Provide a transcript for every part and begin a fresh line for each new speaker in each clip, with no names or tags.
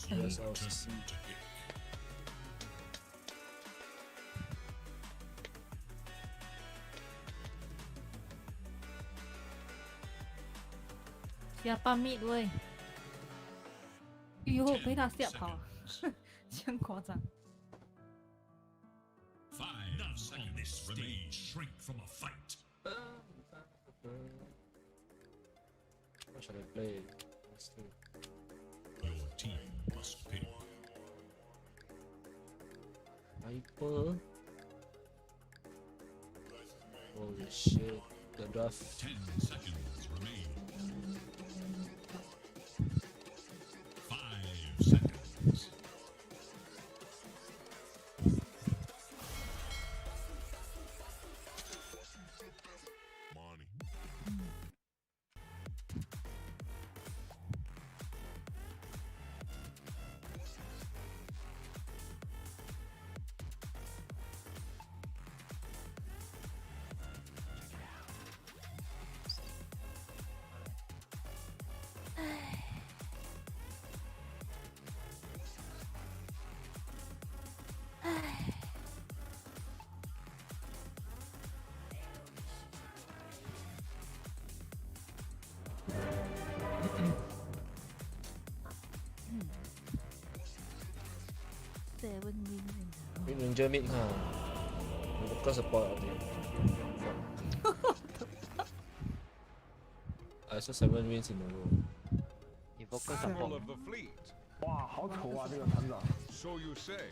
Yes, I was.
Siapa mid 喂？哟，被他吓跑，这样夸张。
None on this stage shrink from a fight.
What should I play?
Your team must pick.
Hyper. Holy shit. The draft.
10 seconds remain. 5 seconds. Money.
Mid ranger mid ha. Bukan support out there. I saw 7 wins in a row.
你 focus
Admiral
support
of the fleet.
哇，好丑啊！这个船长。
So you say.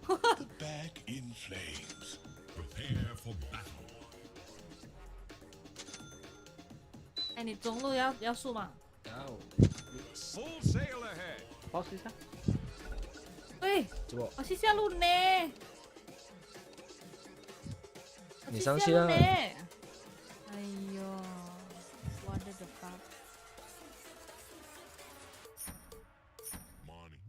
The bag in flames. Prepare for battle.
哎，你中路要输吗？
Ow.
Full sail ahead.
保持一下。
对，
这个
我去下路呢。
你上去啊
哎呦，what the fuck！
Money.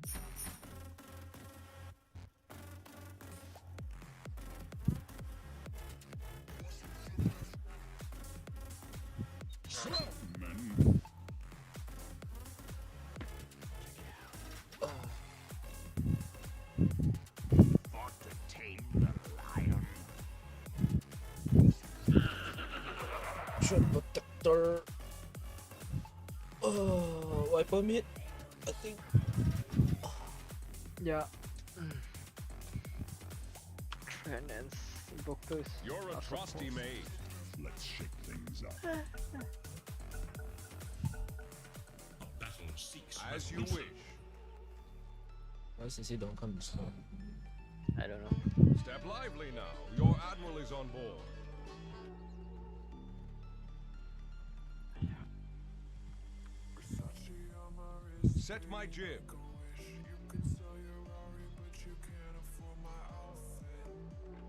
Slowman.
Fought to tame the lion.
Shot protector. Wiper mid. I think.
Yeah. TridentZ invokers.
You're a
are
trusty
support.
mate.
Let's shake things up. A battle seeks
As you
resolution.
wish.
Why CC don't come this far?
I don't know.
Step lively now. Your admiral is on board. Set my jib.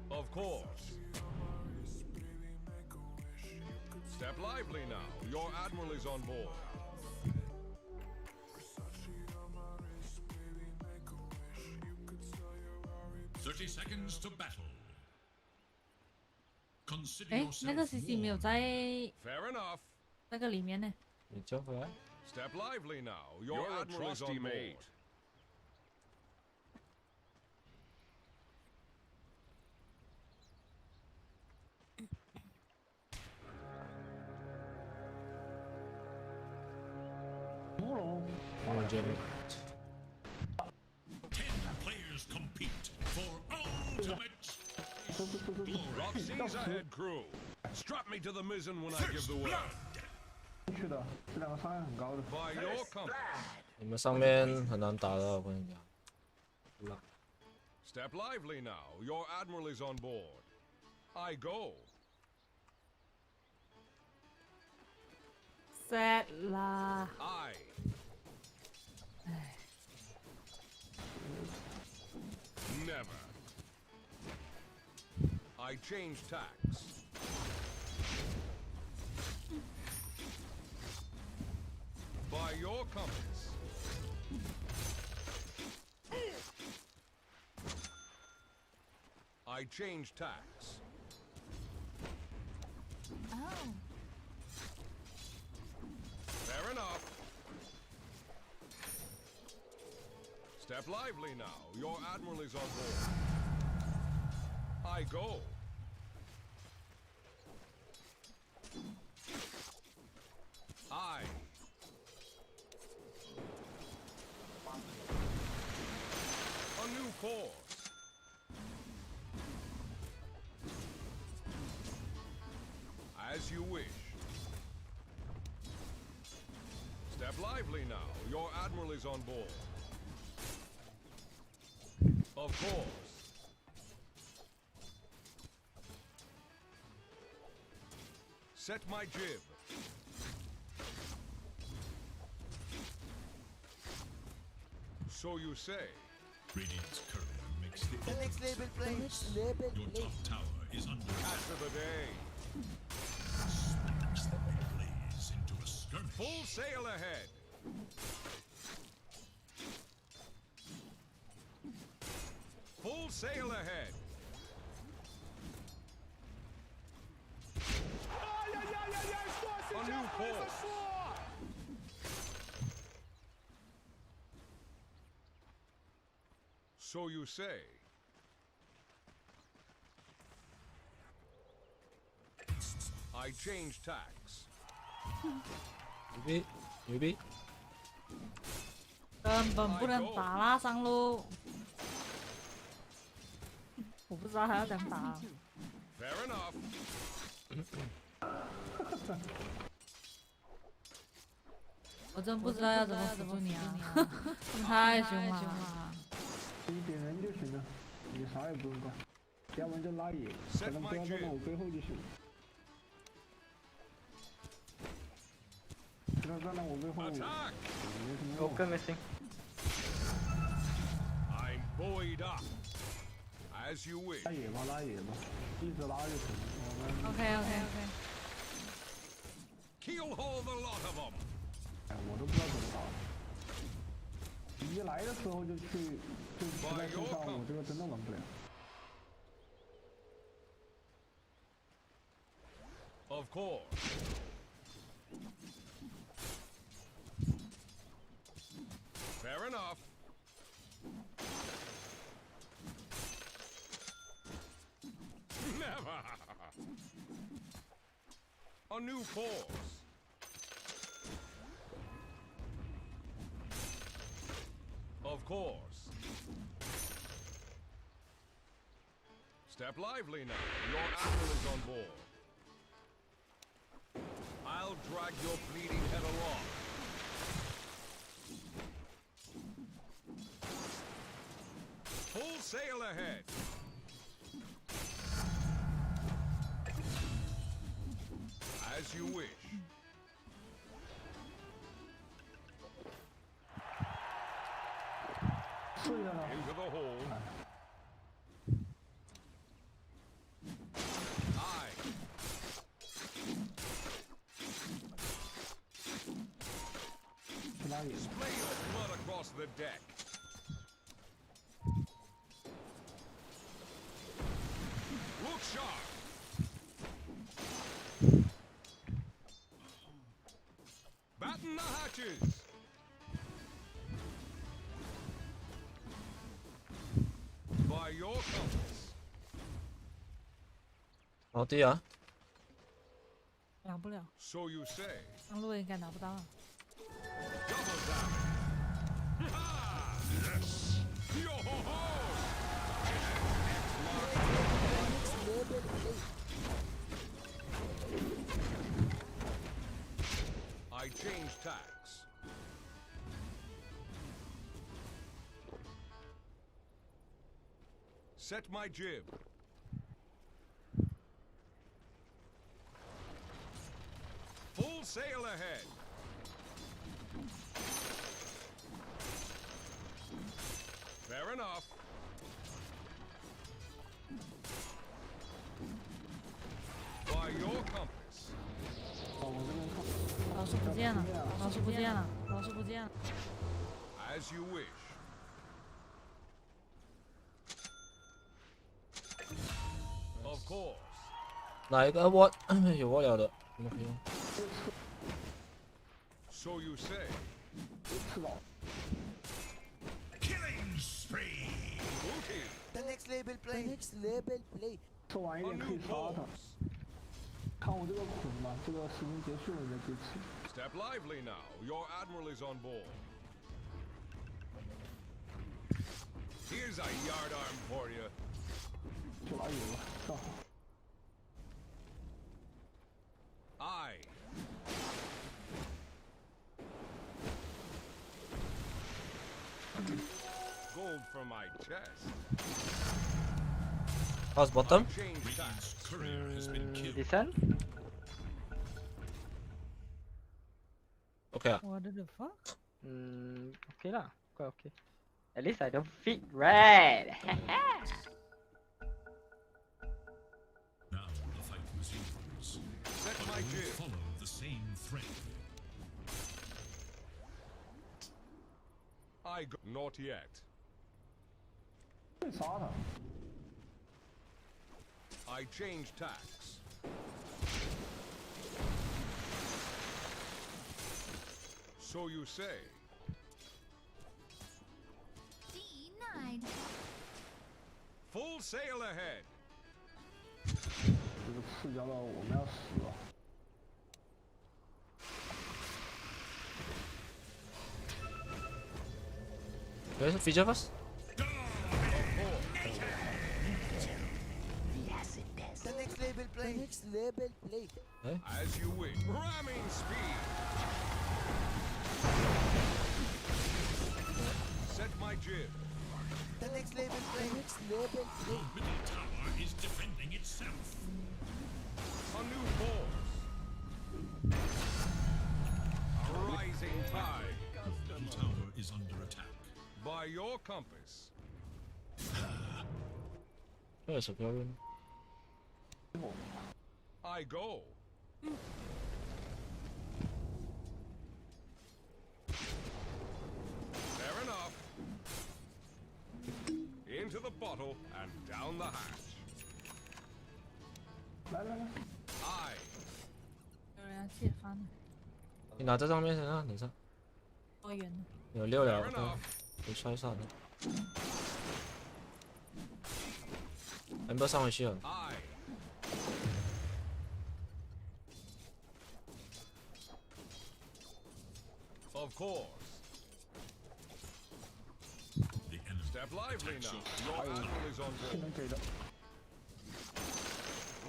Of course. Step lively now. Your admiral is on board.
Thirty seconds to battle. Consider
哎，
yourself
那个 CC 没有
warned.
在
Fair enough.
那个里面呢。
你叫回来。
Step lively now. Your admiral is on board.
Ranger mid.
10 players compete for ultimate glory.
Rough seas ahead, crew. Strap me to the mizzen when I give the word.
去的，这两个伤害很高的。
By your compass.
你们上面很难打的，我跟你讲。
Step lively now. Your admiral is on board. I go.
set 啦。
I. Never. I change tacks. By your compass. I change tacks.
Oh.
Fair enough. Step lively now. Your admiral is on board. I go. I. A new course. As you wish. Step lively now. Your admiral is on board. Of course. Set my jib. So you say.
Radiant's courier makes the
The next level, please.
Your top tower is under
Catch of the day.
sparks that may blaze into a skirmish.
Full sail ahead. Full sail ahead. A new course. So you say. I change tacks.
牛逼牛逼！
根本不能打啦，上路。我不知道还要怎么打。
Fair enough.
我真不知道要怎么辅助你啊！你太凶了。
你点人就行了，你啥也不用干，要不然就拉野，可能不要站到我背后就行了。不要站到我背后，没什
Attack.
么用。
Okay, missing.
I'm buoyed up. As you wish.
拉野吧，拉野吧，一直拉就行。我们
OK。
Keel haul the lot of them.
哎，我都不知道怎么打。一来的时候就去在身上，我这个真的玩不了。
Of course. Fair enough. Never. A new course. Of course. Step lively now. Your admiral is on board. I'll drag your bleeding head along. Full sail ahead. As you wish. Into the hole. Aye. Splay your blood across the deck. Look sharp. Batten the hatches. By your compass.
好低啊！
拿不了，
So you say.
上路应该拿不到。
Double damage. Ha! Yes. Yo ho ho! I change tacks. Set my jib. Full sail ahead. Fair enough. By your compass.
老师不见了，老师不见了，老师不见了。
As you wish. Of course.
哪一个我有我了的？怎么可以用？
So you say.
吃饱。
Killing spree.
Booty.
The next label play. The next label play.
说晚一
A
点可
new
以杀他。
pose.
看我这个捆吧，这个时间结束了你再可以吃。
Step lively now. Your admiral is on board. Here's a yardarm for you.
就把野了，上好。
I. Gold for my chest.
How's bottom?
Change tack.
Courier has been killed.
Descend?
Okay.
What the fuck?
Okay lah. Quite okay. At least I don't fit red.
Now the fight resumes.
Set
But
my
we
jib.
follow the same thread.
I go. Not yet.
可以杀他。
I change tacks. So you say.
D9.
Full sail ahead.
这个刺交到我们要死了。
Where's the feature first?
The next label play. The next label play.
As you wish. Ramming speed. Set my jib.
The next label play. The next label play.
Your middle tower is defending itself.
A new force. A rising tide.
Your middle tower is under attack.
By your compass.
Where's the problem?
I go. Fair enough. Into the bottle and down the hatch.
来来来，
I.
有人要借翻的，
你拿这张面啊，等一下，
多远呢？
有6
Fair
了，
enough.
你摔上了。Amber 上回去了，
I. Of course.
The enemy
Step lively
attacks
now.
your
Your admiral is on
不
board.
能给的。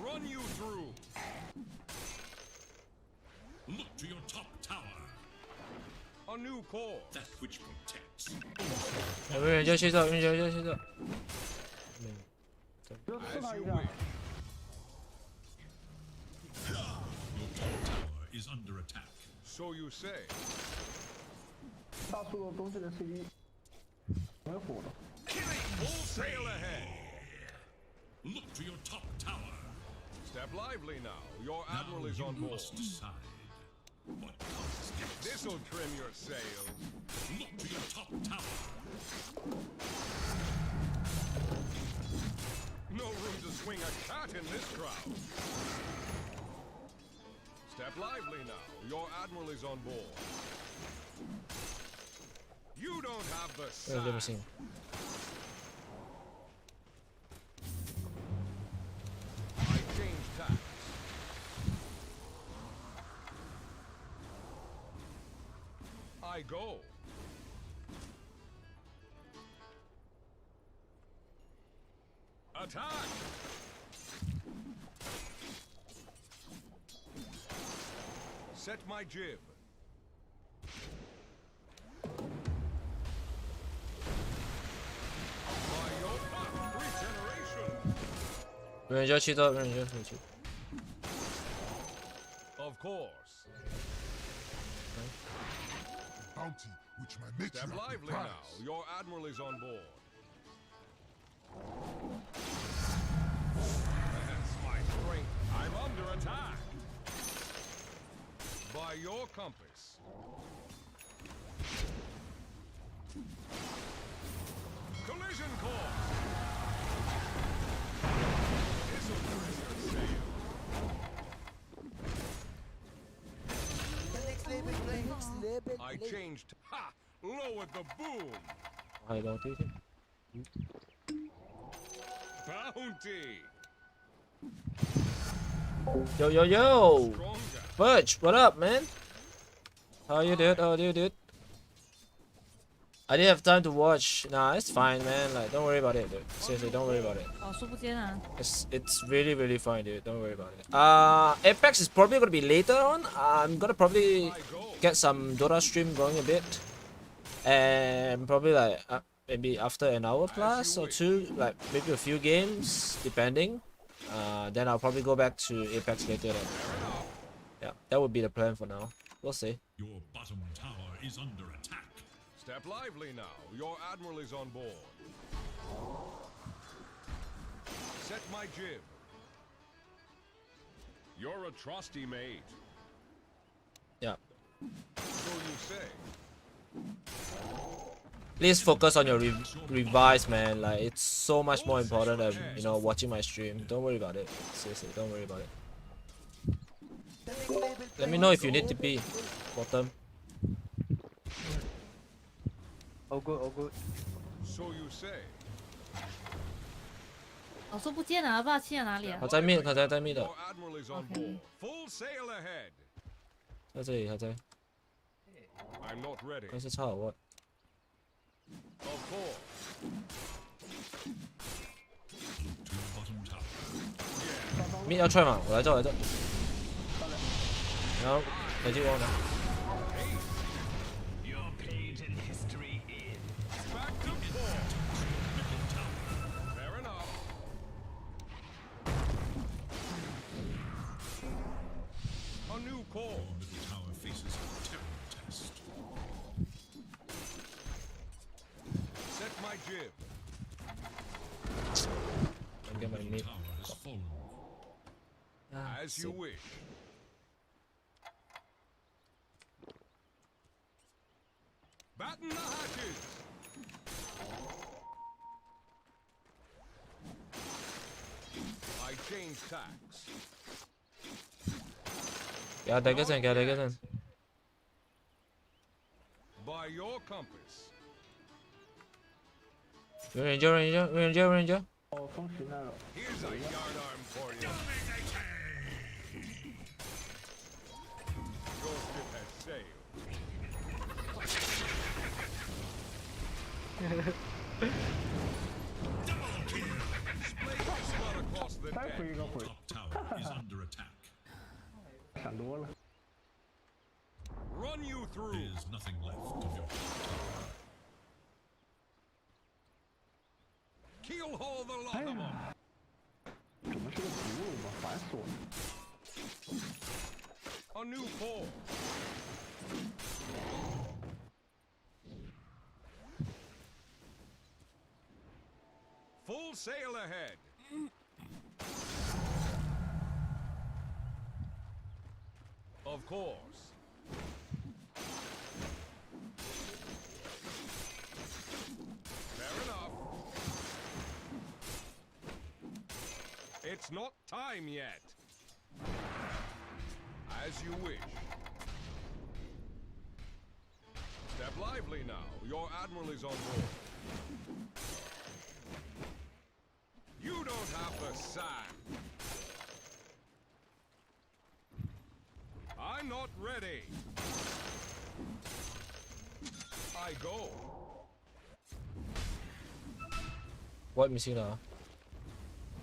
Run you through.
Look to your top tower.
A new course.
That which protects.
有没有人就去这？有没有人就去这？没有。
就刺
As
他
you
一下。
wish.
Your top tower is under attack.
So you say.
大树的东西的 CD 没火的。
Full sail ahead.
Look to your top tower.
Step lively now. Your
Now
admiral is
you
on board.
must decide. What comes next?
This'll trim your sails.
Look to your top tower.
No room to swing a cat in this crowd. Step lively now. Your admiral is on board. You don't have the
这不
sack.
行。
I change tacks. I go. Attack! Set my jib. By your path, regeneration.
有人就去这，有人就回去。
Of course.
Bounty which my
Step
matriarch
lively now. Your admiral is on board. That's my strength. I'm under attack. By your compass. Collision course. This'll trim your sail.
The next label play. The next label
I
play.
changed. Ha! Lowered the boom.
还有楼梯。
Bounty.
Yo yo yo.
Stronger.
Birch, what up, man? How you dude? How you dude? I didn't have time to watch. Nah, it's fine, man. Like, don't worry about it, dude. Seriously, don't worry about it.
哦，说不见啊。
It's really fine, dude. Don't worry about it. Apex is probably gonna be later on. I'm gonna probably
I go.
get some Dota stream going a bit, and probably like maybe after an hour plus or two, like maybe a few games, depending. Then I'll probably go back to Apex later. Then. Yeah, that would be the plan for now. We'll see.
Your bottom tower is under attack.
Step lively now. Your admiral is on board. Set my jib. You're a trusty mate.
Yeah.
So you say.
Please focus on your revise, man. Like, it's so much more important than, you know, watching my stream. Don't worry about it. Seriously, don't worry about it.
The next label
Let me
play.
know if you need TP. Bottom.
All good, all good.
So you say.
哦，说不见了，不知道去了哪里了。
他在面，他在面的，
Your admiral is on
Okay.
board. Full sail ahead.
在这里，他在，
I'm not ready.
但是差我。
Of course.
To your bottom tower.
面要 try 嘛，我来这，我来这。然后雷击我呢？
Your page in history is.
Back to core. Fair enough. A new core.
Your middle tower faces a terrible test.
Set my jib.
I get my
Middle
mid.
tower has fallen.
As you wish. Batten the hatches. I change tacks.
给他第一陣，給他第一陣。
By your compass.
有人救，有人救。
哦，风袭那个，
Here's a yardarm for you. Your ship has sailed. Splay this one across the
再回
deck.
一个回，
Top tower is under attack.
想多了。
Run you through.
There's nothing left of your
Keel haul the lot
哎
of them.
呀，怎么是个植物嘛，烦死我了。
A new core. Full sail ahead. Of course. Fair enough. It's not time yet. As you wish. Step lively now. Your admiral is on board. You don't have the sand. I'm not ready. I go.
What missing 了啊？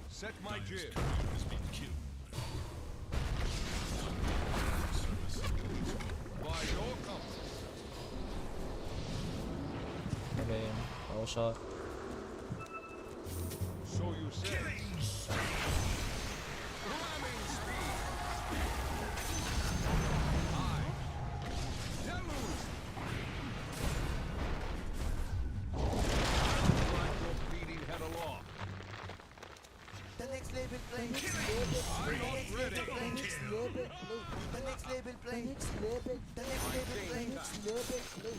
Set my jib.
has been killed.
By your compass.
那边好shot。
So you say. Ramming speed. High. Deluge. Drive your bleeding head aloft.
The next label play.
I'm not ready.
The next label play. The next label play. The next label. The next label play. The next label play.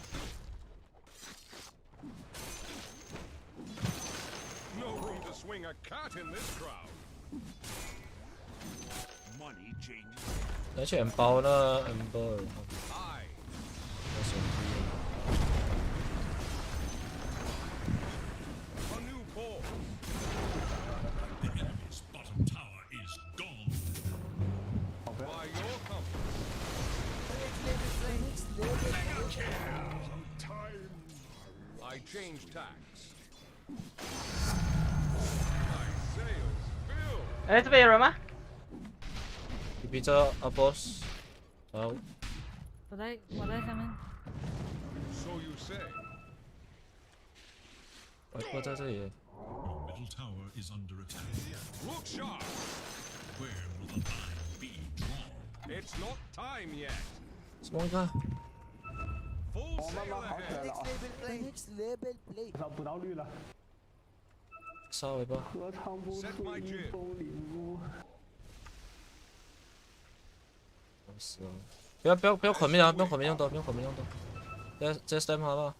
No room to swing a cat in this crowd. Money changes.
而且很包呢，Amber。
High.
我手机。
A I change tacks. My sails fill.
哎，这边有人吗？
你比这啊 boss，好，
我在下面。
So you say.
外婆在这里。
Your middle tower is under attack.
Look sharp.
Where will the line be drawn?
It's not time yet.
什么？你看，
Full
哦，慢
sail
慢好起
ahead.
来了啊！
The next level play.
补到绿了，
杀尾巴。
何尝不是
Set my
一
jib.
封礼物？
死了！不要捆命啊！不用捆命用刀，不用捆命用刀。直接 stem 好不好？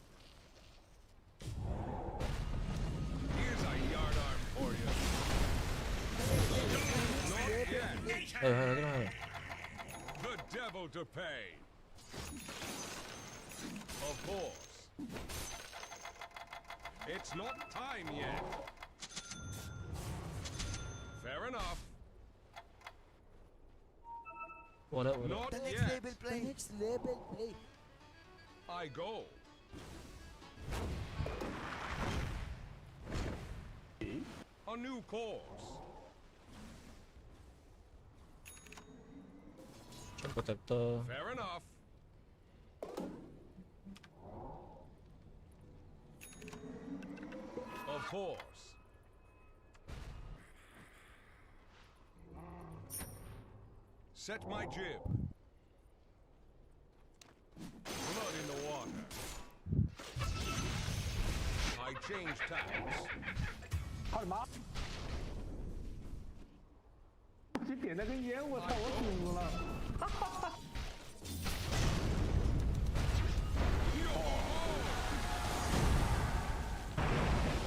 Here's a yardarm for you. Not yet.
还有这边还有。
The devil to pay. Of course. It's not time yet. Fair enough.
我的。
Not
The next
yet.
level play. The next level play.
I go. A new course.
全部得的。
Fair enough. Of course. Set my jib. Blood in the water. I change tacks.
操你妈！你点那根烟，我操，我死了！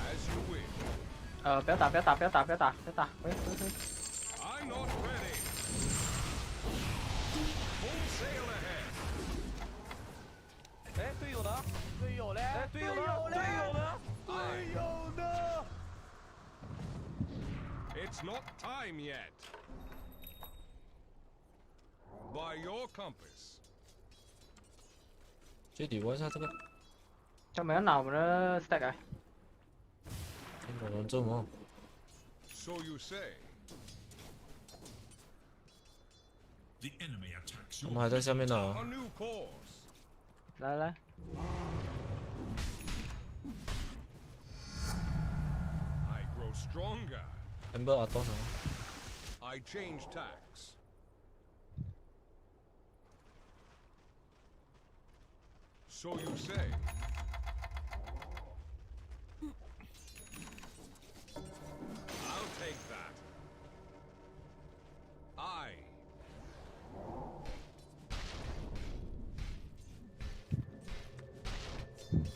As you wish.
不要打，不要打，不要打，不要打，不要打，回。
I'm not ready. Full sail ahead.
哎，队友呢？队友嘞？哎，队友呢？队友呢？队友呢？
It's not time yet. By your compass.
去理我一下这个。
trong mấy con nào mà nó stack rồi.
有人做梦。
So you say.
The enemy attacks
我
your
们还在下面呢。
A new course.
来来，
I grow stronger.
Amber 啊多少？
I change tacks. So you say. I'll take that.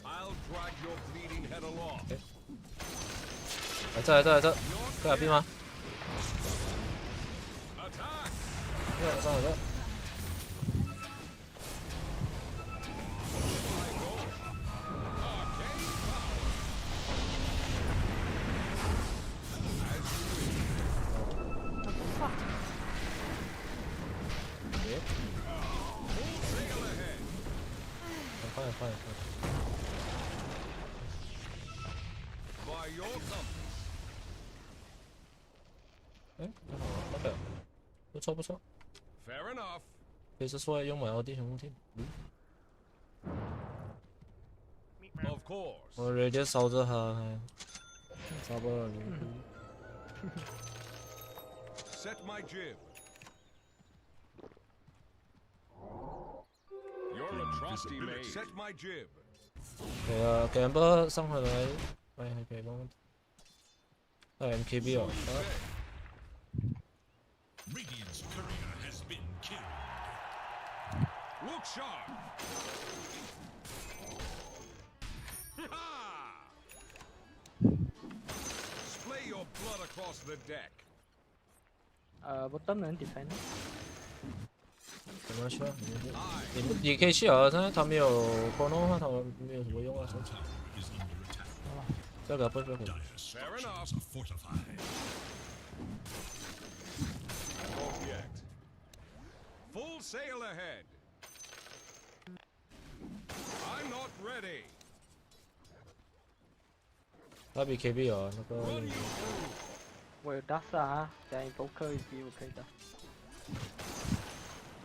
I'll drag your bleeding head along.
来这，在哪边吗？
Attack!
上来这。 快！
By your compass.
哎，还好，OK，不错。
Fair enough.
可以是说用埋我弟兄弟。
Of course.
我 ready 烧着它，差不多。
Set my jib. You're a trusty mate. Set my jib.
给 Amber 上回来，喂，还可以帮我。MKB 哦。
Radiant's courier has been killed.
Look sharp. Splay your blood across the deck.
bottom 能 defend。
怎么去啊？你可以去啊，他没有 chrono 的话，他没有什么用啊。
Is under attack.
这个不是。
Dire structures are fortified.
Not yet. Full sail ahead. ready.
他比 KB 哦，那个
Run you through.
我有大杀啊，加一波克一击我可以的。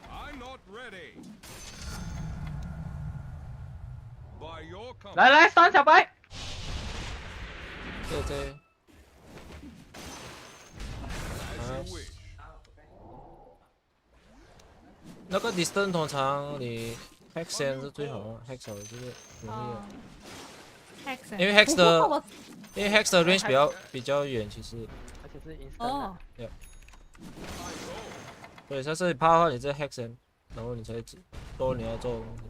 I'm not ready. By your company.
来来，三小白，
这
As you wish.
那个 distance 通常你 hex 先是最好的 ，hex 手就是容易的，
hex，
因为 hex 的
我
因为 hex 的 range 比较远，其实
而且是 instant
哦
的。，
对，但是你怕的话，你这 hex 先，然后你才做你要做的东西。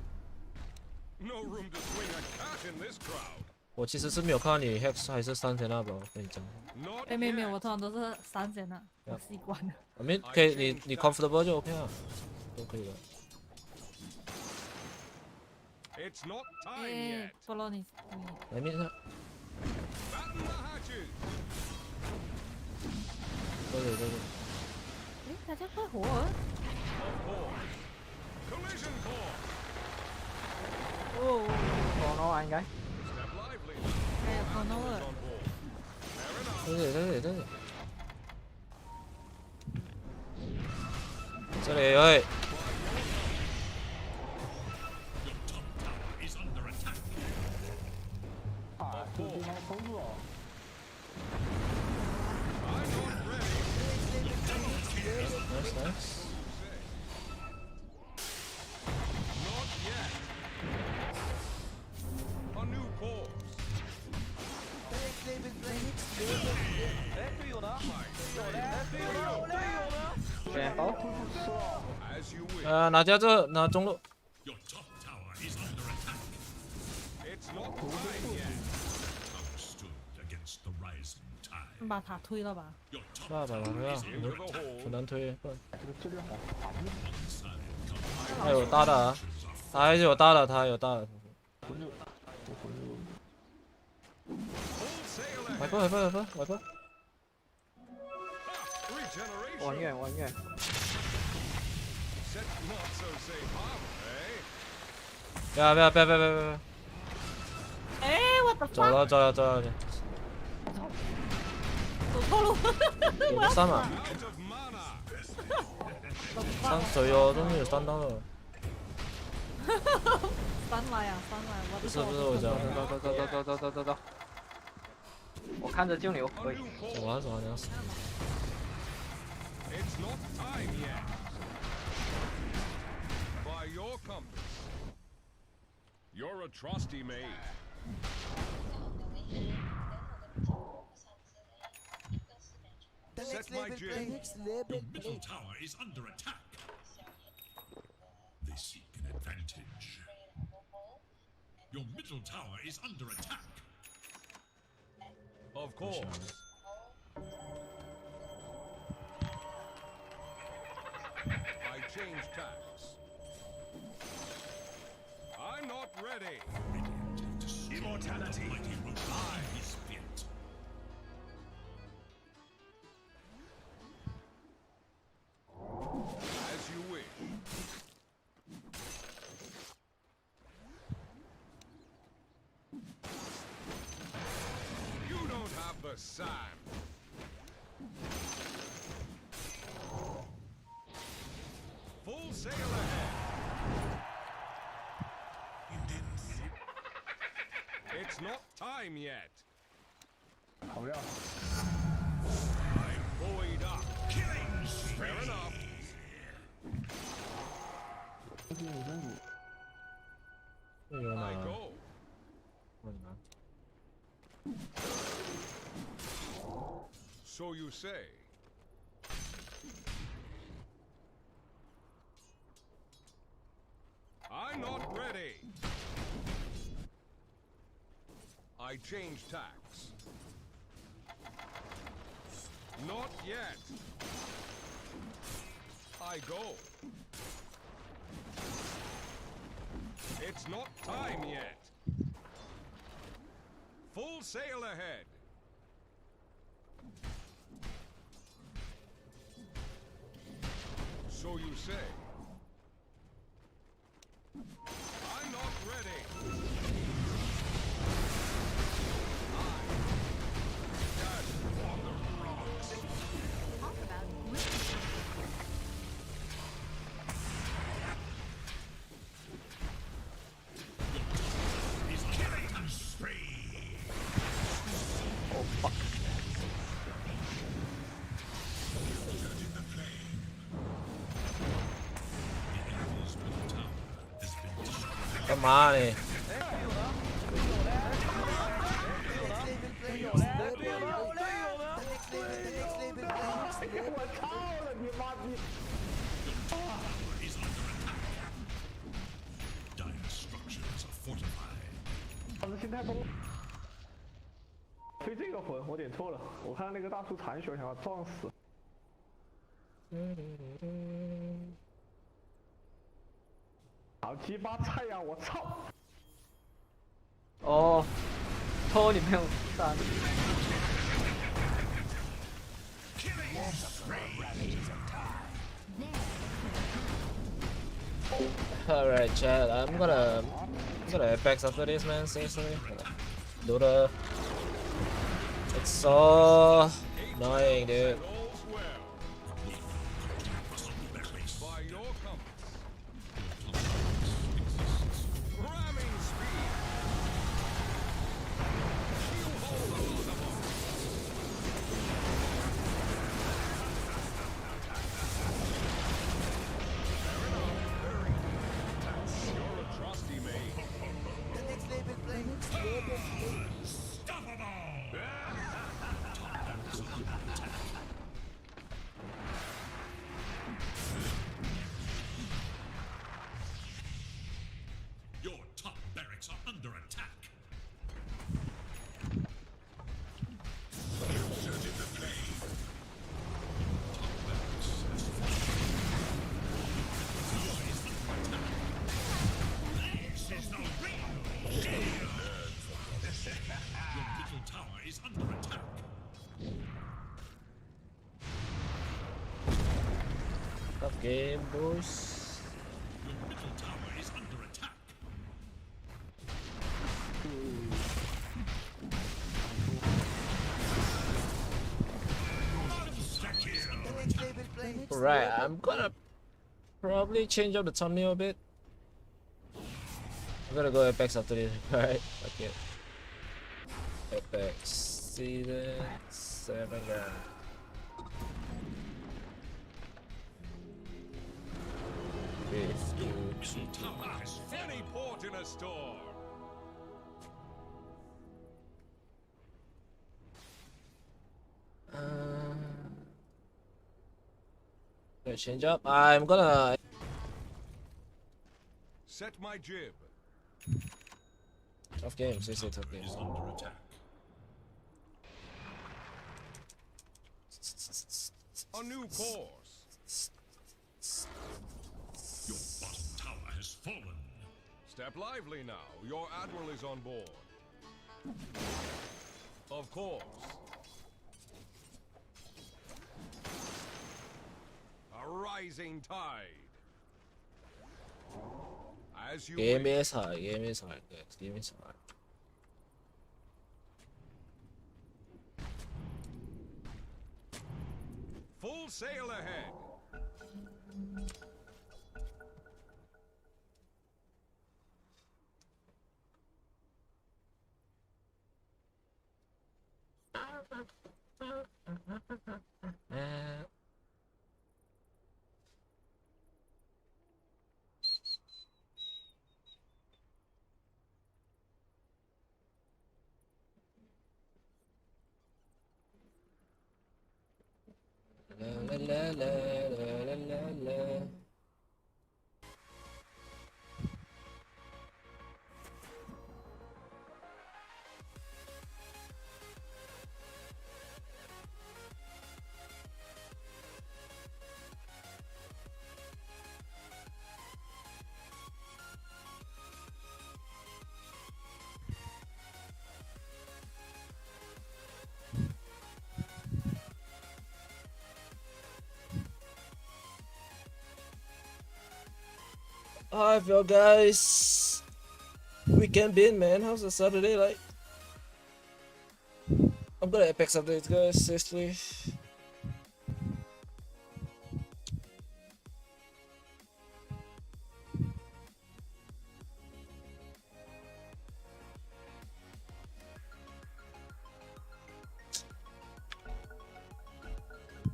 No room to swing a cat in this crowd.
我其实是没有看到你 hex 还是3前那吧，我跟你讲。
Not
没有，
yet.
我通常都是3弦的，我习惯了。
我们可以，你 comfortable 就 OK 了，都可以的。
It's not time
哎
yet.，
不罗你，
来面上，
Batten the hatches.
对。
哎，大家快活儿。
Of course. Collision course.
哦，
我弄啊应该。
Step lively.
还有 corner
On board. Fair enough.
这里哎，
啊，这个地方封住了。
I'm not ready.
nice。
Not yet. A new course.
The next label play. Next label.
哎，队友呢？队友呢？队友呢？队友呢？
选包。
As you wish.
拿家这拿中路，
Your top tower is under attack.
It's not time yet.
Tower stood against the rising tide.
把塔推了吧。
Your top
那把它呀，
Into the hole.
很难推。
这个策略好，打不进。
side comes
还有大的啊，他还有大的，他还有大的。
回去，我回去。
Full sail
来
ahead.
吧，来吧。
Regeneration.
往远往远。
Set not so safe harbor, eh?
不要！
哎，我的
走了，
走错路。
有3嘛，
Out of mana.
3手游终于有3刀了。
3来呀，3来，我
不是我讲，
走。我看着就牛，
A
可以。
new
走
course.
完你要死。
It's not time yet. By your compass. You're a trusty maid.
The
Set
next
my
label
jig.
play. Next label
Your middle
play.
tower is under attack. They seek an advantage. Your middle tower is under attack.
Of course. I change tacks. I'm not ready.
Immortality. Mighty Rokai is fit.
As you wish. You don't have the sand. Full sail ahead. It's not time yet.
好样。
I'm buoyed up. Fair enough.
这是有真主。
这个
I
拿，
go.
我拿。
So you say. I'm not ready. I change tacks. Not yet. I go. It's not time yet. Full sail ahead. So you say. I'm not ready.
妈嘞！
Dire structures are fortified.
他们心态崩。飞这个魂我点错了，我看到那个大树残血，我想要撞死。好鸡巴菜呀！我操！
哦，偷你朋友3。
Alright, chat. I'm gonna apex after this, man. Seriously. Dota. It's so annoying, dude.
All's well. By your compass. Ramming speed. You hold the You're a trusty mate.
The next label play.
Your top barracks are under attack. Your middle tower is under attack.
Tough game, boys.
Your middle tower is under attack.
The next label play.
Right, I'm gonna probably change up the thumbnail a bit. I'm gonna go Apex after this, right? Okay. Apex Season 7 round.
Middle tower has
Any port in a storm.
Gonna change up. I'm gonna
Set my jib.
tough game, seriously tough game.
is under attack.
A new course.
Your bottom tower has fallen.
Step lively now. Your admiral is on board. Of course. A rising tide. As you
Game
wish.
is hard, game is hard, guys. Game is hard.
Full sail ahead.
La la la la la la la. How I feel, guys. Weekend bin, man. How's the Saturday like? I'm gonna Apex updates, guys. Seriously.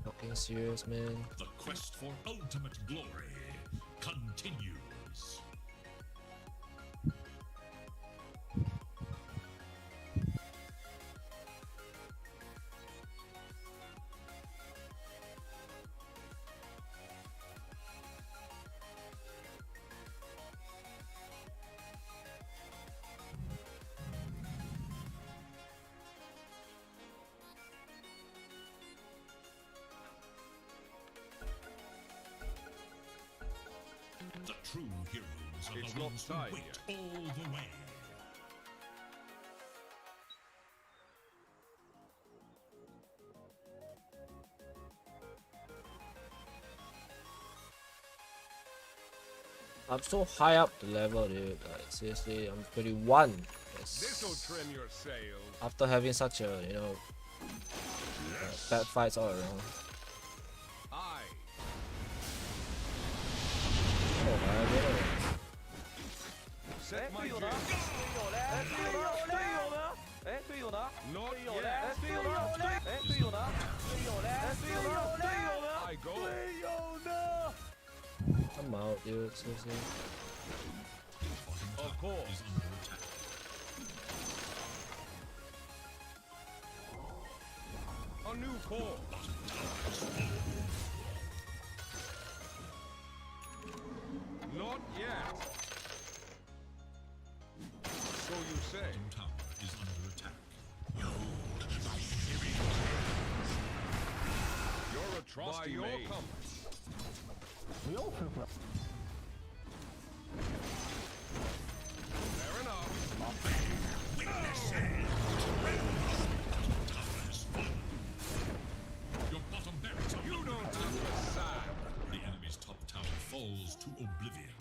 Fucking serious, man.
The quest for ultimate glory continues. The true heroes are
It's
the
not
ones who
time
wait
yet.
all the way.
I'm so high up the level, dude. Like, seriously, I'm 21.
This'll
Yes.
trim your sails.
After having such a, you know, bad fights all around.
Aye.
Oh, my God.
Set my
队友呢？
jig.
队友嘞？队友呢？队友呢？哎，队友呢？
Not
队友嘞？
yet.
队友呢？哎，队友呢？队友嘞？队友呢？队友呢？
I go.
队友呢？
I'm out, dude. Seriously.
Of course.
Is under attack.
A new core. Not yet. So you say.
Bottom tower is under attack.
You're a trusty your compass.
不要喷火。
Fair enough.
Your bottom barracks are
You
under
don't
attack.
have to side.
The enemy's top tower falls to oblivion.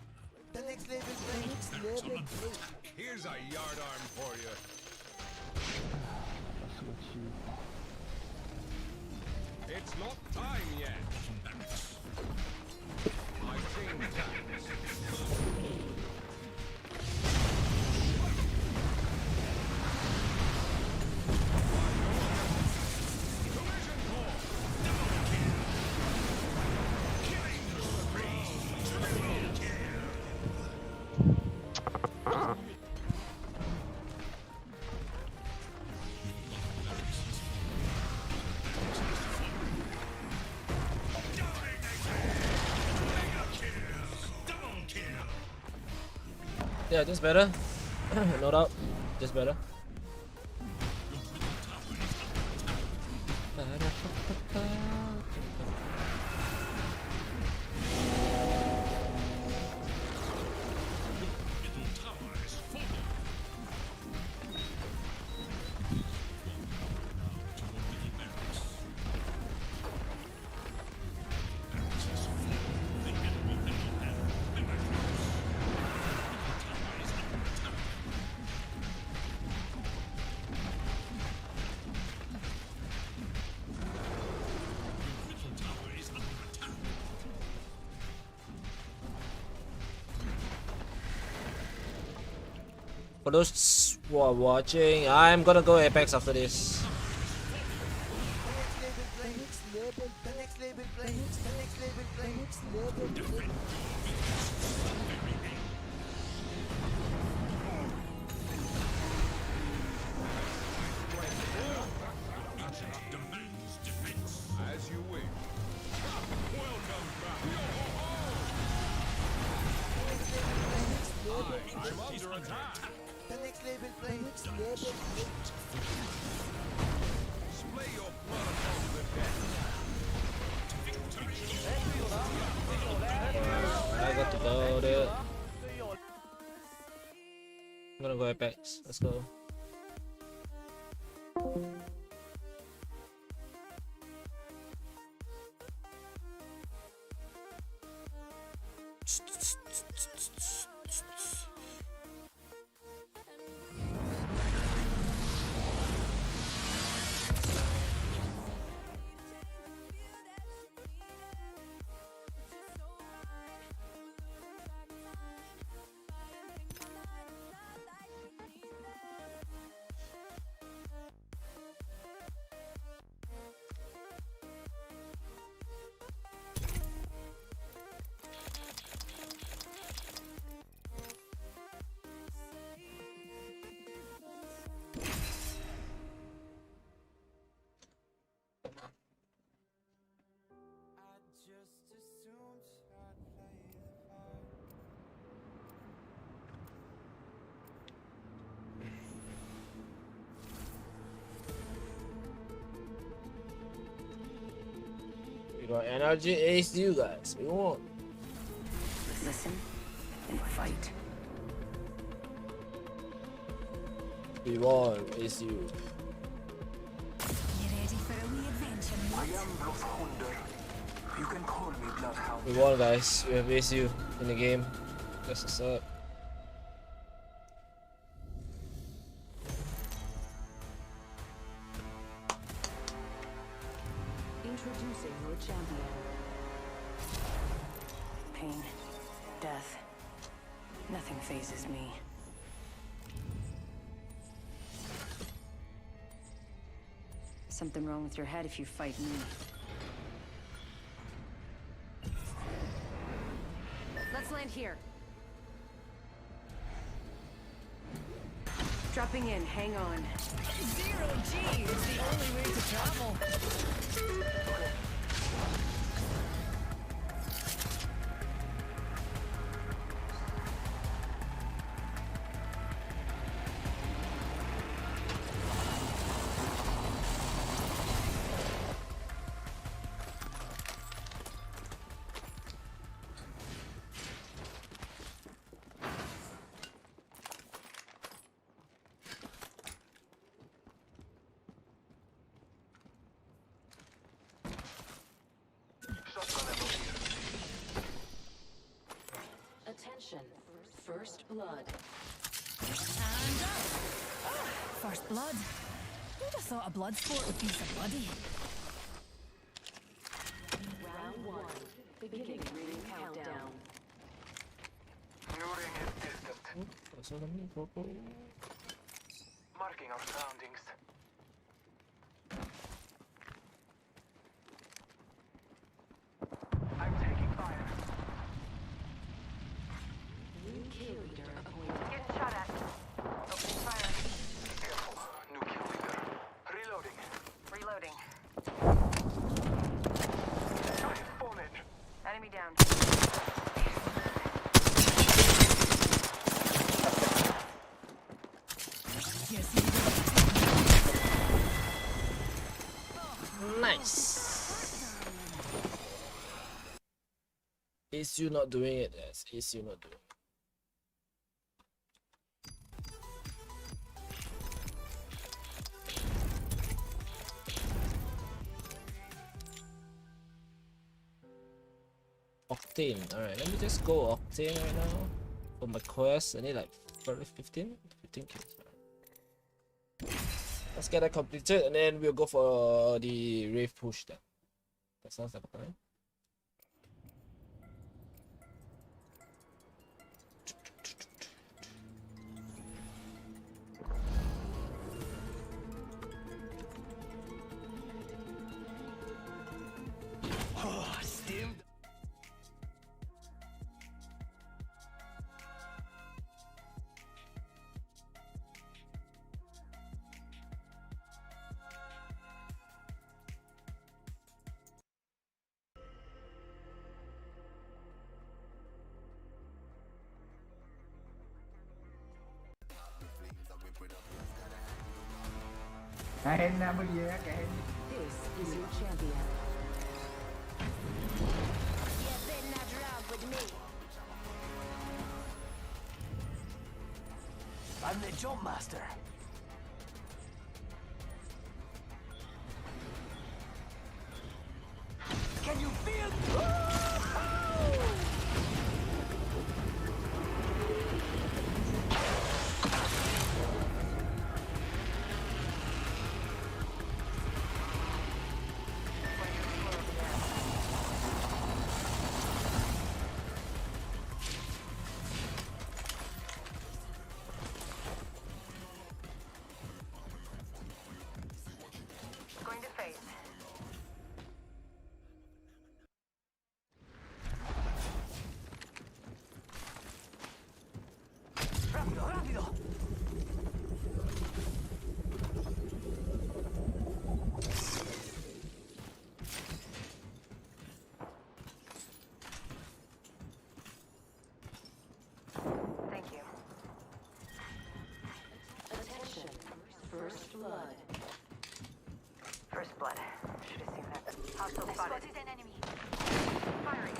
The next level, the next
Barracks are
level.
under attack.
Here's a yardarm for you.
是个区域。
It's not time yet.
Bottom barracks.
I change tacks. Collision core.
Yeah, just better. No doubt. Just better.
Middle tower is falling. Now to your middle barracks. Barracks has fallen. The enemy now have barracks. Middle tower is under attack. Your middle tower is under attack.
For those who are watching, I'm gonna go Apex after this.
The next level, the next level, the next level, the next level.
Demands defense.
As you wish. Welcome back. I'm under attack.
The next level, the next level.
Splay your blood upon the dead.
I got to go, dude.
队友。
I'm gonna go Apex. Let's go. We got energy ace you guys. We won.
Listen and fight.
We won, it's you.
You ready for a wee adventure, mate? I am Bloodhound. You can call me Bloodhound.
We won, guys. We have aced you in the game. That's what's up.
Introducing your champion. Pain, death, nothing phases me. Something wrong with your head if you fight me. Let's land here. Dropping in, hang on. 0G is the only way to travel. Attention, first blood. And up! First blood. Who'd have thought a blood sport would be so bloody? Round 1. Beginning ring countdown.
New ring is distant. Marking our surroundings. I'm taking fire.
New kill leader appointed.
Getting shot at. Opening fire. Careful. New kill leader. Reloading. Reloading. Fallen. Enemy down.
Nice. Is you not doing it? Yes, is you not doing it? Octane. Alright, let me just go Octane right now. For my quest, I need like 15 kills. Let's get that completed and then we'll go for the rave push then. That sounds like a plan.
Oh, steamed.
Cái hên nè, bây giờ cái hên.
This is your champion.
I'm the jump master. Can you feel? Going to face. Rápido, rápido. Thank you.
Attention, first blood.
First blood. Should have seen that. Hostile
I
spotted.
spotted an enemy.
Firing.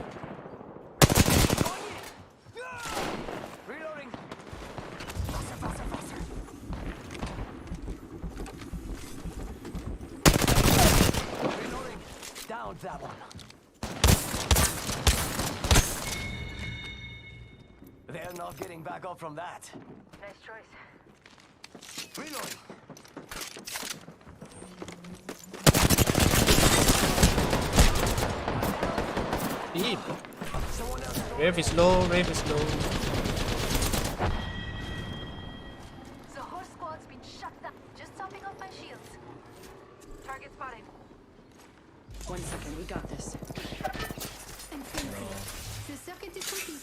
that one. They're not getting back up from that. Nice choice. Reloading.
Deep. Rave is low, Rave is low.
The whole squad's been shut down. Just topping off my shields. Target spotted.
1 second, we got this.
The circuit is complete.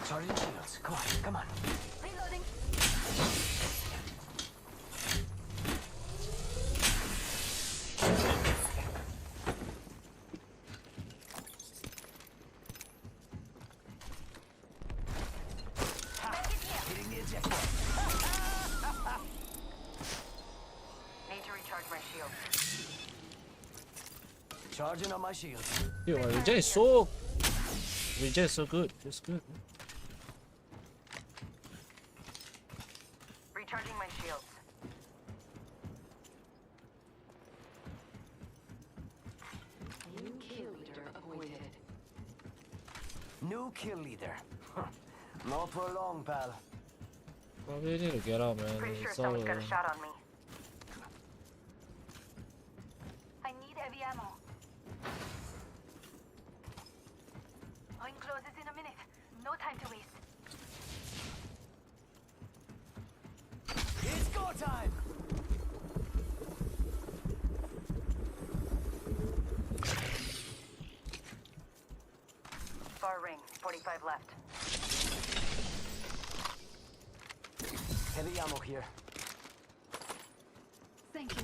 Charging shields. Come on, come on.
Reloading.
Hitting the eject point. Need to recharge my shield. Charging on my shield.
Dude, my regen is so good. It's good.
Recharging my shields. New kill leader appointed. New kill leader. Not for long, pal.
Probably need to get out, man.
Pretty sure
It's all,
someone's got a shot on me.
I need heavy ammo. Ring closes in a minute. No time to waste.
It's go time! Far ring, 45 left. Heavy ammo here.
Thank you.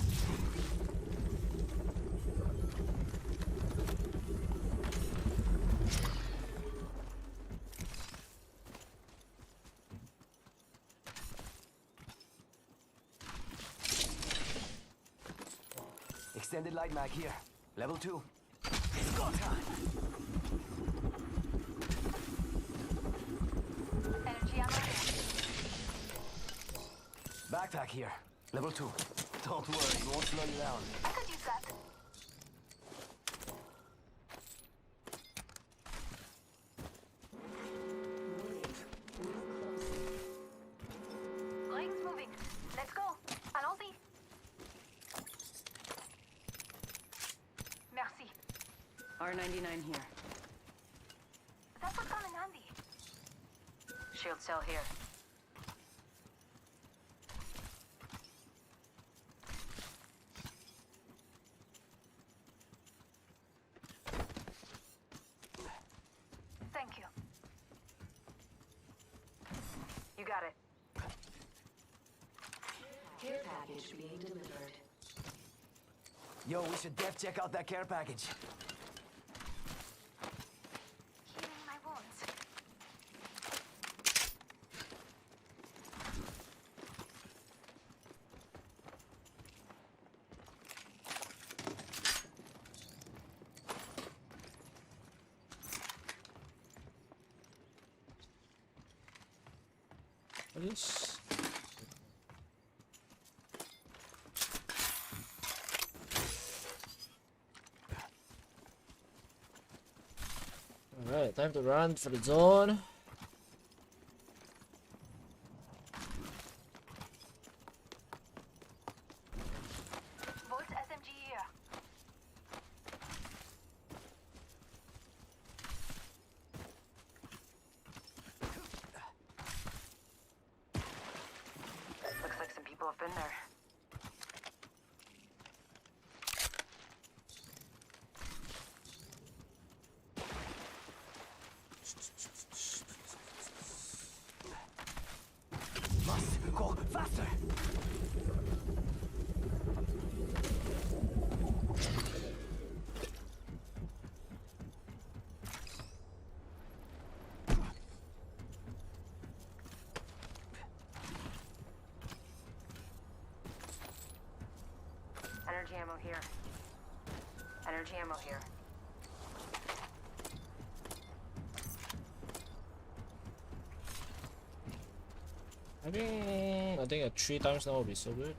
Extended light mag here. Level 2. It's go time!
Energy ammo.
Backpack here. Level 2. Don't worry, it won't slow you down.
I could use that. Ring's moving. Let's go. Allons-y. Merci.
R99 here.
That would come in handy.
Shield cell here.
Thank you.
You got it.
Care package being delivered.
Yo, we should def check out that care package.
Healing my wounds.
What is? Alright, time to run for the zone.
Volt SMG here.
Looks like some people have been there. Must go faster! Energy ammo here. Energy ammo here.
I think a 3 times now will be so good.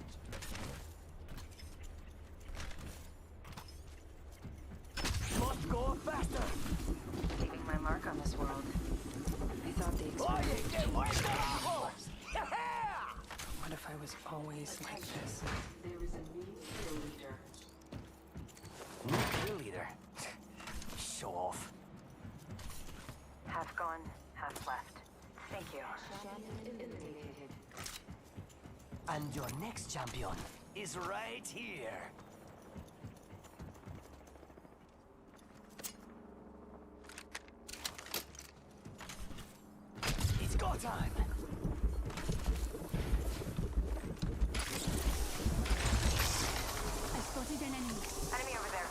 What if I was always like this?
Kill leader. Show off.
Half gone, half left. Thank you.
And your next champion is right here. It's go time.
I spotted an enemy.
Enemy over there.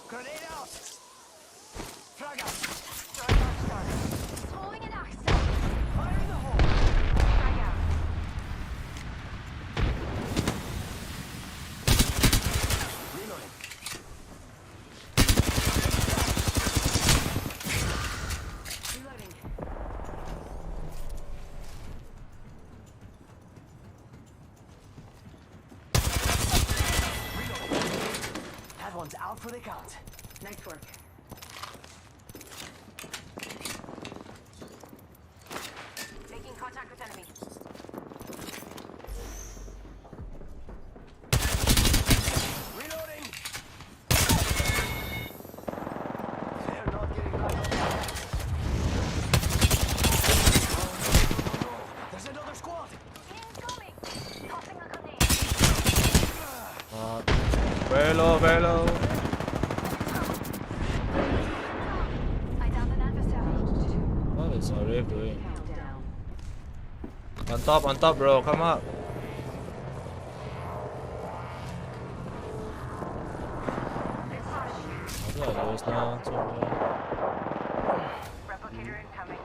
Grenade out. Frag out.
Throwing arc star. Throwing an arc star.
Fire in the hole.
Frag out.
Reloading.
Reloading.
That one's out for the count.
Nice work. Making contact with enemy.
Reloading. They're not getting back up. Oh, no. There's another squad.
Incoming. Tossing a grenade.
Very low, very low.
I downed an adversary.
What is Arif doing? On top, bro. Come up. I think I lose now.
Replicator incoming.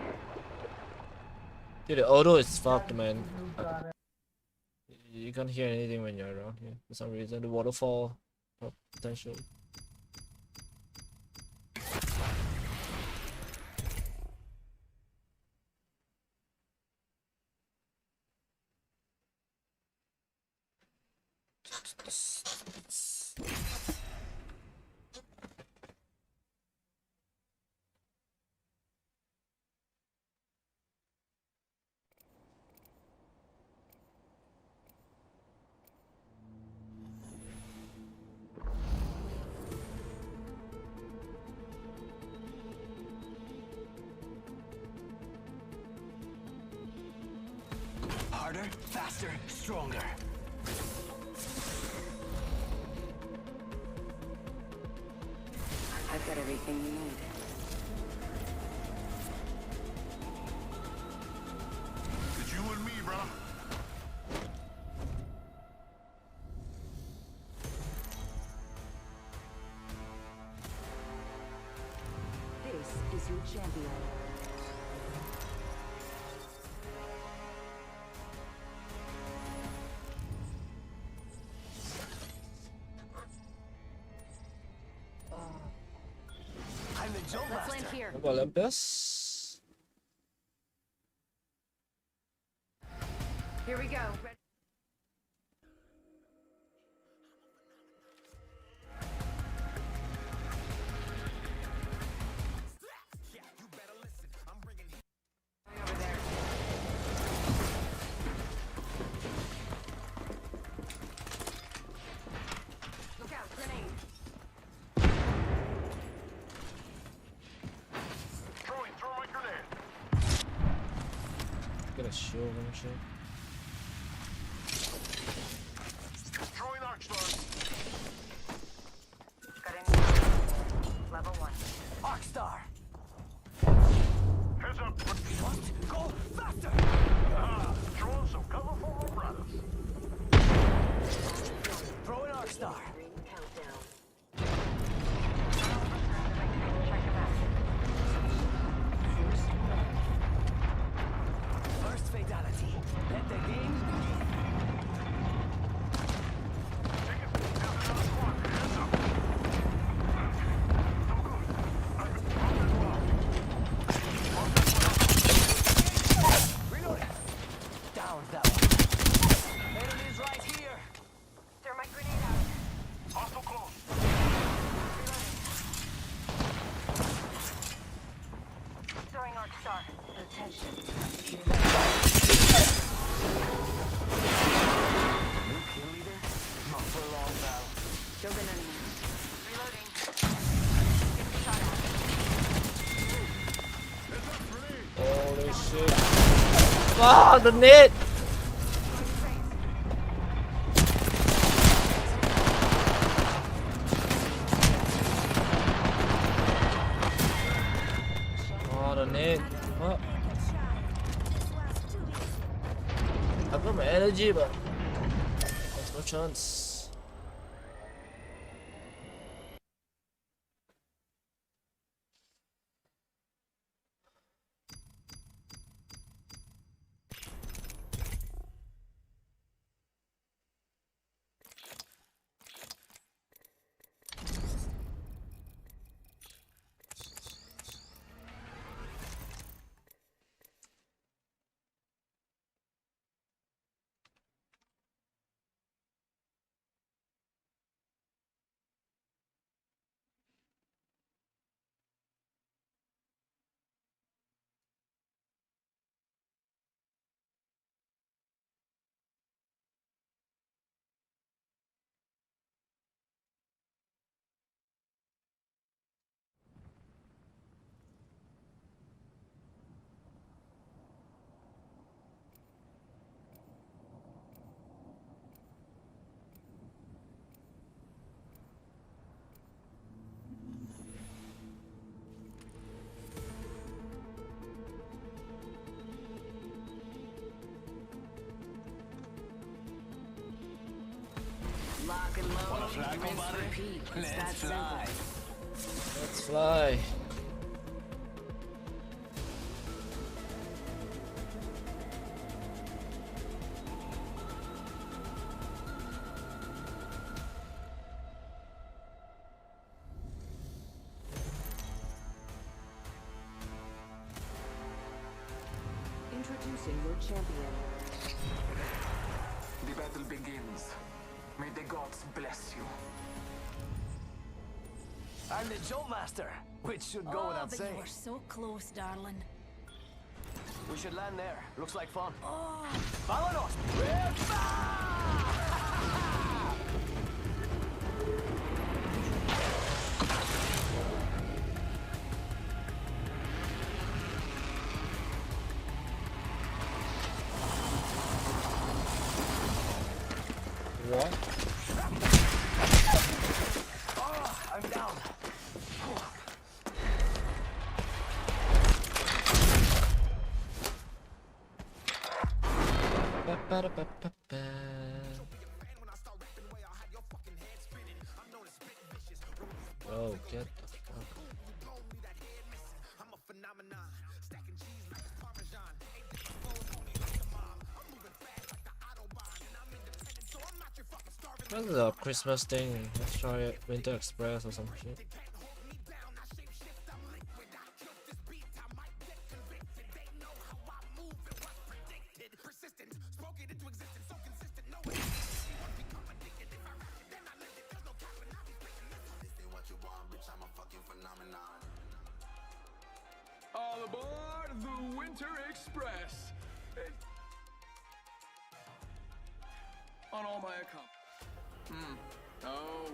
Dude, the auto is fucked, man. You can't hear anything when you're around here for some reason. The waterfall potential.
Harder, faster, stronger.
I've got everything you need.
It's you and me, bro.
This is your champion.
I'm the jump
Let's land
master.
here.
Olympus.
Here we go. Over there. Look out, grenade.
Throwing grenade.
Get a shield and shit.
Throwing arc star.
Got any? Level 1.
Arcstar.
Heads up.
What? Go faster.
Throwing some cover for my brothers.
Throw an Arcstar.
Check him out.
First fatality. Let the game begin. Reloading. Down that one. Enemies right here.
Thermite grenade out.
Holy shit. Ah, the net! Oh, the net. What? I've got my energy, but there's no chance.
Lock and load, rinse, repeat. It's that simple.
Let's fly.
Introducing your champion.
The battle begins. May the gods bless you.
I'm the jump master, which should go without
but
saying.
you were so close, darling.
We should land there. Looks like fun.
Oh,
Vámonos!
What?
Oh, I'm down.
Ba-ba-da-ba-ba-ba. Oh, get the fuck. What's the Christmas thing? Let's try it. Winter Express or some shit.
All aboard the Winter Express. On all my accounts. Oh.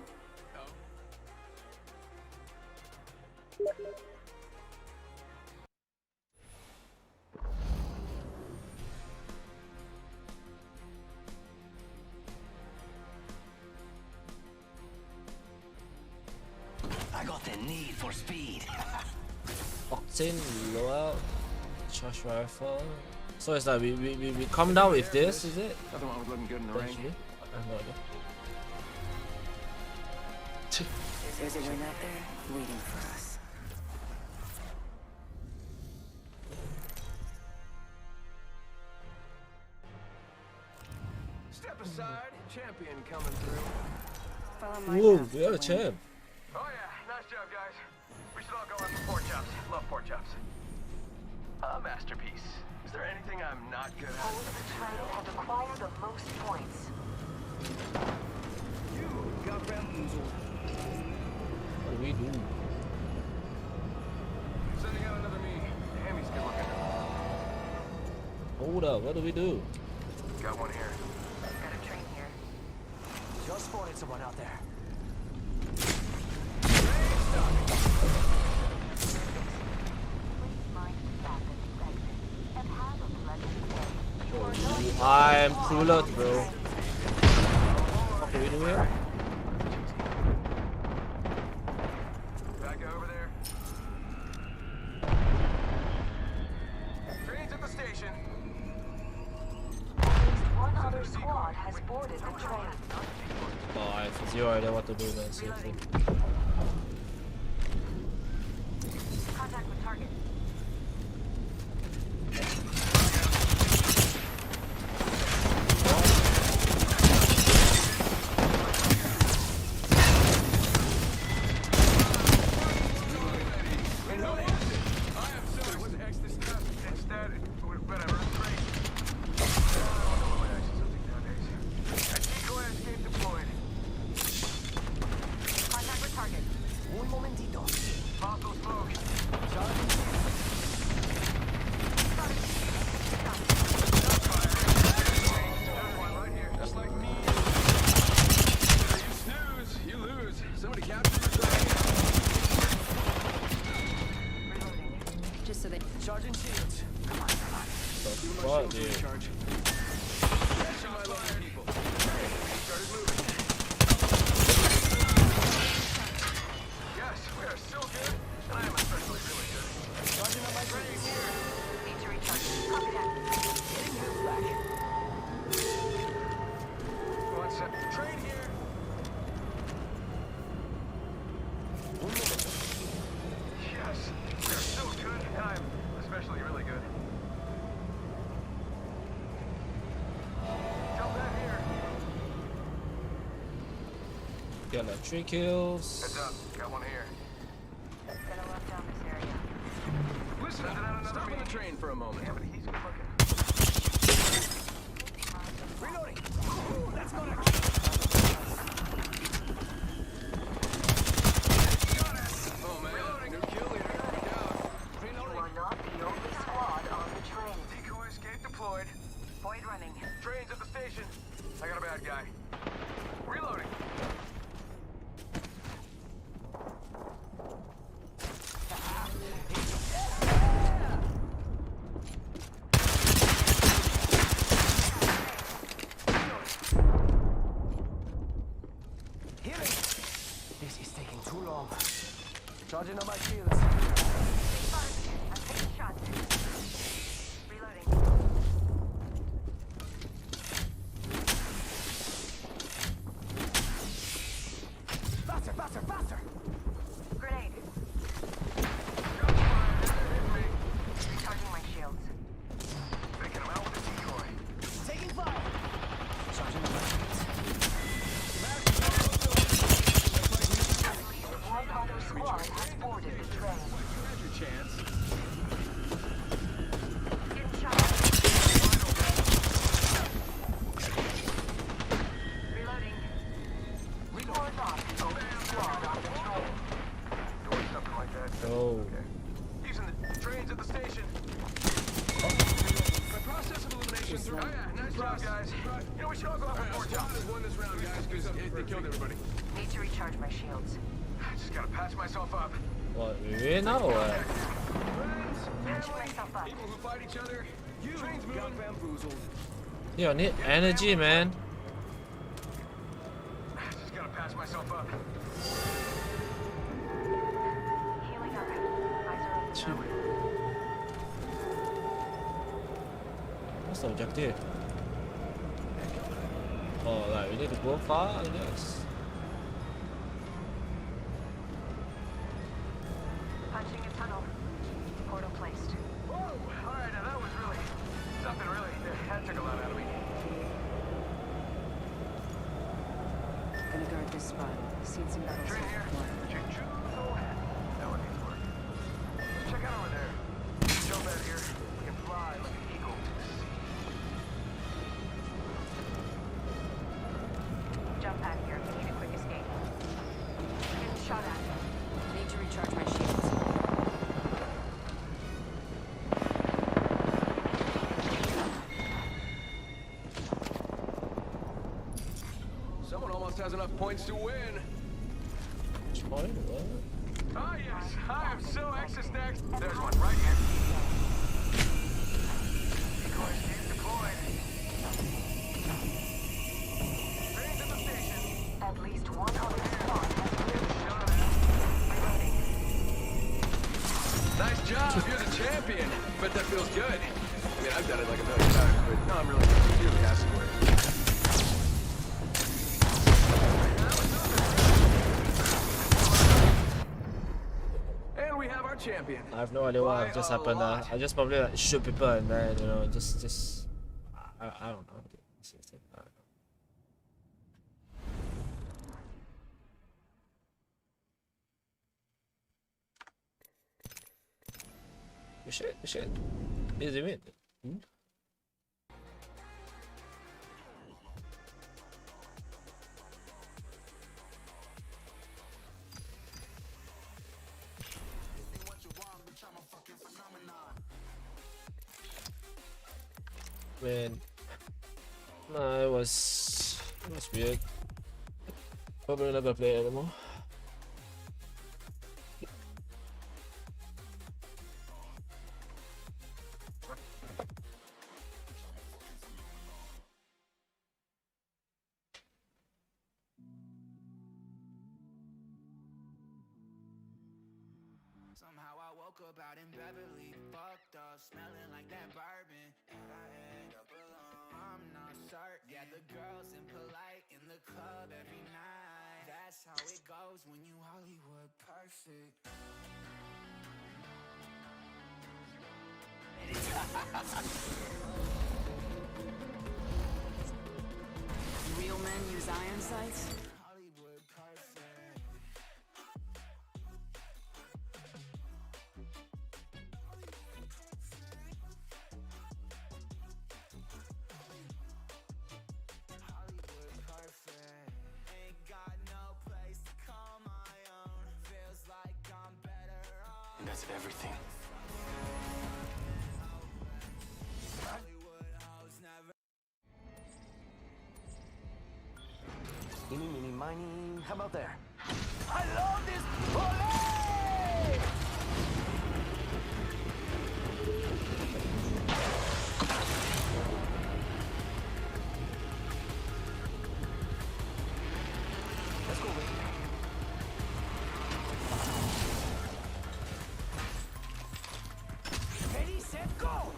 I got the need for speed.
Octane loadout, charge rifle. So it's like we come down with this, is it?
Nothing wrong with looking good in the ring.
Potentially. I have no idea.
there's a ring out there waiting for us.
Step aside, champion coming through.
Follow my
Whoa,
path
we got a
to win.
champ.
Oh yeah, nice job, guys. We should all go out for pork chops. Love pork chops. A masterpiece. Is there anything I'm not good at?
Hold the Trident and acquire the most points.
You got bamboozled.
What do we do?
Sending out another me. Damn, he's good looking.
Hold up, what do we do?
Got one here.
Got a train here.
Just spotted someone out there.
Please mind the fact that you exit.
I'm clueless, bro. What can we do here?
Back over there. Train's at the station.
One other squad has boarded the train.
Oh, I have zero idea what to do then, seriously.
Contact with target. Contact with target.
Un momentito.
Hostile smoke. Right here. Just like me. You snooze, you lose. Somebody capture the train.
Reloading.
Just so they.
Charging shields.
What, dude?
Catching my lovely people. Started moving. Yes, we are so good, and I am especially really good.
Charging on my
Train here.
Need to recharge. Copy that.
Getting hit back.
One sec. Train here. Yes, we are so good, and I am especially really good. Jump back here.
Get like 3 kills.
Heads up, got one here.
Gonna lock down this area.
Listen up, stop on the train for a moment. Yeah, but he's good looking.
Reloading. That's gonna.
Oh man, new kill leader. Down.
You are not the only squad on the train.
Decoy escape deployed.
Void running.
Train's at the station. I got a bad guy. Reloading.
Healing. This is taking too long. Charging on my shields.
Stay fast. I'm taking shots. Reloading.
Faster, faster, faster.
Grenade. Recharging my shields.
Taking him out with a decoy.
Taking fire. Charging on my shields.
One other squad has boarded the train.
You had your chance.
Getting shot. Reloading. Squad lost. Only squad on the train.
Doing something like that.
Oh.
Okay. Using the trains at the station. My process of elimination through. Oh yeah, nice job, guys. You know, we should all go out for 4 jobs. Won this round, guys, because they killed everybody.
Need to recharge my shields.
I just gotta patch myself up.
What, we win now or what?
Friends,
Patching myself up.
people who fight each other. Trains moving.
Got bamboozled.
Yo, I need energy, man.
Just gotta patch myself up.
Healing up. Eyes are open.
What's the objective? Oh, like we need to go far, I guess.
Punching a tunnel. Portal placed.
Whoa! Alright, now that was really something really. That took a lot out of me.
Gonna guard this spot. Seen some battles
Train here.
before.
That one needs work. Check out over there. Jump out here. We can fly like an eagle to the sea.
Jump out here. Need a quick escape. Getting shot at.
Need to recharge my shields.
Someone almost has enough points to win.
Which point? What?
Ah, yes. I am so X's next. There's one right here. Decoy escape deployed.
At least one other squad has cleared the zone. Reloading.
Nice job, you're the champion. Bet that feels good. I mean, I've done it like a million times, but now I'm really sincerely asking for it. And we have our champion.
I have no idea what just happened. I just probably like shoot people and then just I don't know. I don't know. We should. Easy win. Man, no, it was weird. Probably not gonna play anymore.
Somehow I woke up out in Beverly, fucked up, smelling like that bourbon, and I end up alone. I'm not certain. Yeah, the girls impolite in the club every night. That's how it goes when you Hollywood perfect.
Real men use iron sights?
Hollywood perfect. Hollywood perfect. Ain't got no place to call my own. Feels like I'm better off.
And that's everything.
Hollywood hoes never.
Eeny, meeny, miny. How about there? I love this bullet! Let's go, Rick. Ready, set, go!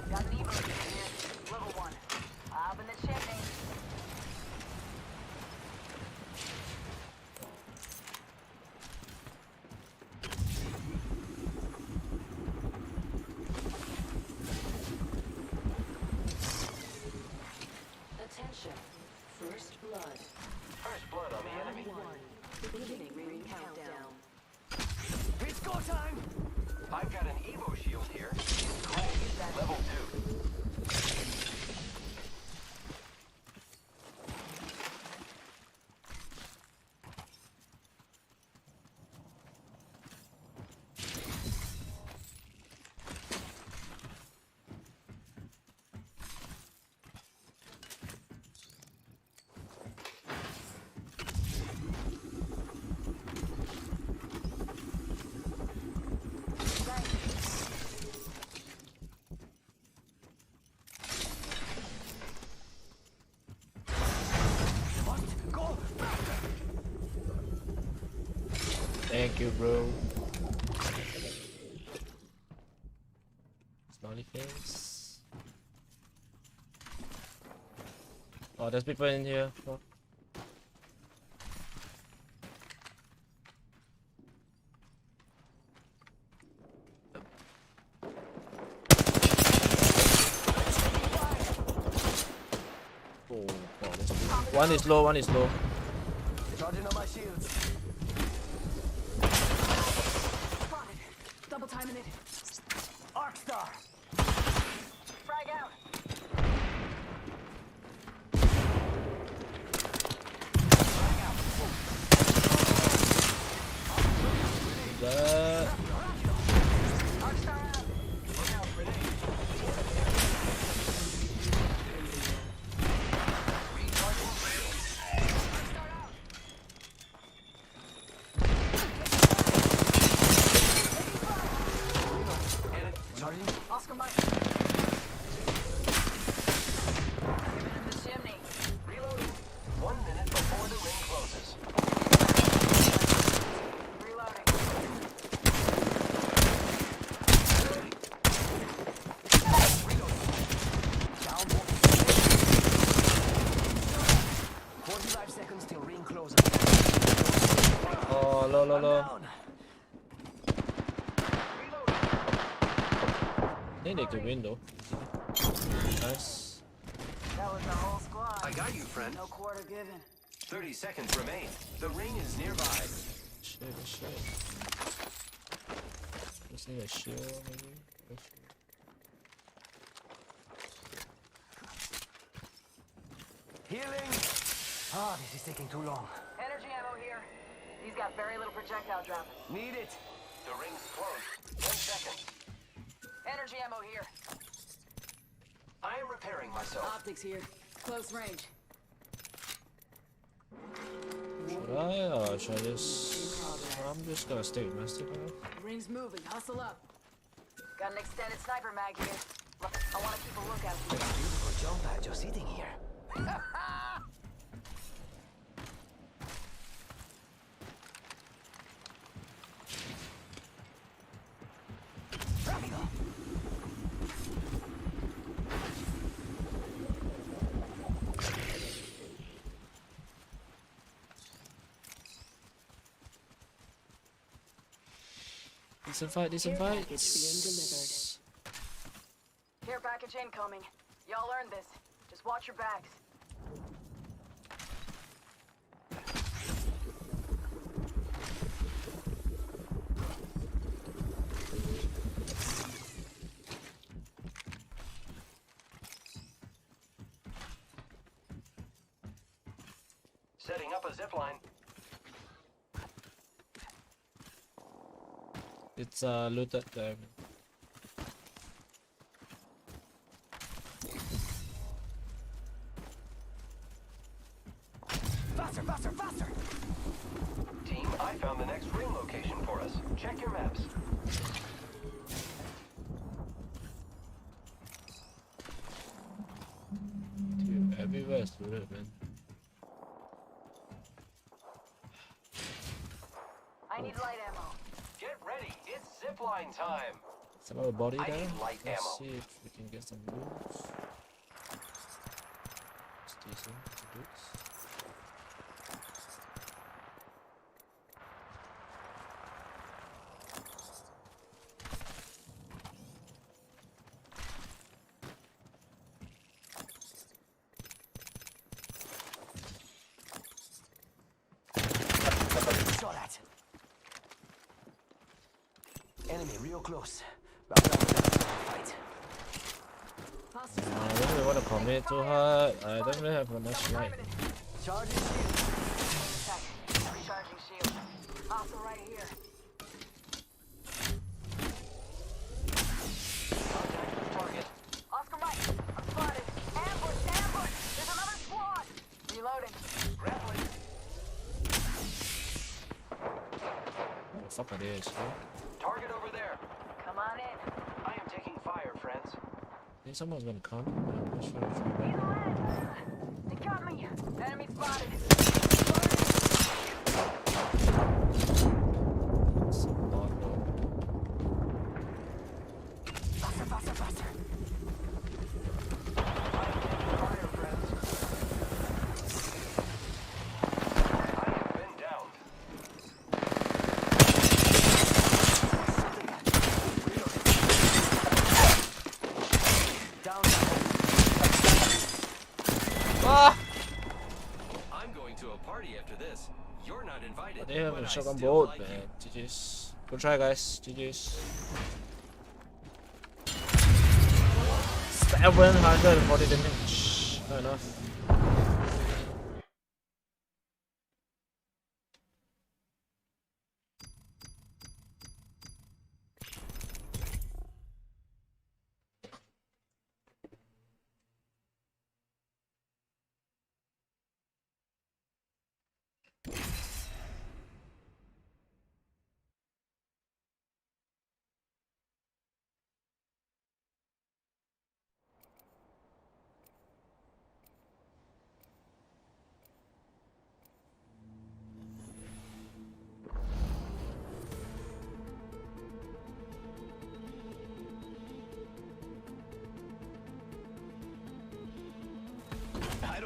Got an Evo here. Level 1. Up in the chimney.
Attention. First blood.
First blood on the enemy.
Beginning ring countdown.
It's go time! I've got an Evo shield here. Cool. Level 2.
Thank you, bro. Smiley face. Oh, there's people in here. Oh. Oh, wow, there's people. One is low, one is low.
Charging on my shields.
Spotted. Double timing it.
Arcstar!
Frag out.
That.
Oscar Mike. Giving him the chimney.
Reloading. 1 minute before the ring closes.
Reloading.
Oh, low. I think they could win though. Nice.
That was the whole squad.
I got you, friend.
No quarter given.
30 seconds remain. The ring is nearby.
Shit. Just need a shield maybe.
Healing. Ah, this is taking too long.
Energy ammo here. He's got very little projectile drop.
Need it. The ring's closed. 10 seconds.
Energy ammo here.
I am repairing myself.
Optics here. Close range.
Should I or should I just? I'm just gonna stay with Master.
Ring's moving. Hustle up. Got an extended sniper mag here. I want to keep a lookout for you.
Beautiful jump pad just sitting here.
Decent fight.
Care package incoming. Y'all earned this. Just watch your backs.
Setting up a zip line.
It's looted there.
Faster! Team, I found the next ring location for us. Check your maps.
Dude, everywhere is looted, man.
I need light ammo.
Get ready, it's zipline time.
Some other body
I
there.
need light
Let's
ammo.
see if we can get some loot. It's decent. Loots.
Saw that. Enemy real close. Fight.
I don't really want to commit too hard. I don't really have much light.
Charging shield.
Check. Recharging shield. Also right here.
Contact with target.
Oscar Mike. I'm spotted. Ambush! There's another squad! Reloading.
Grappling.
What the fuck are these?
Target over there.
Come on in.
I am taking fire, friends.
I think someone's gonna come. I'm just trying to try
Need a land. They got me. Enemy spotted.
some bot though.
Faster. I am taking fire, friends. I have been down. Down.
Ah!
I'm going to a party after this. You're not invited.
They have
but
a
I
shotgun
still
bolt,
like
man.
you.
GG's. Good try, guys. GG's. 740 damage. Not enough.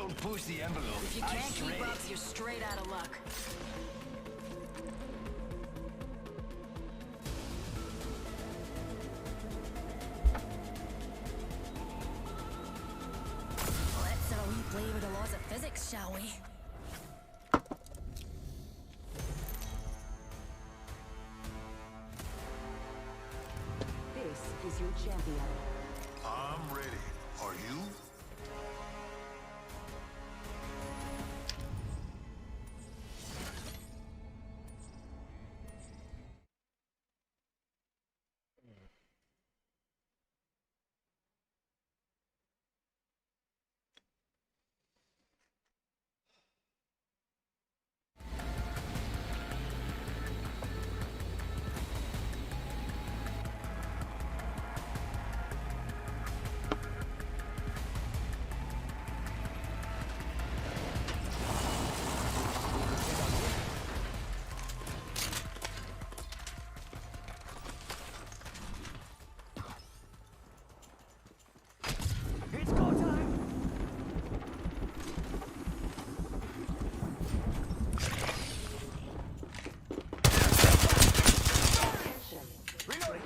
don't push the envelope,
If you can't keep up, you're straight out of luck. Let's have a wee play with the laws of physics, shall we?
This is your champion.
I'm ready. Are you?
It's go time! Reloading!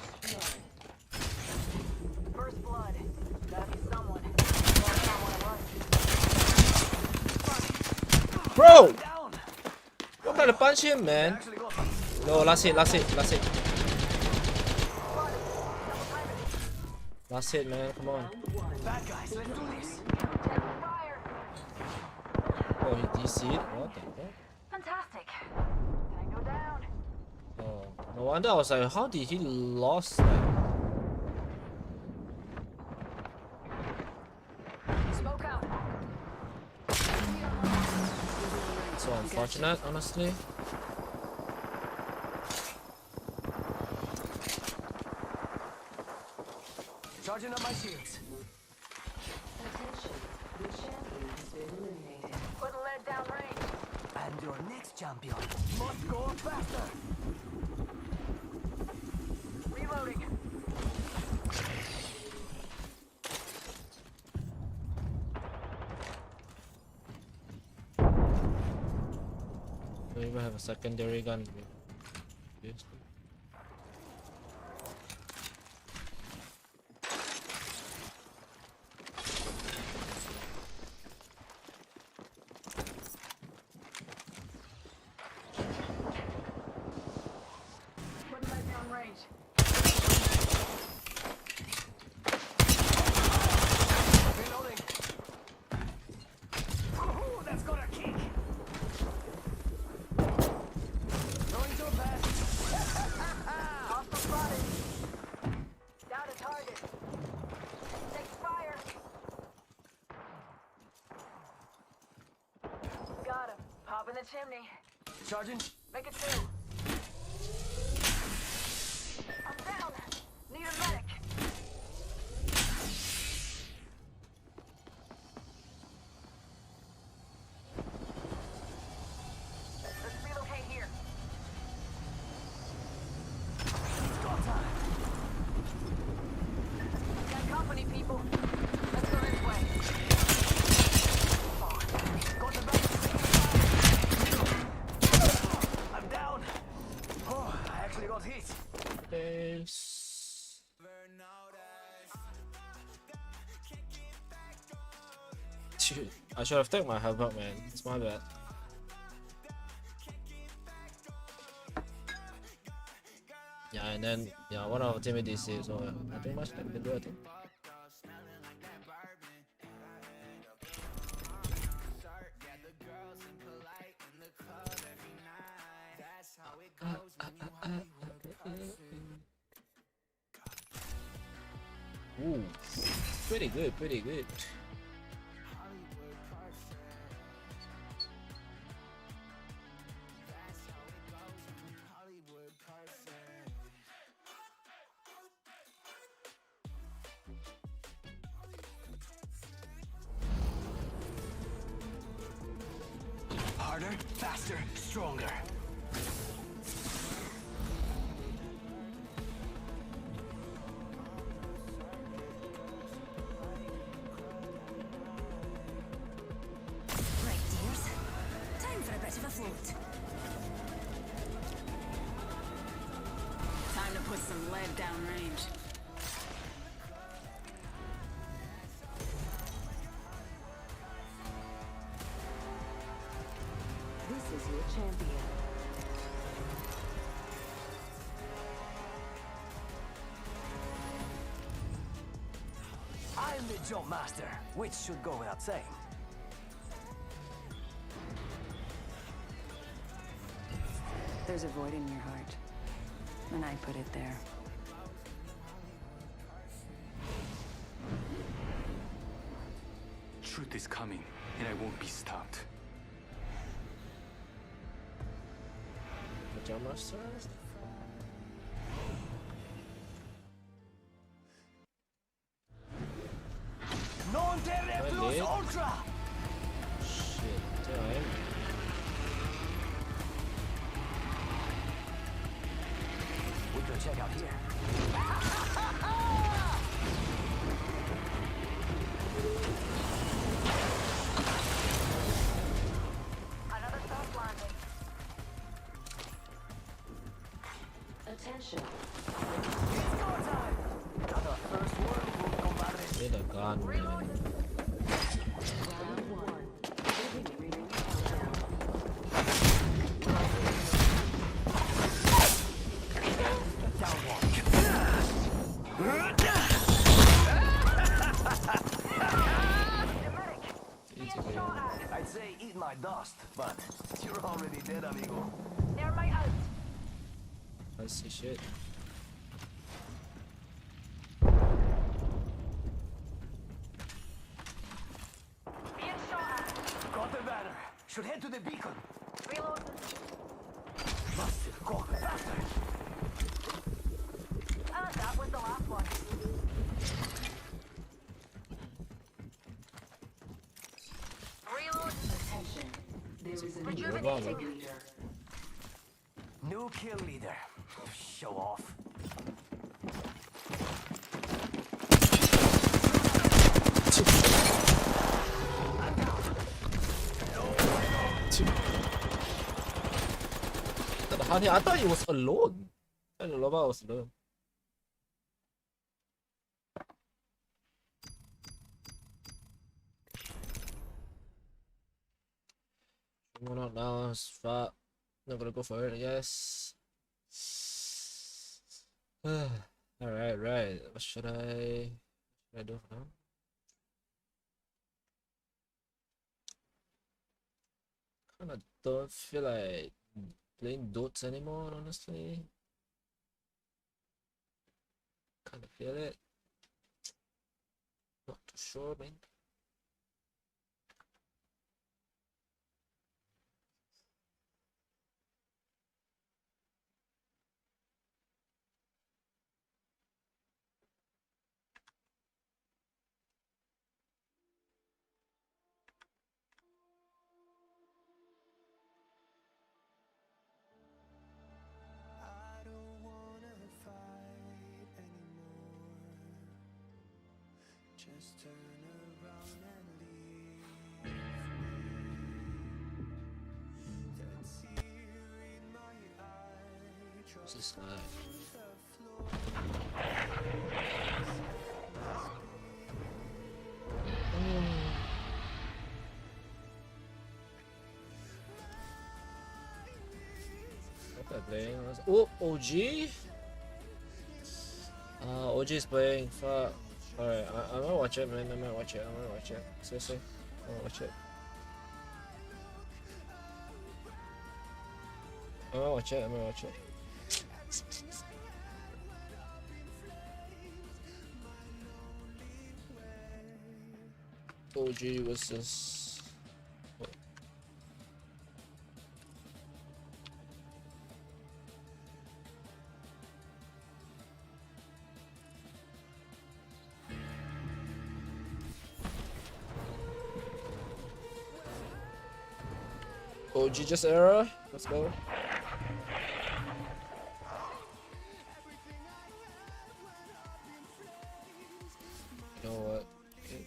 First blood. Gotta be someone.
Bro!
Down!
Don't try to punch him, man.
Actually got
No, last hit, last hit, last hit. Last hit, man. Come on.
bad guys. Let's do this.
Fire.
Oh, he DC'd? What the fuck?
Fantastic. Tango down.
Oh, no wonder I was like, how did he lost that?
Smoke out.
So unfortunate, honestly.
Charging up my shields.
Putting lead down range.
And your next champion must go faster.
Reloading.
We even have a secondary gun. Yes.
Putting lead down range.
Reloading. Ooh, that's got a kick. Going too fast.
Hostile spotted. Down to target. Take fire. Got him. Pop in the chimney.
Charging.
Make it two. I'm down. Need a medic. Let's relocate here.
Go time.
Got company, people. Let's go this way.
Got the back. I'm down. Oh, I actually got hit.
Yes. Dude, I should have taken my health up, man. It's my bad. Yeah, and then one of our teammates DC, so nothing much that we can do, I think. Ooh, pretty good, pretty good.
Harder, faster, stronger.
lead downrange.
This is your champion.
I'm the jump master, which should go without saying.
There's a void in your heart, and I put it there.
Truth is coming, and I won't be stopped.
The Jump Master?
Non terre
Wait,
plus
dude.
ultra!
Shit, damn.
We could check out here.
Another soft landing. Attention.
It's go time! Another first world will combat.
Need a gun, man.
Round one. Beginning ring countdown.
Down one.
Easy game.
I'd say eat my dust, but you're already dead, amigo.
Near my out.
I see shit.
Being shot at.
Got the banner. Should head to the beacon.
Reload.
Busted. Go faster.
Ah, that was the last one. Reload.
Attention. There is a
Rejuvenating.
leader.
New kill leader. Show off.
Honey, I thought he was alone. I don't know about I was alone. Going out now, it's fat. Not gonna go for it, I guess. Alright, right. What should I do for now? Kinda don't feel like playing Dota anymore, honestly. Kinda feel it. Not too sure, man.
I don't wanna fight anymore. Just turn around and leave me. That tear in my eye.
What's this guy? What am I playing? Oh, OG? OG is playing. Fuck. Alright, I'm gonna watch it, man. I'm gonna watch it. Seriously. I'm gonna watch it. I'm gonna watch it. OG versus... OG just error. Let's go. You know what? Okay.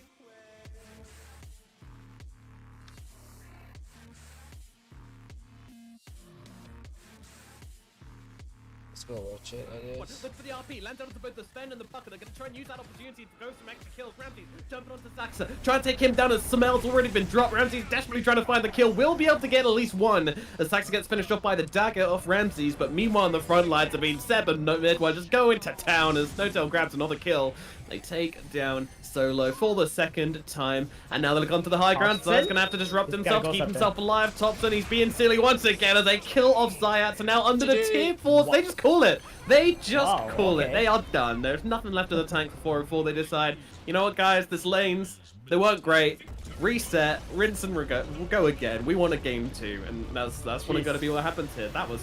Let's go watch it, I guess.
Look for the RP, lands onto both the Sven and the Bucket. They're going to try and use that opportunity to go some extra kills. Ramsey's jumping onto Saxa, trying to take him down as Samel's already been dropped. Ramsey's desperately trying to find the kill. Will be able to get at least one as Saxa gets finished off by the dagger off Ramsey's. But meanwhile, on the front lines have been Seb and Midway just going to town as Notel grabs another kill. They take down Solo for the second time, and now they're gone to the high ground. Zayat's gonna have to disrupt himself, keep himself alive. Thompson, he's being silly once again as they kill off Zayat. So now under the tier 4s, they just call it. They just call it. They are done. There's nothing left of the tank for 4 and 4. They decide, you know what, guys, this lanes, they weren't great. Reset, rinse and we'll go again. We want a game 2, and that's what going to be what happens here. That was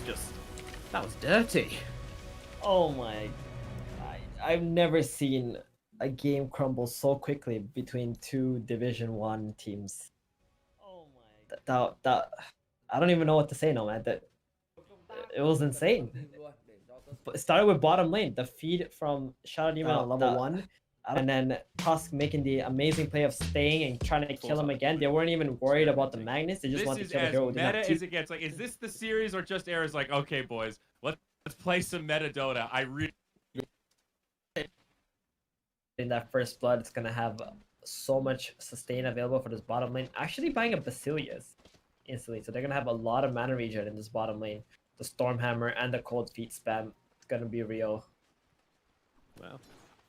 dirty.
Oh my! I've never seen a game crumble so quickly between 2 Division 1 teams. Oh my! That I don't even know what to say now, man. That it was insane. It started with bottom lane, the feed from Shadow Demon on level 1, and then Tusk making the amazing play of staying and trying to kill him again. They weren't even worried about the Magnus. They just wanted to kill the hero.
Meta as it gets. Like, is this the series or just Era's like, okay, boys, let's play some meta Dota? I really.
In that first blood, it's gonna have so much sustain available for this bottom lane. Actually buying a Basilius instantly, so they're gonna have a lot of mana regen in this bottom lane. The Stormhammer and the Cold Feet spam, it's gonna be real.
Wow.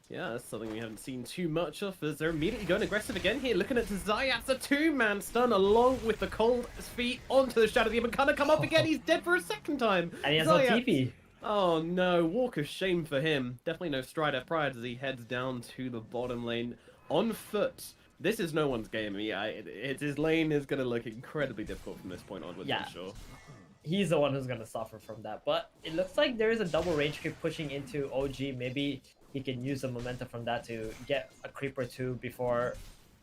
Yeah, that's something we haven't seen too much of, as they're immediately going aggressive again here, looking at Zayat's a 2-man stun along with the Cold Feet onto the Shadow Demon. Gonna come up again, he's dead for a second time.
And he has no TP.
Oh no, walk of shame for him. Definitely no Strider Pride as he heads down to the bottom lane on foot. This is no one's game. Yeah, his lane is going to look incredibly difficult from this point onwards, I'm sure.
He's the one who's going to suffer from that. But it looks like there is a double range creep pushing into OG. Maybe he can use the momentum from that to get a creep or 2 before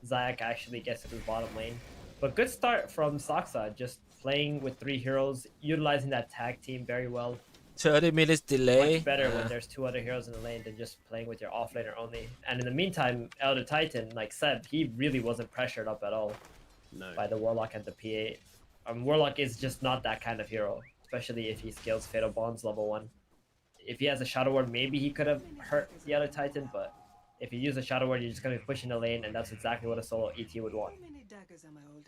Zayak actually gets to the bottom lane. But good start from Saxa, just playing with 3 heroes, utilizing that tag team very well.
30 minutes delay.
Much better when there's 2 other heroes in the lane than just playing with your offlaner only. And in the meantime, Elder Titan, like Seb, he really wasn't pressured up at all by the Warlock and the PA. Warlock is just not that kind of hero, especially if he scales Fatal Bonds level 1. If he has a Shadow Ward, maybe he could have hurt the other Titan, but if you use a Shadow Ward, you're just going to be pushing the lane, and that's exactly what a solo ET would want.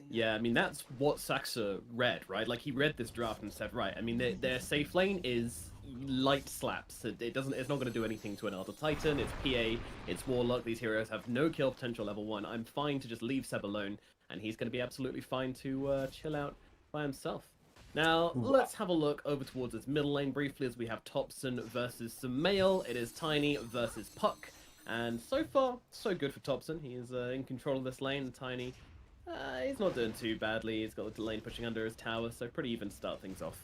Yeah, I mean, that's what Saxa read, right? Like, he read this draft and said, right, I mean, their safe lane is light slaps. It's not going to do anything to an Elder Titan. It's PA, it's Warlock. These heroes have no kill potential level 1. I'm fine to just leave Seb alone, and he's going to be absolutely fine to chill out by himself. Now, let's have a look over towards this middle lane briefly as we have Thompson versus Sumail. It is Tiny versus Puck. And so far, so good for Thompson. He is in control of this lane. Tiny, he's not doing too badly. He's got the lane pushing under his tower, so pretty even start things off.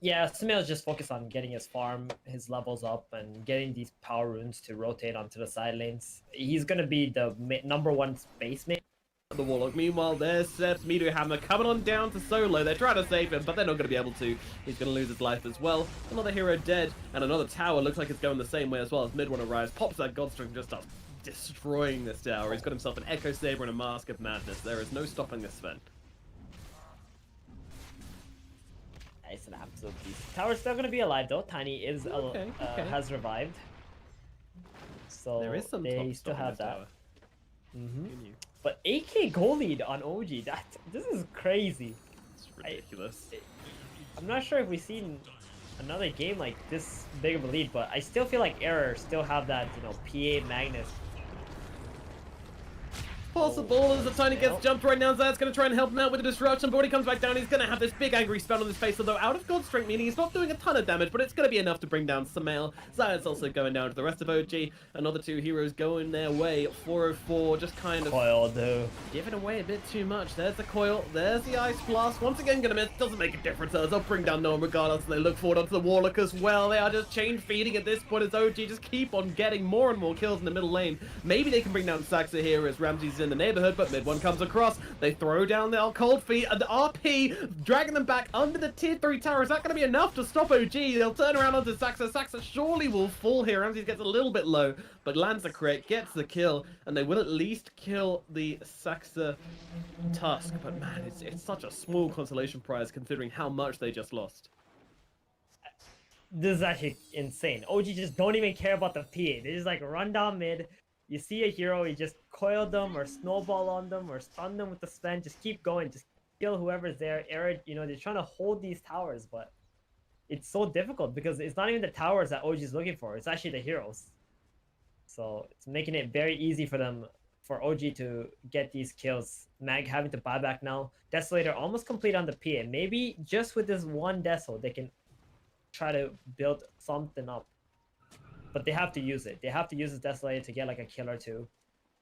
Yeah, Sumail's just focused on getting his farm, his levels up, and getting these power runes to rotate onto the side lanes. He's going to be the #1 space mate.
The Warlock, meanwhile, there's Seb's Meteor Hammer coming on down to Solo. They're trying to save him, but they're not going to be able to. He's going to lose his life as well. Another hero dead, and another tower looks like it's going the same way as well as Mid one arrives. Pops that Godstring, just starts destroying this tower. He's got himself an Echo Saber and a Mask of Madness. There is no stopping this Sven.
It's an absolute beast. Tower's still going to be alive though. Tiny is has revived. So
there is some
they still have that.
Tower.
But 8k goal lead on OG, this is crazy.
It's ridiculous.
I'm not sure if we've seen another game like this big of a lead, but I still feel like Error still have that, PA Magnus.
Possible as the Tiny gets jumped right now. Zayat's going to try and help him out with the disruption, but when he comes back down, he's going to have this big angry spell on his face, although out of God Strength, meaning he's not doing a ton of damage, but it's going to be enough to bring down Sumail. Zayat's also going down to the rest of OG. Another 2 heroes going their way. 404, just kind of
coil, though.
Giving away a bit too much. There's the coil, there's the Ice Blast. Once again, going to miss. Doesn't make a difference, as they'll bring down no one regardless, and they look forward onto the Warlock as well. They are just chain feeding at this point as OG just keep on getting more and more kills in the middle lane. Maybe they can bring down Saxa here as Ramsey's in the neighborhood, but Mid one comes across. They throw down their Cold Feet and the RP, dragging them back under the tier 3 tower. Is that going to be enough to stop OG? They'll turn around onto Saxa. Saxa surely will fall here. Ramsey gets a little bit low, but lands a crit, gets the kill, and they will at least kill the Saxa Tusk. But man, it's such a small consolation prize considering how much they just lost.
this is actually insane. OG just don't even care about the PA. They just like run down mid. You see a hero, you just coil them or snowball on them or stun them with the spend. Just keep going. Just kill whoever's there. Error, you know, they're trying to hold these towers, but it's so difficult because it's not even the towers that OG is looking for. It's actually the heroes. So it's making it very easy for them, for OG to get these kills. Mag having to buy back now. Desolator almost complete on the PA. Maybe just with this one Deso, they can try to build something up. But they have to use it. They have to use this Desolator to get like a kill or two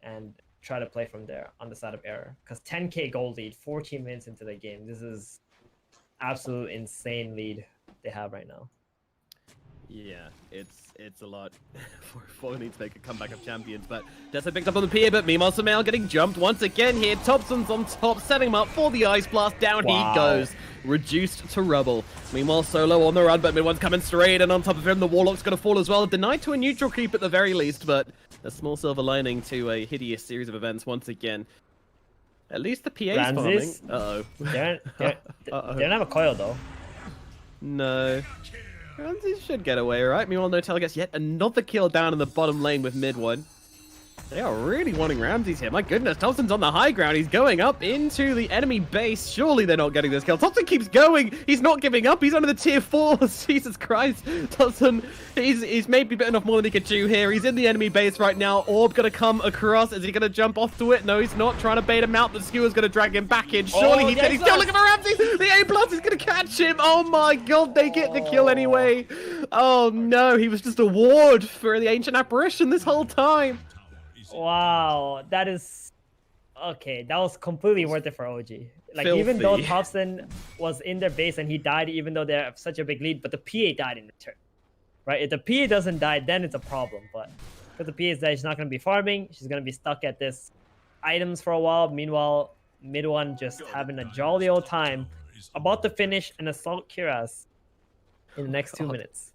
and try to play from there on the side of Error. Because 10k gold lead, 14 minutes into the game. This is absolute insane lead they have right now.
Yeah, it's a lot for need to make a comeback of champions, but Dessa picked up on the pier, but meanwhile Sumail getting jumped once again here. Thompson's on top, setting him up for the Ice Blast. Down he goes, reduced to rubble. Meanwhile Solo on the run, but mid-one's coming straight, and on top of him the Warlock's gonna fall as well. Denied to a neutral creep at the very least, but a small silver lining to a hideous series of events once again. At least the PA's farming. Uh-oh.
They don't have a coil though.
No. Ramsey should get away, right? Meanwhile, Notel gets yet another kill down in the bottom lane with mid one. They are really wanting Ramses here. My goodness, Thompson's on the high ground. He's going up into the enemy base. Surely they're not getting this kill. Thompson keeps going. He's not giving up. He's under the tier 4s. Jesus Christ. Thompson, he's maybe bitten off more than he could chew here. He's in the enemy base right now. Orb gonna come across. Is he gonna jump off to it? No, he's not. Trying to bait him out. The skewer's gonna drag him back in. Surely he did. He's still looking for Ramses. The A+ is gonna catch him. Oh my god, they get the kill anyway. Oh no, he was just a ward for the Ancient Apparition this whole time.
Wow, that is okay. That was completely worth it for OG. Like
Filthy.
even though Thompson was in their base and he died, even though they have such a big lead, but the PA died in return, right? If the PA doesn't die, then it's a problem. But because the PA is dead, she's not going to be farming. She's going to be stuck at this items for a while. Meanwhile, mid one just having a jolly old time, about to finish and assault Kiraz in the next 2 minutes.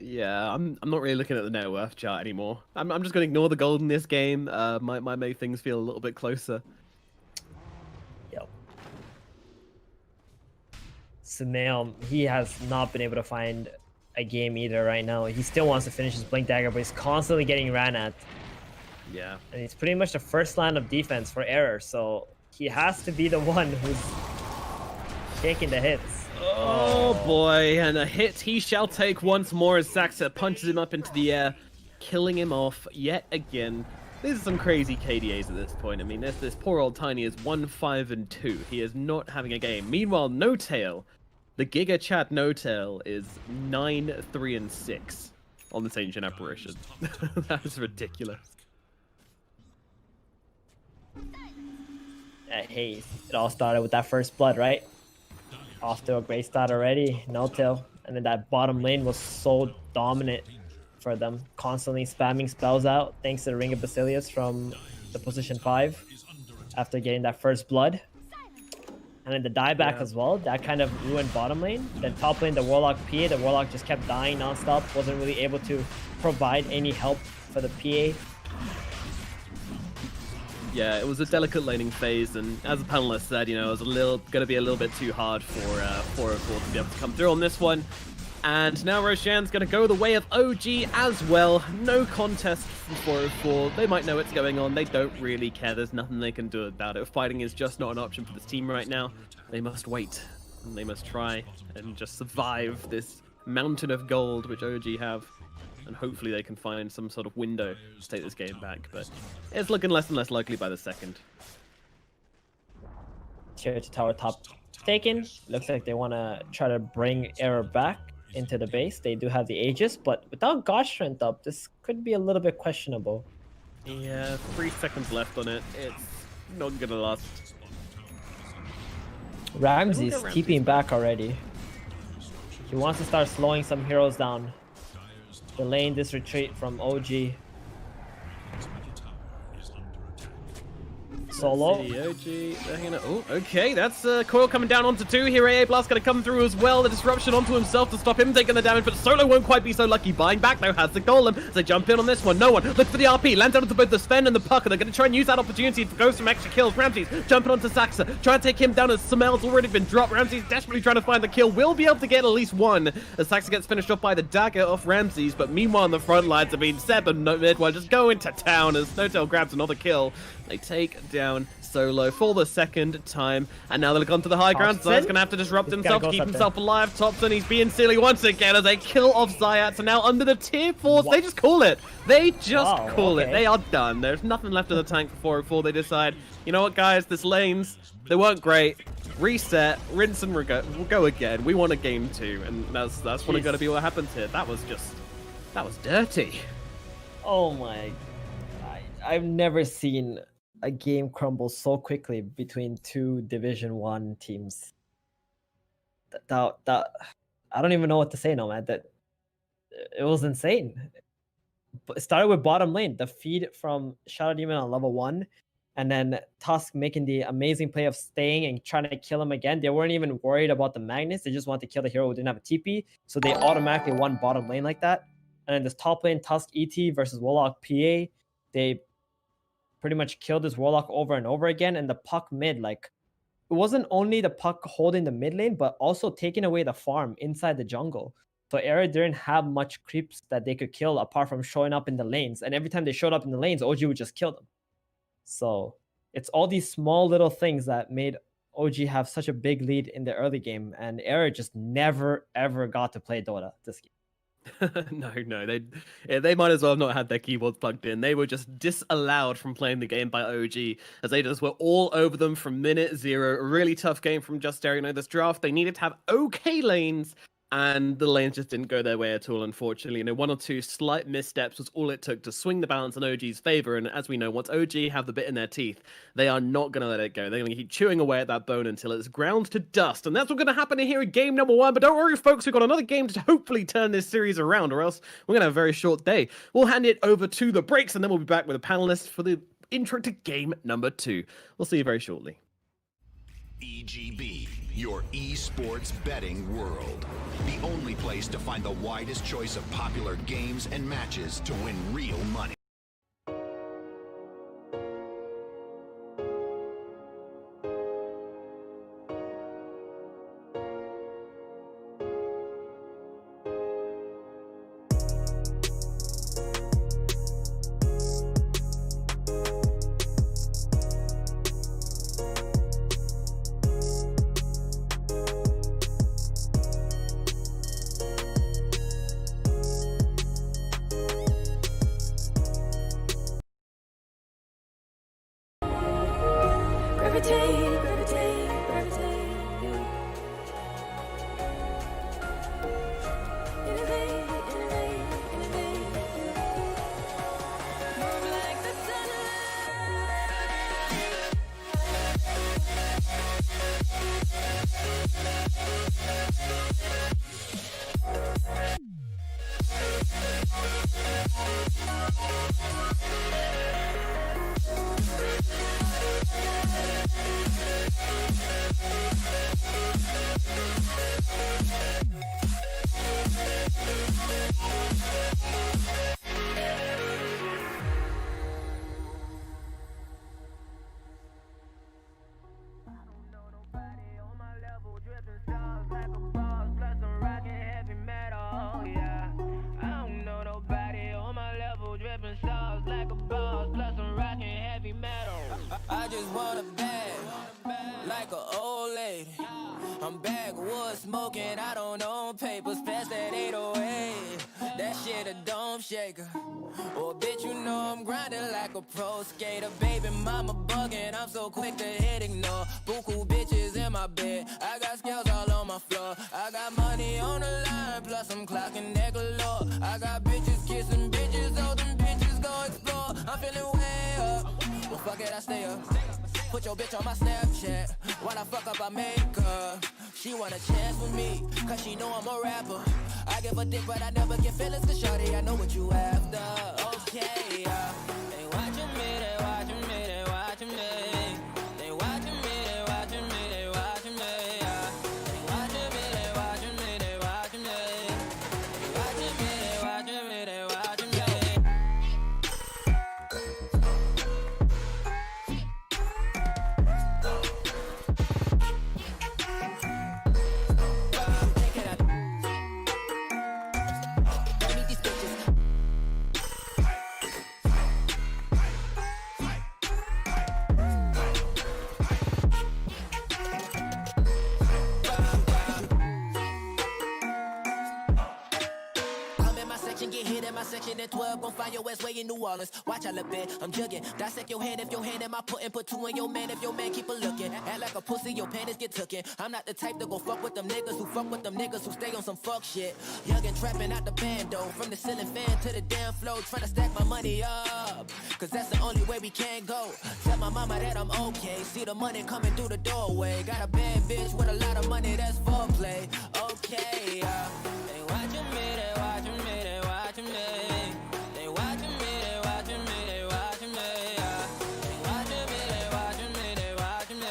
Yeah, I'm not really looking at the net worth chart anymore. I'm just going to ignore the gold in this game. Might make things feel a little bit closer.
Yep. Sumail, he has not been able to find a game either right now. He still wants to finish his Blink Dagger, but he's constantly getting ran at.
Yeah.
And he's pretty much the first line of defense for Error, so he has to be the one who's taking the hits.
Oh boy, and a hit he shall take once more as Saxa punches him up into the air, killing him off yet again. These are some crazy KDAs at this point. I mean, this poor old Tiny is 1-5-2. He is not having a game. Meanwhile, No Tail, the Giga Chat No Tail, is 9-3-6 on this Ancient Apparition. That is ridiculous.
Hey, it all started with that first blood, right? Off to a great start already, No Tail. And then that bottom lane was so dominant for them. Constantly spamming spells out thanks to the Ring of Basilius from the position 5 after getting that first blood. And then the dieback as well, that kind of ruined bottom lane. Then top lane, the Warlock PA, the Warlock just kept dying non-stop, wasn't really able to provide any help for the PA.
Yeah, it was a delicate laning phase, and as the panelist said, you know, it was going to be a little bit too hard for 404 to be able to come through on this one. And now Roshan's going to go the way of OG as well. No contest from 404. They might know what's going on. They don't really care. There's nothing they can do about it. Fighting is just not an option for this team right now. They must wait, and they must try and just survive this mountain of gold which OG have. And hopefully they can find some sort of window to take this game back, but it's looking less and less likely by the second.
Tier to tower top taken. Looks like they want to try to bring Error back into the base. They do have the Aegis, but without God Strength up, this could be a little bit questionable.
Yeah, 3 seconds left on it. It's not gonna last.
Ramsey's keeping back already. He wants to start slowing some heroes down. Delaying this retreat from OG. Solo.
OG, they're gonna. Oh, okay. That's Coil coming down onto 2. Here, AA Blast gonna come through as well. The disruption onto himself to stop him taking the damage, but Solo won't quite be so lucky. Buying back though has the golem as they jump in on this one. No one. Look for the RP. Lands out onto both the Sven and the Pucker. They're gonna try and use that opportunity to go some extra kills. Ramsey's jumping onto Saxa, trying to take him down as Samel's already been dropped. Ramsey's desperately trying to find the kill. Will be able to get at least one as Saxa gets finished off by the dagger off Ramsey's, but meanwhile on the front lines, I mean, Seb and Midwell just go into town as Snowtail grabs another kill. They take down Solo for the second time, and now they've gone to the high ground. Zayat's gonna have to disrupt himself to keep himself alive. Thompson, he's being silly once again as they kill off Zayat. So now under the tier 4, they just call it. They just call it. They are done. There's nothing left in the tank for 404. They decide, you know what, guys, this lanes, they weren't great. Reset, rinse and we'll go again. We want a game 2, and that's what it's gonna be what happens here. That was dirty.
Oh my! I've never seen a game crumble so quickly between 2 Division 1 teams. That I don't even know what to say now, man. That it was insane. It started with bottom lane, the feed from Shadow Demon on level 1, and then Tusk making the amazing play of staying and trying to kill him again. They weren't even worried about the Magnus. They just wanted to kill the hero who didn't have a TP, so they automatically won bottom lane like that. And then this top lane, Tusk ET versus Warlock PA, they pretty much killed this Warlock over and over again. And the Puck mid, like, it wasn't only the Puck holding the mid lane, but also taking away the farm inside the jungle. So Era didn't have much creeps that they could kill apart from showing up in the lanes. And every time they showed up in the lanes, OG would just kill them. So it's all these small little things that made OG have such a big lead in the early game. And Era just never, ever got to play Dota this game.
No, they might as well have not had their keyboards plugged in. They were just disallowed from playing the game by OG, as they just were all over them from minute 0. A really tough game from Just Dare. You know, this draft, they needed to have okay lanes, and the lanes just didn't go their way at all, unfortunately. You know, 1 or 2 slight missteps was all it took to swing the balance in OG's favor, and as we know, once OG have the bit in their teeth, they are not going to let it go. They're going to keep chewing away at that bone until it's ground to dust, and that's what's going to happen here in game number 1. But don't worry, folks, we've got another game to hopefully turn this series around, or else we're going to have a very short day. We'll hand it over to the breaks, and then we'll be back with the panelists for the intro to game number 2. We'll see you very shortly.
EGB, your esports betting world. The only place to find the widest choice of popular games and matches to win real money.
I just want a bag, like an old lady. I'm backwoods smoking, I don't own papers, past that 808. That shit a dome shaker. Oh, bitch, you know I'm grinding like a pro skater. Baby mama bugging, I'm so quick to hit ignore. Buku bitches in my bed, I got scales all on my floor. I got money on the line, plus I'm clocking that galore. I got bitches kissing bitches, oh, them bitches go explore. I'm feeling way up, well fuck it, I stay up. Put your bitch on my Snapchat. When I fuck up, I make her. She want a chance with me, cause she know I'm a rapper. I give a dick, but I never get feelings, cause shawty, I know what you after. Okay, they watching me, they watching me, they watching me. 11 and 12, gon' find your ass way in New Orleans. Watch out, little bit, I'm jugging. Dissect your hand if your hand in my putting. Put 2 in your man if your man keep a looking. Act like a pussy, your panties get tooken. I'm not the type to go fuck with them niggas who fuck with them niggas who stay on some fuck shit. Young and trapping out the bando. From the ceiling fan to the damn floor, trying to stack my money up. Cause that's the only way we can go. Tell my mama that I'm okay. See the money coming through the doorway. Got a bad bitch with a lot of money, that's foreplay. Okay, they watching me, they watching me, they watching me. They watching me, they watching me, they watching me. They watching me, they watching me, they watching me.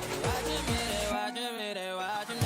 They watching me, they watching me, they watching me.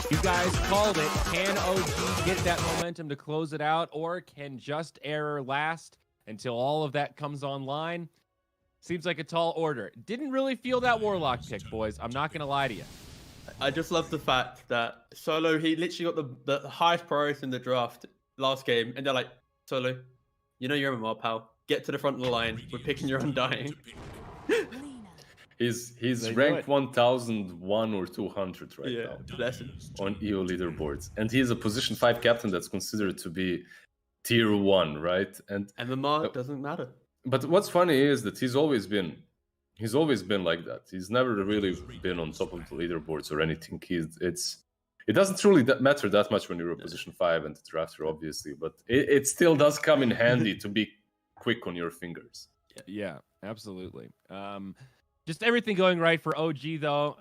You guys called it. Can OG get that momentum to close it out, or can just error last until all of that comes online? Seems like a tall order. Didn't really feel that Warlock pick, boys. I'm not going to lie to you.
I just love the fact that Solo, he literally got the highest priority in the draft last game, and they're like, Solo, you know you're MMR, pal. Get to the front of the line. We're picking your Undying.
He's ranked 1001 or 200 right now on EO leaderboards, and he's a position 5 captain that's considered to be tier 1, right? And
MMR doesn't matter.
But what's funny is that he's always been like that. He's never really been on top of the leaderboards or anything. It doesn't really matter that much when you're a position 5 and the drafter, obviously, but it still does come in handy to be quick on your fingers.
Yeah, absolutely. Just everything going right for OG, though.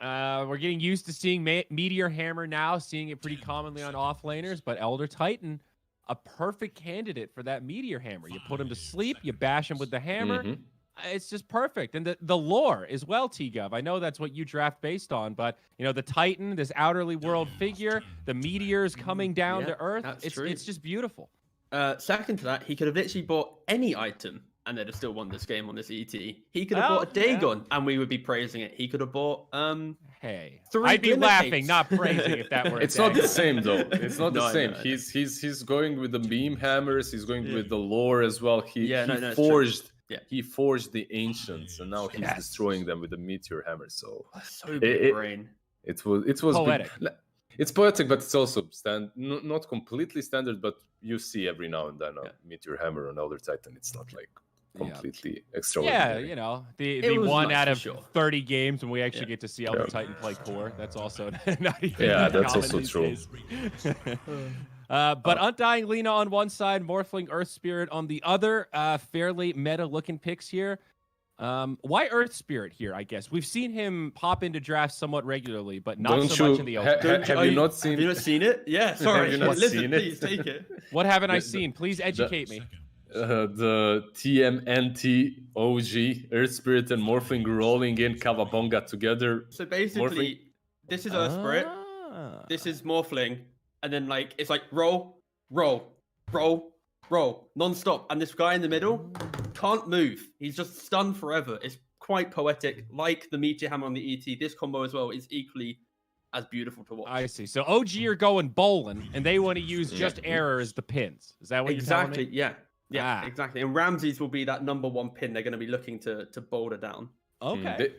We're getting used to seeing Meteor Hammer now, seeing it pretty commonly on offlaners, but Elder Titan, a perfect candidate for that Meteor Hammer. You put him to sleep, you bash him with the hammer.
Mm-hmm.
It's just perfect. And the lore as well, T-Gov. I know that's what you draft based on, but, you know, the Titan, this outerly world figure, the meteors coming down to Earth, it's just beautiful.
Second to that, he could have literally bought any item and they'd have still won this game on this ET. He could have bought a Dagon and we would be praising it. He could have bought
hey,
3
I'd be laughing,
cakes.
not praising if that were.
It's not the same though. It's not the same.
No.
He's going with the beam hammers. He's going with the lore as well. He forged.
Yeah.
He forged the ancient, and now he's destroying them with the meteor hammer. So
big brain.
It was
poetic.
It's poetic, but it's also not completely standard. But you see every now and then a meteor hammer on Elder Titan. It's not like completely extraordinary.
Yeah, you know, the one out of 30 games when we actually get to see Elder Titan play core. That's also not even
that's
common
also
these
true.
days. But Undying Lina on one side, Morphling Earth Spirit on the other. Fairly meta-looking picks here. Why Earth Spirit here, I guess? We've seen him pop into drafts somewhat regularly, but not so much in the open.
Have you not seen
it? Yeah, sorry.
Have you not
Listen,
seen
please
it?
take it.
What haven't I seen? Please educate me.
The TMNT OG Earth Spirit and Morphling rolling in Kawabonga together.
So basically, this is Earth Spirit, this is Morphling, and then like it's like roll, roll, non-stop. And this guy in the middle can't move. He's just stunned forever. It's quite poetic. Like the Meteor Hammer on the ET, this combo as well is equally as beautiful to watch.
I see. So OG are going bowling, and they want to use just error as the pins. Is that what you're telling me?
Yeah, exactly. And Ramses will be that #1 pin they're going to be looking to boulder down.
Okay.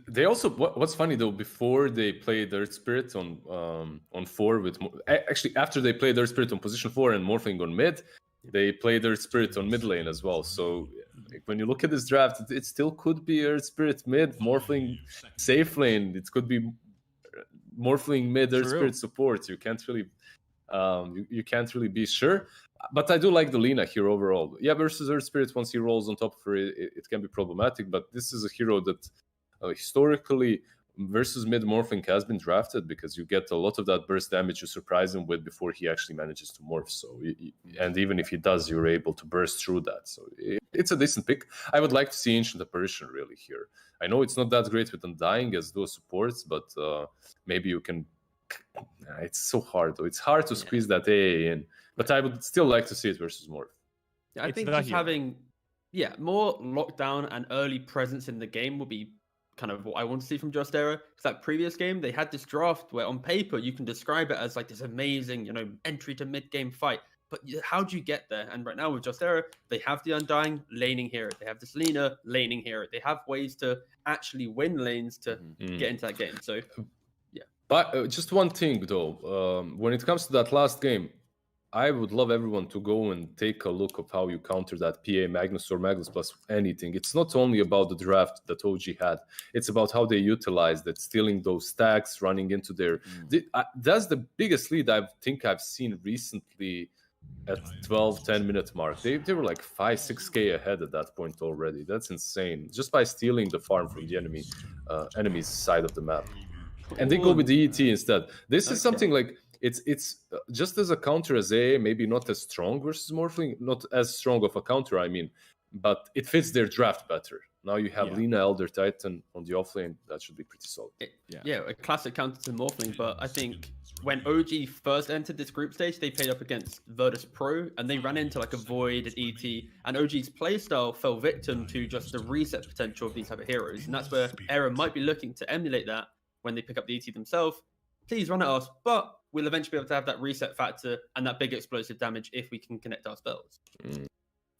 They also what's funny though, before they played Earth Spirit on 4 with actually after they played Earth Spirit on position 4 and Morphling on mid, they played Earth Spirit on mid lane as well. So like, when you look at this draft, it still could be Earth Spirit mid, Morphling safe lane. It could be Morphling mid, Earth Spirit support. You can't really you can't really be sure. But I do like the Lina here overall. Yeah, versus Earth Spirit, once he rolls on top of her, it can be problematic. But this is a hero that historically versus mid Morphling has been drafted because you get a lot of that burst damage you surprise him with before he actually manages to morph. So, and even if he does, you're able to burst through that. So it's a decent pick. I would like to see Ancient Apparition really here. I know it's not that great with Undying as those supports, but maybe you can. It's so hard though. It's hard to squeeze that AA in. But I would still like to see it versus Morph.
Yeah, I think just having more lockdown and early presence in the game will be kind of what I want to see from Just Era. Because that previous game, they had this draft where on paper you can describe it as like this amazing, entry to mid-game fight. But how do you get there? And right now with Just Era, they have the Undying laning here. They have this Lina laning here. They have ways to actually win lanes to get into that game. So, yeah.
But just one thing though, when it comes to that last game, I would love everyone to go and take a look of how you counter that PA Magnus or Magnus plus anything. It's not only about the draft that OG had. It's about how they utilized it, stealing those stacks, running into their... That's the biggest lead I think I've seen recently at 10 minute mark. They were like 5-6k ahead at that point already. That's insane. Just by stealing the farm from the enemy's side of the map. And they go with the ET instead. This is something like... It's just as a counter as AA, maybe not as strong versus Morphling, not as strong of a counter, I mean, but it fits their draft better. Now you have Lina, Elder Titan on the offlane, that should be pretty solid.
Yeah, a classic counter to Morphling, but I think when OG first entered this group stage, they played up against Virtus Pro, and they ran into like a Void and ET, and OG's playstyle fell victim to just the reset potential of these type of heroes, and that's where Era might be looking to emulate that when they pick up the ET themselves. Please run at us, but we'll eventually be able to have that reset factor and that big explosive damage if we can connect our spells.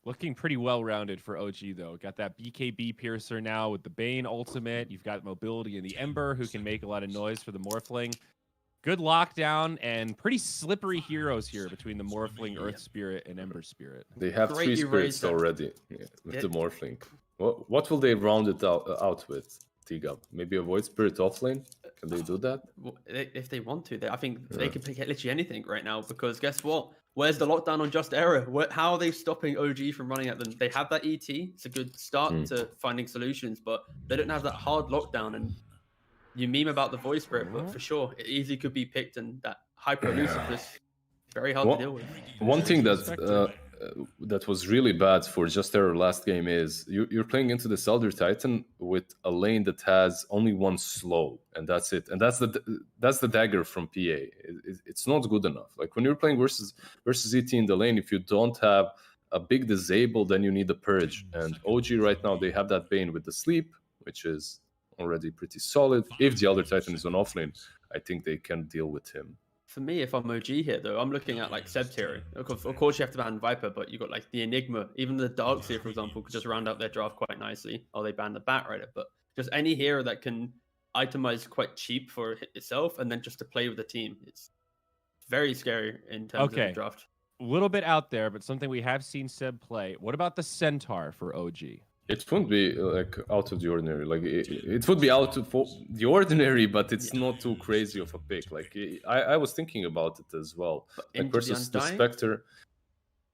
Looking pretty well-rounded for OG, though. Got that BKB Piercer now with the Bane ultimate. You've got mobility in the Ember, who can make a lot of noise for the Morphling. Good lockdown and pretty slippery heroes here between the Morphling, Earth Spirit, and Ember Spirit.
They have 3 spirits already with the Morphling. What will they round it out with? T-Gub. Maybe a Void Spirit offlane? Can they do that?
If they want to, I think they can pick literally anything right now, because guess what? Where's the lockdown on Just Era? How are they stopping OG from running at them? They have that ET. It's a good start to finding solutions, but they don't have that hard lockdown. And you meme about the Void Spirit, but for sure, it easily could be picked, and that hyper elusiveness very hard to deal with.
One thing that was really bad for Just Era last game is you're playing into this Elder Titan with a lane that has only one slow, and that's it. And that's the dagger from PA. It's not good enough. Like when you're playing versus ET in the lane, if you don't have a big disable, then you need the purge. And OG right now, they have that Bane with the sleep, which is already pretty solid. If the Elder Titan is on offlane, I think they can deal with him.
For me, if I'm OG here, though, I'm looking at like Seb's hero. Of course, you have to ban Viper, but you got like the Enigma, even the Darkseer, for example, could just round out their draft quite nicely. Or they ban the Batrider, but just any hero that can itemize quite cheap for itself and then just to play with the team. It's very scary in terms of the draft.
A little bit out there, but something we have seen Seb play. What about the Centaur for OG?
It wouldn't be like out of the ordinary. Like it would be out of the ordinary, but it's not too crazy of a pick. Like I was thinking about it as well. Like versus the Spectre.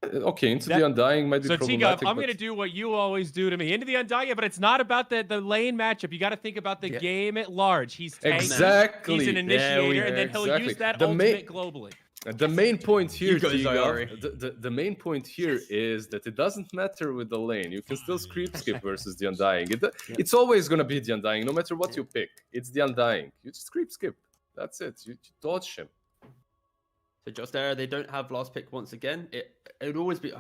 Okay, Into the Undying might be problematic.
So I'm going to do what you always do to me. Into the Undying, but it's not about the lane matchup. You got to think about the game at large. He's tanking.
Exactly.
He's an initiator, and then he'll use that ultimate globally.
The main point here, the main point here is that it doesn't matter with the lane. You can still creep skip versus the Undying. It's always going to be the Undying, no matter what you pick. It's the Undying. You just creep skip. That's it. You dodge him.
So Just Era, they don't have last pick once again. It would always be.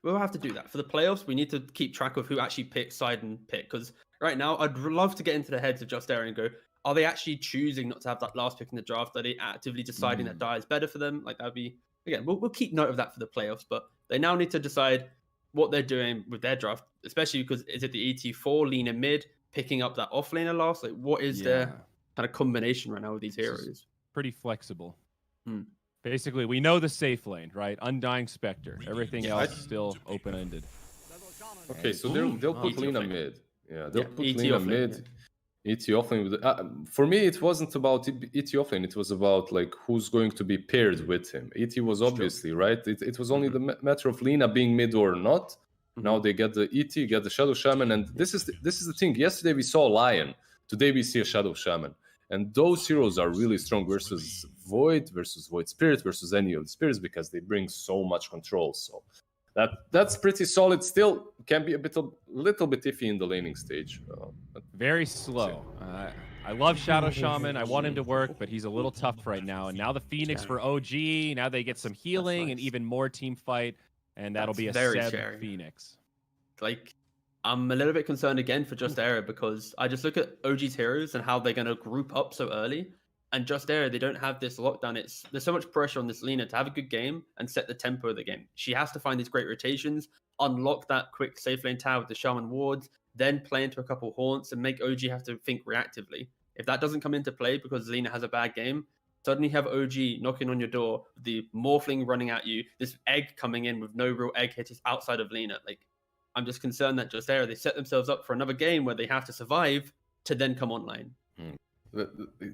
We'll have to do that for the playoffs. We need to keep track of who actually picks side and pick, because right now I'd love to get into the heads of Just Era and go, are they actually choosing not to have that last pick in the draft? Are they actively deciding that die is better for them? Like that'd be, again, we'll keep note of that for the playoffs, but they now need to decide what they're doing with their draft, especially because is it the ET4 leaner mid picking up that offlaner last? Like what is their kind of combination right now with these heroes?
Pretty flexible. Basically, we know the safe lane, right? Undying Spectre. Everything else still open-ended.
Okay, so they'll put Lina mid. Yeah, they'll put Lina mid. ET offlane. For me, it wasn't about ET offlane. It was about like who's going to be paired with him. ET was obviously right. It was only the matter of Lina being mid or not. Now they get the ET, get the Shadow Shaman, and this is the thing. Yesterday we saw Lion. Today we see a Shadow Shaman. And those heroes are really strong versus Void Spirit, versus any of the spirits, because they bring so much control. So that's pretty solid. Still can be little bit iffy in the laning stage.
Very slow. I love Shadow Shaman. I want him to work, but he's a little tough right now. And now the Phoenix for OG. Now they get some healing and even more team fight, and that'll be a Seb Phoenix.
Like, I'm a little bit concerned again for Just Era, because I just look at OG's heroes and how they're going to group up so early. And Just Era, they don't have this lockdown. There's so much pressure on this Lina to have a good game and set the tempo of the game. She has to find these great rotations, unlock that quick safe lane tower with the Shaman wards, then play into a couple haunts and make OG have to think reactively. If that doesn't come into play because Lina has a bad game, suddenly you have OG knocking on your door, the Morphling running at you, this egg coming in with no real egg hitters outside of Lina. Like, I'm just concerned that Just Era, they set themselves up for another game where they have to survive to then come online.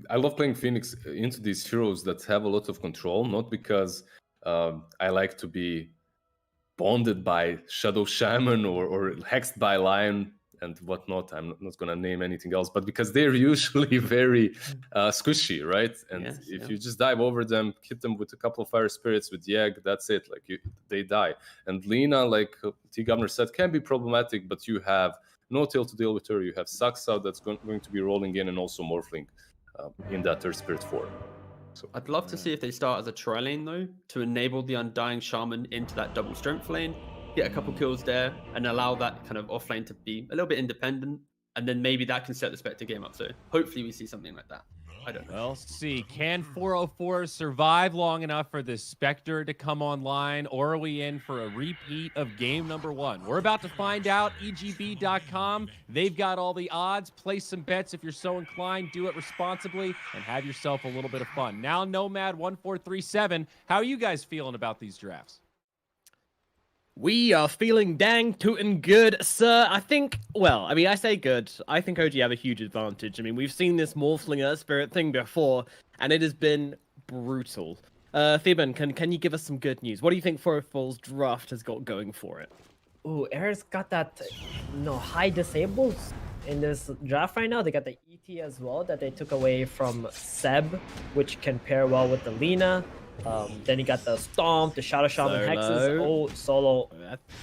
I love playing Phoenix into these heroes that have a lot of control, not because I like to be bonded by Shadow Shaman or hexed by Lion and whatnot. I'm not going to name anything else, but because they're usually very squishy, right? And if you just dive over them, hit them with a couple of fire spirits with the egg, that's it. Like they die. And Lina, like T. Governor said, can be problematic, but you have no tail to deal with her. You have Saxa that's going to be rolling in, and also Morphling in that third spirit form. So
I'd love to see if they start as a tri lane though, to enable the Undying Shaman into that double strength lane, get a couple kills there, and allow that kind of off lane to be a little bit independent, and then maybe that can set the Spectre game up. So hopefully we see something like that. I don't know.
Well, let's see. Can 404 survive long enough for this Spectre to come online, or are we in for a repeat of game number 1? We're about to find out. EGB.com. They've got all the odds. Place some bets if you're so inclined. Do it responsibly and have yourself a little bit of fun. Now, Nomad1437, how are you guys feeling about these drafts?
We are feeling dang tootin' good, sir. I think, well, I mean, I say good. I think OG have a huge advantage. I mean, we've seen this Morphlinger spirit thing before, and it has been brutal. Theban, can you give us some good news? What do you think 404's draft has got going for it?
Ooh, Era's got that, high disables in this draft right now. They got the ET as well that they took away from Seb, which can pair well with the Lina. Then you got the Stomp, the Shadow Shaman Hexes. Oh, Solo.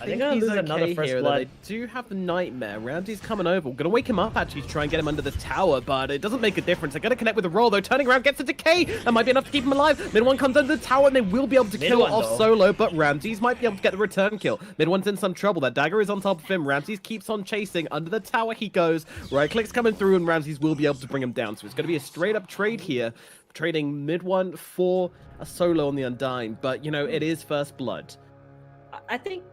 I think he's lose another first blood. They do have the Nightmare. Ramsey's coming over. Gonna wake him up actually to try and get him under the tower, but it doesn't make a difference. They're gonna connect with the roll though. Turning around gets a decay. That might be enough to keep him alive. Mid one comes under the tower and they will be able to kill off Solo, but Ramses might be able to get the return kill. Mid one's in some trouble. That dagger is on top of him. Ramses keeps on chasing. Under the tower he goes. Right click's coming through and Ramses will be able to bring him down. So it's gonna be a straight up trade here. Trading mid one for a Solo on the Undying, but it is first blood.
I think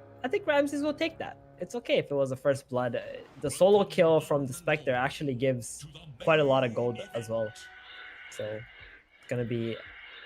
Ramses will take that. It's okay if it was a first blood. The solo kill from the Spectre actually gives quite a lot of gold as well. So gonna be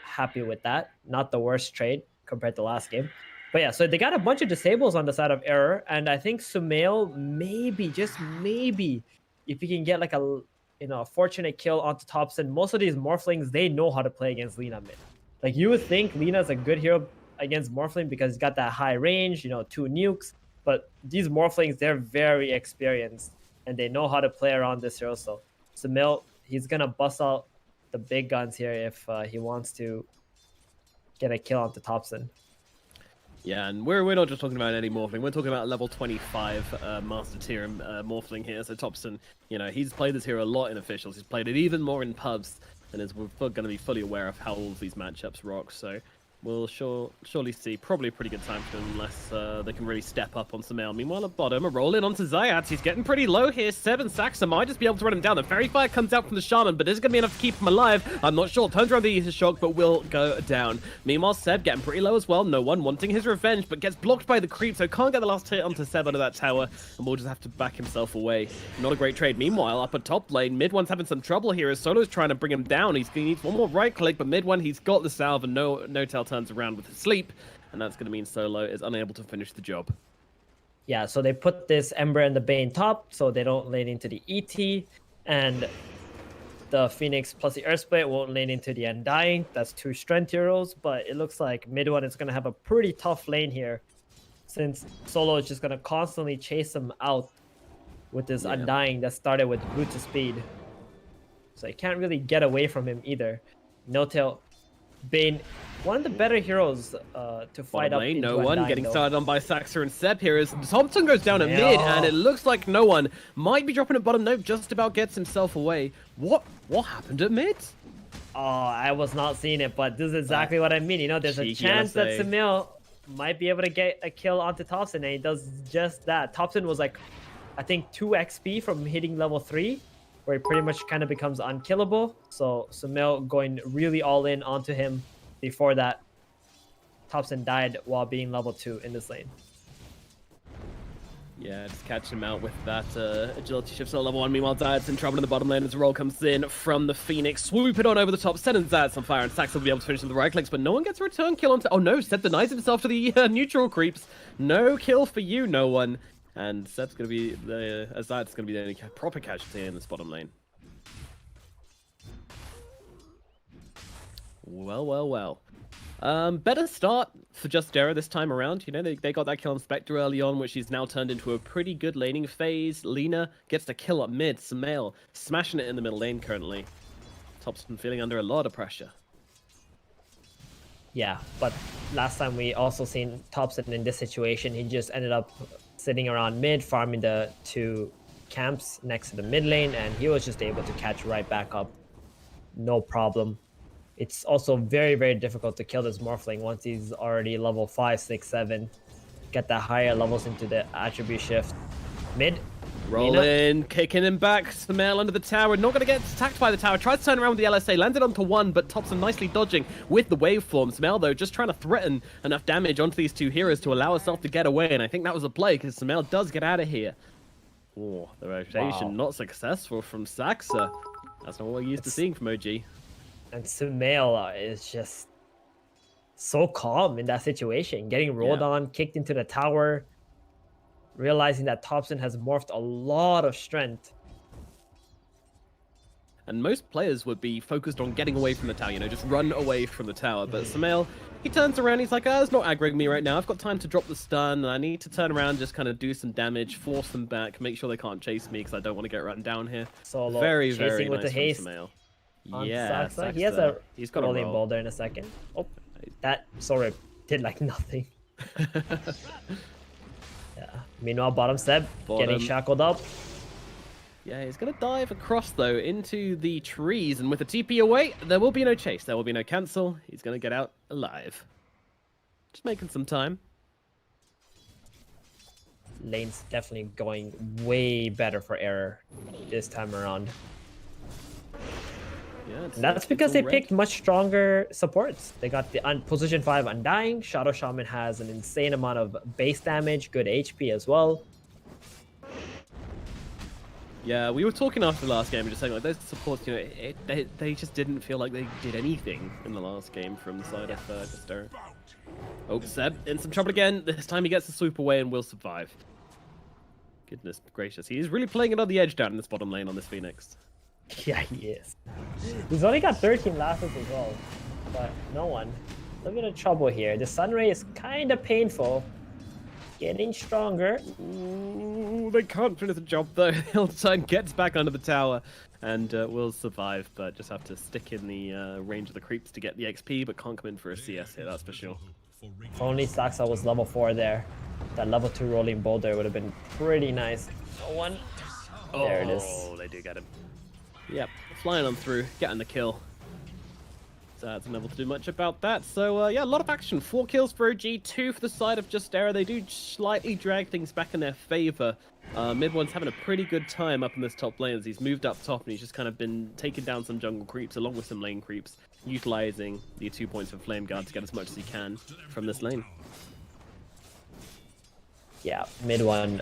happy with that. Not the worst trade compared to last game. But yeah, so they got a bunch of disables on the side of Error, and I think Sumail maybe, just maybe, if you can get like a fortunate kill onto Thompson. Most of these Morphlings, they know how to play against Lina mid. Like, you would think Lina's a good hero against Morphling because he's got that high range, 2 nukes. But these Morphlings, they're very experienced and they know how to play around this hero. So Sumail, he's gonna bust out the big guns here if he wants to get a kill onto Thompson.
Yeah, and we're not just talking about any Morphling. We're talking about a level 25 Master Tier Morphling here. So Thompson, he's played this hero a lot in officials. He's played it even more in pubs, and is going to be fully aware of how all of these matchups rock. So we'll surely see probably a pretty good time for them unless they can really step up on Sumail. Meanwhile, at bottom, a roll in onto Zayat. He's getting pretty low here. Seb and Saxa might just be able to run him down. The Fairy Fire comes out from the Shaman, but is it going to be enough to keep him alive? I'm not sure. Turns around the Ether Shock, but will go down. Meanwhile, Seb getting pretty low as well. No one wanting his revenge, but gets blocked by the creep, so can't get the last hit onto Seb under that tower, and will just have to back himself away. Not a great trade. Meanwhile, up at top lane, mid one's having some trouble here as Solo's trying to bring him down. He needs one more right click, but mid one, he's got the salve, and no tail turns around with his sleep, and that's going to mean Solo is unable to finish the job.
Yeah, so they put this Ember and the Bane top, so they don't lane into the ET, and the Phoenix plus the Earth Split won't lane into the Undying. That's 2 strength heroes, but it looks like mid one is going to have a pretty tough lane here, since Solo is just going to constantly chase him out with this Undying that started with root to speed. So you can't really get away from him either. No tail. Bane, one of the better heroes to fight up into
No one
Undying,
getting
though.
started on by Saxa and Seb here as Thompson goes down at mid, and it looks like no one might be dropping at bottom. No, just about gets himself away. What happened at mid?
Oh, I was not seeing it, but this is exactly what I mean. You know, there's a chance that Sumail might be able to get a kill onto Thompson, and he does just that. Thompson was like, I think 2 XP from hitting level 3, where he pretty much kind of becomes unkillable. So Sumail going really all in onto him before that. Thompson died while being level 2 in this lane.
Yeah, just catch him out with that agility shift to level 1. Meanwhile, Zayat's in trouble in the bottom lane as the roll comes in from the Phoenix. Swoop it on over the top, sending Zayat on fire, and Sax will be able to finish with the right clicks, but no one gets a return kill onto... Oh no, Seb denies himself to the neutral creeps. No kill for you, no one. And Seb's going to be the... Zayat's going to be the only proper casualty in this bottom lane. Well. Better start for Justera this time around. You know, they got that kill on Spectre early on, which he's now turned into a pretty good laning phase. Lina gets the kill up mid. Sumail smashing it in the middle lane currently. Thompson feeling under a lot of pressure.
Yeah, but last time we also seen Thompson in this situation. He just ended up sitting around mid, farming the 2 camps next to the mid lane, and he was just able to catch right back up. No problem. It's also very, very difficult to kill this Morphling once he's already level 5, 6, 7. Get the higher levels into the attribute shift. Mid.
Roll in, kicking him back. Sumail under the tower. Not going to get attacked by the tower. Tries to turn around with the LSA. Landed onto 1, but Thompson nicely dodging with the waveform. Sumail, though, just trying to threaten enough damage onto these 2 heroes to allow herself to get away. And I think that was a play, because Sumail does get out of here. Oh, the rotation not successful from Saxa. That's not what we're used to seeing from OG.
And Sumail is just so calm in that situation. Getting rolled on, kicked into the tower, realizing that Thompson has morphed a lot of strength.
And most players would be focused on getting away from the tower, you know, just run away from the tower. But Sumail, he turns around, he's like, it's not aggroing me right now. I've got time to drop the stun. I need to turn around, just kind of do some damage, force them back, make sure they can't chase me because I don't want to get run down here.
Solo
very,
chasing
very
with
nice
the haste.
from Sumail.
On
Yeah,
Saxa. He has a
he's got
rolling
a roll.
boulder in a second. Oh, that Sora did like nothing. Yeah. Meanwhile, bottom Seb getting shackled up.
Yeah, he's going to dive across, though, into the trees. And with the TP away, there will be no chase. There will be no cancel. He's going to get out alive. Just making some time.
Lane's definitely going way better for Error this time around.
Yeah,
and that's because they picked much stronger supports. They got the position 5 Undying. Shadow Shaman has an insane amount of base damage, good HP as well.
Yeah, we were talking after the last game, just saying like those supports, you know, they just didn't feel like they did anything in the last game from the side of Justera. Oh, Seb in some trouble again. This time he gets the swoop away and will survive. Goodness gracious, he's really playing it on the edge down in this bottom lane on this Phoenix.
Yeah, he is. He's only got 13 lasses as well, but no one. A little bit of trouble here. The Sunray is kind of painful. Getting stronger.
Ooh, they can't finish the job though. Hilltime gets back under the tower and will survive, but just have to stick in the range of the creeps to get the XP, but can't come in for a CS here, that's for sure.
If only Saxa was level 4 there. That level 2 rolling boulder would have been pretty nice. No one. There it is.
Oh, they do get him. Yep, flying on through, getting the kill. That's unable to do much about that. So, yeah, a lot of action. 4 kills for OG, 2 for the side of Justera. They do slightly drag things back in their favor. Mid one's having a pretty good time up in this top lane as he's moved up top and he's just kind of been taking down some jungle creeps along with some lane creeps, utilizing the 2 points of Flame Guard to get as much as he can from this lane.
Yeah, mid one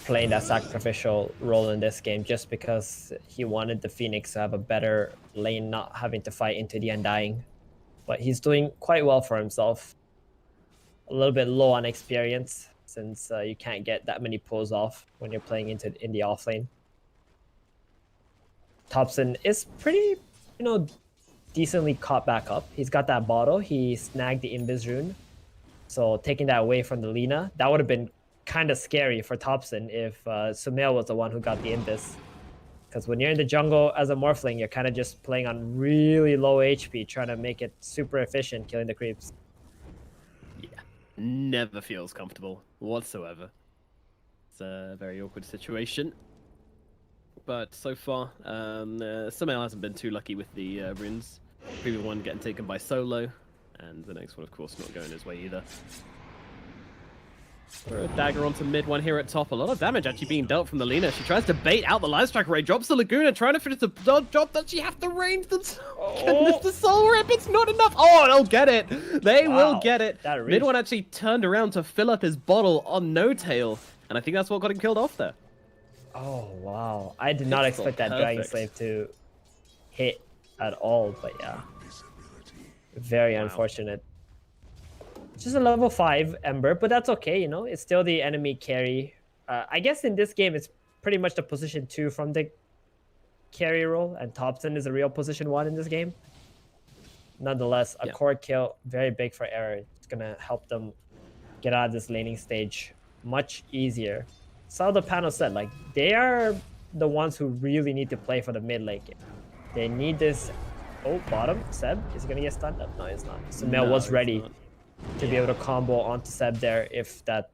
playing that sacrificial role in this game just because he wanted the Phoenix to have a better lane, not having to fight into the Undying. But he's doing quite well for himself. A little bit low on experience since you can't get that many pulls off when you're playing in the off lane. Thompson is pretty, decently caught back up. He's got that bottle. He snagged the Invis rune. So taking that away from the Lina, that would have been kind of scary for Thompson if Sumail was the one who got the Invis. Because when you're in the jungle as a Morphling, you're kind of just playing on really low HP, trying to make it super efficient, killing the creeps.
Yeah, never feels comfortable whatsoever. It's a very awkward situation. But so far, Sumail hasn't been too lucky with the runes. Previous one getting taken by Solo, and the next one, of course, not going his way either. Throw a dagger onto mid one here at top. A lot of damage actually being dealt from the Lina. She tries to bait out the Life Strike Ray, drops the Laguna, trying to finish the drop. Does she have to range the goodness, the Soul Rip? It's not enough. Oh, they'll get it. They will get it. Mid one actually turned around to fill up his bottle on No Tail, and I think that's what got him killed off there.
Oh, wow. I did not expect that Dragon Slave to hit at all, but yeah. Very unfortunate. Just a level 5 Ember, but that's okay, It's still the enemy carry. I guess in this game, it's pretty much the position 2 from the carry role, and Thompson is a real position 1 in this game. Nonetheless, a core kill, very big for Error. It's going to help them get out of this laning stage much easier. So the panel said, they are the ones who really need to play for the mid lane game. They need this. Oh, bottom. Seb, is he going to get stunned up? No, he's not. Sumail was ready to be able to combo onto Seb there if that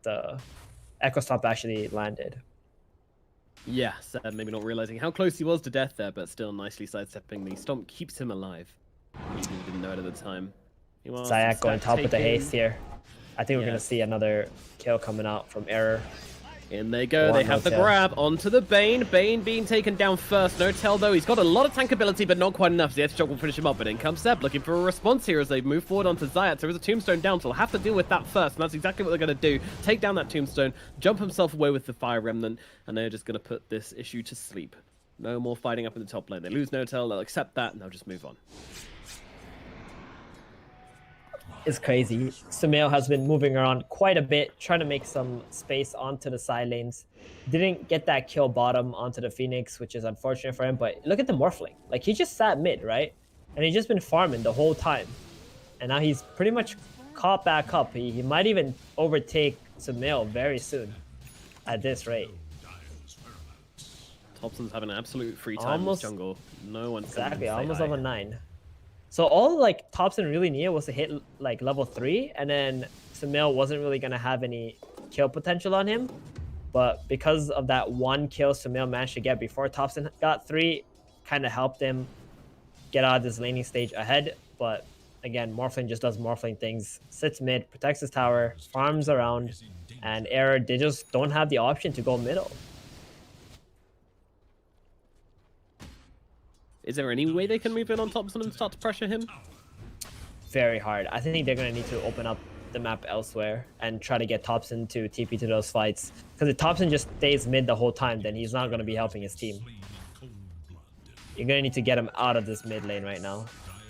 Echo Stomp actually landed.
Yeah, Seb maybe not realizing how close he was to death there, but still nicely sidestepping. The Stomp keeps him alive. He didn't know it at the time.
Zayak going top with the haste here. I think we're going to see another kill coming out from Error.
In they go, they have the grab onto the Bane. Bane being taken down first. No tell though, he's got a lot of tank ability, but not quite enough. The Edge will finish him up, but in comes Seb looking for a response here as they move forward onto Zayat. There is a tombstone down, so they'll have to deal with that first, and that's exactly what they're going to do. Take down that tombstone, jump himself away with the Fire Remnant, and they're just going to put this issue to sleep. No more fighting up in the top lane. They lose no tell, they'll accept that, and they'll just move on.
Is crazy. Sumail has been moving around quite a bit, trying to make some space onto the side lanes. Didn't get that kill bottom onto the Phoenix, which is unfortunate for him, but look at the Morphling. He just sat mid, right? And he's just been farming the whole time. And now he's pretty much caught back up. He might even overtake Sumail very soon at this rate.
Thompson's having an absolute free time in the jungle. No one
exactly, almost level 9. So all Thompson really needed was to hit level 3, and then Sumail wasn't really gonna have any kill potential on him. But because of that one kill Sumail managed to get before Thompson got 3, kind of helped him get out of this laning stage ahead. But again, Morphling just does Morphling things, sits mid, protects his tower, farms around, and Error, they just don't have the option to go middle.
Is there any way they can move in on Thompson and start to pressure him?
Very hard. I think they're going to need to open up the map elsewhere and try to get Thompson to TP to those fights. Because if Thompson just stays mid the whole time, then he's not going to be helping his team. You're going to need to get him out of this mid lane right now.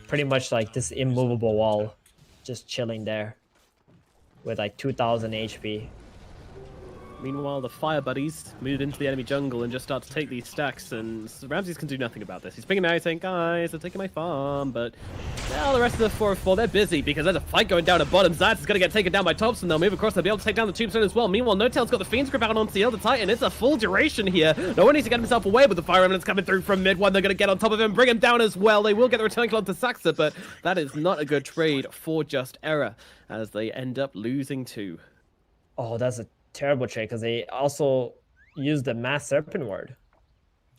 Pretty much this immovable wall just chilling there with 2,000 HP.
Meanwhile, the Fire Buddies move into the enemy jungle and just start to take these stacks, and Ramses can do nothing about this. He's pinging out saying, guys, they're taking my farm, but now the rest of the 4-4, they're busy because there's a fight going down at bottom. Zayat is going to get taken down by Thompson. They'll move across, they'll be able to take down the tombstone as well. Meanwhile, No Tail's got the Fiend's Grip out onto the Elder Titan. It's a full duration here. No one needs to get himself away, but the Fire Remnant's coming through from mid one. They're going to get on top of him, bring him down as well. They will get the return kill onto Saxa, but that is not a good trade for Just Error as they end up losing 2.
Oh, that's a terrible trade because they also used the Mass Serpent Ward.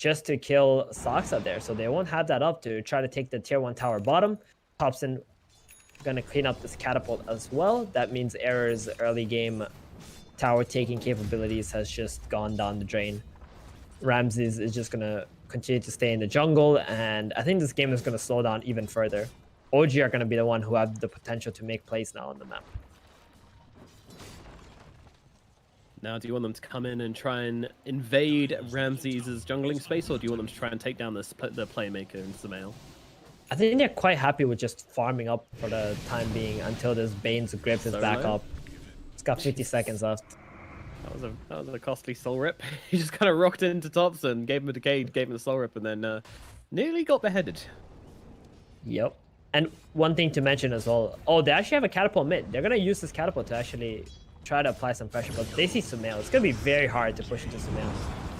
just to kill Sox out there. So they won't have that up to try to take the tier 1 tower bottom. Thompson gonna clean up this catapult as well. That means Error's early game tower taking capabilities has just gone down the drain. Ramses is just gonna continue to stay in the jungle, and I think this game is gonna slow down even further. OG are gonna be the one who have the potential to make plays now on the map.
Now, do you want them to come in and try and invade Ramses' jungling space, or do you want them to try and take down the playmaker in Sumail?
I think they're quite happy with just farming up for the time being until this Bane's grip is back up. It's got 50 seconds left.
That was a costly soul rip. He just kind of rocked into Thompson, gave him a decay, gave him the soul rip, and then nearly got beheaded.
Yep. And one thing to mention as well. Oh, they actually have a catapult mid. They're gonna use this catapult to actually try to apply some pressure, but they see Sumail. It's gonna be very hard to push into Sumail.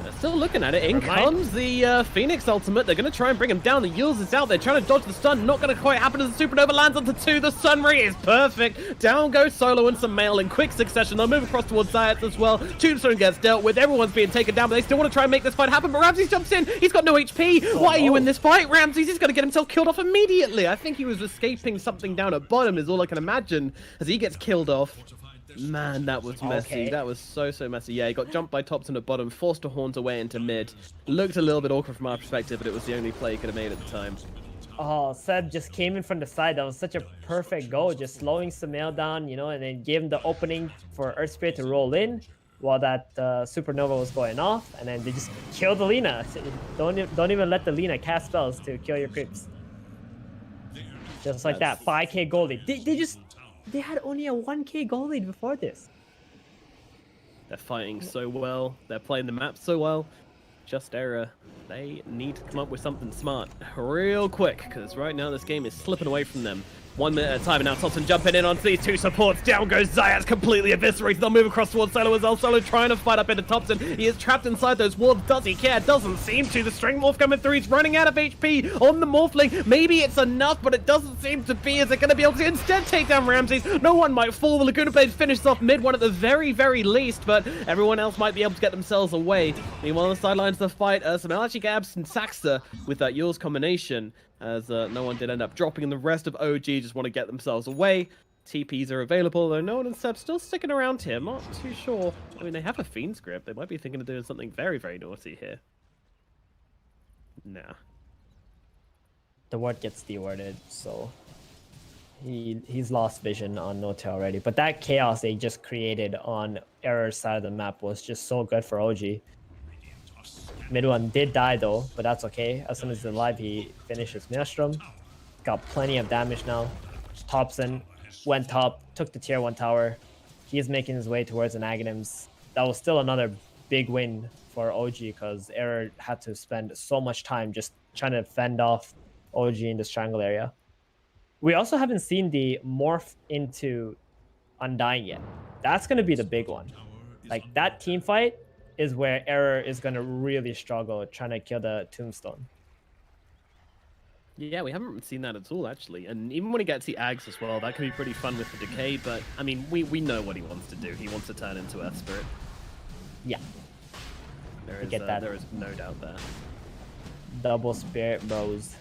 They're still looking at it. In comes the Phoenix ultimate. They're going to try and bring him down. The Yules is out there trying to dodge the stun. Not going to quite happen as the Supernova lands onto 2. The Sun Ray is perfect. Down goes Solo and Sumail in quick succession. They'll move across towards Zayat as well. Tombstone gets dealt with. Everyone's being taken down, but they still want to try and make this fight happen. But Ramses jumps in. He's got no HP. Why are you in this fight, Ramses? He's going to get himself killed off immediately. I think he was escaping something down at bottom is all I can imagine as he gets killed off. Man, that was messy.
Okay.
That was so messy. Yeah, he got jumped by Thompson at bottom, forced to haunt away into mid. Looked a little bit awkward from our perspective, but it was the only play he could have made at the time.
Oh, Seb just came in from the side. That was such a perfect goal, just slowing Sumail down, you know, and then gave him the opening for Earth Spirit to roll in while that Supernova was going off, and then they just killed the Lina. Don't even let the Lina cast spells to kill your creeps. Just like that, 5k gold lead. They had only a 1k gold lead before this.
They're fighting so well. They're playing the map so well. Just Error. They need to come up with something smart real quick, because right now this game is slipping away from them. 1 minute at a time, and now Thompson jumping in onto these 2 supports. Down goes Zayas, completely eviscerated. They'll move across towards Solo as well. Solo trying to fight up into Thompson. He is trapped inside those walls. Does he care? Doesn't seem to. The String Morph coming through. He's running out of HP on the Morphling. Maybe it's enough, but it doesn't seem to be. Is it going to be able to instead take down Ramses? No one might fall. The Laguna Blade finishes off mid one at the very, very least, but everyone else might be able to get themselves away. Meanwhile, on the sidelines of the fight, Sumail actually gets and Saxa with that Yules combination, as no one did end up dropping, and the rest of OG just want to get themselves away. TPs are available, though no one and Seb still sticking around here. I'm not too sure. I mean, they have a Fiend's Grip. They might be thinking of doing something very, very naughty here. Nah.
The word gets deworded, so he's lost vision on Note already. But that chaos they just created on Error's side of the map was just so good for OG. Mid one did die though, but that's okay. As soon as he's alive, he finishes Maelstrom. Got plenty of damage now. Thompson went top, took the tier 1 tower. He is making his way towards an Aghanims. That was still another big win for OG because Error had to spend so much time just trying to fend off OG in this triangle area. We also haven't seen the morph into Undying yet. That's going to be the big one. Like, that team fight is where Error is going to really struggle trying to kill the Tombstone.
Yeah, we haven't seen that at all, actually. And even when he gets the Ags as well, that can be pretty fun with the Decay, but, I mean, we know what he wants to do. He wants to turn into Earth Spirit.
Yeah.
There is no doubt there.
Double Spirit Bros.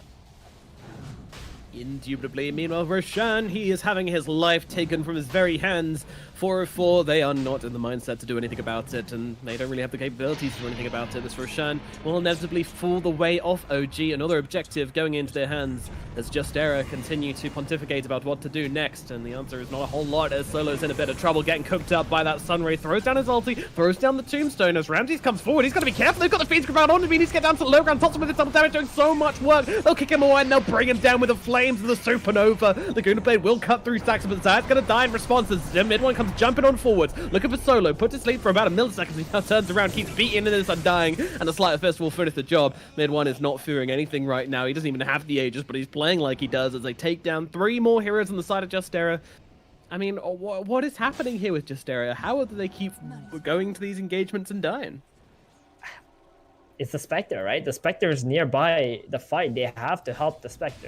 Indubitably. Meanwhile, Roshan, he is having his life taken from his very hands. 404, they are not in the mindset to do anything about it, and they don't really have the capabilities to do anything about it. This Roshan will inevitably fall the way off OG. Another objective going into their hands as Just Error continue to pontificate about what to do next, and the answer is not a whole lot as Solo's in a bit of trouble getting cooked up by that Sunray. Throws down his ulti, throws down the Tombstone as Ramses comes forward. He's got to be careful. They've got the Fiend's Grip out on him. He needs to get down to the low ground. Thompson with his double damage doing so much work. They'll kick him away and they'll bring him down with the flames of the Supernova. Laguna Blade will cut through Saxa, but Zayat's going to die in response as the mid one comes jumping on forwards. Looking for Solo, put to sleep for about a millisecond. He now turns around, keeps beating into this Undying, and the Sleight of Fist will finish the job. Mid one is not fearing anything right now. He doesn't even have the Aegis, but he's playing like he does as they take down 3 more heroes on the side of Just Error. I mean, what is happening here with Just Error? How do they keep going to these engagements and dying?
It's the Spectre, right? The Spectre is nearby the fight. They have to help the Spectre.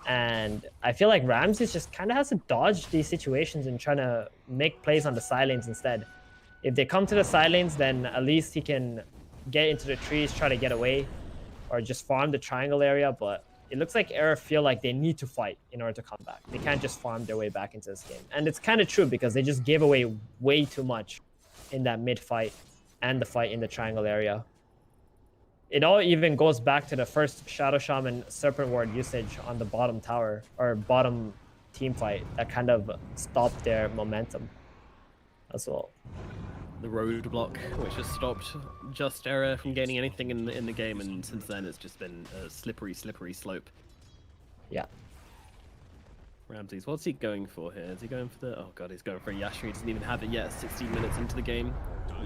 And I feel like Ramses just kind of has to dodge these situations and trying to make plays on the side lanes instead. If they come to the side lanes, then at least he can
get into the trees, try to get away, or just farm the triangle area. But it looks like Era feel like they need to fight in order to come back. They can't just farm their way back into this game. And it's kind of true because they just gave away way too much in that mid fight and the fight in the triangle area. It all even goes back to the first Shadow Shaman Serpent Ward usage on the bottom tower or bottom team fight that kind of stopped their momentum as well.
The roadblock, which has stopped Just Era from gaining anything in the game, and since then it's just been a slippery slope.
Yeah.
Ramses, what's he going for here? Is he going for the... Oh god, he's going for a Yasha. He doesn't even have it yet. 16 minutes into the game.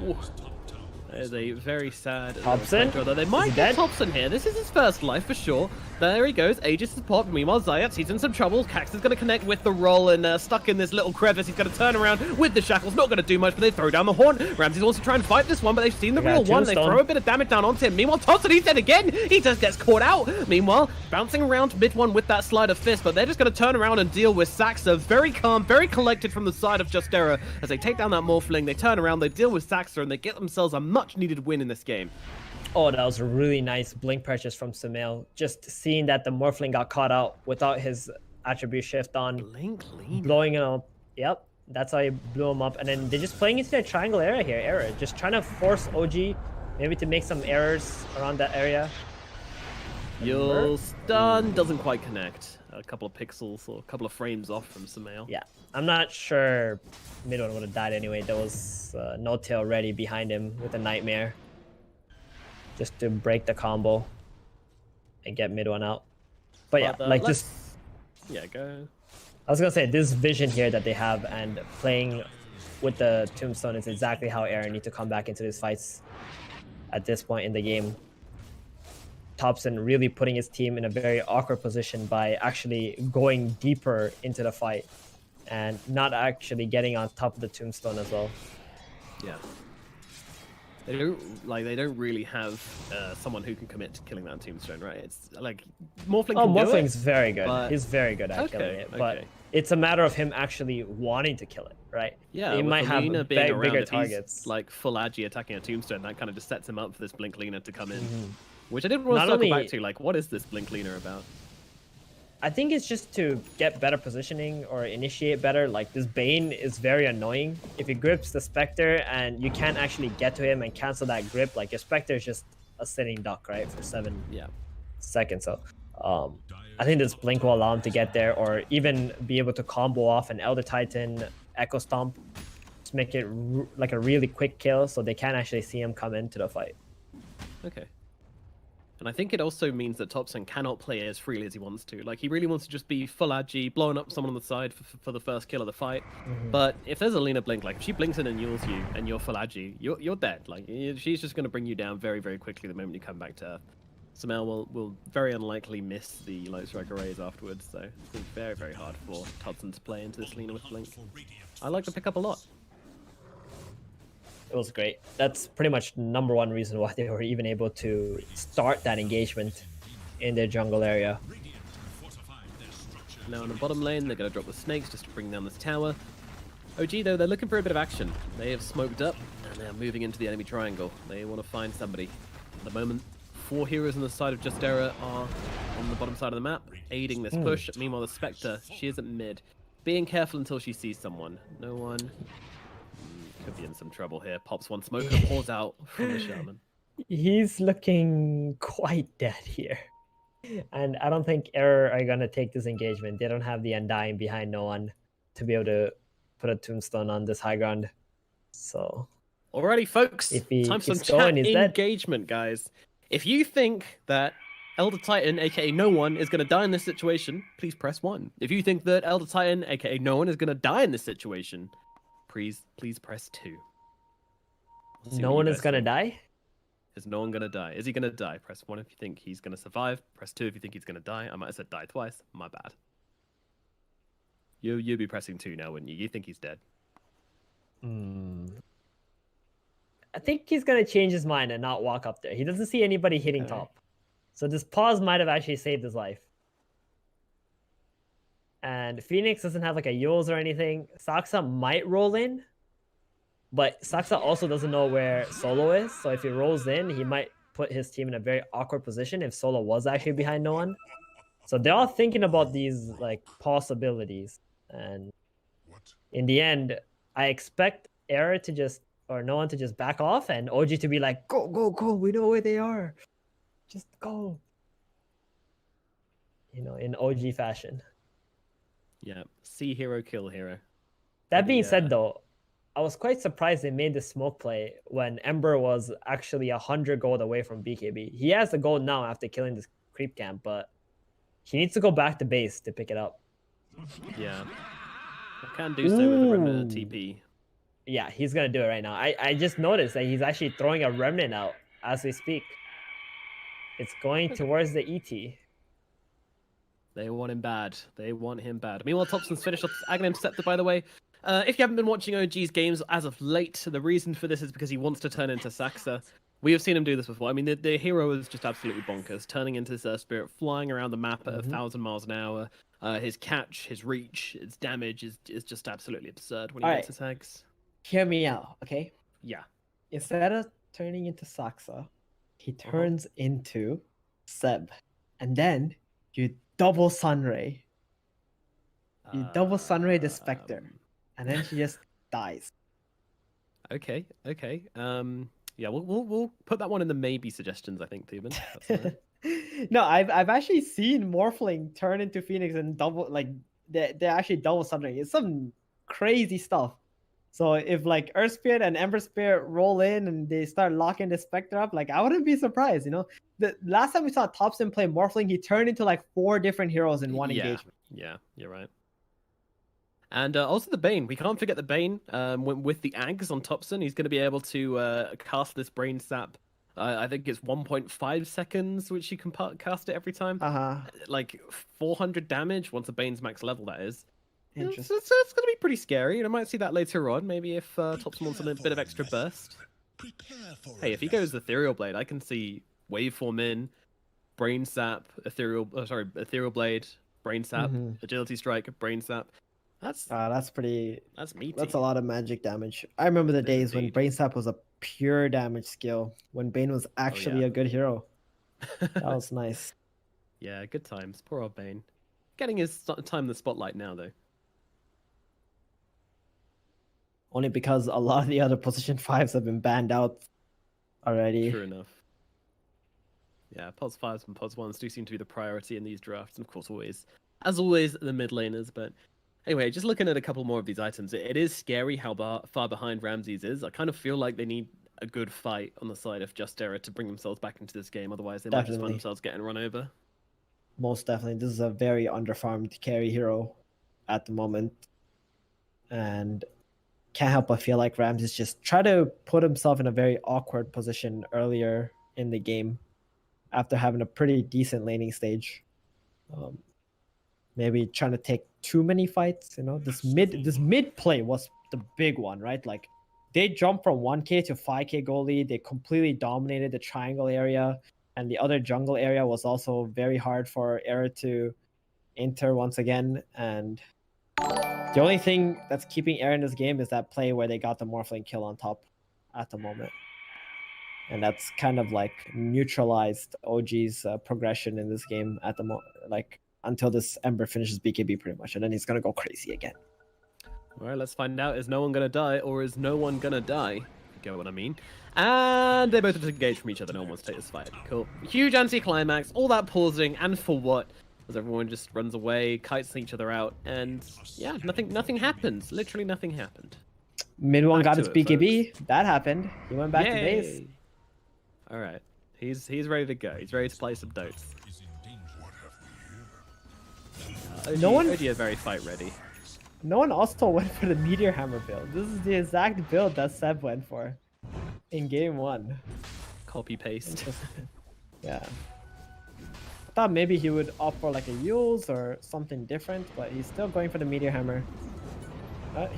Ooh. That is a very sad...
Thompson?
Although they might get Thompson here. This is his first life for sure. There he goes. Aegis is popped. Meanwhile, Zayat, he's in some trouble. Cax is going to connect with the roll and stuck in this little crevice. He's going to turn around with the shackles. Not going to do much, but they throw down the horn. Ramses wants to try and fight this one, but they've seen the real one. They throw a bit of damage down onto him. Meanwhile, Thompson, he's dead again. He just gets caught out. Meanwhile, bouncing around mid one with that slide of fist, but they're just going to turn around and deal with Saxa. Very calm, very collected from the side of Just Era as they take down that Morphling. They turn around, they deal with Saxa, and they get themselves a much needed win in this game.
Oh, that was a really nice blink purchase from Sumail. Just seeing that the Morphling got caught out without his attribute shift on.
Blink lean.
Blowing him up. Yep, that's how he blew him up. And then they're just playing into their triangle area here. Error. Just trying to force OG maybe to make some errors around that area.
You'll stun. Doesn't quite connect. A couple of pixels or a couple of frames off from Sumail.
Yeah, I'm not sure mid one would have died anyway. There was no tail ready behind him with a nightmare. Just to break the combo and get mid one out. But yeah, like just...
Yeah, go.
I was gonna say, this vision here that they have and playing with the Tombstone is exactly how Aaron need to come back into these fights at this point in the game. Thompson really putting his team in a very awkward position by actually going deeper into the fight and not actually getting on top of the Tombstone as well.
Yeah. They don't really have someone who can commit to killing that Tombstone, right? It's like Morphling can do it,
Morphling's very good.
but-
He's very good at killing it, but it's a matter of him actually wanting to kill it, right?
Yeah,
he
with
might have
Lina being around,
bigger
if he's,
targets.
like full agi attacking a Tombstone, that kind of just sets him up for this Blink Lina to come in.
Mhm.
Which I didn't want to
Not
circle
only-
back to. Like, what is this Blink Lina about?
I think it's just to get better positioning or initiate better. Like, this Bane is very annoying. If he grips the Spectre and you can't actually get to him and cancel that grip, like your Spectre is just a sitting duck, right, for 7 seconds. So I think this Blink will allow him to get there or even be able to combo off an Elder Titan Echo Stomp. Just make it like a really quick kill so they can't actually see him come into the fight.
Okay. And I think it also means that Thompson cannot play as freely as he wants to. Like, he really wants to just be full agi, blowing up someone on the side for the first kill of the fight. But if there's a Lina Blink, like, if she blinks in and yules you and you're full agi, you're dead. Like, she's just going to bring you down very, very quickly the moment you come back to Earth. Sumail will very unlikely miss the Light Strike arrays afterwards, so it's very, very hard for Thompson to play into this Lina with Blink. I like the pickup a lot.
It was great. That's pretty much #1 reason why they were even able to start that engagement in their jungle area.
Now in the bottom lane, they're going to drop the snakes just to bring down this tower. OG, though, they're looking for a bit of action. They have smoked up, and they're moving into the enemy triangle. They want to find somebody. At the moment, 4 heroes on the side of Just Era are on the bottom side of the map, aiding this push. Meanwhile, the Spectre, she is at mid, being careful until she sees someone. No one... Could be in some trouble here. Pops one smoke and pours out from the Shaman.
He's looking quite dead here. And I don't think Error are going to take this engagement. They don't have the Undying behind no one to be able to put a Tombstone on this high ground. So...
Alrighty, folks. Time for some chat engagement, guys. If you think that Elder Titan, aka no one, is going to die in this situation, please press 1. If you think that Elder Titan, aka no one, is going to die in this situation, please press 2.
No one is gonna die?
Is no one gonna die? Is he gonna die? Press 1 if you think he's gonna survive. Press 2 if you think he's gonna die. I might have said die twice. My bad. You'd be pressing 2 now, wouldn't you? You think he's dead?
I think he's gonna change his mind and not walk up there. He doesn't see anybody hitting top. So this pause might have actually saved his life. And Phoenix doesn't have like a Yules or anything. Saksa might roll in, But Saksa also doesn't know where Solo is, so if he rolls in, he might put his team in a very awkward position if Solo was actually behind no one. So they're all thinking about these like possibilities, and in the end, I expect Error to just or no one to just back off, and OG to be like, "Go, go, go! We know where they are. Just go." You know, in OG fashion.
Yeah, see hero, kill hero.
That being said, though, I was quite surprised they made the smoke play when Ember was actually 100 gold away from BKB. He has the gold now after killing this creep camp, but he needs to go back to base to pick it up.
Yeah. I can do so with a Remnant TP.
Yeah, he's going to do it right now. I just noticed that he's actually throwing a Remnant out as we speak. It's going towards the ET.
They want him bad. They want him bad. Meanwhile, Thompson's finished off Aghanim Scepter, by the way. If you haven't been watching OG's games as of late, the reason for this is because he wants to turn into Saksa. We have seen him do this before. I mean, the hero is just absolutely bonkers. Turning into this Spirit, flying around the map at 1,000 miles an hour. His catch, his reach, his damage is just absolutely absurd when he gets his hags.
Hear me out, okay?
Yeah.
Instead of turning into Saksa, he turns into Seb. And then you double Sunray. You double Sunray the Spectre. And then she just dies.
Okay. Yeah, we'll put that one in the maybe suggestions, I think, Theban.
No, I've actually seen Morphling turn into Phoenix and double, like, they're actually double Sunray. It's some crazy stuff. So if like Earth Spirit and Ember Spirit roll in and they start locking the Spectre up, like I wouldn't be surprised, you know? The last time we saw Thompson play Morphling, he turned into like 4 different heroes in one engagement.
Yeah, you're right. And also the Bane. We can't forget the Bane. With the Ags on Thompson, he's going to be able to cast this Brain Sap. I think it's 1.5 seconds, which you can cast it every time. Like 400 damage once the Bane's max level, that is.
Interesting.
So it's going to be pretty scary, and I might see that later on. Maybe if Thompson wants a bit of extra burst. Hey, if he goes Ethereal Blade, I can see Waveform in, Brain Sap, Ethereal Blade, Brain Sap, Agility Strike, Brain Sap. That's
pretty.
That's meaty.
That's a lot of magic damage. I remember the days when Brain Sap was a pure damage skill, when Bane was actually a good hero. That was nice.
Yeah, good times. Poor old Bane. Getting his time in the spotlight now, though.
Only because a lot of the other position 5s have been banned out already.
True enough. Yeah, Pos 5s and Pos 1s do seem to be the priority in these drafts, and of course, as always, the mid laners. But anyway, just looking at a couple more of these items, it is scary how far behind Ramses is. I kind of feel like they need a good fight on the side of Just Era to bring themselves back into this game. Otherwise, they might just find themselves getting run over.
Most definitely. This is a very underfarmed carry hero at the moment. And can't help but feel like Ramses just tried to put himself in a very awkward position earlier in the game after having a pretty decent laning stage. Maybe trying to take too many fights, you know. This mid play was the big one, right? Like they jumped from 1k to 5k gold lead. They completely dominated the triangle area, and the other jungle area was also very hard for Era to enter once again. And the only thing that's keeping Era in this game is that play where they got the Morphling kill on top at the moment. And that's kind of like neutralized OG's progression in this game at the moment, like until this Ember finishes BKB pretty much, and then he's gonna go crazy again.
All right, let's find out. Is no one gonna die, or is no one gonna die? You get what I mean? And they both disengage from each other. No one wants to take this fight. Cool. Huge anti-climax. All that pausing, and for what? As everyone just runs away, kites each other out, and yeah, nothing happens. Literally nothing happened.
Mid one got his BKB. That happened. He went back to base.
All right, he's ready to go. He's ready to play some Dota.
No one
are very fight ready.
No one also went for the Meteor Hammer build. This is the exact build that Seb went for in game 1.
Copy paste.
Yeah. I thought maybe he would opt for like a Yules or something different, but he's still going for the Meteor Hammer.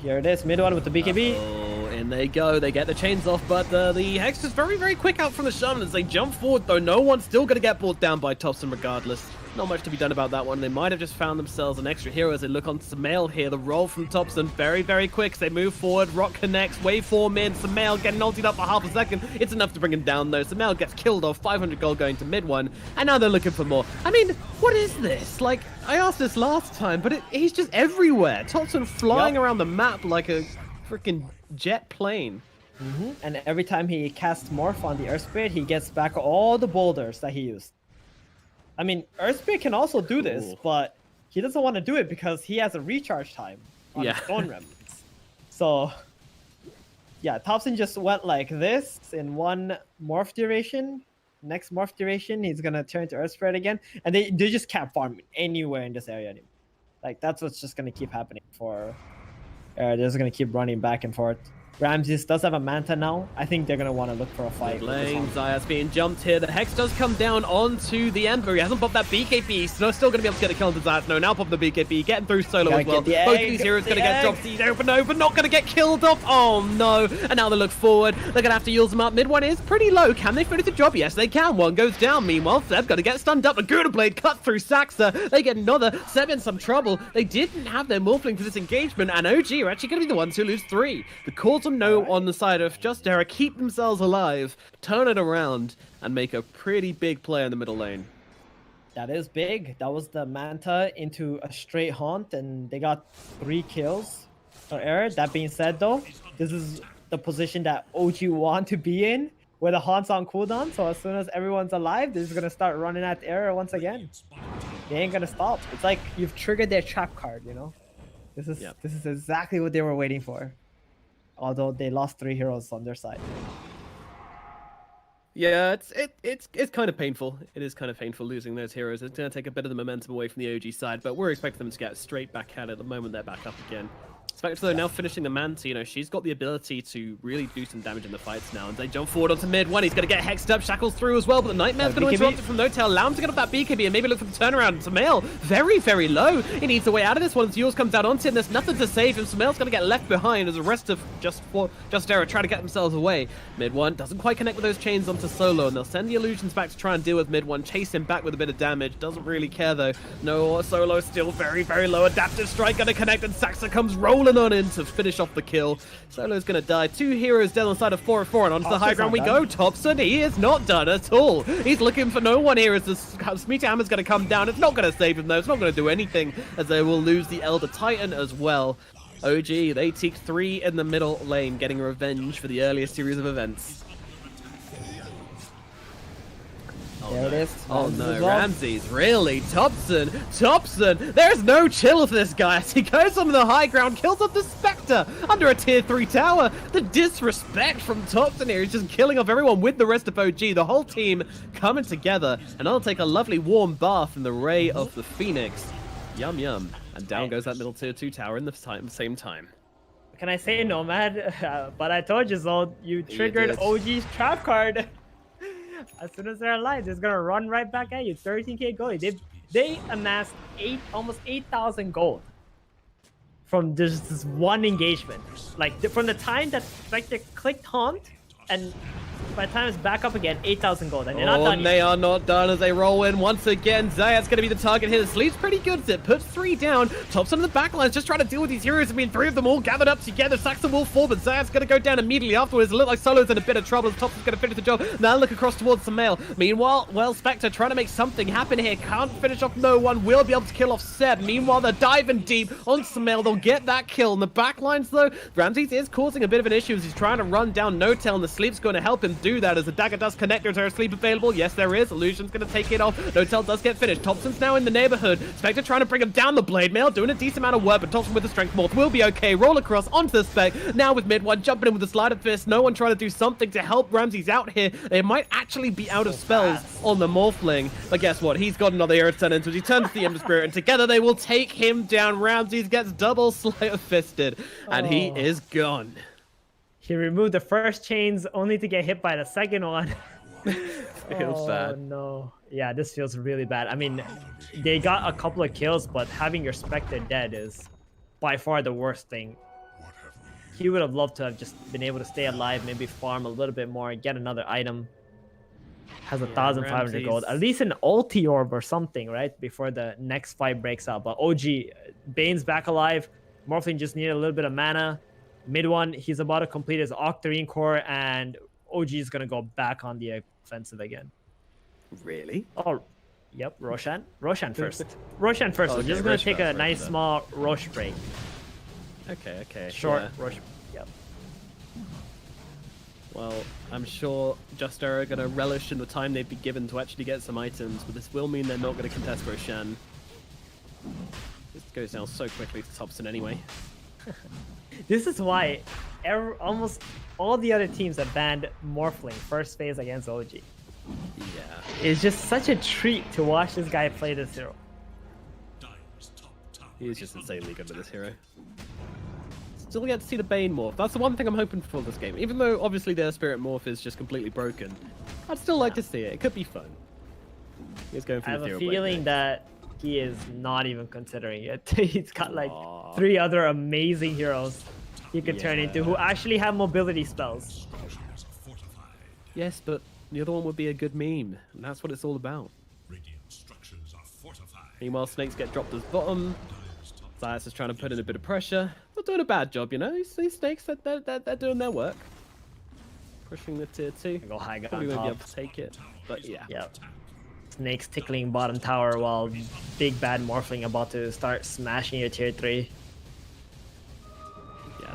Here it is, mid one with the BKB.
Oh, and they go. They get the chains off, but the Hex is very, very quick out from the Shaman as they jump forward, though. No one's still going to get brought down by Thompson regardless. Not much to be done about that one. They might have just found themselves an extra hero as they look on Sumail here. The roll from Thompson, very, very quick. As they move forward, Rock connects, waveform in. Sumail getting ulted up for half a second. It's enough to bring him down, though. Sumail gets killed off, 500 gold going to mid one. And now they're looking for more. I mean, what is this? Like, I asked this last time, but he's just everywhere. Thompson flying around the map like a freaking jet plane.
And every time he casts Morph on the Earth Spirit, he gets back all the boulders that he used. I mean, Earth Spirit can also do this, but he doesn't want to do it because he has a recharge time on his Stone Remnants. So, yeah, Thompson just went like this in one Morph duration. Next Morph duration, he's going to turn to Earth Spirit again. And they just can't farm anywhere in this area anymore. Like, that's what's just going to keep happening for... they're just going to keep running back and forth. Ramses does have a Manta now. I think they're going to want to look for a fight.
Lane, Zaya's being jumped here. The Hex does come down onto the Ember. He hasn't popped that BKB. So still going to be able to get a kill into Zayas. No, now pop the BKB. Getting through solo as well. Both of these heroes going to get dropped. He's open, no, but not going to get killed off. Oh, no. And now they look forward. They're going to have to use them up. Mid one is pretty low. Can they finish the job? Yes, they can. One goes down. Meanwhile, Seb got to get stunned up. A Gouda Blade cut through Saxa. They get another. Seb in some trouble. They didn't have their Morphling for this engagement. And OG are actually going to be the ones who lose 3. The calls on no on the side of JustEra keep themselves alive, turn it around, and make a pretty big play in the middle lane.
That is big. That was the Manta into a straight haunt, and they got 3 kills for Error. That being said, though, this is the position that OG want to be in, where the haunt's on cooldown. So as soon as everyone's alive, they're just gonna start running at Error once again. They ain't gonna stop. It's like you've triggered their trap card, you know. This is exactly what they were waiting for. Although they lost 3 heroes on their side.
Yeah, it's kind of painful. It is kind of painful losing those heroes. It's going to take a bit of the momentum away from the OG side, but we're expecting them to get straight back at it the moment they're back up again. Spectre, though, now finishing the Manta, you know, she's got the ability to really do some damage in the fights now. And they jump forward onto mid one. He's going to get hexed up, shackles through as well, but the Nightmare's going to interrupt it from no tail. Allow him to get up that BKB and maybe look for the turnaround. Sumail, very, very low. He needs a way out of this one. Yours comes out onto him. There's nothing to save him. Sumail's going to get left behind as the rest of JustEra try to get themselves away. Mid one doesn't quite connect with those chains onto Solo, and they'll send the illusions back to try and deal with mid one. Chase him back with a bit of damage. Doesn't really care, though. No, Solo still very, very low. Adaptive Strike going to connect, and Saxa comes rolling on in to finish off the kill. Solo's gonna die. 2 heroes down on the side of 4-4, and onto the high ground we go. Thompson, he is not done at all. He's looking for no one here as the Smeeta Hammer's gonna come down. It's not gonna save him though. It's not gonna do anything as they will lose the Elder Titan as well. OG, they take 3 in the middle lane, getting revenge for the earlier series of events.
There it is.
Oh no, Ramses, really? Thompson, there's no chill for this guy as he goes on the high ground, kills off the Spectre under a tier 3 tower. The disrespect from Thompson here is just killing off everyone with the rest of OG. The whole team coming together, and I'll take a lovely warm bath in the ray of the Phoenix. Yum yum. And down goes that middle tier 2 tower in the same time.
Can I say Nomad? But I told you so. You triggered OG's trap card. As soon as they're alive, they're gonna run right back at you. 13k gold. They amassed almost 8,000 gold from this one engagement. Like from the time that they clicked haunt, and by the time it's back up again, 8,000 gold. And they're not done
they
yet.
are not done as they roll in once again. Zayat's going to be the target here. Sleeps pretty good. Zip puts 3 down. Thompson in the backlines just trying to deal with these heroes. I mean, 3 of them all gathered up together. Saxon will fall, but Zayat's going to go down immediately afterwards. It looks like Solo's in a bit of trouble. Thompson's going to finish the job. Now look across towards Sumail. Meanwhile, well, Spectre trying to make something happen here. Can't finish off no one. Will be able to kill off Seb. Meanwhile, they're diving deep on Sumail. They'll get that kill. In the backlines, though, Ramses is causing a bit of an issue as he's trying to run down No Tail, and the Sleep's going to help him do that as the Dagger does connect. Is there a Sleep available? Yes, there is. Illusion's going to take it off. No Tail does get finished. Thompson's now in the neighborhood. Spectre trying to bring him down the blade mail, doing a decent amount of work, but Thompson with the strength morph will be okay. Roll across onto the Spec. Now with mid one, jumping in with the Sleight of Fist. No one trying to do something to help Ramses out here. They might actually be out of spells on the Morphling. But guess what? He's got another Earth Sentence, which he turns to the Ember Spirit, and together they will take him down. Ramses gets double Sleight of Fisted, and he is gone.
He removed the first chains only to get hit by the second one.
Feels bad.
Oh no. Yeah, this feels really bad. I mean, they got a couple of kills, but having your Spectre dead is by far the worst thing. He would have loved to have just been able to stay alive, maybe farm a little bit more, get another item. has 1,500 gold. At least an ulti orb or something, right? Before the next fight breaks out. But OG, Bane's back alive. Morphling just needed a little bit of mana. Mid one, he's about to complete his Octarine core, and OG is going to go back on the offensive again.
Really?
Oh, yep, Roshan. Roshan first. Roshan first.
Okay,
We're just going to take a
right,
nice
then.
small Rosh break.
Okay.
Short
yeah.
Rosh. Yep.
Well, I'm sure Justera are going to relish in the time they've been given to actually get some items, but this will mean they're not going to contest Roshan. This goes down so quickly to Thompson anyway.
This is why almost all the other teams have banned Morphling first phase against OG.
Yeah.
It's just such a treat to watch this guy play this hero.
He's just insanely good with this hero. Still get to see the Bane morph. That's the one thing I'm hoping for this game. Even though obviously their Spirit morph is just completely broken, I'd still like to see it. It could be fun. He's going for
I
the
have a
Zero
feeling that he is not even considering it. He's got like 3 other amazing heroes he could turn into who actually have mobility spells.
Yes, but the other one would be a good meme, and that's what it's all about. Meanwhile, Snakes get dropped as bottom. Zayas is trying to put in a bit of pressure. Not doing a bad job, you know. These Snakes, they're doing their work. Pushing the tier 2.
Go high
Probably
on
won't be
top.
able to take it, but yeah.
Yep. Snakes tickling bottom tower while big bad Morphling about to start smashing your tier 3.
Yeah,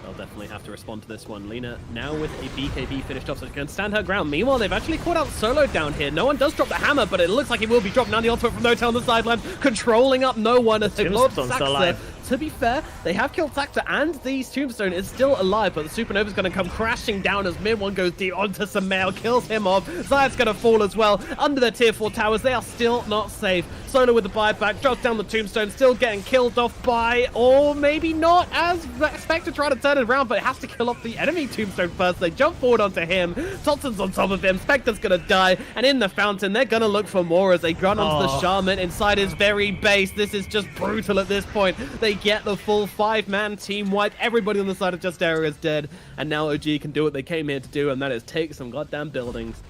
they'll definitely have to respond to this one. Lina now with a BKB finished off, so she can stand her ground. Meanwhile, they've actually caught out Solo down here. No one does drop the hammer, but it looks like he will be dropping down the ultimate from No-Tail on the sideline, controlling up no one as they blow up
Tombstone's still alive.
Saxa. To be fair, they have killed Saxa, and the Tombstone is still alive, but the Supernova's going to come crashing down as Mid One goes deep onto Samael, kills him off. Zayat's going to fall as well. Under their tier 4 towers, they are still not safe. Solo with the buyback, drops down the Tombstone, still getting killed off by, or maybe not, as Spectre trying to turn it around, but it has to kill off the enemy Tombstone first. They jump forward onto him. Thompson's on top of him. Spectre's going to die, and in the fountain, they're going to look for more as they run onto the Shaman inside his very base. This is just brutal at this point. They get the full 5-man team wipe. Everybody on the side of Justera is dead, and now OG can do what they came here to do, and that is take some goddamn buildings.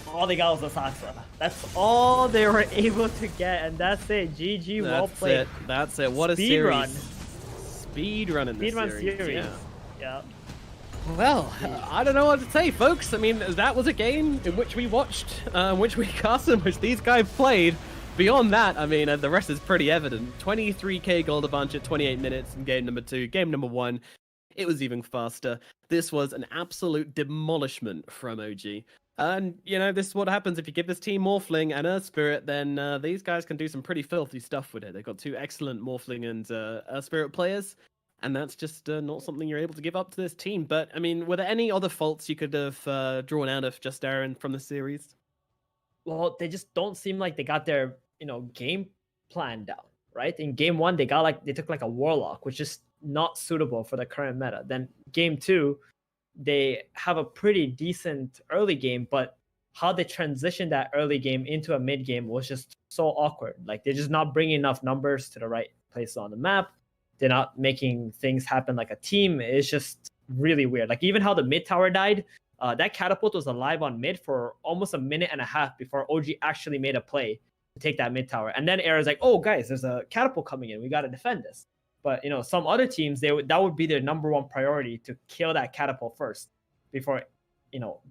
All they got was a Saxa. That's all they were able to get, and that's it. GG, well played.
That's it. What a
Speed
series.
run.
Speed run in this series.
Yeah.
Well, I don't know what to say, folks. I mean, that was a game in which we watched, which we cast, in which these guys played. Beyond that, I mean, the rest is pretty evident. 23k gold a bunch at 28 minutes in game number 2. Game number 1, it was even faster. This was an absolute demolishment from OG. And, you know, this is what happens if you give this team Morphling and Earth Spirit, then these guys can do some pretty filthy stuff with it. They've got 2 excellent Morphling and Earth Spirit players, and that's just not something you're able to give up to this team. But, I mean, were there any other faults you could have drawn out of Justera from the series?
Well, they just don't seem like they got their, game plan down, right? In game 1, they took like a Warlock, which is not suitable for the current meta. Then game 2, they have a pretty decent early game, but how they transitioned that early game into a mid game was just so awkward. Like, they're just not bringing enough numbers to the right place on the map. They're not making things happen like a team. It's just really weird. Like, even how the mid tower died, that catapult was alive on mid for almost a minute and a half before OG actually made a play to take that mid tower. And then Era's like, oh, guys, there's a catapult coming in. We got to defend this. But, some other teams, that would be their number 1 priority, to kill that catapult first before,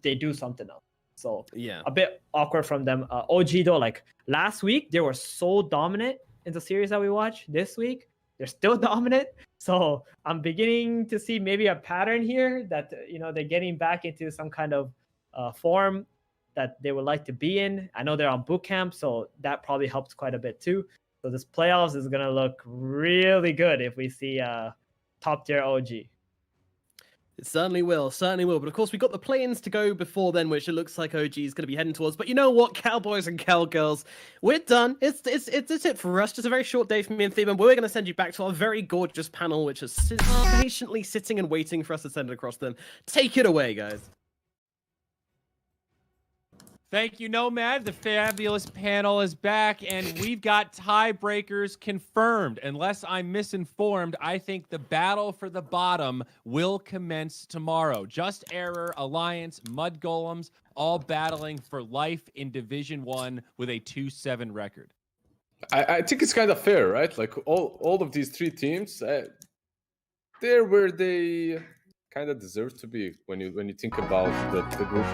they do something else. So
yeah,
a bit awkward from them. OG, though, like last week, they were so dominant in the series that we watched. This week, they're still dominant. So I'm beginning to see maybe a pattern here that, they're getting back into some kind of form that they would like to be in. I know they're on boot camp, so that probably helps quite a bit too. So this playoffs is going to look really good if we see top tier OG.
It certainly will, But of course, we've got the play-ins to go before then, which it looks like OG is going to be heading towards. But you know what, cowboys and cowgirls, we're done. It's it for us. Just a very short day for me and Theben. We're going to send you back to our very gorgeous panel, which is patiently sitting and waiting for us to send it across them. Take it away, guys.
Thank you, Nomad. The fabulous panel is back, and we've got tiebreakers confirmed. Unless I'm misinformed, I think the battle for the bottom will commence tomorrow. Just Error, Alliance, Mud Golems, all battling for life in Division 1 with a 2-7 record.
I think it's kind of fair, right? Like all of these three teams, they're where they kind of deserve to be when you think about the group.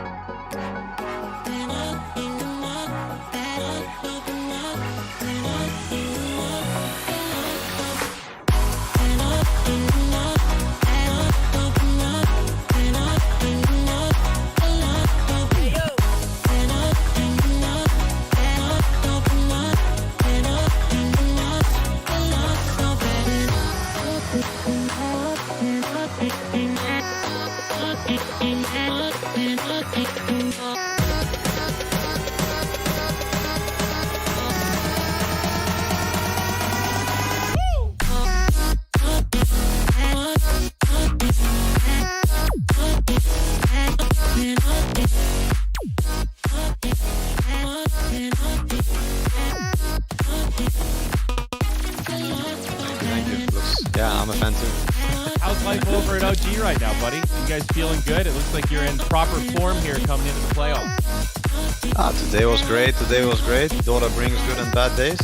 Yeah, I'm a fan too.
How's life over at OG right now, buddy? You guys feeling good? It looks like you're in proper form here coming into the playoffs.
Today was great. Dota brings good and bad days.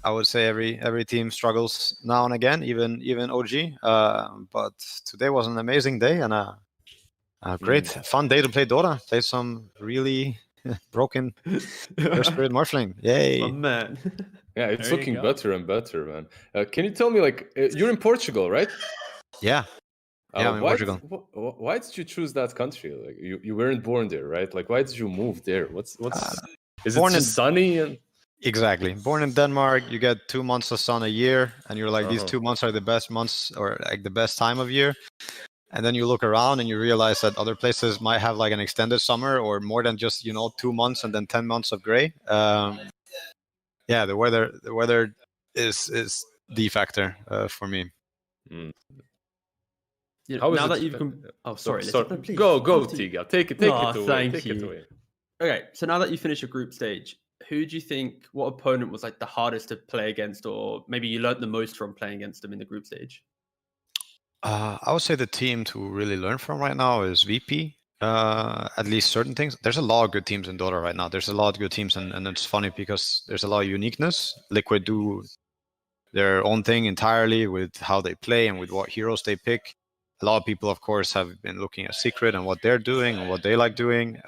I would say every team struggles now and again, even OG. But today was an amazing day and a great, fun day to play Dota. Played some really broken First Spirit Morphling. Yay!
Oh man.
Yeah, it's looking better and better, man. Can you tell me, like, you're in Portugal, right?
Yeah. Yeah, I'm in Portugal.
Why did you choose that country? Like, you weren't born there, right? Like, why did you move there? What's is it just sunny and
Exactly. Born in Denmark, you get 2 months of sun a year, and you're like, these 2 months are the best months, or like the best time of year. And then you look around and you realize that other places might have like an extended summer or more than just 2 months and then 10 months of gray. Yeah, the weather is the factor for me.
You know,
How is
now
it-
that you've sorry, please.
Go,
Continue.
Tiga. Take it
Oh,
away.
thank
Take it
you.
away.
Okay, so now that you finished your group stage, who do you think, what opponent was like the hardest to play against, or maybe you learned the most from playing against them in the group stage?
I would say the team to really learn from right now is VP. At least certain things. There's a lot of good teams in Dota right now. There's a lot of good teams, and it's funny because there's a lot of uniqueness. Liquid do their own thing entirely with how they play and with what heroes they pick. A lot of people, of course, have been looking at Secret and what they're doing and what they like doing.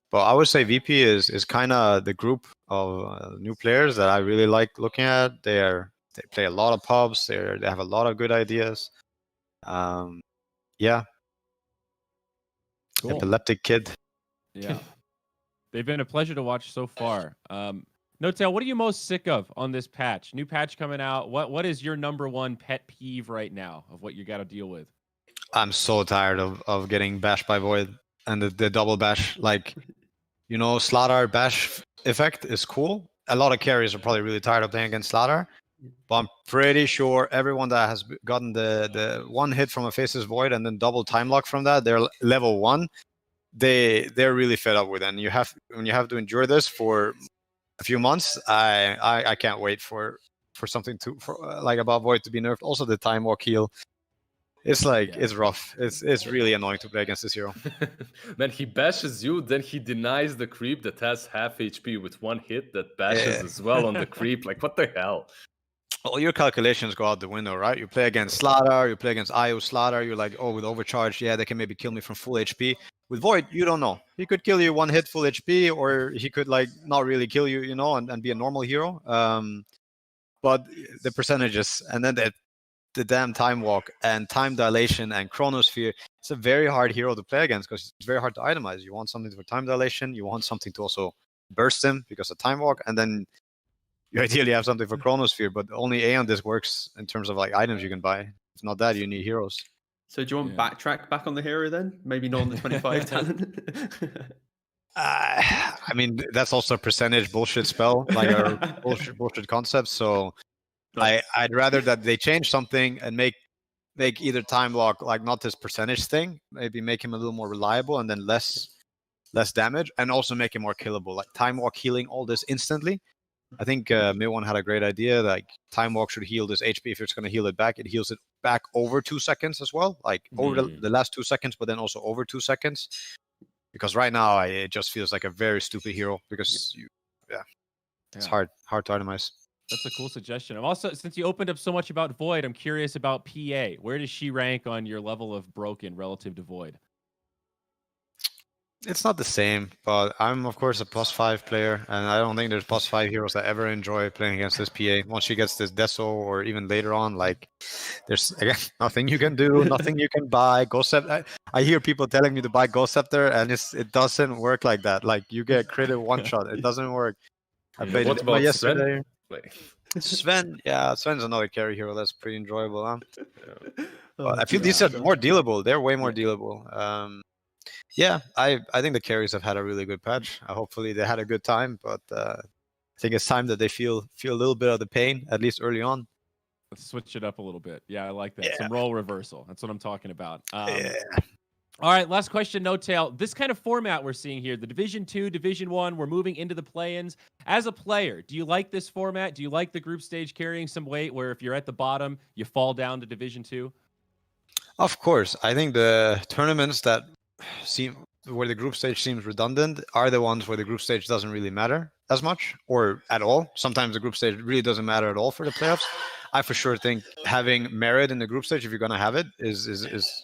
But I would say VP is kind of the group of new players that I really like looking at. They play a lot of pubs. They have a lot of good ideas. Yeah.
Cool.
Epileptic kid.
Yeah. They've been a pleasure to watch so far. No-Tail, what are you most sick of on this patch? New patch coming out. What is your number one pet peeve right now of what you got to deal with?
I'm so tired of getting bashed by Void and the double bash. Like, Slardar bash effect is cool. A lot of carriers are probably really tired of playing against Slardar. But I'm pretty sure everyone that has gotten the one hit from a Faceless Void and then double time lock from that, they're level 1. They're really fed up with it. And when you have to endure this for a few months, I can't wait for something like about Void to be nerfed. Also the time walk heal. It's like it's rough. It's really annoying to play against this hero.
Man, he bashes you, then he denies the creep that has half HP with one hit that bashes as well on the creep. Like, what the hell?
All your calculations go out the window, right? You play against Slardar, you play against IO Slardar, you're like, oh, with overcharge, yeah, they can maybe kill me from full HP. With Void, you don't know. He could kill you one hit full HP, or he could like not really kill you, and be a normal hero. But the percentages, and then the damn time walk and time dilation and chronosphere, it's a very hard hero to play against because it's very hard to itemize. You want something for time dilation, you want something to also burst him because of time walk, and then you ideally have something for chronosphere, but only Aeon this works in terms of like items you can buy. If not that, you need heroes.
So do you want backtrack back on the hero then? Maybe not on the 25 talent?
I mean, that's also a percentage bullshit spell, like a bullshit concept. So I'd rather that they change something and make either time lock like not this percentage thing, maybe make him a little more reliable and then less less damage and also make it more killable. Like time walk healing all this instantly. I think Mid1 had a great idea. Like time walk should heal this HP. If it's going to heal it back, it heals it back over 2 seconds as well. Like over the last 2 seconds, but then also over 2 seconds. Because right now it just feels like a very stupid hero because it's hard to itemize.
That's a cool suggestion. I'm also, since you opened up so much about Void, I'm curious about PA. Where does she rank on your level of broken relative to Void?
It's not the same, but I'm of course a +5 player, and I don't think there's +5 heroes that ever enjoy playing against this PA. Once she gets this Deso, or even later on, like there's again nothing you can do, nothing you can buy. Ghost Scepter. I hear people telling me to buy Ghost Scepter, and it doesn't work like that. Like you get critted one shot, it doesn't work. I played
What
it
about
yesterday.
Sven?
Sven's another carry hero that's pretty enjoyable, huh? But I feel these are more dealable. They're way more dealable. Yeah, I think the carries have had a really good patch. Hopefully they had a good time, but I think it's time that they feel a little bit of the pain, at least early on.
Let's switch it up a little bit. Yeah, I like that. Some role reversal. That's what I'm talking about. All right, last question, No Tail. This kind of format we're seeing here, the Division 2, Division 1, we're moving into the play-ins. As a player, do you like this format? Do you like the group stage carrying some weight where if you're at the bottom, you fall down to Division 2?
Of course. I think the tournaments that where the group stage seems redundant are the ones where the group stage doesn't really matter as much or at all. Sometimes the group stage really doesn't matter at all for the playoffs. I for sure think having merit in the group stage, if you're going to have it, is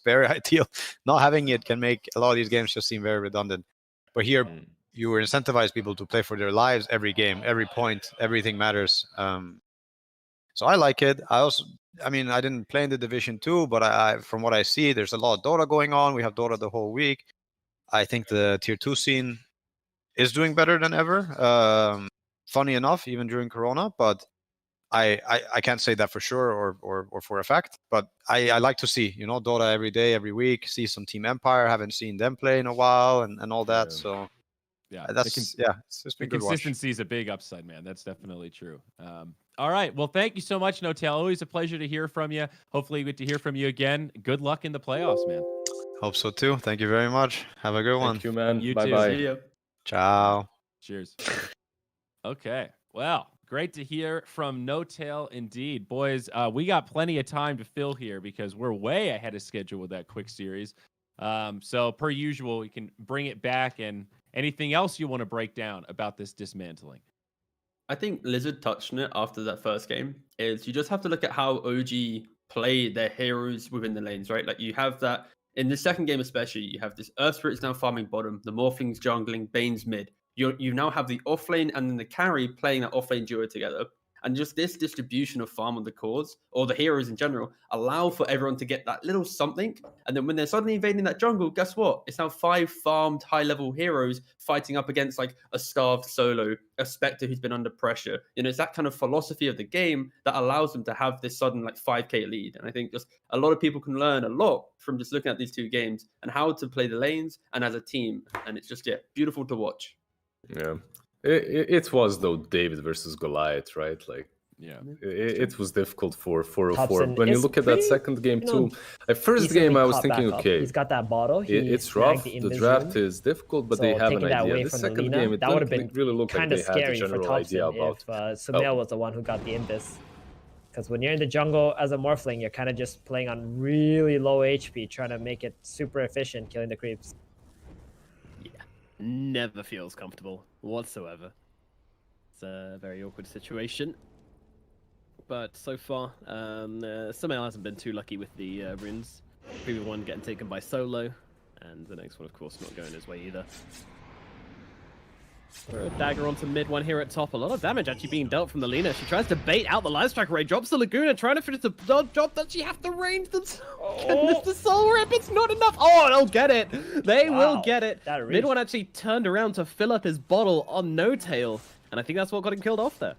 very ideal. Not having it can make a lot of these games just seem very redundant. But here, you incentivize people to play for their lives every game, every point, everything matters. So I like it. I mean, I didn't play in the Division 2, but I from what I see, there's a lot of Dota going on. We have Dota the whole week. I think the Tier 2 scene is doing better than ever. Funny enough, even during Corona, but I can't say that for sure or for a fact. But I like to see, Dota every day, every week, see some Team Empire. Haven't seen them play in a while and all that. So
yeah,
it's been good watch.
Consistency is a big upside, man. That's definitely true. All right. Well, thank you so much, No Tail. Always a pleasure to hear from you. Hopefully, we get to hear from you again. Good luck in the playoffs, man.
Hope so too. Thank you very much. Have a good one.
Thank you, man.
You
bye
too.
bye.
See ya.
Ciao.
Cheers. Okay. Well, great to hear from No Tail indeed. Boys, we got plenty of time to fill here because we're way ahead of schedule with that quick series. So per usual, we can bring it back and anything else you want to break down about this dismantling.
I think Lizard touched on it after that first game, is you just have to look at how OG play their heroes within the lanes, right? Like you have that, in the second game especially, you have this Earth Spirits now farming bottom, the Morphlings jungling, Bane's mid. You now have the offlane and then the carry playing that offlane duo together. And just this distribution of farm on the cores, or the heroes in general, allow for everyone to get that little something. And then when they're suddenly invading that jungle, guess what? It's now 5 farmed high-level heroes fighting up against like a starved solo, a Spectre who's been under pressure. It's that kind of philosophy of the game that allows them to have this sudden like 5k lead. And I think just a lot of people can learn a lot from just looking at these two games and how to play the lanes and as a team. And it's just, beautiful to watch.
Yeah. It was though David versus Goliath, right? Like,
yeah,
it was difficult for 404.
Thompson
When you
is
look at that
pretty,
second game too, at first
decently
game I was
caught
thinking,
back up.
okay,
He's got that bottle.
It's rough. The draft is difficult, but
So
they have an
taking that
idea.
away
The
from
second
Lina,
game, it
that would have
didn't
been
really look like
kind
they
of
had a
scary for
general
Thompson
idea about.
if Sumail was the one who got the Imbis. Because when you're in the jungle as a Morphling, you're kind of just playing on really low HP, trying to make it super efficient, killing the creeps.
Yeah, never feels comfortable whatsoever. It's a very awkward situation. But so far, Sumail hasn't been too lucky with the runes. Previous one getting taken by Solo, and the next one, of course, not going his way either. Throw a dagger onto mid one here at top. A lot of damage actually being dealt from the Lina. She tries to bait out the Life Strike Ray, drops the Laguna, trying to finish the job. Does she have to range the goodness, the Soul Rip? It's not enough. Oh, they'll get it. They will get it. Mid one actually turned around to fill up his bottle on No Tail, and I think that's what got him killed off there.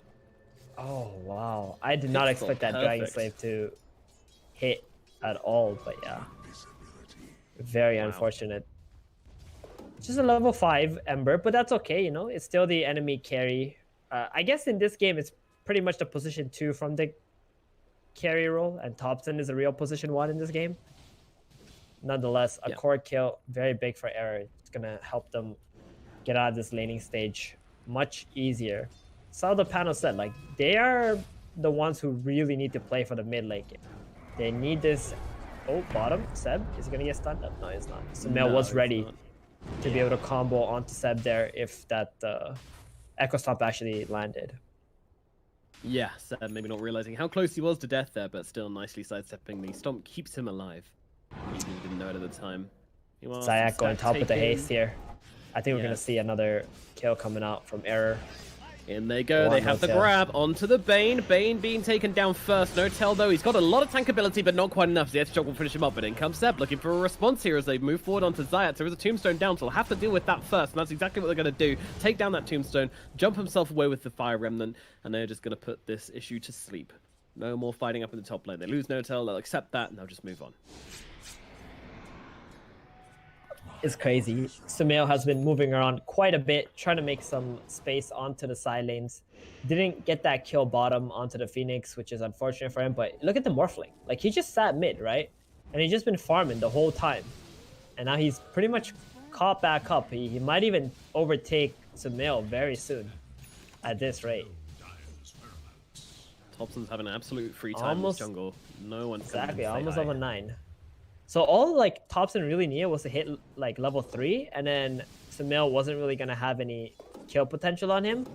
Oh, wow. I did not expect that Dragon Slave to hit at all, but yeah. Very unfortunate. Just a level 5 Ember, but that's okay, It's still the enemy carry. I guess in this game, it's pretty much the position 2 from the carry role, and Thompson is a real position 1 in this game. nonetheless, a core kill, very big for Error. It's gonna help them get out of this laning stage much easier. So the panel said, like, they are the ones who really need to play for the mid lane game. They need this. Oh, bottom. Seb, is he gonna get stunned up? No, he's not. Sumail was ready to be able to combo onto Seb there if that Echo Stomp actually landed.
Yeah, Seb maybe not realizing how close he was to death there, but still nicely sidestepping. The Stomp keeps him alive. He didn't know it at the time.
Zayak going top with the haste here. I think we're gonna see another kill coming out from Error.
In they go, they have the grab onto the Bane. Bane being taken down first. No tell though, he's got a lot of tank ability, but not quite enough. The Edge will finish him up, but in comes Seb looking for a response here as they move forward onto Zayat. There is a tombstone down, so they'll have to deal with that first, and that's exactly what they're going to do. Take down that tombstone, jump himself away with the Fire Remnant, and they're just going to put this issue to sleep. No more fighting up in the top lane. They lose no tell, they'll accept that, and they'll just move on.
Is crazy. Sumail has been moving around quite a bit, trying to make some space onto the side lanes. Didn't get that kill bottom onto the Phoenix, which is unfortunate for him, but look at the Morphling. Like, he just sat mid, right? And he's just been farming the whole time. And now he's pretty much caught back up. He might even overtake Sumail very soon at this rate.
Thompson's having an absolute free time in the jungle. No one's
exactly, almost level 9. So all like Thompson really needed was to hit like level 3, and then Sumail wasn't really gonna have any kill potential on him.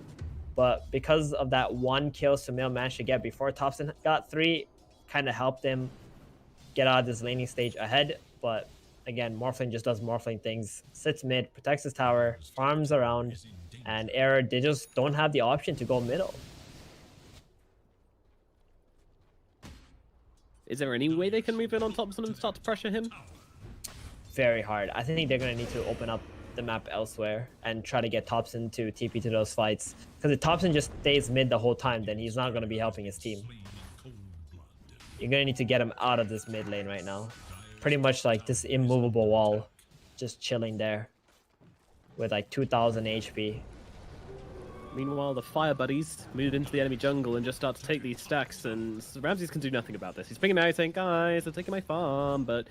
But because of that one kill Sumail managed to get before Thompson got 3, kind of helped him get out of this laning stage ahead. But again, Morphling just does Morphling things, sits mid, protects his tower, farms around, and Error, they just don't have the option to go middle.
Is there any way they can move in on Thompson and start to pressure him?
Very hard. I think they're going to need to open up the map elsewhere and try to get Thompson to TP to those fights. Because if Thompson just stays mid the whole time, then he's not going to be helping his team. You're going to need to get him out of this mid lane right now. Pretty much like this immovable wall, just chilling there with like 2,000 HP.
Meanwhile, the Fire Buddies move into the enemy jungle and just start to take these stacks, and Ramses can do nothing about this. He's pinging out saying, guys, they're taking my farm, but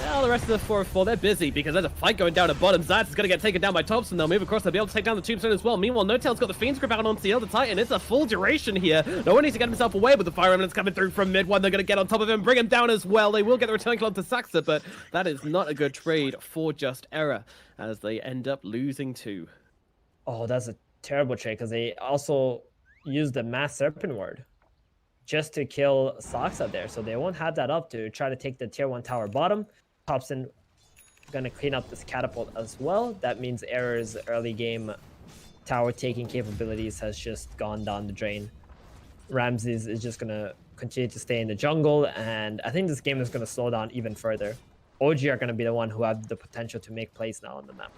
now the rest of the 4-4, they're busy because there's a fight going down at bottom. Zayat is going to get taken down by Thompson. They'll move across, they'll be able to take down the Tombstone as well. Meanwhile, No-Tail's got the Fiend's Grip out onto the Elder Titan. It's a full duration here. No one needs to get himself away, but the Fire Remnant's coming through from mid one. They're going to get on top of him, bring him down as well. They will get the return kill onto Saxa, but that is not a good trade for Just Error as they end up losing 2.
Oh, that's a terrible trade because they also used the Mass Serpent Ward just to kill Saxa there, so they won't have that up to try to take the tier 1 tower bottom. Thompson gonna clean up this catapult as well. That means Error's early game tower taking capabilities has just gone down the drain. Ramses is just gonna continue to stay in the jungle, and I think this game is gonna slow down even further. OG are gonna be the one who have the potential to make plays now on the map.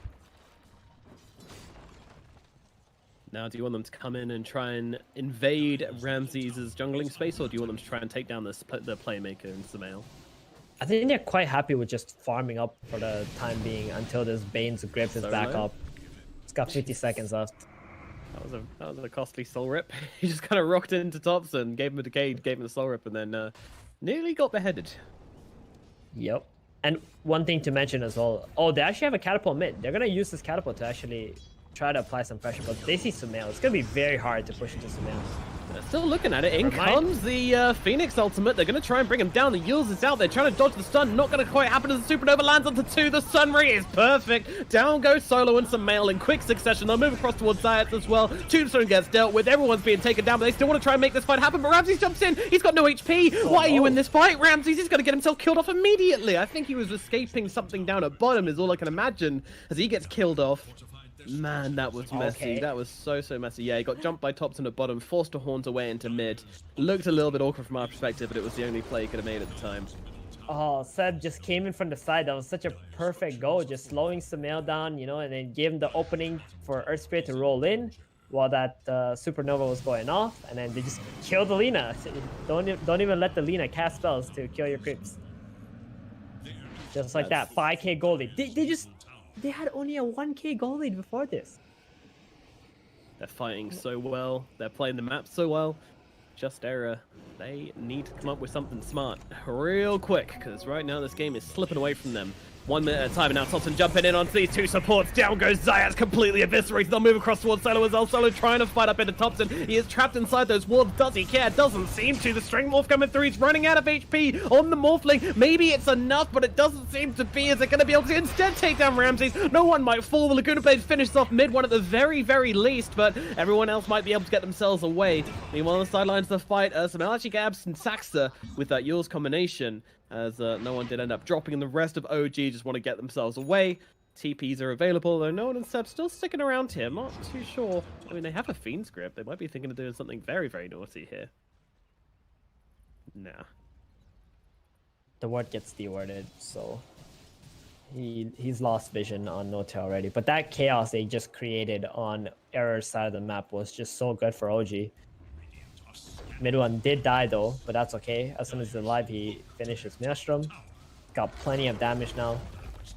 Now, do you want them to come in and try and invade Ramses' jungling space, or do you want them to try and take down the playmaker in Sumail?
I think they're quite happy with just farming up for the time being until this Bane's Grip is back up. It's got 50 seconds left.
That was a costly soul rip. He just kind of rocked into Thompson, gave him a decay, gave him a soul rip, and then nearly got beheaded.
Yep. And one thing to mention as well. Oh, they actually have a catapult mid. They're going to use this catapult to actually try to apply some pressure, but they see Sumail. It's going to be very hard to push into Sumail.
They're still looking at it. In comes the Phoenix ultimate. They're going to try and bring him down. The Yules is out. They're trying to dodge the stun. Not going to quite happen as the Supernova lands onto 2. The Sun Ray is perfect. Down goes Solo and Sumail in quick succession. They'll move across towards Zayat as well. Tombstone gets dealt with. Everyone's being taken down, but they still want to try and make this fight happen. But Ramses jumps in. He's got no HP. Why are you in this fight, Ramses? He's going to get himself killed off immediately. I think he was escaping something down at bottom is all I can imagine as he gets killed off. Man, that was messy.
Okay.
That was so messy. Yeah, he got jumped by Thompson at bottom, forced to haunt away into mid. Looked a little bit awkward from our perspective, but it was the only play he could have made at the time.
Oh, Seb just came in from the side. That was such a perfect goal, just slowing Sumail down, you know, and then gave him the opening for Earth Spirit to roll in while that Supernova was going off, and then they just killed the Lina. Don't even let the Lina cast spells to kill your creeps. Just like that, 5k gold lead. They had only a 1k gold lead before this.
They're fighting so well. They're playing the map so well. Just Error, they need to come up with something smart real quick, because right now this game is slipping away from them. 1 minute at a time, and now Thompson jumping in onto these two supports. Down goes Zayas, completely eviscerated. They'll move across towards Solo as well. Solo trying to fight up into Thompson. He is trapped inside those walls. Does he care? Doesn't seem to. The String Morph coming through. He's running out of HP on the Morphling. Maybe it's enough, but it doesn't seem to be. Is it going to be able to instead take down Ramses? No one might fall. The Laguna Blade finishes off mid one at the very, very least, but everyone else might be able to get themselves away. Meanwhile, on the sidelines of the fight, Samel actually grabs and Saxa with that Yule's combination, as no one did end up dropping, and the rest of OG just want to get themselves away. TPs are available, though no one in Seb still sticking around here. I'm not too sure. I mean, they have a Fiend's Grip. They might be thinking of doing something very, very naughty here. Nah.
The word gets deworded, so he's lost vision on Note already. But that chaos they just created on Error's side of the map was just so good for OG. Mid one did die though, but that's okay. As soon as he's alive, he finishes Maelstrom. Got plenty of damage now.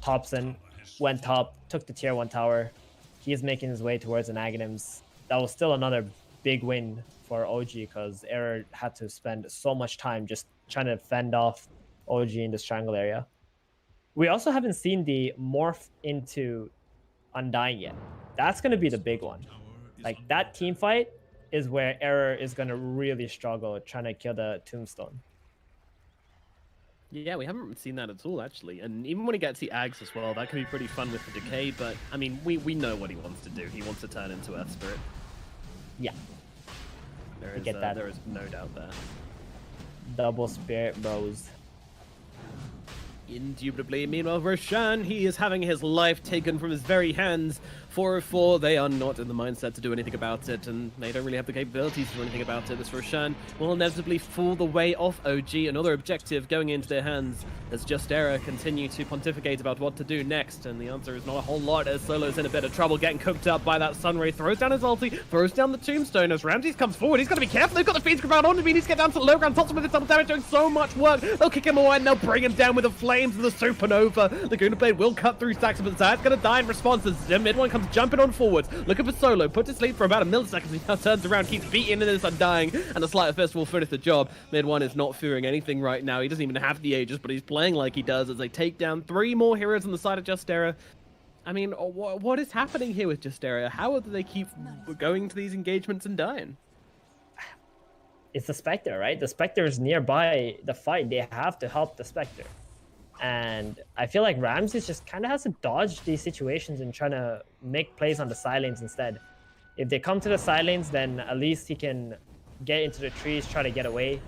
Thompson went top, took the tier 1 tower. He is making his way towards an Aghanims. That was still another big win for OG, because Error had to spend so much time just trying to fend off OG in this triangle area. We also haven't seen the morph into Undying yet. That's going to be the big one. Like, that team fight is where Error is going to really struggle trying to kill the Tombstone.
Yeah, we haven't seen that at all, actually. And even when he gets the Ags as well, that can be pretty fun with the Decay, but, I mean, we know what he wants to do. He wants to turn into Earth Spirit.
Yeah.
There is no doubt there.
Double Spirit Bros.
Indubitably. Meanwhile, Roshan, he is having his life taken from his very hands. 404, they are not in the mindset to do anything about it, and they don't really have the capabilities to do anything about it. This Roshan will inevitably fall the way off OG. Another objective going into their hands as Just Error continue to pontificate about what to do next, and the answer is not a whole lot, as Solo's in a bit of trouble getting cooked up by that Sunray. Throws down his ulti, throws down the Tombstone as Ramses comes forward. He's got to be careful. They've got the Fiend's Grip out on him. He needs to get down to the low ground. Thompson with his double damage doing so much work. They'll kick him away and they'll bring him down with the flames of the Supernova. Laguna Blade will cut through Saxa, but Zay's going to die in response as the mid one comes jumping on forwards. Looking for Solo, put to sleep for about a millisecond. He now turns around, keeps beating into this Undying, and the Sleight of Fist will finish the job. Mid one is not fearing anything right now. He doesn't even have the Aegis, but he's playing like he does as they take down 3 more heroes on the side of Just Error. I mean, what is happening here with Just Error? How do they keep going to these engagements and dying?
It's the Spectre, right? The Spectre is nearby the fight. They have to help the Spectre. And I feel like Ramses just kind of has to dodge these situations and trying to make plays on the side lanes instead. If they come to the side lanes, then at least he can get into the trees, try to get away,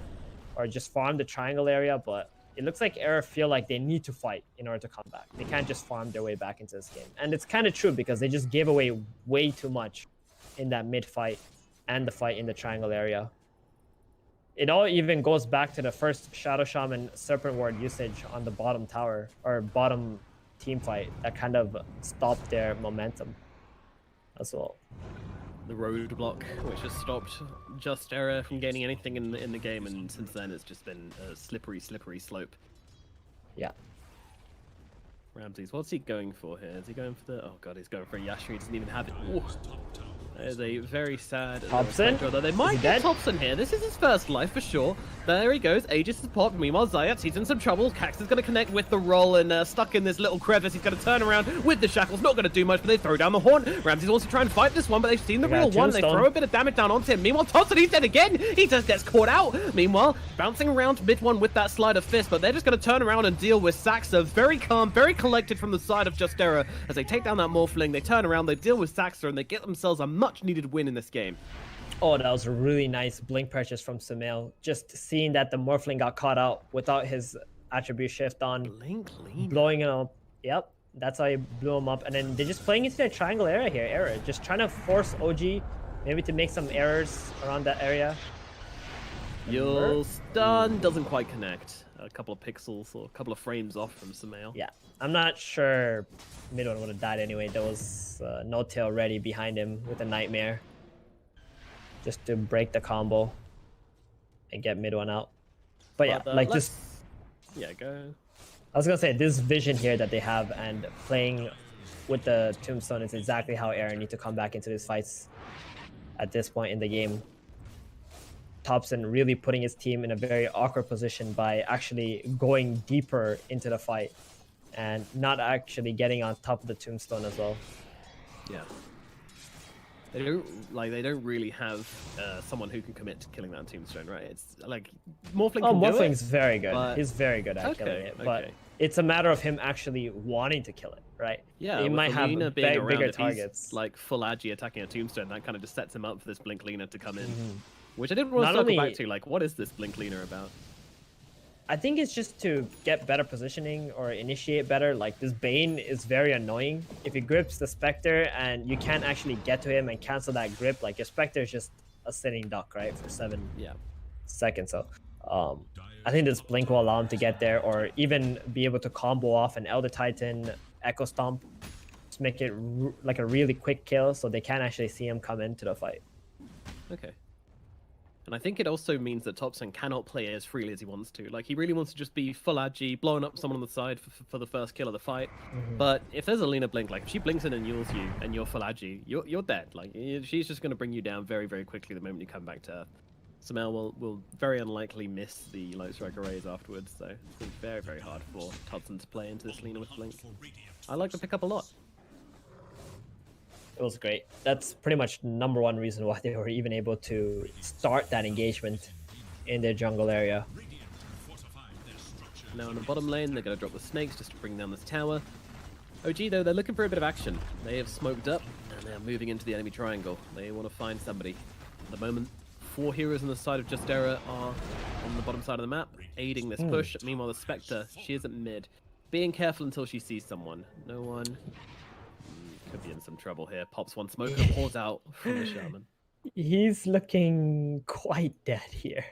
or just farm the triangle area. But it looks like Error feel like they need to fight in order to come back. They can't just farm their way back into this game. And it's kind of true, because they just gave away way too much in that mid fight and the fight in the triangle area. It all even goes back to the first Shadow Shaman Serpent Ward usage on the bottom tower, or bottom team fight, that kind of stopped their momentum as well.
The roadblock, which has stopped Just Error from gaining anything in the game, and since then it's just been a slippery slope.
Yeah.
Ramses, what's he going for here? Is he going for the... Oh god, he's going for a Yashri. He doesn't even have it. Ooh. That is a very sad...
Thompson?
Although they might get Thompson here. This is his first life for sure. There he goes. Aegis is popped. Meanwhile, Zayat, he's in some trouble. Cax is going to connect with the roll, and stuck in this little crevice. He's going to turn around with the shackles. Not going to do much, but they throw down the horn. Ramses wants to try and fight this one, but they've seen the real one. They throw a bit of damage down onto him. Meanwhile, Thompson, he's dead again. He just gets caught out. Meanwhile, bouncing around mid one with that Sleight of Fist, but they're just going to turn around and deal with Saxa. Very calm, very collected from the side of Just Error. As they take down that Morphling, they turn around, they deal with Saxa, and they get themselves a much-needed win in this game.
Oh, that was a really nice blink purchase from Samel. Just seeing that the Morphling got caught out without his attribute shift on.
Blink lean.
Blowing him up. Yep, that's how you blew him up. And then they're just playing into their triangle area here. Error. Just trying to force OG maybe to make some errors around that area.
You'll stun. Doesn't quite connect. A couple of pixels or a couple of frames off from Samel.
Yeah, I'm not sure mid one would have died anyway. There was no tail ready behind him with a Nightmare, just to break the combo and get mid one out. But yeah, like just...
Yeah, go.
I was gonna say, this vision here that they have and playing with the Tombstone is exactly how Error need to come back into these fights at this point in the game. Thompson really putting his team in a very awkward position by actually going deeper into the fight and not actually getting on top of the tombstone as well.
Yeah. They don't really have someone who can commit to killing that tombstone, right? It's like Morphling can do it,
Morphling's very good.
but-
He's very good at killing it, but it's a matter of him actually wanting to kill it, right?
Yeah,
he
with
might have
Lina being around,
bigger
if he's,
targets.
like full agi attacking a tombstone, that kind of just sets him up for this Blink Lina to come in.
Mhm.
Which I did want to
Not
circle
only-
back to, like, what is this Blink Lina about?
I think it's just to get better positioning or initiate better. Like, this Bane is very annoying. If he grips the Spectre and you can't actually get to him and cancel that grip, like, your Spectre is just a sitting duck, right, for 7 seconds. So I think this Blink will allow him to get there, or even be able to combo off an Elder Titan Echo Stomp. Just make it like a really quick kill so they can't actually see him come into the fight.
Okay. And I think it also means that Thompson cannot play as freely as he wants to. Like, he really wants to just be full agi, blowing up someone on the side for the first kill of the fight. But if there's a Lina Blink, like, if she blinks in and yules you, and you're full agi, you're dead. Like, she's just going to bring you down very, very quickly the moment you come back to Earth. Samel will very unlikely miss the Light Strike arrays afterwards, so it's going to be very, very hard for Thompson to play into this Lina with Blink. I like the pickup a lot.
It was great. That's pretty much number one reason why they were even able to start that engagement in their jungle area.
Now in the bottom lane, they're going to drop the snakes just to bring down this tower. OG, though, they're looking for a bit of action. They have smoked up, and they're moving into the enemy triangle. They want to find somebody. At the moment, 4 heroes on the side of Justera are on the bottom side of the map, aiding this push. Meanwhile, the Spectre, she is at mid, being careful until she sees someone. No one... Could be in some trouble here. Pops one smoke and pours out from the Shaman.
He's looking quite dead here.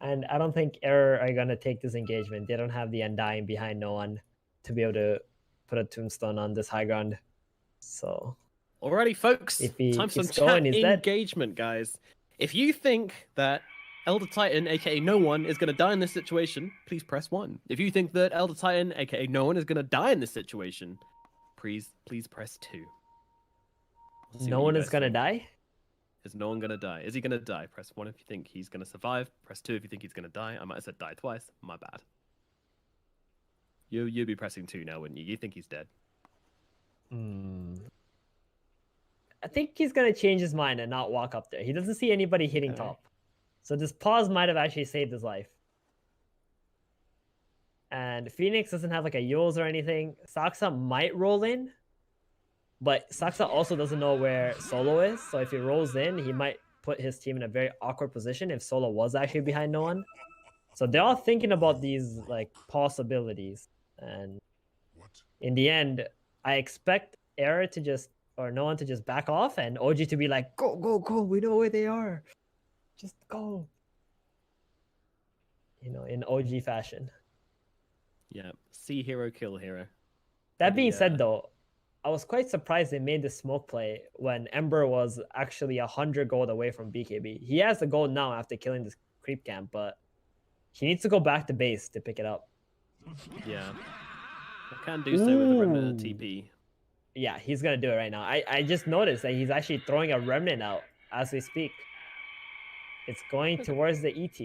And I don't think Error are going to take this engagement. They don't have the Undying behind no one to be able to put a tombstone on this high ground. So...
Alrighty, folks.
If he
Time for some
keeps going,
chat
he's dead.
engagement, guys. If you think that Elder Titan, aka no one, is going to die in this situation, please press 1. If you think that Elder Titan, aka no one, is going to die in this situation, please press 2.
No one is going to die?
Is no one going to die? Is he going to die? Press 1 if you think he's going to survive. Press 2 if you think he's going to die. I might have said die twice. My bad. You'd be pressing 2 now, wouldn't you? You think he's dead.
I think he's going to change his mind and not walk up there. He doesn't see anybody hitting top. So this pause might have actually saved his life. And Phoenix doesn't have like a Yules or anything. Saksa might roll in. But Saksa also doesn't know where Solo is. So if he rolls in, he might put his team in a very awkward position if Solo was actually behind no one. So they're all thinking about these like possibilities. And in the end, I expect Error to just, or no one to just back off, and OG to be like, go, go, go, we know where they are. Just go. You know, in OG fashion.
Yeah, see hero, kill hero.
That being said, though, I was quite surprised they made the smoke play when Ember was actually 100 gold away from BKB. He has the gold now after killing this creep camp, but he needs to go back to base to pick it up.
Yeah. I can do so with the Remnant TP.
Yeah, he's going to do it right now. I just noticed that he's actually throwing a Remnant out as we speak. It's going towards the ET.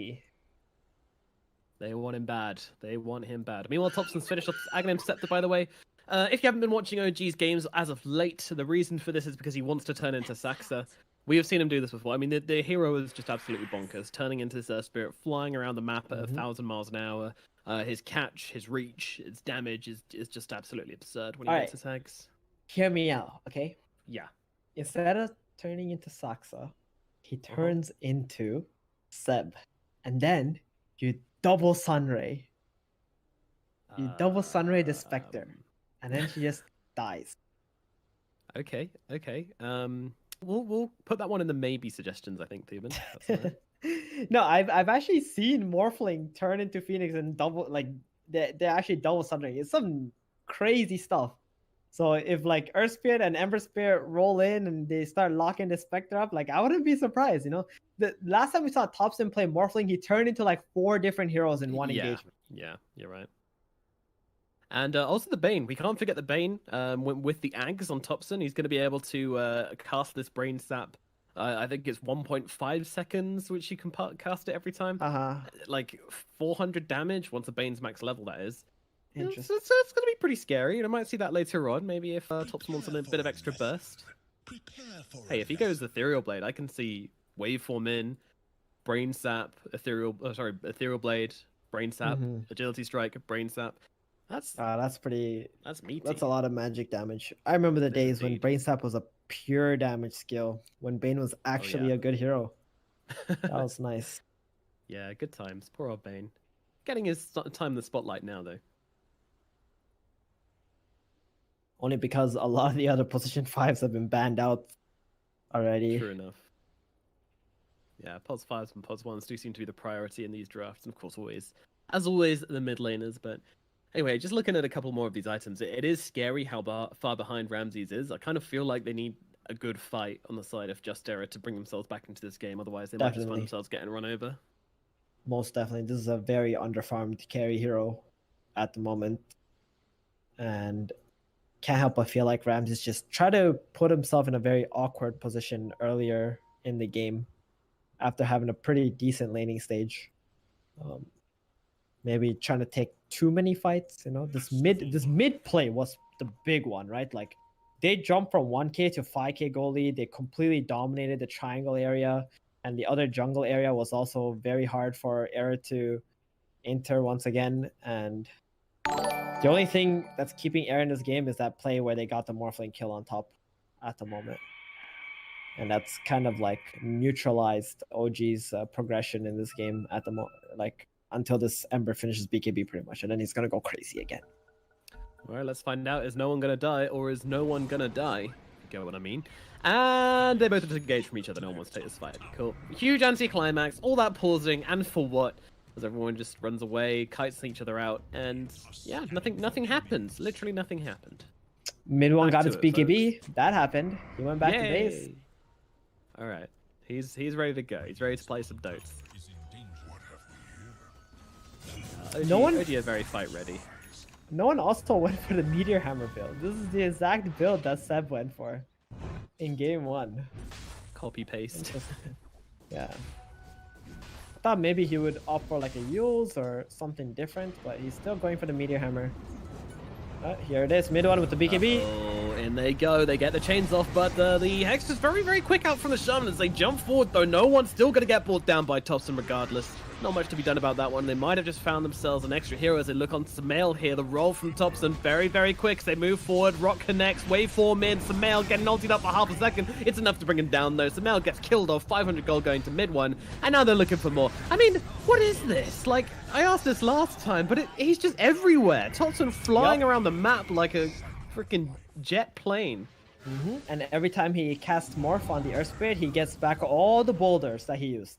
They want him bad. They want him bad. Meanwhile, Thompson's finished off his Aghanim Scepter, by the way. If you haven't been watching OG's games as of late, the reason for this is because he wants to turn into Saksa. We have seen him do this before. I mean, the hero is just absolutely bonkers. Turning into this Spirit, flying around the map at 1,000 miles an hour. His catch, his reach, his damage is just absolutely absurd when he gets his hags.
Hear me out, okay?
Yeah.
Instead of turning into Saksa, he turns into Seb. And then you double Sunray. You double Sunray the Spectre. And then she just dies.
Okay. We'll put that one in the maybe suggestions, I think, Thuban. That's all right.
No, I've actually seen Morphling turn into Phoenix and double, like, they're actually double Sunray. It's some crazy stuff. So if like Earth Spirit and Ember Spirit roll in and they start locking the Spectre up, like I wouldn't be surprised, you know? The last time we saw Thompson play Morphling, he turned into like 4 different heroes in one engagement.
Yeah, you're right. And also the Bane. We can't forget the Bane. With the Ags on Thompson, he's going to be able to cast this Brain Sap I think it's 1.5 seconds, which you can cast it every time. Like 400 damage once a Bane's max level, that is.
Interesting.
So it's going to be pretty scary. I might see that later on. Maybe if Topson wants a little bit of extra burst. Hey, if he goes Ethereal Blade, I can see Waveform in, Brain Sap, Ethereal Blade, Brain Sap, Agility Strike, Brain Sap. That's
pretty.
That's meaty.
That's a lot of magic damage. I remember the days when Brain Sap was a pure damage skill, when Bane was actually a good hero. That was nice.
Yeah, good times. Poor old Bane. Getting his time in the spotlight now, though.
Only because a lot of the other position 5s have been banned out already.
True enough. Yeah, pos 5s and pos 1s do seem to be the priority in these drafts, and of course, as always, the mid laners. But anyway, just looking at a couple more of these items, it is scary how far behind Ramses is. I kind of feel like they need a good fight on the side of Just Era to bring themselves back into this game. Otherwise, they might just find themselves getting run over.
Most definitely. This is a very underfarmed carry hero at the moment. And can't help but feel like Ramses just tried to put himself in a very awkward position earlier in the game after having a pretty decent laning stage. Maybe trying to take too many fights, you know. This mid play was the big one, right? Like they jumped from 1k to 5k goal lead. They completely dominated the triangle area, and the other jungle area was also very hard for Era to enter once again. And the only thing that's keeping Era in this game is that play where they got the Morphling kill on top at the moment. And that's kind of like neutralized OG's progression in this game at the moment, like until this Ember finishes BKB pretty much, and then he's gonna go crazy again.
All right, let's find out. Is no one gonna die, or is no one gonna die? You get what I mean? And they both have disengaged from each other. No one wants to take this fight. Cool. Huge anti-climax. All that pausing, and for what? As everyone just runs away, kites each other out, and yeah, nothing happens. Literally nothing happened.
Mid one got his BKB.
Folks.
That happened. He went back to base.
All right, he's ready to go. He's ready to play some Dots. OG are very fight ready.
No one also went for the Meteor Hammer build. This is the exact build that Seb went for in game 1.
Copy paste.
Yeah. I thought maybe he would opt for like a Yules or something different, but he's still going for the Meteor Hammer. Here it is, mid one with the BKB.
Oh, in they go. They get the chains off, but the Hex is very, very quick out from the Shaman as they jump forward, though no one's still going to get brought down by Topson regardless. Not much to be done about that one. They might have just found themselves an extra hero as they look on Sumail here. The roll from Topson very, very quick. They move forward. Rock connects. Waveform in. Sumail getting ulted up for half a second. It's enough to bring him down, though. Sumail gets killed off. 500 gold going to mid one. And now they're looking for more. I mean, what is this? Like, I asked this last time, but he's just everywhere. Topson flying around the map like a freaking jet plane.
And every time he casts Morph on the Earth Spirit, he gets back all the boulders that he used.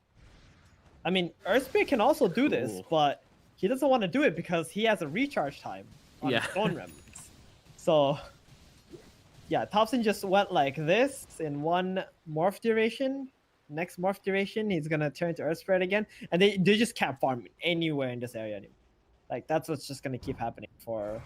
I mean, Earth Spirit can also do this, but he doesn't want to do it because he has a recharge time on his Stone Remnants. So, yeah, Topson just went like this in one morph duration. Next morph duration, he's going to turn to Earth Spirit again. And they just can't farm anywhere in this area anymore. Like, that's what's just going to keep happening for...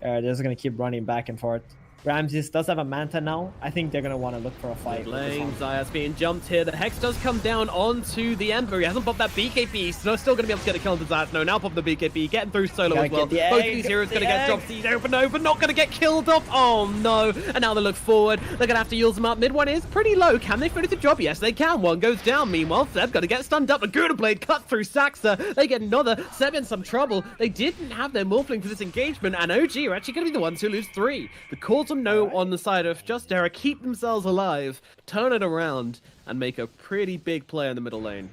they're just going to keep running back and forth. Ramses does have a Manta now. I think they're going to want to look for a fight.
Lane, Zaya's being jumped here. The Hex does come down onto the Ember. He hasn't popped that BKB. So still going to be able to get a kill on the Zayas. No, now pop the BKB. Getting through solo as well. Both these heroes going to get dropped. Zero for no, but not going to get killed off. Oh, no. And now they look forward. They're going to have to use them up. Mid one is pretty low. Can they finish the job? Yes, they can. One goes down. Meanwhile, Seb got to get stunned up. A Gouda Blade cut through Saxa. They get another. Seb in some trouble. They didn't have their Morphling for this engagement. And OG are actually going to be the ones who lose 3. The calls on no on the side of Just Era keep themselves alive, turn it around, and make a pretty big play in the middle lane.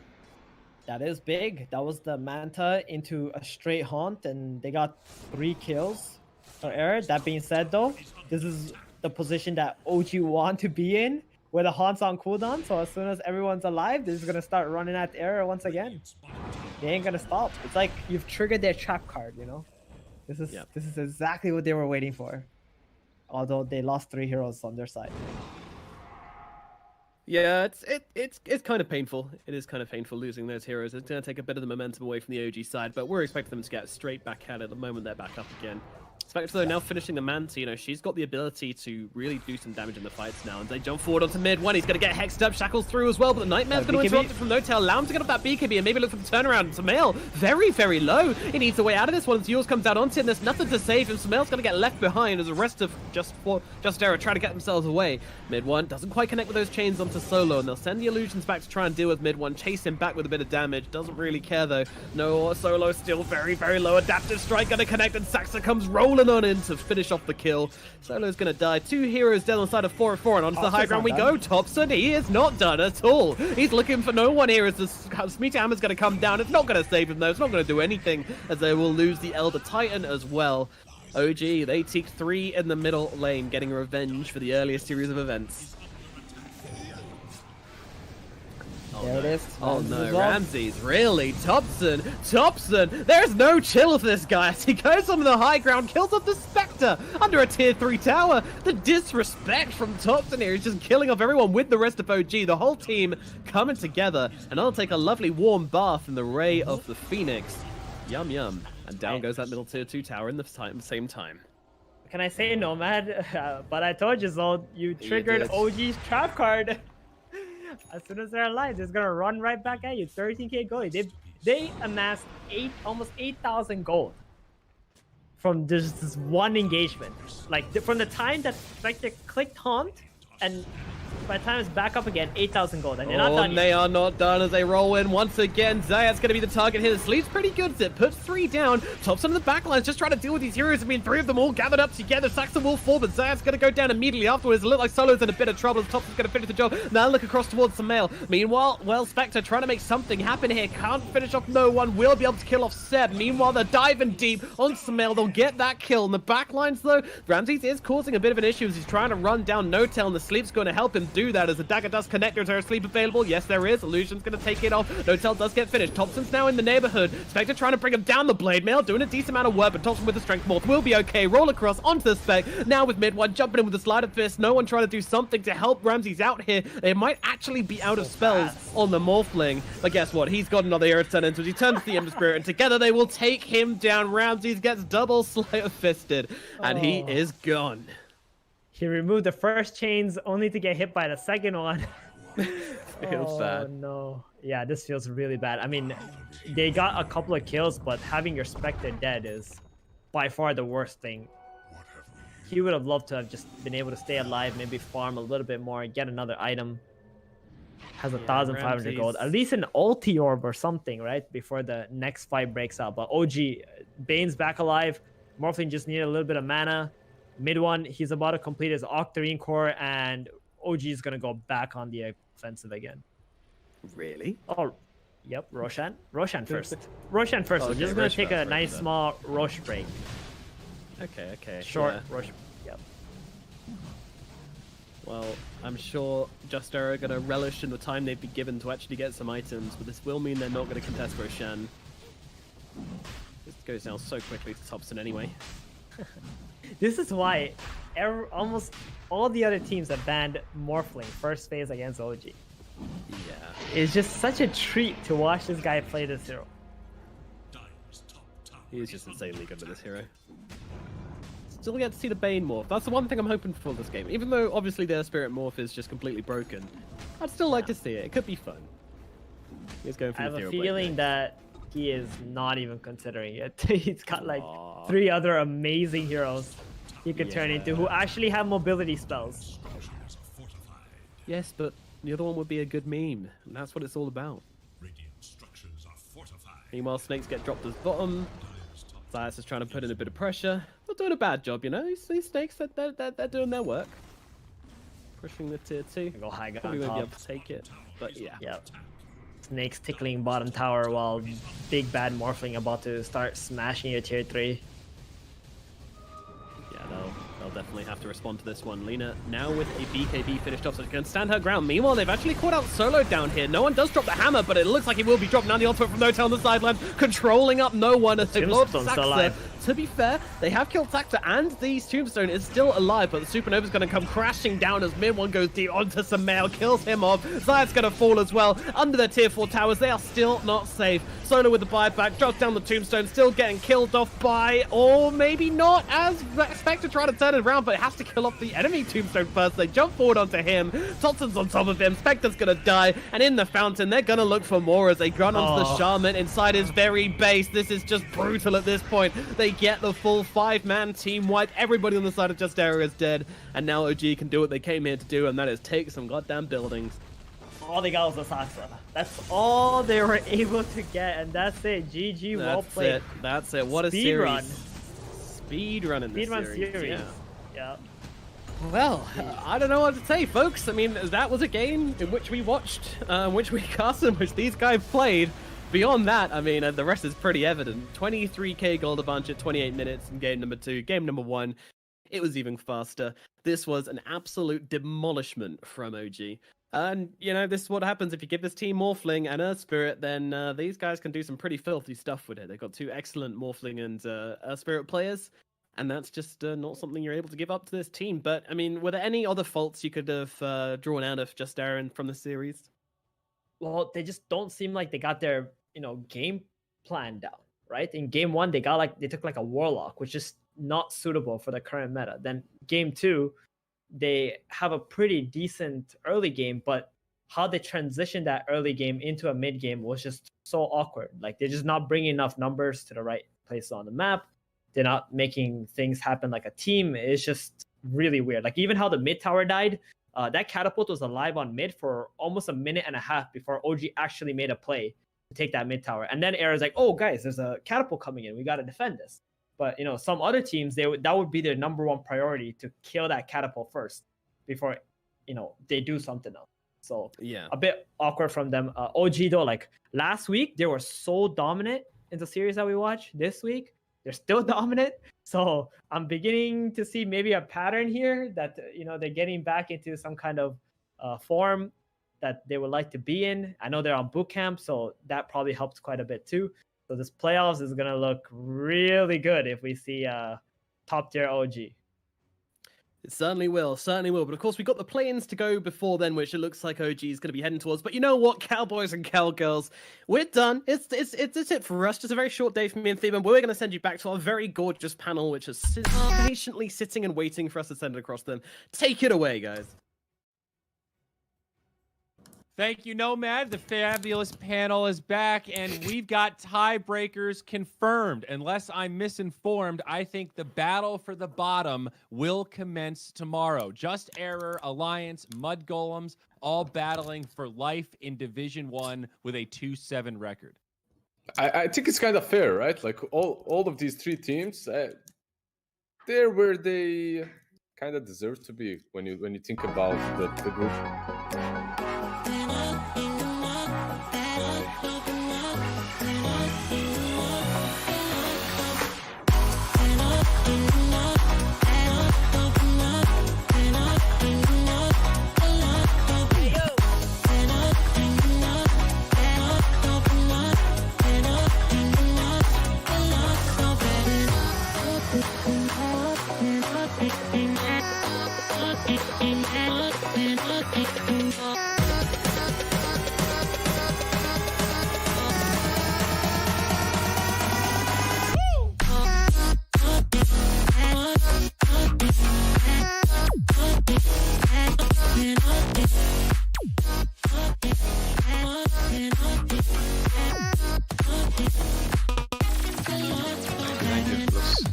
That is big. That was the Manta into a straight haunt, and they got 3 kills for Era. That being said, though, this is the position that OG want to be in, where the haunt's on cooldown. So as soon as everyone's alive, they're just gonna start running at Era once again. They ain't gonna stop. It's like you've triggered their trap card, you know. This is exactly what they were waiting for. Although they lost 3 heroes on their side.
Yeah, it's kind of painful. It is kind of painful losing those heroes. It's going to take a bit of the momentum away from the OG side, but we're expecting them to get straight back at it. At the moment they're back up again. Spectre, though, now finishing the Manta, you know, she's got the ability to really do some damage in the fights now. And they jump forward onto mid one. He's going to get hexed up, Shackles through as well. But the Nightmare's going to interrupt it from no tail. Allow him to get up that BKB and maybe look for the turnaround. Sumail, very, very low. He needs a way out of this one as yours comes out onto it. And there's nothing to save him. Sumail's going to get left behind as the rest of Justera try to get themselves away. Mid one doesn't quite connect with those chains onto Solo. And they'll send the illusions back to try and deal with mid one. Chase him back with a bit of damage. Doesn't really care, though. No, Solo still very, very low. Adaptive Strike going to connect. And Saxa comes rolling on in to finish off the kill. Solo's gonna die. 2 heroes dead on the side of 4-4, and onto the high ground we go. Thompson, he is not done at all. He's looking for no one here as the Meteor Hammer's gonna come down. It's not gonna save him though. It's not gonna do anything as they will lose the Elder Titan as well. OG, they take 3 in the middle lane, getting revenge for the earlier series of events.
There it is.
Oh no, Ramses, really? Thompson, there's no chill for this guy as he goes on the high ground, kills off the Spectre under a tier 3 tower. The disrespect from Thompson here is just killing off everyone with the rest of OG. The whole team coming together, and I'll take a lovely warm bath in the ray of the Phoenix. Yum yum. And down goes that middle tier 2 tower in the same time.
Can I say Nomad? But I told you so. You triggered OG's trap card. As soon as they're alive, they're gonna run right back at you. 13k gold. They amassed almost 8,000 gold from this one engagement. Like from the time that they clicked Haunt, and by the time it's back up again, 8,000 gold. And they're not done
they
yet.
are not done as they roll in once again. Zayat's going to be the target here. Sleeps pretty good. It puts 3 down. Thompson in the backlines just trying to deal with these heroes. I mean, 3 of them all gathered up together. Saxon will fall, but Zayat's going to go down immediately afterwards. It looks like Solo's in a bit of trouble as Thompson's going to finish the job. Now look across towards Sumail. Meanwhile, Spectre trying to make something happen here. Can't finish off no one. Will be able to kill off Seb. Meanwhile, they're diving deep on Sumail. They'll get that kill. In the backlines, though, Ramses is causing a bit of an issue as he's trying to run down No Tail, and the Sleep's going to help him do that as the dagger does connect. Is there a sleep available? Yes, there is. Illusion's going to take it off. No Tail does get finished. Thompson's now in the neighborhood. Spectre trying to bring him down the blade mail, doing a decent amount of work, but Thompson with the strength morph will be okay. Roll across onto the Spec. Now with mid one jumping in with the sleight of fist. No one trying to do something to help Ramses out here. They might actually be out of spells on the Morphling. But guess what? He's got another hero to turn into. He turns to the Ember Spirit, and together they will take him down. Ramses gets double sleight of fisted, and he is gone.
He removed the first chains only to get hit by the second one.
Feels bad.
Oh no. Yeah, this feels really bad. I mean, they got a couple of kills, but having your Spectre dead is by far the worst thing. He would have loved to have just been able to stay alive, maybe farm a little bit more, get another item. Has 1,500 gold. At least an ulti orb or something, right? Before the next fight breaks out. But OG, Bane's back alive. Morphling just needed a little bit of mana. Mid one, he's about to complete his Octarine core, and OG is going to go back on the offensive again.
Really?
Oh, yep. Roshan first. Roshan first.
Okay,
We're just going to take a
Roshan
nice
first,
small Rosh break.
Okay.
Short
yeah.
Rosh. Yep.
Well, I'm sure Justera are going to relish in the time they've been given to actually get some items, but this will mean they're not going to contest Roshan. This goes down so quickly to Thompson anyway.
This is why almost all the other teams have banned Morphling first phase against OG.
Yeah.
It's just such a treat to watch this guy play this hero.
He is just insanely good with this hero. Still get to see the Bane morph. That's the one thing I'm hoping for this game. Even though obviously their Spirit morph is just completely broken, I'd still like to see it. It could be fun. He's going for
I
the
have a
Hero
feeling that he is not even considering it. He's got like 3 other amazing heroes he could turn into who actually have mobility spells.
Yes, but the other one would be a good meme, and that's what it's all about. Meanwhile, Snakes get dropped as bottom. Zayas is trying to put in a bit of pressure. Not doing a bad job, you know. These Snakes, they're doing their work. Pushing the tier 2.
Go high on
Probably won't be
top.
able to take it, but yeah.
Yep. Snakes tickling bottom tower while big bad Morphling about to start smashing your tier 3.
Yeah, they'll definitely have to respond to this one. Lina now with a BKB finished off, so she can stand her ground. Meanwhile, they've actually caught out Solo down here. No one does drop the hammer, but it looks like he will be dropped. Now the ultimate from No Tail on the sideline, controlling up no one as they blow up
Tombstone's
Saxa.
still alive.
to be fair, they have killed Saxa, and the Tombstone is still alive, but the Supernova's going to come crashing down as Mid 1 goes deep onto some mail, kills him off. Zayat's going to fall as well under the tier 4 towers. They are still not safe. Solo with the buyback, drops down the Tombstone, still getting killed off by, or maybe not, as Spectre trying to turn it around, but it has to kill off the enemy Tombstone first. They jump forward onto him. Totson's on top of him. Spectre's going to die, and in the fountain, they're going to look for more as they run onto the Shaman inside his very base. This is just brutal at this point. They get the full 5-man team wipe. Everybody on the side of Just Era is dead, and now OG can do what they came here to do, and that is take some goddamn buildings.
All they got was a Saxa. That's all they were able to get, and that's it. GG, well played.
That's it. What a
Speed
series.
run.
Speed run in this
series. Yeah.
Well, I don't know what to say, folks. I mean, that was a game in which we watched, in which we cast, in which these guys played. Beyond that, I mean, the rest is pretty evident. 23k gold a bunch at 28 minutes in game number 2. Game number 1, it was even faster. This was an absolute demolishment from OG. And, you know, this is what happens if you give this team Morphling and Earth Spirit, then these guys can do some pretty filthy stuff with it. They've got 2 excellent Morphling and Earth Spirit players, and that's just not something you're able to give up to this team. But, I mean, were there any other faults you could have drawn out of Just Aaron from the series?
Well, they just don't seem like they got their, game plan down, right? In game 1, they took like a Warlock, which is not suitable for the current meta. Then game 2, they have a pretty decent early game, but how they transitioned that early game into a mid game was just so awkward. Like, they're just not bringing enough numbers to the right place on the map. They're not making things happen like a team. It's just really weird. Like, even how the mid tower died, that catapult was alive on mid for almost a minute and a half before OG actually made a play to take that mid tower. And then Era's like, oh, guys, there's a catapult coming in. We got to defend this. But, some other teams, that would be their number 1 priority, to kill that catapult first before, they do something else. So
yeah,
a bit awkward from them. OG, though, like last week, they were so dominant in the series that we watched. This week, they're still dominant. So I'm beginning to see maybe a pattern here that, they're getting back into some kind of form that they would like to be in. I know they're on boot camp, so that probably helps quite a bit too. So this playoffs is going to look really good if we see top tier OG.
It certainly will, But of course, we've got the play-ins to go before then, which it looks like OG is going to be heading towards. But you know what, cowboys and cowgirls, we're done. It's it for us. Just a very short day for me and Theben. We're going to send you back to our very gorgeous panel, which is patiently sitting and waiting for us to send it across them. Take it away, guys.
Thank you, Nomad. The fabulous panel is back, and we've got tiebreakers confirmed. Unless I'm misinformed, I think the battle for the bottom will commence tomorrow. Just Error, Alliance, Mud Golems, all battling for life in Division 1 with a 2-7 record.
I think it's kind of fair, right? Like all of these 3 teams, they're where they kind of deserve to be when you think about the group.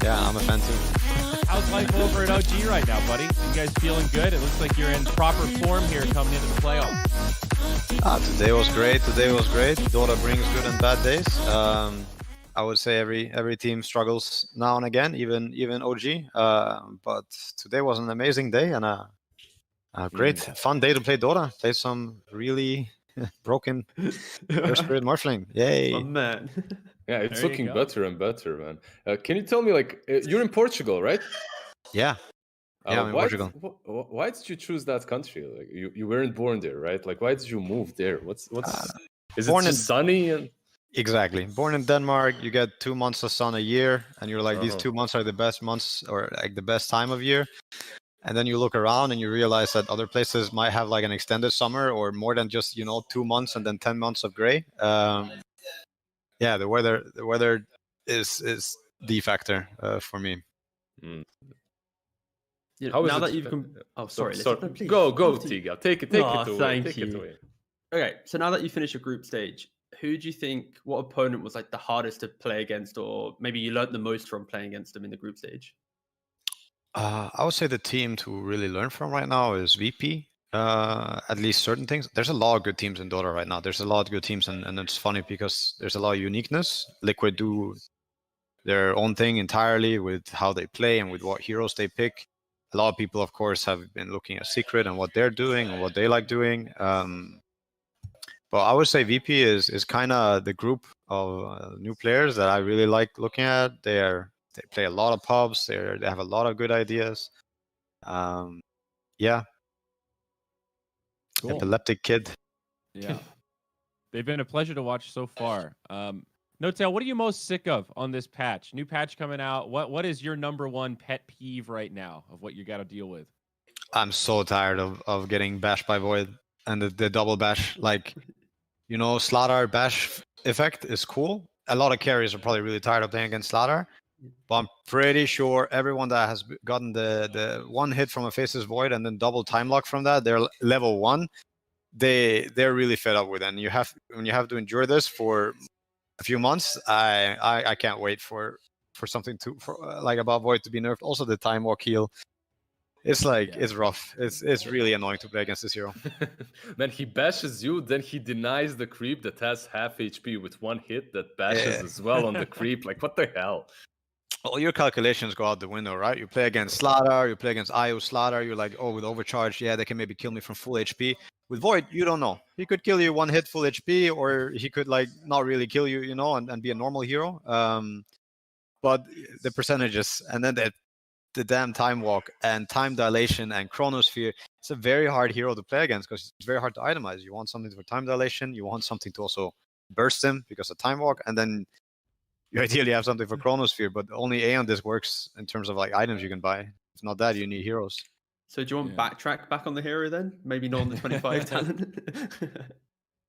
Yeah, I'm a fan too.
How's life over at OG right now, buddy? You guys feeling good? It looks like you're in proper form here coming into the playoffs.
Today was great. Dota brings good and bad days. I would say every team struggles now and again, even OG. But today was an amazing day and a great, fun day to play Dota. Play some really broken First Spirit Morphling. Yay!
Oh, man. Yeah, it's looking better and better, man. Can you tell me, like, you're in Portugal, right?
Yeah. Yeah, I'm in Portugal.
Why did you choose that country? Like, you weren't born there, right? Like, why did you move there? What's is it just sunny? And
Exactly. Born in Denmark, you get 2 months of sun a year, and you're like, these 2 months are the best months or like the best time of year. And then you look around and you realize that other places might have like an extended summer or more than just 2 months and then 10 months of gray. Yeah, the weather is the factor for me.
How now that you've sorry.
Go, Tiga. Take it away.
Thank
Take
you.
it away.
Okay, so now that you finished your group stage, who do you think, what opponent was like the hardest to play against, or maybe you learned the most from playing against them in the group stage?
I would say the team to really learn from right now is VP. At least certain things. There's a lot of good teams in Dota right now. There's a lot of good teams, and it's funny because there's a lot of uniqueness. Liquid do their own thing entirely with how they play and with what heroes they pick. A lot of people, of course, have been looking at Secret and what they're doing and what they like doing. But I would say VP is kind of the group of new players that I really like looking at. They play a lot of pubs. They have a lot of good ideas. Yeah.
Cool.
Epileptic kid.
Yeah. They've been a pleasure to watch so far. No-Tail, what are you most sick of on this patch? New patch coming out. What is your #1 pet peeve right now of what you got to deal with?
I'm so tired of getting bashed by Void and the double bash. Like, Slardar bash effect is cool. A lot of carries are probably really tired of playing against Slardar. But I'm pretty sure everyone that has gotten the one hit from a Faceless Void and then double time lock from that, they're level 1. They're really fed up with it. And when you have to endure this for a few months, I can't wait for something like about Void to be nerfed. Also the time walk heal. It's like it's rough. It's really annoying to play against this hero.
Man, he bashes you, then he denies the creep that has half HP with one hit that bashes as well on the creep. Like, what the hell?
All your calculations go out the window, right? You play against Slardar, you play against IO Slardar, you're like, oh, with overcharge, yeah, they can maybe kill me from full HP. With Void, you don't know. He could kill you one hit full HP, or he could like not really kill you, and be a normal hero. But the percentages, and then the damn time walk and time dilation and chronosphere, it's a very hard hero to play against because it's very hard to itemize. You want something for time dilation, you want something to also burst him because of time walk, and then you ideally have something for chronosphere, but only Aeon this works in terms of like items you can buy. If not that, you need heroes.
So do you want backtrack back on the hero then? Maybe not on the 25 talent?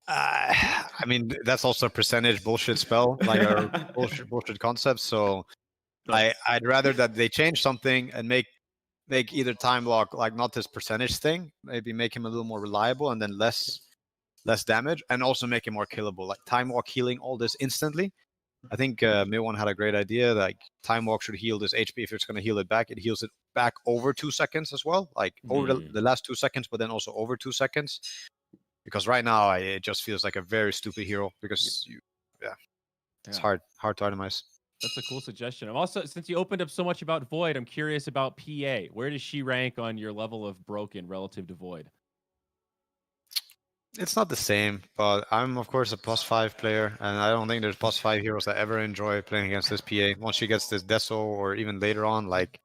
I mean, that's also a percentage bullshit spell, like a bullshit concept. So I'd rather that they change something and make either time lock like not this percentage thing, maybe make him a little more reliable and then less damage, and also make him more killable. Like time walk healing all this instantly. I think Milwan had a great idea. Like time walk should heal this HP. If it's going to heal it back, it heals it back over 2 seconds as well. Like over the last 2 seconds, but then also over 2 seconds. Because right now it just feels like a very stupid hero because it's hard to itemize.
That's a cool suggestion. I'm also, since you opened up so much about Void, I'm curious about PA. Where does she rank on your level of broken relative to Void?
It's not the same, but I'm of course a +5 player, and I don't think there's +5 heroes that ever enjoy playing against this PA. Once she gets this Deso, or even later on, like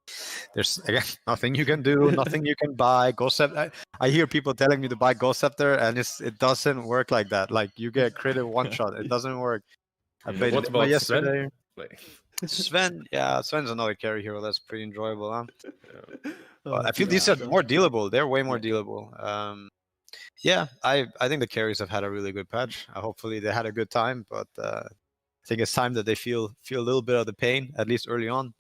there's again nothing you can do, nothing you can buy. Ghost Scepter. I hear people telling me to buy Ghost Scepter, and it doesn't work like that. Like you get critted one shot, it doesn't work. I played
what about
yesterday. Sven, Sven's another carry hero that's pretty enjoyable. Huh? But I feel these are more dealable. They're way more dealable. Yeah, I think the carries have had a really good patch. Hopefully they had a good time, but I think it's time that they feel a little bit of the pain, at least early on.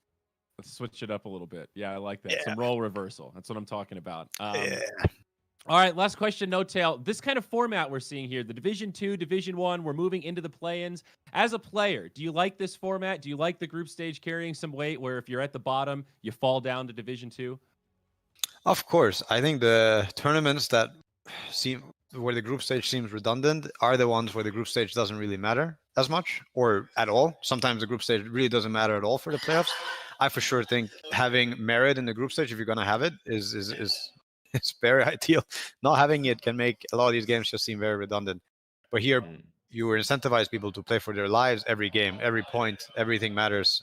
Let's switch it up a little bit. Yeah, I like that. Some role reversal. That's what I'm talking about. All right, last question, No-Tail. This kind of format we're seeing here, the Division 2, Division 1, we're moving into the play-ins. As a player, do you like this format? Do you like the group stage carrying some weight where if you're at the bottom, you fall down to Division 2?
Of course. I think the tournaments that seem where the group stage seems redundant are the ones where the group stage doesn't really matter as much or at all. Sometimes the group stage really doesn't matter at all for the playoffs. I for sure think having merit in the group stage, if you're going to have it, is very ideal. Not having it can make a lot of these games just seem very redundant. But here, you incentivize people to play for their lives every game, every point, everything matters.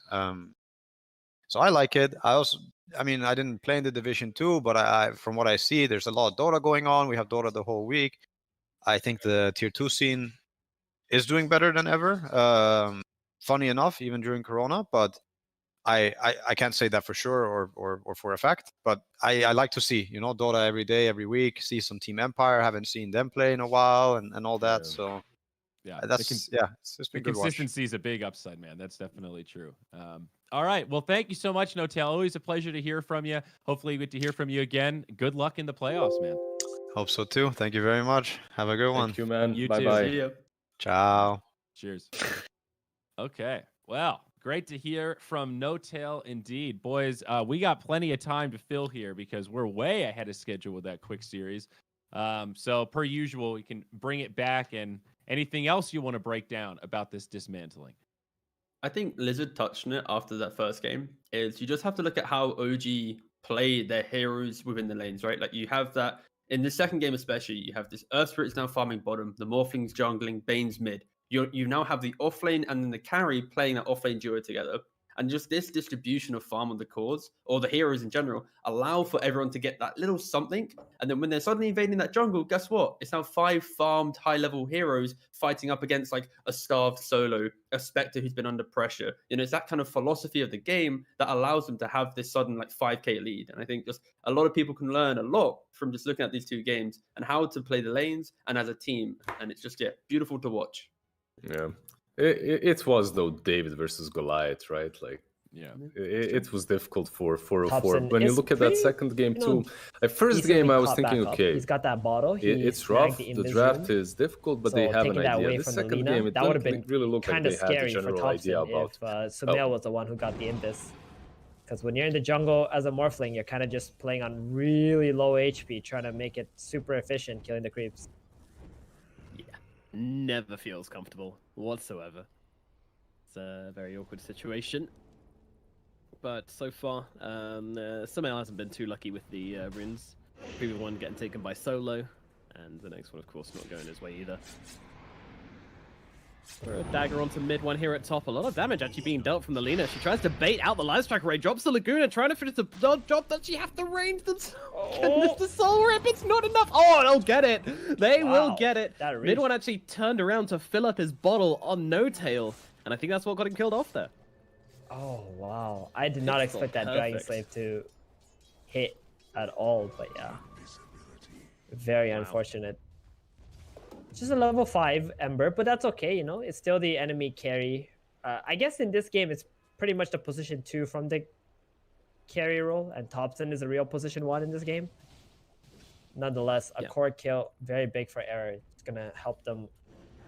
So I like it. I mean, I didn't play in the Division 2, but from what I see, there's a lot of Dota going on. We have Dota the whole week. I think the Tier 2 scene is doing better than ever. Funny enough, even during Corona, but I can't say that for sure or for a fact. But I like to see, you know, Dota every day, every week. See some Team Empire. Haven't seen them play in a while and all that. So
Yeah,
that's it's
the
been good watch.
consistency is a big upside, man. That's definitely true. All right, well, thank you so much, Notel. Always a pleasure to hear from you. Hopefully, we get to hear from you again. Good luck in the playoffs, man.
Hope so too. Thank you very much. Have a good one.
Thank you, man.
You
bye
too.
bye.
See ya.
Ciao.
Cheers. Okay, well, great to hear from Notel indeed. Boys, we got plenty of time to fill here because we're way ahead of schedule with that quick series. So per usual, we can bring it back, and anything else you want to break down about this dismantling?
I think Lizard touched on it after that first game, is you just have to look at how OG play their heroes within the lanes, right? Like you have that in the second game especially, you have this Earth Spirit's now farming bottom, the Morphlings jungling, Bane's mid. You now have the offlane and then the carry playing that offlane duo together. And just this distribution of farm on the cores, or the heroes in general, allow for everyone to get that little something. And then when they're suddenly invading that jungle, guess what? It's now 5 farmed high-level heroes fighting up against like a starved solo, a Spectre who's been under pressure. You know, it's that kind of philosophy of the game that allows them to have this sudden like 5k lead. And I think just a lot of people can learn a lot from just looking at these two games and how to play the lanes and as a team. And it's just, yeah, beautiful to watch.
Yeah. It was though David versus Goliath, right? Like,
yeah,
it was difficult for 404.
Thompson
When you
is
look at that
pretty,
second game
you know,
too, at first game I was thinking, okay,
he's got that bottle.
It's rough. The draft is difficult, but they have an idea. The second game, it
would have been
didn't really look like
kind
they
of
had a
scary for
general
Thompson
idea about.
if Sumail was the one who got the Imbus. Because when you're in the jungle as a Morphling, you're kind of just playing on really low HP, trying to make it super efficient, killing the creeps.
Yeah, never feels comfortable whatsoever. It's a very awkward situation. But so far, Sumail hasn't been too lucky with the runes. Previous one getting taken by Solo, and the next one, of course, not going his way either. Throw a dagger onto mid one here at top. A lot of damage actually being dealt from the Lina. She tries to bait out the live strike array, drops the Laguna, trying to finish the job. Does she have to range them? Goodness, the soul rip, it's not enough. Oh, they'll get it. They will get it. Mid one actually turned around to fill up his bottle on No Tail, and I think that's what got him killed off there.
Oh, wow. I did not expect that Dragon Slave to hit at all, but yeah. Very unfortunate. Just a level 5 Ember, but that's okay, you know? It's still the enemy carry. I guess in this game, it's pretty much the position 2 from the carry role, and Thompson is a real position 1 in this game. Nonetheless, a core kill, very big for Error. It's going to help them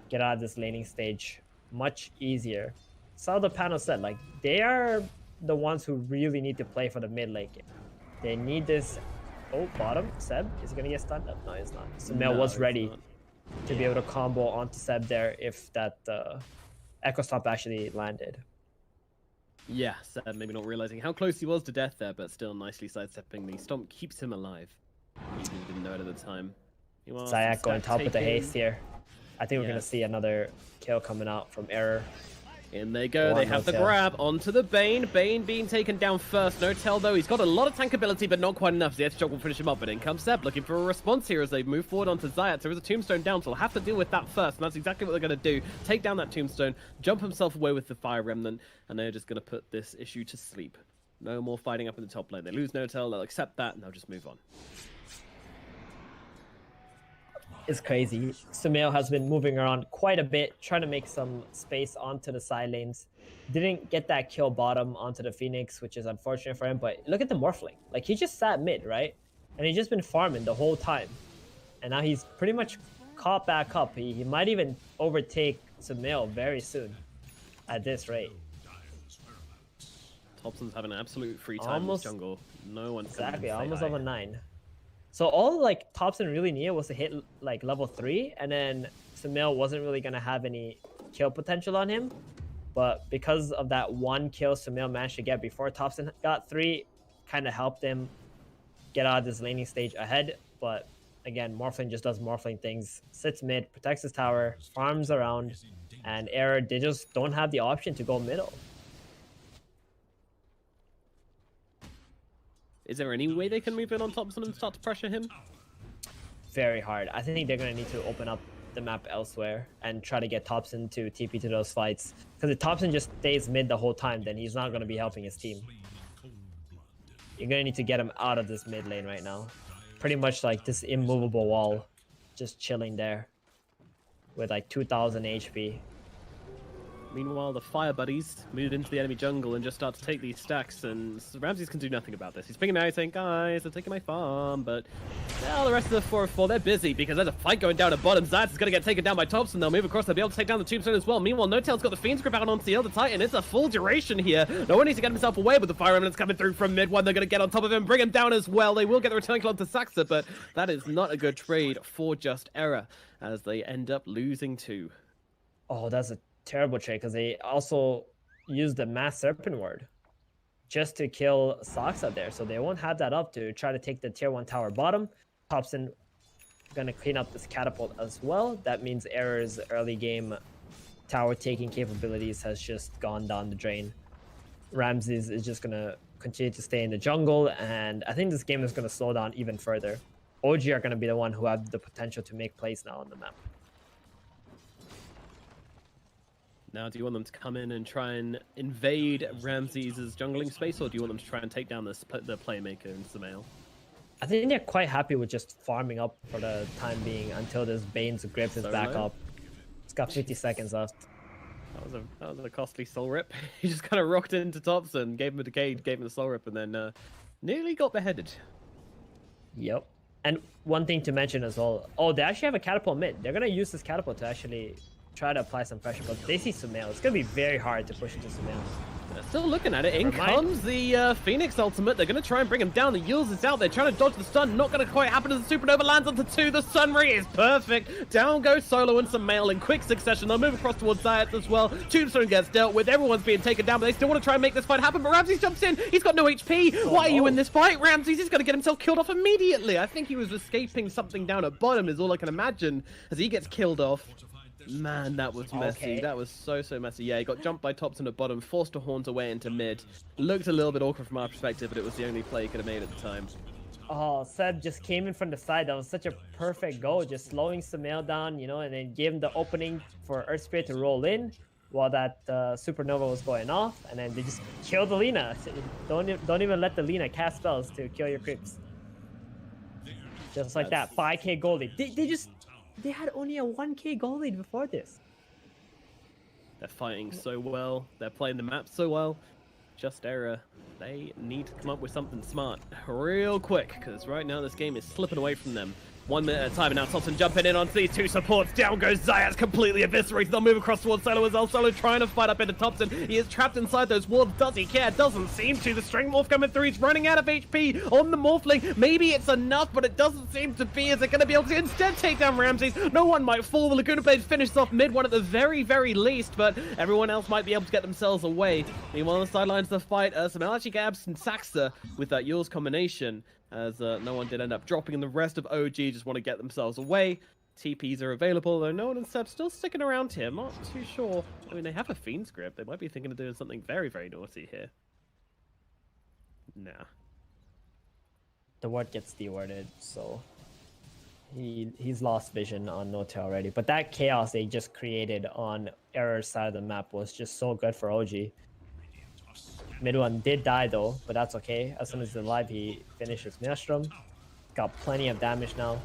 get out of this laning stage much easier. So the panel said, like, they are the ones who really need to play for the mid lane. They need this. Oh, bottom. Seb, is he going to get stunned up? No, he's not. Sumail was ready to be able to combo onto Seb there if that Echo Stomp actually landed.
Yeah, Seb maybe not realizing how close he was to death there, but still nicely sidestepping. The Stomp keeps him alive. He didn't know it at the time.
Zayak going top with the haste here. I think we're going to see another kill coming out from Error.
In they go, they have the grab onto the Bane. Bane being taken down first. No tell though, he's got a lot of tank ability, but not quite enough. The Edge will finish him up, but in comes Seb looking for a response here as they move forward onto Zayat. There is a tombstone down, so he'll have to deal with that first, and that's exactly what they're going to do. Take down that tombstone, jump himself away with the Fire Remnant, and they're just going to put this issue to sleep. No more fighting up in the top lane. They lose No tell, they'll accept that, and they'll just move on.
It's crazy. Sumail has been moving around quite a bit, trying to make some space onto the side lanes. Didn't get that kill bottom onto the Phoenix, which is unfortunate for him, but look at the Morphling. Like, he just sat mid, right? And he's just been farming the whole time. And now he's pretty much caught back up. He might even overtake Sumail very soon at this rate.
Thompson's having an absolute free time in the jungle. No one's
exactly, almost level 9. So all like Thompson really needed was to hit like level 3, and then Sumail wasn't really gonna have any kill potential on him. But because of that one kill Sumail managed to get before Thompson got 3, kind of helped him get out of this laning stage ahead. But again, Morphling just does Morphling things, sits mid, protects his tower, farms around, and Error, they just don't have the option to go middle.
Is there any way they can move in on Thompson and start to pressure him?
Very hard. I think they're going to need to open up the map elsewhere and try to get Thompson to TP to those fights. Because if Thompson just stays mid the whole time, then he's not going to be helping his team. You're going to need to get him out of this mid lane right now. Pretty much like this immovable wall, just chilling there with like 2,000 HP.
Meanwhile, the Fire Buddies moved into the enemy jungle and just start to take these stacks, and Ramses can do nothing about this. He's pinging out, saying, guys, they're taking my farm, but now the rest of the 4-4, they're busy because there's a fight going down at bottom. Zaz is going to get taken down by Thompson. They'll move across, they'll be able to take down the Tombstone as well. Meanwhile, No-Tail's got the Fiend's Grip out onto the Elder Titan. It's a full duration here. No one needs to get himself away, but the Fire Remnants coming through from mid one. They're going to get on top of him, bring him down as well. They will get the return kill onto Saxa, but that is not a good trade for Just Era as they end up losing 2.
Oh, that's a terrible trade because they also used the Mass Serpent Ward just to kill Saxa there, so they won't have that up to try to take the tier 1 tower bottom. Thompson gonna clean up this catapult as well. That means Error's early game tower taking capabilities has just gone down the drain. Ramses is just gonna continue to stay in the jungle, and I think this game is gonna slow down even further. OG are gonna be the one who have the potential to make plays now on the map.
Now, do you want them to come in and try and invade Ramses' jungling space, or do you want them to try and take down the playmaker in Sumail?
I think they're quite happy with just farming up for the time being until this Bane's Grip is back up. It's got 50 seconds left.
That was a costly soul rip. He just kind of rocked into Thompson, gave him a decay, gave him the soul rip, and then nearly got beheaded.
Yep. And one thing to mention as well. Oh, they actually have a catapult mid. They're going to use this catapult to actually try to apply some pressure, but they see Sumail. It's going to be very hard to push into Sumail.
They're still looking at it. In comes the Phoenix ultimate. They're going to try and bring him down. The Yules is out there trying to dodge the stun. Not going to quite happen as the Supernova lands onto 2. The Sunray is perfect. Down goes Solo and Sumail in quick succession. They'll move across towards Zayat as well. Tombstone gets dealt with. Everyone's being taken down, but they still want to try and make this fight happen. But Ramses jumps in. He's got no HP. Why are you in this fight? Ramses is going to get himself killed off immediately. I think he was escaping something down at bottom is all I can imagine as he gets killed off. Man, that was messy.
Okay.
That was so messy. Yeah, he got jumped by Thompson at bottom, forced to haunt away into mid. Looked a little bit awkward from our perspective, but it was the only play he could have made at the time.
Oh, Seb just came in from the side. That was such a perfect goal, just slowing Sumail down, you know, and then gave him the opening for Earth Spirit to roll in while that Supernova was going off, and then they just killed the Lina. Don't even let the Lina cast spells to kill your creeps. Just like that, 5k gold lead. They had only a 1k gold lead before this.
They're fighting so well. They're playing the map so well. Just Era. They need to come up with something smart real quick, because right now this game is slipping away from them. 1 minute at a time, and now Thompson jumping in onto these 2 supports. Down goes Zayas, completely eviscerated. They'll move across towards Solo as well. Solo trying to fight up into Thompson. He is trapped inside those walls. Does he care? Doesn't seem to. The Strength Morph coming through. He's running out of HP on the Morphling. Maybe it's enough, but it doesn't seem to be. Is it going to be able to instead take down Ramses? No one might fall. The Laguna Blade finishes off mid one at the very, very least, but everyone else might be able to get themselves away. Meanwhile, on the sidelines of the fight, Sumail actually gets Saxa with that Yules combination, as no one did end up dropping, and the rest of OG just want to get themselves away. TPs are available, though no one and Seb still sticking around here. I'm not too sure. I mean, they have a Fiend's Grip. They might be thinking of doing something very, very naughty here. Nah.
The ward gets dewarded, so he's lost vision on No-Tail already. But that chaos they just created on Error's side of the map was just so good for OG. Mid one did die though, but that's okay. As soon as he's alive, he finishes Maelstrom. Got plenty of damage now.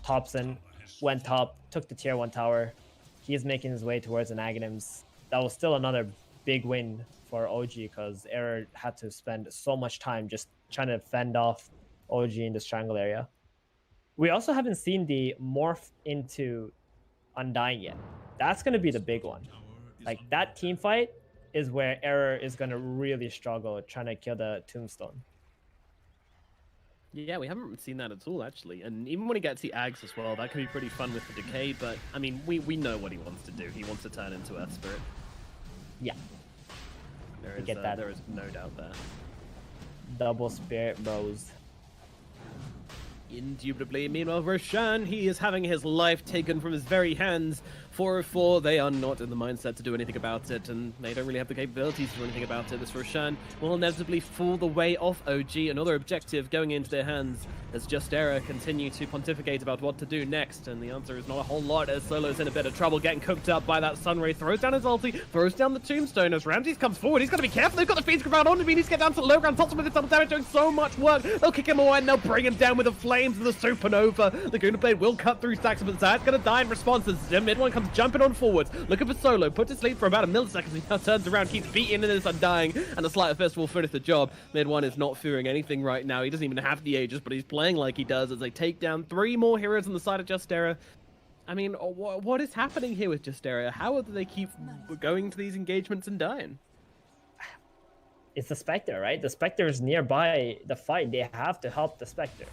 Thompson went top, took the tier 1 tower. He's making his way towards an Aghanims. That was still another big win for OG because Error had to spend so much time just trying to fend off OG in this triangle area. We also haven't seen the morph into Undying yet. That's going to be the big one. Like, that team fight is where Error is going to really struggle trying to kill the Tombstone.
Yeah, we haven't seen that at all, actually. And even when he gets the Ags as well, that could be pretty fun with the Decay, but, I mean, we know what he wants to do. He wants to turn into Earth Spirit.
Yeah.
There is no doubt there.
Double Spirit Bros.
Indubitably. Meanwhile, Roshan, he is having his life taken from his very hands. 404, they are not in the mindset to do anything about it, and they don't really have the capabilities to do anything about it. This Roshan will inevitably fall the way off OG. Another objective going into their hands as Justera continue to pontificate about what to do next, and the answer is not a whole lot as Solo's in a bit of trouble getting cooked up by that Sunray. Throws down his ulti, throws down the tombstone as Ramses comes forward. He's got to be careful. They've got the feed grab on him. He needs to get down to the low ground. Tops him with his double damage, doing so much work. They'll kick him away and they'll bring him down with the flames of the supernova. The Guna Blade will cut through stacks, but Zayat's going to die in response as the mid one comes jumping on forwards. Looking for Solo, put to sleep for about a millisecond. He now turns around, keeps beating into this undying, and the Slight of Fist will finish the job. Mid one is not fearing anything right now. He doesn't even have the Aegis, but he's playing like he does as they take down 3 more heroes on the side of Justera. I mean, what is happening here with Justera? How do they keep going to these engagements and dying?
It's the Spectre, right? The Spectre is nearby the fight. They have to help the Spectre.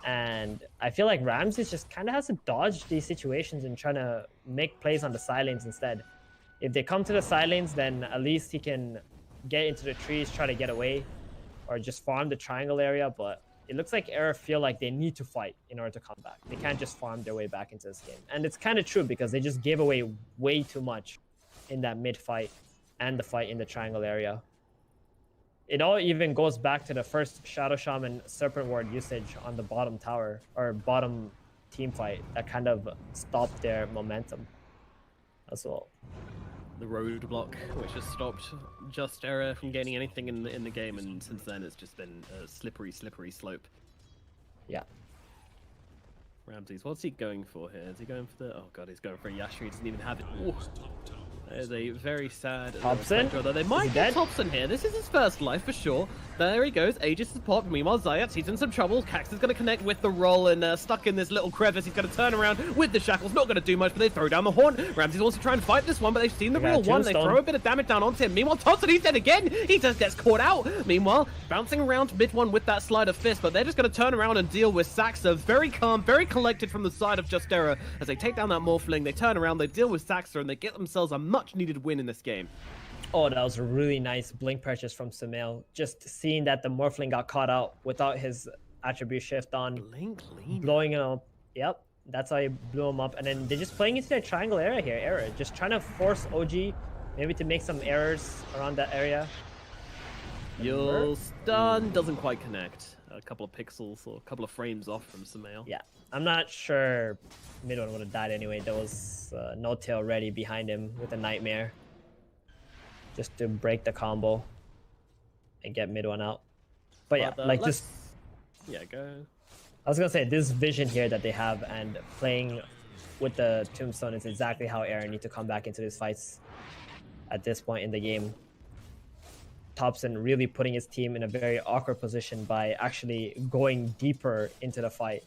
And I feel like Ramses just kind of has to dodge these situations and trying to make plays on the side lanes instead. If they come to the side lanes, then at least he can get into the trees, try to get away, or just farm the triangle area. But it looks like Era feel like they need to fight in order to come back. They can't just farm their way back into this game. And it's kind of true because they just gave away way too much in that mid fight and the fight in the triangle area. It all even goes back to the first Shadow Shaman Serpent Ward usage on the bottom tower, or bottom team fight, that kind of stopped their momentum as well.
The roadblock, which has stopped Justera from gaining anything in the game, and since then it's just been a slippery slope.
Yeah.
Ramses, what's he going for here? Is he going for the... Oh god, he's going for a Yashri. He doesn't even have it. Ooh. That is a very sad...
Thompson?
Although they might get Thompson here. This is his first life for sure. There he goes. Aegis is popped. Meanwhile, Zayat, he's in some trouble. Cax is going to connect with the roll and stuck in this little crevice. He's going to turn around with the shackles. Not going to do much, but they throw down the horn. Ramses wants to try and fight this one, but they've seen the real one. They throw a bit of damage down onto him. Meanwhile, Thompson, he's dead again. He just gets caught out. Meanwhile, bouncing around mid one with that Slight of Fist, but they're just going to turn around and deal with Saxa. Very calm, very collected from the side of Justera. As they take down that Morphling, they turn around, they deal with Saxa, and they get themselves a much-needed win in this game.
Oh, that was a really nice blink purchase from Sumail. Just seeing that the Morphling got caught out without his attribute shift on. Blowing him up. Yep, that's how he blew him up. And then they're just playing into their triangle area here. Just trying to force OG maybe to make some errors around that area.
Your stun doesn't quite connect. A couple of pixels or a couple of frames off from Sumail.
Yeah, I'm not sure mid one would have died anyway. There was no tail ready behind him with a Nightmare, just to break the combo and get mid one out. But yeah, like this.
Yeah, go.
I was gonna say this vision here that they have and playing with the Tombstone is exactly how Aaron need to come back into these fights at this point in the game. Thompson really putting his team in a very awkward position by actually going deeper into the fight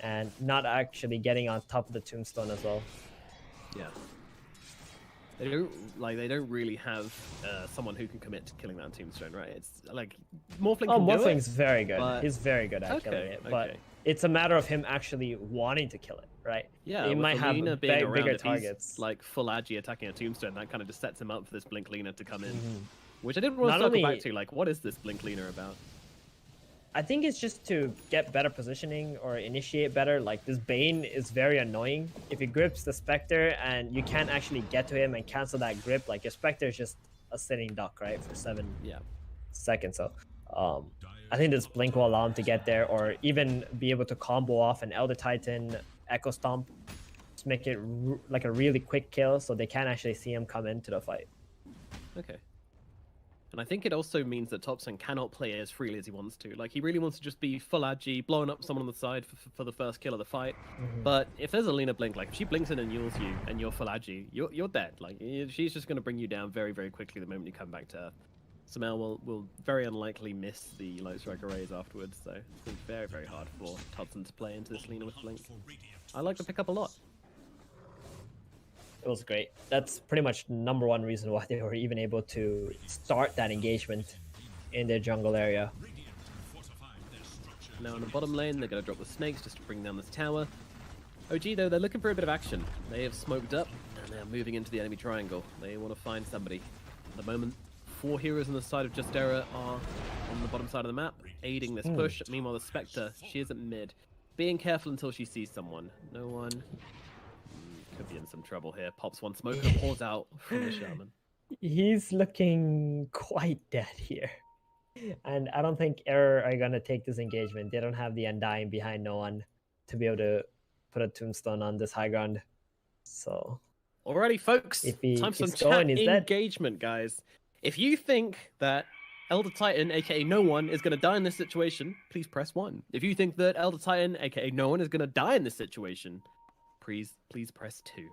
and not actually getting on top of the Tombstone as well.
Yeah. They don't really have someone who can commit to killing that Tombstone, right? It's like Morphling can do it.
Morphling's very good.
But...
He's very good at killing it, but it's a matter of him actually wanting to kill it, right?
Yeah,
he might have bigger targets.
Like full agi attacking a Tombstone, that kind of just sets him up for this Blink Lina to come in. Which I didn't want to circle back to. Like, what is this Blink Lina about?
I think it's just to get better positioning or initiate better. Like, this Bane is very annoying. If he grips the Spectre and you can't actually get to him and cancel that grip, like, your Spectre is just a sitting duck, right? For 7 seconds. So, I think this Blink will allow him to get there or even be able to combo off an Elder Titan, Echo Stomp. Just make it like a really quick kill so they can't actually see him come into the fight.
Okay. And I think it also means that Thompson cannot play as freely as he wants to. Like, he really wants to just be full agi, blowing up someone on the side for the first kill of the fight. But if there's a Lina Blink, like, if she blinks in and yules you and you're full agi, you're dead. Like, she's just going to bring you down very, very quickly the moment you come back to Earth. Sumail will very unlikely miss the Light Strike arrays afterwards, so it's been very, very hard for Thompson to play into this Lina with Blink. I like the pickup a lot.
It was great. That's pretty much #1 reason why they were even able to start that engagement in their jungle area.
Now in the bottom lane, they're going to drop the snakes just to bring down this tower. OG, though, they're looking for a bit of action. They have smoked up, and they're moving into the enemy triangle. They want to find somebody. At the moment, 4 heroes on the side of Justera are on the bottom side of the map, aiding this push. Meanwhile, the Spectre, she is at mid. being careful until she sees someone. No one. Could be in some trouble here. Pops one smoke and pours out from the Shaman.
He's looking quite dead here. And I don't think Error are going to take this engagement. They don't have the Undying behind no one to be able to put a tombstone on this high ground. So...
Alrighty, folks. Time for some chat engagement, guys. If you think that Elder Titan, aka no one, is going to die in this situation, please press 1. If you think that Elder Titan, aka no one, is going to die in this situation, please press 2.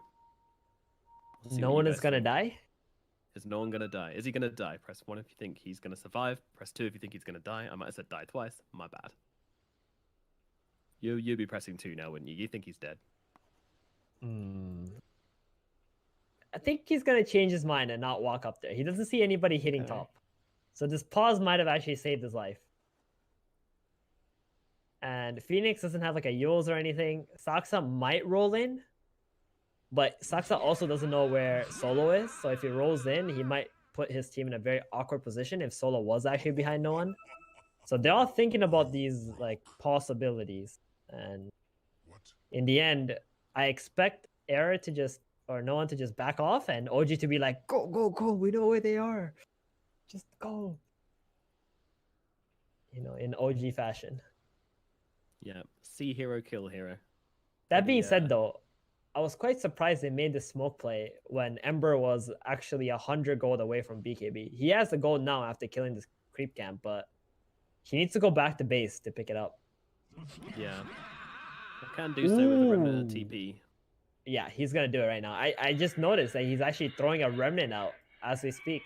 No one is going to die?
Is no one going to die? Is he going to die? Press 1 if you think he's going to survive. Press 2 if you think he's going to die. I might have said die twice. My bad. You'd be pressing 2 now, wouldn't you? You think he's dead.
I think he's going to change his mind and not walk up there. He doesn't see anybody hitting top. So this pause might have actually saved his life. And Phoenix doesn't have like a Yules or anything. Saksa might roll in. But Saksa also doesn't know where Solo is. So if he rolls in, he might put his team in a very awkward position if Solo was actually behind no one. So they're all thinking about these like possibilities. And in the end, I expect Error to just... or no one to just back off and OG to be like, go, go, go, we know where they are. Just go. You know, in OG fashion.
Yeah, see hero, kill hero.
That being said, though, I was quite surprised they made the smoke play when Ember was actually 100 gold away from BKB. He has the gold now after killing this creep camp, but he needs to go back to base to pick it up.
Yeah. I can do so with a Remnant TP.
Yeah, he's going to do it right now. I just noticed that he's actually throwing a Remnant out as we speak.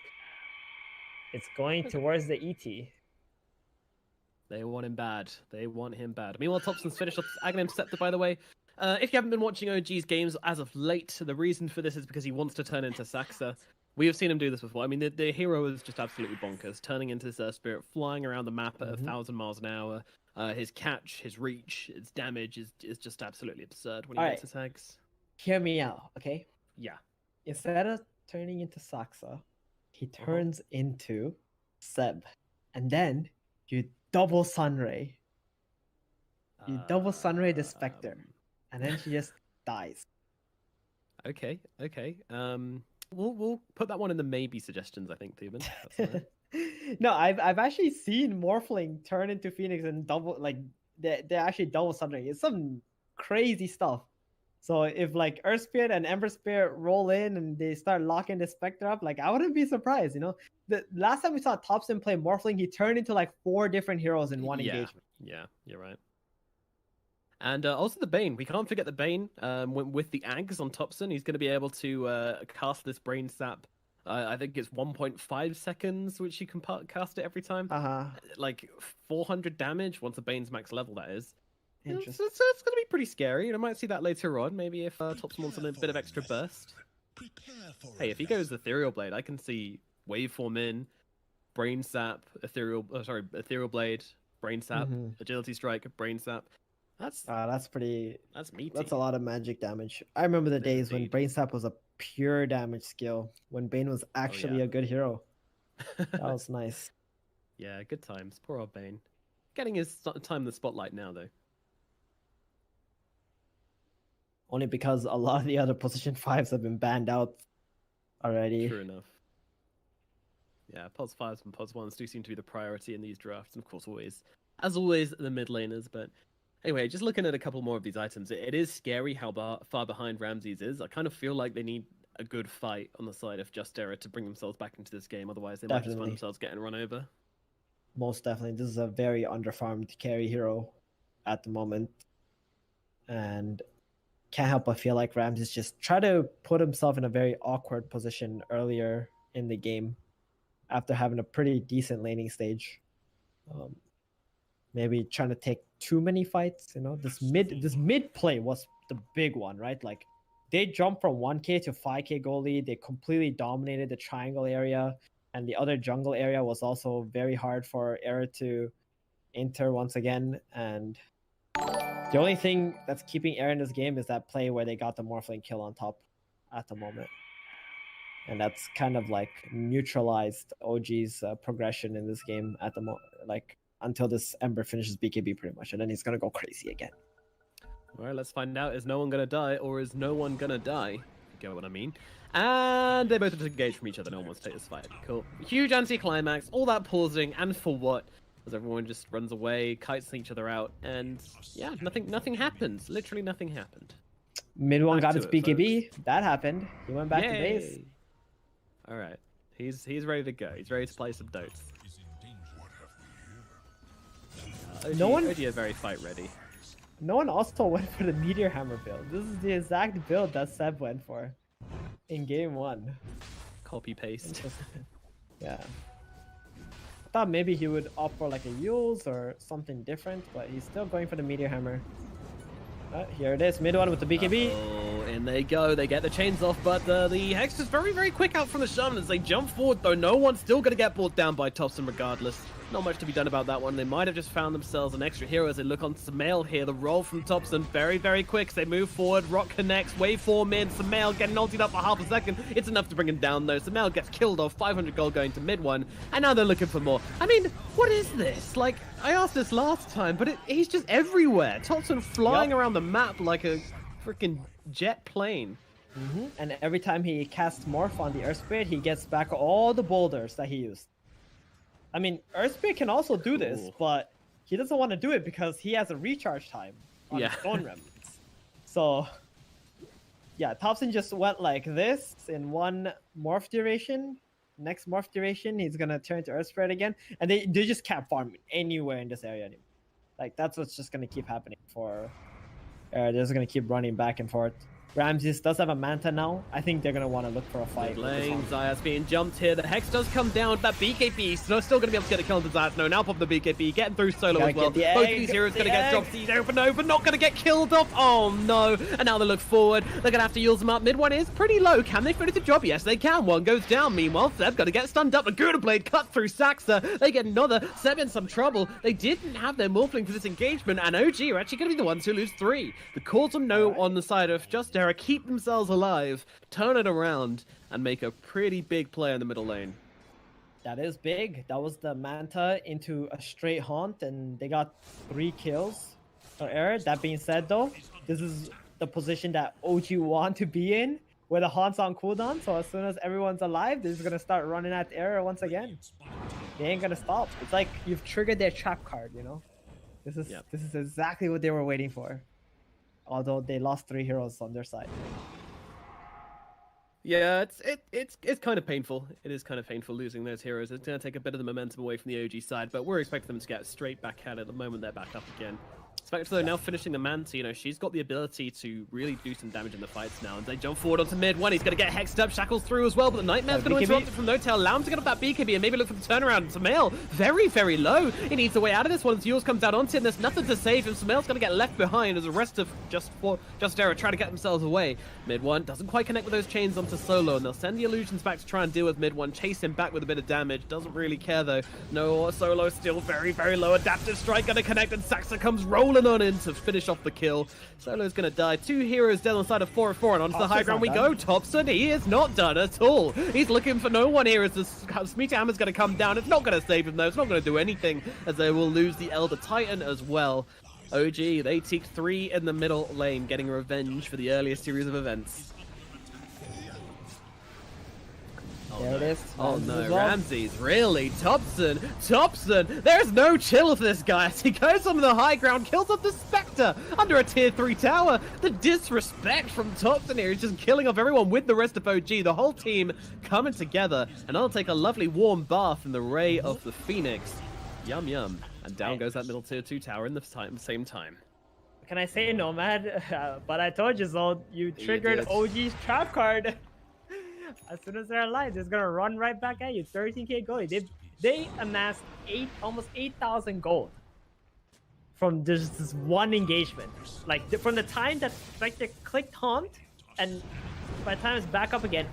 It's going towards the ET.
They want him bad. They want him bad. Meanwhile, Thompson's finished off his Aghanim Scepter, by the way. If you haven't been watching OG's games as of late, the reason for this is because he wants to turn into Saksa. We have seen him do this before. I mean, the hero is just absolutely bonkers. Turning into this Spirit, flying around the map at 1,000 miles an hour. His catch, his reach, his damage is just absolutely absurd when he gets his hags.
Hear me out, okay?
Yeah.
Instead of turning into Saksa, he turns into Seb. And then you double Sunray. You double Sunray the Spectre. And then she just dies.
Okay. We'll put that one in the maybe suggestions, I think, Theban.
No, I've actually seen Morphling turn into Phoenix and double, like, they're actually double Sunray. It's some crazy stuff. So if like Earth Spirit and Ember Spirit roll in and they start locking the Spectre up, like I wouldn't be surprised, you know. The last time we saw Thompson play Morphling, he turned into like 4 different heroes in one engagement.
Yeah, you're right. And also the Bane. We can't forget the Bane. With the Ags on Thompson, he's going to be able to cast this Brain Sap. I think it's 1.5 seconds, which you can cast it every time. Like 400 damage once the Bane's max level, that is.
Interesting.
So it's going to be pretty scary. I might see that later on. Maybe if Thompson wants a bit of extra burst. Hey, if he goes Ethereal Blade, I can see Waveform in, Brain Sap, Ethereal Blade, Brain Sap, Agility Strike, Brain Sap. That's
pretty.
That's meaty.
That's a lot of magic damage. I remember the days when Brain Sap was a pure damage skill. When Bane was actually a good hero. That was nice.
Yeah, good times. Poor old Bane. Getting his time in the spotlight now, though.
Only because a lot of the other position 5s have been banned out already.
True enough. Yeah, Pos 5s and Pos 1s do seem to be the priority in these drafts, and of course, as always, the mid laners. But anyway, just looking at a couple more of these items, it is scary how far behind Ramses is. I kind of feel like they need a good fight on the side of Just Era to bring themselves back into this game. Otherwise, they might just find themselves getting run over.
Most definitely. This is a very underfarmed carry hero at the moment. And can't help but feel like Ramses just tried to put himself in a very awkward position earlier in the game after having a pretty decent laning stage. Maybe trying to take too many fights, you know. This mid play was the big one, right? Like they jumped from 1k to 5k goal lead. They completely dominated the triangle area, and the other jungle area was also very hard for Era to enter once again. And the only thing that's keeping Era in this game is that play where they got the Morphling kill on top at the moment. And that's kind of like neutralized OG's progression in this game at the moment, like until this Ember finishes BKB pretty much, and then he's gonna go crazy again.
All right, let's find out. Is no one gonna die, or is no one gonna die? You get what I mean? And they both disengage from each other. No one wants to take this fight. Cool. Huge anti-climax. All that pausing, and for what? As everyone just runs away, kites each other out, and yeah, nothing happens. Literally nothing happened.
Mid one
Back
got its
to it,
BKB. That happened. He went back to base.
Yay. All right, he's ready to go. He's ready to play some Dots.
No one-
OG are very fight ready.
No one also went for the Meteor Hammer build. This is the exact build that Seb went for in game 1.
Copy paste.
Yeah. I thought maybe he would opt for like a Yules or something different, but he's still going for the Meteor Hammer. Here it is, mid one with the BKB.
Oh, and they go. They get the chains off, but the Hex is very quick out from the Shaman as they jump forward, though no one's still going to get brought down by Thompson regardless. Not much to be done about that one. They might have just found themselves an extra hero as they look on Samael here. The roll from Thompson, very quick. They move forward. Rock connects. Wave 4 mid. Samael getting ulted up for half a second. It's enough to bring him down, though. Samael gets killed off. 500 gold going to mid one. And now they're looking for more. I mean, what is this? Like, I asked this last time, but he's just everywhere. Thompson flying around the map like a freaking jet plane.
And every time he casts Morph on the Earth Spirit, he gets back all the boulders that he used. I mean, Earth Spirit can also do this, but he doesn't want to do it because he has a recharge time on his Stone Remnants. So, yeah, Thompson just went like this in one morph duration. Next morph duration, he's going to turn to Earth Spirit again. And they just can't farm anywhere in this area anymore. Like, that's what's just going to keep happening for... they're just going to keep running back and forth. Ramses does have a Manta now. I think they're going to want to look for a fight.
Lane, Zayas being jumped here. The Hex does come down. That BKB, so still going to be able to get a kill into Zayas. No, now pop the BKB. Getting through solo as well. Both of these heroes going to get dropped. He's open, but not going to get killed off. Oh, no. And now they look forward. They're going to have to use them up. Mid one is pretty low. Can they finish the job? Yes, they can. One goes down. Meanwhile, Seb got to get stunned up. A Gouda Blade cut through Saxa. They get another. Seb in some trouble. They didn't have their Morphling for this engagement, and OG are actually going to be the ones who lose 3. The calls on no on the side of JustEra keep themselves alive, turn it around, and make a pretty big play in the middle lane.
That is big. That was the Manta into a straight haunt, and they got 3 kills for Error. That being said, though, this is the position that OG want to be in, where the haunt's on cooldown. So as soon as everyone's alive, they're just gonna start running at Error once again. They ain't gonna stop. It's like you've triggered their trap card, you know. This is exactly what they were waiting for. Although they lost 3 heroes on their side.
Yeah, it's kind of painful. It is kind of painful losing those heroes. It's going to take a bit of the momentum away from the OG side, but we're expecting them to get straight back at it the moment they're back up again. Spectre, though, now finishing the Manta, you know, she's got the ability to really do some damage in the fights now. And they jump forward onto mid one. He's going to get hexed up, shackles through as well, but the Nightmare's going to interrupt it from no tail. Allow him to get up that BKB and maybe look for the turnaround. Samael, very low. He needs a way out of this one as Yules comes down onto him. There's nothing to save him. Samael's going to get left behind as the rest of JustEra try to get themselves away. Mid one doesn't quite connect with those chains onto Solo, and they'll send the illusions back to try and deal with mid one. Chase him back with a bit of damage. Doesn't really care, though. No, Solo still very low. Adaptive Strike going to connect, and Saxa comes rolling on in to finish off the kill. Solo's gonna die. 2 heroes dead on the side of 4-4, and onto the high ground we go. Thompson, he is not done at all. He's looking for no one here as the Meteor Hammer's gonna come down. It's not gonna save him though. It's not gonna do anything as they will lose the Elder Titan as well. OG, they take 3 in the middle lane, getting revenge for the earlier series of events.
There it is.
Oh no, Ramses, really? Thompson, there's no chill for this guy as he goes on the high ground, kills off the Spectre under a tier 3 tower. The disrespect from Thompson here is just killing off everyone with the rest of OG. The whole team coming together, and I'll take a lovely warm bath in the ray of the Phoenix. Yum. And down goes that middle tier 2 tower in the same time.
Can I say Nomad? But I told you so. You triggered OG's trap card. As soon as they're alive, they're gonna run right back at you. 13k gold. They amassed almost 8,000 gold from this one engagement. Like from the time that they clicked haunt, and by the time it's back up again,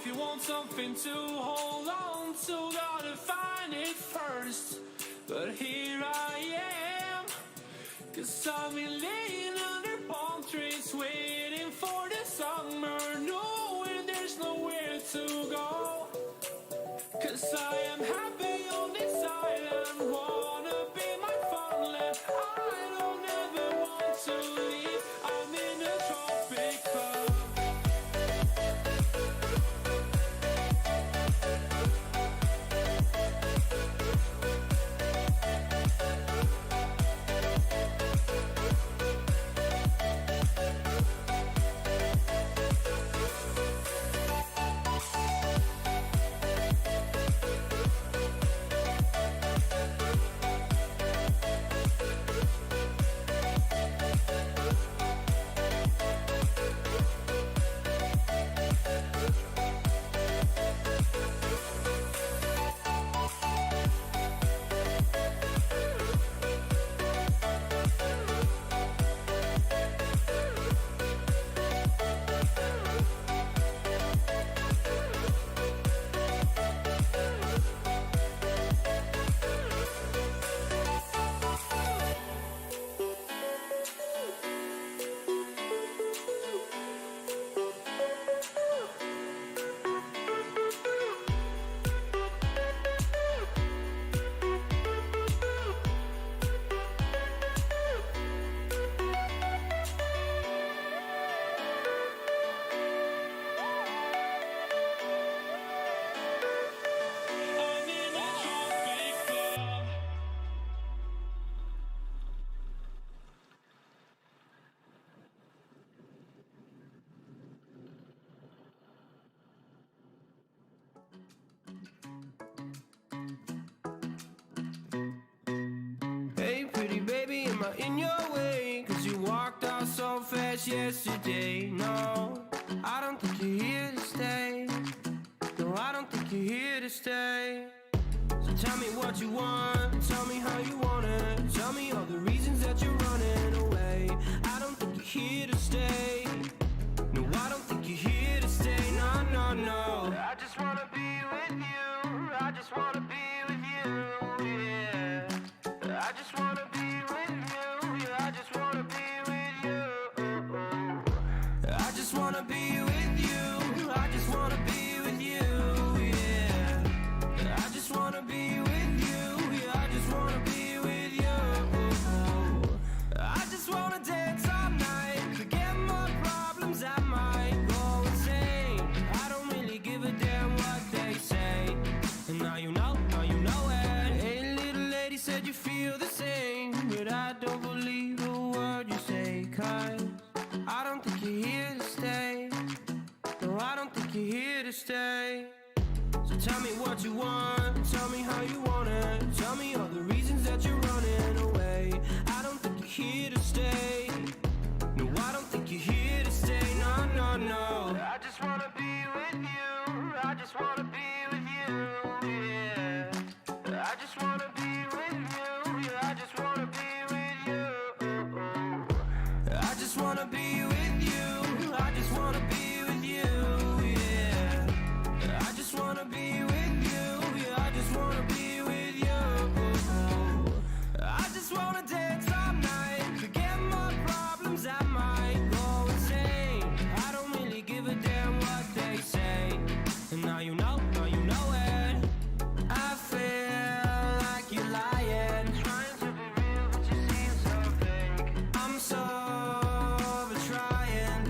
If you want something to hold on to, gotta find it first. But here I am, 'cause I've been laying under palm trees, waiting for the summer, knowing there's nowhere to go. 'Cause I am happy on this island, wanna be my farmland. I don't ever want to leave, I'm in a tropic club. Hey pretty baby, am I in your way? 'Cause you walked out so fast yesterday. No, I don't think you're here to stay. No, I don't think you're here to stay. So tell me what you want, tell me how you want it. Tell me all the reasons that you're running away. I don't think you're here to stay. No, I don't think you're here to stay. No, no, no. I just wanna be with you. I just wanna be with you, yeah. I just wanna be with you. Yeah, I just wanna be with you. I just wanna be with you. I just wanna be with you, yeah. I just wanna be with you. Yeah, I just wanna be with you. I just wanna dance all night, forget my problems, I might go insane. I don't really give a damn what they say. And now you know it. Hey, little lady said you feel the same, but I don't believe a word you say. 'Cause I don't think you're here to stay. No, I don't think you're here to stay. So tell me what you want, tell me how you want it. Tell me all the reasons that you're running away. I don't think you're here to stay. No, I don't think you're here to stay. No, no, no. I just wanna be with you. I just wanna be with you, yeah. I just wanna be with you. Yeah, I just wanna be with you. I just wanna be with you. I just wanna be with you, yeah. I just wanna be with you. Yeah, I just wanna be with you. I just wanna dance all night, forget my problems, I might go insane. I don't really give a damn what they say. And now you know it. I feel like you're lying, trying to be real, but you seem so fake. I'm so over trying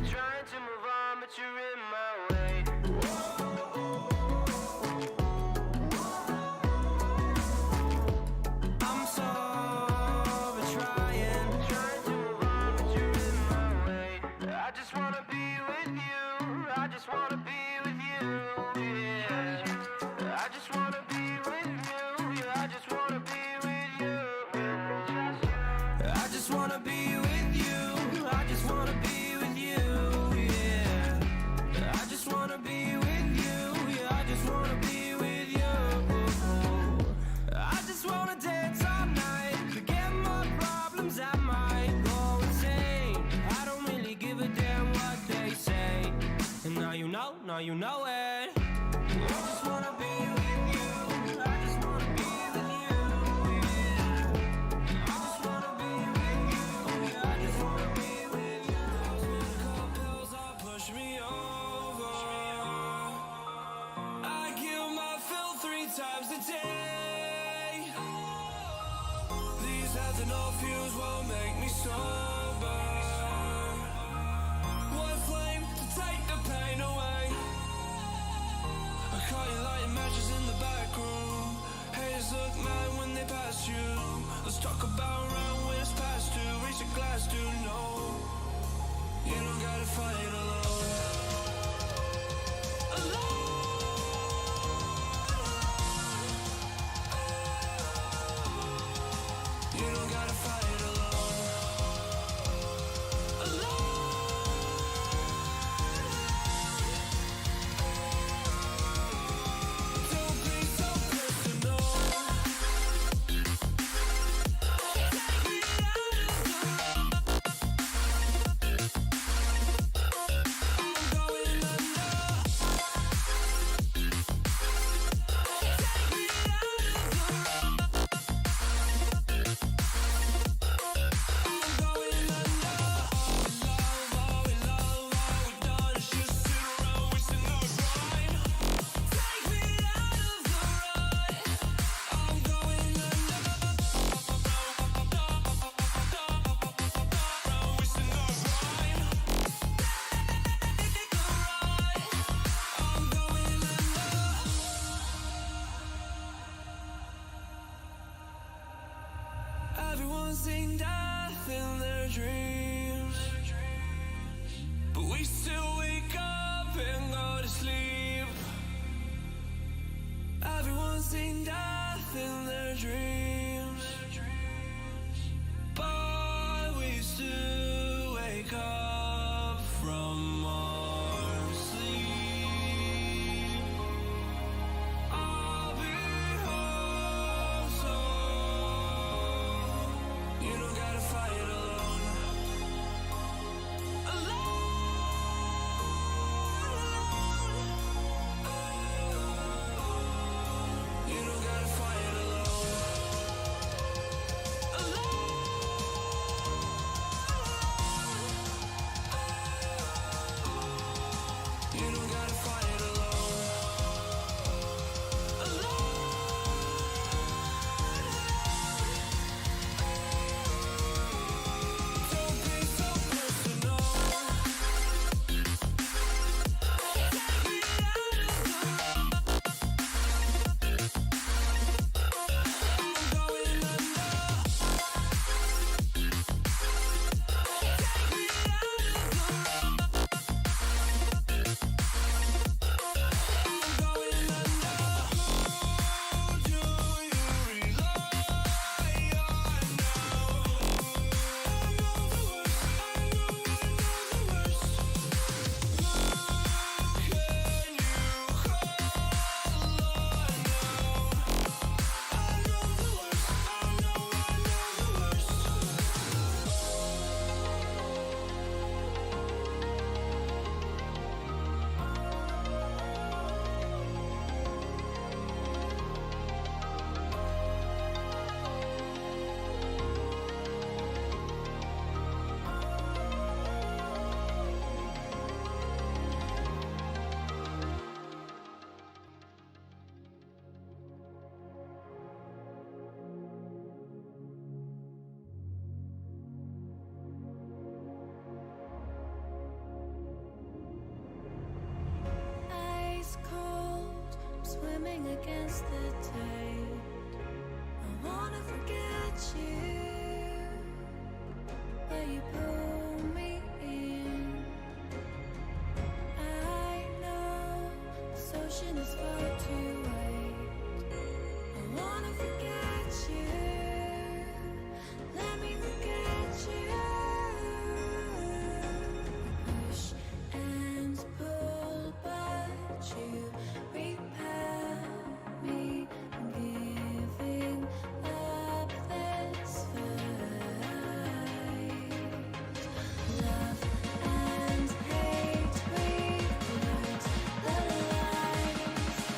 to move on, but you're in my way. I'm so over trying to move on, but you're in my way. I just wanna be with you. I just wanna be with you, yeah. I just wanna be with you. Yeah, I just wanna be with you. I just wanna be with you. I just wanna be with you, yeah. I just wanna be with you. Yeah, I just wanna be with you. I just wanna dance all night, forget my problems, I might go insane. I don't really give a damn what they say. And now you know it. Let's talk about round when it's past two. Raise a glass to know you don't gotta fight alone. You don't gotta fight alone. Don't be so personal. Everyone's seen death in their dreams, but we still wake up and go to sleep. Everyone's seen death in their dreams, but we still wake up from our sleep. I'll be home soon. You don't gotta fight alone. You don't gotta fight alone. You don't gotta fight alone. Don't be so personal.
Ice cold, swimming against the tide. I wanna forget you, but you pull me in. I know this ocean is far too wide. I wanna forget you. Let me forget you. Push and pull, but you repel me, giving up this fight. Love and hate, we learned the lines.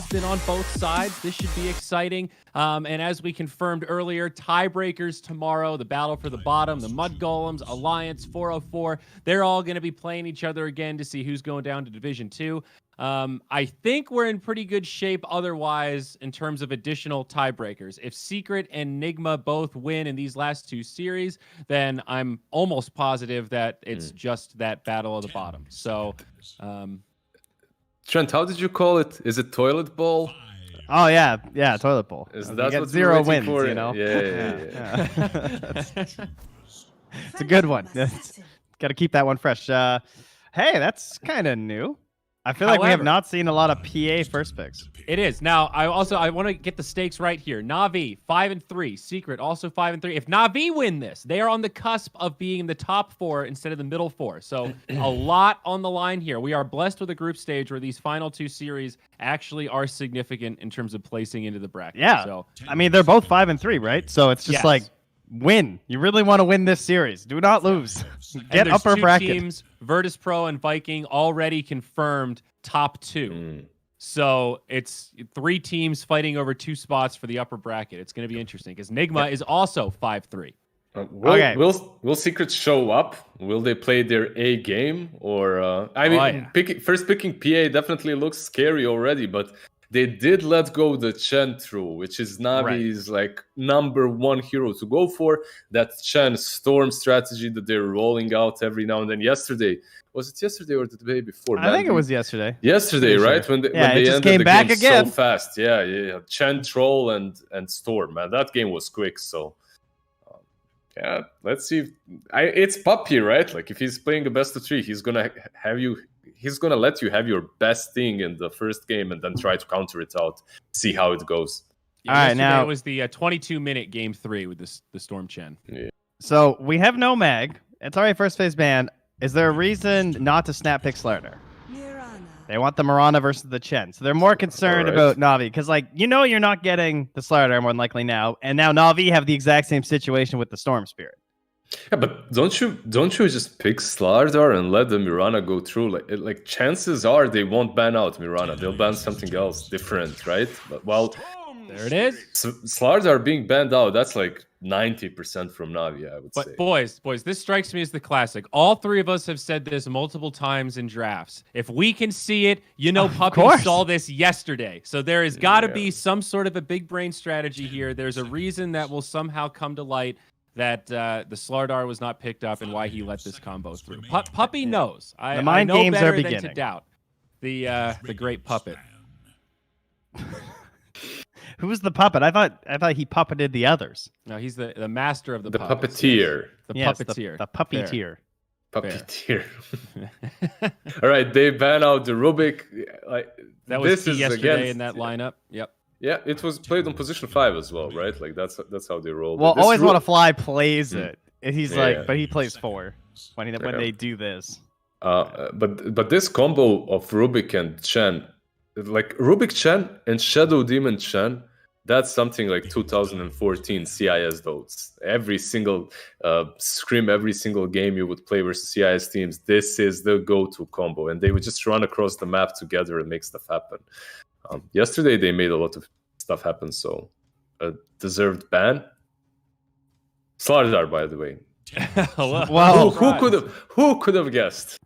has been on both sides. This should be exciting. And as we confirmed earlier, tiebreakers tomorrow, the battle for the bottom, the Mud Golems, Alliance, 404, they're all going to be playing each other again to see who's going down to Division 2. I think we're in pretty good shape otherwise in terms of additional tiebreakers. If Secret and Nigma both win in these last 2 series, then I'm almost positive that it's just that battle of the bottom. So,
Trent, how did you call it? Is it toilet bowl?
Oh yeah, toilet bowl.
Is
You
that
get
what
0
you're waiting
wins?
for?
You know.
Yeah.
It's a good one. Got to keep that one fresh. Hey, that's kind of new. I feel like we have not seen a lot of PA first picks.
It is. Now, I want to get the stakes right here. Na'Vi, 5-3. Secret, also 5-3. If Na'Vi win this, they are on the cusp of being in the top 4 instead of the middle 4. So a lot on the line here. We are blessed with a group stage where these final 2 series actually are significant in terms of placing into the bracket.
Yeah.
So,
I mean, they're both 5-3, right? So it's just
Yes.
like win. You really want to win this series. Do not lose. Get
there's
upper
2
bracket.
teams, Virtus Pro and Viking, already confirmed top 2. So it's 3 teams fighting over 2 spots for the upper bracket. It's going to be interesting because Nigma is also 5-3.
Will Secret show up? Will they play their A game? Or picking PA definitely looks scary already, but they did let go the Chen through, which is Navi's like #1 hero to go for. That Chen storm strategy that they're rolling out every now and then. Was it yesterday or the day before?
I think it was yesterday.
Yesterday, right?
Sure.
When they
it just
ended
came
the
back
game
again
so fast. Yeah. Chen, Troll, and Storm. Man, that game was quick. So, yeah, let's see. It's Puppy, right? Like if he's playing a best of 3, he's gonna have you. He's gonna let you have your best thing in the first game and then try to counter it out. See how it goes.
Yeah,
all right, now
it was the 22-minute game 3 with the Storm Chen.
Yeah.
So we have no mag. It's already first phase ban. Is there a reason not to snap pick Slarder? They want the Mirana versus the Chen. So they're more concerned about Na'Vi because, like, you're not getting the Slarder more than likely now. And now Na'Vi have the exact same situation with the Storm Spirit.
Yeah, but don't you just pick Slardar and let the Mirana go through? Like chances are they won't ban out Mirana. They'll ban something else different, right? But
there it is.
Slardar being banned out, that's like 90% from Na'Vi, I would say.
But boys, this strikes me as the classic. All 3 of us have said this multiple times in drafts. If we can see it, Puppy saw this yesterday. So there has got to be some sort of a big brain strategy here. There's a reason that will somehow come to light that the Slardar was not picked up and why he let this combo through. Puppy knows.
The mind
I know
games
better
are
than
beginning.
to doubt the great puppet.
Who's the puppet? I thought he puppeted the others.
No, he's the master of the puppets.
puppeteer.
The
Yes,
puppeteer.
The puppeteer.
Puppeteer. All right, they ban out the Rubik.
That was key yesterday in that lineup. Yep.
Yeah, it was played on position 5 as well, right? Like that's how they roll.
Well, always want to fly plays it. And he's
Yeah.
but he plays 4 when they do this.
But this combo of Rubik and Chen, like Rubik Chen and Shadow Demon Chen, that's something like 2014 CIS votes. Every single scrim, every single game you would play versus CIS teams, this is the go-to combo, and they would just run across the map together and make stuff happen. Yesterday they made a lot of stuff happen, so a deserved ban. Slardar, by the way.
Well,
who could have guessed?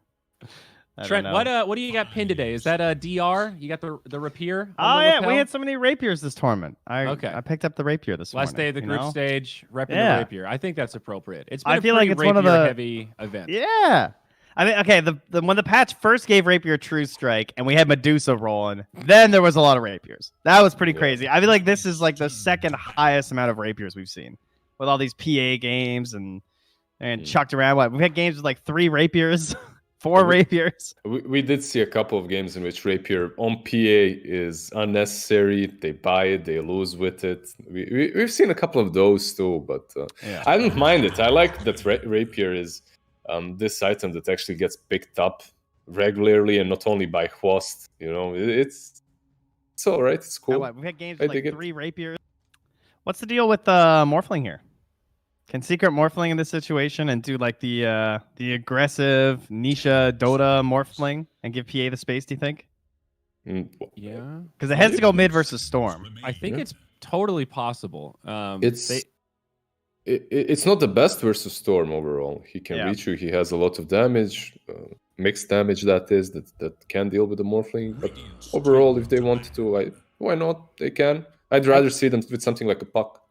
Trent, what do you got pinned today? Is that a DR? You got the rapier?
Oh yeah, we had so many rapiers this tournament. I picked up the rapier this morning.
Last day of the group stage, repping the rapier. I think that's appropriate. It's been
I feel like it's one of the
heavy event.
Yeah. I mean, okay, when the patch first gave Rapier True Strike and we had Medusa rolling, then there was a lot of Rapiers. That was pretty crazy. I feel like this is like the second highest amount of Rapiers we've seen with all these PA games and chucked around. We've had games with like 3 Rapiers, 4 Rapiers.
We did see a couple of games in which Rapier on PA is unnecessary. They buy it, they lose with it. We've seen a couple of those too, but I don't mind it. I like that Rapier is this item that actually gets picked up regularly and not only by Hwost. It's all right. It's cool.
We've had games with like 3 Rapiers. What's the deal with Morphling here? Can Secret Morphling in this situation and do like the aggressive Nisha Dota Morphling and give PA the space, do you think?
Yeah.
Because it has to go mid versus Storm.
I think it's totally possible.
It's not the best versus Storm overall. He can
Yeah.
reach you. He has a lot of damage, mixed damage that can deal with the Morphling. But overall, if they wanted to, why not? They can. I'd rather see them with something like a puck.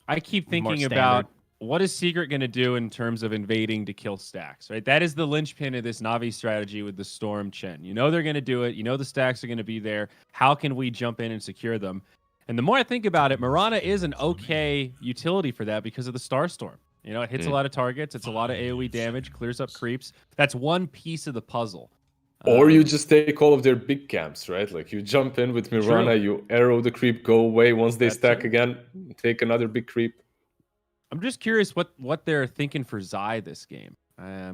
I keep thinking
standard.
about what is Secret going to do in terms of invading to kill stacks, right? That is the linchpin of this Navi strategy with the Storm Chen. You know they're going to do it. You know the stacks are going to be there. How can we jump in and secure them? And the more I think about it, Mirana is an okay utility for that because of the Starstorm. You know, it hits a lot of targets. It's a lot of AoE damage, clears up creeps. That's one piece of the puzzle.
Or you just take all of their big camps, right? Like you jump in with Mirana, you arrow the creep, go away. Once they stack again, take another big creep.
I'm just curious what they're thinking for Zai this game. I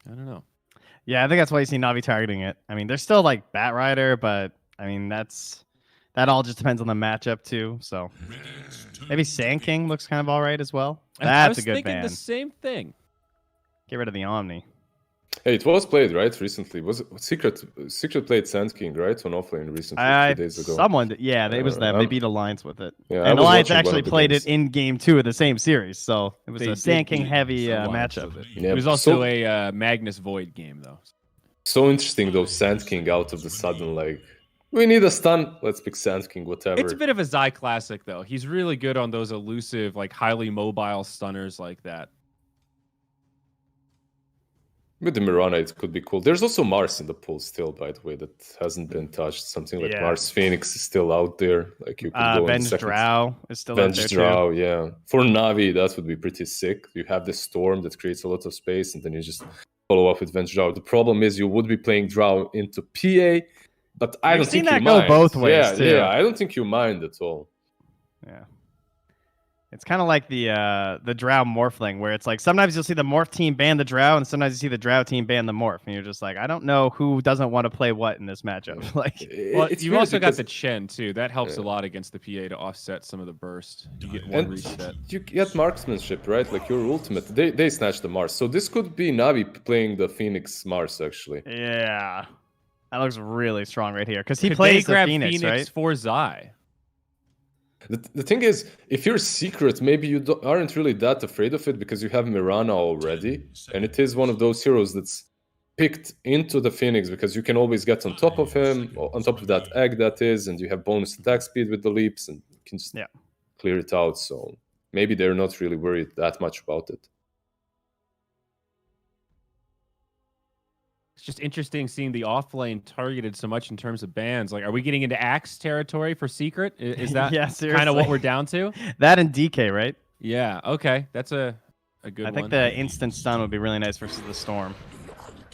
don't know.
Yeah, I think that's why you see Navi targeting it. I mean, they're still like Batrider, but I mean that all just depends on the matchup too. So maybe Sand King looks kind of all right as well. That's a good ban.
I was thinking the same thing.
Get rid of the Omni.
Hey, it was played, right, recently? Was it Secret played Sand King, right, on offlane recently, 2 days ago?
Someone did, yeah, it was them. They beat Alliance with it.
Yeah,
and Alliance actually played it in game 2 of the same series, so it was a Sand King heavy matchup.
Yeah, it was also a Magnus Void game, though.
So interesting, though, Sand King out of the sudden, like, we need a stun. Let's pick Sand King, whatever.
It's a bit of a Zai classic, though. He's really good on those elusive, like highly mobile stunners like that.
With the Mirana, it could be cool. There's also Mars in the pool still, by the way, that hasn't been touched. Something like Mars Phoenix is still out there. Like you could go
Venge Drow is still
Venge
out there
Drow,
too.
yeah. For Navi, that would be pretty sick. You have the Storm that creates a lot of space, and then you just follow up with Venge Drow. The problem is you would be playing Drow into PA, but I don't think you mind.
I've seen that go both ways too.
Yeah, I don't think you mind at all.
Yeah. It's kind of like the Drow Morphling, where it's like sometimes you'll see the Morph team ban the Drow, and sometimes you see the Drow team ban the Morph, and you're just like, I don't know who doesn't want to play what in this matchup. Like,
well, you've also got the Chen too. That helps a lot against the PA to offset some of the burst. You get one reset.
You get marksmanship, right? Like your ultimate. They snatch the Mars, so this could be Navi playing the Phoenix Mars actually.
Yeah, that looks really strong right here because he
Could
plays
they grab
the Phoenix, right?
for Zai.
The thing is, if you're Secret, maybe you aren't really that afraid of it because you have Mirana already, and it is one of those heroes that's picked into the Phoenix because you can always get on top of him, or on top of that egg that is, and you have bonus attack speed with the leaps, and you can just clear it out. So maybe they're not really worried that much about it.
It's just interesting seeing the offlane targeted so much in terms of bans. Like, are we getting into Axe territory for Secret? Is that kind of what we're down to?
That and DK, right?
Yeah. Okay, that's a good one.
I think the instant stun would be really nice versus the Storm.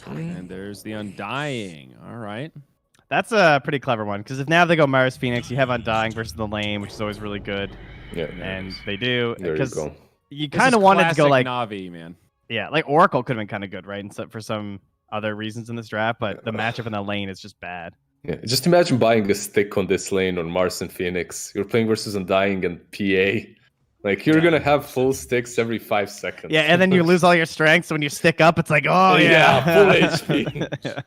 And there's the Undying. All right.
That's a pretty clever one because if now they go Mars Phoenix, you have Undying versus the lane, which is always really good.
Yeah.
And they do because you
This
kind of
is
wanted to go
classic
like
Navi, man.
Yeah, like Oracle could have been kind of good, right? And so for some other reasons in this draft, but the matchup in the lane is just bad.
Yeah, just imagine buying a stick on this lane on Mars and Phoenix. You're playing versus Undying and PA. Like, you're going to have full sticks every 5 seconds.
Yeah, and then you lose all your strength, so when you stick up, it's like, oh, yeah.
Full HP.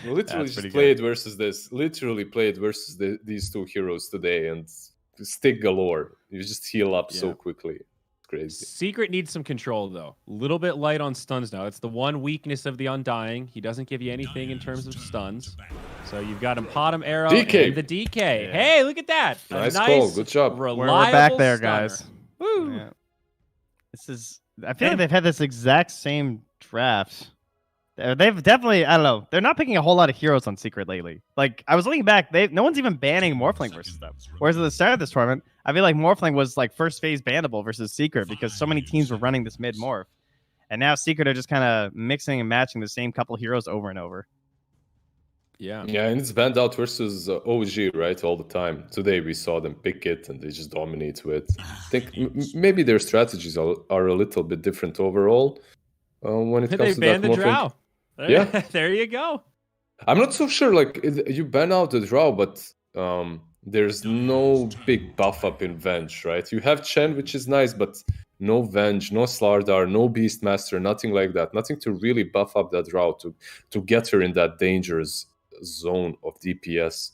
Literally just played versus this. Literally played versus these two heroes today, and stick galore. You just heal up so quickly. Crazy.
Secret needs some control, though. A little bit light on stuns now. It's the one weakness of the Undying. He doesn't give you anything in terms of stuns. So you've got him Potom Arrow
DK.
and the DK. Yeah. Hey, look at that.
Nice call. Good job.
We're back there,
stunner.
guys.
Woo.
Yeah. This is. I feel like they've had this exact same draft. They've definitely. I don't know. They're not picking a whole lot of heroes on Secret lately. Like I was looking back, no one's even banning Morphling versus them. Whereas at the start of this tournament, I feel like Morphling was like first phase bannable versus Secret because so many teams were running this mid morph, and now Secret are just kind of mixing and matching the same couple heroes over and over.
Yeah.
Yeah, and it's banned out versus OG, right, all the time. Today we saw them pick it, and they just dominate with. I think maybe their strategies are a little bit different overall when it comes to that
the
Morphling.
Drow.
Yeah,
there you go.
I'm not so sure. Like you ban out the Drow, but there's no big buff up in Venge, right? You have Chen, which is nice, but no Venge, no Slardar, no Beastmaster, nothing like that. Nothing to really buff up that Drow to get her in that dangerous zone of DPS.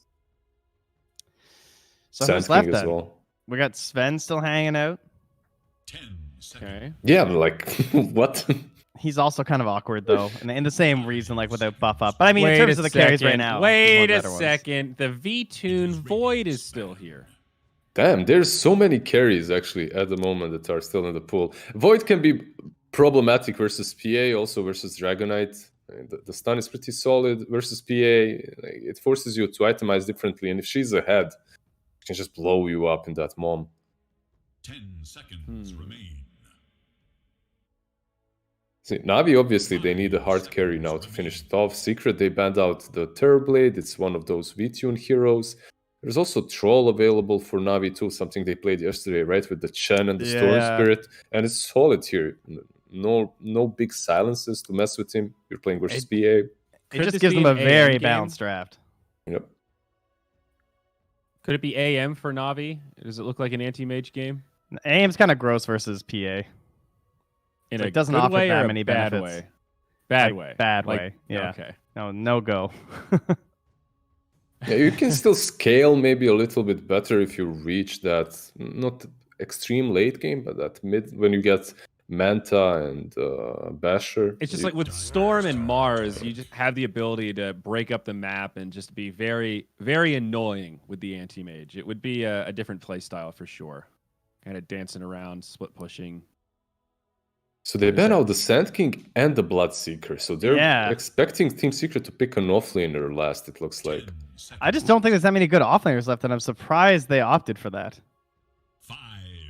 So
Sand
who's left
King as
then?
well.
We got Sven still hanging out.
Okay.
Yeah, like what?
He's also kind of awkward though, and in the same reason, like without buff up. But I mean,
Wait
in terms
a
of the carries right
second.
now, he's one
Wait
of the
a
better ones.
second. The V-Tune Void is still here.
Damn, there's so many carries actually at the moment that are still in the pool. Void can be problematic versus PA, also versus Dragonite. The stun is pretty solid versus PA. It forces you to itemize differently, and if she's ahead, she can just blow you up in that mom.
10 seconds remain.
See, Navi, obviously, they need a hard carry now to finish it off. Secret, they banned out the Terrorblade. It's one of those V-Tune heroes. There's also Troll available for Navi too, something they played yesterday, right? With the Chen and the Storm Spirit. And it's solid here. No big silences to mess with him. You're playing versus PA.
It just gives them a very balanced draft.
Yep.
Could it be AM for Navi? Does it look like an anti-mage game?
AM's kind of gross versus PA.
In
It
a
doesn't
good
offer
way
that
or a
many
bad
benefits.
way? Bad
Like,
way.
Bad
Like,
way. Yeah.
Okay.
No go.
Yeah, you can still scale maybe a little bit better if you reach that, not extreme late game, but that mid, when you get Manta and Basher.
It's just like with Storm and Mars, you just have the ability to break up the map and just be very, very annoying with the anti-mage. It would be a different play style for sure. Kind of dancing around, split pushing.
So they ban out the Sand King and the Bloodseeker. So they're expecting Team Secret to pick an offlaner last, it looks like.
I just don't think there's that many good offlaners left, and I'm surprised they opted for that.
5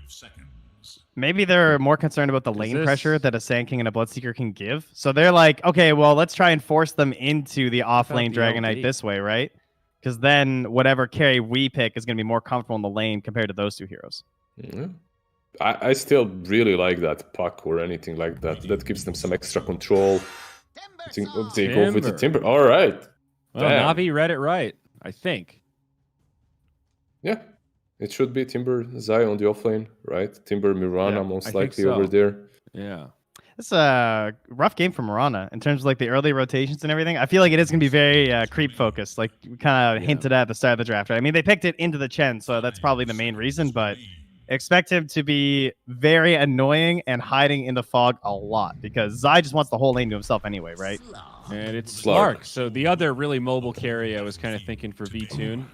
seconds.
Maybe they're more concerned about the lane pressure that a Sand King and a Bloodseeker can give. So they're like, okay, well, let's try and force them into the offlane
the
Dragonite
LD?
this way, right? Because then whatever carry we pick is going to be more comfortable in the lane compared to those two heroes.
Yeah. I still really like that puck or anything like that. That gives them some extra control. They go with the Timber. All right.
Well,
Damn.
Navi read it right, I think.
Yeah. It should be Timber Zai on the offlane, right? Timber Mirana
Yeah,
most
I think
likely
so.
over there.
Yeah.
It's a rough game for Mirana in terms of like the early rotations and everything. I feel like it is going to be very creep focused, like we kind of hinted at the start of the draft. Right? I mean, they picked it into the Chen, so that's probably the main reason, but expect him to be very annoying and hiding in the fog a lot because Zai just wants the whole lane to himself anyway, right?
And it's
Slark.
Slark, so the other really mobile carry I was kind of thinking for V-Tune.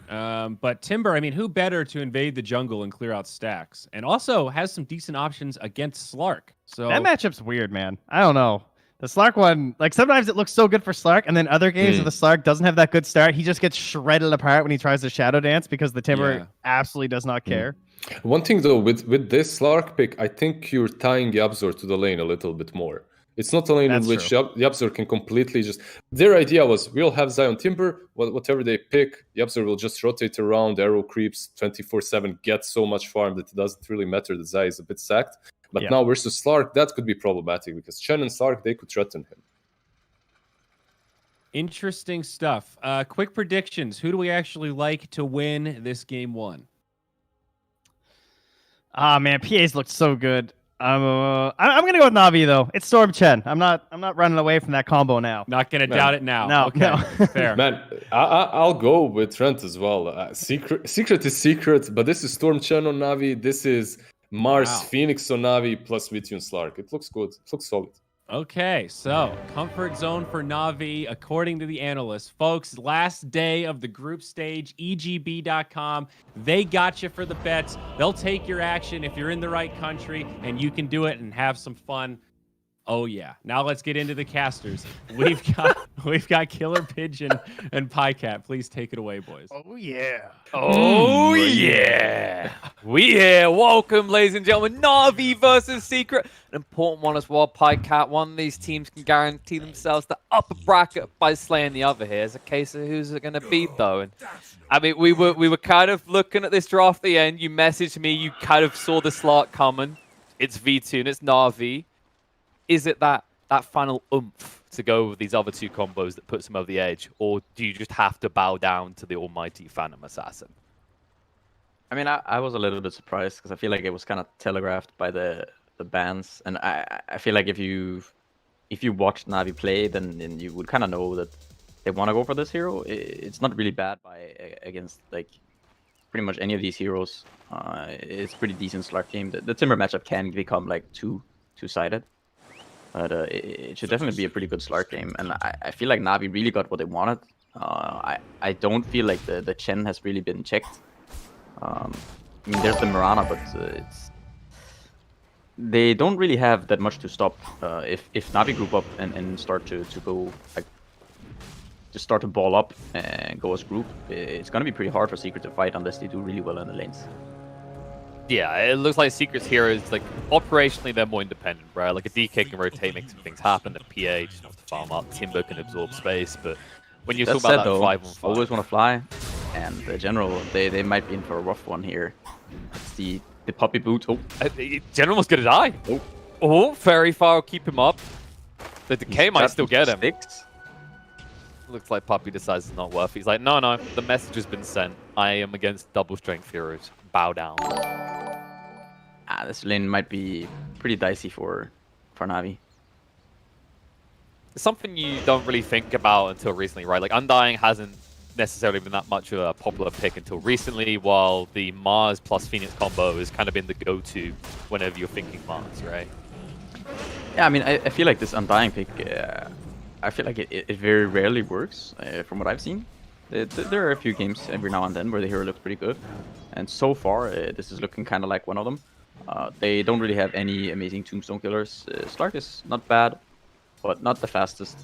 But Timber, I mean, who better to invade the jungle and clear out stacks? And also has some decent options against Slark. So
That matchup's weird, man. I don't know. The Slark one, like sometimes it looks so good for Slark, and then other games where the Slark doesn't have that good start, he just gets shredded apart when he tries to Shadow Dance because the Timber absolutely does not care.
One thing though, with this Slark pick, I think you're tying Yabzor to the lane a little bit more. It's not a lane in which Yabzor can completely just... Their idea was, we'll have Zion Timber, whatever they pick, Yabzor will just rotate around, arrow creeps 24/7, get so much farm that it doesn't really matter that Zai is a bit sacked. But now versus Slark, that could be problematic because Chen and Slark, they could threaten him.
interesting stuff. Quick predictions. Who do we actually like to win this game one?
Ah man, PA's looked so good. I'm gonna go with Navi though. It's Storm Chen. I'm not running away from that combo now.
Not gonna doubt it now.
No,
Okay,
no.
fair.
Man, I'll go with Trent as well. Secret is secret, but this is Storm Chen on Navi. This is Mars Phoenix on Navi plus V-Tune Slark. It looks good. It looks solid.
Okay, so comfort zone for Navi, according to the analysts. Folks, last day of the group stage, EGB.com. They got you for the bets. They'll take your action if you're in the right country, and you can do it and have some fun. Oh yeah. Now let's get into the casters. We've got Killer Pigeon and Pycat. Please take it away, boys.
Oh yeah.
Oh yeah. We here. Welcome, ladies and gentlemen. Navi versus Secret. An important one as well. Pycat. One of these teams can guarantee themselves the upper bracket by slaying the other here. It's a case of who's it going to beat though. And I mean, we were kind of looking at this draft at the end. You messaged me. You kind of saw the slot coming. It's V-Tune. It's Navi. Is it that final oomph to go with these other two combos that puts them over the edge? Or do you just have to bow down to the almighty Phantom Assassin?
I mean, I was a little bit surprised because I feel like it was kind of telegraphed by the bans. And I feel like if you watched Navi play, then you would kind of know that they want to go for this hero, it's not really bad against like pretty much any of these heroes. It's pretty decent Slark game. The Timber matchup can become like two-sided, but it should definitely be a pretty good Slark game. And I feel like Na'Vi really got what they wanted. I don't feel like the Chen has really been checked. I mean, there's the Mirana, but they don't really have that much to stop. If Na'Vi group up and start to go like just start to ball up and go as group, it's gonna be pretty hard for Secret to fight unless they do really well in the lanes.
Yeah, it looks like Secret's heroes, like, operationally, they're more independent, right? Like, a DK can rotate, make some things happen, a PA just have to farm up, Timber can absorb space, but when you talk about that 5-on-5...
always want to fly, and the general, they might be in for a rough one here. It's the puppy boot. Oh,
General was gonna die. Oh, Fairy Fire will keep him up. The decay might still get him. Looks like Puppy decides it's not worth it. He's like, no, the message has been sent. I am against double strength heroes. Bow down.
This lane might be pretty dicey for Na'Vi.
It's something you don't really think about until recently, right? Like, Undying hasn't necessarily been that much of a popular pick until recently, while the Mars plus Phoenix combo has kind of been the go-to whenever you're thinking Mars, right?
Yeah, I mean, I feel like this Undying pick, I feel like it very rarely works, from what I've seen. There are a few games every now and then where the hero looks pretty good, and so far this is looking kind of like one of them. They don't really have any amazing tombstone killers. Slark is not bad, but not the fastest.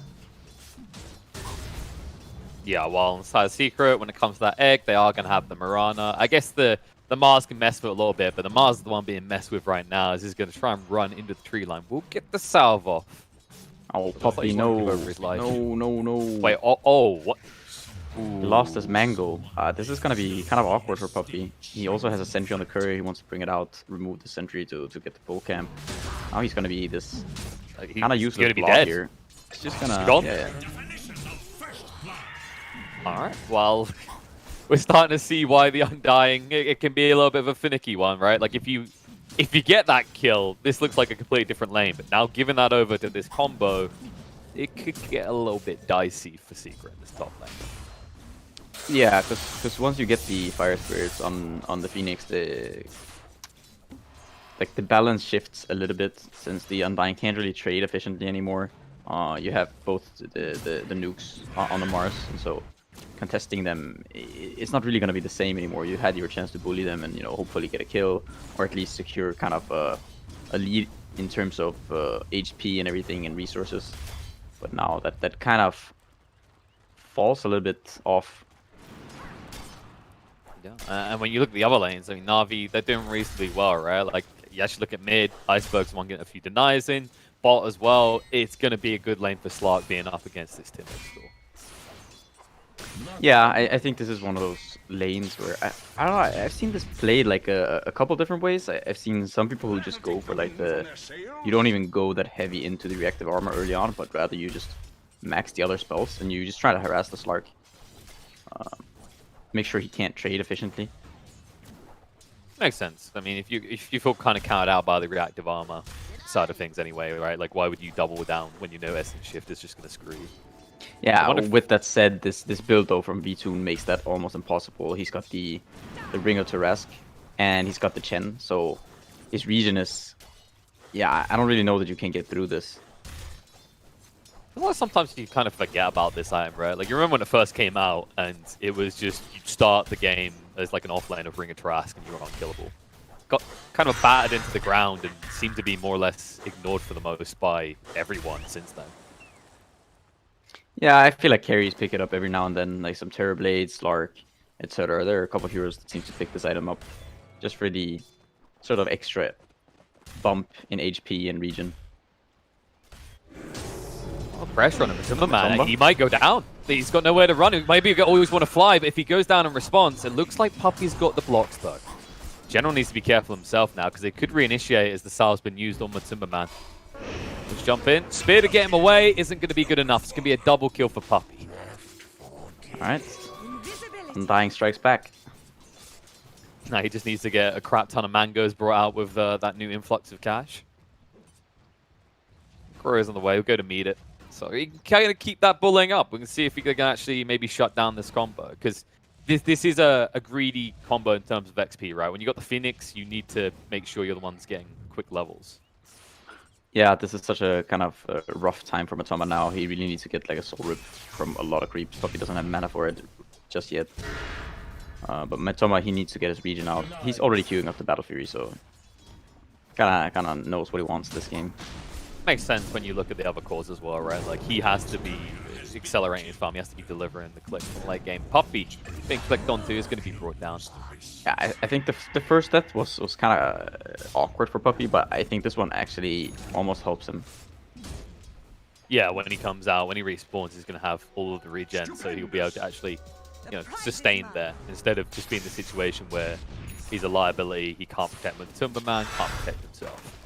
Yeah, well, inside Secret, when it comes to that egg, they are going to have the Mirana. I guess the Mars can mess with it a little bit, but the Mars is the one being messed with right now, as he's going to try and run into the tree line. We'll get the salve off.
Oh, Puppy, no. No.
Wait, what?
He lost his mango. This is going to be kind of awkward for Puppy. He also has a sentry on the courier. He wants to bring it out, remove the sentry to get the full camp. Now he's going to be this kind of useless block here. It's just going to... Yeah.
Alright, well, we're starting to see why the Undying, it can be a little bit of a finicky one, right? Like, if you get that kill, this looks like a completely different lane. But now, giving that over to this combo, it could get a little bit dicey for Secret in this top lane.
Yeah, because once you get the Fire Spirits on the Phoenix, the balance shifts a little bit, since the Undying can't really trade efficiently anymore. You have both the nukes on the Mars, and so contesting them, it's not really going to be the same anymore. You had your chance to bully them and, hopefully get a kill, or at least secure kind of a lead in terms of HP and everything and resources. But now that kind of falls a little bit off.
Yeah, and when you look at the other lanes, I mean, Na'Vi, they're doing reasonably well, right? Like, you actually look at mid, Iceberg's one getting a few denies in, bot as well. It's going to be a good lane for Slark being up against this Timber score.
Yeah, I think this is one of those lanes where I don't know. I've seen this played like a couple different ways. I've seen some people who just go for like you don't even go that heavy into the reactive armor early on, but rather you just max the other spells and you just try to harass the Slark. Make sure he can't trade efficiently.
Makes sense. I mean, if you feel kind of counted out by the reactive armor side of things anyway, right? Like, why would you double down when you know Essence Shift is just going to screw you?
Yeah, with that said, this build though from V2 makes that almost impossible. He's got the Ring of Tarask, and he's got the Chen, so his region is... Yeah, I don't really know that you can get through this.
Well, sometimes you kind of forget about this item, right? Like, you remember when it first came out, and it was just, you'd start the game as like an offlane of Ring of Tarask, and you were unkillable. Got kind of battered into the ground, and seemed to be more or less ignored for the most by everyone since then.
Yeah, I feel like carries pick it up every now and then, like some Terrorblade, Slark, etc. There are a couple of heroes that seem to pick this item up just for the sort of extra bump in HP and region.
Oh, pressure on him. Timberman, he might go down. He's got nowhere to run. Maybe you always want to fly, but if he goes down in response, it looks like Puppy's got the blocks though. General needs to be careful himself now, because they could reinitiate as the salve's been used on the Timberman. Let's jump in. Spear to get him away isn't going to be good enough. It's going to be a double kill for Puppy.
Alright. Undying strikes back.
Now he just needs to get a crap ton of mangoes brought out with that new influx of cash. Courier's on the way. We'll go to meet it. So he can kind of keep that bullying up. We can see if he can actually maybe shut down this combo, because this is a greedy combo in terms of XP, right? When you got the Phoenix, you need to make sure you're the ones getting quick levels.
Yeah, this is such a kind of rough time for Matoma now. He really needs to get like a soul rip from a lot of creeps, but he doesn't have mana for it just yet. But Matoma, he needs to get his region out. He's already queuing up the Battle Fury, so kind of knows what he wants this game.
Makes sense when you look at the other cores as well, right? Like, he has to be accelerating his farm. He has to be delivering the clicks in the late game. Puppey being clicked onto is going to be brought down.
Yeah, I think the first death was kind of awkward for Puppey, but I think this one actually almost helps him.
Yeah, when he comes out, when he respawns, he's going to have all of the regen, so he'll be able to actually, you know, sustain there, instead of just being in the situation where he's a liability, he can't protect with the Timberman, can't protect himself.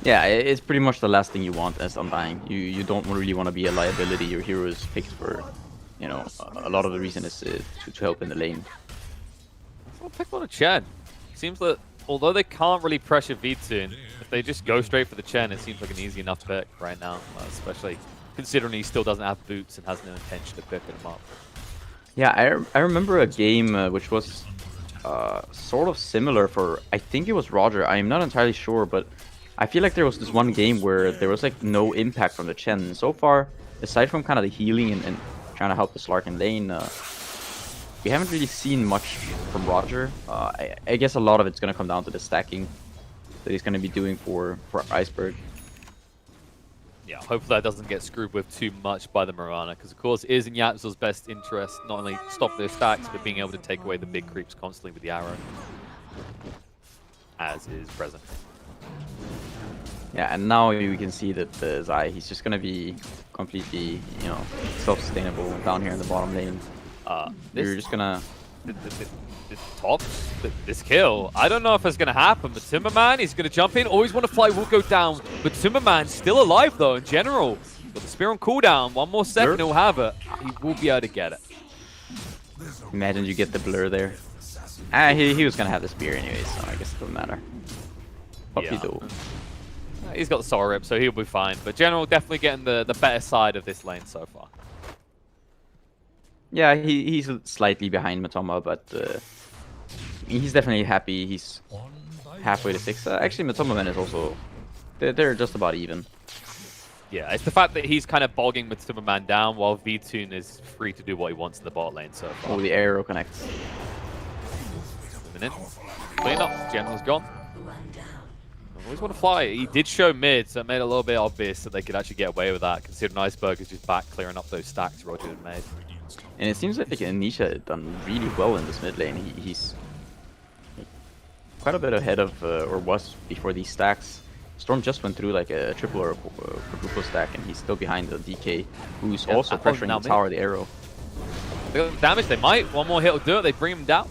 Yeah, it's pretty much the last thing you want as Undying. You don't really want to be a liability. Your hero is picked for, you know, a lot of the reason is to help in the lane.
I'll pick on a Chen. Seems that although they can't really pressure V2, if they just go straight for the Chen, it seems like an easy enough pick right now, especially considering he still doesn't have boots and has no intention of picking him up.
Yeah, I remember a game which was sort of similar for, I think it was Roger. I'm not entirely sure, but I feel like there was this one game where there was like no impact from the Chen. So far, aside from kind of the healing and trying to help the Slark in lane, we haven't really seen much from Roger. I guess a lot of it's going to come down to the stacking that he's going to be doing for Iceberg.
Yeah, hopefully that doesn't get screwed with too much by the Mirana, because of course it is in Yapzor's best interest not only stop their stacks, but being able to take away the big creeps constantly with the arrow, as is present.
Yeah, and now you can see that Zai, he's just gonna be completely, you know, self-sustainable down here in the bottom lane. You're just gonna...
This kill, I don't know if it's going to happen, but Timberman, he's going to jump in. Always want to fly, will go down, but Timberman's still alive though in general. Got the spear on cooldown, one more second he'll have it. He will be able to get it.
Imagine you get the blur there. He was gonna have the spear anyway, so I guess it doesn't matter. Puppey though.
He's got the soul rip, so he'll be fine. But general, definitely getting the better side of this lane so far.
Yeah, he's slightly behind Matoma, but he's definitely happy. He's halfway to 6. Actually, Matoma Man is also... They're just about even.
Yeah, it's the fact that he's kind of bogging with Timberman down while V-Tune is free to do what he wants in the bot lane so far.
Oh, the arrow connects.
Moving in. Clean up. General's gone. Always want to fly. He did show mid, so it made it a little bit obvious that they could actually get away with that, considering Iceberg is just back clearing up those stacks Roger had made.
And it seems like Anisha had done really well in this mid lane. He's quite a bit ahead of, or was before these stacks. Storm just went through like a triple or a quadruple stack, and he's still behind the DK, who's also pressuring the tower, the arrow.
They got damage, they might. One more hit will do it, they bring him down.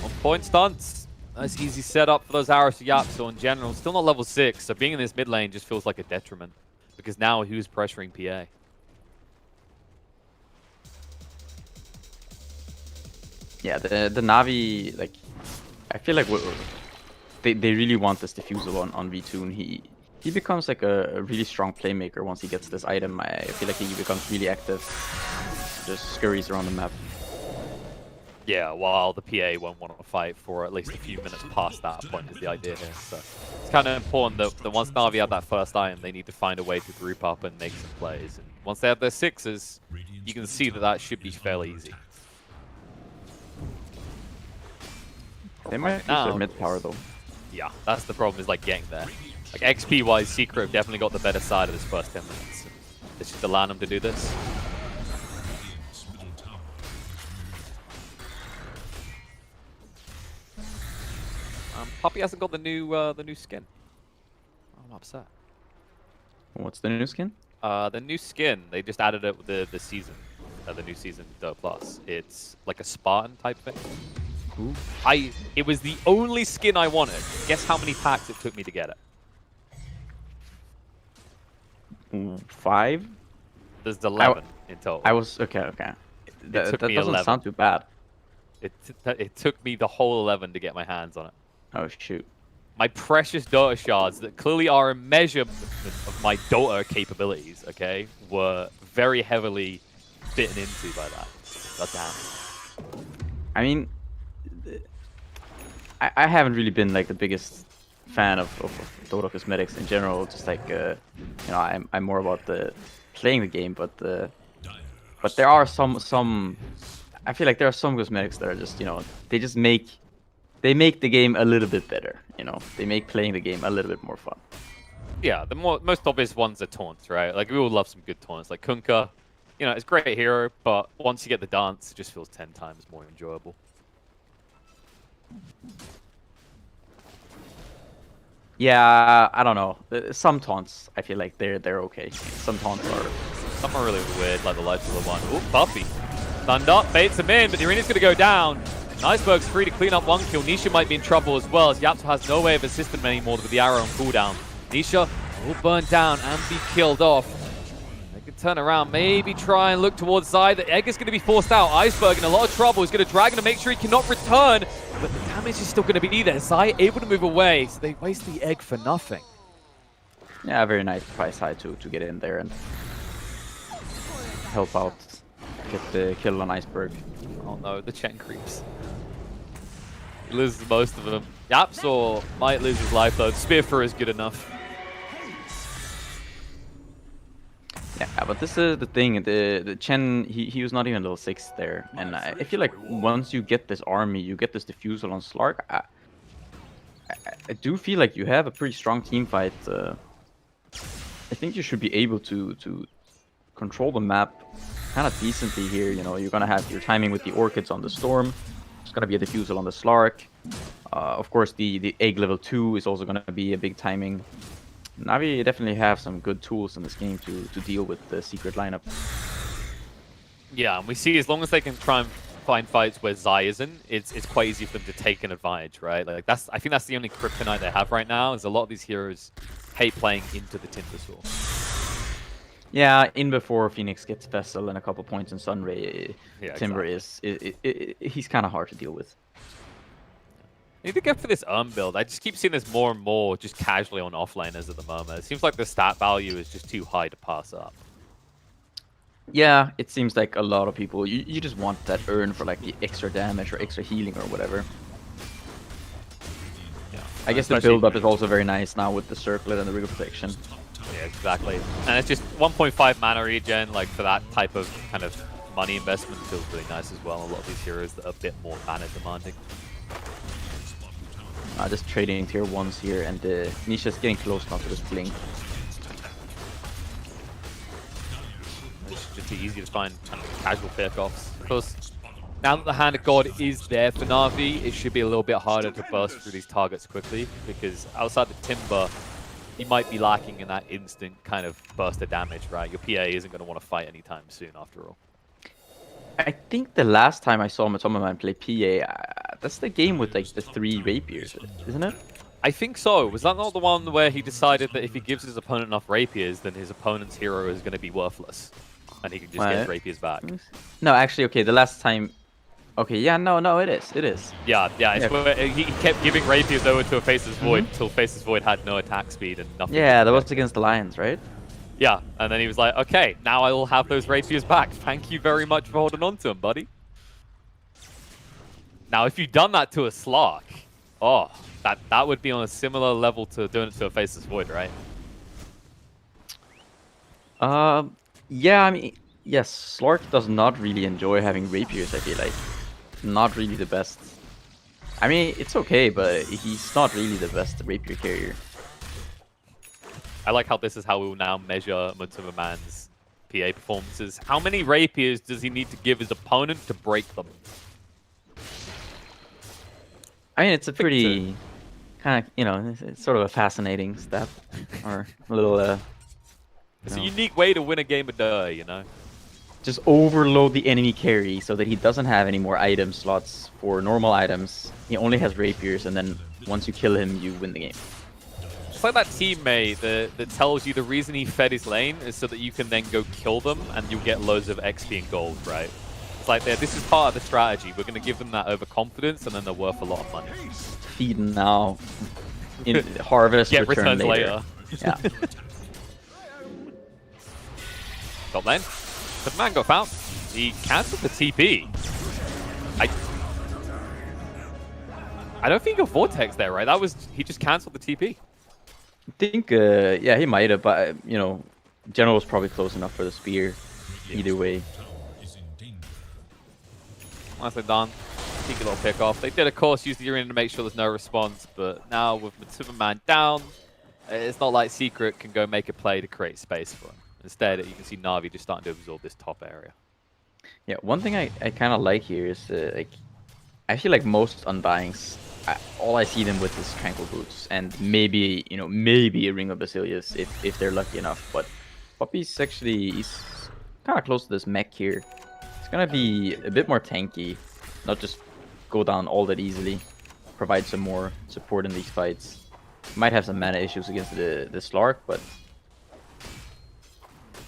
1 point stunts. Nice easy setup for those arrows to Yapzor in general. Still not level 6, so being in this mid lane just feels like a detriment, because now who's pressuring PA?
Yeah, the Navi, like, I feel like they really want this diffusal on V-Tune. He becomes like a really strong playmaker once he gets this item. I feel like he becomes really active, just scurries around the map.
Yeah, while the PA won't want to fight for at least a few minutes past that point is the idea here. So it's kind of important that once Navi have that first item, they need to find a way to group up and make some plays. And once they have their 6s, you can see that should be fairly easy.
They might use their mid power though.
Yeah, that's the problem, is like getting there. Like XP wise, Secret have definitely got the better side of this first 10 minutes. It's just allowing them to do this. Puppey hasn't got the new skin. I'm upset.
What's the new skin?
The new skin, they just added it with the season, the new season Dota Plus. It's like a Spartan type thing.
Ooh.
It was the only skin I wanted. Guess how many packs it took me to get
it? 5?
There's 11 in total.
I was okay. That doesn't
11.
sound too bad.
It took me the whole 11 to get my hands on it.
Oh shoot!
my precious Dota shards that clearly are a measure of my Dota capabilities, okay, were very heavily bitten into by that. God damn.
I mean, I haven't really been like the biggest fan of Dota cosmetics in general. Just like you know, I'm more about the playing the game, but there are some. I feel like there are some cosmetics that are just, you know, they make the game a little bit better. You know, they make playing the game a little bit more fun.
Yeah, the most obvious ones are taunts, right? Like we all love some good taunts, like Kunkka. You know, it's a great hero, but once you get the dance, it just feels 10 times more enjoyable.
Yeah, I don't know. Some taunts, I feel like they're okay. Some taunts are.
Some are really weird, like the lights of the one. Ooh, Buffy. Stunned up, baits him in, but the arena's going to go down. Iceberg's free to clean up one kill. Nisha might be in trouble as well, as Yapso has no way of assisting him anymore with the arrow on cooldown. Nisha will burn down and be killed off. They can turn around, maybe try and look towards side. The egg is going to be forced out. Iceberg in a lot of trouble. He's going to drag him to make sure he cannot return, but the damage is still going to be there. Zai able to move away, so they waste the egg for nothing.
Yeah, very nice price high to get in there and help out, get the kill on Iceberg.
Oh no, the Chen creeps. He loses most of them. Yapso might lose his life though. Spearthrower is good enough.
Yeah, but this is the thing. The Chen, he was not even level 6 there, and I feel like once you get this army, you get this defusal on Slark. I do feel like you have a pretty strong team fight. I think you should be able to control the map kind of decently here. You know, you're gonna have your timing with the Orchids on the Storm. There's gonna be a defusal on the Slark. Of course, the egg level 2 is also gonna be a big timing. Na'Vi definitely have some good tools in this game to deal with the secret lineup.
Yeah, and we see as long as they can try and find fights where Zai isn't, it's quite easy for them to take an advantage, right? Like I think that's the only kryptonite they have right now. Is a lot of these heroes hate playing into the Timbersaw.
Yeah, in before Phoenix gets Vessel and a couple points in Sunray,
Yeah,
Timber he's kind of hard to deal with.
I need to go for this build. I just keep seeing this more and more just casually on offlaners at the moment. It seems like the stat value is just too high to pass up.
Yeah, it seems like a lot of people, you just want that urn for like the extra damage or extra healing or whatever.
Yeah,
I guess the build-up is also very nice now with the circlet and the Rigor Protection.
Yeah, exactly. And it's just 1.5 mana regen, like for that type of kind of money investment feels really nice as well. A lot of these heroes that are a bit more mana demanding.
Just trading tier 1s here, and Nisha's getting close now to this blink.
It's just easy to find kind of casual pickoffs. Plus, now that the Hand of God is there for Na'Vi, it should be a little bit harder to burst through these targets quickly, because outside the Timber, you might be lacking in that instant kind of burst of damage, right? Your PA isn't going to want to fight anytime soon, after all.
I think the last time I saw Matomaman play PA, that's the game with like the 3 rapiers, isn't it?
I think so. Was that not the one where he decided that if he gives his opponent enough rapiers, then his opponent's hero is going to be worthless, and he can just get rapiers back?
No, actually, okay, the last time... Okay, yeah, no, it is.
Yeah, it's where he kept giving rapiers over to a Faceless Void until Faceless Void had no attack speed and nothing.
Yeah, that was against the Lions, right?
Yeah, and then he was like, okay, now I will have those rapiers back. Thank you very much for holding on to them, buddy. Now, if you'd done that to a Slark, oh, that would be on a similar level to doing it to a Faceless Void, right?
Yeah, I mean, yes, Slark does not really enjoy having rapiers, I feel like. Not really the best. I mean, it's okay, but he's not really the best rapier carrier.
I like how this is how we will now measure Muntuma Man's PA performances. How many rapiers does he need to give his opponent to break them?
I mean, it's a pretty kind of, you know, it's sort of a fascinating step, or a little.
It's a unique way to win a game of Dota, you know.
Just overload the enemy carry so that he doesn't have any more item slots for normal items. He only has rapiers, and then once you kill him, you win the game.
It's like that teammate that tells you the reason he fed his lane is so that you can then go kill them and you'll get loads of XP and gold, right? It's like this is part of the strategy. We're going to give them that overconfidence and then they're worth a lot of money.
Feed now. in harvest,
Get
return
returns
later. Yeah.
Top lane. The man got found. He cancelled the TP. I don't think he got Vortex there, right? He just cancelled the TP.
I think, yeah, he might have, but, you know, General was probably close enough for the spear. Either way.
Nicely done. Take a little pick off. They did, of course, use the arena to make sure there's no response, but now with Matuma Man down, it's not like Secret can go make a play to create space for him. Instead, you can see Na'Vi just starting to absorb this top area.
Yeah, one thing I kind of like here is, like, I feel like most Undyings, all I see them with is Tranquil Boots, and maybe, you know, maybe a Ring of Basilius if they're lucky enough, but Puppy's actually, he's kind of close to this mech here. It's gonna be a bit more tanky, not just go down all that easily, provide some more support in these fights. Might have some mana issues against the Slark, but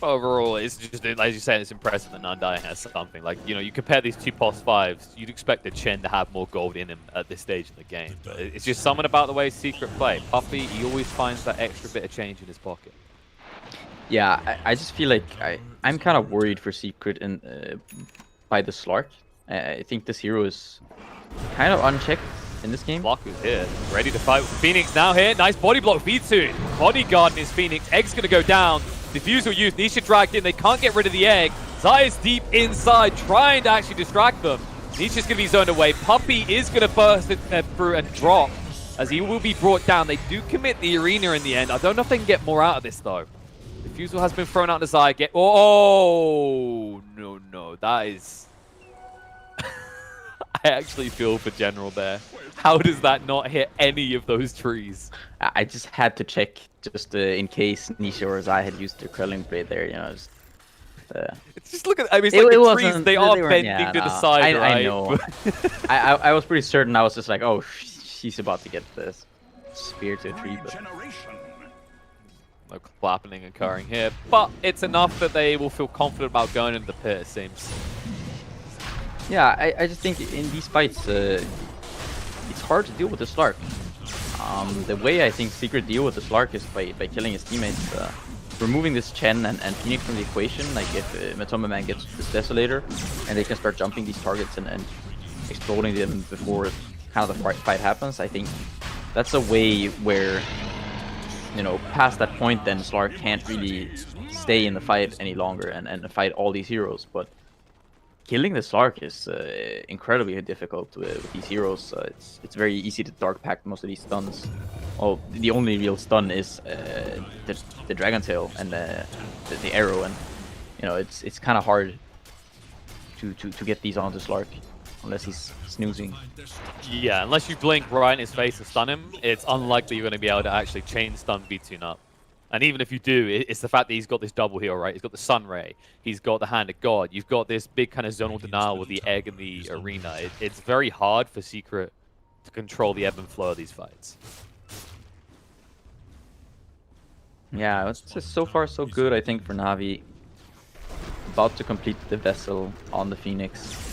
overall, it's just, as you said, it's impressive that Undying has something. Like, you know, you compare these two pos 5s, you'd expect the Chen to have more gold in him at this stage in the game. But it's just something about the way Secret play. Puppy, he always finds that extra bit of change in his pocket.
yeah, I just feel like I'm kind of worried for Secret by the Slark. I think this hero is kind of unchecked in this game.
Block is here, ready to fight with Phoenix now here. Nice body block, V2. Bodyguard is Phoenix. Egg's going to go down. Diffusal used, Nisha dragged in, they can't get rid of the egg. Zaya's deep inside, trying to actually distract them. Nisha's going to be zoned away. Puppy is going to burst through and drop, as he will be brought down. They do commit the arena in the end. I don't know if they can get more out of this, though. Diffusal has been thrown out to Zaya. Oh, no, that is... I actually feel for General there. How does that not hit any of those trees?
I just had to check, just in case Nisha or Zai had used their Quelling Blade there, you know.
Just look at, I mean, it's like the trees, they are bending to the side, right?
I know. I was pretty certain. I was just like, oh, she's about to get this spear to a tree. But...
No clapping occurring here, but it's enough that they will feel confident about going into the pit, it seems.
Yeah, I just think in these fights, it's hard to deal with the Slark. The way I think Secret deal with the Slark is by killing his teammates, removing this Chen and Phoenix from the equation. Like if Matoma Man gets this Desolator, and they can start jumping these targets and exploding them before kind of the fight happens. I think that's a way where, you know, past that point, then Slark can't really stay in the fight any longer and fight all these heroes. But killing the Slark is incredibly difficult with these heroes. It's very easy to dark pack most of these stuns. Well, the only real stun is the Dragon Tail and the arrow, and you know it's kind of hard to get these onto Slark unless he's snoozing.
Yeah, unless you blink right in his face and stun him, it's unlikely you're going to be able to actually chain stun V2 up. And even if you do, it's the fact that he's got this double heal, right? He's got the Sun Ray, he's got the Hand of God, you've got this big kind of zonal denial with the egg in the arena. It's very hard for Secret to control the ebb and flow of these fights.
Yeah, it's just so far so good, I think, for Na'Vi. About to complete the vessel on the Phoenix.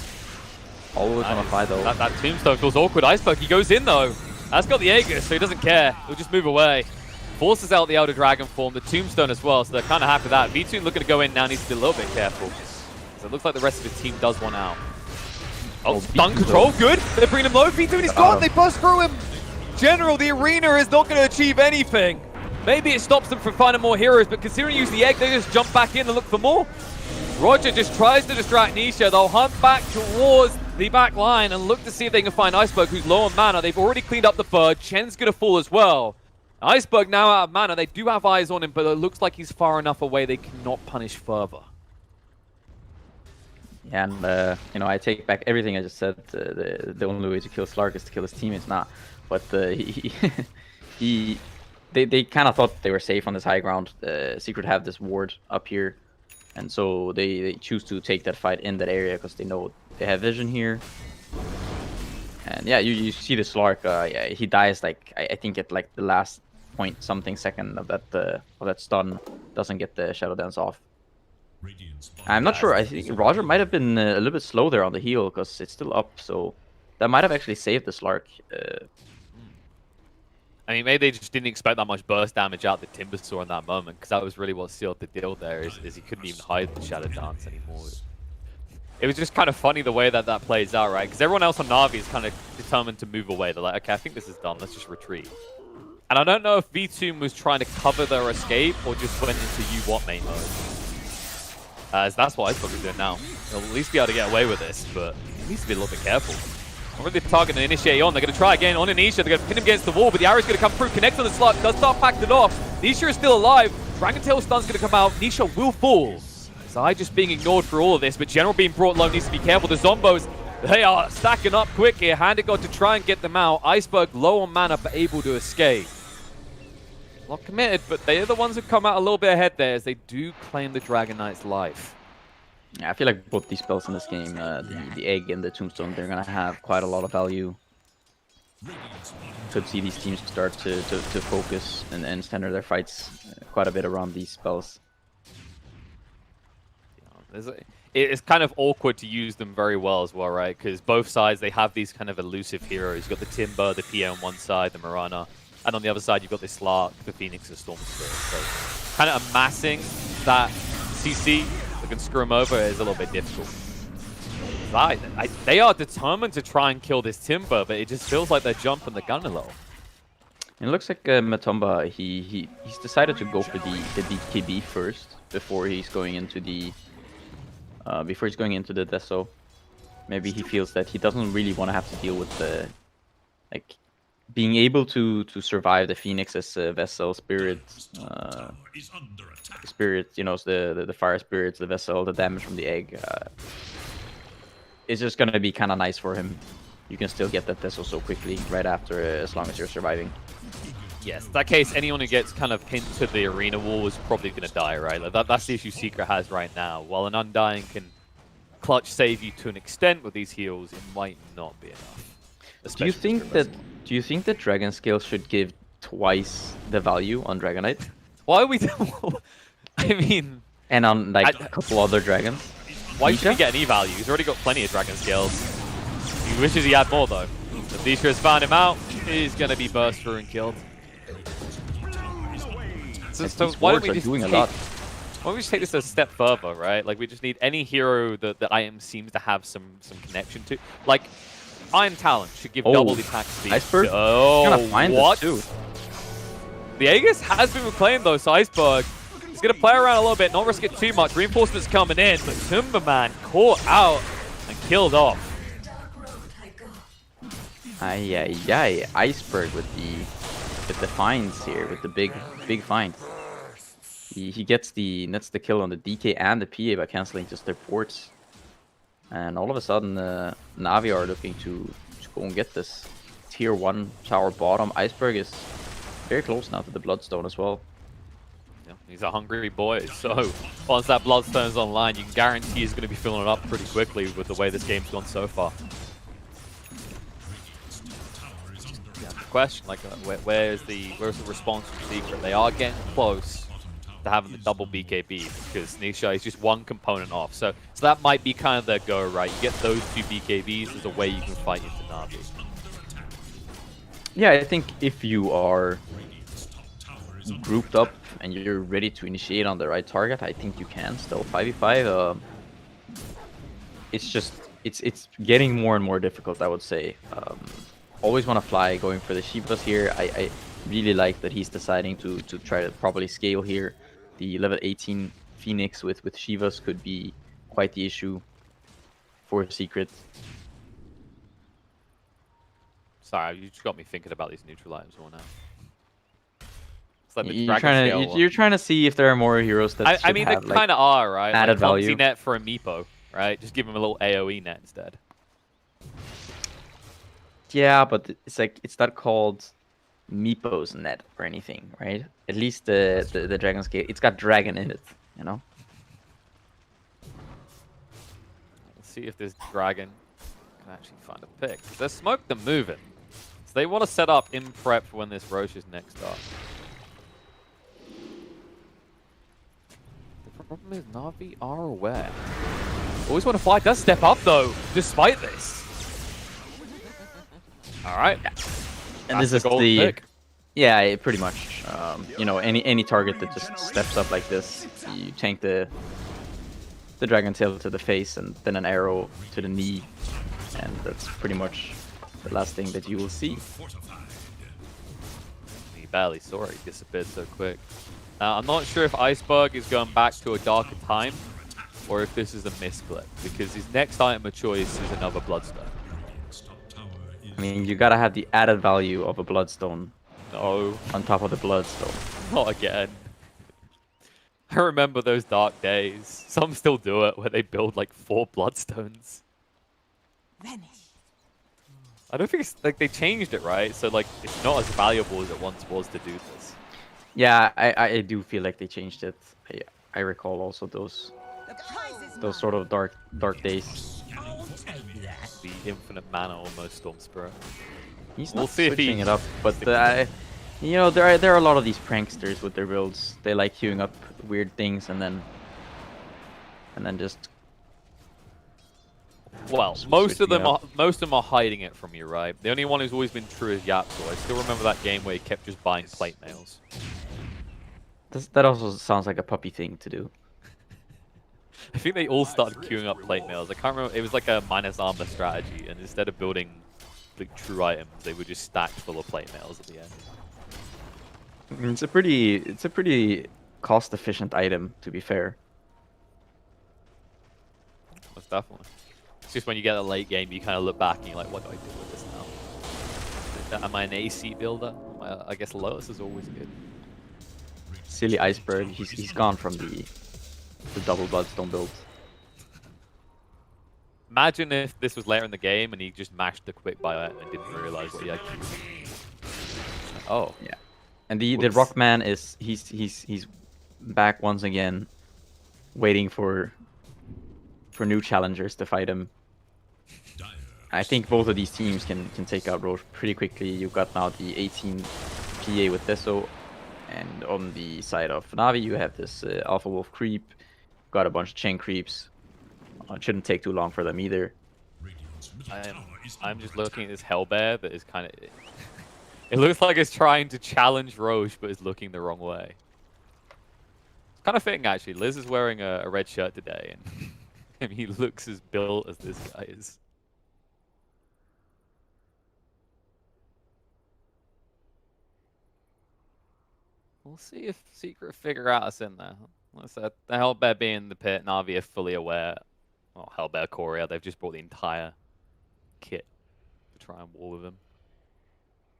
Always on a fight, though.
That tombstone feels awkward. Iceberg, he goes in, though. That's got the Aegis, so he doesn't care. He'll just move away. Forces out the Elder Dragon form, the Tombstone as well, so they're kind of happy with that. V2 looking to go in now, needs to be a little bit careful. So it looks like the rest of his team does one out. Oh, stun control, good. They're bringing him low. V2 and he's gone. They bust through him. General, the arena is not going to achieve anything. Maybe it stops them from finding more heroes, but considering use the egg, they just jump back in and look for more. Roger just tries to distract Nisha. They'll hunt back towards the back line and look to see if they can find Iceberg, who's low on mana. They've already cleaned up the bird. Chen's going to fall as well. Iceberg now out of mana. They do have eyes on him, but it looks like he's far enough away they cannot punish further.
Yeah, and you know, I take back everything I just said. The only way to kill Slark is to kill his teammates. Not, but they kind of thought they were safe on this high ground. Secret have this ward up here, and so they choose to take that fight in that area because they know they have vision here. And yeah, you see the Slark. Yeah, he dies like I think at like the last point something second of that stun. Doesn't get the Shadow Dance off. I'm not sure. I think Roger might have been a little bit slow there on the heal because it's still up. So that might have actually saved the Slark.
I mean, maybe they just didn't expect that much burst damage out the Timbersaw in that moment, because that was really what sealed the deal there, is he couldn't even hide the Shadow Dance anymore. It was just kind of funny the way that plays out, right? Because everyone else on Na'Vi is kind of determined to move away. They're like, okay, I think this is done. Let's just retreat. And I don't know if V2 was trying to cover their escape or just went into you-what main mode. As that's what Iceberg is doing now. He'll at least be able to get away with this, but he needs to be a little bit careful. Not really targeting and initiate on. They're going to try again on Anisha. They're going to pin him against the wall, but the arrow's going to come through. Connects on the slot. Does start packed it off. Nisha is still alive. Dragon Tail stun's going to come out. Nisha will fall. Zai just being ignored for all of this, but General being brought low needs to be careful. The Zombos, they are stacking up quick here. Handigo to try and get them out. Iceberg low on mana, but able to escape. Not committed, but they are the ones who come out a little bit ahead there as they do claim the Dragon Knight's life.
Yeah, I feel like both these spells in this game, the Egg and the Tombstone, they're going to have quite a lot of value. Could see these teams start to focus and center their fights quite a bit around these spells.
It's kind of awkward to use them very well as well, right? Because both sides, they have these kind of elusive heroes. You've got the Timber, the PA on one side, the Mirana. And on the other side, you've got the Slark, the Phoenix, the Storm Spirit. So kind of amassing that CC that can screw them over is a little bit difficult. They are determined to try and kill this Timber, but it just feels like they're jumping the gun a little.
It looks like Matumba, he's decided to go for the BKB first before he's going into the Deso. Maybe he feels that he doesn't really want to have to deal with the being able to survive the Phoenix as a Vessel, Spirit, Spirit, you know, the Fire Spirits, the Vessel, the damage from the Egg. It's just gonna be kind of nice for him. You can still get that Vessel so quickly right after, as long as you're surviving.
Yes, in that case, anyone who gets kind of pinned to the arena wall is probably going to die, right? Like that's the issue Secret has right now. While an Undying can clutch save you to an extent with these heals, it might not be enough.
Do you think that Dragon Scale should give twice the value on Dragon Knight?
Why are we? I mean,
and on like a couple other dragons.
Why should he get any value? He's already got plenty of Dragon Scales. He wishes he had more though. If Nisha has found him out, he's going to be burst through and killed. So why don't we just why don't we just take this a step further, right? Like we just need any hero that IM seems to have some connection to. Like Iron Talon should give double the attack speed.
Iceberg?
Oh, what?
Too.
The Aegis has been reclaimed though, so Iceberg is going to play around a little bit, not risk it too much. Reinforcements coming in, but Timberman caught out and killed off.
Iceberg with the finds here, with the big find. He gets nets the kill on the DK and the PA by canceling just their ports. And all of a sudden, Na'Vi are looking to go and get this tier 1 tower bottom. Iceberg is very close now to the Bloodstone as well.
Yeah, he's a hungry boy, so once that Bloodstone's online, you can guarantee he's going to be filling it up pretty quickly with the way this game's gone so far. Yeah, the question, like, where's the response from Secret? They are getting close to having the double BKB because Nisha is just one component off. So that might be kind of their go, right? You get those 2 BKBs as a way you can fight into Na'Vi.
Yeah, I think if you are grouped up and you're ready to initiate on the right target, I think you can still 5v5. It's just it's getting more and more difficult, I would say. Always want to fly, going for the Shivas here. I really like that he's deciding to try to properly scale here. The level 18 Phoenix with Shivas could be quite the issue for Secret.
Sorry, you just got me thinking about these neutral items more now. It's like the
you're trying to see if there are more heroes that
I mean, they kind of are, right?
Added
like
value.
Net for a Meepo, right? Just give him a little AoE net instead.
Yeah, but it's not called Meepo's net or anything, right? At least the Dragon Scale, it's got dragon in it, you know?
Let's see if this dragon can actually find a pick. They're smoked them moving. So they want to set up in prep for when this Roche is next up. The problem is Na'Vi are aware. Always want to fight, does step up though, despite this. Alright.
And this is the Yeah, pretty much. You know, any target that just steps up like this, you tank the Dragon Tail to the face and then an arrow to the knee, and that's pretty much the last thing that you will see.
He barely saw it, he disappeared so quick. I'm not sure if Iceberg is going back to a darker time, or if this is a misclick, because his next item of choice is another Bloodstone.
I mean, you gotta have the added value of a Bloodstone.
No.
On top of the Bloodstone.
Not again. I remember those dark days. Some still do it, where they build like 4 Bloodstones. I don't think it's like they changed it, right? So like it's not as valuable as it once was to do this.
Yeah, I do feel like they changed it. I recall also those sort of dark days.
The infinite mana almost Storm Spirit.
He's
We'll
not
see if
switching
he
it up, but you know, there are a lot of these pranksters with their builds. They like queuing up weird things and then just.
Well, most of them are hiding it from you, right? The only one who's always been true is Yapso. I still remember that game where he kept just buying plate mails.
That also sounds like a puppy thing to do.
I think they all started queuing up plate mails. I can't remember. It was like a minus armor strategy, and instead of building like true items, they were just stacked full of plate mails at the end.
It's a pretty cost-efficient item, to be fair.
Most definitely. It's just when you get a late game, you kind of look back and you're like, what do I do with this now? Am I an AC builder? I guess Lotus is always good.
Silly Iceberg, he's gone from the double Bloodstone build.
Imagine if this was later in the game and he just mashed the quick buy and didn't realize what he had queued. Oh.
Yeah. And the Rockman is he's back once again, waiting for new challengers to fight him. I think both of these teams can take out Roche pretty quickly. You've got now the 18 PA with Deso, and on the side of Navi you have this Alpha Wolf creep. Got a bunch of chain creeps. It shouldn't take too long for them either.
I'm just looking at this Hellbear that is kind of... It looks like it's trying to challenge Roche, but is looking the wrong way. It's kind of fitting, actually. Liz is wearing a red shirt today, and he looks as built as this guy is. We'll see if Secret figure out us in there. Let's say the Hellbear being in the pit, Navi are fully aware. Well, Hellbear, CORSAIR, they've just brought the entire kit to try and war with him.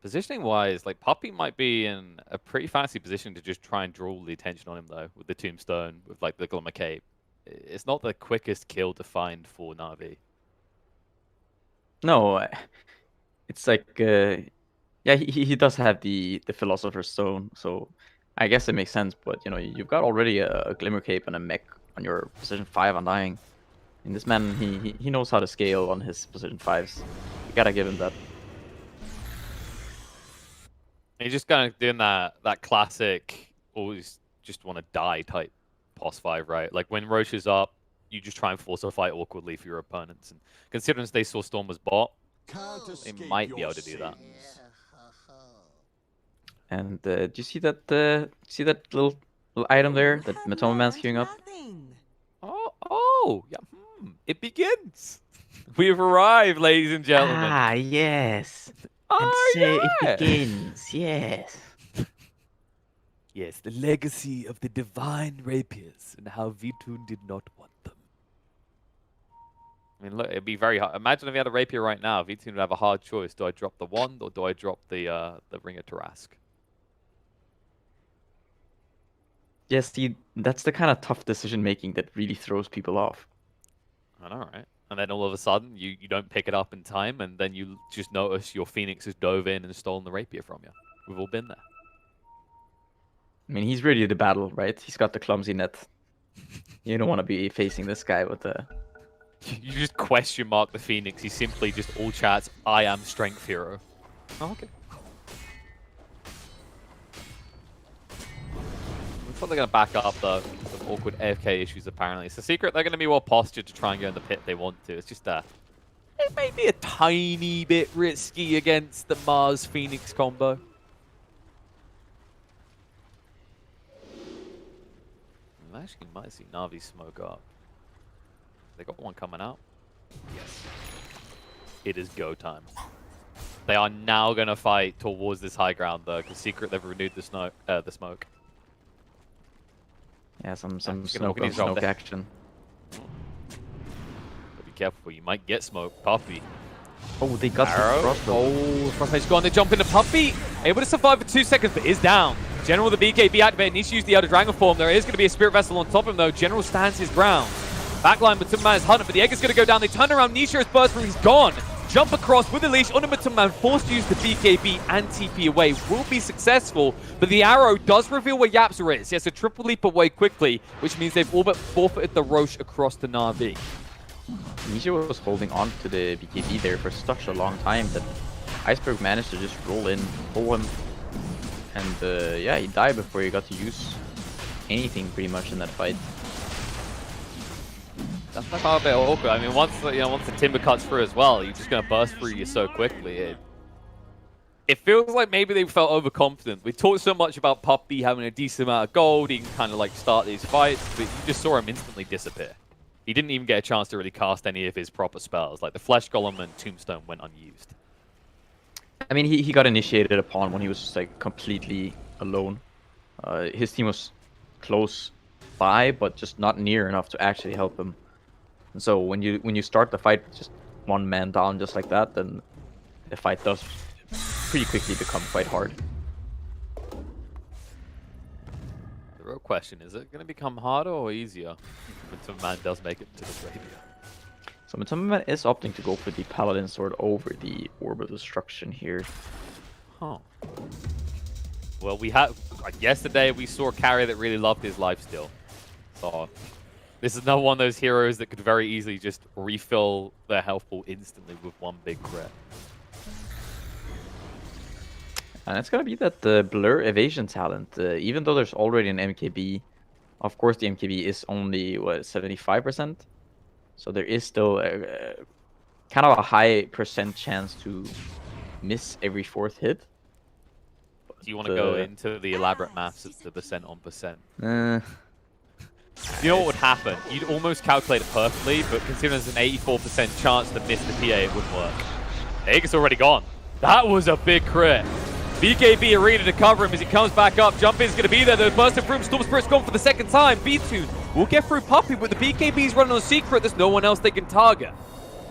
Positioning-wise, like Puppy might be in a pretty fancy position to just try and draw the attention on him, though, with the Tombstone, with like the Glimmer Cape. It's not the quickest kill to find for Navi.
No, it's like, yeah, he does have the Philosopher's Stone, so I guess it makes sense. But you know, you've got already a Glimmer Cape and a mech on your position 5 Undying. And this man, he knows how to scale on his position 5s. You gotta give him that.
He's just kind of doing that classic, always just want to die type pos 5, right? Like when Roche is up, you just try and force a fight awkwardly for your opponents. And considering they saw Storm was bot, they might be able to do that.
And do you see that little item there that Matoma Man's queuing up?
Oh, yeah. It begins. We have arrived, ladies and gentlemen.
Ah, yes. And so it begins, yes.
Yes, the legacy of the divine rapiers and how Vitun did not want them. I mean, look, it'd be very hard. Imagine if he had a rapier right now. Vitun would have a hard choice. Do I drop the wand or do I drop the Ring of Tarask?
Yes, that's the kind of tough decision making that really throws people off.
I know, right? And then all of a sudden, you don't pick it up in time, and then you just notice your Phoenix has dove in and stolen the rapier from you. We've all been there.
I mean, he's ready to battle, right? He's got the clumsy net. You don't want to be facing this guy with the...
You just question mark the Phoenix. He simply just all chats, I am strength hero. Oh, okay. I thought they're going to back up the awkward AFK issues, apparently. So Secret, they're going to be well postured to try and go in the pit if they want to. It's just it may be a tiny bit risky against the Mars-Phoenix combo. actually might see Na'Vi smoke up. They got one coming out. Yes. It is go time. They are now going to fight towards this high ground though, because Secret they've renewed the smoke.
Yeah, some smoke on smoke action.
But be careful, you might get smoke. Puppy.
Oh, they got the crossbow.
Oh, Frostbane's gone. They jump into Puppy. Able to survive for 2 seconds, but is down. General, the BKB activated, needs to use the Elder Dragon form. There is going to be a Spirit Vessel on top of him, though. General stands his ground. Backline, Matumman is hunting, but the egg is going to go down. They turn around. Nisha is burst through. He's gone. Jump across with the leash onto Matumman, forced to use the BKB and TP away. Will be successful, but the arrow does reveal where Yapsa is. Yes, a triple leap away quickly, which means they've all but forfeited the Roche across to Na'Vi.
Nisha was holding on to the BKB there for such a long time that Iceberg managed to just roll in, pull him, and yeah, he died before he got to use anything pretty much in that fight.
That's not a bit awkward. I mean, once the timber cuts through as well, you're just gonna burst through you so quickly. It feels like maybe they felt overconfident. We talked so much about Puppy having a decent amount of gold. He can kind of like start these fights, but you just saw him instantly disappear. He didn't even get a chance to really cast any of his proper spells. Like the Flesh Golem and Tombstone went unused.
I mean, he got initiated upon when he was just like completely alone. His team was close by, but just not near enough to actually help him. And so when you start the fight with just one man down just like that, then the fight does pretty quickly become quite hard.
The real question is it going to become harder or easier when Matumman does make it to the graveyard?
So Matumman is opting to go for the Paladin Sword over the Orb of Destruction here.
Huh. Well, we had yesterday we saw a carrier that really loved his lifesteal. So this is another one of those heroes that could very easily just refill their health pool instantly with one big crit.
And it's gonna be that Blur Evasion talent. Even though there's already an MKB, of course the MKB is only what 75%. So there is still kind of a high percent chance to miss every 4th hit.
Do you want to go into the elaborate maths of the percent on percent?
Uh,
You know what would happen? You'd almost calculate it perfectly, but considering there's an 84% chance to miss the PA, it wouldn't work. Aegis already gone. That was a big crit. BKB Arena to cover him as he comes back up. Jump in's going to be there. The burst of room. Storm Spirit's gone for the second time. B-Tune will get through Puppy, but the BKB's running on Secret. There's no one else they can target.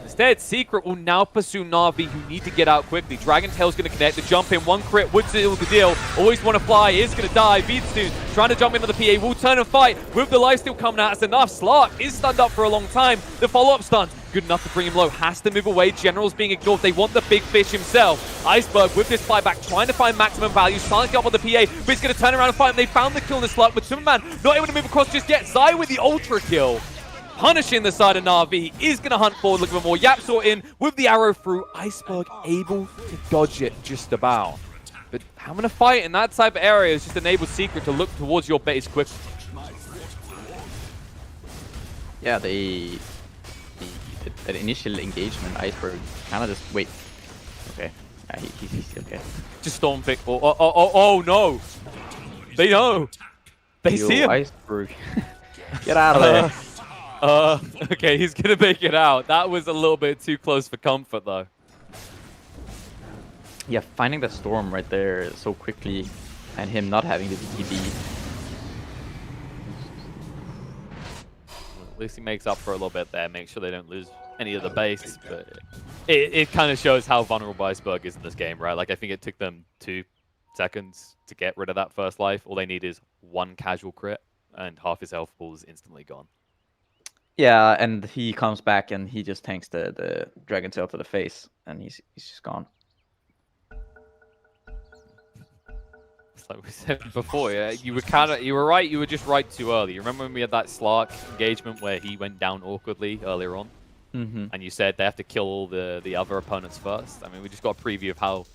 Instead, Secret will now pursue Na'Vi, who need to get out quickly. Dragon Tail's going to connect. The jump in, one crit would seal the deal. Always want to fly, is going to die. Beatstone trying to jump into the PA, will turn and fight with the lifesteal coming out. It's enough. Slark is stunned up for a long time. The follow-up stun, good enough to bring him low. Has to move away. General's being ignored. They want the big fish himself. Iceberg with this flyback, trying to find maximum value. Starting to get up on the PA, but he's going to turn around and fight him. They found the kill in the Slark, but Superman not able to move across just yet. Zai with the ultra kill. Punishing the side of Na'Vi, is going to hunt forward, looking for more. Yapsaw in with the arrow through. Iceberg able to dodge it just about. But having a fight in that type of area is just enabled Secret to look towards your base quickly.
Yeah, that initial engagement, Iceberg kind of just wait. Okay, yeah, he's okay.
Just storm pick. Oh no! They know. They see him.
Iceberg, get out of there.
Okay, he's gonna make it out. That was a little bit too close for comfort, though.
Yeah, finding the storm right there so quickly, and him not having the BKB.
At least he makes up for a little bit there. Make sure they don't lose any of the base. But it kind of shows how vulnerable Iceberg is in this game, right? Like, I think it took them 2 seconds to get rid of that first life. All they need is 1 casual crit, and half his health pool is instantly gone.
Yeah, and he comes back and he just tanks the Dragon Tail to the face, and he's just gone.
It's like we said before, yeah, you were right. You were just right too early. You remember when we had that Slark engagement where he went down awkwardly earlier on, and you said they have to kill all the other opponents first. I mean, we just got a preview of how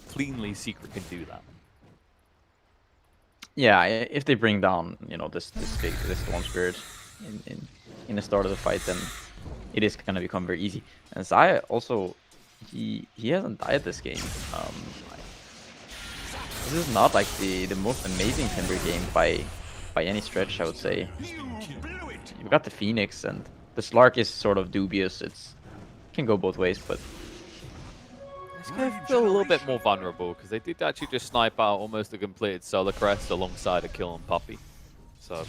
cleanly Secret can do that.
Yeah, if they bring down this Storm Spirit in the start of the fight, then it is gonna become very easy. And Zai also, he hasn't died this game. This is not like the most amazing Timber game by by any stretch, I would say. You've got the Phoenix, and the Slark is sort of dubious. It can go both ways, but
This guy feel a little bit more vulnerable because they did actually just snipe out almost a completed Solar Crest alongside a kill on Puppey. So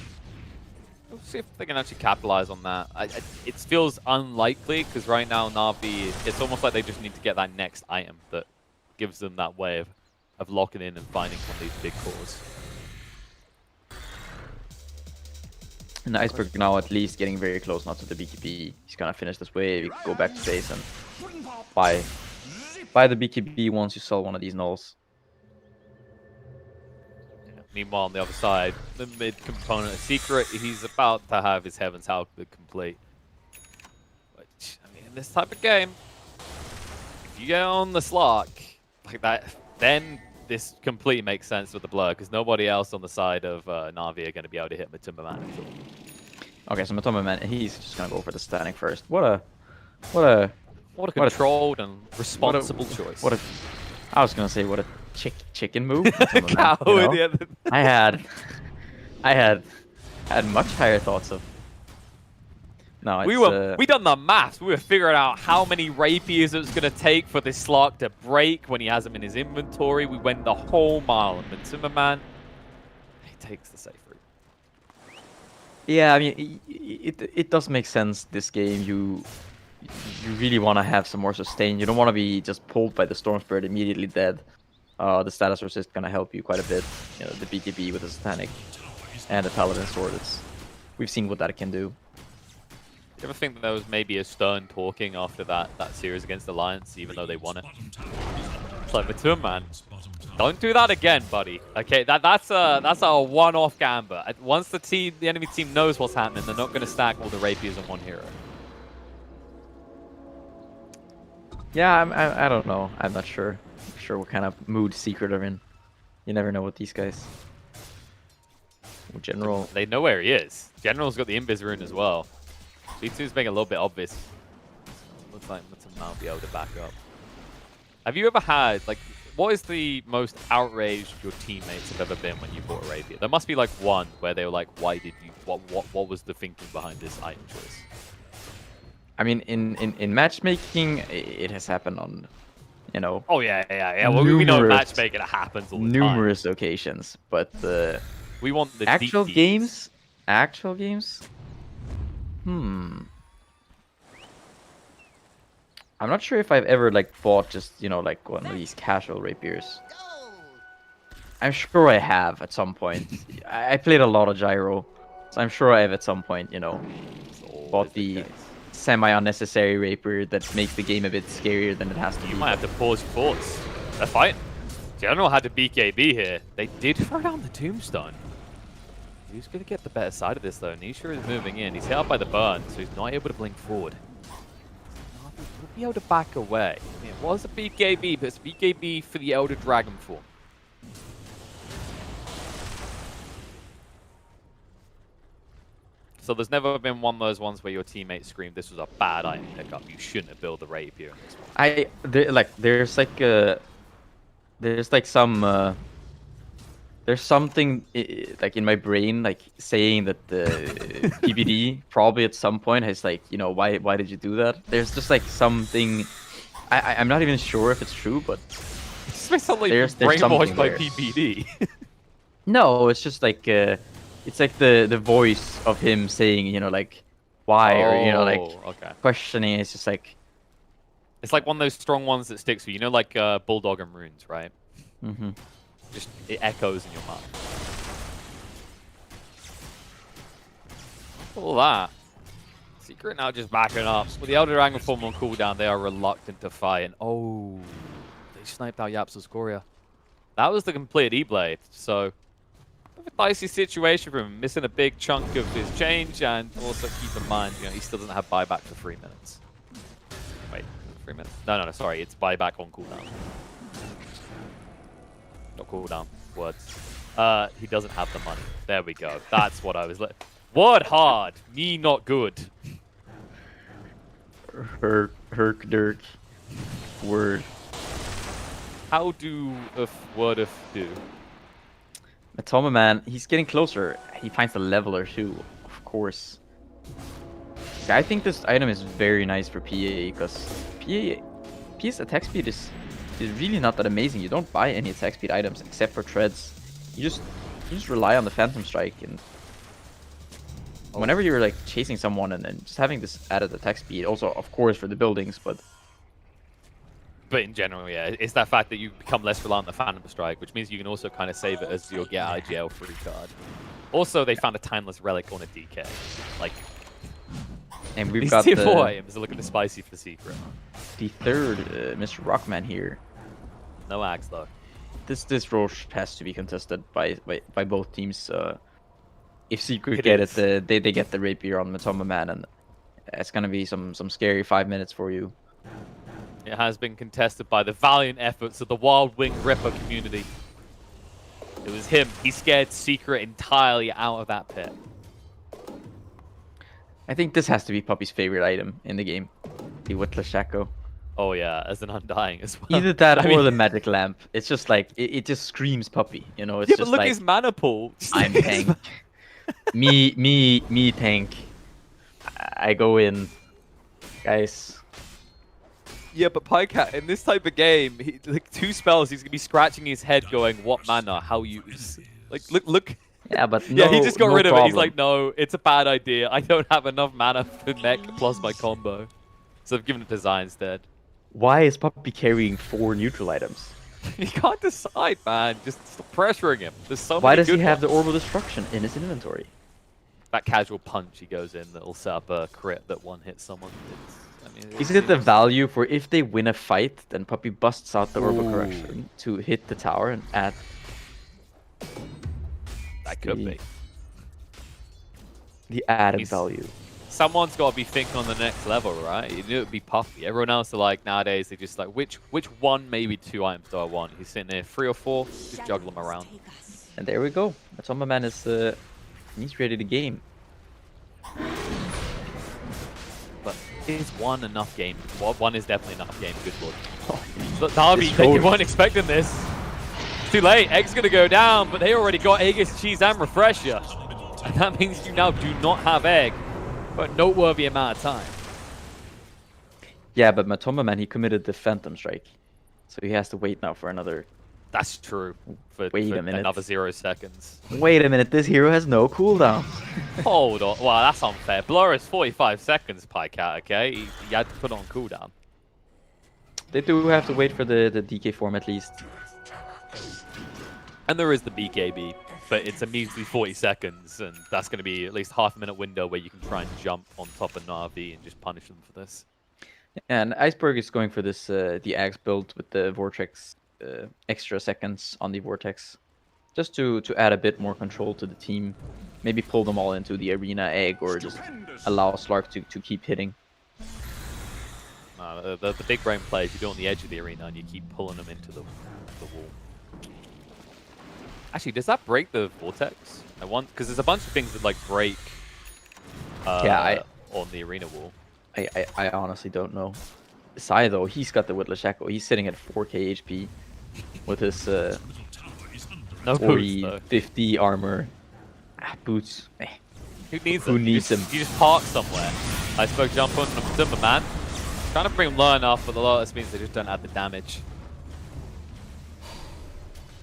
we'll see if they can actually capitalize on that. It feels unlikely because right now Na'Vi, it's almost like they just need to get that next item that gives them that way of locking in and finding some of these big cores.
And the Iceberg now at least getting very close now to the BKB. He's gonna finish this wave, go back to base and buy the BKB once you sell one of these nulls.
Meanwhile, on the other side, the mid component of Secret, he's about to have his Heaven's Outbid complete. Which, I mean, in this type of game, if you get on the Slark like that, then this completely makes sense with the Blur, because nobody else on the side of Na'Vi are going to be able to hit Matumba Man at all.
Okay, so Matumba Man, he's just gonna go for the standing first. What a
controlled and responsible choice.
I was gonna say what a chicken move.
Cow,
you know?
the other-
I had much higher thoughts of. No, it's,
we done the maths. We were figuring out how many rapiers it was going to take for this Slark to break when he has them in his inventory. We went the whole mile, and Matumba Man, he takes the safe route.
Yeah, I mean, it does make sense. This game, you really want to have some more sustain. You don't want to be just pulled by the Storm Spirit immediately dead. The status resist gonna help you quite a bit. You know, the BKB with the Satanic and the Paladin Sword. We've seen what that can do.
Do you ever think that there was maybe a stern talking after that series against Alliance, even though they won it? It's like, Matumba Man, don't do that again, buddy. Okay, that's a one-off gamble. Once the enemy team knows what's happening, they're not going to stack all the rapiers on one hero.
Yeah, I don't know. I'm not sure. Sure what kind of mood Secret are in. You never know with these guys. General,
they know where he is. General's got the Invis rune as well. B2's being a little bit obvious. Looks like Matumba Man will be able to back up. Have you ever had, like, what is the most outraged your teammates have ever been when you bought a rapier? There must be like one where they were like, why did you, what was the thinking behind this item choice?
I mean, in matchmaking, it has happened on, you know.
Oh yeah. Well, we know matchmaking happens all the time.
Numerous occasions, but
we want the
actual games. Actual games. I'm not sure if I've ever like bought just, you know, like one of these casual rapiers. I'm sure I have at some point. I played a lot of Gyro, so I'm sure I have at some point, you know, bought the semi-unnecessary rapier that makes the game a bit scarier than it has to be.
You might have to pause your thoughts. They're fighting. General had to BKB here. They did throw down the Tombstone. He's going to get the better side of this, though. Nisha is moving in. He's hit out by the burn, so he's not able to blink forward. He'll be able to back away. I mean, it was a BKB, but it's a BKB for the Elder Dragon form. So there's never been one of those ones where your teammates screamed, this was a bad item pickup. You shouldn't have built the rapier in this one.
There's something like in my brain, like saying that the PBD probably at some point has like, you know, why did you do that? There's just like something. I'm not even sure if it's true, but
there's brainwashed by PBD.
No, it's just like it's like the voice of him saying, you know, like why, or you know, like questioning. It's just like
it's like one of those strong ones that sticks with you. You know, like Bulldog and Runes, right?
Mm-hmm.
Just it echoes in your mind. All that. Secret now just backing up. With the Elder Dragon form on cooldown, they are reluctant to fight. And oh, they sniped out Yapsu's Coria. That was the complete E-Blade. So, a dicey situation for him, missing a big chunk of his change, and also keep in mind, you know, he still doesn't have buyback for 3 minutes. Wait, 3 minutes? No, sorry, it's buyback on cooldown. Not cooldown, words. He doesn't have the money. There we go. That's what I was like. Word hard, me not good.
Herk Dirk. Word.
How do word of do?
Matoma Man, he's getting closer. He finds the leveler too, of course. I think this item is very nice for PA because PA's attack speed is really not that amazing. You don't buy any attack speed items except for treads. You just rely on the Phantom Strike, and whenever you're like chasing someone and then just having this added attack speed, also of course for the buildings, but
in general, yeah, it's that fact that you become less reliant on the Phantom Strike, which means you can also kind of save it as your get out of jail free card. Also, they found a timeless relic on a DK. Like,
and we've
these
got
tier 4 items are looking spicy for Secret.
The third Mr. Rockman here.
No axe though.
This Roche has to be contested by both teams. If Secret get it, they get the rapier on Matoma Man, and it's gonna be some scary 5 minutes for you.
It has been contested by the valiant efforts of the Wild Wing Ripper community. It was him. He scared Secret entirely out of that pit.
I think this has to be Puppy's favorite item in the game, the Witless Shaco.
Oh yeah, as an Undying as well.
Either that or the Magic Lamp. It's just like, it just screams Puppy, you know? It's
yeah,
just
but look
like,
at his mana pool.
I'm tank. me tank. I go in. Guys.
Yeah, but Pycat, in this type of game, like 2 spells, he's going to be scratching his head going, what mana, how use? Like, look.
Yeah, but
yeah, he just got rid of it. He's like, no, it's a bad idea. I don't have enough mana for mech plus my combo. So I've given it to Zai instead.
Why is Puppy carrying 4 neutral items?
He can't decide, man. Just stop pressuring him. There's so
Why
many
does he
good
have the
ones.
Orbital Destruction in his inventory?
That casual punch he goes in that'll set up a crit that one hits someone.
Is it the value for if they win a fight, then Puppy busts out the Orbital Correction to hit the tower and add...
That could be.
The added value.
Someone's got to be thinking on the next level, right? You knew it would be Puppy. Everyone else are like, nowadays, they just like, which one, maybe 2 items do I want? He's sitting there, 3 or 4, just juggle them around.
And there we go. Matoma Man is, he's ready to game.
But is 1 enough game? 1 is definitely enough game, good lord. But Darby, they weren't expecting this. Too late, Egg's gonna go down, but they already got Aegis, Cheese, and Refresher. And that means you now do not have Egg for a noteworthy amount of time.
Yeah, but Matoma Man, he committed the Phantom Strike. So he has to wait now for another...
That's true. For
Wait a minute.
Another 0 seconds.
Wait a minute, this hero has no cooldown.
Hold on. Wow, that's unfair. Blur is 45 seconds, Pycat, okay? He had to put on cooldown.
They do have to wait for the DK form at least.
And there is the BKB, but it's immediately 40 seconds, and that's going to be at least half a minute window where you can try and jump on top of Na'Vi and just punish them for this.
And Iceberg is going for this the Axe build with the Vortex, extra seconds on the Vortex, just to add a bit more control to the team. Maybe pull them all into the arena egg, or just allow Slark to keep hitting.
The big brain plays you do on the edge of the arena and you keep pulling them into the wall. Actually, does that break the Vortex? I want, because there's a bunch of things that like break on the arena wall.
I honestly don't know. Sai though, he's got the Witless Echo. He's sitting at 4k HP with his 40, 50 armor. Boots.
Who needs
Who
them?
needs them?
You just park somewhere. Iceberg jump on Timber Man. Trying to bring them low enough, but a lot of this means they just don't add the damage.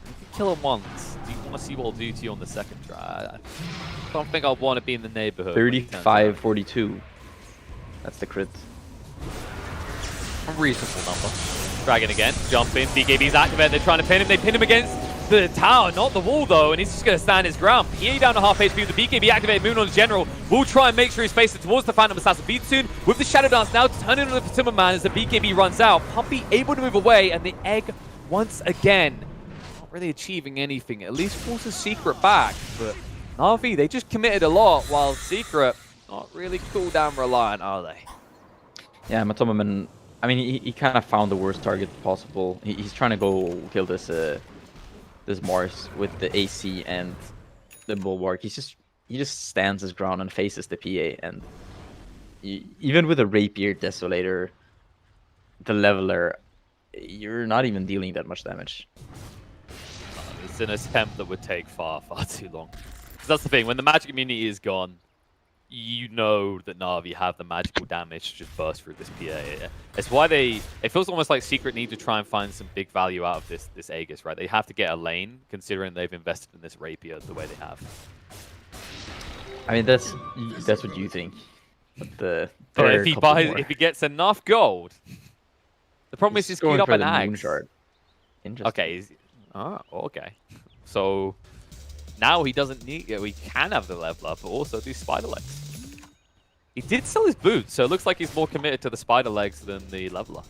You can kill them once. Do you want to see what it'll do to you on the second try? I don't think I'll want to be in the neighborhood.
35, 42. That's the crit.
A reasonable number. Dragon again, jump in, BKB's activated, they're trying to pin him, they pin him against the tower, not the wall though, and he's just going to stand his ground. PA down to half HP with the BKB activated, Moon on the General, will try and make sure he's facing towards the Phantom Assassin. Beat soon with the Shadow Dance now turning on the Timber Man as the BKB runs out. Puppy able to move away, and the egg once again, not really achieving anything, at least forces Secret back, but Na'Vi, they just committed a lot, while Secret, not really cooldown reliant, are they?
Yeah, Matoma Man, I mean, he kind of found the worst target possible. He's trying to go kill this this Mars with the AC and the Bulwark. He just stands his ground and faces the PA. And even with a Rapier Desolator, the Leveler, you're not even dealing that much damage.
it's an attempt that would take far, far too long. Because that's the thing, when the magic immunity is gone, you know that Na'Vi have the magical damage to just burst through this PA. It's why it feels almost like Secret need to try and find some big value out of this Aegis, right? They have to get a lane, considering they've invested in this Rapier the way they have.
I mean, that's what you think. But
if he gets enough gold, the problem is he's queued up an axe. Okay. Okay. So now he doesn't need. We can have the level up, but also do spider legs. He did sell his boots, so it looks like he's more committed to the spider legs than the level up.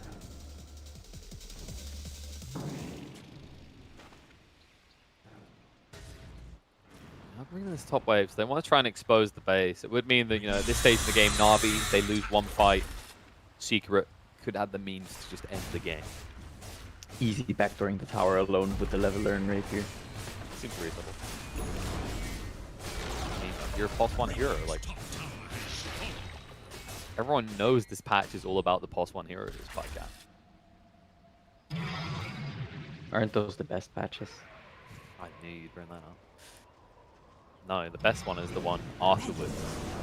Now bringing this top wave, so they want to try and expose the base. It would mean that, at this stage of the game, Na'Vi, they lose one fight. Secret could have the means to just end the game.
Easy backdooring the tower alone with the leveler and rapier.
Seems reasonable. I mean, you're a +1 hero, like... Everyone knows this patch is all about the +1 heroes, this podcast.
Aren't those the best patches?
I knew you'd bring that up. No, the best one is the one afterwards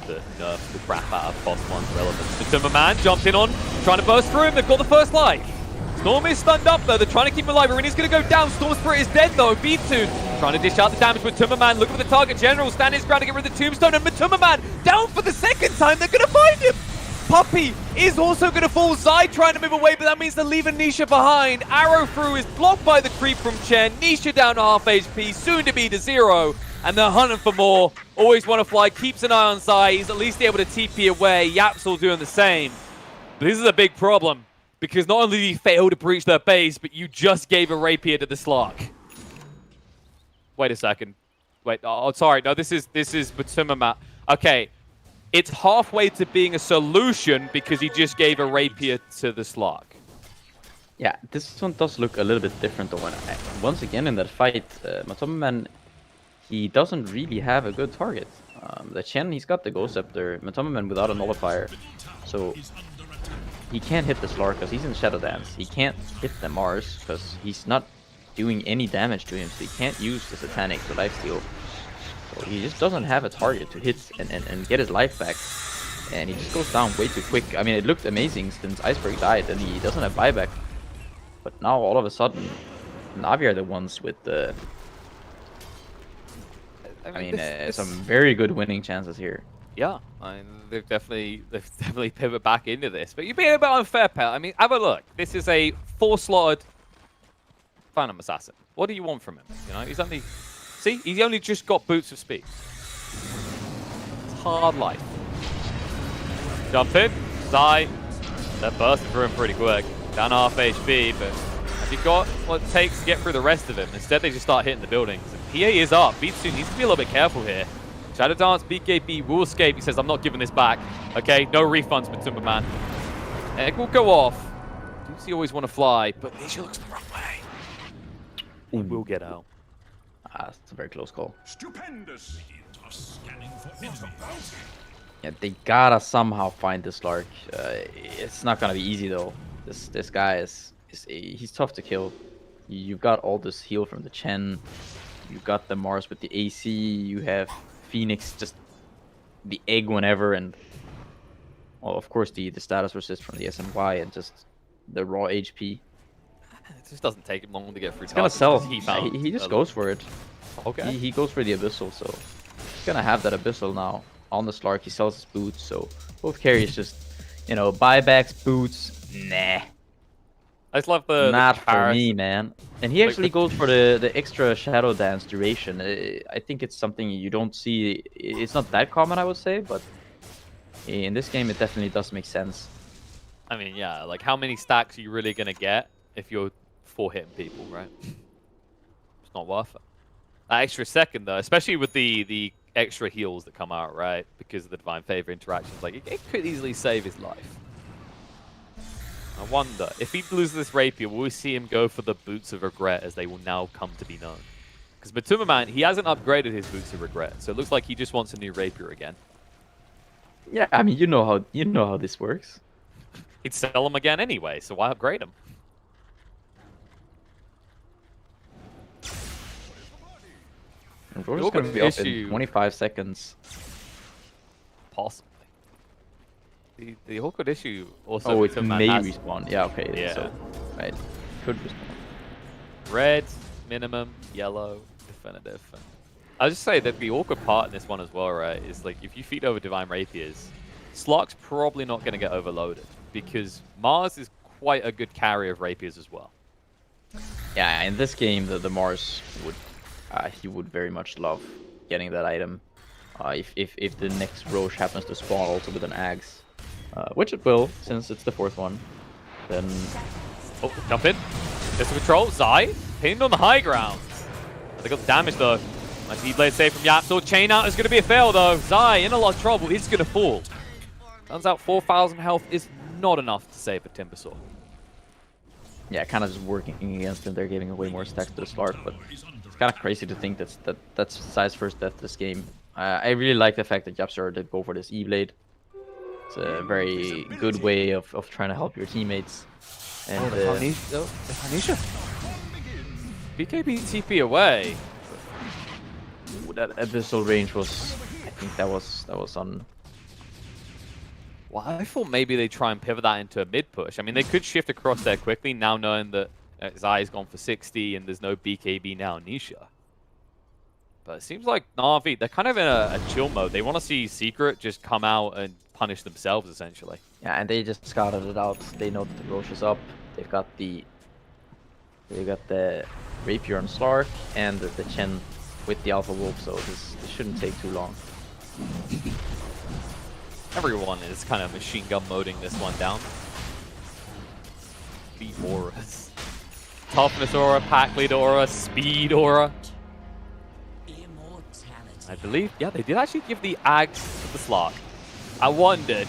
that nerfs the crap out of +1's relevance. The Timberman jumped in on, trying to burst through him. They've got the first light. Storm is stunned up though. They're trying to keep him alive. Irini's going to go down. Storm Spirit is dead though. B2 trying to dish out the damage with Timberman. Looking for the target general. Standing his ground to get rid of the tombstone. And Timberman down for the second time. They're going to find him. Puppey is also going to fall. Zai trying to move away, but that means they're leaving Nisha behind. Arrow through is blocked by the creep from Chen. Nisha down to half HP, soon to be to 0. And they're hunting for more. Always want to fly, keeps an eye on Zai. He's at least able to TP away. Yapsel doing the same. But this is a big problem, because not only did you fail to breach their base, but you just gave a rapier to the Slark. Wait a second. Wait, oh, sorry. No, this is Batumama. Okay. It's halfway to being a solution because he just gave a rapier to the Slark.
Yeah, this one does look a little bit different though. Once again in that fight, Matomaman, he doesn't really have a good target. The Chen, he's got the Ghost Scepter. Matomaman without a Nullifier. So he can't hit the Slark because he's in Shadow Dance. He can't hit the Mars because he's not doing any damage to him. So he can't use the Satanic to lifesteal. So he just doesn't have a target to hit and get his life back. And he just goes down way too quick. I mean, it looked amazing since Iceberg died and he doesn't have buyback. But now, all of a sudden, Na'Vi are the ones with the... some very good winning chances here.
Yeah, I mean, they've definitely pivoted back into this. But you're being a bit unfair, pal. I mean, have a look. This is a 4-slotted Phantom Assassin. What do you want from him? He's only... See, he's only just got boots of speed. It's hard life. Jump in, Zai. They're bursting through him pretty quick. Down half HP, but have you got what it takes to get through the rest of him? Instead, they just start hitting the buildings. And PA is up. B2 needs to be a little bit careful here. Shadow Dance, BKB will escape. He says, I'm not giving this back. Okay, no refunds with Timberman. Egg will go off. Doopsy always want to fly, but Nisha looks the wrong way. He will get out.
It's a very close call.
Stupendous.
Yeah, they gotta somehow find this Lark. It's not gonna be easy though. This guy he's tough to kill. You've got all this heal from the Chen. You've got the Mars with the AC. You have Phoenix just the egg whenever, and well, of course the status resist from the SNY and just the raw HP.
It just doesn't take him long to get through.
He's gonna sell. He just goes for it.
Okay.
He goes for the Abyssal, so he's gonna have that Abyssal now on the Slark. He sells his boots, so both carries just, buybacks, boots. Nah.
I just love the
not for me, man. And he actually goes for the extra Shadow Dance duration. I think it's something you don't see. It's not that common, I would say, but in this game, it definitely does make sense.
I mean, yeah, like how many stacks are you really gonna get if you're 4-hitting people, right? It's not worth it. That extra second, though, especially with the extra heals that come out, right? Because of the Divine Favor interactions, like it could easily save his life. I wonder, if he loses this Rapier, will we see him go for the Boots of Regret as they will now come to be known? Because Batumman, he hasn't upgraded his Boots of Regret, so it looks like he just wants a new Rapier again.
Yeah, I mean, you know how this works.
He'd sell him again anyway, so why upgrade him?
And Roach is going to be up in 25 seconds.
Possibly. The awkward issue also.
Oh, it may respawn. Yeah, okay.
Yeah.
So, right. Could respawn.
Red, minimum, yellow, definitive. I'll just say that the awkward part in this one as well, right, is like if you feed over Divine Rapiers, Slark's probably not going to get overloaded because Mars is quite a good carrier of Rapiers as well.
Yeah, in this game, the Mars would he would very much love getting that item. If the next Roche happens to spawn also with an Axe, which it will since it's the 4th one, then
oh, jump in. There's the control. Zai pinned on the high ground. They got the damage though. Nice E-Blade save from Yapsor. Chain out is going to be a fail though. Zai in a lot of trouble. He's going to fall. Turns out 4,000 health is not enough to save a Timbersaw.
Yeah, kind of just working against him. They're giving away more stacks to the Slark, but it's kind of crazy to think that's Zai's first death this game. I really like the fact that Yapsor did go for this E-Blade. It's a very good way of trying to help your teammates. And
Hanisha. BKB TP away.
Ooh, that abyssal range was, I think that was on.
Well, I thought maybe they try and pivot that into a mid push. I mean, they could shift across there quickly now knowing that Zai's gone for 60 and there's no BKB now Nisha. But it seems like Na'Vi, they're kind of in a chill mode. They want to see Secret just come out and punish themselves, essentially.
Yeah, and they just scouted it out. They know that the Roche is up. They've got the Rapier on Slark and the Chen with the Alpha Wolf, so this shouldn't take too long.
Everyone is kind of machine gun moding this one down. The auras. Toughness aura, pack lead aura, speed aura. I believe, yeah, they did actually give the Axe to the Slark. I wondered.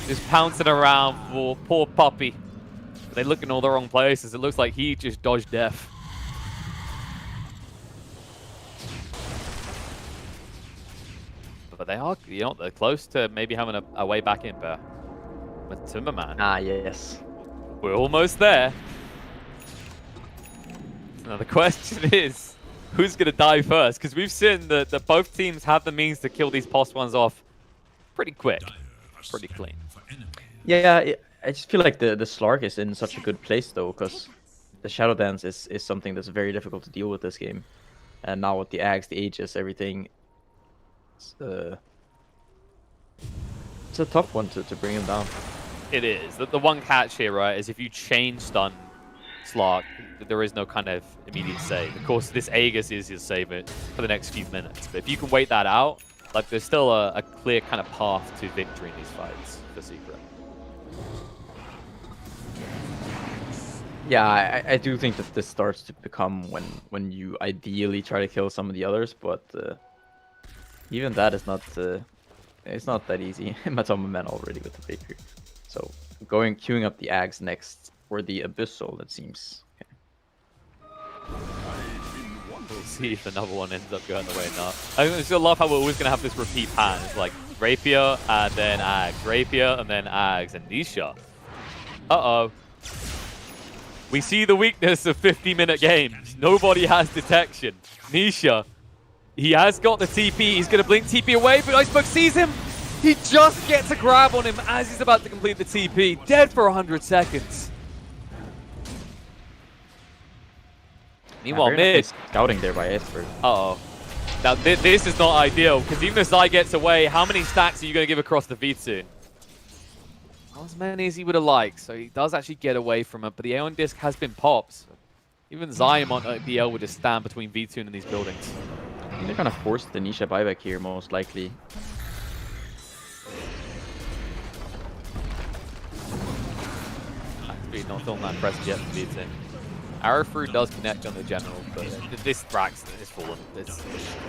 Just pouncing around for poor puppy. They look in all the wrong places. It looks like he just dodged death. But they are, you know, they're close to maybe having a way back in there. With Timberman.
Ah, yes.
We're almost there. Now the question is, who's going to die first? Because we've seen that both teams have the means to kill these post ones off pretty quick. Pretty clean.
Yeah, I just feel like the Slark is in such a good place though, because the Shadow Dance is something that's very difficult to deal with this game. And now with the Axe, the Aegis, everything, it's a tough one to bring him down.
It is. The one catch here, right, is if you chain stun Slark, there is no kind of immediate save. Of course, this Aegis is your save for the next few minutes. But if you can wait that out, like there's still a clear kind of path to victory in these fights for Secret.
Yeah, I do think that this starts to become when you ideally try to kill some of the others, but even that is not it's not that easy. Matoma man already with the Rapier. So queuing up the Axe next, or the Abyssal, it seems. Okay.
We'll see if another one ends up going the way or not. I still love how we're always going to have this repeat pattern. It's like Rapier, and then Axe. Rapier, and then Axe. And Nisha. Uh-oh. We see the weakness of 50-minute games. Nobody has detection. Nisha, he has got the TP. He's going to blink TP away, but Iceberg sees him. He just gets a grab on him as he's about to complete the TP. Dead for 100 seconds. Meanwhile, mid.
Scouting there by Iceberg.
Uh-oh. Now, this is not ideal, because even if Zai gets away, how many stacks are you going to give across the V2? Not as many as he would have liked, so he does actually get away from it, but the Aeon Disc has been popped. So even Zai might not be able to stand between V2 and these buildings.
I think they're going to force the Nisha buyback here, most likely.
Speed not on that press yet for V2. Arrow through does connect on the general, but this Thrax is fallen.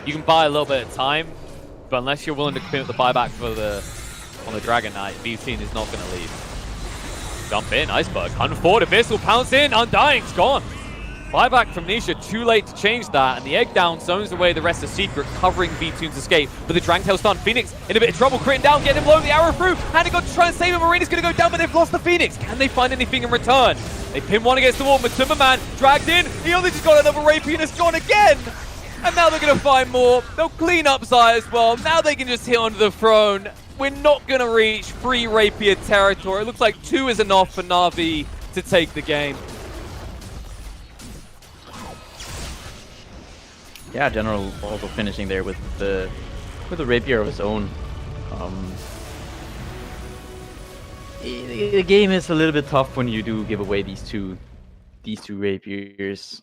You can buy a little bit of time, but unless you're willing to commit the buyback for on the Dragon Knight, V-Team is not going to leave. Jump in, Iceberg, 104, Abyssal, pounce in, Undying's gone. Buyback from Nisha, too late to change that, and the egg down zones away the rest of Secret, covering V-Tune's escape. But the Dragon Tail stun, Phoenix in a bit of trouble, critting down, getting him low, the arrow through, and got to try and save him. Marina's going to go down, but they've lost the Phoenix. Can they find anything in return? They pin one against the wall, but Timberman dragged in, he only just got another Rapier and it's gone again. And now they're going to find more. They'll clean up Zai as well. Now they can just hit onto the throne. We're not going to reach 3 Rapier territory. It looks like 2 is enough for Na'Vi to take the game.
Yeah, General also finishing there with the Rapier of his own. The game is a little bit tough when you do give away these two Rapiers.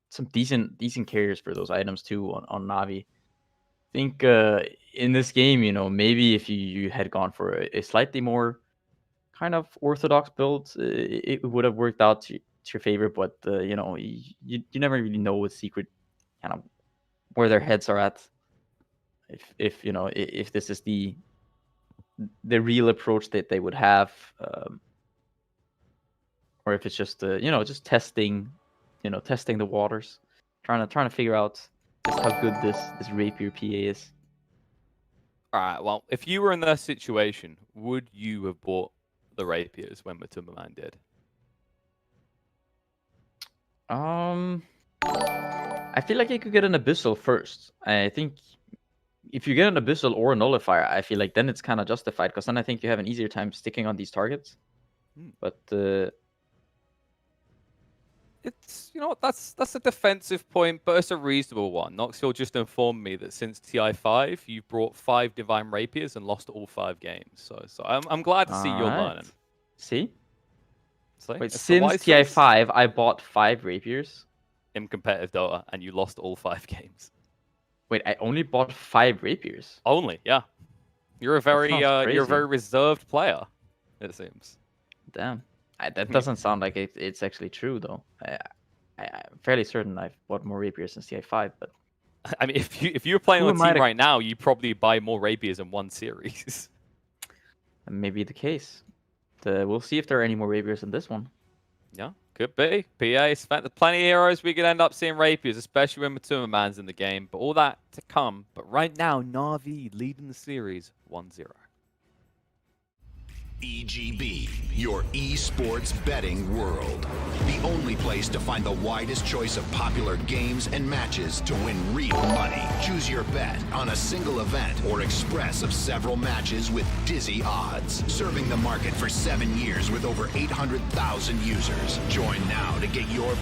Some decent carriers for those items too on Na'Vi. I think in this game, you know, maybe if you had gone for a slightly more kind of orthodox build, it would have worked out to your favor. But you know, you never really know with Secret kind of where their heads are at. If you know, if this is the real approach that they would have, or if it's just you know, just testing the waters, trying to figure out just how good this Rapier PA is.
All right. Well, if you were in their situation, would you have bought the Rapiers when Matumbaman did?
I feel like you could get an Abyssal first. I think if you get an Abyssal or a Nullifier, I feel like then it's kind of justified, because then I think you have an easier time sticking on these targets. But
it's, you know what, that's a defensive point, but it's a reasonable one. Knoxville just informed me that since TI5, you've brought 5 Divine Rapiers and lost all 5 games. So I'm glad to see you're learning.
See?
See?
Wait, since TI5, I bought 5 Rapiers
in competitive Dota, and you lost all 5 games.
Wait, I only bought 5 Rapiers.
Only, yeah. You're a very reserved player, it seems.
Damn. That doesn't sound like it's actually true, though. I'm fairly certain I've bought more Rapiers since TI5, but...
I mean, if you were playing on a team right now, you'd probably buy more Rapiers in one series.
That may be the case. We'll see if there are any more Rapiers in this one.
Yeah, could be. PA spent plenty of heroes. We could end up seeing Rapiers, especially when Matumbaman's in the game. But all that to come. But right now, Na'Vi leading the series 1-0.
EGB, your esports betting world. The only place to find the widest choice of popular games and matches to win real money. Choose your bet on a single event or express of several matches with dizzy odds. Serving the market for 7 years with over 800,000 users. Join now to get your...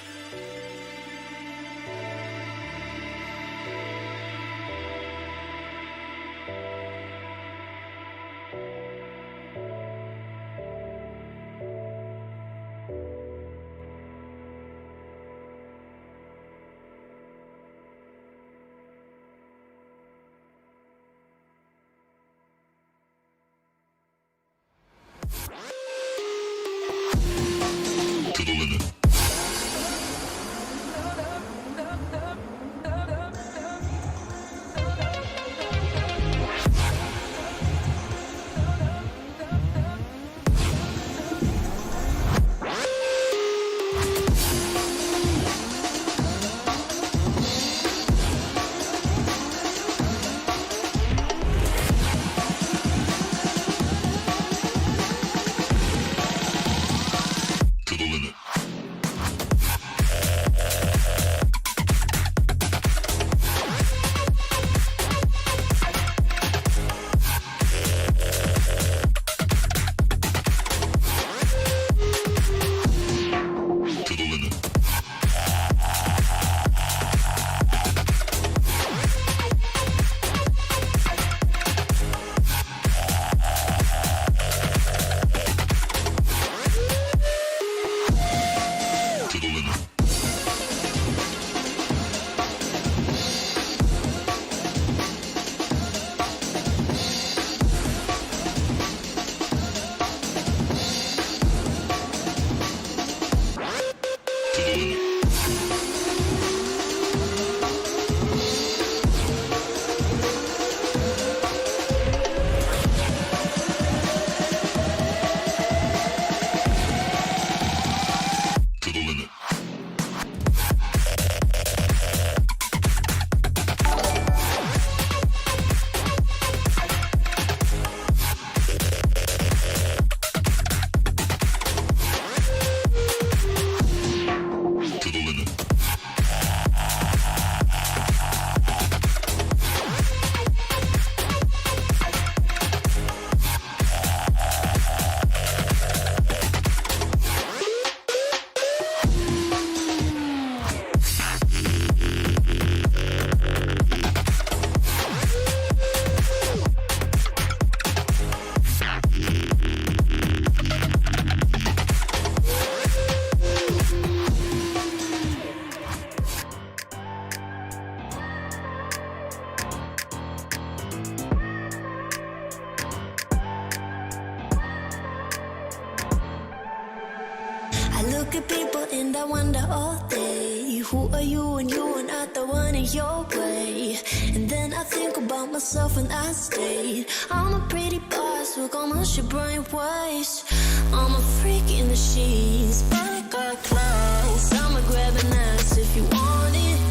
look at people and I wonder all day, who are you and you are not the one in your way. And then I think about myself and I stayed. I'm a pretty boss, look almost your brain waste. I'm a freak in the sheets, but I got class. I'ma grab an ass if you want it.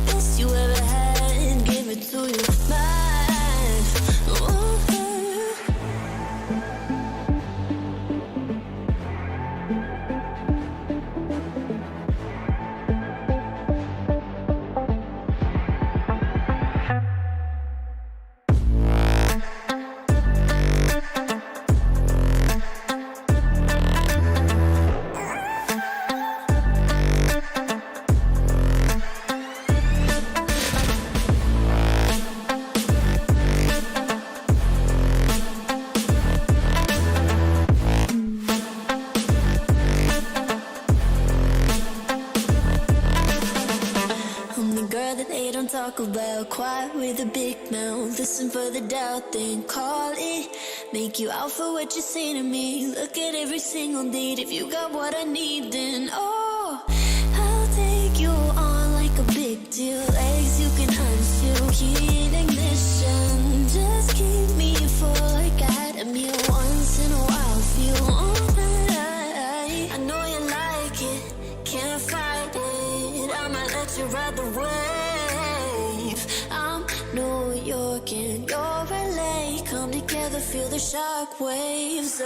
Best you ever had, give it to you mad. Ooh. Talk about quiet with a big mouth. Listen for the doubt, then call it. Make you out for what you say to me. Look at every single date. If you got what I need, then oh, I'll take you on like a big deal. Legs you can unseal, key ignition. Just keep me full like I had a meal once in a while. Feel alright. I know you like it, can't fight it. I might let you ride the wave. I'm New York and you're LA. Come together, feel the shock waves.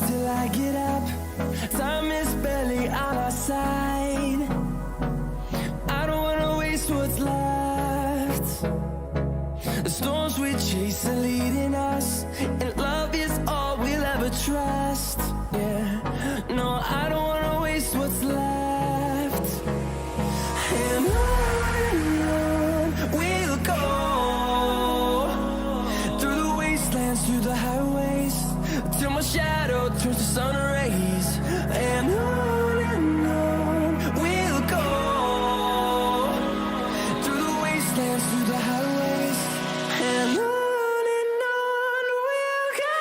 Till I get up, time is barely on our side. I don't wanna waste what's left. The storms we chase are leading us, and love is all we'll ever trust. Yeah, no, I don't wanna waste what's left. And on we'll go, through the wastelands, through the highways, till my shadow turns to sun rays. And on we'll go, through the wastelands, through the highways. And on we'll go.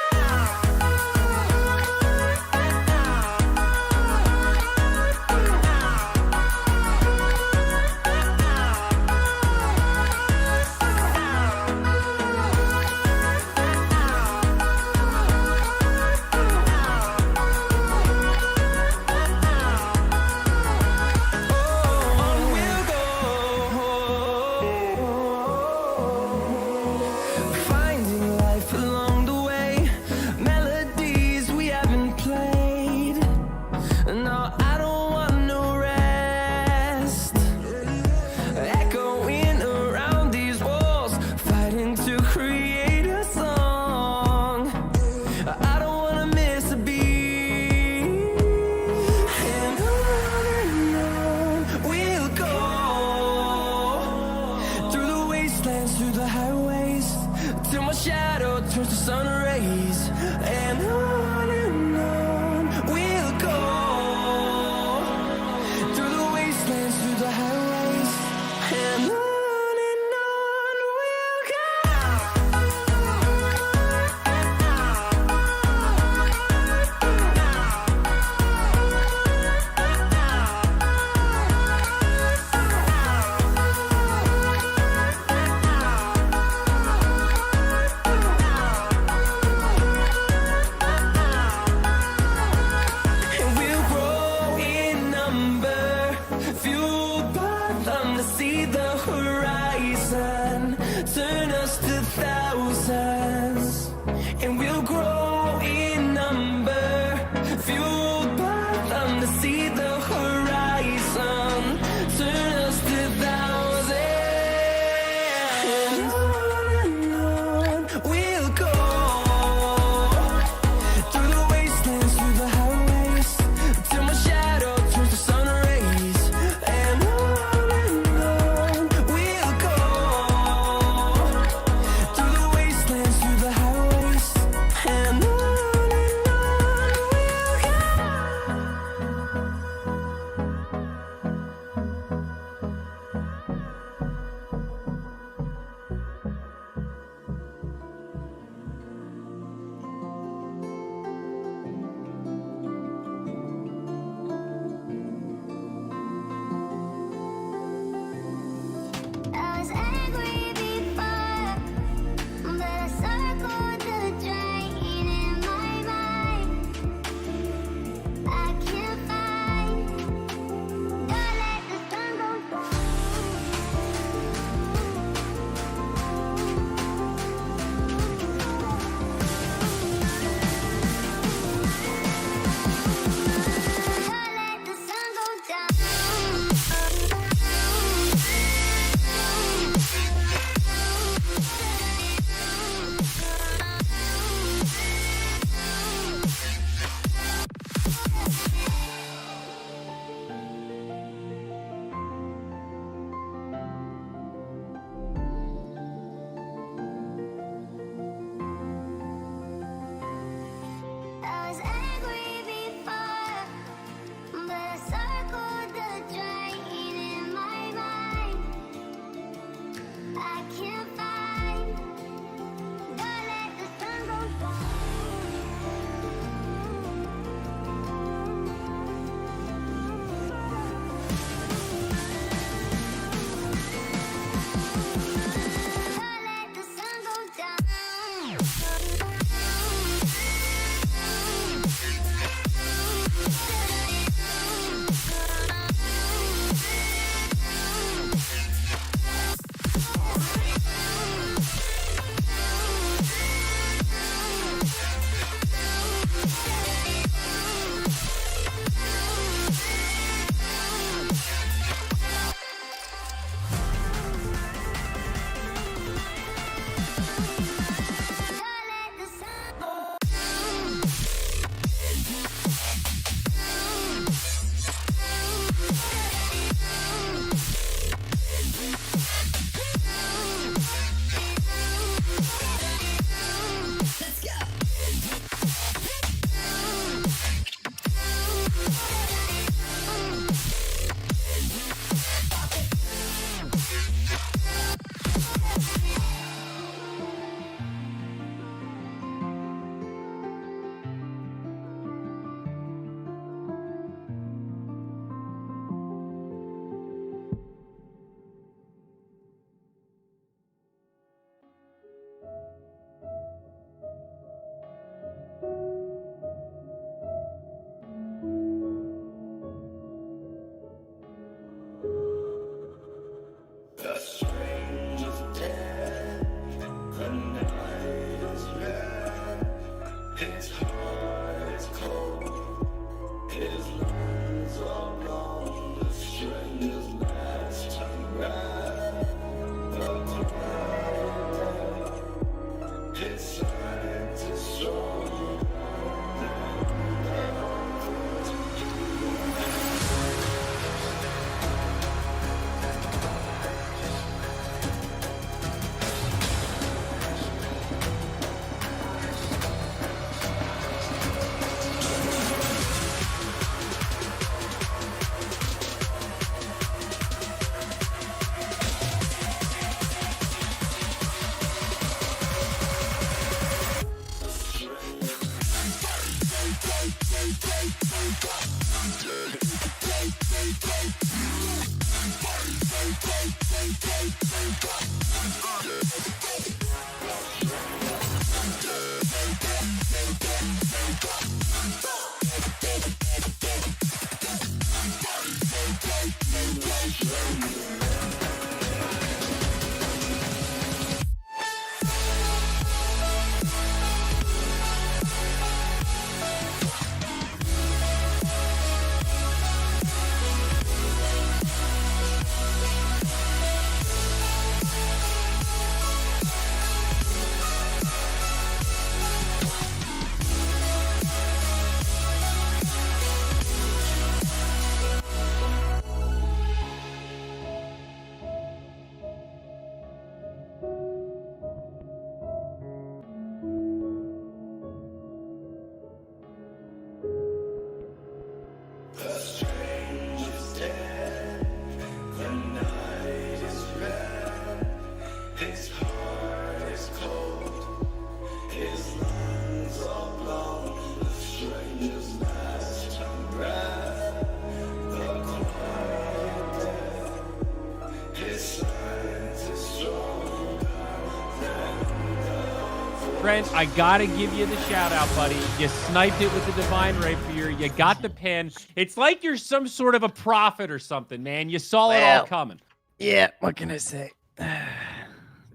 Brent, I gotta give you the shout out, buddy. You sniped it with the Divine Rapier. You got the pin. It's like you're some sort of a prophet or something, man. You saw it all coming.
Yeah, what can I say?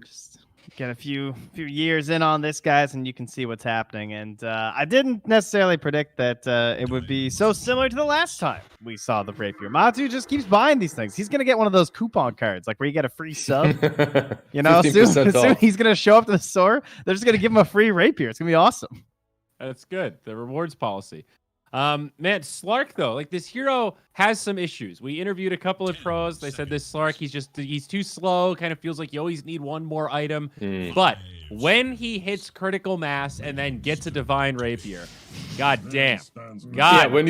Just get a few years in on this, guys, and you can see what's happening. And I didn't necessarily predict that it would be so similar to the last time we saw the Rapier. Matu just keeps buying these things. He's gonna get one of those coupon cards, like where you get a free sub. You know, soon he's gonna show up to the store. They're just gonna give him a free Rapier. It's gonna be awesome.
That's good. The rewards policy. Man, Slark though, like this hero has some issues. We interviewed a couple of pros. They said this Slark, he's too slow. Kind of feels like you always need one more item. But when he hits critical mass and then gets a Divine Rapier, god damn,
when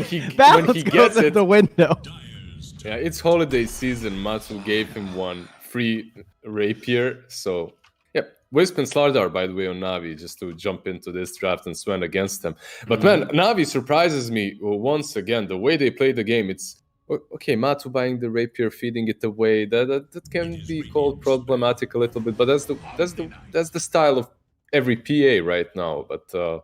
he gets it,
the window.
Yeah, it's holiday season. Matsu gave him one free Rapier. So yeah, Wisp and Slardar, by the way, on Navi, just to jump into this draft and Sven against them. But man, Navi surprises me once again. The way they play the game, it's okay. Matsu buying the Rapier, feeding it away. That can be called problematic a little bit, but that's the style of every PA right now. But the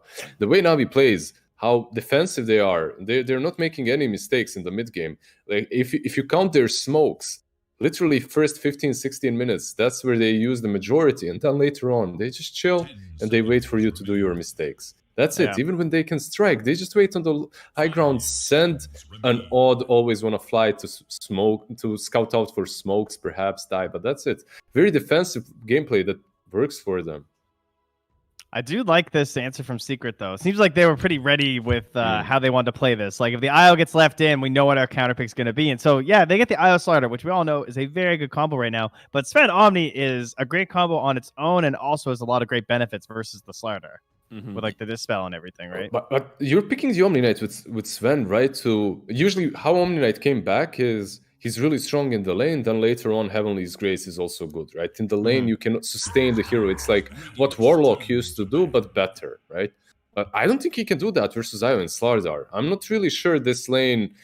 way Navi plays, how defensive they are, they're not making any mistakes in the mid game. Like if you count their smokes, literally first 15-16 minutes, that's where they use the majority, and then later on they just chill and they wait for you to do your mistakes. That's it. Even when they can strike, they just wait on the high ground, send an odd, always want to fly to smoke, to scout out for smokes, perhaps die, but that's it. Very defensive gameplay that works for them.
I do like this answer from Secret, though. It seems like they were pretty ready with how they wanted to play this. Like, if the IO gets left in, we know what our counter pick's going to be. And so, yeah, they get the IO Slider, which we all know is a very good combo right now. But Sven Omni is a great combo on its own and also has a lot of great benefits versus the Slider. With, like, the Dispel and everything, right?
But you're picking the Omni Knight with Sven, right? So, usually how Omni Knight came back is he's really strong in the lane, then later on Heavenly's Grace is also good, right? In the lane, you cannot sustain the hero. It's like what Warlock used to do, but better, right? But I don't think he can do that versus Io and Slardar. I'm not really sure this lane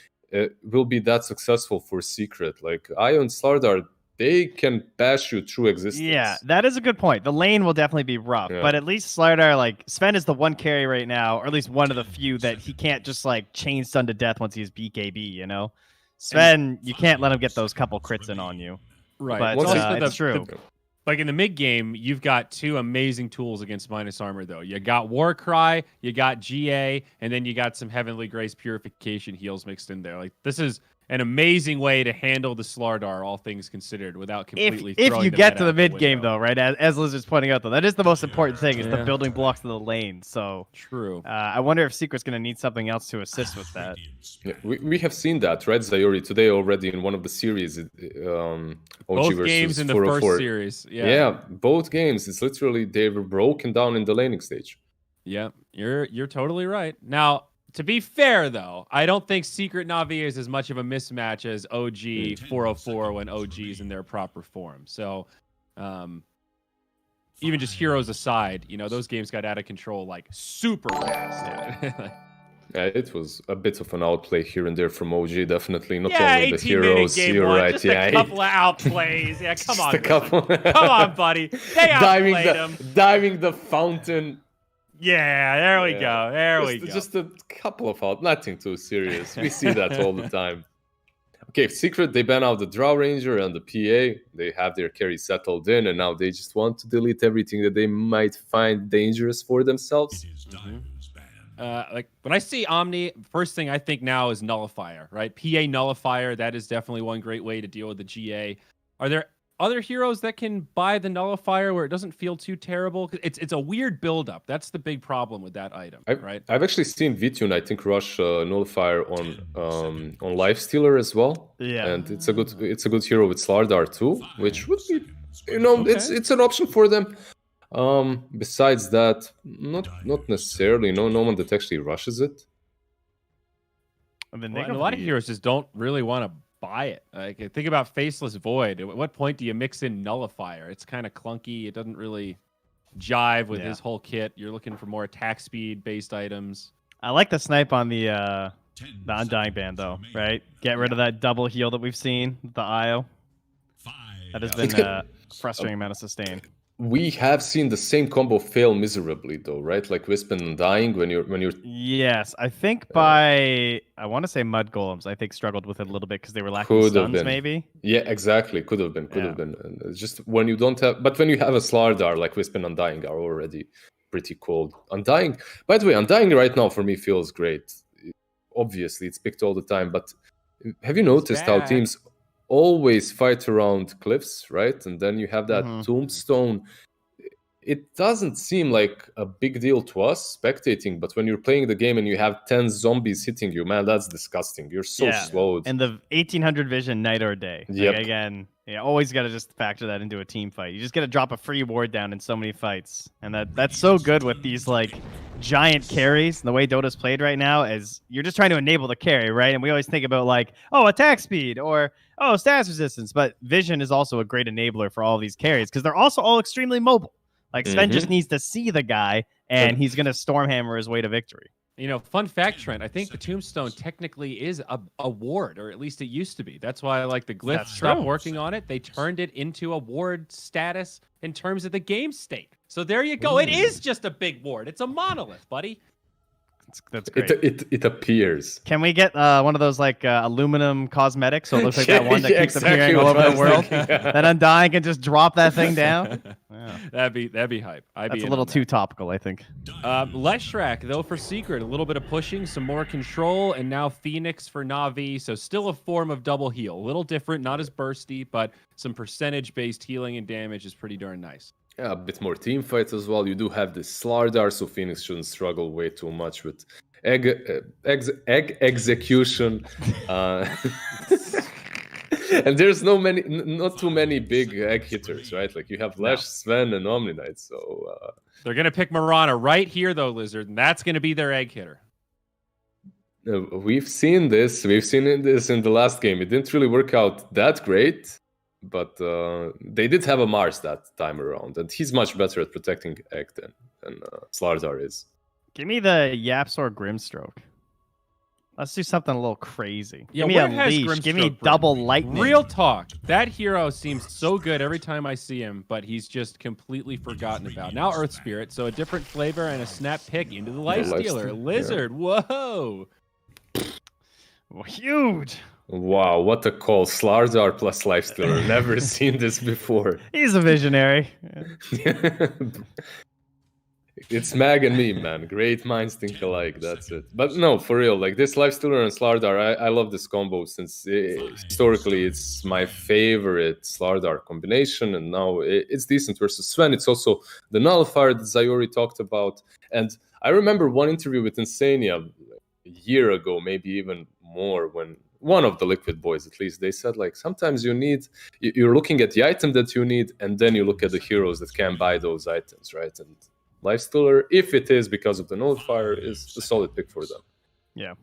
will be that successful for Secret. Like, Io and Slardar, they can bash you through existence.
Yeah, that is a good point. The lane will definitely be rough, but at least Slardar, like, Sven is the one carry right now, or at least one of the few that he can't just, like, chain stun to death once he's BKB, you know? Sven, you can't let him get those couple crits in on you.
Right.
But it's true.
Like in the mid game, you've got two amazing tools against minus armor, though. You got Warcry, you got GA, and then you got some Heavenly Grace Purification heals mixed in there. Like, this is an amazing way to handle the Slardar, all things considered, without completely
if
throwing
you
the
get
meta
to the
out
mid game, though, right? As Liz is pointing out, though, that is the most important thing, is the building blocks of the lane. So
true.
I wonder if Secret's going to need something else to assist with that.
Yeah, we have seen that, right, Zayori, today already in one of the series. OG
both games in the first series.
Yeah, both games. It's literally they were broken down in the laning stage.
Yeah, you're totally right. Now, to be fair, though, I don't think Secret Navi is as much of a mismatch as OG 404 when OG's in their proper form. So, even just heroes aside, you know, those games got out of control like super fast.
Yeah, it was a bit of an outplay here and there from OG, definitely. Not
Yeah,
only the
18-minute
heroes,
game
you're
one.
right.
Just
yeah,
a couple of outplays. Yeah, come on.
a couple.
Come on, buddy. They outplayed him.
Diving the fountain.
Yeah, there we go. There we go.
Just a couple of out, nothing too serious. We see that all the time. Okay, Secret, they ban out the Drow Ranger and the PA. They have their carry settled in, and now they just want to delete everything that they might find dangerous for themselves.
Like when I see Omni, first thing I think now is Nullifier, right? PA Nullifier, that is definitely one great way to deal with the GA. Are there other heroes that can buy the Nullifier where it doesn't feel too terrible? It's a weird build-up. That's the big problem with that item, right?
I've actually seen Vitune, I think, rush Nullifier on Lifestealer as well.
Yeah,
and it's a good hero with Slardar too, which would be, it's an option for them. Besides that, not necessarily. No one that actually rushes it.
And a lot of heroes just don't really want to buy it. Like, think about Faceless Void. At what point do you mix in Nullifier? It's kind of clunky. It doesn't really jive with his whole kit. You're looking for more attack speed based items.
I like the snipe on the Undying band though, right? Get rid of that double heal that we've seen, the IO. That has been a frustrating amount of sustain.
We have seen the same combo fail miserably, though, right? Like Wisp and Undying when you're.
Yes, I think I want to say Mud Golems. I think struggled with it a little bit because they were lacking stuns, maybe.
Yeah, exactly. Could have been. And it's just when you don't have, but when you have a Slardar like Wisp and Undying are already pretty cold. Undying, by the way, Undying right now for me feels great. Obviously, it's picked all the time, but have you noticed how teams always fight around cliffs, right? And then you have that tombstone. It doesn't seem like a big deal to us spectating, but when you're playing the game and you have 10 zombies hitting you, man, that's disgusting. You're so slowed.
And the 1800 vision night or day.
Yep.
Like, again, you always got to just factor that into a team fight. You just got to drop a free ward down in so many fights. And that's so good with these like giant carries. And the way Dota's played right now is you're just trying to enable the carry, right? And we always think about like, oh, attack speed or stats resistance. But vision is also a great enabler for all these carries because they're also all extremely mobile. Like Sven just needs to see the guy, and he's going to Stormhammer his way to victory.
You know, fun fact, Trent, I think the Tombstone technically is a ward, or at least it used to be. That's why like the Glyph stopped working on it. They turned it into a ward status in terms of the game state. So there you go. It is just a big ward. It's a monolith, buddy.
That's great.
It appears.
Can we get one of those like aluminum cosmetics? So it looks like that one that keeps appearing all over the world. That Undying can just drop that thing down.
That'd be hype.
That's a little too topical, I think.
Leshrac though for Secret, a little bit of pushing, some more control, and now Phoenix for Na'Vi. So still a form of double heal, a little different, not as bursty, but some percentage-based healing and damage is pretty darn nice.
Yeah, a bit more team fights as well. You do have this Slardar, so Phoenix shouldn't struggle way too much with egg execution. And there's not too many big egg hitters, right? Like you have Lesh, Sven, and Omni Knight. So
they're gonna pick Mirana right here, though, Lizard, and that's gonna be their egg hitter.
We've seen this. We've seen this in the last game. It didn't really work out that great. But they did have a Mars that time around, and he's much better at protecting egg than Slardar is.
Give me the Yapsor Grimstroke. Let's do something a little crazy.
Yeah,
give me a leash. Give me double lightning.
Real talk. That hero seems so good every time I see him, but he's just completely forgotten about. Now Earth Spirit, so a different flavor and a snap pick into the Lifestealer. Lizard, whoa.
Huge.
Wow, what a call. Slardar plus Lifestealer. Never seen this before.
He's a visionary.
It's Mag and me, man. Great minds think alike. That's it. But no, for real. Like this Lifestealer and Slardar, I love this combo since historically it's my favorite Slardar combination. And now it's decent versus Sven. It's also the Nullifier that Zayori talked about. And I remember one interview with Insania a year ago, maybe even more, when one of the Liquid boys, at least, they said like sometimes you're looking at the item that you need, and then you look at the heroes that can buy those items, right? And Lifestealer, if it is because of the Nullifier, is a solid pick for them.
Yeah,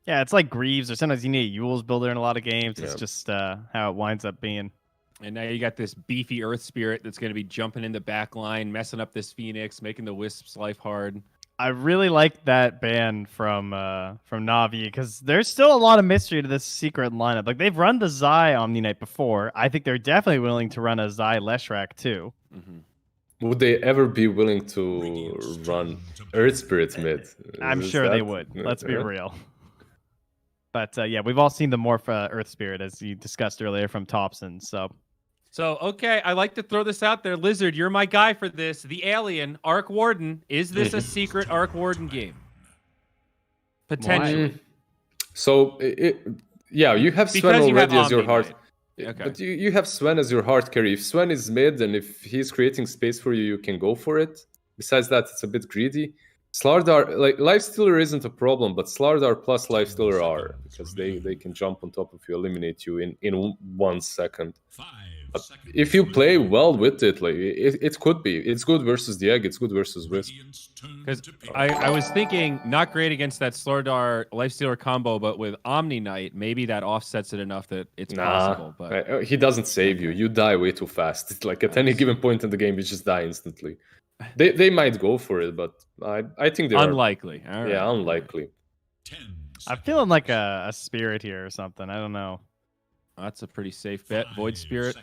it's like Greaves, or sometimes you need a Yule's builder in a lot of games. It's just how it winds up being.
And now you got this beefy Earth Spirit that's going to be jumping in the back line, messing up this Phoenix, making the Wisp's life hard.
I really like that ban from Na'Vi because there's still a lot of mystery to this secret lineup. Like they've run the Zai Omni Knight before. I think they're definitely willing to run a Zai Leshrac too.
Would they ever be willing to run Earth Spirit mid?
I'm
Is
sure they
that-
would. Let's be
yeah.
real. But yeah, we've all seen the morph Earth Spirit as you discussed earlier from Thompson. So
okay, I like to throw this out there. Lizard, you're my guy for this. The Alien, Arc Warden. Is this a secret Arc Warden game? Potentially.
So, yeah, you have Sven
Because you have
already as your
Omni
heart.
Knight. Okay.
But you have Sven as your hard carry. If Sven is mid and if he's creating space for you, you can go for it. Besides that, it's a bit greedy. Slardar, like Lifestealer isn't a problem, but Slardar plus Lifestealer are, because they can jump on top of you, eliminate you in 1 second. But if you play well with it, like it could be. It's good versus the egg. It's good versus Wisp.
Because I was thinking not great against that Slardar Lifestealer combo, but with Omni Knight, maybe that offsets it enough that it's possible. But
He doesn't save you. You die way too fast. It's like at any given point in the game, you just die instantly. They might go for it, but I think they're
unlikely. All right.
Yeah, unlikely.
I'm feeling like a spirit here or something. I don't know.
That's a pretty safe bet. Void Spirit.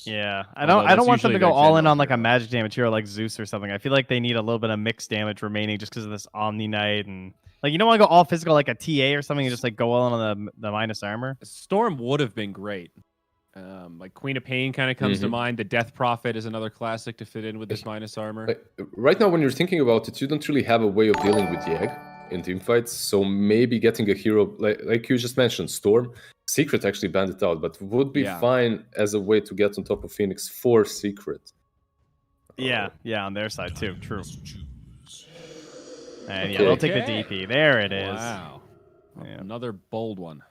Yeah, I
Although
don't
that's
want them to
usually
go
their
all in
general
on like a magic damage hero like Zeus or something. I feel like they need a little bit of mixed damage remaining just because of this Omni Knight and like you don't want to go all physical like a TA or something and just like go all in on the minus armor.
Storm would have been great. Like Queen of Pain kind of comes to mind. The Death Prophet is another classic to fit in with this minus armor.
Like, right now, when you're thinking about it, you don't really have a way of dealing with the egg in teamfights. So maybe getting a hero like you just mentioned, Storm. Secret actually banned it out, but would be fine as a way to get on top of Phoenix for Secret.
Yeah, on their side too. True. And yeah, they'll take the DP. There it is.
Wow. Yeah. Another bold one.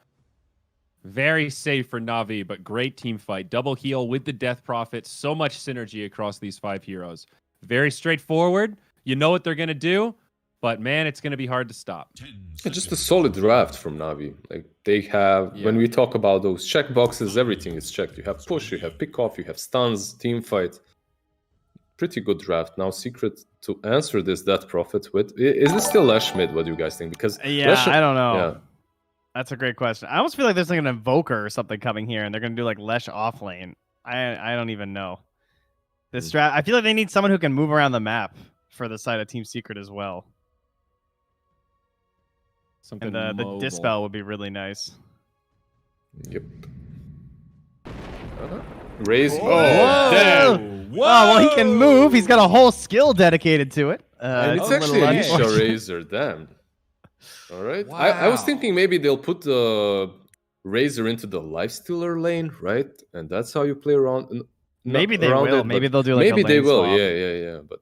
Very safe for Na'Vi, but great team fight. Double heal with the Death Prophet. So much synergy across these 5 heroes. Very straightforward. You know what they're going to do, but man, it's going to be hard to stop.
Yeah, just a solid draft from Na'Vi. Like they have, when we talk about those check boxes, everything is checked. You have push, you have pick off, you have stuns, team fight. Pretty good draft. Now, Secret to answer this Death Prophet with, is this still Lash mid? What do you guys think? Because
I don't know.
Yeah.
That's a great question. I almost feel like there's like an Invoker or something coming here, and they're gonna do like Lesh off lane. I don't even know. This draft, I feel like they need someone who can move around the map for the side of Team Secret as well.
Something
and the Dispel would be really nice.
Yep. Raise.
Oh,
damn.
Whoa! Well, he can move. He's got a whole skill dedicated to it.
And it's actually Alicia Razor. Damn. All right.
Wow.
I was thinking maybe they'll put the Razor into the Lifestealer lane, right? And that's how you play around.
Maybe they will. Maybe they'll do like
maybe
a lane
they will.
swap.
Yeah. But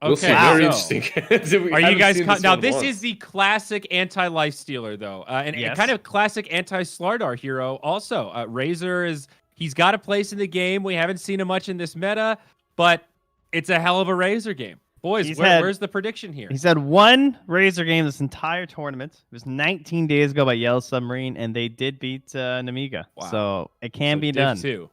we'll see.
Okay,
Very
so
interesting.
Are you guys now? This is the classic anti-life stealer, though, and
Yes.
kind of classic anti-Slardar hero. Also, Razor he's got a place in the game. We haven't seen him much in this meta, but it's a hell of a Razor game, boys. Where's the prediction here?
He's had one Razor game this entire tournament. It was 19 days ago by Yellow Submarine, and they did beat Namiga.
Wow.
So it can be
Div
done.
2.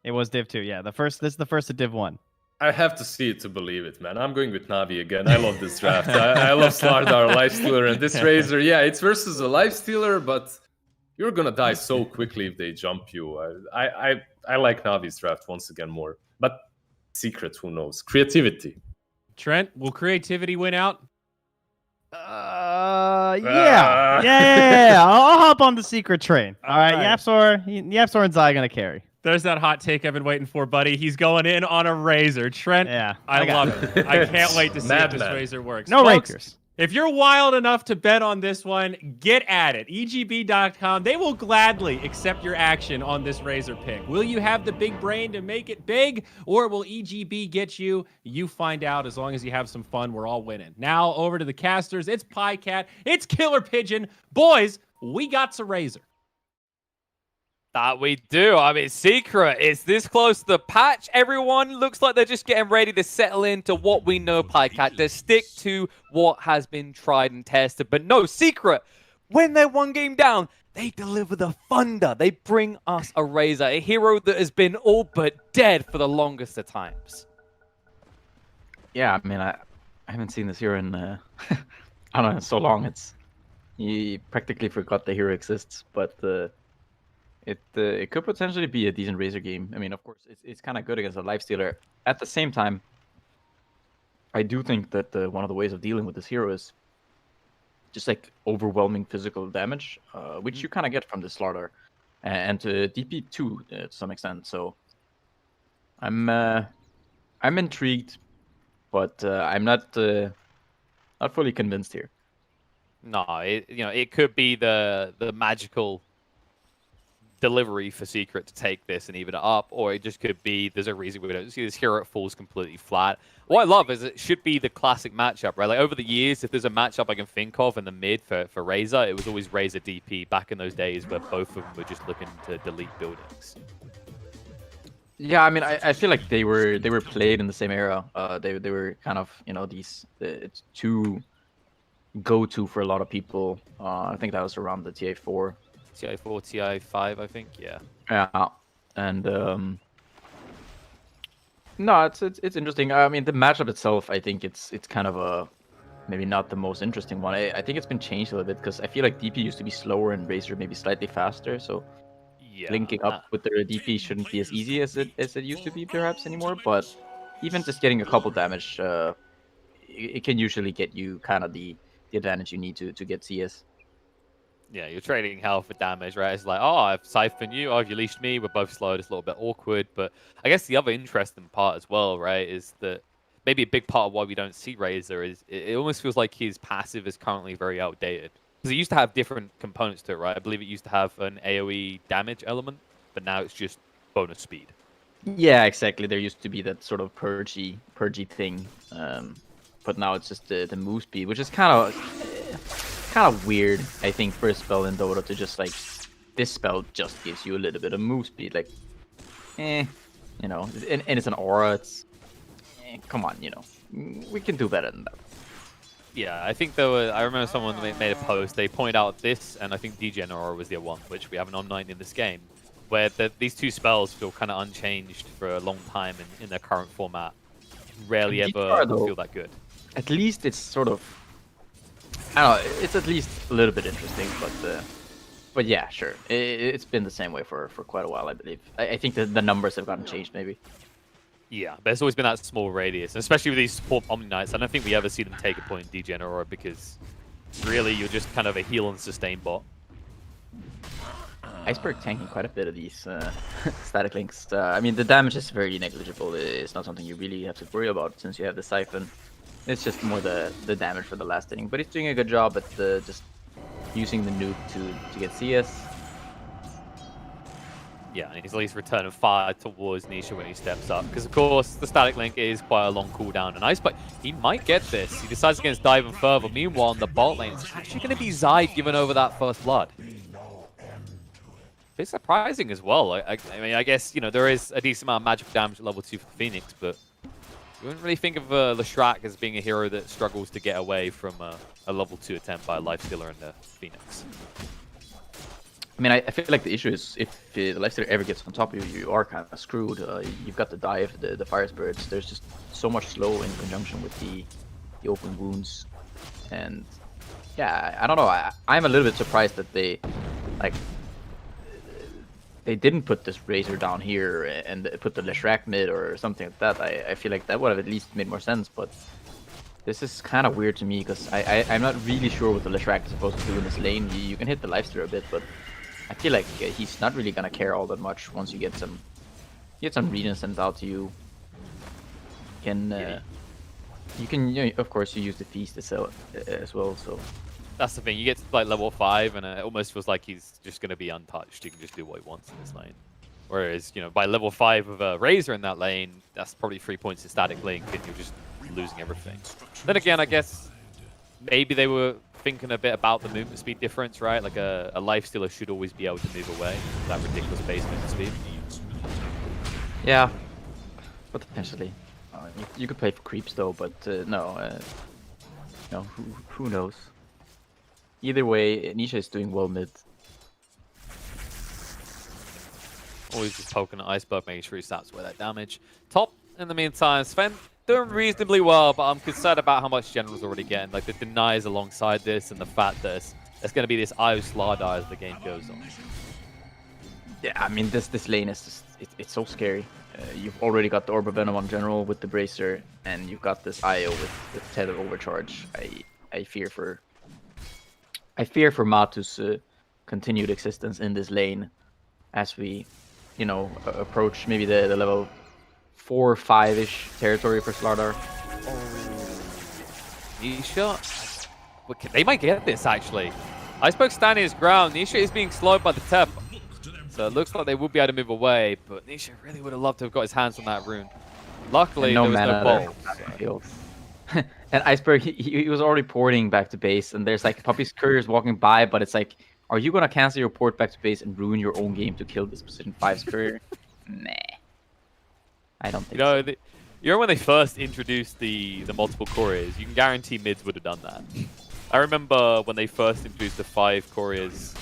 It was Div 2. Yeah, this is the first of Div 1.
I have to see it to believe it, man. I'm going with Na'Vi again. I love this draft. I love Slardar, Lifestealer, and this Razor. Yeah, it's versus a Lifestealer, but you're gonna die so quickly if they jump you. I like Na'Vi's draft once again more. But Secret, who knows? Creativity.
Trent, will creativity win out?
Yeah. I'll hop on the Secret train. All right. Yapsor and Zai gonna carry.
There's that hot take I've been waiting for, buddy. He's going in on a Razor. Trent, I love it. I can't wait to see if this Razor works.
No
Folks,
rakers.
If you're wild enough to bet on this one, get at it. EGB.com, they will gladly accept your action on this Razor pick. Will you have the big brain to make it big, or will EGB get you? You find out. As long as you have some fun, we're all winning. Now, over to the casters. It's PieCat. It's Killer Pigeon. Boys, we got some Razor.
That we do. I mean, Secret is this close to the patch. Everyone looks like they're just getting ready to settle into what we know, PieCat. They stick to what has been tried and tested. But no, Secret, when they're one game down, they deliver the thunder. They bring us a Razor, a hero that has been all but dead for the longest of times.
Yeah, I mean, I haven't seen this hero in I don't know, so long. You practically forgot the hero exists, but it could potentially be a decent Razor game. I mean, of course, it's kind of good against a lifestealer. At the same time, I do think that one of the ways of dealing with this hero is just like overwhelming physical damage, which you kind of get from the Slaughter, and to DP too to some extent. So I'm intrigued, but I'm not fully convinced here.
No, it could be the magical delivery for Secret to take this and even it up, or it just could be there's a reason we don't see this hero. It falls completely flat. What I love is it should be the classic matchup, right? Like over the years, if there's a matchup I can think of in the mid for Razor, it was always Razor DP back in those days where both of them were just looking to delete buildings.
Yeah, I mean, I feel like they were played in the same era. They were kind of these it's two go-to for a lot of people. I think that was around the TA4.
TI4, TI5, I think, yeah.
Yeah, and no, it's interesting. I mean, the matchup itself, I think it's kind of a maybe not the most interesting one. I think it's been changed a little bit because I feel like DP used to be slower and Razor maybe slightly faster. So linking up with their DP shouldn't be as easy as it used to be perhaps anymore. But even just getting a couple damage, it can usually get you kind of the advantage you need to get CS.
Yeah, you're trading health for damage, right? It's like, oh, I've siphoned you, oh, you've leashed me, we're both slowed, it's a little bit awkward. But I guess the other interesting part as well, right, is that maybe a big part of why we don't see Razor is it almost feels like his passive is currently very outdated. Because it used to have different components to it, right? I believe it used to have an AoE damage element, but now it's just bonus speed.
Yeah, exactly. There used to be that sort of purgy thing, but now it's just the move speed, which is kind of weird, I think, for a spell in Dota to just like this spell just gives you a little bit of move speed, like, and it's an aura. It's come on, we can do better than that.
Yeah, I think I remember someone made a post. They pointed out this, and I think DGN Aura was the other one, which we haven't online in this game, where these two spells feel kind of unchanged for a long time in their current format. Rarely ever feel that good.
At least it's sort of, I don't know, it's at least a little bit interesting, but yeah, sure. It's been the same way for quite a while, I believe. I think the numbers have gotten changed, maybe.
Yeah, but it's always been that small radius, and especially with these support Omni Knights. I don't think we ever see them take a point in DGN Aura because really you're just kind of a heal and sustain bot.
Iceberg tanking quite a bit of these static links. I mean, the damage is very negligible. It's not something you really have to worry about since you have the Siphon. It's just more the damage for the last inning. But he's doing a good job at just using the nuke to get CS.
Yeah, and he's at least returning fire towards Nisha when he steps up. Because, of course, the static link is quite a long cooldown. And Iceberg, he might get this. He decides against diving further. Meanwhile, in the bot lane, it's actually going to be Zide giving over that first blood. It's surprising as well. I mean, I guess, there is a decent amount of magical damage at level 2 for Phoenix, but you wouldn't really think of Leshrac as being a hero that struggles to get away from a level 2 attempt by a Lifestealer and the Phoenix.
I mean, I feel like the issue is if the Lifestealer ever gets on top of you, you are kind of screwed. You've got the dive, the fire spirits. There's just so much slow in conjunction with the open wounds, and yeah, I don't know. I'm a little bit surprised that they didn't put this Razor down here and put the Leshrac mid or something like that. I feel like that would have at least made more sense, but this is kind of weird to me because I'm not really sure what the Leshrac is supposed to do in this lane. You can hit the Lifestealer a bit, but I feel like he's not really gonna care all that much once you get some Regen sent out to you. You can of course you use the feast as well. So
that's the thing. You get to like level 5, and it almost feels like he's just gonna be untouched. He can just do what he wants in this lane. Whereas by level 5 of a Razor in that lane, that's probably 3 points of static link, and you're just losing everything. Then again, I guess maybe they were thinking a bit about the movement speed difference, right? Like a Lifestealer should always be able to move away that ridiculous base movement speed.
Yeah, but potentially. You could play for creeps though, but no, who knows? Either way, Nisha is doing well mid.
Always just poking at Iceberg, making sure he stops with that damage. Top, in the meantime, Sven, doing reasonably well, but I'm concerned about how much General's already getting. Like the denies alongside this and the fact that there's going to be this IO Slardar as the game goes on.
Yeah, I mean, this lane is just, it's so scary. You've already got the Orb of Venom on General with the Bracer, and you've got this IO with Tether Overcharge. I fear for Matu's continued existence in this lane as we, you know, approach maybe the level 4 or 5-ish territory for Slardar.
Nisha, they might get this actually. Iceberg standing his ground. Nisha is being slowed by the Tep. So it looks like they would be able to move away, but Nisha really would have loved to have got his hands on that rune. Luckily, there was no bolt.
And Iceberg, he was already porting back to base, and there's like Puppy's couriers walking by, but it's like, are you gonna cancel your port back to base and ruin your own game to kill this position 5's courier? Nah. I don't think so.
You know when they first introduced the multiple couriers, you can guarantee mids would have done that. I remember when they first introduced the 5 couriers,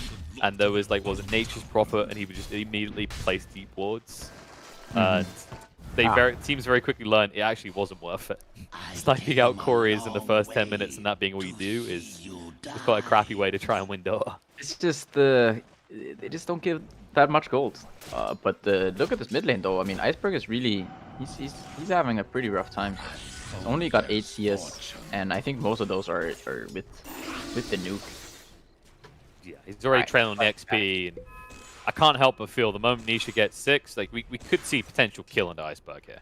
and there was like, was it Nature's Prophet, and he would just immediately place deep wards. And teams very quickly learned it actually wasn't worth it. Sniping out couriers in the first 10 minutes and that being all you do is quite a crappy way to try and win Dota.
It's just they just don't give that much gold. But look at this mid lane though. I mean, Iceberg is really he's having a pretty rough time. He's only got 8 CS, and I think most of those are with the nuke.
Yeah, he's already trailing on XP. And I can't help but feel the moment Nisha gets 6, like we could see potential kill into Iceberg here.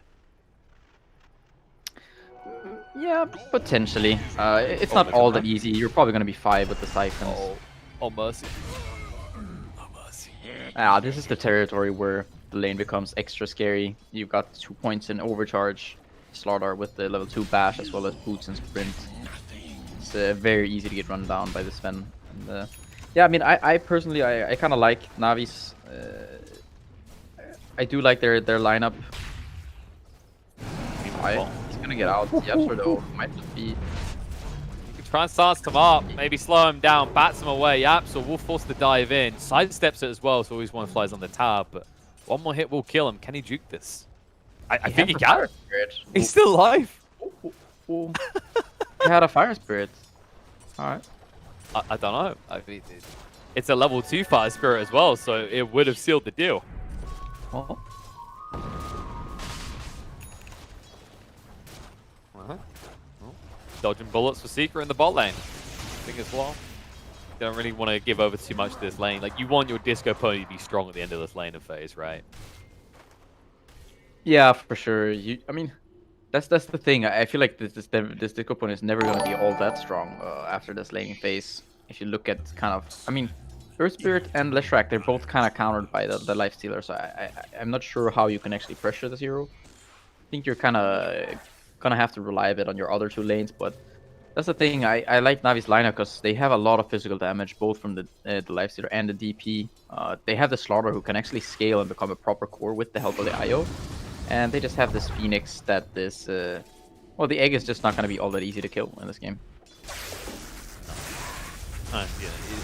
Yeah, potentially. It's not all that easy. You're probably going to be 5 with the Siphons.
Oh, mercy.
This is the territory where the lane becomes extra scary. You've got 2 points in overcharge. Slardar with the level 2 bash as well as boots and sprint. It's very easy to get run down by the Sven. And, yeah, I mean, I personally, I kind of like Navi's. I do like their lineup. He's gonna get out. The Absol though might just be.
You can try and start him up, maybe slow him down, bats him away. Absol will force the dive in, sidesteps it as well, so always one flies on the tab. But one more hit will kill him. Can he juke this? I think he can. He's still alive.
He had a fire spirit. All right.
I don't know. I mean, it's a level 2 fire spirit as well, so it would have sealed the deal.
Oh.
Dodging bullets for Secret in the bot lane. I think as well. You don't really want to give over too much to this lane. Like, you want your disco pony to be strong at the end of this laner phase, right?
Yeah, for sure. I mean, that's the thing. I feel like this disco pony is never going to be all that strong after this laning phase. If you look at kind of, I mean, Earth Spirit and Leshrac, they're both kind of countered by the Lifestealer, so I'm not sure how you can actually pressure this hero. I think you're kind of gonna have to rely a bit on your other 2 lanes, but that's the thing. I like Navi's lineup because they have a lot of physical damage, both from the Lifestealer and the DP. They have the Slaughter who can actually scale and become a proper core with the help of the IO. And they just have this Phoenix that is... well, the egg is just not going to be all that easy to kill in this game.
Yeah,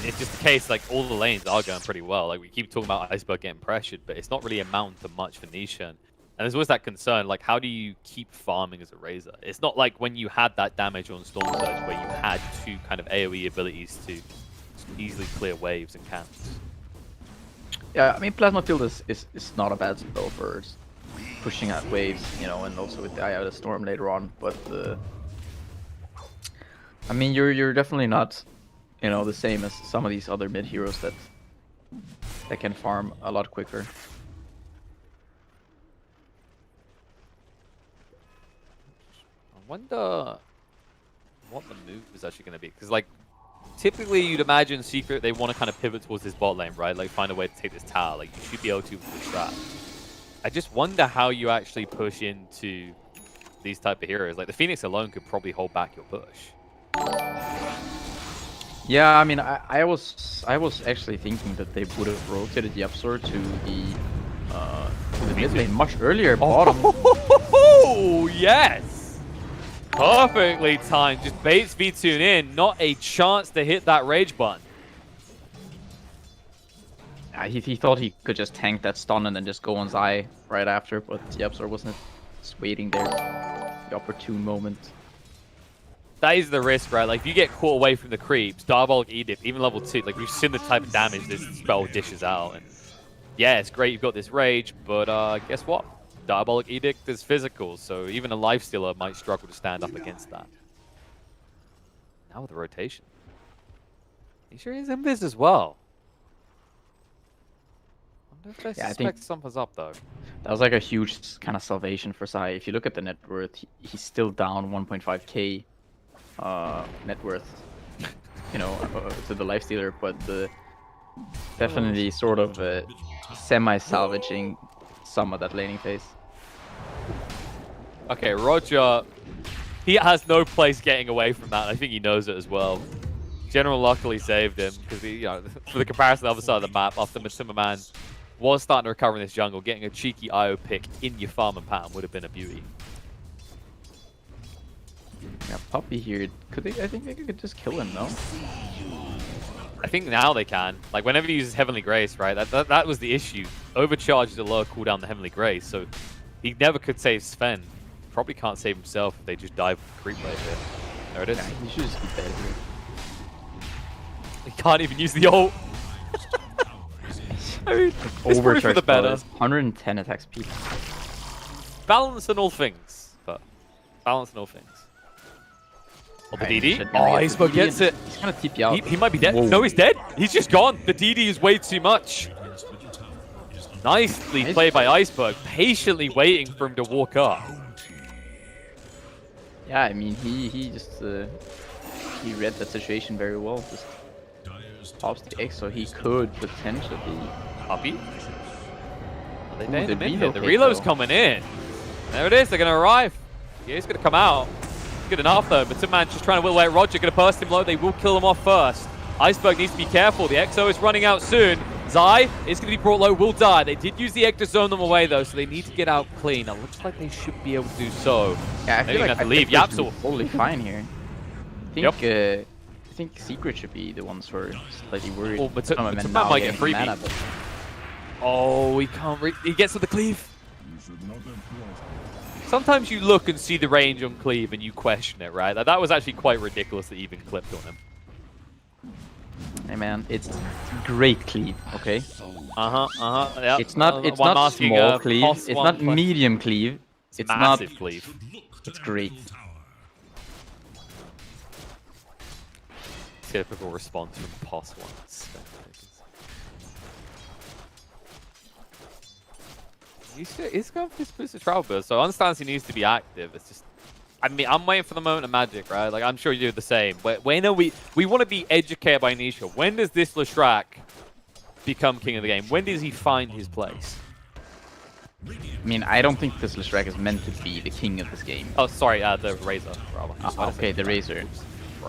it's just the case, like, all the lanes are going pretty well. Like, we keep talking about Iceberg getting pressured, but it's not really amounting to much for Nisha. And there's always that concern, like, how do you keep farming as a Razor? It's not like when you had that damage on Storm Surge where you had 2 kind of AoE abilities to easily clear waves and camps.
Yeah, I mean, Plasma Field is not a bad spell for pushing out waves, you know, and also with the Eye of the Storm later on. But I mean, you're definitely not, you know, the same as some of these other mid heroes that can farm a lot quicker.
I wonder what the move is actually going to be, because like typically you'd imagine Secret they want to kind of pivot towards this bot lane, right? Like find a way to take this tower. Like you should be able to with the trap. I just wonder how you actually push into these type of heroes. Like the Phoenix alone could probably hold back your push.
Yeah, I mean, I was actually thinking that they would have rotated the Upsor to the mid lane much earlier. Bottom.
Oh yes, perfectly timed. Just baits V-Tune in, not a chance to hit that rage button.
He thought he could just tank that stun and then just go on Zai right after, but the Upsor wasn't just waiting there. the opportune moment.
That is the risk, right? Like, if you get caught away from the creeps, Diabolic Edict, even level 2, like, we've seen the type of damage this spell dishes out. And yeah, it's great you've got this rage, but guess what? Diabolic Edict is physical, so even a Lifestealer might struggle to stand up against that. Now with the rotation. He sure is Invis as well. I wonder if they suspect something's up, though.
That was like a huge kind of salvation for Sai. If you look at the net worth, he's still down 1.5k net worth, you know, to the Lifestealer, but definitely sort of semi-salvaging some of that laning phase.
Okay, Roger, he has no place getting away from that. I think he knows it as well. General luckily saved him because, you know, for the comparison, the other side of the map, after Timberman was starting to recover in this jungle, getting a cheeky IO pick in your farming pattern would have been a beauty.
Yeah, Puppy here. I think they could just kill him, no?
I think now they can. Like, whenever he uses Heavenly Grace, right? That was the issue. Overcharged to lower cooldown the Heavenly Grace, so he never could save Sven. Probably can't save himself if they just dive with the creep right here. There it is.
Yeah, he should just keep dead here.
He can't even use the ult. I mean, it's probably for the better.
110 attack speed.
Balance in all things, but balance in all things. Oh, the DD. Oh, Iceberg gets it.
He's gonna TP out.
He might be dead. Whoa. No, he's dead. He's just gone. The DD is way too much. Nicely played by Iceberg, patiently waiting for him to walk up.
Yeah, I mean, he just he read that situation very well. Just pops the X, so he could potentially
Puppy. They made him in here. The reload's coming in. There it is. They're gonna arrive. Yeah, he's gonna come out. Good enough though, but Timman just trying to whittle away at Roger, gonna burst him low. They will kill him off first. Iceberg needs to be careful. The XO is running out soon. Zai is going to be brought low, will die. They did use the Egg to zone them away though, so they need to get out clean. It looks like they should be able to do so.
Yeah, I feel like
have to leave. Yapsel
totally fine here. I think Secret should be the ones who are slightly worried.
Oh, but Timman might get freebie. Oh, he can't. He gets to the cleave. Sometimes you look and see the range on cleave and you question it, right? That was actually quite ridiculous that he even clipped on him.
Hey man, it's great cleave, okay?
Yeah.
It's not small cleave. It's not medium cleave. It's
massive
not
cleave.
It's great.
Typical response from POS 1. He's going for this boosted travel burst, so I understand he needs to be active. It's just, I mean, I'm waiting for the moment of magic, right? Like, I'm sure you do the same. When are we want to be educated by Nisha. When does this Leshrac become king of the game? When does he find his place?
I mean, I don't think this Leshrac is meant to be the king of this game.
Oh, sorry, the Razor, rather.
Okay, the Razor.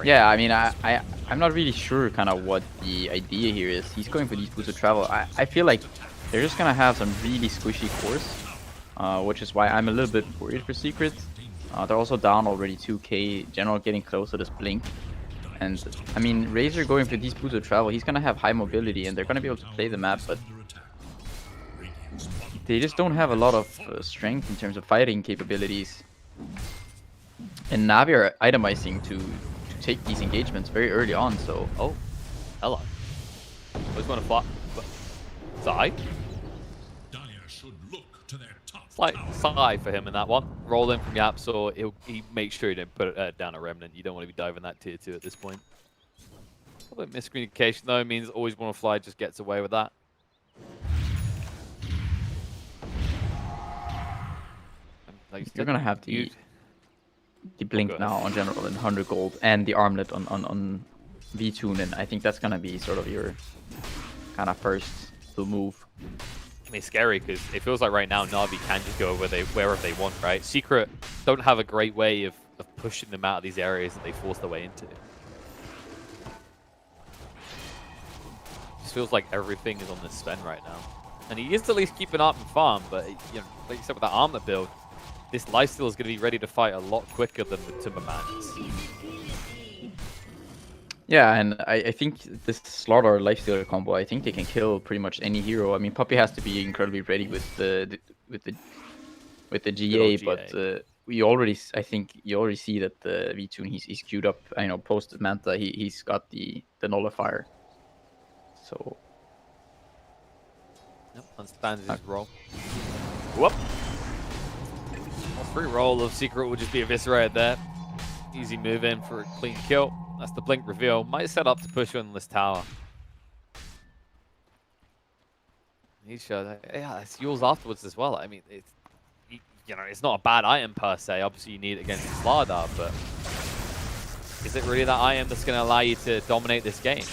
Yeah, I mean, I'm not really sure kind of what the idea here is. He's going for these boosted travel. I feel like they're just going to have some really squishy cores, which is why I'm a little bit worried for Secret. They're also down already 2k. General getting close to this blink. And, I mean, Razor going for these boosted travel, he's going to have high mobility and they're going to be able to play the map, but they just don't have a lot of strength in terms of fighting capabilities. And Navi are itemizing to take these engagements very early on, so...
Oh, hello. Who's going to flop? Zai? Slight sigh for him in that one. Roll in from Yapsor, he makes sure he didn't put it down a Remnant. You don't want to be diving that tier 2 at this point. A little bit of miscommunication though, means always want to fly just gets away with that.
You're gonna have the blink now on General and 100 gold and the armlet on V-Tune, and I think that's gonna be sort of your kind of first move.
I mean, it's scary because it feels like right now Na'Vi can just go wherever they want, right? Secret don't have a great way of pushing them out of these areas that they force their way into. Just feels like everything is on this Sven right now. And he is at least keeping up and farm, but you know, like you said with that armlet build, this lifesteal is going to be ready to fight a lot quicker than the Timberman is.
Yeah, and I think this Slaughter lifestealer combo, I think they can kill pretty much any hero. I mean, Puppy has to be incredibly ready with the GA, but I think you already see that the VTune he's queued up. You know, post Manta, he's got the nullifier. So.
Yep, understands his role. Whoop. Free roll of Secret will just be eviscerated there. Easy move in for a clean kill. That's the blink reveal. Might set up to push on this tower. He showed, yeah, it's yours afterwards as well. I mean, it's, you know, it's not a bad item per se. Obviously, you need it against Slardar, but is it really that item that's going to allow you to dominate this game?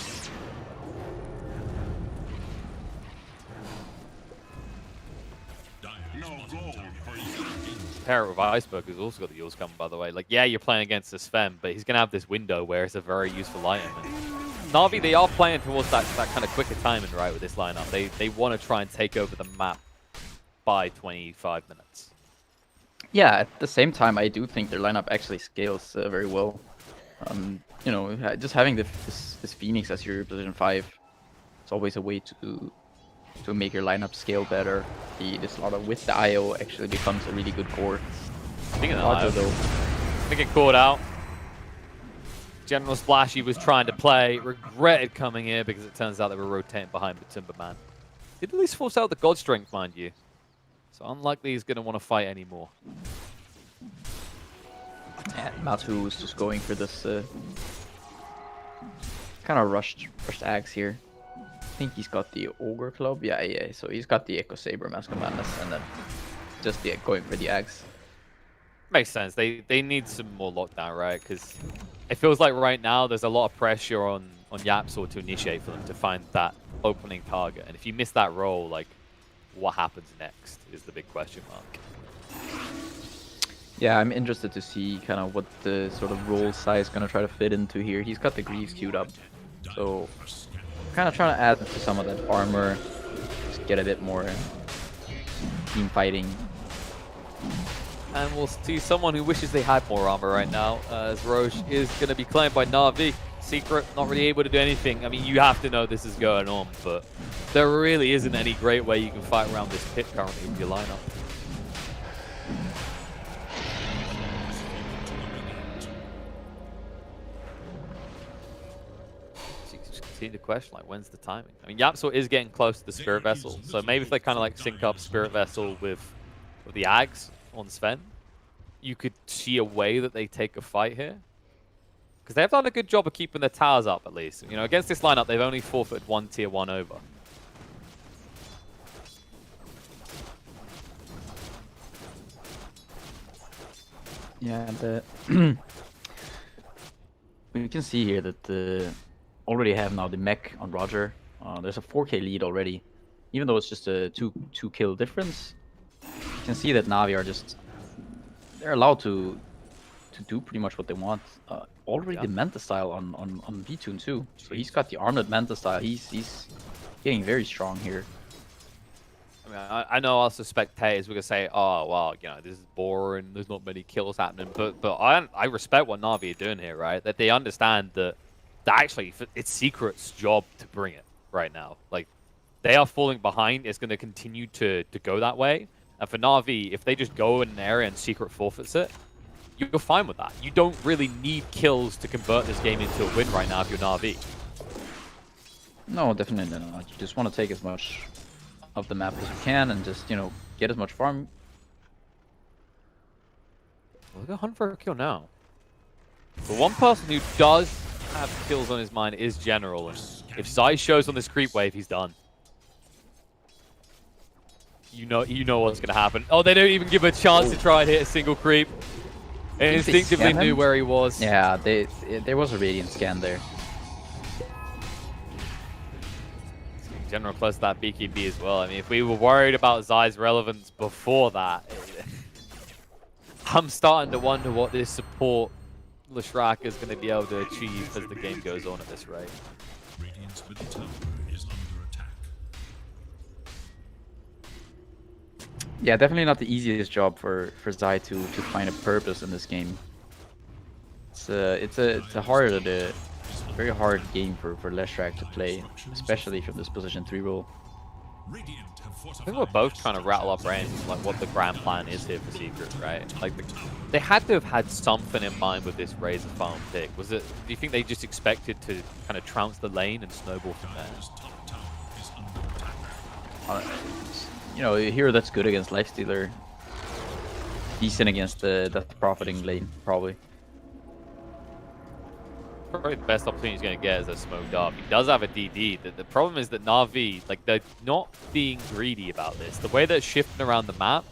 Pair it with Iceberg, who's also got the Yules coming, by the way. Like, yeah, you're playing against a Sven, but he's going to have this window where it's a very useful item. And Na'Vi, they are playing towards that kind of quicker timing, right, with this lineup. They want to try and take over the map by 25 minutes.
Yeah, at the same time, I do think their lineup actually scales very well. You know, just having this Phoenix as your position 5, it's always a way to make your lineup scale better. This Slaughter with the IO actually becomes a really good core.
Speaking of IO, though, I get caught out. General Splashy was trying to play, regretted coming here because it turns out they were rotating behind the Timberman. Did at least force out the God Strength, mind you. So unlikely he's going to want to fight anymore.
Yeah, Matu is just going for this kind of rushed axe here. I think he's got the Ogre Club. Yeah. So he's got the Echo Saber, Mask of Madness, and then just going for the axe.
Makes sense. They need some more lockdown, right? Because it feels like right now there's a lot of pressure on Yapsor to initiate for them to find that opening target. And if you miss that roll, like, what happens next is the big question mark.
Yeah, I'm interested to see kind of what the sort of roll size is going to try to fit into here. He's got the Greaves queued up, so kind of trying to add to some of that armor, just get a bit more team fighting.
And we'll see someone who wishes they had more armor right now, as Roche is going to be claimed by Na'Vi. Secret, not really able to do anything. I mean, you have to know this is going on, but there really isn't any great way you can fight around this pit currently with your lineup. The question, like, when's the timing? I mean, Yapsor is getting close to the Spirit Vessel, so maybe if they kind of like sync up Spirit Vessel with the Ags on Sven, you could see a way that they take a fight here. Because they've done a good job of keeping their towers up, at least. You know, against this lineup, they've only forfeited one tier 1 over.
Yeah, we can see here that already have now the mech on Roger. There's a 4K lead already. Even though it's just a two kill difference, you can see that Na'Vi are just, they're allowed to do pretty much what they want. Already the Manta style on VTune too. So he's got the armored Manta style. He's getting very strong here.
I mean, I know our spectators were gonna say, "Oh, well, you know, this is boring. There's not many kills happening." But I respect what Na'Vi are doing here, right? That they understand that actually it's Secret's job to bring it right now. Like, they are falling behind. It's going to continue to go that way. And for Na'Vi, if they just go in an area and Secret forfeits it, you're fine with that. You don't really need kills to convert this game into a win right now if you're Na'Vi.
No, definitely not. You just want to take as much of the map as you can and just, you know, get as much farm.
Look at hunt for a kill now. The one person who does have kills on his mind is General, and if Zai shows on this creep wave, he's done. You know what's gonna happen. Oh, they don't even give a chance to try and hit a single creep. They instinctively knew where he was.
Yeah, there was a Radiant scan there.
General close to that BKB as well. I mean, if we were worried about Zai's relevance before that, I'm starting to wonder what this support Leshrac is going to be able to achieve as the game goes on at this rate.
Radiant's middle tower is under attack.
Yeah, definitely not the easiest job for Zai to find a purpose in this game. It's a very hard game for Leshrac to play, especially from this position 3 role.
I think we're both trying to rattle our brains like what the grand plan is here for Secret, right? Like they had to have had something in mind with this Razor farm pick. Was it? Do you think they just expected to kind of trounce the lane and snowball from there?
You know, a hero that's good against Lifestealer, decent against the Death Profiting lane, probably.
Probably the best opportunity he's going to get is a smoked up. He does have a DD. The problem is that Na'Vi, like, they're not being greedy about this. The way they're shifting around the map,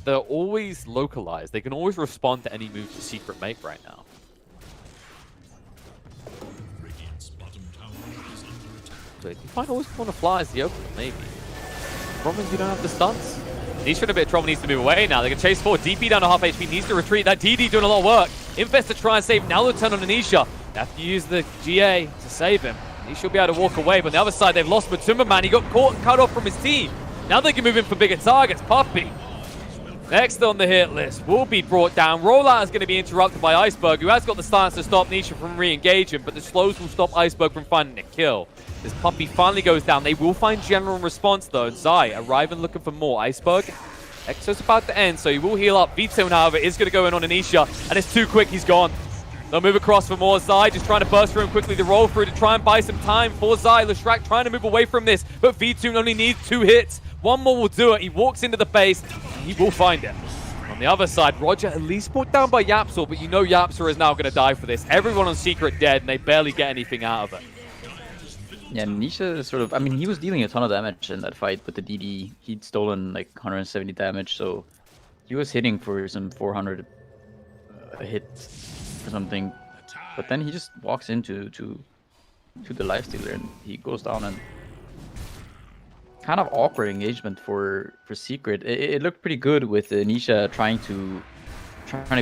they're always localized. They can always respond to any move the Secret make right now. So you might always want to fly as the opener, maybe. The problem is you don't have the stunts. Nisha in a bit of trouble, needs to move away now. They can chase forward. DP down to half HP, needs to retreat. That DD doing a lot of work. Infest to try and save. Now the turn on Anisha. They have to use the GA to save him. Nisha will be able to walk away, but on the other side, they've lost Matumba Man. He got caught and cut off from his team. Now they can move in for bigger targets. Puppy, next on the hit list, will be brought down. Rollout is going to be interrupted by Iceberg, who has got the stance to stop Nisha from re-engaging, but the slows will stop Iceberg from finding a kill. This Puppy finally goes down. They will find general response, though. And Zai arriving looking for more. Iceberg, Exo's about to end, so he will heal up. Vito, however, is going to go in on Anisha, and it's too quick. He's gone. They'll move across for more. Zai just trying to burst through him quickly to roll through to try and buy some time for Zai. Leshrac trying to move away from this, but V2 only needs 2 hits. One more will do it. He walks into the base, and he will find it. On the other side, Roger at least brought down by Yapsor, but you know Yapsor is now going to die for this. Everyone on Secret dead, and they barely get anything out of it.
Yeah, Nisha is sort of, I mean, he was dealing a ton of damage in that fight with the DD. He'd stolen like 170 damage, so he was hitting for some 400 hits or something. But then he just walks into the Lifestealer and he goes down, and kind of awkward engagement for Secret. It looked pretty good with Nisha trying to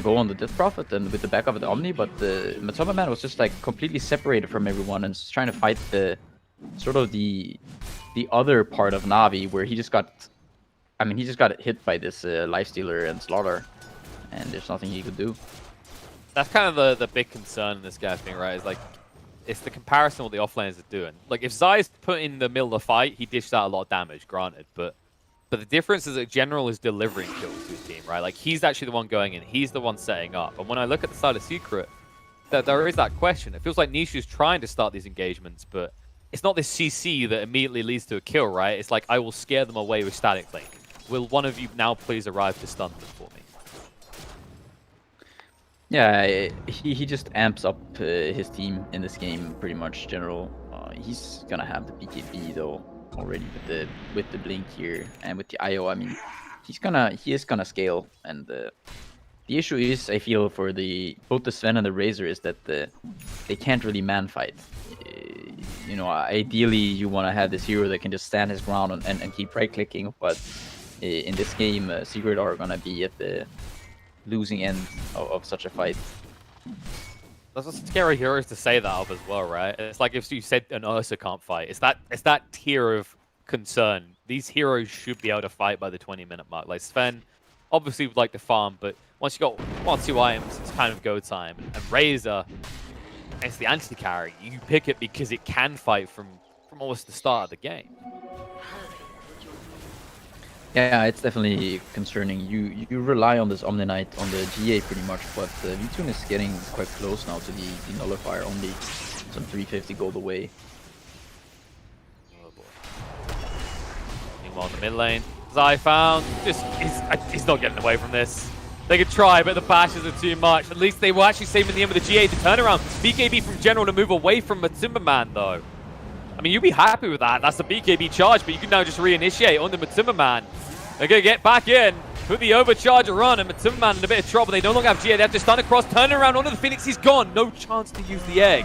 go on the Death Prophet and with the backup of the Omni, but the Matumba Man was just like completely separated from everyone and trying to fight the sort of the other part of Na'Vi, where he just got hit by this Lifestealer and Slaughter, and there's nothing he could do.
That's kind of the big concern in this guy thing, right? Is like, it's the comparison what the offlaners are doing. Like, if Zai's put in the middle of the fight, he dished out a lot of damage, granted, but the difference is that General is delivering kills to his team, right? Like, he's actually the one going in. He's the one setting up. And when I look at the side of Secret, there is that question. It feels like Nisha's trying to start these engagements, but it's not this CC that immediately leads to a kill, right? It's like, I will scare them away with Static Link. Will one of you now please arrive to stun them for me?
Yeah, he just amps up his team in this game pretty much. General, he's gonna have the BKB though already with the blink here and with the IO. I mean, he is gonna scale, and the issue is, I feel, for both the Sven and the Razor is that they can't really man fight. You know, ideally you want to have this hero that can just stand his ground and keep right clicking, but in this game, Secret are gonna be at the losing end of such a fight.
That's what scary heroes to say that of as well, right? It's like if you said an Ursa can't fight. It's that tier of concern. These heroes should be able to fight by the 20-minute mark. Like Sven, obviously would like to farm, but once you got 1 or 2 items, it's kind of go time. And Razor, it's the anti-carry. You pick it because it can fight from almost the start of the game.
Yeah, it's definitely concerning. You rely on this Omni Knight on the GA pretty much, but V2 is getting quite close now to the Nullifier, only some 350 gold away.
Oh boy. Meanwhile, in the mid lane, Zai found, he's not getting away from this. They could try, but the bashes are too much. At least they were actually saving the end with the GA to turn around. BKB from General to move away from Matumba Man, though. I mean, you'd be happy with that. That's a BKB charge, but you can now just reinitiate on the Matumba Man. They're going to get back in, put the overcharger on, and Matumba Man in a bit of trouble. They no longer have GA. They have to stun across, turn around onto the Phoenix. He's gone. No chance to use the egg.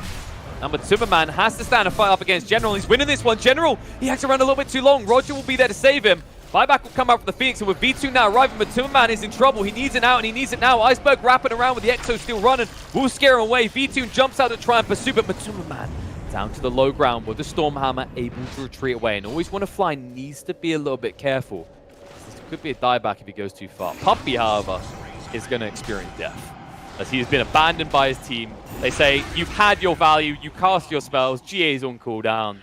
Now Matumba Man has to stand and fight up against General. He's winning this one. General, he hangs around a little bit too long. Roger will be there to save him. Buyback will come out from the Phoenix, and with V2 now arriving, Matumba Man is in trouble. He needs it out, and he needs it now. Iceberg wrapping around with the Exo still running. Will scare him away. V2 jumps out to try and pursue, but Matumba Man down to the low ground with the Stormhammer, able to retreat away. And always want to fly, needs to be a little bit careful. This could be a dieback if he goes too far. Puppy, however, is going to experience death, as he has been abandoned by his team. They say, you've had your value, you cast your spells, GA's on cooldown,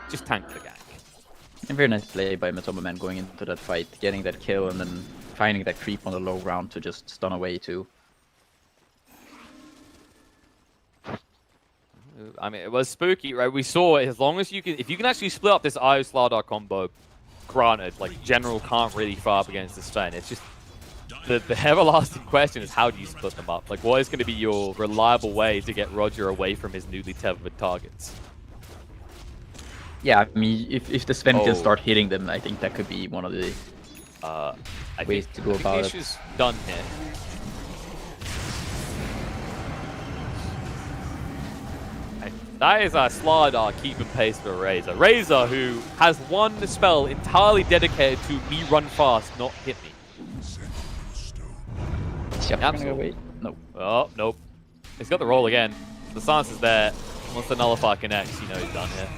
just tank the gank.
A very nice play by Matoma going into that fight, getting that kill, and then finding that creep on the low ground to just stun away too.
I mean, it was spooky, right? We saw it. As long as you can, if you can actually split up this Io Slardar combo, granted, like General can't really fire up against the Sven. It's just the everlasting question is how do you split them up? Like, what is going to be your reliable way to get Roger away from his newly tethered targets?
Yeah, I mean, if the Sven can start hitting them, I think that could be one of the ways to go about it.
Issue's done here. That is Slardar keeping pace for Razor. Razor, who has one spell entirely dedicated to me run fast, not hit me.
Gonna wait. Nope.
Oh, nope. He's got the roll again. The silence is there. Once the nullifier connects, you know he's done here.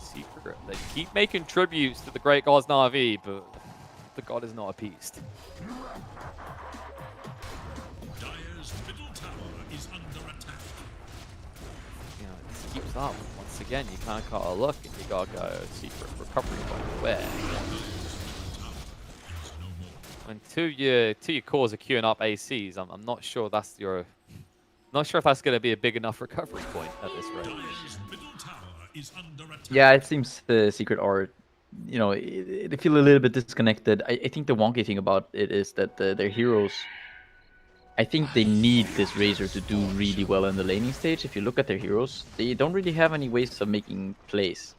Secret. They keep making tributes to the great gods Na'Vi, but the god is not appeased. Keeps up. Once again, you kind of gotta look and you gotta go secret recovery point where. When two your cores are queuing up ACs, I'm not sure that's your. Not sure if that's gonna be a big enough recovery point at this rate.
Yeah, it seems the secret are, you know, they feel a little bit disconnected. I think the wonky thing about it is that their heroes. I think they need this Razor to do really well in the laning stage. If you look at their heroes, they don't really have any ways of making plays.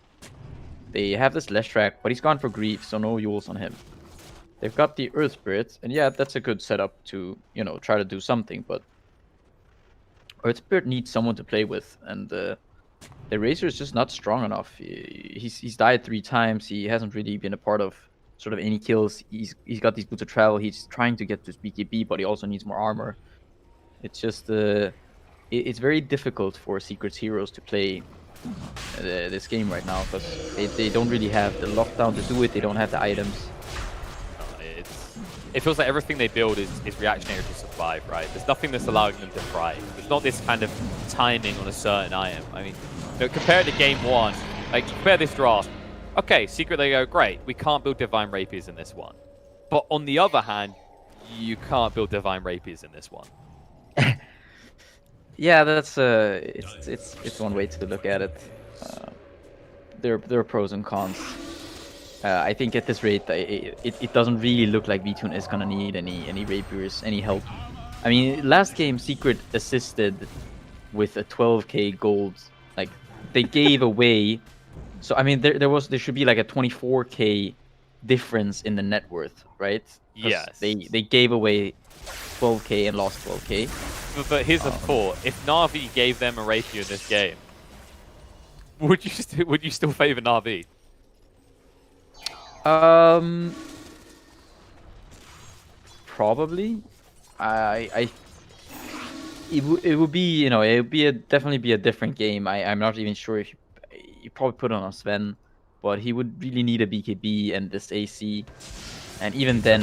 They have this Leshrac, but he's gone for Grief, so no Yules on him. They've got the Earth Spirit, and yeah, that's a good setup to, you know, try to do something, but Earth Spirit needs someone to play with, and the Razor is just not strong enough. He's died 3 times, he hasn't really been a part of sort of any kills. He's got these boots of travel. He's trying to get to BKB, but he also needs more armor. It's just it's very difficult for Secret's heroes to play this game right now because they don't really have the lockdown to do it. They don't have the items.
It feels like everything they build is reactionary to survive, right? There's nothing that's allowing them to thrive. There's not this kind of timing on a certain item. I mean, you know, compared to game 1, like compare this draft. Okay, Secret, they go, great, we can't build Divine Rapiers in this one. But on the other hand, you can't build Divine Rapiers in this one.
Yeah, that's it's one way to look at it. There are pros and cons. I think at this rate, it doesn't really look like VTune is gonna need any rapiers, any help. I mean, last game Secret assisted with a 12k gold. Like they gave away. So I mean, there should be like a 24k difference in the net worth, right?
Yes.
They gave away 12k and lost 12k.
But here's the thought: if Na'Vi gave them a rapier in this game, would you still favor Na'Vi?
Probably. It would be, you know, it would definitely be a different game. I'm not even sure if you probably put on a Sven, but he would really need a BKB and this AC, and even then.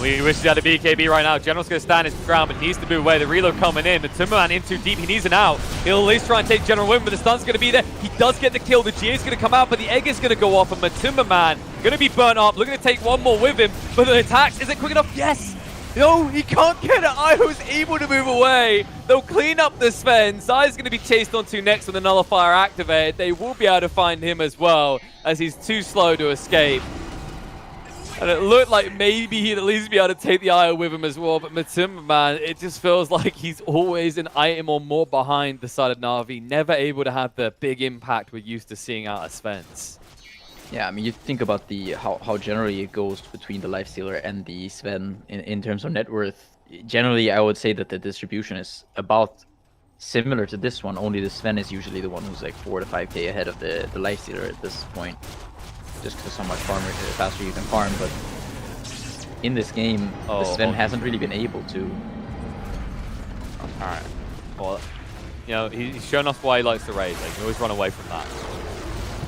We wish he had a BKB right now. General's going to stand his ground, but needs to move away. The reload coming in. The Timberman in too deep. He needs an out. He'll at least try and take General with him, but the stun's going to be there. He does get the kill. The GA is going to come out, but the egg is going to go off, and the Timberman going to be burnt up. Looking to take one more with him, but the attacks isn't quick enough. Yes! No, he can't get it. Io's able to move away. They'll clean up the Sven. Zai's going to be chased onto next with the nullifier activated. They will be able to find him as well, as he's too slow to escape. And it looked like maybe he'd at least be able to take the Io with him as well, but Matimba, man, it just feels like he's always an item or more behind the side of Na'Vi, never able to have the big impact we're used to seeing out of Sven's.
Yeah, I mean, you think about how generally it goes between the Lifestealer and the Sven in terms of net worth. Generally, I would say that the distribution is about similar to this one, only the Sven is usually the one who's like 4 to 5k ahead of the Lifestealer at this point. Just because how much faster you can farm, but in this game, the Sven hasn't really been able to.
Alright, well, you know, he's shown us why he likes to raise. Like, you can always run away from that.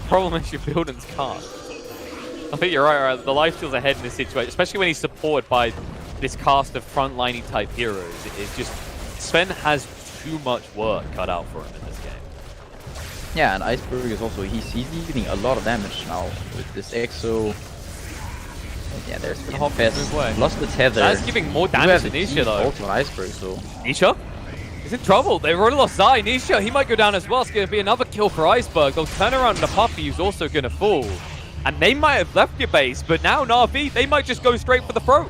The problem is your buildings can't. I think you're right. The lifesteal's ahead in this situation, especially when he's supported by this cast of frontliney type heroes. It's just Sven has too much work cut out for him in this game.
Yeah, and Iceberg is also he's dealing a lot of damage now with this Exo. Yeah, there's the
Hop move away.
Lost the tether.
That's giving more damage to Nisha though.
On Iceberg, so
Nisha? He's in trouble. They've already lost Zai. Nisha, he might go down as well. It's going to be another kill for Iceberg. They'll turn around and the Puppy is also going to fall. And they might have left your base, but now Na'Vi, they might just go straight for the throat.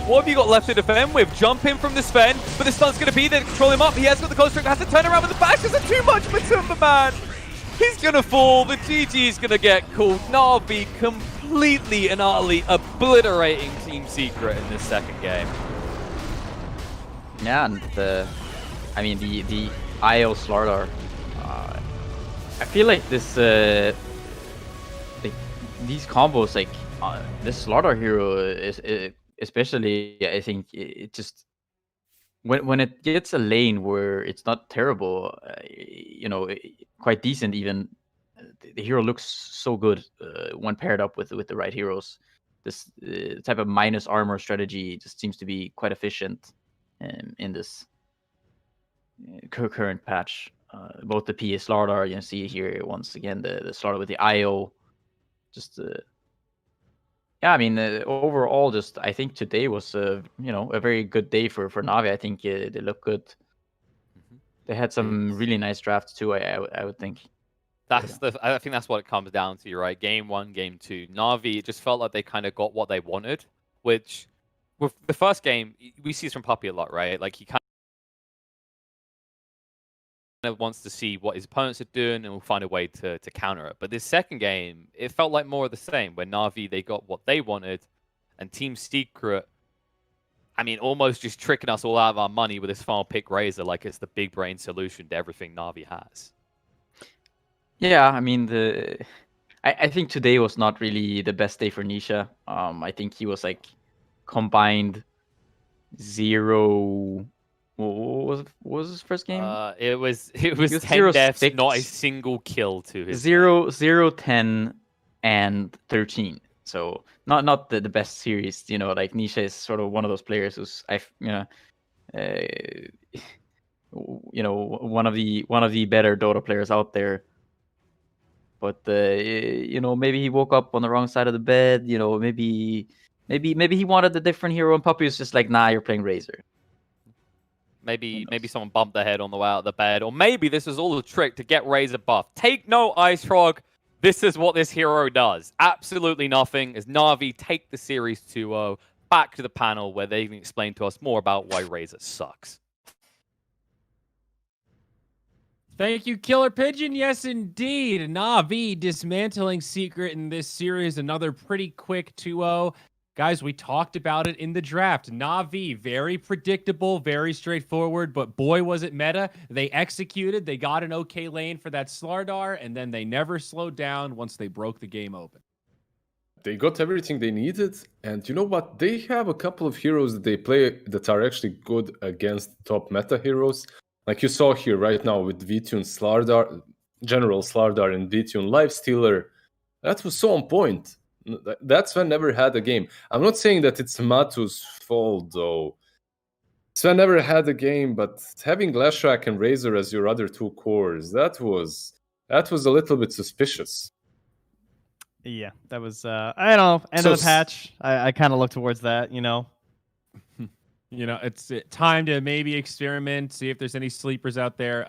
What have you got left to defend with? Jump in from the Sven, but the stun's going to be there to control him up. He has got the construct, has to turn around with the bash. Is it too much for Timberman? He's going to fall. The GG is going to get called. Na'Vi completely and utterly obliterating Team Secret in this second game.
yeah, and I mean the IO Slardar. I feel like this these combos, like this Slardar hero is especially, I think it just when it gets a lane where it's not terrible, you know, quite decent even, the hero looks so good when paired up with the right heroes. This type of minus armor strategy just seems to be quite efficient in this current patch. Both the PA Slardar, you see here once again the Slardar with the IO, just yeah, I mean overall, just I think today was you know, a very good day for Na'Vi. I think they look good. They had some really nice drafts too. I would think.
That's I think that's what it comes down to, right? Game 1, Game 2. Na'Vi, it just felt like they kind of got what they wanted, which with the first game, we see this from Puppy a lot, right? Like he kind of wants to see what his opponents are doing and will find a way to counter it. But this second game, it felt like more of the same, where Na'Vi, they got what they wanted, and Team Secret, I mean, almost just tricking us all out of our money with this final pick Razor like it's the big brain solution to everything Na'Vi has.
Yeah, I mean I think today was not really the best day for Nisha. I think he was like combined 0. What was his first game?
It was 10 deaths, not a single kill to his
0, 10, and 13. So not the best series. You know, like Nisha is sort of one of those players who's one of the better Dota players out there. But you know, maybe he woke up on the wrong side of the bed. You know, maybe he wanted a different hero, and Puppy was just like, nah, you're playing Razor.
Maybe someone bumped their head on the way out of the bed, or maybe this was all a trick to get Razor buff. Take note, Ice Frog. This is what this hero does. Absolutely nothing. As Na'Vi take the series 2-0 back to the panel where they can explain to us more about why Razor sucks.
Thank you, Killer Pigeon. Yes, indeed. Na'Vi dismantling Secret in this series. Another pretty quick 2-0. Guys, we talked about it in the draft. Na'Vi, very predictable, very straightforward, but boy, was it meta. They executed. They got an okay lane for that Slardar, and then they never slowed down once they broke the game open.
They got everything they needed, and you know what? They have a couple of heroes that they play that are actually good against top meta heroes. Like you saw here right now with VTune Slardar, General Slardar and VTune Lifestealer. That was so on point. That Sven never had a game. I'm not saying that it's Matu's fault, though. Sven never had a game, but having Leshrac and Razor as your other two cores, that was a little bit suspicious.
Yeah, that was, I don't know, end of the patch. I kind of look towards that, you know.
You know, it's time to maybe experiment, see if there's any sleepers out there.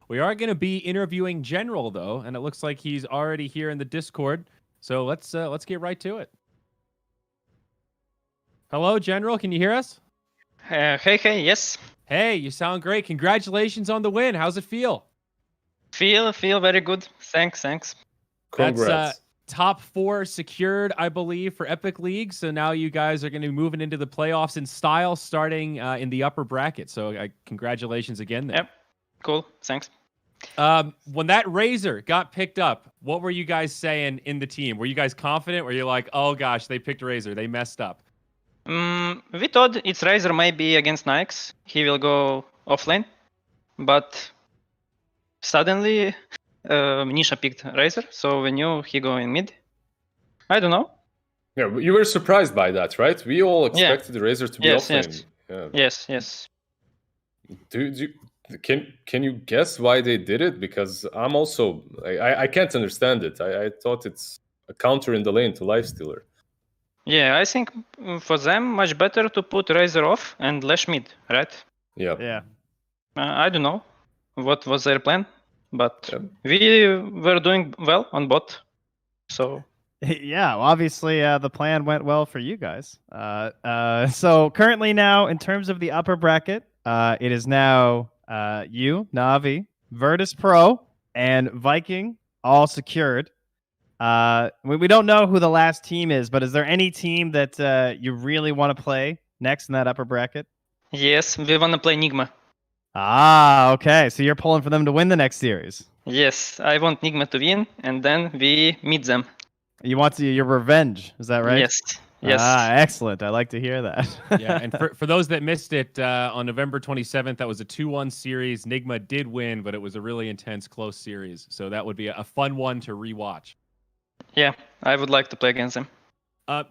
We are going to be interviewing General, though, and it looks like he's already here in the Discord. So let's get right to it. Hello, General. Can you hear us?
Hey, yes.
Hey, you sound great. Congratulations on the win. How's it feel?
Feel very good. Thanks.
Congrats.
That's top 4 secured, I believe, for Epic League. So now you guys are going to be moving into the playoffs in style, starting in the upper bracket. So congratulations again there.
Yep. Cool. Thanks.
When that Razor got picked up, what were you guys saying in the team? Were you guys confident? Were you like, oh gosh, they picked Razor, they messed up?
We thought it's Razor might be against Nyx. He will go offlane. But suddenly Nisha picked Razor, so we knew he go in mid. I don't know.
Yeah, you were surprised by that, right? We all expected the Razor to be offlane.
Yes.
Do Can you guess why they did it? Because I'm also I can't understand it. I thought it's a counter in the lane to Lifestealer.
Yeah, I think for them much better to put Razor off and Lash mid, right?
Yeah.
Yeah.
I don't know what was their plan, but we were doing well on bot, so.
Yeah, well, obviously the plan went well for you guys. So currently now, in terms of the upper bracket, it is now you, Na'Vi, Virtus Pro, and Viking all secured. We don't know who the last team is, but is there any team that you really want to play next in that upper bracket?
Yes, we want to play Nigma.
Ah, okay. So you're pulling for them to win the next series.
Yes, I want Nigma to win, and then we meet them.
You want your revenge, is that right?
Yes. Yes.
Ah, excellent. I like to hear that.
Yeah, and for those that missed it, on November 27th, that was a 2-1 series. Nigma did win, but it was a really intense, close series. So that would be a fun one to rewatch.
Yeah, I would like to play against them.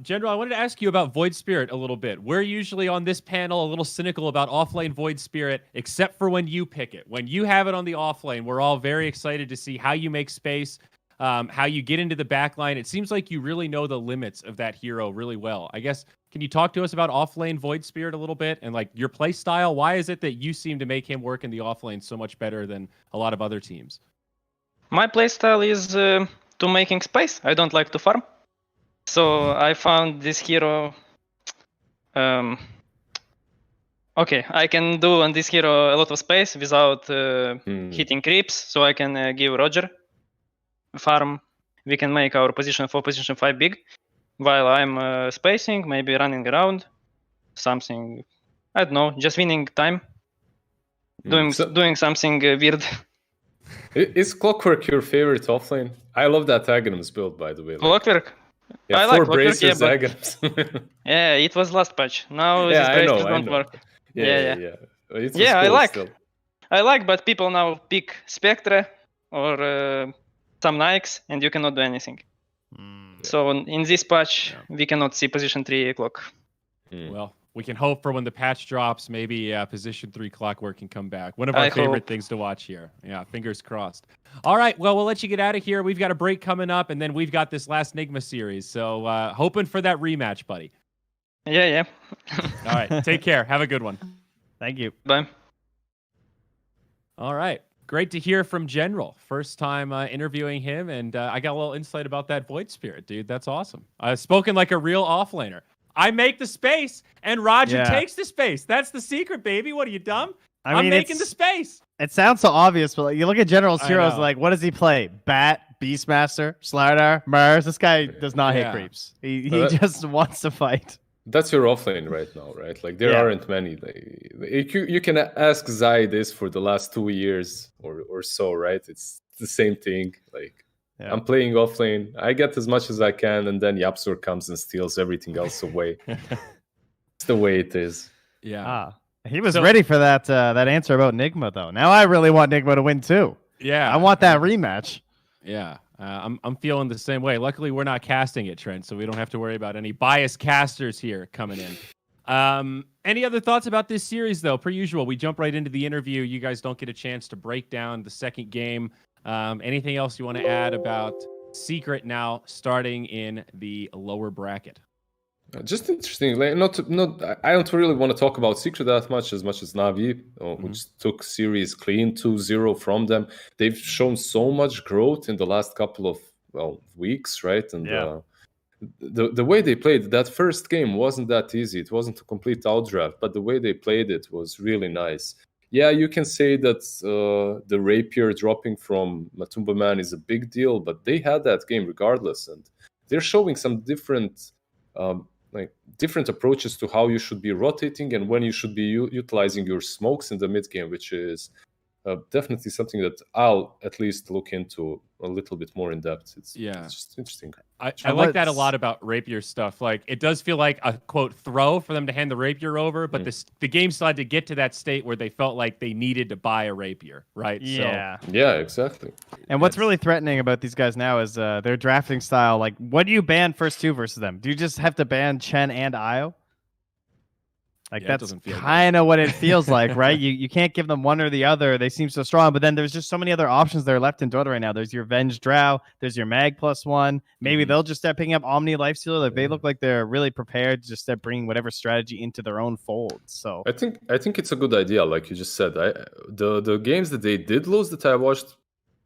General, I wanted to ask you about Void Spirit a little bit. We're usually on this panel a little cynical about offlane Void Spirit, except for when you pick it. When you have it on the offlane, we're all very excited to see how you make space, how you get into the backline. It seems like you really know the limits of that hero really well. I guess, can you talk to us about offlane Void Spirit a little bit and like your play style? Why is it that you seem to make him work in the offlane so much better than a lot of other teams?
My playstyle is to making space. I don't like to farm. So I found this hero. Okay, I can do on this hero a lot of space without hitting creeps. So I can give Roger farm. We can make our position 4, position 5 big. While I'm spacing, maybe running around. Something, I don't know, just winning time. Doing something weird.
Is Clockwork your favorite offlane? I love that Aghanim's build, by the way.
Clockwork?
Yeah,
I
4
like
bracers,
Clockwork,
Aghanim's.
yeah, it was last patch. Now these
I
bracers
know,
don't work.
Yeah. It's cool
I like.
Still.
I like, but people now pick Spectre or some Nikes, and you cannot do anything. So in this patch, we cannot see position 3 clock.
Well, we can hope for when the patch drops, maybe position 3 Clockwork can come back. One of our favorite things to watch here. Yeah, fingers crossed. All right, well, we'll let you get out of here. We've got a break coming up, and then we've got this last Nigma series. So hoping for that rematch, buddy.
Yeah.
All right, take care. Have a good one.
Thank you.
Bye.
All right. Great to hear from General. First time interviewing him, and I got a little insight about that Void Spirit, dude. That's awesome. Spoken like a real offlaner. I make the space, and Roger takes the space. That's the secret, baby. What are you, dumb? I'm making the space.
It sounds so obvious, but like, you look at General's heroes, like, what does he play? Bat, Beastmaster, Slardar, Mars. This guy does not hit creeps. He just wants to fight.
That's your offlane right now, right? Like, there aren't many. You can ask Zai this for the last 2 years or so, right? It's the same thing. Like, I'm playing offlane. I get as much as I can, and then Yapsor comes and steals everything else away. It's the way it is.
Yeah.
He was ready for that answer about Nigma, though. Now I really want Nigma to win, too.
Yeah.
I want that rematch.
Yeah. I'm feeling the same way. Luckily, we're not casting it, Trent, so we don't have to worry about any biased casters here coming in. Any other thoughts about this series, though? Per usual, we jump right into the interview. You guys don't get a chance to break down the second game. Anything else you want to add about Secret now starting in the lower bracket?
Just interesting. Like, I don't really want to talk about Secret that much as Na'Vi, which took series clean 2-0 from them. They've shown so much growth in the last couple of weeks, right? And the way they played that first game wasn't that easy. It wasn't a complete outdraft, but the way they played it was really nice. Yeah, you can say that the Rapier dropping from Matumba Man is a big deal, but they had that game regardless, and they're showing some different approaches to how you should be rotating and when you should be utilizing your smokes in the mid game, which is definitely something that I'll at least look into a little bit more in depth. It's just interesting.
I like that a lot about Rapier stuff. Like, it does feel like a, quote, throw for them to hand the Rapier over, but the game still had to get to that state where they felt like they needed to buy a Rapier, right?
Yeah.
So,
yeah, exactly.
And what's really threatening about these guys now is their drafting style. Like, what do you ban first 2 versus them? Do you just have to ban Chen and Io? Like
Yeah, it
that's
doesn't feel good.
kind of what it feels like, right? You can't give them one or the other. They seem so strong, but then there's just so many other options that are left in Dota right now. There's your Venge Drow, there's your Mag +1. Maybe they'll just start picking up Omni Lifestealer. Like they look like they're really prepared to just start bringing whatever strategy into their own folds. So
I think it's a good idea, like you just said. The games that they did lose that I watched,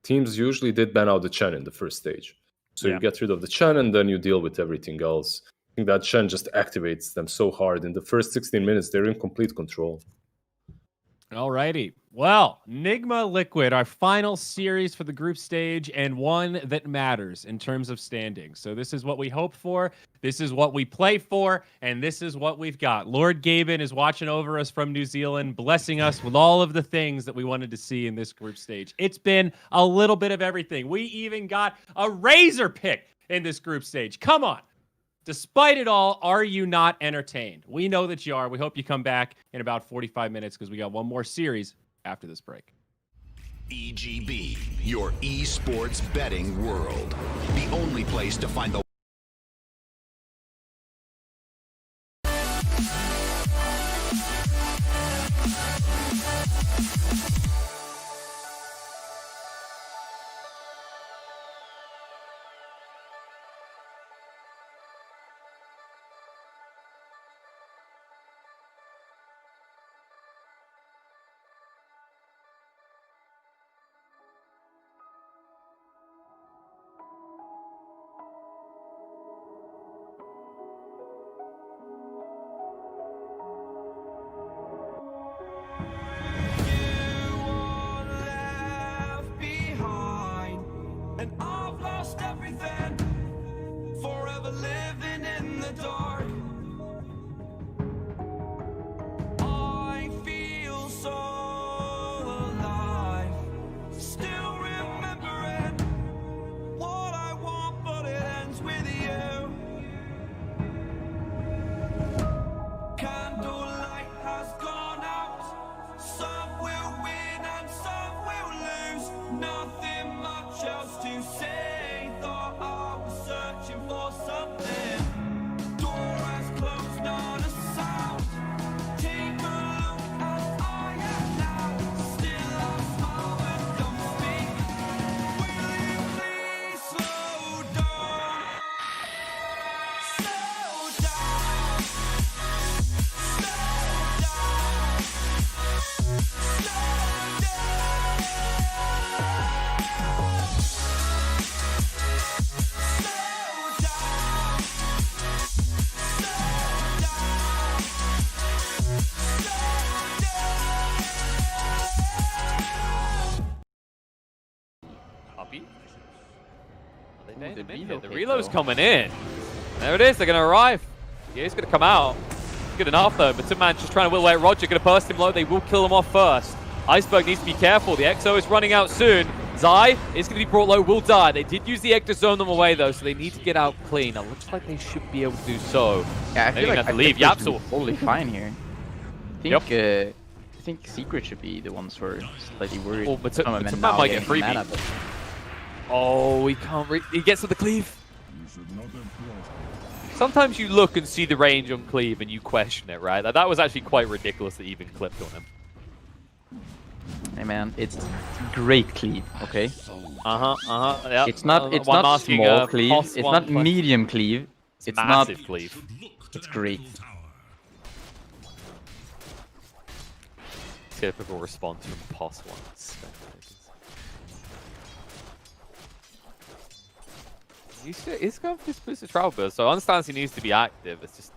teams usually did ban out the Chen in the first stage. So you get rid of the Chen and then you deal with everything else. I think that Chen just activates them so hard. In the first 16 minutes, they're in complete control.
Alrighty. Well, Nigma Liquid, our final series for the group stage, and one that matters in terms of standing. So this is what we hope for, this is what we play for, and this is what we've got. Lord Gaben is watching over us from New Zealand, blessing us with all of the things that we wanted to see in this group stage. It's been a little bit of everything. We even got a Razor pick in this group stage. Come on. Despite it all, are you not entertained? We know that you are. We hope you come back in about 45 minutes because we got one more series after this break.
EGB, your esports betting world. The only place to find the
And I've lost everything, forever living in the dark. I feel so alive, still remembering what I want, but it ends with you. Candlelight has gone out, some will win and some will lose. Nothing much else to say, thought I was searching for something. Door has closed, not a sound. Take a look as I am now. Still I smile and don't speak. Will you please slow down? Slow down.
Copy. The reload's coming in. There it is. They're going to arrive. Yeah, he's going to come out. Good enough, though. But two man just trying to whittle away at Roger. Going to burst him low. They will kill him off first. Iceberg needs to be careful. The Exo is running out soon. Zai is going to be brought low. Will die. They did use the Egg to zone them away, though, so they need to get out clean. It looks like they should be able to do so.
Yeah, I feel like
to leave. Yapsul
totally fine here. I think Secret should be the ones who are slightly worried.
Oh, but Tuman might get freebie. Oh, he can't. He gets to the cleave. Sometimes you look and see the range on cleave and you question it, right? Like, that was actually quite ridiculous that he even clipped on him.
Hey man, it's great cleave, okay?
Yep.
It's not small cleave. It's not medium cleave. It's
massive
not
cleave.
It's great.
Typical response from POS ones. He's going for this boosted travel burst, so I understand he needs to be active. It's just,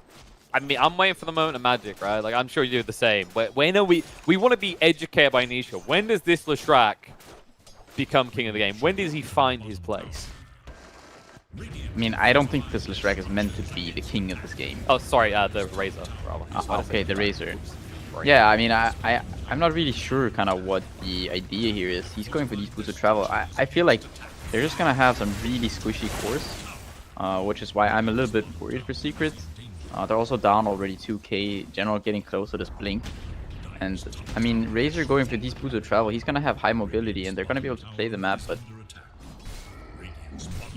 I mean, I'm waiting for the moment of magic, right? Like, I'm sure you do the same. But when are we want to be educated by Nisha. When does this Leshrac become king of the game? When does he find his place?
I mean, I don't think this Leshrac is meant to be the king of this game.
Oh, sorry, the Razor, probably.
Okay, the Razor. Yeah, I mean, I'm not really sure kind of what the idea here is. He's going for these boosted travel. I feel like they're just gonna have some really squishy cores, which is why I'm a little bit worried for Secret. They're also down already 2k. General getting close to this blink. And I mean, Razor going for these boosted travel, he's gonna have high mobility and they're gonna be able to play the map, but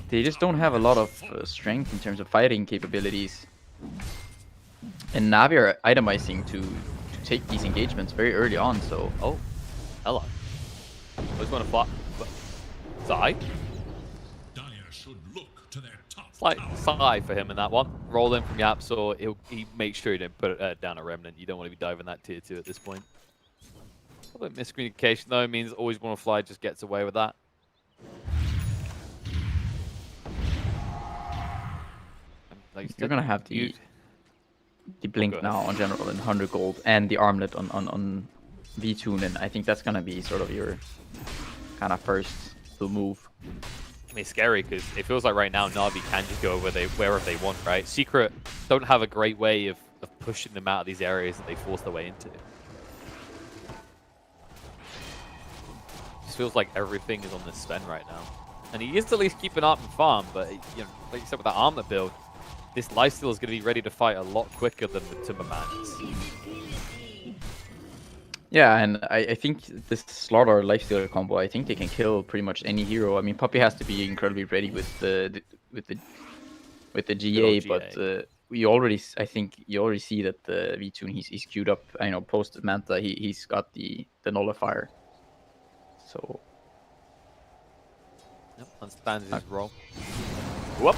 they just don't have a lot of strength in terms of fighting capabilities. And Navi are itemizing to take these engagements very early on, so...
Oh, hello. I just want to fly... Side? Slight side for him in that one. Roll in from Yapso, he makes sure he didn't put it down a Remnant. You don't want to be diving that tier 2 at this point. A little bit miscommunication though, means always want to fly just gets away with that. Like
You're gonna have the blink now on general and 100 gold and the armlet on V-Tune, and I think that's gonna be sort of your kind of first move.
I mean, it's scary because it feels like right now Na'Vi can just go wherever they want, right? Secret don't have a great way of pushing them out of these areas that they force their way into. Just feels like everything is on this Sven right now. And he is at least keeping up and farm, but you know, like you said with that armlet build, this lifesteal is going to be ready to fight a lot quicker than the Timberman is.
Yeah, and I think this Slaughter lifestealer combo, I think they can kill pretty much any hero. I mean, Puppey has to be incredibly ready with the GA, but we already, I think you already see that the V-Tune he's queued up. I know post Manta he's got the nullifier. So.
Yep, understands his role. Whoop.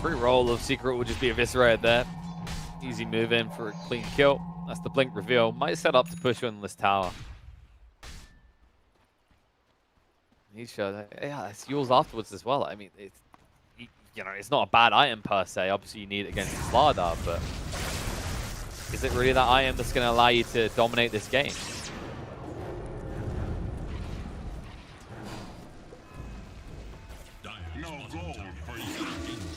Free roll of Secret will just be eviscerated there. Easy move in for a clean kill. That's the blink reveal. Might set up to push on this tower. He showed that. Yeah, it's yours afterwards as well. I mean, it's you know, it's not a bad item per se. Obviously, you need it against Slardar, but is it really that item that's going to allow you to dominate this game?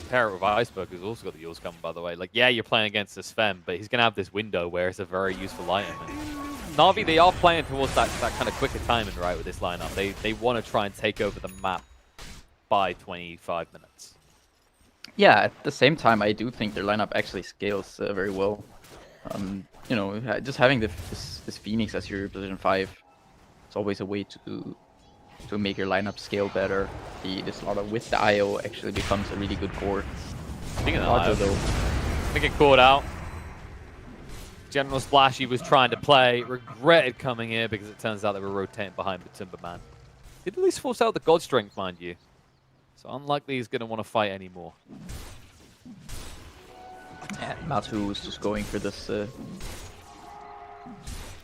Pair it with Iceberg, who's also got the Eels coming, by the way. Like, yeah, you're playing against the Sven, but he's going to have this window where it's a very useful item. And Na'Vi, they are playing towards that kind of quicker timing, right, with this lineup. They want to try and take over the map by 25 minutes.
Yeah, at the same time, I do think their lineup actually scales very well. You know, just having this Phoenix as your position 5, it's always a way to make your lineup scale better. The Slaughter with the IO actually becomes a really good core.
Speaking of IO, though, they get caught out. General Splashy was trying to play, regretted coming here because it turns out they were rotating behind the Timberman. Did at least force out the God Strength, mind you. So unlikely he's going to want to fight anymore.
Yeah, Matu is just going for this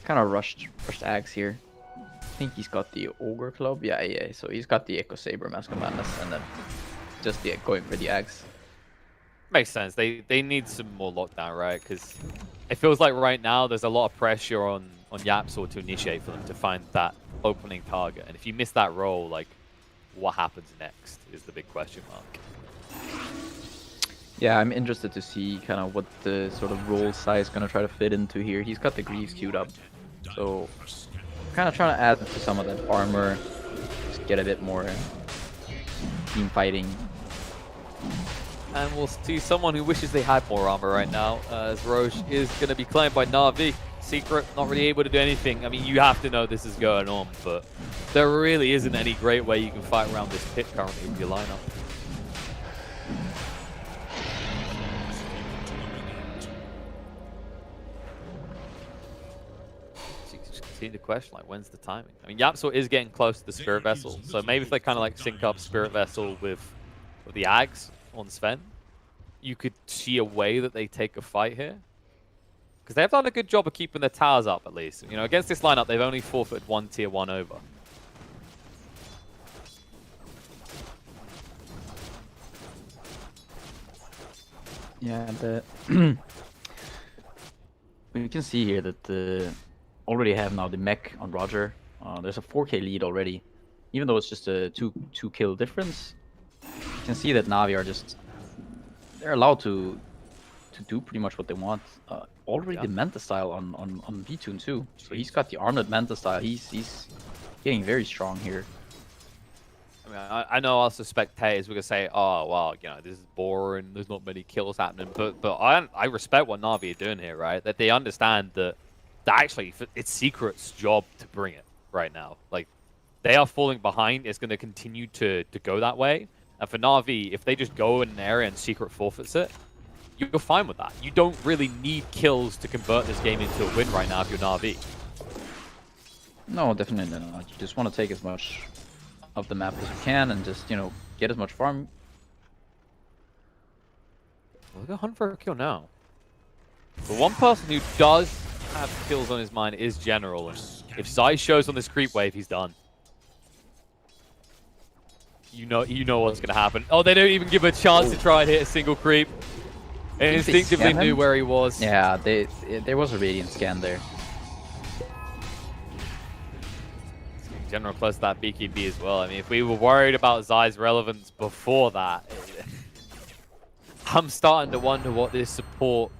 kind of rushed axe here. I think he's got the Ogre Club. Yeah. So he's got the Echo Saber, Mask of Madness, and then just going for the axe.
Makes sense. They need some more lockdown, right? Because it feels like right now there's a lot of pressure on Yapso to initiate for them to find that opening target. And if you miss that roll, like, what happens next is the big question mark.
Yeah, I'm interested to see kind of what the sort of roll size going to try to fit into here. He's got the Greaves queued up, so kind of trying to add to some of that armor, just get a bit more team fighting.
And we'll see someone who wishes they had more armor right now, as Roche is going to be claimed by Na'Vi. Secret, not really able to do anything. I mean, you have to know this is going on, but there really isn't any great way you can fight around this pit currently with your lineup. Continue to question, like, when's the timing? I mean, Yapso is getting close to the Spirit Vessel, so maybe if they kind of like sync up Spirit Vessel with the Ags on Sven, you could see a way that they take a fight here. Because they've done a good job of keeping their towers up, at least. You know, against this lineup, they've only forfeited one tier 1 over.
Yeah, we can see here that already have now the mech on Roger. There's a 4k lead already. Even though it's just a 2 kill difference, you can see that Na'Vi are just... They're allowed to do pretty much what they want. Already the Manta style on V-Tune too. So he's got the armlet Manta style. He's getting very strong here.
I mean, I know our spectators were gonna say, "Oh, well, you know, this is boring. There's not many kills happening." But I respect what Na'Vi are doing here, right? That they understand that actually it's Secret's job to bring it right now. Like, they are falling behind. It's going to continue to go that way. And for Na'Vi, if they just go in an area and Secret forfeits it, you're fine with that. You don't really need kills to convert this game into a win right now if you're Na'Vi.
No, definitely not. You just want to take as much of the map as you can and just, you know, get as much farm.
We're going to hunt for a kill now. The one person who does have kills on his mind is General, and if Zai shows on this creep wave, he's done. You know what's going to happen. Oh, they don't even give him a chance to try and hit a single creep. They instinctively knew where he was.
Yeah, there was a Radiant scan there.
General close to that BKB as well. I mean, if we were worried about Zai's relevance before that, I'm starting to wonder what this support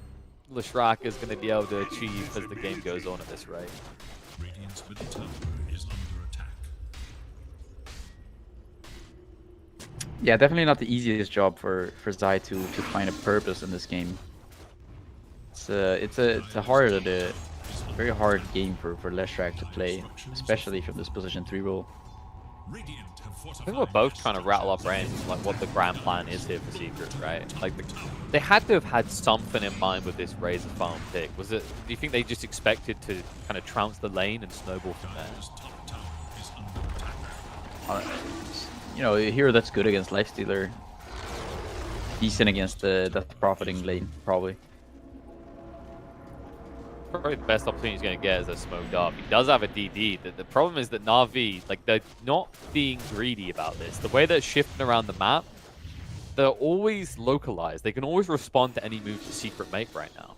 Leshrac is going to be able to achieve as the game goes on at this rate.
Radiant's middle tower is under attack.
Yeah, definitely not the easiest job for Zai to find a purpose in this game. It's a very hard game for Leshrac to play, especially from this position 3 role.
I think we're both trying to rattle our brains like what the grand plan is here for Secret, right? Like they had to have had something in mind with this Razor farm pick. Was it? Do you think they just expected to kind of trounce the lane and snowball from there?
You know, a hero that's good against Lifestealer, decent against the Death Profiting lane, probably.
Probably the best opportunity he's going to get is a smoked up. He does have a DD. The problem is that Na'Vi, like, they're not being greedy about this. The way they're shifting around the map, they're always localized. They can always respond to any move the Secret make right now.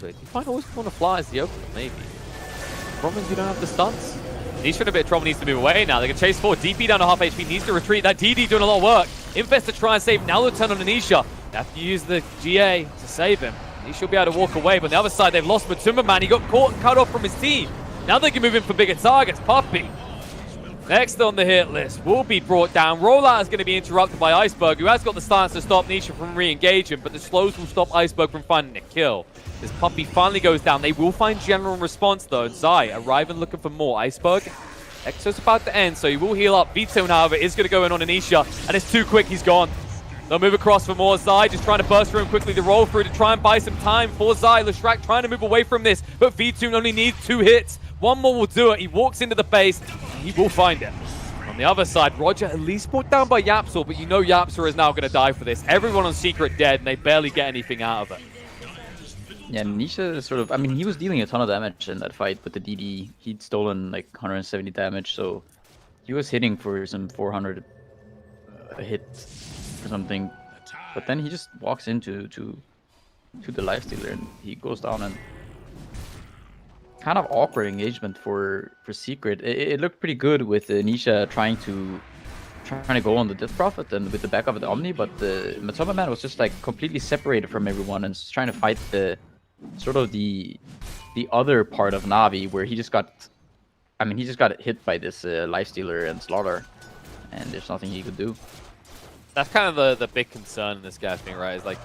So you might always want to fly as the opener, maybe. The problem is you don't have the stunts. He's trying a bit of trouble, needs to move away now. They can chase forward. DP down to half HP, needs to retreat. That DD doing a lot of work. Infest to try and save. Now they'll turn on Anisha. They have to use the GA to save him. He should be able to walk away, but on the other side, they've lost Matumba, man. He got caught and cut off from his team. Now they can move in for bigger targets. Puppy, next on the hit list, will be brought down. Rollout is going to be interrupted by Iceberg, who has got the stance to stop Nisha from re-engaging, but the slows will stop Iceberg from finding a kill. This Puppy finally goes down. They will find general response, though. Zai arriving looking for more. Iceberg, Exo's about to end, so he will heal up. Vito, however, is going to go in on Anisha, and it's too quick. He's gone. They'll move across for more. Zai just trying to burst through him quickly to roll through to try and buy some time for Zai. Leshrac trying to move away from this, but V2 only needs 2 hits. One more will do it. He walks into the base. He will find it. On the other side, Roger at least brought down by Yapsor, but you know Yapsor is now going to die for this. Everyone on Secret dead, and they barely get anything out of it.
Yeah, Nisha sort of, I mean, he was dealing a ton of damage in that fight with the DD. He'd stolen like 170 damage, so he was hitting for some 400 hits or something. But then he just walks into the Lifestealer and he goes down, and kind of awkward engagement for Secret. It looked pretty good with Nisha trying to go on the Death Prophet and with the back of the Omni, but the Matumba man was just like completely separated from everyone and just trying to fight the sort of the other part of Na'Vi, where he just got hit by this Lifestealer and Slaughter, and there's nothing he could do.
That's kind of the big concern in this guy thing, right? Is like,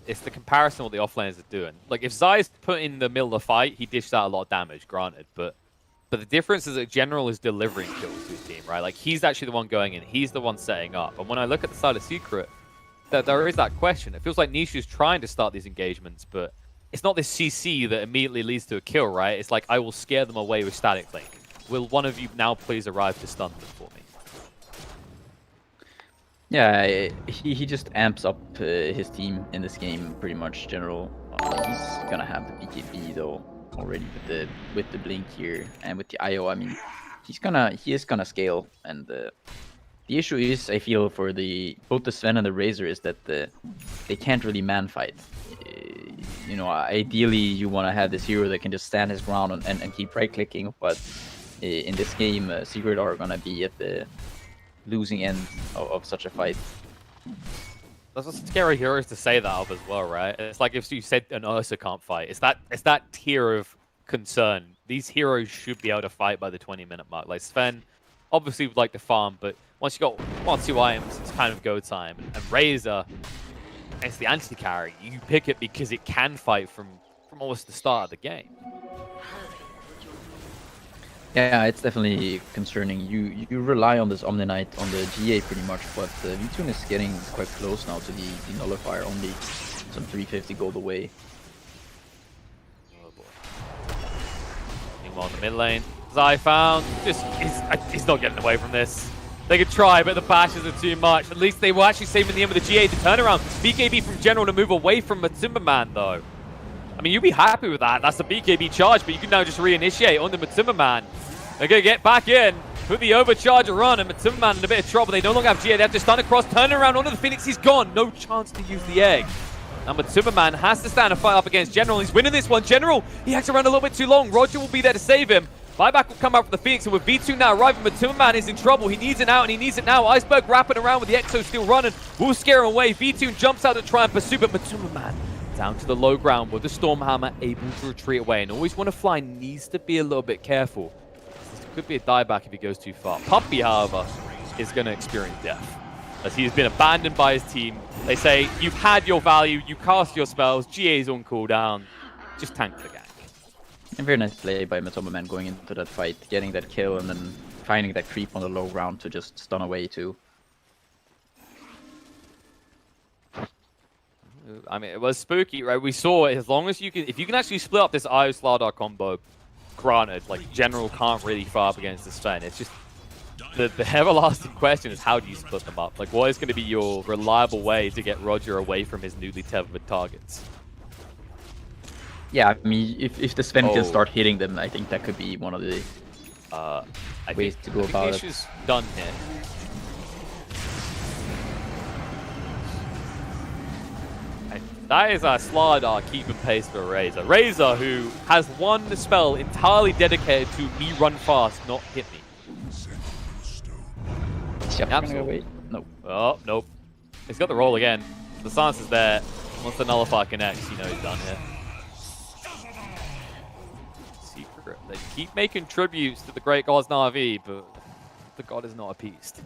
it's the comparison what the offlaners are doing. Like, if Zai's put in the middle of the fight, he dished out a lot of damage, granted, but the difference is that General is delivering kills to his team, right? Like, he's actually the one going in, he's the one setting up. And when I look at the side of Secret, there is that question. It feels like Nishu's trying to start these engagements, but it's not this CC that immediately leads to a kill, right? It's like, I will scare them away with Static Link. Will one of you now please arrive to stun them for me?
Yeah, he just amps up his team in this game pretty much. General, he's gonna have the BKB though already with the blink here and with the IO. I mean, he is gonna scale, and the issue is, I feel, for both the Sven and the Razor is that they can't really man fight. You know, ideally you want to have this hero that can just stand his ground and keep right clicking, but in this game, Secret are gonna be at the losing end of such a fight.
That's what scary heroes to say that of as well, right? It's like if you said an Ursa can't fight. It's that tier of concern. These heroes should be able to fight by the 20-minute mark. Like Sven obviously would like to farm, but once you got 1 or 2 items, it's kind of go time. And Razor, it's the anti-carry. You pick it because it can fight from almost the start of the game.
Yeah, it's definitely concerning. You rely on this Omni Knight on the GA pretty much, but VENTUS is getting quite close now to the nullifier, only some 350 gold away.
Oh boy. Meanwhile, in the mid lane, Zai found he's not getting away from this. They could try, but the bashes are too much. At least they were actually saving the end with the GA to turn around. BKB from General to move away from Matsuma though. I mean, you'd be happy with that. That's a BKB charge, but you can now just reinitiate on the Matsuma. They're going to get back in, put the overcharger on, and Matsuma in a bit of trouble. They no longer have GA. They have to stun across, turn around onto the Phoenix. He's gone. No chance to use the egg. Now Matsuma has to stand and fight up against General. He's winning this one. General, he hangs around a little bit too long. Roger will be there to save him. Buyback will come out from the Phoenix, and with V2 now arriving, Matsuma is in trouble. He needs it out, and he needs it now. Iceberg wrapping around with the Exo still running. Will scare him away. V2 jumps out to try and pursue, but Matsuma down to the low ground with the Stormhammer able to retreat away. And always want to fly needs to be a little bit careful. This could be a dieback if he goes too far. Puppy, however, is going to experience death, as he has been abandoned by his team. They say, you've had your value, you cast your spells, GA's on cooldown, just tank the gank.
And very nice play by Matsuma going into that fight, getting that kill, and then finding that creep on the low ground to just stun away too.
I mean, it was spooky, right? We saw it. As long as you can, if you can actually split up this Io Slardar combo, granted, like General can't really fire up against the Sven. It's just the everlasting question is, how do you split them up? Like, what is going to be your reliable way to get Roger away from his newly tethered targets?
Yeah, I mean, if the Sven can start hitting them, I think that could be one of the ways to go about it.
Issue's done here. That is our Slardar keeping pace for Razor. Razor, who has one spell entirely dedicated to me run fast, not hit me.
Absolutely. Nope.
Oh, nope. He's got the roll again. The silence is there. Once the nullifier connects, you know he's done here. Secret. They keep making tributes to the great gods Na'Vi, but the god is not appeased.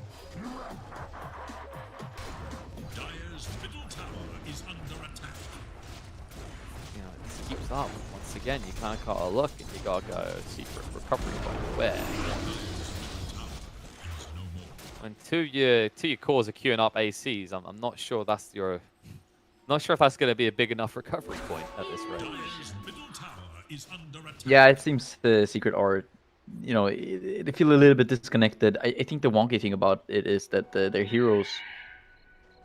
Keeps up. Once again, you kind of gotta look and you gotta go secret recovery point. Where? When two of your cores are queuing up ACs, I'm not sure that's your. Not sure if that's gonna be a big enough recovery point at this rate.
Yeah, it seems the secret are, you know, they feel a little bit disconnected. I think the wonky thing about it is that their heroes,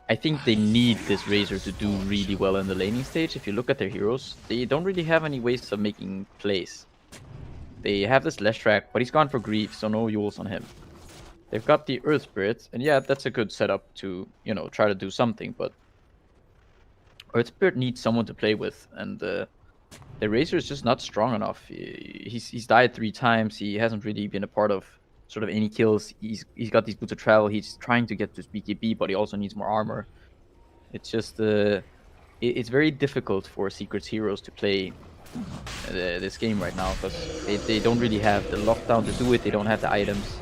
I think they need this Razor to do really well in the laning stage. If you look at their heroes, they don't really have any ways of making plays. They have this Leshrac, but he's gone for Grief, so no Yules on him. They've got the Earth Spirit, and yeah, that's a good setup to, you know, try to do something, but Earth Spirit needs someone to play with, and the Razor is just not strong enough. He's died 3 times, he hasn't really been a part of sort of any kills. He's got these boots of travel. He's trying to get to BKB, but he also needs more armor. It's just it's very difficult for Secret's heroes to play this game right now, because they don't really have the lockdown to do it. They don't have the items.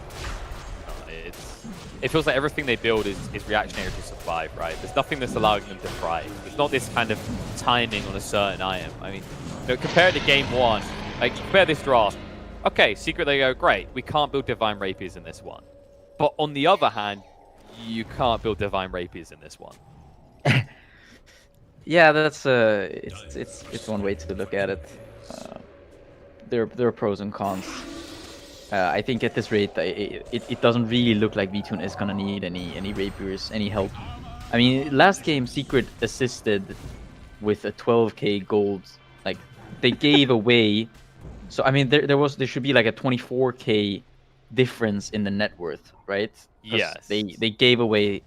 It feels like everything they build is reactionary to survive, right? There's nothing that's allowing them to thrive. It's not this kind of timing on a certain item. I mean, you know, compared to game 1, like compare this draft. Okay, Secret, they go, great, we can't build Divine Rapiers in this one. But on the other hand, you can't build Divine Rapiers in this one.
Yeah, that's it's one way to look at it. There are pros and cons. I think at this rate, it doesn't really look like VENTUS is gonna need any rapiers, any help. I mean, last game Secret assisted with a 12k gold. Like, they gave away. So I mean, there should be like a 24k difference in the net worth, right?
Yes.
They gave away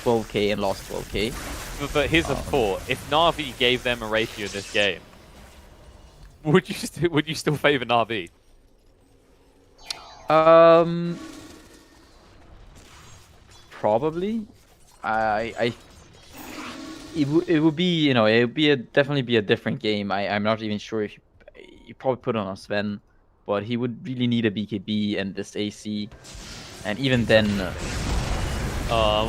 12k and lost 12k.
But here's the thought: if Na'Vi gave them a rapier in this game, would you still favor Na'Vi?
Probably. It would be, you know, it would definitely be a different game. I'm not even sure if you probably put it on Sven, but he would really need a BKB and this AC, and even then,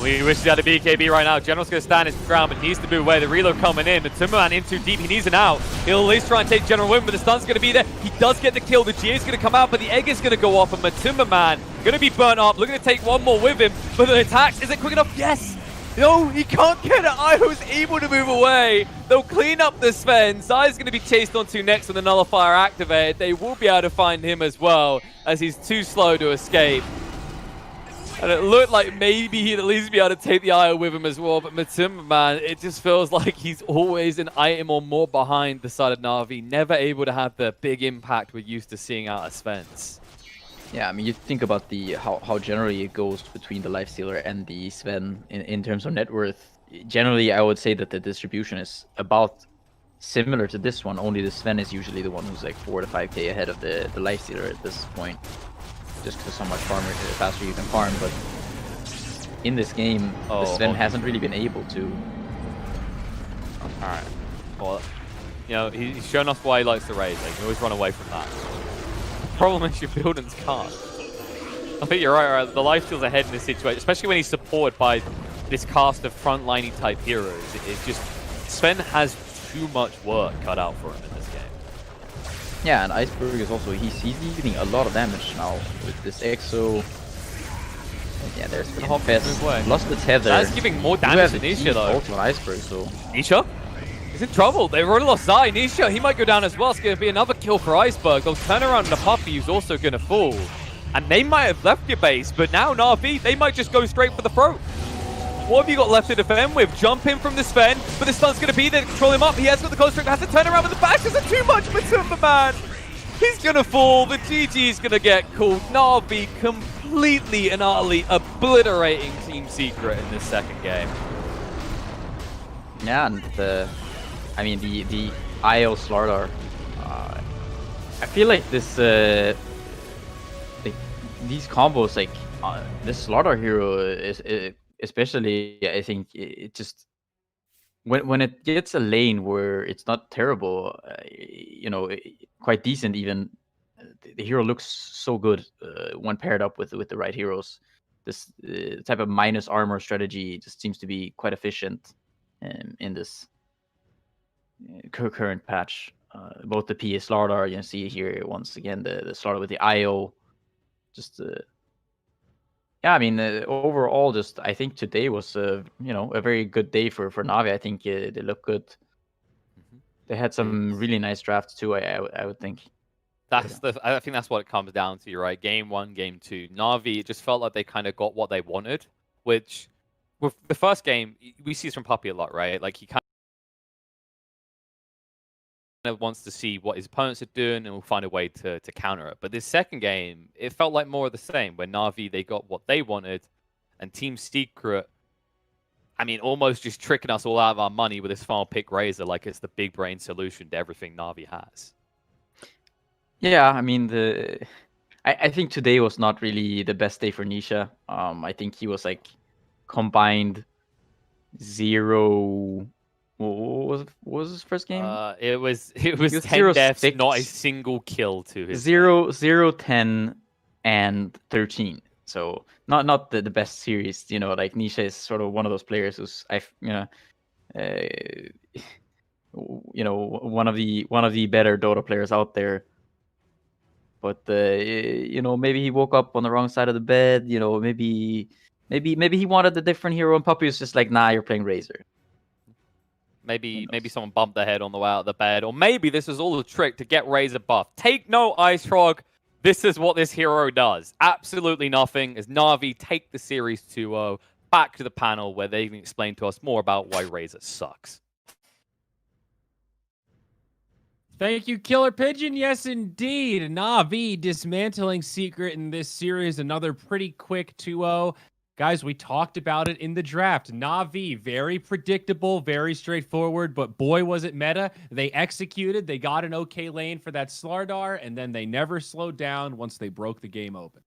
We wish he had a BKB right now. General's going to stand his ground, but needs to move away. The reload coming in, but Timberman in too deep. He needs an out. He'll at least try and take General with him, but the stun's going to be there. He does get the kill. The GA's going to come out, but the egg is going to go off, and Timberman going to be burnt up. Looking to take one more with him, but the attacks, is it quick enough? Yes! No, he can't get it. Io's able to move away. They'll clean up the Sven. Zai's going to be chased onto next with the nullifier activated. They will be able to find him as well, as he's too slow to escape. And it looked like maybe he'd at least be able to take the Io with him as well, but Matimba, man, it just feels like he's always an item or more behind the side of Na'Vi, never able to have the big impact we're used to seeing out of Sven's.
Yeah, I mean, you think about the how generally it goes between the Lifestealer and the Sven in terms of net worth. Generally, I would say that the distribution is about similar to this one, only the Sven is usually the one who's like 4 to 5k ahead of the Lifestealer at this point. Just because how much faster you can farm, but in this game, the Sven hasn't really been able to.
Alright. Well, you know, he's shown us why he likes to raise. Like, you always run away from that. The problem is your buildings can't. I think you're right. The Lifesteal's ahead in this situation, especially when he's supported by this cast of frontliney type heroes. It's just, Sven has too much work cut out for him in this game.
Yeah, and Iceberg is also, he's dealing a lot of damage now with this Exo. Yeah, there's the Fest. Lost the tether.
That's giving more damage to Nisha though.
Also on Iceberg, so.
Nisha? He's in trouble. They've already lost Zai. Nisha, he might go down as well. It's going to be another kill for Iceberg. They'll turn around and the Puppy who's also going to fall. And they might have left your base, but now Na'Vi, they might just go straight for the throat. What have you got left to defend with? Jump in from the Sven, but the stun's going to be there to control him up. He has got the construct, has to turn around with the back. Is too much for Timberman? He's going to fall. The GG's going to get called. Na'Vi completely and utterly obliterating Team Secret in this second game.
Yeah, and I mean, the IO Slardar. I feel like this, these combos, like, this Slardar hero is especially, I think it just when it gets a lane where it's not terrible, you know, quite decent even, the hero looks so good when paired up with the right heroes. This type of minus armor strategy just seems to be quite efficient in this current patch. Both the PS Slardar, you see here once again the Slardar with the IO, just. Yeah, I mean, overall, just I think today was, you know, a very good day for Na'Vi. I think they look good. They had some really nice drafts too. I would think.
I think that's what it comes down to, right? Game 1, Game 2. Na'Vi, it just felt like they kind of got what they wanted, which with the first game we see this from Puppy a lot, right? Like he kind of wants to see what his opponents are doing and will find a way to counter it. But this second game, it felt like more of the same, where Na'Vi, they got what they wanted, and Team Secret, I mean, almost just tricking us all out of our money with this final pick Razor, like it's the big brain solution to everything Na'Vi has.
Yeah, I mean, I think today was not really the best day for Nisha. I think he was like combined 0... What was his first game?
It was 10 deaths, not a single kill to his
0, 10, and 13. So not the best series. You know, like Nisha is sort of one of those players who's one of the better Dota players out there. But you know, maybe he woke up on the wrong side of the bed. You know, maybe he wanted a different hero, and Puppy was just like, nah, you're playing Razor.
Maybe someone bumped their head on the way out of the bed, or maybe this is all a trick to get Razor buff. Take note, Ice Frog. This is what this hero does. Absolutely nothing. As Na'Vi take the series 2-0 back to the panel where they can explain to us more about why Razor sucks.
Thank you, Killer Pigeon. Yes, indeed. Na'Vi dismantling Secret in this series. Another pretty quick 2-0. Guys, we talked about it in the draft. Na'Vi, very predictable, very straightforward, but boy, was it meta. They executed. They got an okay lane for that Slardar, and then they never slowed down once they broke the game open.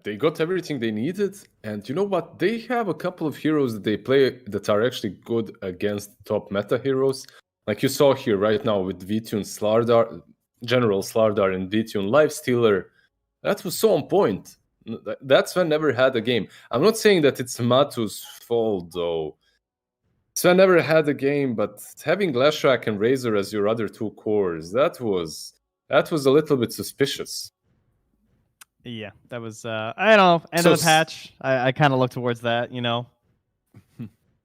They got everything they needed, and you know what? They have a couple of heroes that they play that are actually good against top meta heroes. Like you saw here right now with VTune Slardar, General Slardar and VTune Lifestealer. That was so on point. Sven never had a game. I'm not saying that it's Matu's fault though. Sven never had a game, but having Leshrac and Razor as your other two cores, that was a little bit suspicious.
Yeah, that was I don't know, end of the patch. I kind of look towards that, you know.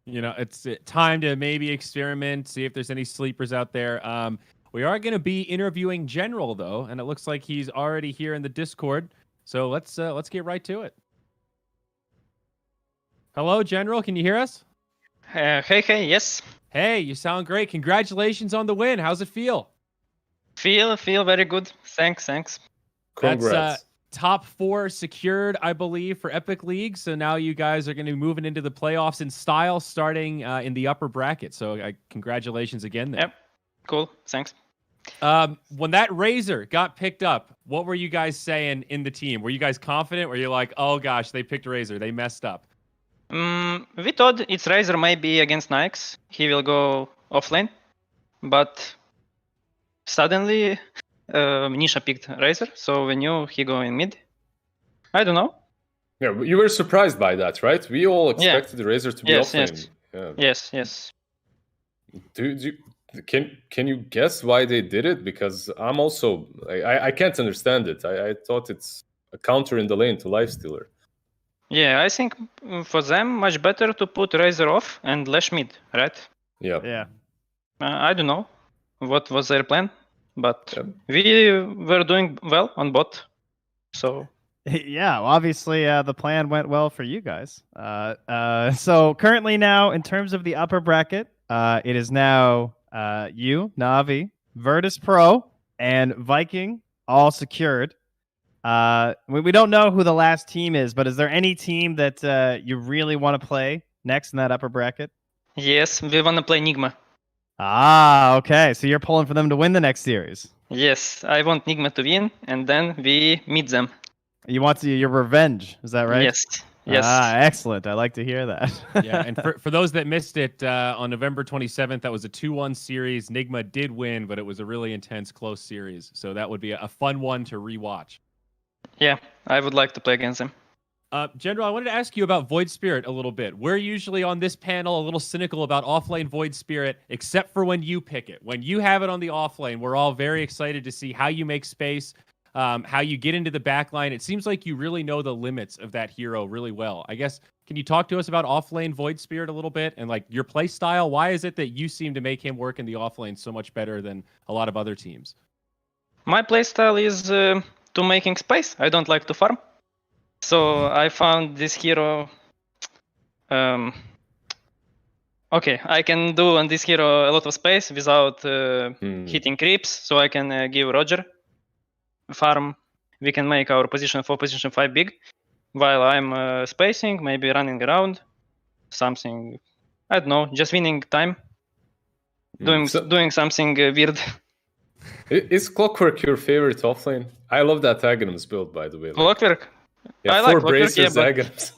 You know, it's time to maybe experiment, see if there's any sleepers out there. We are going to be interviewing General though, and it looks like he's already here in the Discord. So let's get right to it. Hello, General. Can you hear us?
Hey, yes.
Hey, you sound great. Congratulations on the win. How's it feel?
Feel very good. Thanks.
Congrats.
That's top 4 secured, I believe, for Epic League. So now you guys are going to be moving into the playoffs in style, starting in the upper bracket. So congratulations again there.
Yep. Cool. Thanks.
When that Razor got picked up, what were you guys saying in the team? Were you guys confident? Were you like, oh gosh, they picked Razor, they messed up?
We thought it's Razor might be against Nikes. He will go offlane, but suddenly Nisha picked Razor, so we knew he go in mid. I don't know.
Yeah, you were surprised by that, right? We all expected the Razor to be offlane.
Yes.
Can you guess why they did it? Because I'm also I can't understand it. I thought it's a counter in the lane to Lifestealer.
Yeah, I think for them much better to put Razor off and Lash mid, right?
Yeah.
I don't know what was their plan, but we were doing well on bot, so.
Yeah, well, obviously the plan went well for you guys. So currently now, in terms of the upper bracket, it is now you, Na'Vi, Virtus Pro, and Viking all secured. We don't know who the last team is, but is there any team that you really want to play next in that upper bracket?
Yes, we want to play Nigma.
Ah, okay. So you're pulling for them to win the next series.
Yes, I want Nigma to win, and then we meet them.
You want your revenge, is that right?
Yes.
Ah, excellent. I like to hear that.
Yeah, and for those that missed it, on November 27th, that was a 2-1 series. Nigma did win, but it was a really intense, close series. So that would be a fun one to rewatch.
Yeah, I would like to play against them.
General, I wanted to ask you about Void Spirit a little bit. We're usually on this panel a little cynical about offlane Void Spirit, except for when you pick it. When you have it on the offlane, we're all very excited to see how you make space, how you get into the backline. It seems like you really know the limits of that hero really well. I guess, can you talk to us about offlane Void Spirit a little bit and like your play style? Why is it that you seem to make him work in the offlane so much better than a lot of other teams?
My play style is to making space. I don't like to farm. So I found this hero. Okay, I can do on this hero a lot of space without hitting creeps. So I can give Roger farm. We can make our position 4, position 5 big, while I'm spacing, maybe running around, something. I don't know, just winning time, doing something weird.
Is Clockwork your favorite offlane? I love that Aghanim's build, by the way.
Clockwork?
Yeah,
I
4
like Clockwork,
braces,
yeah,
Aghanim's.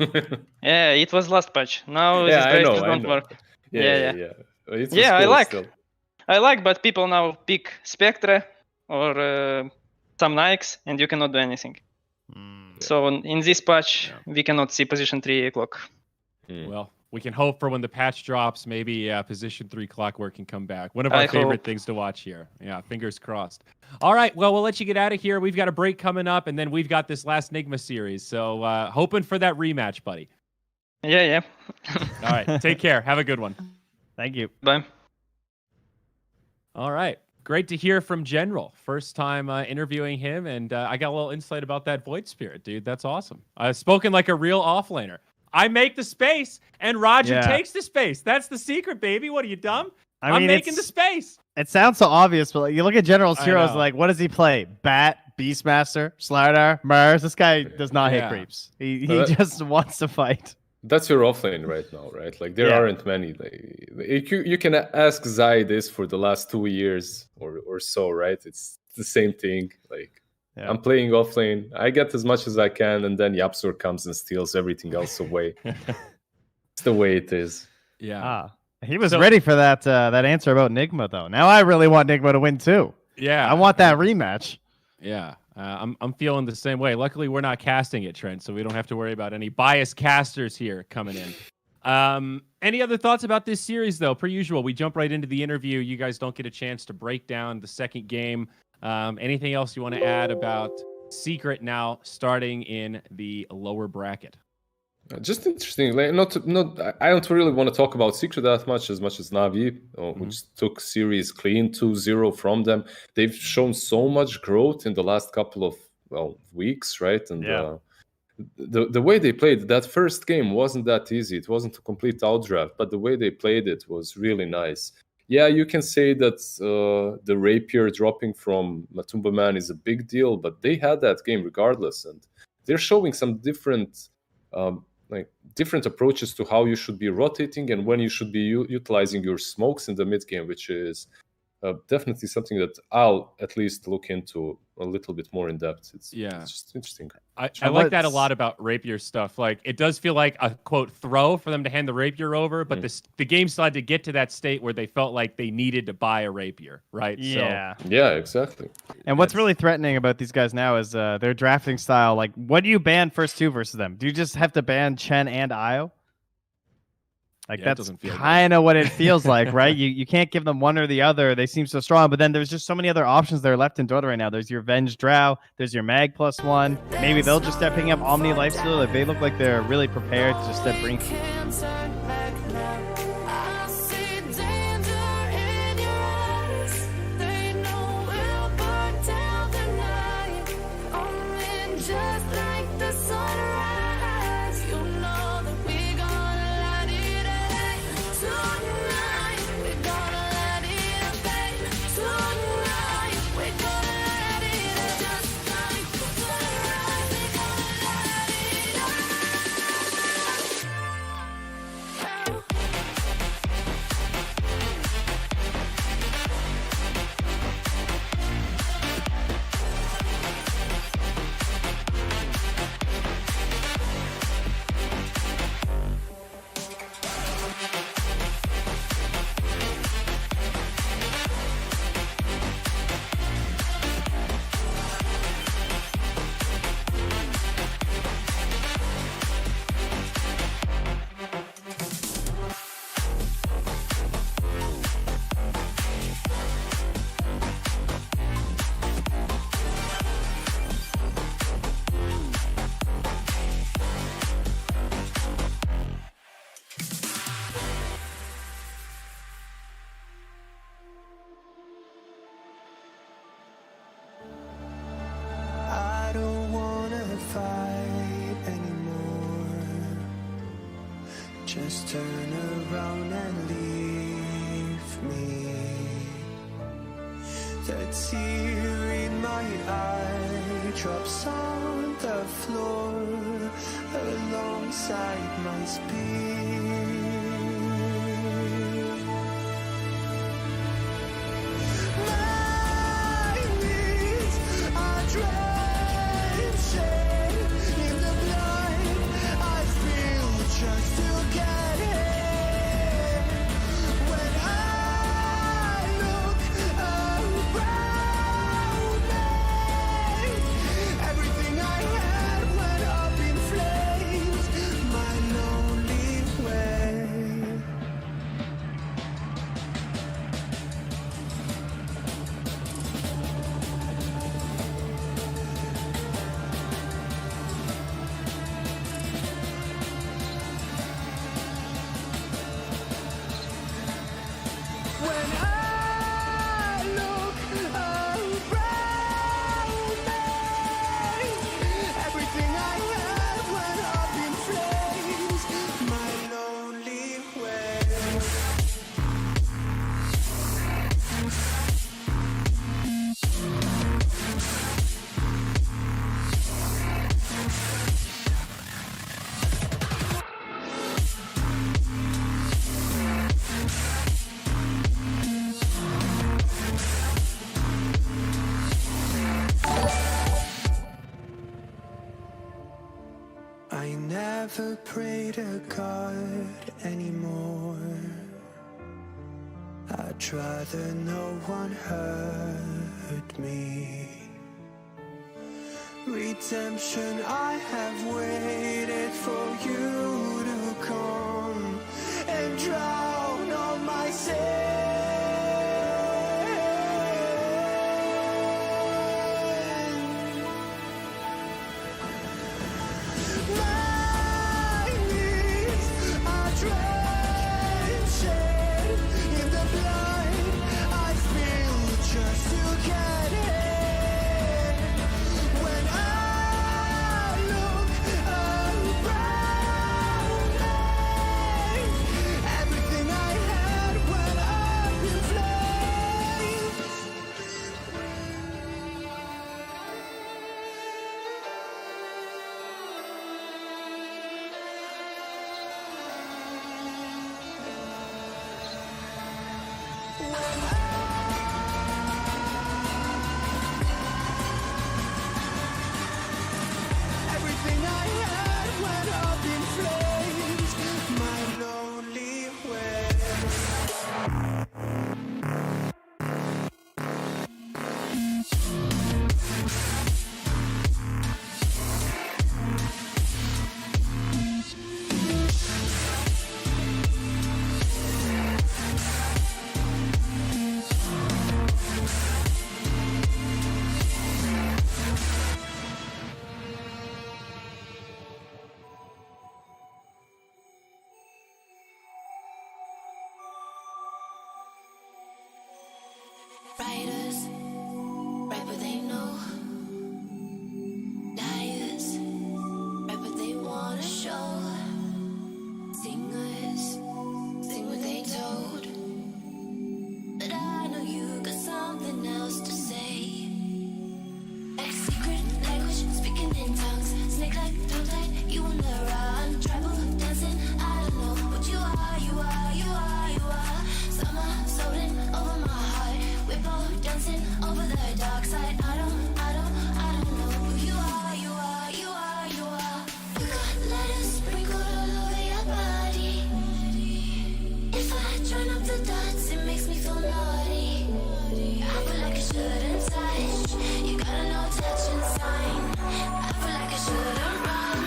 Yeah, it was last patch. Now these braces don't work.
Yeah. It's
I
cool
like.
still.
I like, but people now pick Spectre or some Nikes, and you cannot do anything. So in this patch, we cannot see position 3 clock.
Well, we can hope for when the patch drops, maybe position 3 Clockwork can come back. One of our favorite things to watch here. Yeah, fingers crossed. All right, well, we'll let you get out of here. We've got a break coming up, and then we've got this last Nigma series. So hoping for that rematch, buddy.
Yeah.
All right, take care. Have a good one.
Thank you.
Bye.
All right. Great to hear from General. First time interviewing him, and I got a little insight about that Void Spirit, dude. That's awesome. I've spoken like a real offlaner. I make the space, and Roger takes the space. That's the secret, baby. What are you, dumb? I'm making the space.
It sounds so obvious, but like, you look at General's heroes, like, what does he play? Bat, Beastmaster, Slardar, Mars. This guy does not hit creeps. He just wants to fight.
That's your offlane right now, right? Like there aren't many. You can ask Zai this for the last 2 years or so, right? It's the same thing. Like I'm playing offlane, I get as much as I can, and then Yapsor comes and steals everything else away. It's the way it is.
Yeah.
He was ready for that answer about Nigma though. Now I really want Nigma to win too.
Yeah.
I want that rematch.
Yeah. I'm feeling the same way. Luckily, we're not casting it, Trent, so we don't have to worry about any biased casters here coming in. Any other thoughts about this series, though? Per usual, we jump right into the interview. You guys don't get a chance to break down the second game. Anything else you want to add about Secret now starting in the lower bracket?
Just interesting. Like, I don't really want to talk about Secret that much as Na'Vi, which took series clean 2-0 from them. They've shown so much growth in the last couple of weeks, right? And the way they played that first game wasn't that easy. It wasn't a complete outdraft, but the way they played it was really nice. Yeah, you can say that the rapier dropping from Matumba Man is a big deal, but they had that game regardless, and they're showing some different approaches to how you should be rotating and when you should be utilizing your smokes in the mid game, which is definitely something that I'll at least look into a little bit more in depth. It's just interesting.
I like that a lot about rapier stuff. Like, it does feel like a quote throw for them to hand the rapier over, but the game still had to get to that state where they felt like they needed to buy a rapier, right?
Yeah.
So,
yeah, exactly.
And what's really threatening about these guys now is their drafting style. Like, what do you ban first two versus them? Do you just have to ban Chen and Io? Like, that's kind of what it feels like, right? You can't give them one or the other. They seem so strong, but then there's just so many other options that are left in Dota right now. There's your Venge Drow, there's your Mag +1. Maybe they'll just start picking up Omni Lifesteal. Like, they look like they're really prepared to just start bringing.
I don't wanna fight anymore. Just turn around and leave me. The tear in my eye drops on the floor alongside my speed. My knees are drenching in the blood I feel just to get in. When I look around me, everything I had went up in flames. My lonely way. When I look around me, everything I had went up in flames. My lonely way. I never pray to God anymore. I'd rather no one hurt me. redemption. I have waited for you to come and drown all my sins. My knees are drenching in the blood I spill just to get in. When I look around me, everything I had went up in flames. Everything I had went up in flames. My lonely Writers, write what they know. Liars, write what they wanna show. Singers, sing what they told. But I know you got something else to say. Like secret language, speaking in tongues. Snake like tongue tied, you on the run. Tribal dancing, I don't know what you are, you are, you are, you are. Summer floating over my heart. We're both dancing over the dark side. I don't know who you are, you are, you are, you are. You got letters sprinkled all over your body. If I join up the dots, it makes me feel naughty. I feel like I shouldn't touch. You got a no touching sign. I feel like I shouldn't run.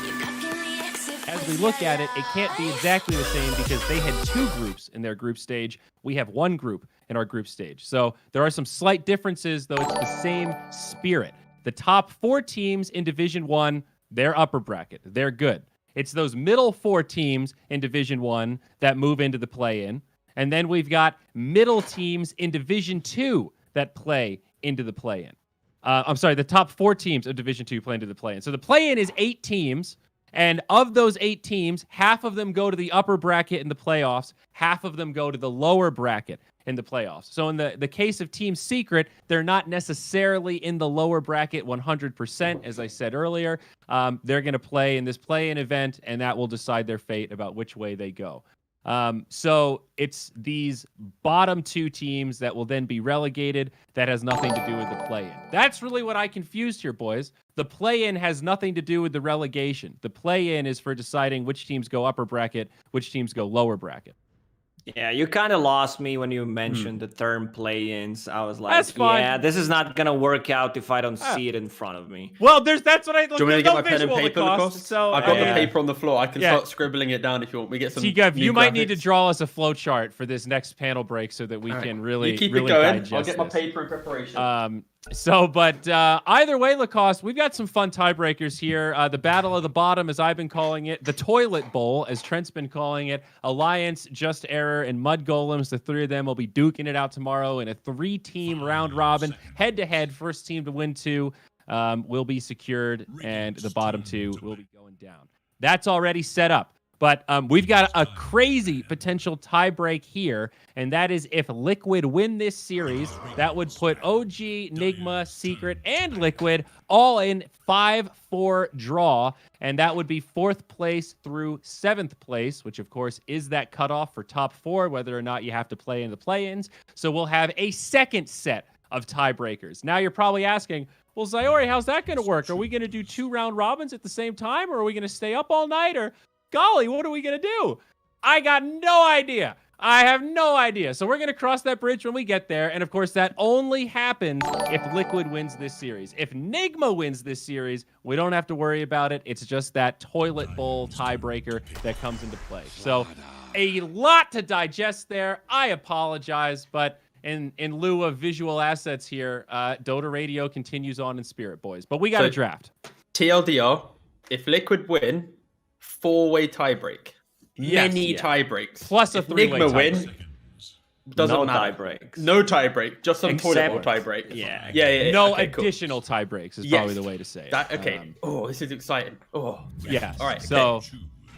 You're blocking the exit.
As we look at it, it can't be exactly the same because they had 2 groups in their group stage. We have 1 group in our group stage. So there are some slight differences, though it's the same spirit. The top 4 teams in Division 1, they're upper bracket. They're good. It's those middle 4 teams in Division 1 that move into the play-in. And then we've got middle teams in Division 2 that play into the play-in. I'm sorry, the top 4 teams of Division 2 play into the play-in. So the play-in is 8 teams. And of those 8 teams, half of them go to the upper bracket in the playoffs, half of them go to the lower bracket in the playoffs. So in the case of Team Secret, they're not necessarily in the lower bracket 100%, as I said earlier. They're going to play in this play-in event, and that will decide their fate about which way they go. So it's these bottom 2 teams that will then be relegated. That has nothing to do with the play-in. That's really what I confused here, boys. The play-in has nothing to do with the relegation. The play-in is for deciding which teams go upper bracket, which teams go lower bracket.
Yeah, you kind of lost me when you mentioned the term play-ins. I was like,
That's fine.
yeah, this is not gonna work out if I don't see it in front of me.
Well, that's what I look.
Do you want me to get my pen and
visual
paper,
Lacoste,
Lacoste?
so
I've got
yeah.
the paper on the floor. I can
Yeah.
start scribbling it down if you want. We get some.
T-Gav, you
new
might need to
graphics.
draw us a flow chart for this next panel break so that we can really
You keep
really
it going.
digest
I'll get my
this.
paper in preparation.
But either way, Lacoste, we've got some fun tiebreakers here. The Battle of the Bottom, as I've been calling it, the Toilet Bowl, as Trent's been calling it, Alliance, Just Error, and Mud Golems. The 3 of them will be duking it out tomorrow in a 3-team round robin, head-to-head. First team to win 2 will be secured, and the bottom 2 will be going down. That's already set up. But we've got a crazy potential tiebreak here, and that is if Liquid win this series, that would put OG, Nigma, Secret, and Liquid all in 5-4 draw, and that would be 4th place through 7th place, which of course is that cutoff for top 4, whether or not you have to play in the play-ins. So we'll have a second set of tiebreakers. Now you're probably asking, well, Zyori, how's that going to work? Are we going to do 2 round robins at the same time, or are we going to stay up all night, or golly, what are we going to do? I got no idea. I have no idea. So we're going to cross that bridge when we get there. And of course, that only happens if Liquid wins this series. If Nigma wins this series, we don't have to worry about it. It's just that toilet bowl tiebreaker that comes into play. So a lot to digest there. I apologize, but in lieu of visual assets here, Dota Radio continues on in spirit, boys. But we got a draft.
TLDR, if Liquid win, 4-way tiebreak. Many tie breaks.
Plus a 3-way
Nigma win. Doesn't
No
matter.
tie breaks.
No tie break. Just some toilet bowl
Except-
tie break.
Yeah.
No
Okay, cool.
additional tie breaks is
Yes.
probably the way to say it.
Okay. This is exciting.
Yes.
All right.
So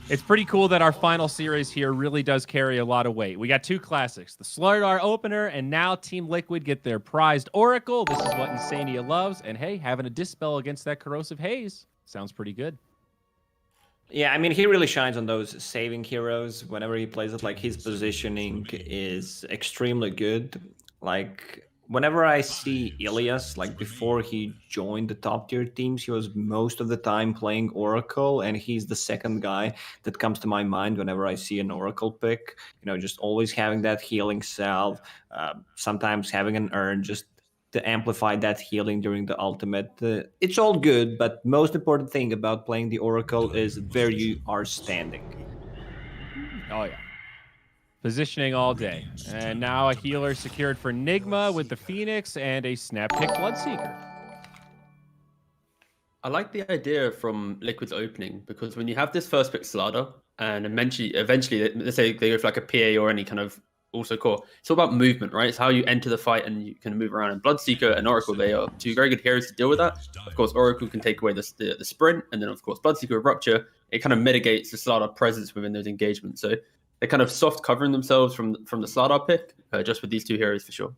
it's pretty cool that our final series here really does carry a lot of weight. We got two classics, the Slardar opener, and now Team Liquid get their prized Oracle. This is what Insania loves. And hey, having a dispel against that corrosive haze sounds pretty good.
Yeah, I mean, he really shines on those saving heroes whenever he plays it. Like, his positioning is extremely good. Like, whenever I see Ilias, like, before he joined the top tier teams, he was most of the time playing Oracle, and he's the second guy that comes to my mind whenever I see an Oracle pick. You know, just always having that healing salve, sometimes having an urn, just to amplify that healing during the ultimate. It's all good, but most important thing about playing the Oracle is where you are standing.
Oh, yeah. Positioning all day. And now a healer secured for Nigma with the Phoenix and a snap pick Bloodseeker.
I like the idea from Liquid's opening, because when you have this first pick Slardar, and eventually let's say they go for like a PA or any kind of also core, it's all about movement, right? It's how you enter the fight and you can move around. And Bloodseeker and Oracle, they are two very good heroes to deal with that. Of course, Oracle can take away the sprint, and then of course Bloodseeker with Rupture, it kind of mitigates the Slardar presence within those engagements. So they're kind of soft covering themselves from the Slardar pick, just with these two heroes for sure.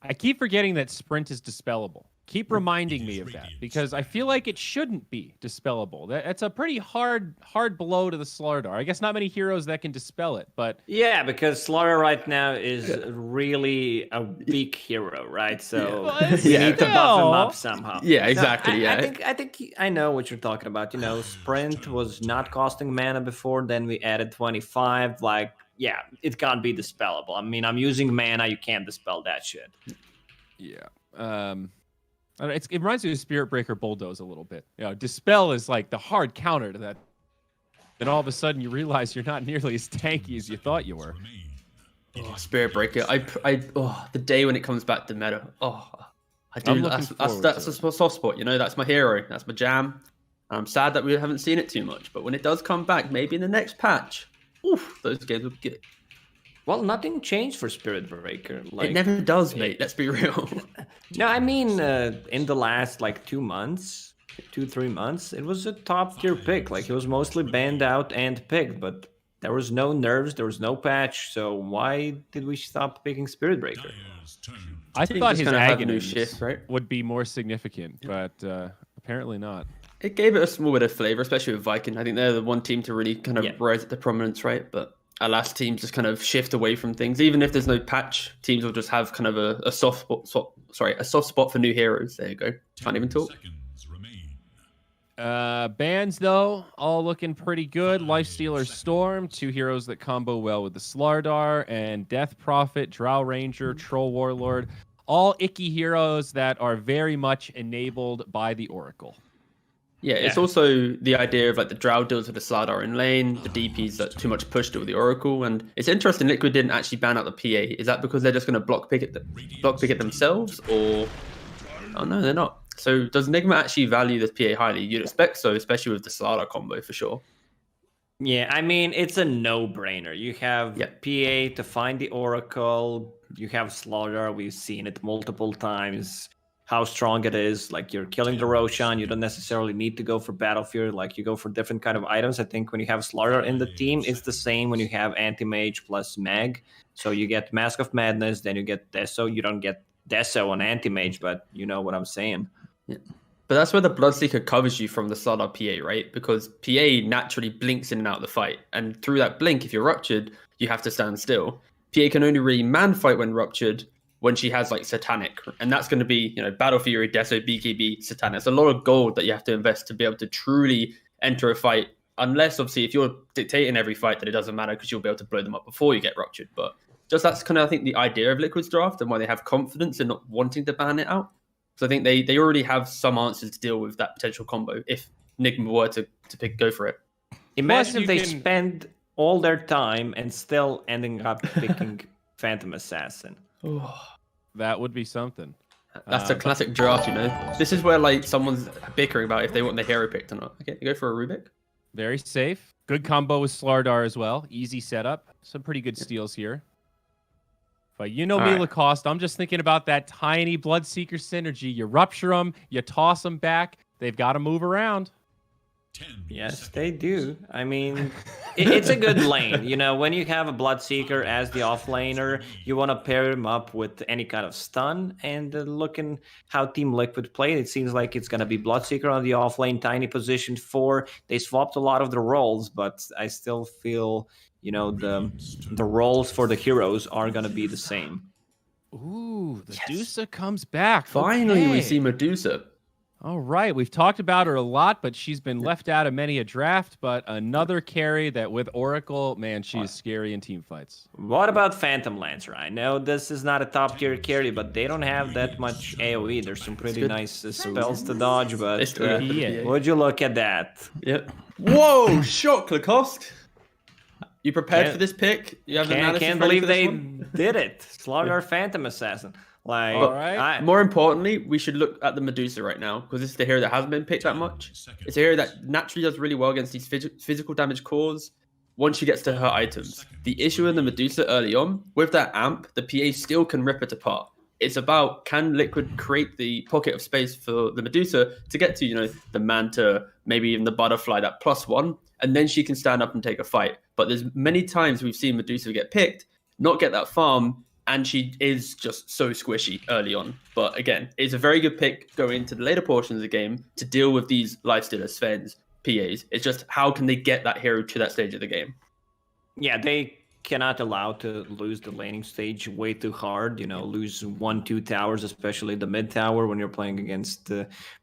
I keep forgetting that sprint is dispellable. Keep reminding me of that, because I feel like it shouldn't be dispellable. That's a pretty hard blow to the Slardar. I guess not many heroes that can dispel it, but
Yeah, because Slaughter right now is really a weak hero, right? So you need to buff him up somehow.
Yeah, exactly.
No, I think I know what you're talking about. You know, sprint was not costing mana before, then we added 25. Like, yeah, it can't be dispellable. I mean, I'm using mana, you can't dispel that shit.
yeah. It reminds me of Spirit Breaker Bulldoze a little bit. You know, dispel is like the hard counter to that. Then all of a sudden you realize you're not nearly as tanky as you thought you were.
Oh, Spirit Breaker! The day when it comes back to meta. I do.
I'm looking
That's a soft spot. You know, that's my hero. That's my jam. I'm sad that we haven't seen it too much, but when it does come back, maybe in the next patch, those games will be good.
Well, nothing changed for Spirit Breaker. Like,
It never does, mate. Let's be real.
No, I mean, in the last like 2 months, 2-3 months, it was a top tier pick. Like, it was mostly banned out and picked, but there was no nerves, there was no patch. So why did we stop picking Spirit Breaker?
I thought his agony
shift, right?
would be more significant, but apparently not.
It gave it a small bit of flavor, especially with Viking. I think they're the one team to really kind of rise to prominence, right? But our last teams just kind of shift away from things. Even if there's no patch, teams will just have kind of a soft spot for new heroes. There you go. Can't even talk.
Bans, though, all looking pretty good. Lifestealer Storm, two heroes that combo well with the Slardar, and Death Prophet, Drow Ranger, Troll Warlord. All icky heroes that are very much enabled by the Oracle.
Yeah, it's also the idea of like the Drow deals with the Slardar in lane, the DPs that too much push deal with the Oracle, and it's interesting Liquid didn't actually ban out the PA. Is that because they're just going to block pick it themselves, or oh no, they're not. So does Nigma actually value this PA highly? You'd expect so, especially with the Slardar combo for sure.
Yeah, I mean, it's a no-brainer. You have PA to find the Oracle. You have Slaughter. We've seen it multiple times. How strong it is. Like, you're killing the Roshan. You don't necessarily need to go for Battlefield. Like, you go for different kind of items. I think when you have Slaughter in the team, it's the same when you have Anti-Mage plus Mag. So you get Mask of Madness, then you get Deso. You don't get Deso on Anti-Mage, but you know what I'm saying.
Yeah. But that's where the Bloodseeker covers you from the Slardar PA, right? Because PA naturally blinks in and out of the fight. And through that blink, if you're ruptured, you have to stand still. PA can only really man fight when ruptured when she has like Satanic. And that's going to be, Battle Fury, Deso, BKB, Satanic. It's a lot of gold that you have to invest to be able to truly enter a fight unless obviously if you're dictating every fight, then it doesn't matter because you'll be able to blow them up before you get ruptured. But just that's kind of, I think, the idea of Liquid's draft and why they have confidence in not wanting to ban it out. So I think they already have some answers to deal with that potential combo if Nigma were to go for it.
Imagine if they spend all their time and still ending up picking Phantom Assassin.
That would be something.
That's a classic draft, you know. This is where like someone's bickering about if they want the hero picked or not. Okay, you go for a Rubik.
Very safe. Good combo with Slardar as well. Easy setup. Some pretty good steals here. But you know me, Lacoste. I'm just thinking about that tiny Bloodseeker synergy. You rupture them, you toss them back. They've got to move around.
Yes, they do. I mean, it's a good lane. You know, when you have a Bloodseeker as the offlaner, you want to pair him up with any kind of stun. And looking how Team Liquid played, it seems like it's going to be Bloodseeker on the offlane, tiny position 4. They swapped a lot of the roles, but I still feel, you know, the roles for the heroes are going to be the same.
Ooh, Medusa comes back.
Finally, we
Okay.
see Medusa.
All right, we've talked about her a lot, but she's been left out of many a draft. But another carry that with Oracle, man, she is scary in team fights.
What about Phantom Lancer? I know this is not a top tier carry, but they don't have that much AoE. There's some pretty nice spells to dodge, but would you look at that?
Yep. Whoa, shock, Lacoste. You prepared for this pick? You have an
Can't believe they did it. Slaughter Phantom Assassin. Like,
more importantly, we should look at the Medusa right now because this is the hero that hasn't been picked that much. It's a hero that naturally does really well against these physical damage cores once she gets to her items. The issue in the Medusa early on, with that amp, the PA still can rip it apart. It's about, can Liquid create the pocket of space for the Medusa to get to, you know, the Manta, maybe even the Butterfly, that +1, and then she can stand up and take a fight. But there's many times we've seen Medusa get picked, not get that farm, and she is just so squishy early on. But again, it's a very good pick going into the later portions of the game to deal with these lifestealers, Svens, PAs. It's just how can they get that hero to that stage of the game?
Yeah, they cannot allow to lose the laning stage way too hard. You know, lose 1-2 towers, especially the mid tower when you're playing against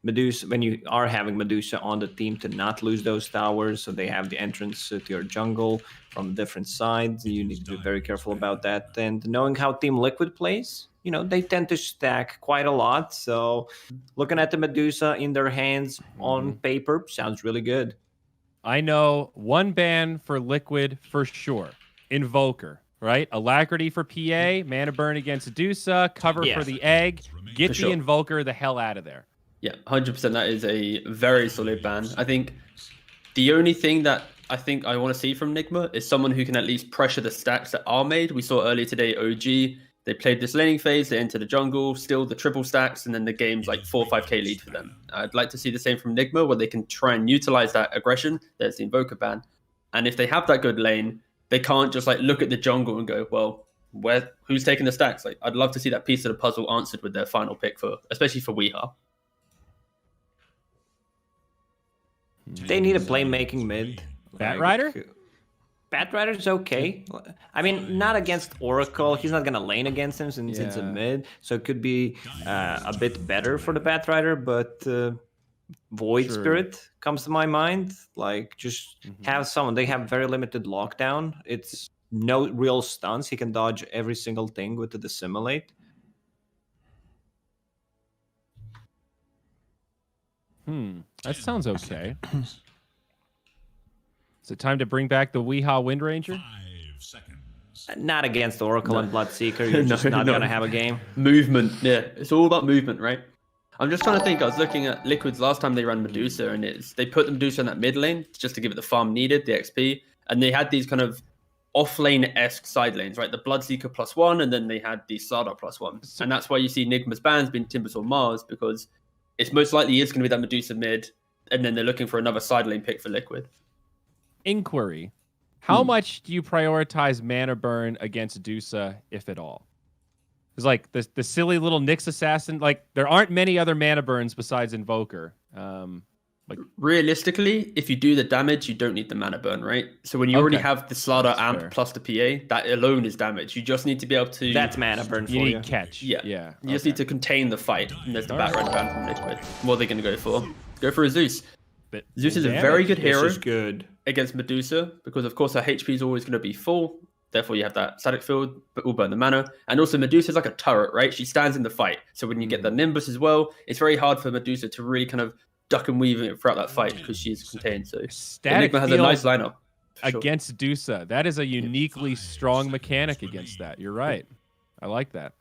Medusa. When you are having Medusa on the team, to not lose those towers, so they have the entrance to your jungle from different sides. You need to be very careful about that. And knowing how Team Liquid plays, you know, they tend to stack quite a lot. So looking at the Medusa in their hands on paper sounds really good.
I know one ban for Liquid for sure. Invoker, right? Alacrity for PA, mana burn against Medusa, cover for the egg. Get
For
the
sure.
Invoker the hell out of there.
Yeah, 100%. That is a very solid ban. I think the only thing that I think I want to see from Nigma is someone who can at least pressure the stacks that are made. We saw earlier today OG. They played this laning phase, they enter the jungle, still the triple stacks, and then the game's like 4 or 5k lead for them. I'd like to see the same from Nigma, where they can try and utilize that aggression. There's the Invoker ban. And if they have that good lane, they can't just like look at the jungle and go, well, who's taking the stacks? Like, I'd love to see that piece of the puzzle answered with their final pick especially for Weeha.
They need a playmaking mid.
Batrider?
Batrider's okay. I mean, not against Oracle. He's not going to lane against him since it's a mid. So it could be a bit better for the Batrider, but Void Spirit comes to my mind. Like, just have someone. They have very limited lockdown. It's no real stuns. He can dodge every single thing with the Dissimulate.
That sounds okay. Is it time to bring back the Weehaw Wind Ranger?
Not against Oracle and Bloodseeker. You're just not going to have a game.
Movement. Yeah, it's all about movement, right? I'm just trying to think. I was looking at Liquid's last time they ran Medusa, and they put the Medusa in that mid lane just to give it the farm needed, the XP. And they had these kind of off-lane-esque side lanes, right? The Bloodseeker +1, and then they had the Slardar +1. And that's why you see Nigma's bans being Timbersaw Mars, because it's most likely is going to be that Medusa mid, and then they're looking for another side lane pick for Liquid.
Inquiry. How much do you prioritize mana burn against Medusa, if at all? It's like the silly little Nyx assassin. Like, there aren't many other mana burns besides Invoker.
Realistically, if you do the damage, you don't need the mana burn, right? So when you already have the Slardar amp
fair.
plus the PA, that alone is damage. You just need to be able to...
That's mana burn for
You
you.
need catch.
Yeah.
Yeah.
You just need to contain the fight. And there's the Batrider ban from Liquid. What are they going to go for? Go for a Zeus. Zeus is a very good hero.
This is good.
against Medusa, because of course her HP is always going to be full. Therefore, you have that static field, but will burn the mana. And also, Medusa is like a turret, right? She stands in the fight. So when you get the Nimbus as well, it's very hard for Medusa to really kind of duck and weave it throughout that fight because she is contained. So Enigma has a nice lineup.
Against Dusa. That is a uniquely strong mechanic against that. You're right. I like that.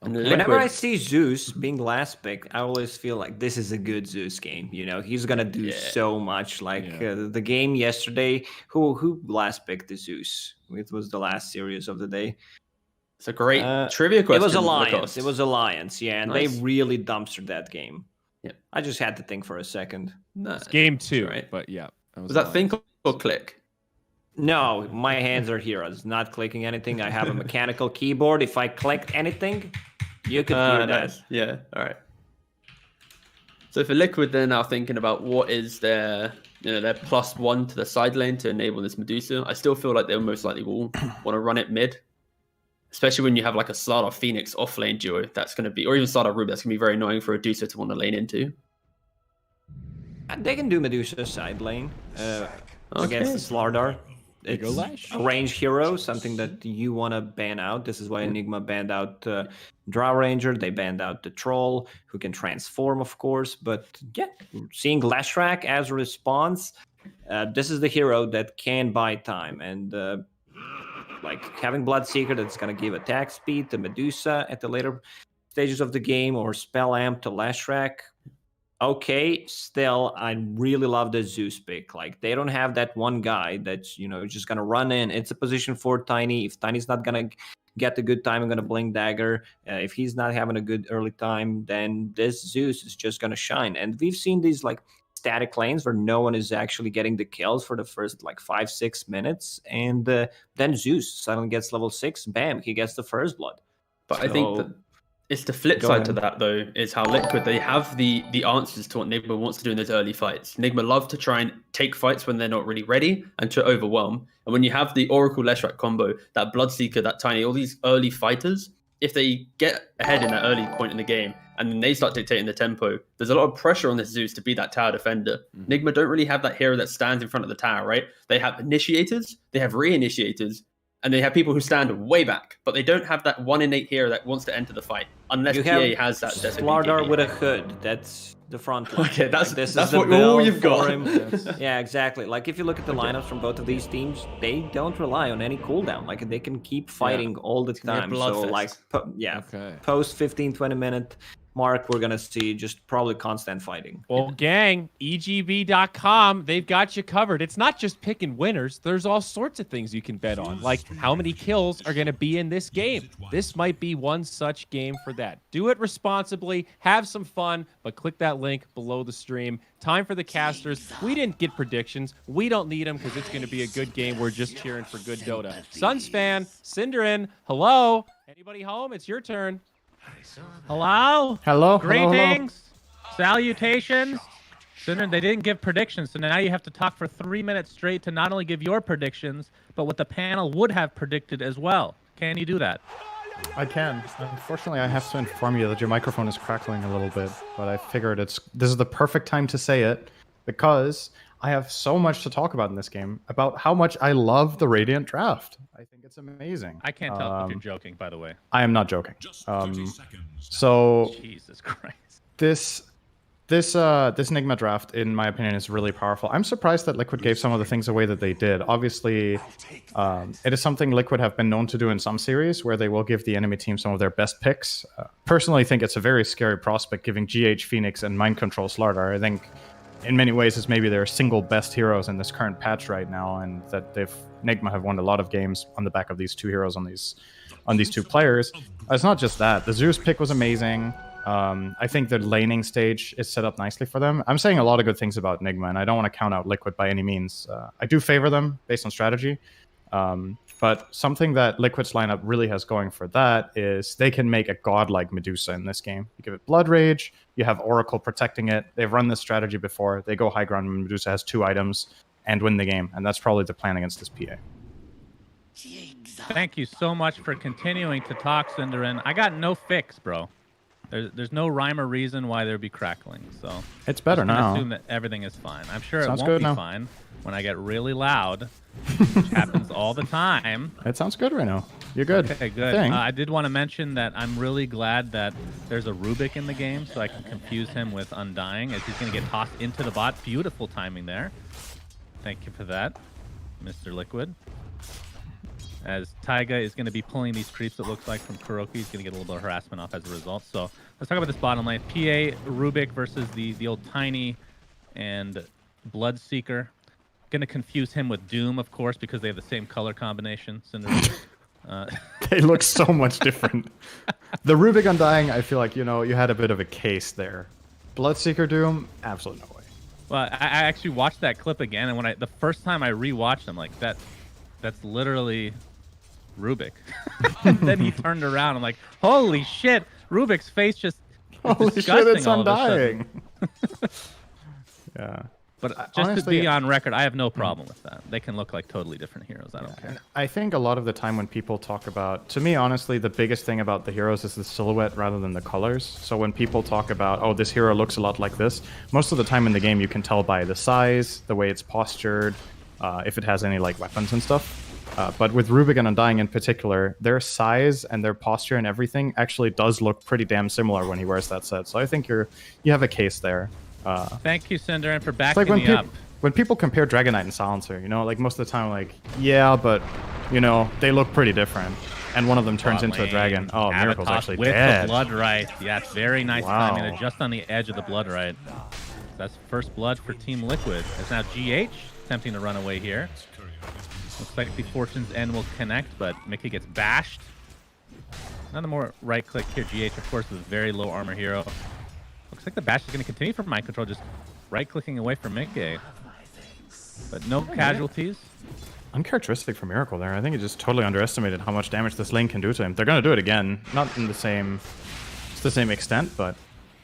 Whenever I see Zeus being last pick, I always feel like this is a good Zeus game. You know, he's gonna do so much. Like the game yesterday, who last picked the Zeus? It was the last series of the day.
It's a great trivia question.
It was Alliance. It was Alliance, yeah, and
Nice.
they really dumpstered that game.
Yeah,
I just had to think for a second.
It's game 2, but yeah.
Was that think or click?
No, my hands are here. I was not clicking anything. I have a mechanical keyboard. If I clicked anything, you could hear that.
Nice. Yeah, all right. So for Liquid, they're now thinking about what is their +1 to the side lane to enable this Medusa. I still feel like they most likely will want to run it mid, especially when you have like a Slardar Phoenix off lane duo. That's going to be, or even Slardar Ruby. That's going to be very annoying for a Medusa to want to lane into.
They can do Medusa side lane against the Slardar. It's a range hero, something that you want to ban out. This is why Enigma banned out Drow Ranger. They banned out the Troll, who can transform, of course. But yeah, seeing Lashrak as a response, this is the hero that can buy time. And like having Bloodseeker that's going to give attack speed to Medusa at the later stages of the game, or Spell Amp to Lashrak. Okay, still, I really love the Zeus pick. Like, they don't have that one guy that's, just going to run in. It's a position for Tiny. If Tiny's not going to get the good time, I'm going to Blink Dagger. If he's not having a good early time, then this Zeus is just going to shine. And we've seen these, like, static lanes where no one is actually getting the kills for the first, 5-6 minutes. And then Zeus suddenly gets level 6. Bam, he gets the first blood.
But I think that it's the flip side to that, though, is how Liquid, they have the answers to what Nigma wants to do in those early fights. Nigma love to try and take fights when they're not really ready and to overwhelm. And when you have the Oracle Leshrac combo, that Bloodseeker, that Tiny, all these early fighters, if they get ahead in that early point in the game and then they start dictating the tempo, there's a lot of pressure on this Zeus to be that tower defender. Nigma don't really have that hero that stands in front of the tower, right? They have initiators, they have re-initiators, and they have people who stand way back, but they don't have that one innate hero that wants to enter the fight, unless
You
PA
have
has that.
Slardar with a hood. That's the front line.
Okay, that's
this
that's
is the
what all
build
you've
for
got.
him. Yeah, exactly. Like if you look at the lineups from both of these teams, they don't rely on any cooldown. Like they can keep fighting all the
gonna be a
time. So
bloodfest.
like, post 15-20 minute mark, we're gonna see just probably constant fighting.
Well, gang, EGB.com, they've got you covered. It's not just picking winners. There's all sorts of things you can bet on, like how many kills are going to be in this game. This might be one such game for that. Do it responsibly, have some fun, but click that link below the stream. Time for the casters. We didn't get predictions. We don't need them because it's going to be a good game. We're just cheering for good Dota. Suns fan, Cinderin, hello. Anybody home? It's your turn.
Hello?
Hello?
Greetings. Salutations. Cinder, they didn't give predictions, so now you have to talk for 3 minutes straight to not only give your predictions, but what the panel would have predicted as well. Can you do that?
I can. Unfortunately, I have to inform you that your microphone is crackling a little bit, but I figured this is the perfect time to say it because I have so much to talk about in this game about how much I love the Radiant draft. I think it's amazing.
I can't tell if you're joking, by the way.
I am not joking. So
Jesus Christ.
This Enigma draft, in my opinion, is really powerful. I'm surprised that Liquid gave some of the things away that they did. Obviously, it is something Liquid have been known to do in some series, where they will give the enemy team some of their best picks. Personally, I think it's a very scary prospect giving GH Phoenix and Mind Control Slardar. I think in many ways it's maybe their single best heroes in this current patch right now, and that Enigma have won a lot of games on the back of these two heroes on these two players. It's not just that. The Zeus pick was amazing. I think the laning stage is set up nicely for them. I'm saying a lot of good things about Enigma, and I don't want to count out Liquid by any means. I do favor them based on strategy, but something that Liquid's lineup really has going for that is they can make a godlike Medusa in this game. You give it Blood Rage, you have Oracle protecting it. They've run this strategy before. They go high ground when Medusa has 2 items and win the game, and that's probably the plan against this PA.
Thank you so much for continuing to talk, Cinderin. I got no fix, bro. There's no rhyme or reason why there'd be crackling, so
it's better
I'm gonna
now.
assume that everything is fine. I'm sure
Sounds
it won't
good
be
now.
fine, when I get really loud, which happens all the time.
It sounds good right now. You're good.
Okay, good. I did want to mention that I'm really glad that there's a Rubik in the game, so I can confuse him with Undying, as he's going to get tossed into the bot. Beautiful timing there. Thank you for that, Mr. Liquid. As Taiga is going to be pulling these creeps, it looks like, from Kuroki. He's going to get a little bit of harassment off as a result. So let's talk about this bottom lane. PA, Rubik versus the old Tiny and Bloodseeker. Going to confuse him with Doom, of course, because they have the same color combination.
They look so much different. The Rubik Undying, I feel like, you know, you had a bit of a case there. Bloodseeker Doom, absolutely no way.
Well, I actually watched that clip again, and when the first time I rewatched, I'm like, that's literally Rubik. And then he turned around. I'm like, holy shit! Rubik's face just
holy shit! It's Undying. Yeah.
But just honestly, to be on record, I have no problem with that. They can look like totally different heroes. I don't care.
I think a lot of the time when people talk about, to me, honestly, the biggest thing about the heroes is the silhouette rather than the colors. So when people talk about, oh, this hero looks a lot like this, most of the time in the game you can tell by the size, the way it's postured, if it has any like weapons and stuff. But with Rubik and Undying in particular, their size and their posture and everything actually does look pretty damn similar when he wears that set. So I think you have a case there.
Thank you, Cinderin, for backing me up.
When people compare Dragon Knight and Silencer, you know, like most of the time, like, yeah, but, you know, they look pretty different. And one of them turns into a dragon. Oh, Miracle's actually
with
dead.
The Blood Right. Yes, very nice timing. They're just on the edge of the Blood Right. That's first blood for Team Liquid. It's now GH attempting to run away here. Looks like the Fortune's End will connect, but Mickey gets bashed. Another more right click here. GH, of course, is a very low armor hero. Looks like the bash is going to continue from Mind Control, just right-clicking away from Mickey. But no casualties.
Uncharacteristic for Miracle there. I think he just totally underestimated how much damage this lane can do to him. They're going to do it again. Not in the same extent, but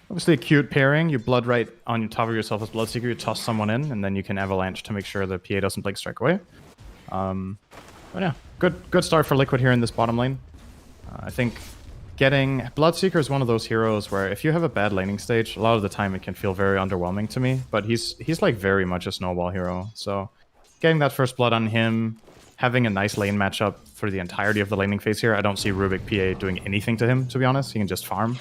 obviously a cute pairing. You Blood Right on top of yourself as Bloodseeker, you toss someone in, and then you can Avalanche to make sure the PA doesn't Blink Strike away. But yeah, good start for Liquid here in this bottom lane. I think getting Bloodseeker is one of those heroes where if you have a bad laning stage, a lot of the time it can feel very underwhelming to me. But he's like very much a snowball hero. So getting that first blood on him, having a nice lane matchup for the entirety of the laning phase here, I don't see Rubik PA doing anything to him, to be honest. He can just farm.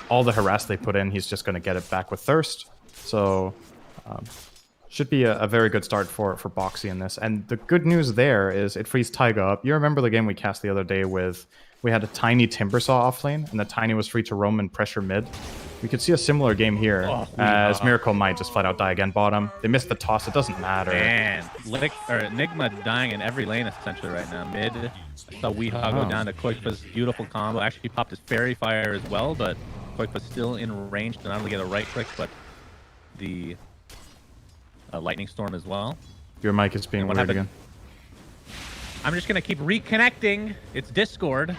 All the harass they put in, he's just going to get it back with Thirst. So should be a very good start for Boxy in this. And the good news there is it frees Taiga up. You remember the game we cast the other day with... We had a Tiny Timbersaw off lane, and the Tiny was free to roam and pressure mid. We could see a similar game here, as Miracle might just flat out die again bottom. They missed the toss, it doesn't matter.
Man, Enigma dying in every lane essentially right now. Mid, I saw Weehaw go down to Koikpa's beautiful combo. Actually popped his Fairy Fire as well, but Koikpa's still in range to not only get a right click, but the Lightning Storm as well.
Your mic is being weird again.
I'm just going to keep reconnecting. It's Discord.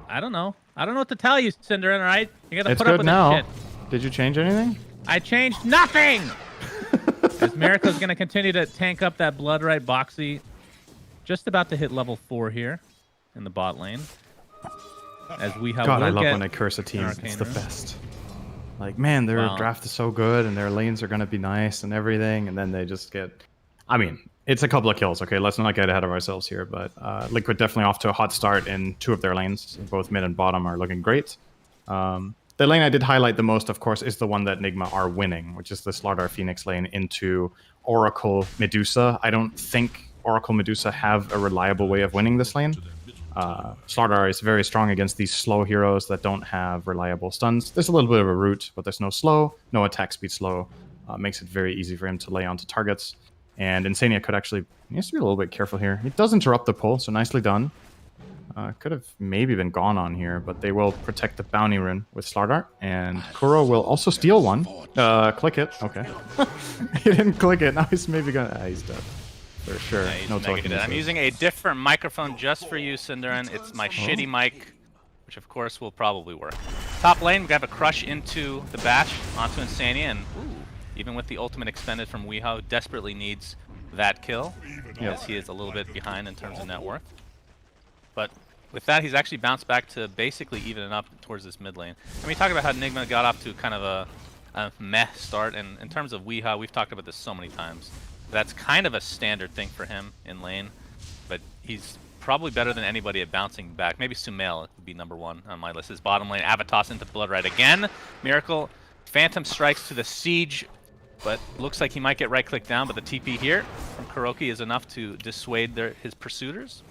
I don't know. I don't know what to tell you, Cinderin, all right? You got to put up with this shit.
Did you change anything?
I changed nothing! As Miracle's going to continue to tank up that Blood Right. Boxy just about to hit level 4 here in the bot lane. As we have
God, I love when I curse a team. It's the best. Like, man, their draft is so good and their lanes are going to be nice and everything, and then they just get... I mean... It's a couple of kills, okay? Let's not get ahead of ourselves here, but Liquid definitely off to a hot start in 2 of their lanes. Both mid and bottom are looking great. The lane I did highlight the most, of course, is the one that Nigma are winning, which is the Slardar Phoenix lane into Oracle Medusa. I don't think Oracle Medusa have a reliable way of winning this lane. Slardar is very strong against these slow heroes that don't have reliable stuns. There's a little bit of a root, but there's no slow, no attack speed slow. Makes it very easy for him to lay onto targets. And Insania could actually... He needs to be a little bit careful here. He does interrupt the pull, so nicely done. Could have maybe been gone on here, but they will protect the bounty rune with Slardar. And Kuro will also steal one. Click it. Okay. He didn't click it. Now he's maybe gonna... he's dead. For sure. No talking.
I'm using a different microphone just for you, Cinderin. It's my shitty mic, which of course will probably work. Top lane, we have a crush into the bash, onto Insania, and... Even with the ultimate expended from Weehaw, desperately needs that kill, as he is a little bit behind in terms of net worth. But with that, he's actually bounced back to basically evening up towards this mid lane. And we talked about how Enigma got off to kind of a meh start, and in terms of Weehaw, we've talked about this so many times. That's kind of a standard thing for him in lane, but he's probably better than anybody at bouncing back. Maybe Sumail would be #1 on my list. His bottom lane, Avatos into Blood Right again. Miracle, Phantom strikes to the Siege, but looks like he might get right-click down, but the TP here from Kuroki is enough to dissuade his pursuiters.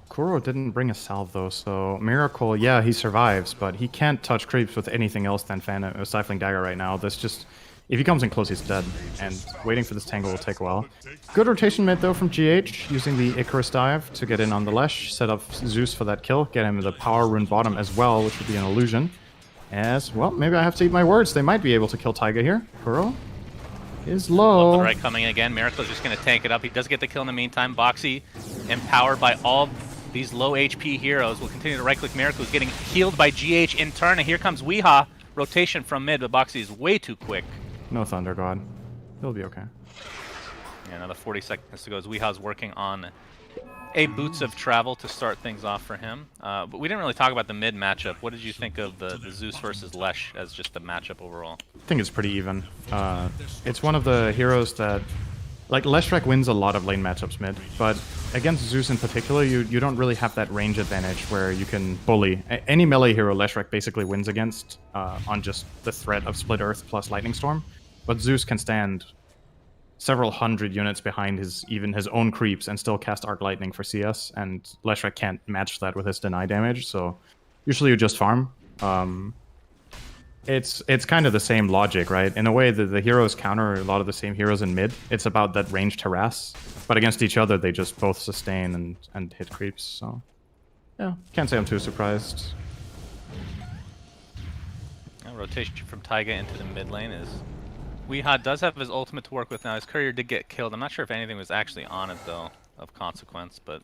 Kuro didn't bring a salve though, so Miracle, yeah, he survives, but he can't touch creeps with anything else than Phantom or Stifling Dagger right now. That's just, if he comes in close, he's dead, and waiting for this tangle will take a while. Good rotation mid though from GH, using the Icarus dive to get in on the Lesh, set up Zeus for that kill, get him the power rune bottom as well, which would be an illusion. As, well, maybe I have to eat my words, they might be able to kill Taiga here. Kuro is low.
Right coming in again, Miracle is just going to tank it up. He does get the kill in the meantime. Boxy, empowered by all these low HP heroes, will continue to right-click Miracle, who's getting healed by GH in turn, and here comes Weeha. Rotation from mid, but Boxy is way too quick.
No Thunder God. He'll be okay.
Yeah, another 40 seconds to go as Weeha's working on a Boots of Travel to start things off for him. But we didn't really talk about the mid matchup. What did you think of the Zeus versus Lesh as just the matchup overall?
I think it's pretty even. It's one of the heroes that, like, Leshrac wins a lot of lane matchups mid, but against Zeus in particular, you don't really have that range advantage where you can bully. Any melee hero Leshrac basically wins against on just the threat of Split Earth plus Lightning Storm, but Zeus can stand several hundred units behind even his own creeps and still cast Arc Lightning for CS, and Leshrac can't match that with his deny damage, so usually you just farm. It's kind of the same logic, right? In a way, the heroes counter a lot of the same heroes in mid. It's about that ranged harass, but against each other, they just both sustain and hit creeps, so yeah, can't say I'm too surprised.
Rotation from Taiga into the mid lane is... Weeha does have his ultimate to work with now. His courier did get killed. I'm not sure if anything was actually on it, though, of consequence, but...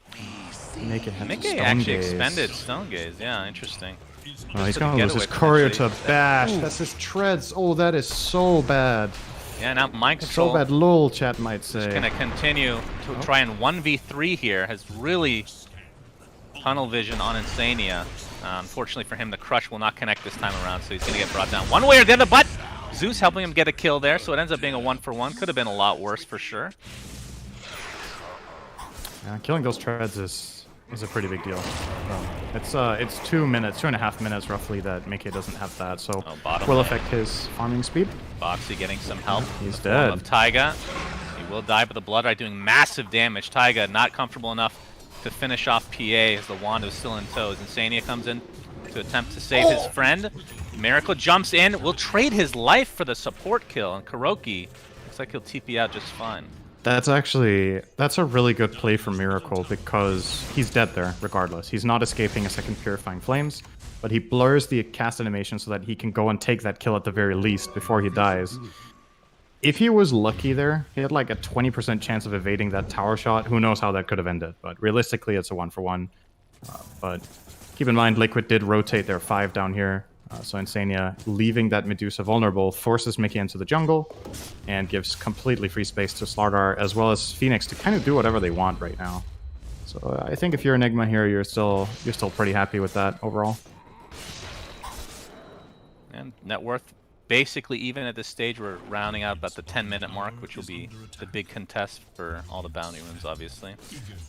Make
actually expended Stone Gaze. Yeah, interesting.
Oh, he's going to lose his courier to Bash. That's his treads. Oh, that is so bad.
Yeah, now Mind Control...
So bad, lol, chat might say.
Just going to continue to try and 1v3 here. Has really tunnel vision on Insania. Unfortunately for him, the Crush will not connect this time around, so he's going to get brought down one way or the other, but Zeus helping him get a kill there, so it ends up being a 1-for-1. Could have been a lot worse for sure.
Yeah, killing those treads is a pretty big deal. It's 2.5 minutes roughly that Mickey doesn't have that, so will affect his farming speed.
Boxy getting some help.
He's dead.
Of Taiga. He will die, but the Blood Right doing massive damage. Taiga not comfortable enough to finish off PA as the wand is still in tow. Insania comes in to attempt to save his friend. Miracle jumps in, will trade his life for the support kill, and Kuroki looks like he'll TP out just fine.
That's a really good play for Miracle because he's dead there regardless. He's not escaping a second Purifying Flames, but he blurs the cast animation so that he can go and take that kill at the very least before he dies. If he was lucky there, he had like a 20% chance of evading that tower shot. Who knows how that could have ended, but realistically it's a 1-for-1. But keep in mind, Liquid did rotate their 5 down here. So Insania, leaving that Medusa vulnerable, forces Mickey into the jungle and gives completely free space to Slardar as well as Phoenix to kind of do whatever they want right now. So I think if you're Enigma here, you're still pretty happy with that overall.
And net worth basically even at this stage. We're rounding out about the 10-minute mark, which will be the big contest for all the bounty runes, obviously.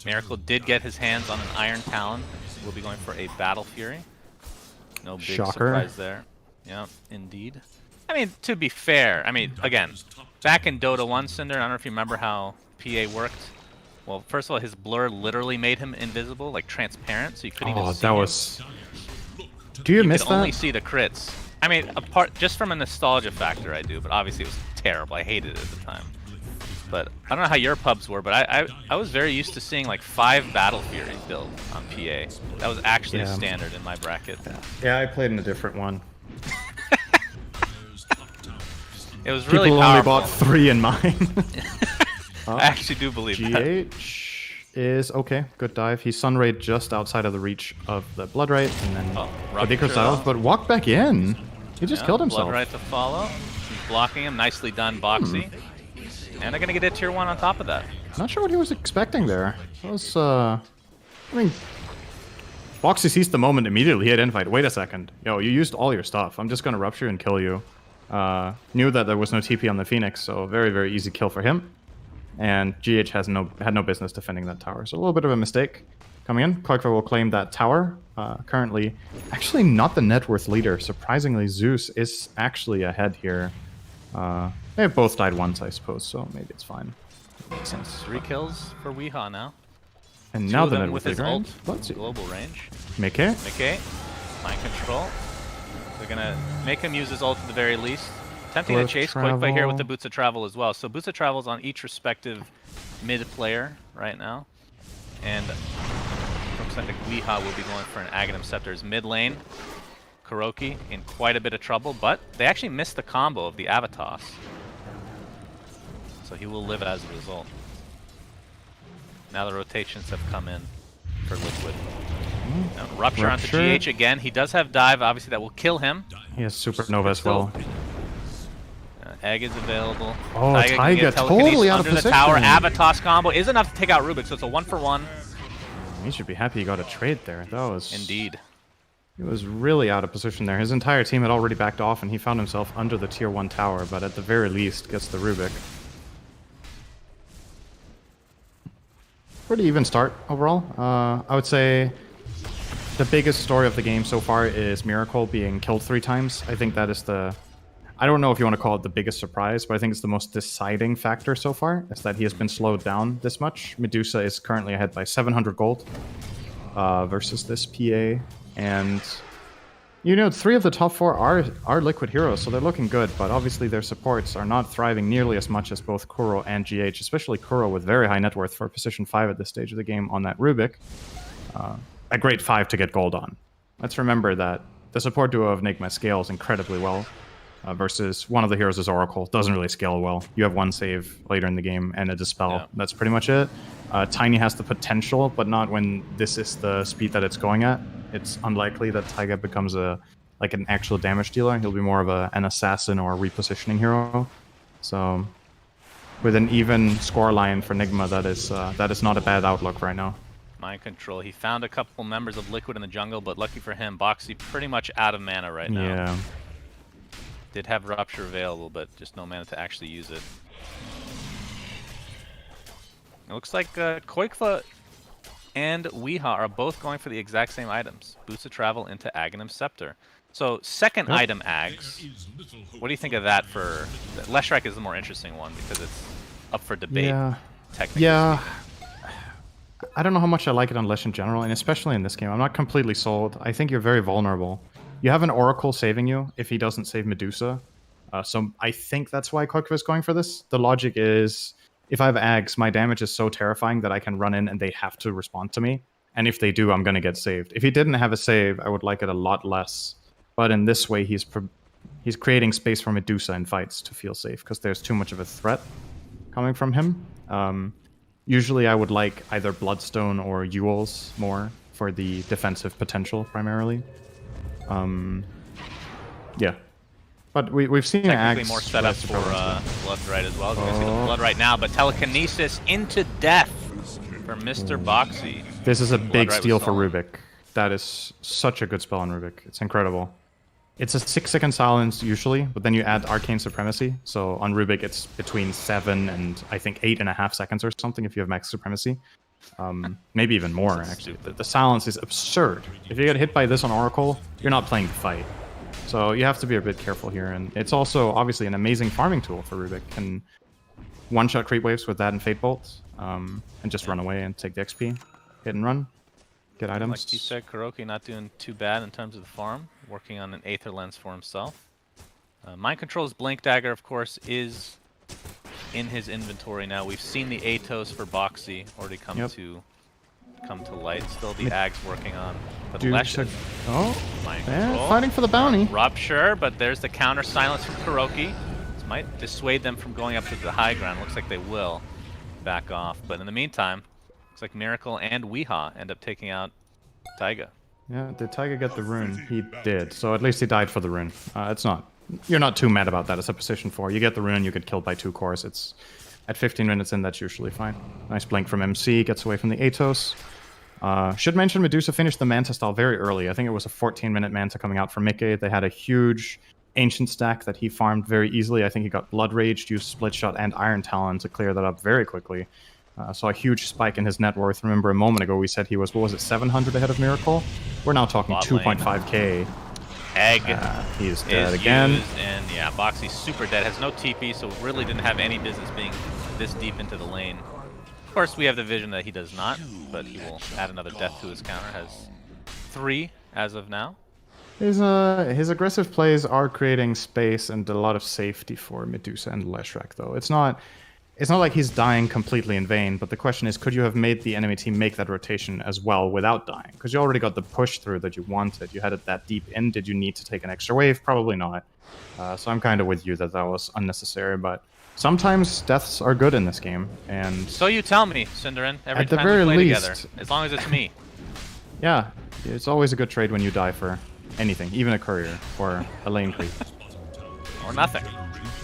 Miracle did get his hands on an Iron Talon. We'll be going for a Battle Fury. No big surprise there. Yeah, indeed. I mean, to be fair, I mean, again, back in Dota 1, Cinder, I don't know if you remember how PA worked. Well, first of all, his blur literally made him invisible, like transparent, so you couldn't even see
that was... Do you miss that?
You could only see the crits. I mean, apart just from a nostalgia factor, I do, but obviously it was terrible. I hated it at the time. But I don't know how your pubs were, but I was very used to seeing like 5 Battle Furies built on PA. That was actually a standard in my bracket.
Yeah, I played in a different one.
It was really
People
powerful.
only bought 3 in mine.
I actually do believe that.
GH is okay. Good dive. He's Sunrayed just outside of the reach of the Blood Right, and then Ridiculous South, but walked back in. He just killed himself.
Blood Right to follow. He's blocking him. Nicely done, Boxy. And they're going to get a tier 1 on top of that.
Not sure what he was expecting there. That was, I mean, Boxy seized the moment immediately. He identified, wait a second. Yo, you used all your stuff. I'm just going to rupture and kill you. Knew that there was no TP on the Phoenix, so very, very easy kill for him. and GH had no business defending that tower. So a little bit of a mistake coming in. Koikva will claim that tower. Currently, actually not the net worth leader. Surprisingly, Zeus is actually ahead here. They both died once, I suppose, so maybe it's fine. Makes sense.
3 kills for Weehaw now.
And
Two
now
of
the
them
net
with
worth
his
leader.
ult,
Let's see.
global range.
Mickey.
Mind control. They're gonna make him use his ult at the very least. Attempting to
Close
chase Koikva here with the
travel.
Boots of Travel as well. So Boots of Travel's on each respective mid player right now. And looks like Weehaw will be going for an Aghanim Scepter's mid lane. Kuroki in quite a bit of trouble, but they actually missed the combo of the Avatos. So he will live as a result. Now the rotations have come in for Liquid. Now, Rupture onto GH again. He does have Dive, obviously that will kill him.
He has Supernova as well.
Egg is available.
Oh,
Taiga
totally out of
under the
position.
tower. Avatos combo is enough to take out Rubik, so it's a 1-for-1.
He should be happy he got a trade there. That was...
Indeed.
He was really out of position there. His entire team had already backed off, and he found himself under the tier 1 tower, but at the very least gets the Rubik. Pretty even start overall. I would say the biggest story of the game so far is Miracle being killed 3 times. I think that is the... I don't know if you want to call it the biggest surprise, but I think it's the most deciding factor so far, is that he has been slowed down this much. Medusa is currently ahead by 700 gold versus this PA. And, you know, 3 of the top 4 are Liquid heroes, so they're looking good, but obviously their supports are not thriving nearly as much as both Kuro and GH, especially Kuro with very high net worth for position 5 at this stage of the game on that Rubik. A great 5 to get gold on. Let's remember that the support duo of Nigma scales incredibly well. Versus one of the heroes is Oracle. Doesn't really scale well. You have 1 save later in the game and a Dispel. Yeah. That's pretty much it. Tiny has the potential, but not when this is the speed that it's going at. It's unlikely that Taiga becomes an actual damage dealer. He'll be more of an assassin or a repositioning hero. So with an even score line for Nigma, that is not a bad outlook right now.
Mind control. He found a couple members of Liquid in the jungle, but lucky for him, Boxy pretty much out of mana right now.
Yeah.
Did have Rupture available, but just no mana to actually use it. It looks like Koikva and Weehaw are both going for the exact same items. Boots of Travel into Aghanim Scepter. So, second item Ags. What do you think of that for... Leshrac is the more interesting one because it's up for debate, technically.
Yeah. I don't know how much I like it on Lesh in general, and especially in this game. I'm not completely sold. I think you're very vulnerable. You have an Oracle saving you if he doesn't save Medusa. So I think that's why Koikva is going for this. The logic is, if I have Ags, my damage is so terrifying that I can run in and they have to respond to me. And if they do, I'm going to get saved. If he didn't have a save, I would like it a lot less. But in this way, he's creating space for Medusa in fights to feel safe, because there's too much of a threat coming from him. Usually I would like either Bloodstone or Ewells more for the defensive potential, primarily. Yeah, but we've seen
technically
Ags
more setup for Bloodright as well. We're gonna see the Bloodright now, but telekinesis into death for Mr. Boxy.
This is a big steal for Rubik. That is such a good spell on Rubik. It's incredible. It's a 6-second silence usually, but then you add Arcane Supremacy. So on Rubik, it's between 7 and I think 8.5 seconds or something if you have Max Supremacy. Maybe even more, actually. The silence is absurd. If you get hit by this on Oracle, you're not playing the fight. So you have to be a bit careful here. And it's also, obviously, an amazing farming tool for Rubik. Can one-shot creep waves with that and Fate Bolt, and just run away and take the XP. Hit and run. Get items.
Like you said, Kuroki not doing too bad in terms of the farm. Working on an Aether Lens for himself. Mind Control's Blink Dagger, of course, is in his inventory now. We've seen the Atos for Boxy already come to light. Still the Ags working on the Lesh. Mind Control.
Fighting for the bounty.
Rupture, but there's the counter silence from Kuroki. This might dissuade them from going up to the high ground. Looks like they will back off. But in the meantime, looks like Miracle and Weehaw end up taking out Taiga.
Yeah, did Taiga get the rune? He did. So at least he died for the rune. You're not too mad about that. It's a position 4. You get the rune, you get killed by 2 cores. It's at 15 minutes in, that's usually fine. Nice blink from MC, gets away from the Atos. Should mention Medusa finished the Manta style very early. I think it was a 14-minute Manta coming out from Mickey. They had a huge Ancient stack that he farmed very easily. I think he got Blood Rage, used Split Shot, and Iron Talon to clear that up very quickly. Saw a huge spike in his net worth. Remember a moment ago we said he was, what was it, 700 ahead of Miracle? We're now talking 2.5k.
Egg
he is dead again.
Used, and yeah, Boxy's super dead. Has no TP, so really didn't have any business being this deep into the lane. Of course, we have the vision that he does not, but he will add another death to his counter. Has 3 as of now.
His aggressive plays are creating space and a lot of safety for Medusa and Leshrac, though. It's not like he's dying completely in vain, but the question is, could you have made the enemy team make that rotation as well without dying? Because you already got the push through that you wanted. You had it that deep in. Did you need to take an extra wave? Probably not. So I'm kind of with you that was unnecessary, but sometimes deaths are good in this game, and
so you tell me, Cinderin, every
at the
time
very
we play
least,
together, as long as it's me.
Yeah, it's always a good trade when you die for anything, even a courier or a lane creep.
Or nothing.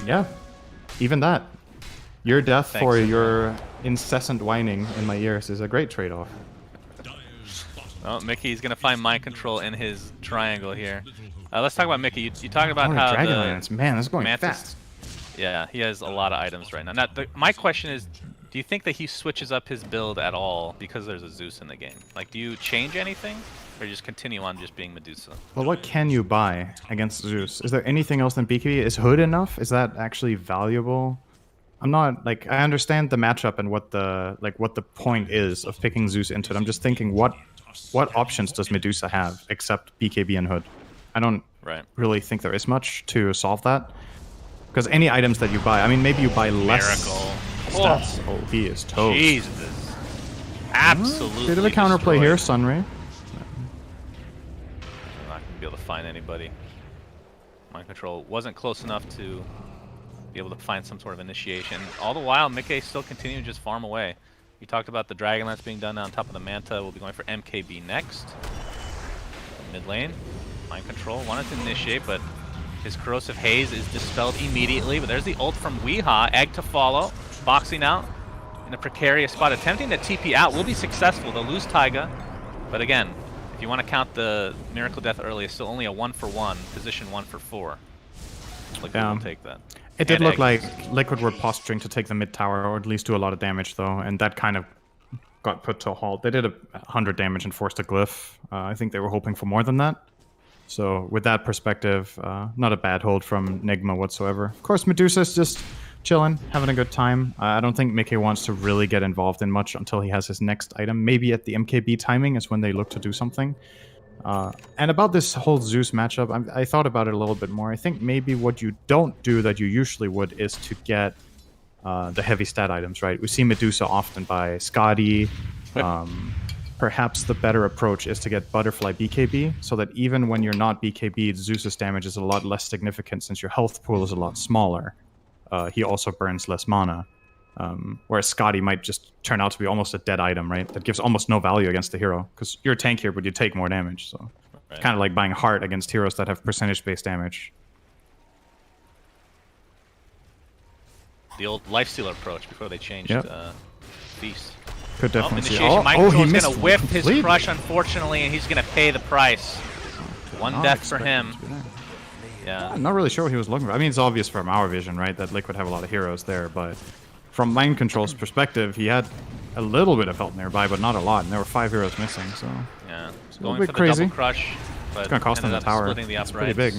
Yeah, even that. Your death
Thanks,
for your incessant whining in my ears is a great trade-off.
Oh, Mickey's gonna find mind control in his triangle here. Let's talk about Mickey. You talked about how
Dragon Lance, man, this is going
Mantis,
fast.
Yeah, he has a lot of items right now. Now, my question is, do you think that he switches up his build at all because there's a Zeus in the game? Like, do you change anything, or just continue on just being Medusa?
Well, what can you buy against Zeus? Is there anything else than BKB? Is Hood enough? Is that actually valuable? I'm not, like, I understand the matchup and what the point is of picking Zeus into it. I'm just thinking, what options does Medusa have except BKB and Hood? I don't really think there is much to solve that. Because any items that you buy, I mean, maybe you buy less stats. Oh, he is toast.
Jesus. Absolutely.
Bit of a counterplay here, Sunray.
I'm not going to be able to find anybody. Mind control wasn't close enough to be able to find some sort of initiation. All the while, Mickey still continuing to just farm away. You talked about the Dragon Lance being done on top of the Manta. We'll be going for MKB next. Mid lane. Mind control wanted to initiate, but his corrosive haze is dispelled immediately. But there's the ult from Weehaw. Egg to follow. Boxing out in a precarious spot. Attempting to TP out. Will be successful. They'll lose Taiga. But again, if you want to count the Miracle Death early, it's still only a 1-for-1. Position 1-for-4. Liquid will take that.
It did look like Liquid were posturing to take the mid tower, or at least do a lot of damage, though, and that kind of got put to a halt. They did 100 damage and forced a glyph. I think they were hoping for more than that. So with that perspective, not a bad hold from Nigma whatsoever. Of course, Medusa's just chilling, having a good time. I don't think Mickey wants to really get involved in much until he has his next item. Maybe at the MKB timing is when they look to do something. And about this whole Zeus matchup, I thought about it a little bit more. I think maybe what you don't do that you usually would is to get the heavy stat items, right? We see Medusa often by Scotty. Perhaps the better approach is to get Butterfly BKB, so that even when you're not BKB, Zeus's damage is a lot less significant since your health pool is a lot smaller. He also burns less mana. Whereas Scotty might just turn out to be almost a dead item, right? That gives almost no value against the hero, because you're a tank here, but you take more damage. So it's kind of like buying Heart against heroes that have percentage-based damage.
The old Lifestealer approach before they changed Feast.
Could definitely see.
He's going to whiff his crush, unfortunately, and he's going to pay the price. One death for him. Yeah.
I'm not really sure what he was looking for. I mean, it's obvious from our vision, right, that Liquid have a lot of heroes there, but from Mind Control's perspective, he had a little bit of health nearby, but not a lot, and there were 5 heroes missing, so...
Yeah,
it's
going
a bit
for the
crazy.
double crush, but
it's going to cost him the tower.
It's
pretty big.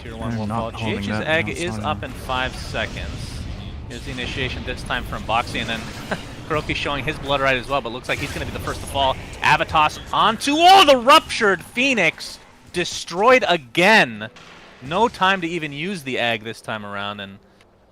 Tier 1 will fall. GH's egg is up in 5 seconds. Here's the initiation this time from Boxy, and then Kuroki showing his blood right as well, but looks like he's going to be the first to fall. Avatos onto, the Ruptured Phoenix! Destroyed again! No time to even use the egg this time around, and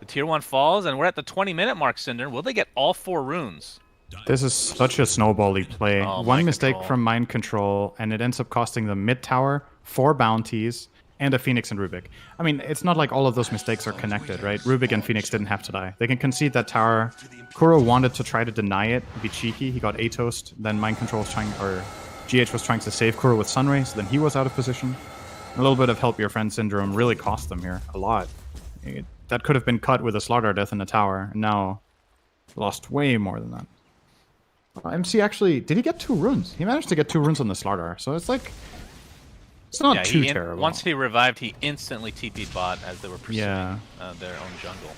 the Tier 1 falls, and we're at the 20-minute mark, Cinder. Will they get all 4 runes?
This is such a snowbally play. One mistake from Mind Control, and it ends up costing them mid tower, 4 bounties, and a Phoenix and Rubik. I mean, it's not like all of those mistakes are connected, right? Rubik and Phoenix didn't have to die. They can concede that tower. Kuro wanted to try to deny it, be cheeky. He got A-toast. Then Mind Control was trying, or GH was trying to save Kuro with Sunray, so then he was out of position. A little bit of help your friend syndrome really cost them here a lot. That could have been cut with a Slaughter Death in the tower, and now lost way more than that. MC actually, did he get 2 runes? He managed to get 2 runes on the Slaughter, so it's like It's not
Yeah,
too terrible.
Once he revived, he instantly TP'd bot as they were pursuing
Yeah.
Their own jungle.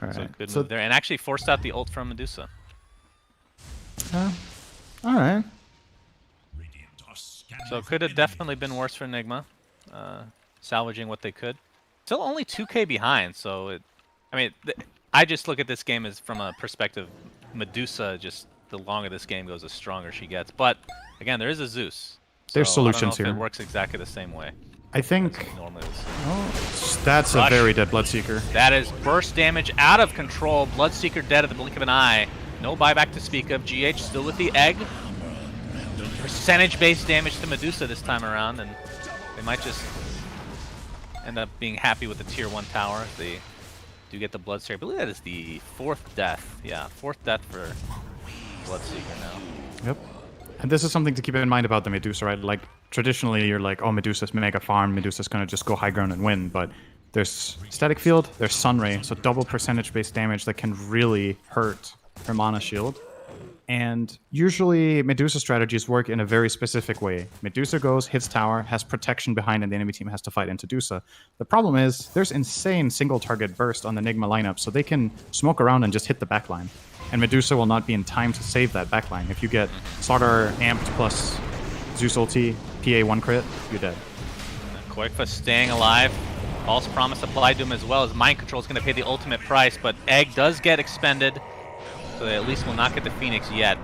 All
So
right.
good move there, and actually forced out the ult from Medusa.
All right.
So it could have definitely been worse for Enigma, salvaging what they could. Still only 2K behind, so I just look at this game as from a perspective, Medusa, just the longer this game goes, the stronger she gets. But again, there is a Zeus.
There's
so
solutions
I don't know
here.
if it works exactly the same way.
I think
Normally would see.
that's
Rush.
a very dead Bloodseeker.
That is burst damage out of control. Bloodseeker dead at the blink of an eye. No buyback to speak of. GH still with the egg. Percentage-based damage to Medusa this time around, and they might just end up being happy with the tier 1 tower if they do get the Bloodseeker. I believe that is the 4th death. Yeah, 4th death for Bloodseeker now.
Yep. And this is something to keep in mind about the Medusa, right? Like, traditionally, you're like, oh, Medusa's mega farm, Medusa's gonna just go high ground and win, but there's Static Field, there's Sunray, so double percentage-based damage that can really hurt her mana shield. And usually, Medusa strategies work in a very specific way. Medusa goes, hits tower, has protection behind, and the enemy team has to fight into Medusa. The problem is, there's insane single-target burst on the Enigma lineup, so they can smoke around and just hit the backline. And Medusa will not be in time to save that backline. If you get Slaughter amped plus Zeus ulti, PA 1 crit, you're dead.
Koikfa staying alive. False promise applied to him as well as mind control is going to pay the ultimate price, but egg does get expended, so they at least will not get the Phoenix yet.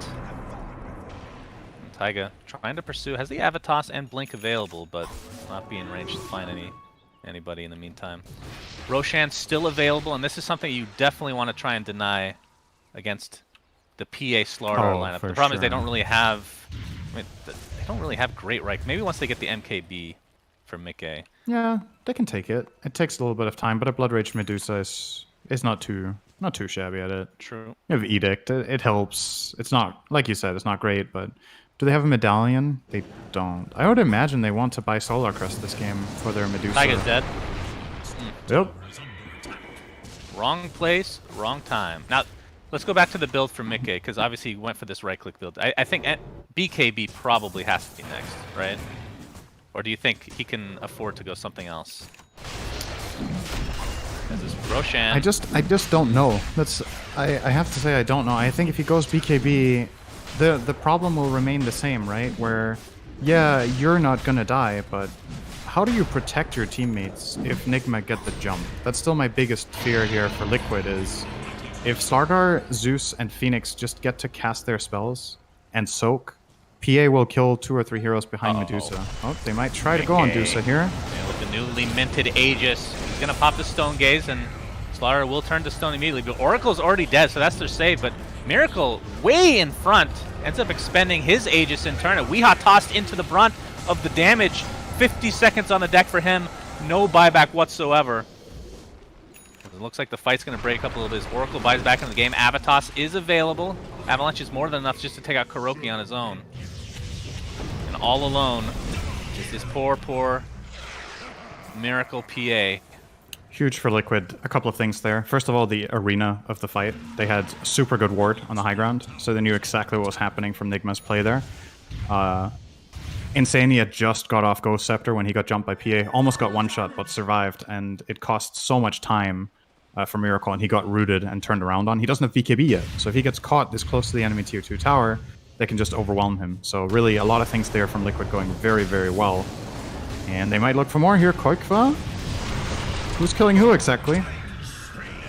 And Taiga trying to pursue, has the Avatos and Blink available, but not being range to find anybody in the meantime. Roshan still available, and this is something you definitely want to try and deny against the PA Slaughter lineup. The problem is they don't really have, they don't really have great right. Maybe once they get the MKB from Mickey.
Yeah, they can take it. It takes a little bit of time, but a Blood Rage Medusa is not too shabby at it.
True.
You have Edict. It helps. It's not, like you said, it's not great, but do they have a medallion? They don't. I would imagine they want to buy Solar Crest this game for their Medusa.
Taiga's dead.
Yep.
Wrong place, wrong time. Now, let's go back to the build for Mickey, because obviously he went for this right-click build. I think BKB probably has to be next, right? Or do you think he can afford to go something else? This is Roshan.
I just don't know. I have to say I don't know. I think if he goes BKB, the problem will remain the same, right? Where, yeah, you're not gonna die, but how do you protect your teammates if Enigma get the jump? That's still my biggest fear here for Liquid is if Slardar, Zeus, and Phoenix just get to cast their spells and soak, PA will kill 2 or 3 heroes behind Medusa. Oh, they might try to go on Medusa here.
Yeah, with the newly minted Aegis, he's gonna pop the Stone Gaze, and Slaughter will turn to Stone immediately. But Oracle's already dead, so that's their save. But Miracle, way in front, ends up expending his Aegis in turn. And Weeha tossed into the brunt of the damage. 50 seconds on the deck for him. No buyback whatsoever. It looks like the fight's going to break up a little bit as Oracle buys back in the game. Avatos is available. Avalanche is more than enough just to take out Kuroki on his own. And all alone is this poor Miracle PA.
Huge for Liquid. A couple of things there. First of all, the arena of the fight. They had super good ward on the high ground, so they knew exactly what was happening from Nigma's play there. Insania just got off Ghost Scepter when he got jumped by PA. Almost got one-shot, but survived, and it cost so much time for Miracle, and he got rooted and turned around on. He doesn't have BKB yet, so if he gets caught this close to the enemy tier 2 tower, they can just overwhelm him. So really, a lot of things there from Liquid going very, very well. And they might look for more here. Koikva? Who's killing who exactly?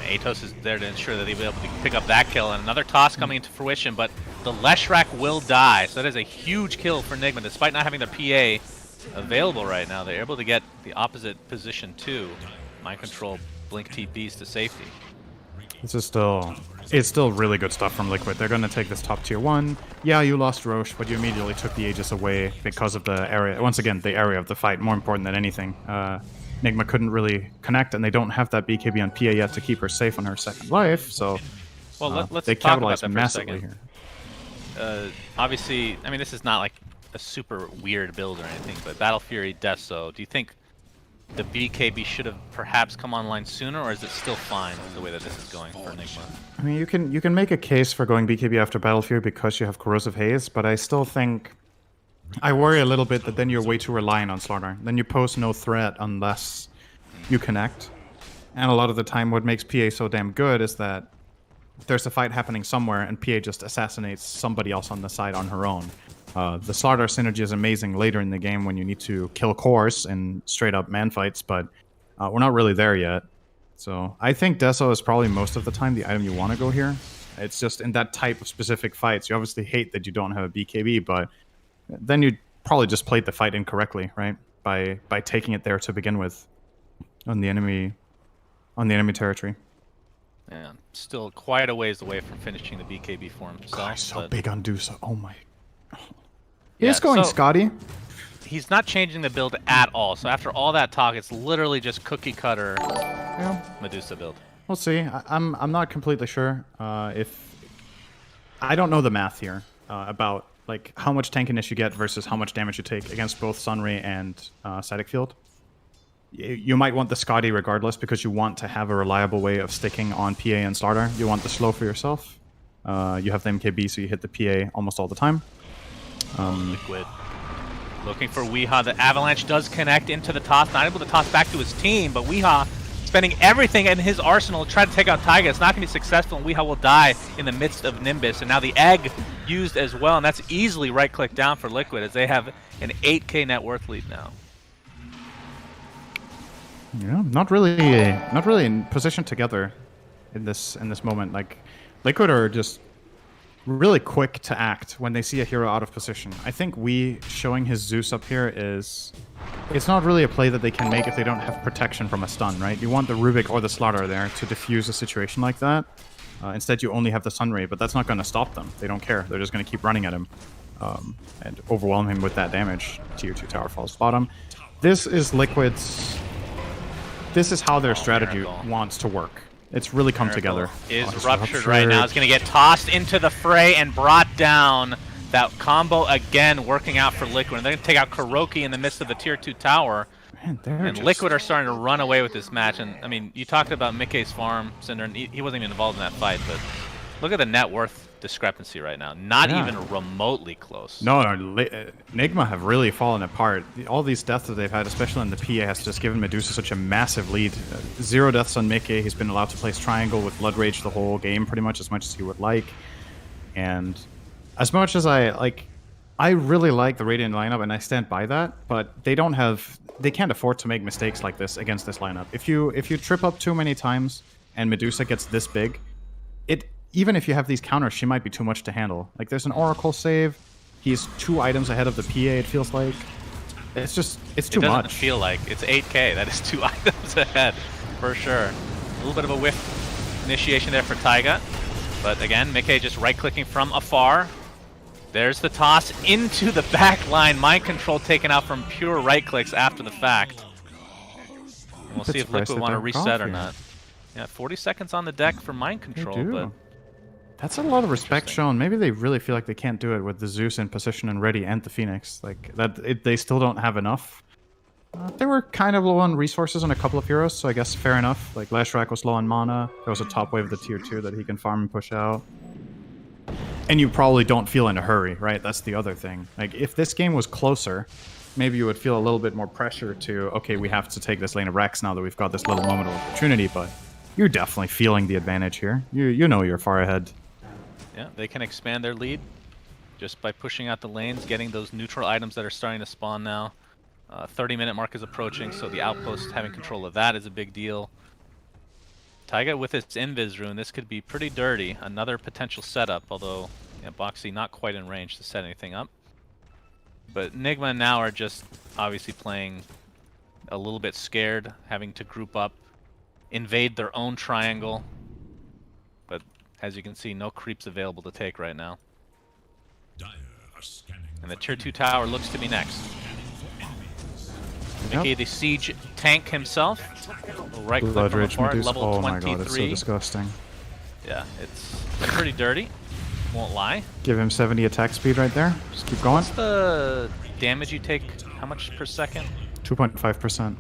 Atos is there to ensure that he'll be able to pick up that kill, and another toss coming into fruition, but the Leshrac will die, so that is a huge kill for Enigma, despite not having their PA available right now. They're able to get the opposite position too. Mind control, blink TPs to safety.
This is still really good stuff from Liquid. They're going to take this top tier 1. Yeah, you lost Roche, but you immediately took the Aegis away because of the area. Once again, the area of the fight, more important than anything. Enigma couldn't really connect, and they don't have that BKB on PA yet to keep her safe on her second life, so
well, let's
they
talk about
capitalized
that for
massively
a second. Obviously, I mean, this is not like a super weird build or anything, but Battle Fury, Deso, do you think the BKB should have perhaps come online sooner, or is it still fine the way that this is going for Enigma?
I mean, you can make a case for going BKB after Battle Fury because you have Corrosive Haze, but I still think I worry a little bit that then you're way too reliant on Slaughter. Then you pose no threat unless you connect. And a lot of the time what makes PA so damn good is that there's a fight happening somewhere and PA just assassinates somebody else on the side on her own. The Slaughter synergy is amazing later in the game when you need to kill cores in straight up man fights, but we're not really there yet. So I think Deso is probably most of the time the item you want to go here. It's just in that type of specific fights. You obviously hate that you don't have a BKB, but then you probably just played the fight incorrectly, right? By taking it there to begin with on the enemy territory.
Yeah, still quite a ways away from finishing the BKB for himself.
God, so
but...
big on Dusa. Oh my.
Yeah,
He's going
so
Scotty.
He's not changing the build at all. So after all that talk, it's literally just cookie cutter Medusa build.
We'll see. I'm not completely sure. If I don't know the math here about like how much tankiness you get versus how much damage you take against both Sunray and Static Field. You might want the Scotty regardless because you want to have a reliable way of sticking on PA and Slaughter. You want the slow for yourself. You have the MKB, so you hit the PA almost all the time.
Liquid looking for Weehaw. The Avalanche does connect into the toss, not able to toss back to his team, but Weehaw spending everything in his arsenal to try to take out Taiga. It's not going to be successful, and Weehaw will die in the midst of Nimbus. And now the egg used as well, and that's easily right-click down for Liquid as they have an 8k net worth lead now.
Yeah, not really in position together in this moment. Like Liquid are just really quick to act when they see a hero out of position. I think showing his Zeus up here it's not really a play that they can make if they don't have protection from a stun, right? You want the Rubik or the Slaughter there to diffuse a situation like that. Instead, you only have the Sunray, but that's not going to stop them. They don't care. They're just going to keep running at him and overwhelm him with that damage. Tier 2 tower falls bottom. This is Liquid's... This is how their strategy wants to work. It's really come together.
Is ruptured right now. It's going to get tossed into the fray and brought down. That combo again working out for Liquid. And they're going to take out Kuroki in the midst of the tier 2 tower.
Man,
and Liquid are starting to run away with this match. And I mean, you talked about Mikkei's farm, Cinder, and he wasn't even involved in that fight. But look at the net worth discrepancy right now. Not even remotely close.
No, Nigma have really fallen apart. All these deaths that they've had, especially in the PA, has just given Medusa such a massive lead. 0 deaths on Mikkei. He's been allowed to place Triangle with Blood Rage the whole game, pretty much as he would like. And as much as I really like the Radiant lineup, and I stand by that, but they can't afford to make mistakes like this against this lineup. If you trip up too many times and Medusa gets this big, even if you have these counters, she might be too much to handle. Like, there's an Oracle save. He's 2 items ahead of the PA, it feels like. It's too much. It
doesn't feel like. It's 8k. That is 2 items ahead, for sure. A little bit of a whiff initiation there for Taiga. But again, Mikkei just right-clicking from afar. There's the toss into the back line. Mind control taken out from pure right-clicks after the fact. And we'll see if Liquid want to reset or not. Yeah, 40 seconds on the deck for mind control, but...
That's a lot of respect shown. Maybe they really feel like they can't do it with the Zeus in position and ready and the Phoenix. Like that, they still don't have enough. They were kind of low on resources on a couple of heroes, so I guess fair enough. Like Lashrak was low on mana. There was a top wave of the tier 2 that he can farm and push out. And you probably don't feel in a hurry, right? That's the other thing. Like if this game was closer, maybe you would feel a little bit more pressure to, okay, we have to take this lane of Rex now that we've got this little moment of opportunity. But you're definitely feeling the advantage here. You know you're far ahead.
Yeah, they can expand their lead just by pushing out the lanes, getting those neutral items that are starting to spawn now. 30-minute mark is approaching, so the outpost having control of that is a big deal. Taiga with its Invis rune, this could be pretty dirty. Another potential setup, although Boxy not quite in range to set anything up. But Nigma now are just obviously playing a little bit scared, having to group up, invade their own triangle. But as you can see, no creeps available to take right now. And the tier 2 tower looks to be next. Mikkei, the siege tank himself. Right click from afar, level 23. Oh my god, it's so disgusting. Yeah, it's pretty dirty. Won't lie.
Give him 70 attack speed right there. Just keep going.
What's the damage you take? How much per second?
2.5%.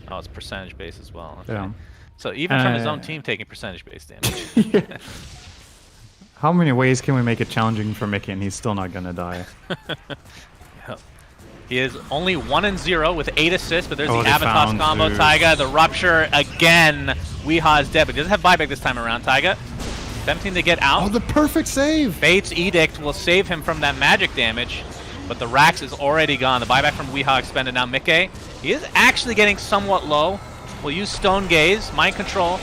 Oh, it's percentage base as well. Okay.
Yeah.
So even from his own team taking percentage base damage.
Yeah. How many ways can we make it challenging for Mikkei and he's still not gonna die?
Yep. He is only 1-0 with 8 assists, but there's
Oh,
the
they
Avatos
found
combo.
Zeus.
Taiga, the rupture again. Weehaw is dead, but he doesn't have buyback this time around. Taiga, attempting to get out.
Oh, the perfect save!
Fate's Edict will save him from that magic damage, but the Rax is already gone. The buyback from Weehaw expended. Now Mickey, he is actually getting somewhat low. We'll use Stone Gaze, Mind Control.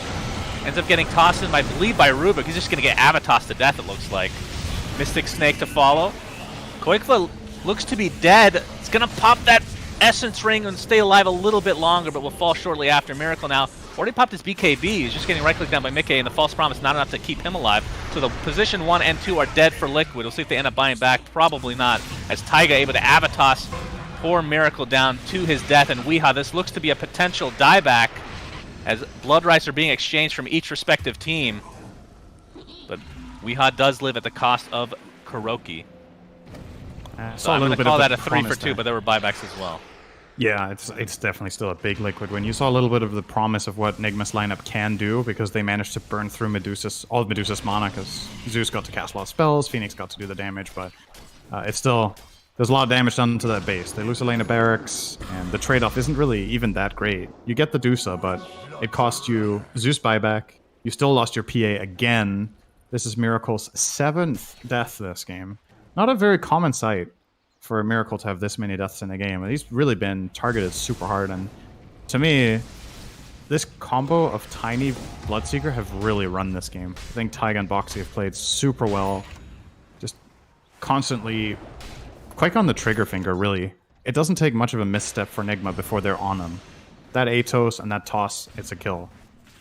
Ends up getting tossed in, I believe, by Rubik. He's just going to get Avatos to death, it looks like. Mystic Snake to follow. Koikva looks to be dead. It's going to pop that Essence Ring and stay alive a little bit longer, but will fall shortly after. Miracle now already popped his BKB. He's just getting right-clicked down by Mickey, and the False Promise not enough to keep him alive. So the position 1 and 2 are dead for Liquid. We'll see if they end up buying back. Probably not, as Taiga able to Avatos pour Miracle down to his death. And Weehaw, this looks to be a potential dieback, as Blood Rights are being exchanged from each respective team. But Weehaw does live at the cost of Kuroki. So I'm going to call that a 3 for 2, but there were buybacks as well.
Yeah, it's definitely still a big Liquid win. You saw a little bit of the promise of what Nigma's lineup can do, because they managed to burn through all of Medusa's mana, because Zeus got to cast a lot of spells, Phoenix got to do the damage, but it's still... There's a lot of damage done to that base. They lose a lane of barracks, and the trade-off isn't really even that great. You get the Dusa, but it cost you Zeus buyback. You still lost your PA again. This is Miracle's 7th death this game. Not a very common sight for a Miracle to have this many deaths in a game. He's really been targeted super hard, and to me, this combo of Tiny Bloodseeker have really run this game. I think Taiga and Boxy have played super well. Just constantly... Quite on the trigger finger, really. It doesn't take much of a misstep for Nigma before they're on him. That Atos and that toss, it's a kill.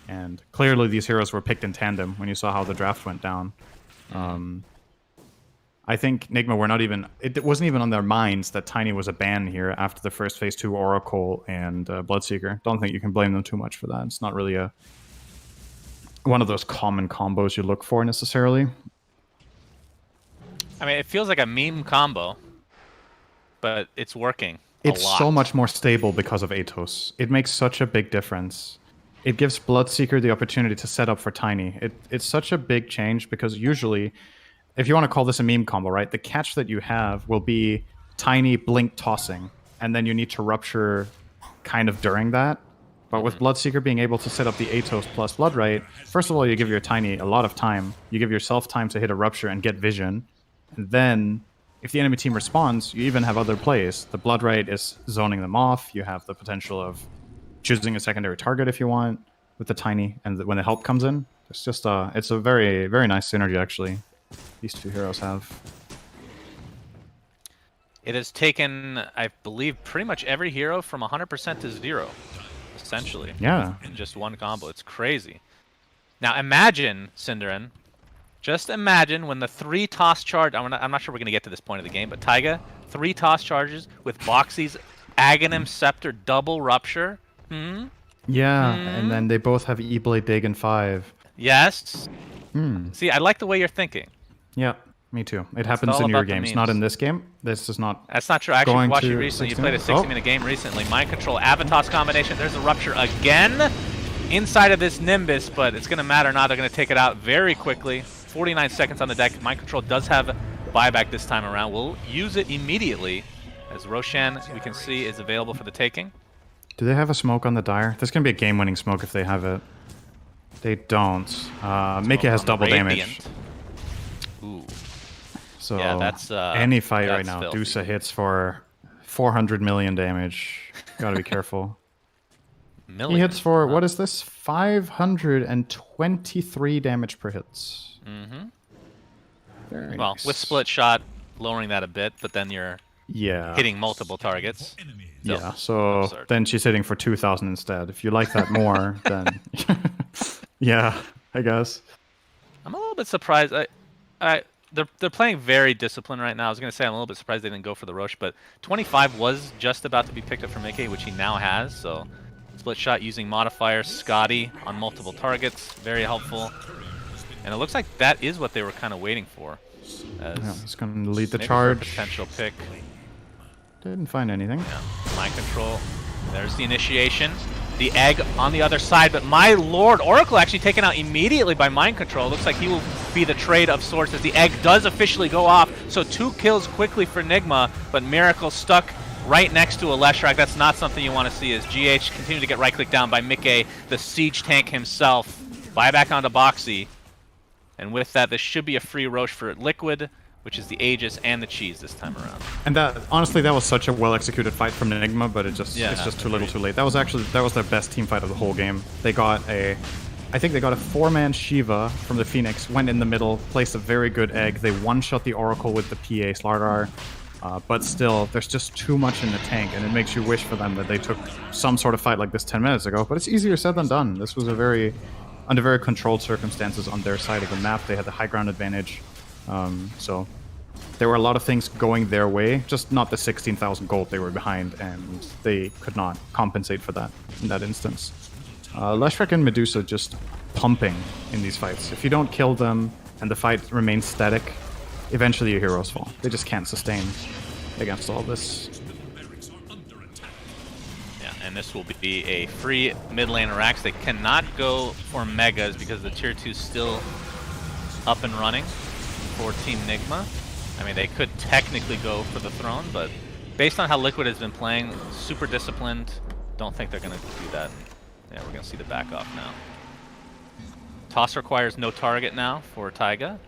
And clearly these heroes were picked in tandem when you saw how the draft went down. I think Nigma were not even... It wasn't even on their minds that Tiny was a ban here after the first Phase 2 Oracle and Bloodseeker. Don't think you can blame them too much for that. It's not really one of those common combos you look for necessarily.
I mean, it feels like a meme combo, but it's working.
It's so much more stable because of Atos. It makes such a big difference. It gives Bloodseeker the opportunity to set up for Tiny. It's such a big change, because usually, if you want to call this a meme combo, right, the catch that you have will be Tiny blink tossing, and then you need to rupture kind of during that. But with Bloodseeker being able to set up the Atos plus Bloodright, first of all, you give your Tiny a lot of time. You give yourself time to hit a rupture and get vision. And then, if the enemy team responds, you even have other plays. The Bloodright is zoning them off. You have the potential of choosing a secondary target if you want with the Tiny, and when the help comes in, it's just it's a very, very nice synergy actually. These two heroes have.
It has taken, I believe, pretty much every hero from 100% to 0, essentially.
Yeah.
In just one combo. It's crazy. Now imagine, Cinderin, just imagine when the 3 toss charge... I'm not sure we're going to get to this point of the game, but Taiga, 3 toss charges with Boxy's Aghanim Scepter double rupture.
Yeah, and then they both have E-Blade Dig in 5.
Yes. See, I like the way you're thinking.
Yeah, me too. It happens in your games, not in this game. This is not...
That's not true. I actually watched you recently. You played a 60-minute game recently. Mind Control, Avatos combination. There's a rupture again inside of this Nimbus, but it's going to matter now. They're going to take it out very quickly. 49 seconds on the deck. Mind Control does have buyback this time around. We'll use it immediately, as Roshan, we can see, is available for the taking.
Do they have a smoke on the Dire? There's going to be a game-winning smoke if they have it. They don't. Mickey has double damage.
Ooh.
So
yeah, that's
any fight right now,
filthy.
Dusa hits for 400 million damage. Gotta be careful. He hits for, what is this? 523 damage per hits. Very
well,
nice.
with split shot, lowering that a bit, but then you're hitting multiple targets.
Yeah, so then she's hitting for 2,000 instead. If you like that more, then yeah, I guess.
I'm a little bit surprised. They're playing very disciplined right now. I was going to say I'm a little bit surprised they didn't go for the Roche, but 25 was just about to be picked up from Mickey, which he now has. So split shot using modifier, Scotty on multiple targets, very helpful. And it looks like that is what they were kind of waiting for.
Yeah, he's going to lead the
maybe
charge.
for a potential pick.
Didn't find anything.
Yeah. Mind Control. There's the initiation. The egg on the other side, but my lord, Oracle actually taken out immediately by Mind Control. Looks like he will be the trade of sorts as the egg does officially go off. So 2 kills quickly for Nigma, but Miracle stuck right next to a Leshrac. That's not something you want to see as GH continue to get right-clicked down by Mickey, the siege tank himself. Buyback onto Boxy. And with that, this should be a free Roche for Liquid, which is the Aegis and the Cheese this time around.
And that, honestly, that was such a well-executed fight from Enigma, but it's just too little too late. That was their best team fight of the whole game. They got I think they got a 4-man Shiva from the Phoenix, went in the middle, placed a very good egg. They one-shot the Oracle with the PA Slardar, but still, there's just too much in the tank, and it makes you wish for them that they took some sort of fight like this 10 minutes ago, but it's easier said than done. This was under very controlled circumstances on their side of the map. They had the high ground advantage. So there were a lot of things going their way, just not the 16,000 gold they were behind, and they could not compensate for that in that instance. Leshrac and Medusa just pumping in these fights. If you don't kill them and the fight remains static, eventually your heroes fall. They just can't sustain against all this.
Yeah, and this will be a free mid laner Rax. They cannot go for Megas because the tier 2 is still up and running for Team Nigma. I mean, they could technically go for the throne, but based on how Liquid has been playing, super disciplined, don't think they're going to do that. Yeah, we're going to see the back off now. Toss requires no target now for Taiga.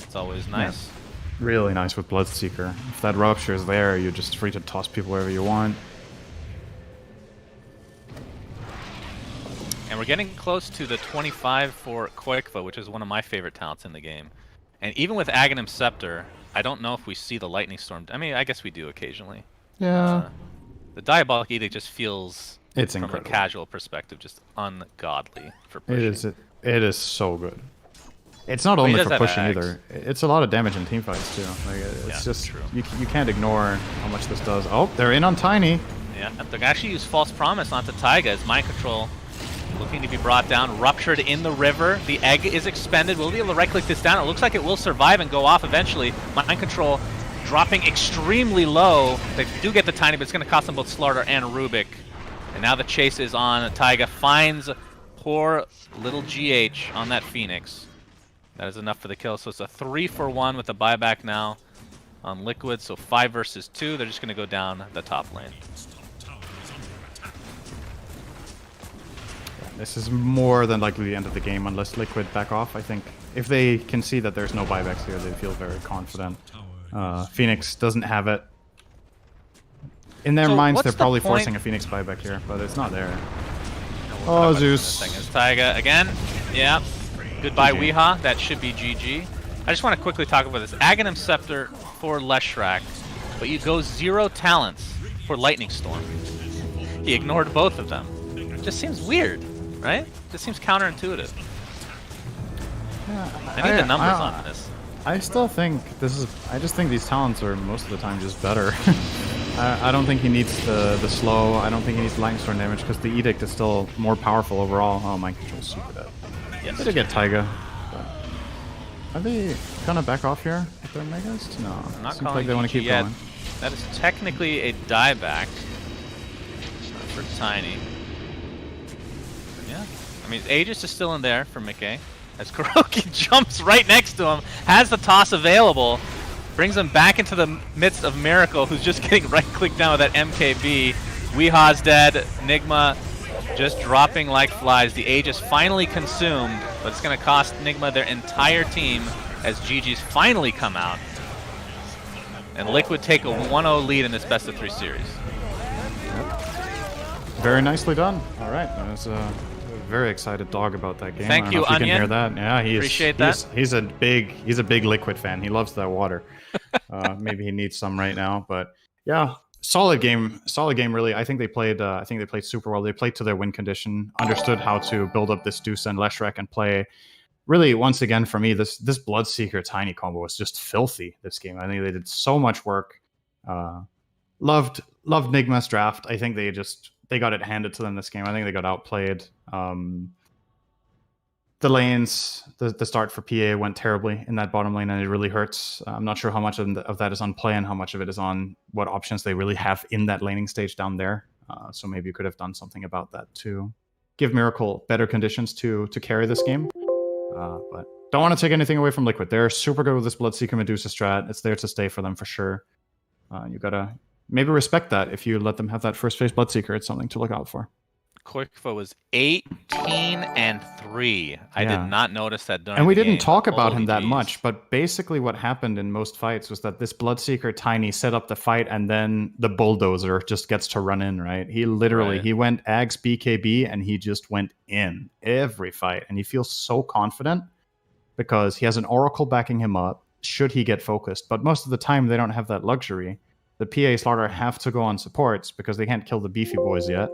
It's always nice.
Yeah. Really nice with Bloodseeker. If that rupture is there, you're just free to toss people wherever you want.
And we're getting close to the 25 for Koikva, which is one of my favorite talents in the game. And even with Aghanim Scepter, I don't know if we see the Lightning Storm. I mean, I guess we do occasionally.
Yeah.
The Diabolic Edict just feels,
it's
from
incredible.
a casual perspective, just ungodly for pushing.
It is so good. It's not only for pushing either. It's a lot of damage in teamfights too. Like, it's just true. You can't ignore how much this does. Oh, they're in on Tiny.
Yeah, they actually use False Promise onto Taiga as Mind Control looking to be brought down. Ruptured in the river. The egg is expended. We'll be able to right-click this down. It looks like it will survive and go off eventually. Mind Control dropping extremely low. They do get the Tiny, but it's going to cost them both Slardar and Rubik. And now the chase is on. Taiga finds poor little GH on that Phoenix. That is enough for the kill. So it's a 3-for-1 with the buyback now on Liquid. So 5 versus 2. They're just going to go down the top lane.
This is more than likely the end of the game unless Liquid back off. I think if they can see that there's no buybacks here, they feel very confident. Phoenix doesn't have it. In their minds, they're probably forcing a Phoenix buyback here, but it's not there. Oh, Zeus.
Taiga again. Yeah. Goodbye, Weeha. That should be GG. I just want to quickly talk about this. Aghanim Scepter for Leshrac, but you go 0 talents for Lightning Storm. He ignored both of them. It just seems weird, right? It just seems counterintuitive.
Yeah,
I need the numbers on this.
I still think this is. I just think these talents are most of the time just better. I don't think he needs the slow. I don't think he needs lightning storm damage because the edict is still more powerful overall. Oh, Mind Control's super dead.
Yes.
Better get Taiga. Are they gonna back off here with their megas? No.
I'm not
Seems like they want to keep
yet.
going.
That is technically a dieback for Tiny. Yeah. I mean, Aegis is still in there for Mickey. As Kuroki jumps right next to him, has the toss available, brings him back into the midst of Miracle, who's just getting right-clicked down with that MKB. Weeha's dead. Nigma just dropping like flies. The Aegis finally consumed, but it's going to cost Nigma their entire team as GG's finally come out. And Liquid take a 1-0 lead in this best-of-3 series.
Very nicely done. All right. That was a very excited dog about that game.
Thank you,
I don't know if you
Onion.
can hear that. Yeah, he is.
Appreciate that.
He's a big Liquid fan. He loves that water. Maybe he needs some right now, but yeah, solid game. Really. I think they played super well. They played to their win condition, understood how to build up this Deuce and Leshrac and play. Really, once again for me, this Bloodseeker Tiny combo was just filthy. This game, I think they did so much work. Loved Nigma's draft. I think they got it handed to them this game. I think they got outplayed. The lanes, the start for PA went terribly in that bottom lane, and it really hurts. I'm not sure how much of that is on play and how much of it is on what options they really have in that laning stage down there. So maybe you could have done something about that to give Miracle better conditions to carry this game. But don't want to take anything away from Liquid. They're super good with this Bloodseeker Medusa strat. It's there to stay for them for sure. You gotta maybe respect that if you let them have that first phase Bloodseeker. It's something to look out for.
Korkva was 18-3. I
Yeah.
did not notice that during
And we
the
didn't
game.
talk about
Holy
him that
jeez.
much, but basically what happened in most fights was that this Bloodseeker Tiny set up the fight, and then the Bulldozer just gets to run in, right? He literally,
Right.
he went Ags BKB, and he just went in every fight, and he feels so confident because he has an Oracle backing him up, should he get focused. But most of the time, they don't have that luxury. The PA Slaughter have to go on supports because they can't kill the beefy boys yet.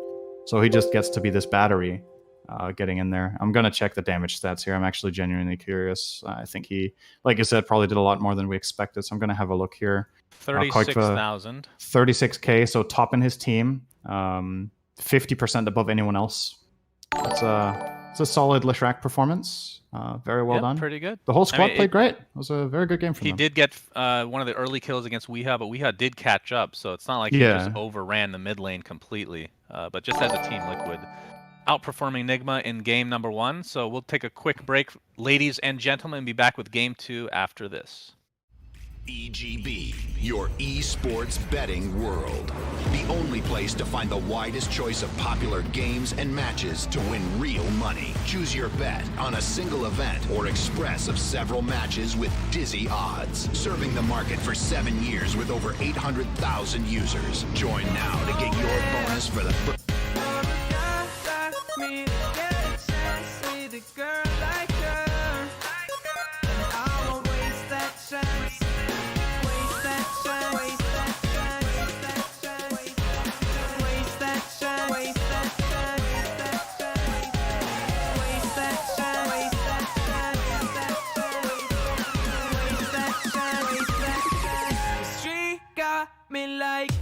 So he just gets to be this battery getting in there. I'm going to check the damage stats here. I'm actually genuinely curious. I think he, like you said, probably did a lot more than we expected. So I'm going to have a look here.
36,000.
36K, so top in his team. 50% above anyone else. It's a solid Leshrac performance. Very well
Yep,
done.
pretty good.
The whole
I
squad
mean,
played great. It was a very good game for
He
them.
did get one of the early kills against Weeha, but Weeha did catch up, so it's not like he just overran the mid lane completely. But just as a team, Liquid outperforming Nigma in game number 1. So we'll take a quick break, ladies and gentlemen, and be back with game 2 after this.
EGB, your esports betting world. The only place to find the widest choice of popular games and matches to win real money. Choose your bet on a single event or express of several matches with dizzy odds. Serving the market for 7 years with over 800,000 users. Join now to get your bonus for the first.
Me like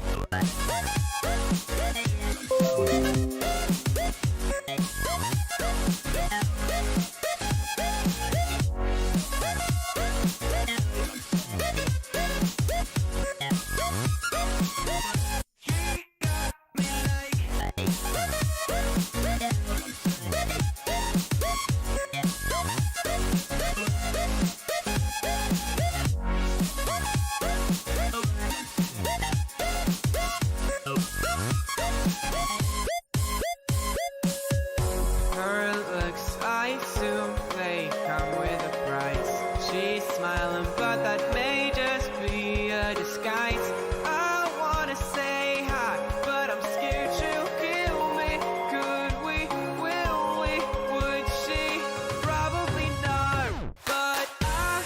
her looks, I assume they come with a price. She's smiling, but that may just be a disguise. I wanna say hi, but I'm scared she'll kill me. Could we? Will we? Would she? Probably not. But I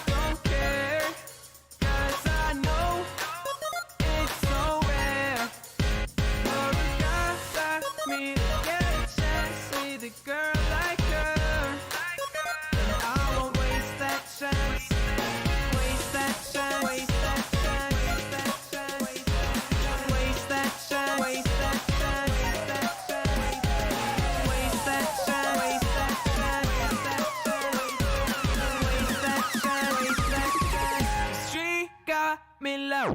don't care, 'cause I know it's so rare. For a guy like me to get a chance with a girl like her, and I won't waste that chance. Waste that chance. Waste that chance. Waste that chance. Waste that chance. Waste that chance. Waste that chance. Waste that chance. Waste that chance. Waste that chance. She got me low.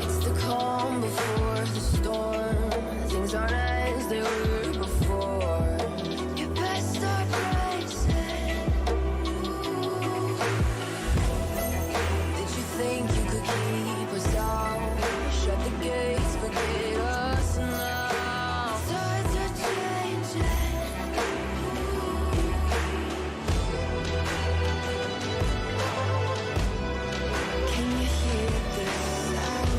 It's the calm before the storm. Things aren't as they were before. Your best start rising. Did you think you could keep us out? Shut the gates, forget us now. Tides are changing. Can you hear this sound?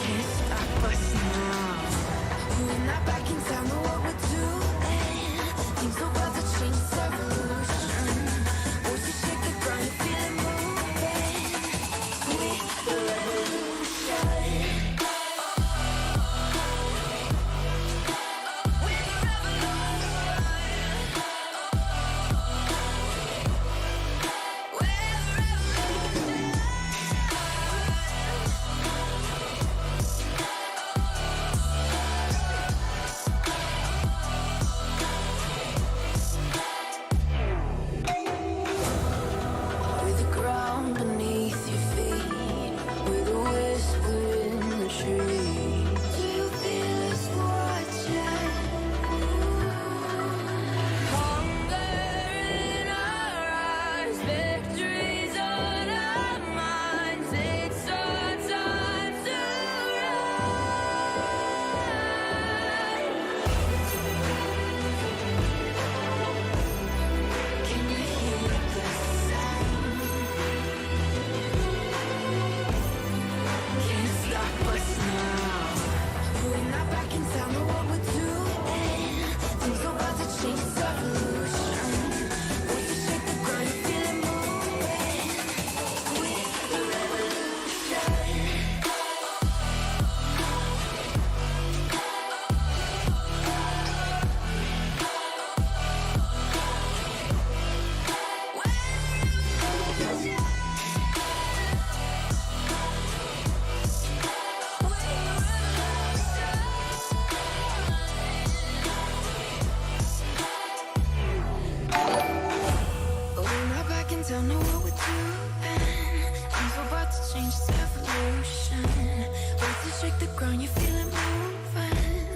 Can't stop us now. We're not back in town, know what we're doing. Things are about to change, it's evolution. Voices shake the ground, you feel it moving. We the revolution. With the ground beneath your feet, with a whisper in the trees. Do you feel us watching? Hunger in our eyes, victories on our minds. It's our time to rise. Can you hear the sound? Can't stop us now. We're not back in town, know what we're doing. Things are about to change, it's evolution. Voices shake the ground, you feel it moving. We the revolution. We're not back in town, know what we're doing. Things are about to change, it's evolution. Voices shake the ground, you feel it moving.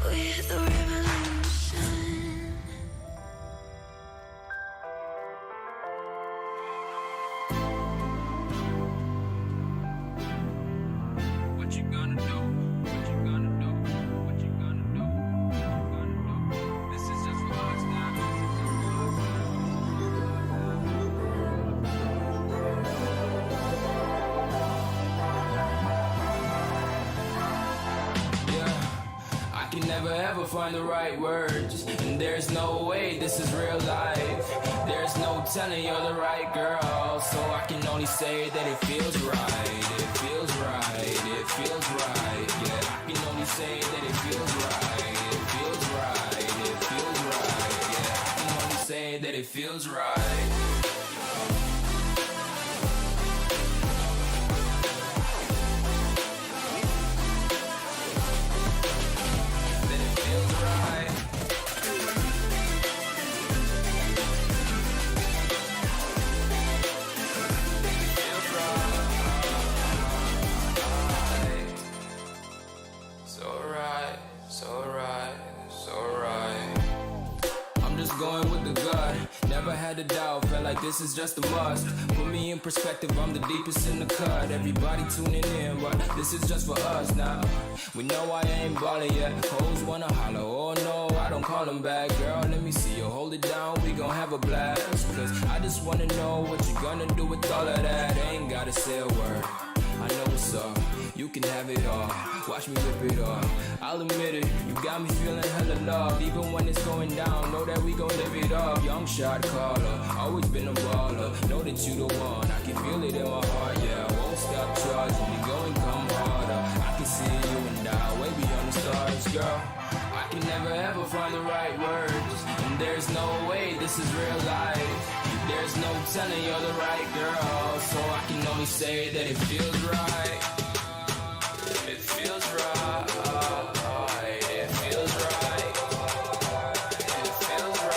We're the revolution.
can never ever find the right words. And there's no way this is real life. There's no telling you're the right girl. So I can only say that it feels right. It feels right. It feels right. Yeah, I can only say that it feels right. It feels right. It feels right. Yeah, I can only say that it feels right. Going with the gut, never had a doubt, felt like this is just a must. Put me in perspective, I'm the deepest in the cut. Everybody tuning in, but this is just for us now. We know I ain't ballin' yet. Hoes wanna holler, oh no, I don't call them back. Girl, let me see you hold it down, we gon' have a blast. Cause I just wanna know what you gonna do with all of that. Ain't gotta say a word, I know what's up. You can have it all, watch me rip it off. I'll admit it, you got me feeling hella love. Even when it's going down, know that we gon' live it up. Young shot caller, always been a baller. Know that you the one, I can feel it in my heart. Yeah, I won't stop charging, we going come harder. I can see you and I, way beyond the stars, girl. I can never ever find the right words. And there's no way this is real life. There's no telling you're the right girl. So I can only say that it feels right. It feels right. It feels right. It feels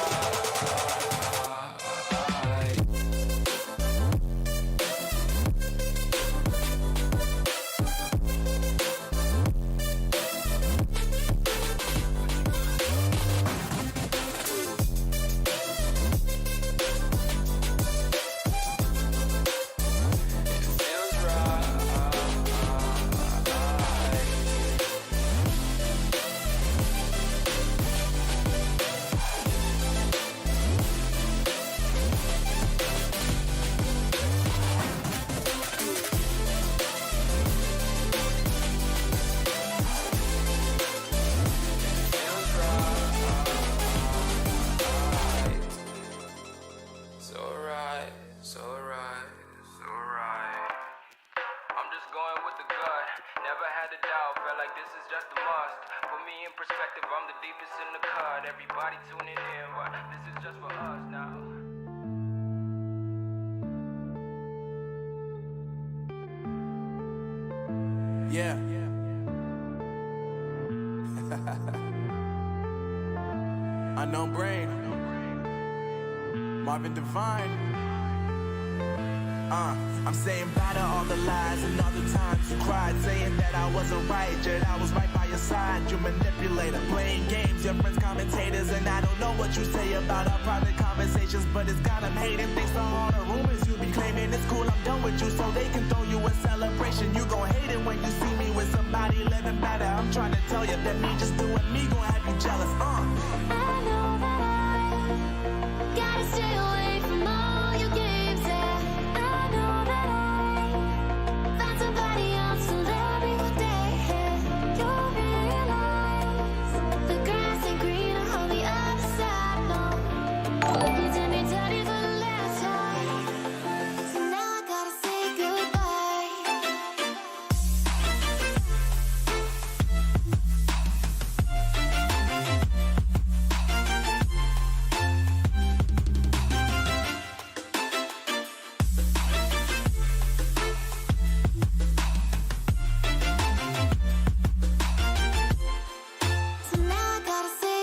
Yeah. Unknown Brain. Marvin Divine. I'm saying bye to all the lies and all the times you cried, saying that I wasn't right, yet I was right by your side. You manipulator, playing games, your friends commentators, and I don't know what you say about our private conversations, but it's got them hating. Thanks to all the rumors you be claiming. It's cool, I'm done with you, so they can throw you a celebration. You gon' hate it when you see me with somebody living better. I'm trying to tell you that me just doing me gon' have you jealous.
I know that I gotta stay away from all your games. Yeah, I know that I found somebody else to love me one day. You'll realize the grass ain't greener on the other side. No, you did me dirty for the last time, so now I gotta say goodbye. So now I gotta say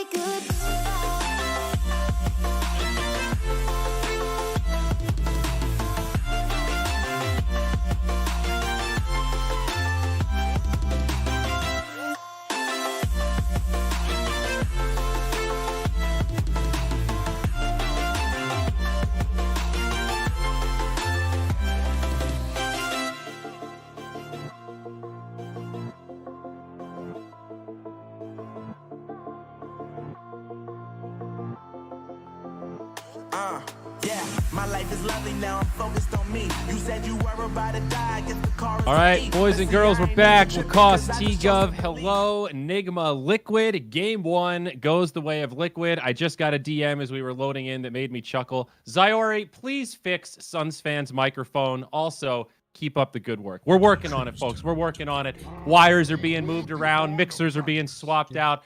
Yeah, my life is lovely now. I'm focused on me. You said you were about to die. I guess the car is
All right, boys and girls, we're back. Lacoste, T-Gov, hello, Enigma, Liquid. Game 1 goes the way of Liquid. I just got a DM as we were loading in that made me chuckle. Zyori, please fix Suns fans' microphone. Also, keep up the good work. We're working on it, folks. We're working on it. Wires are being moved around. Mixers are being swapped out.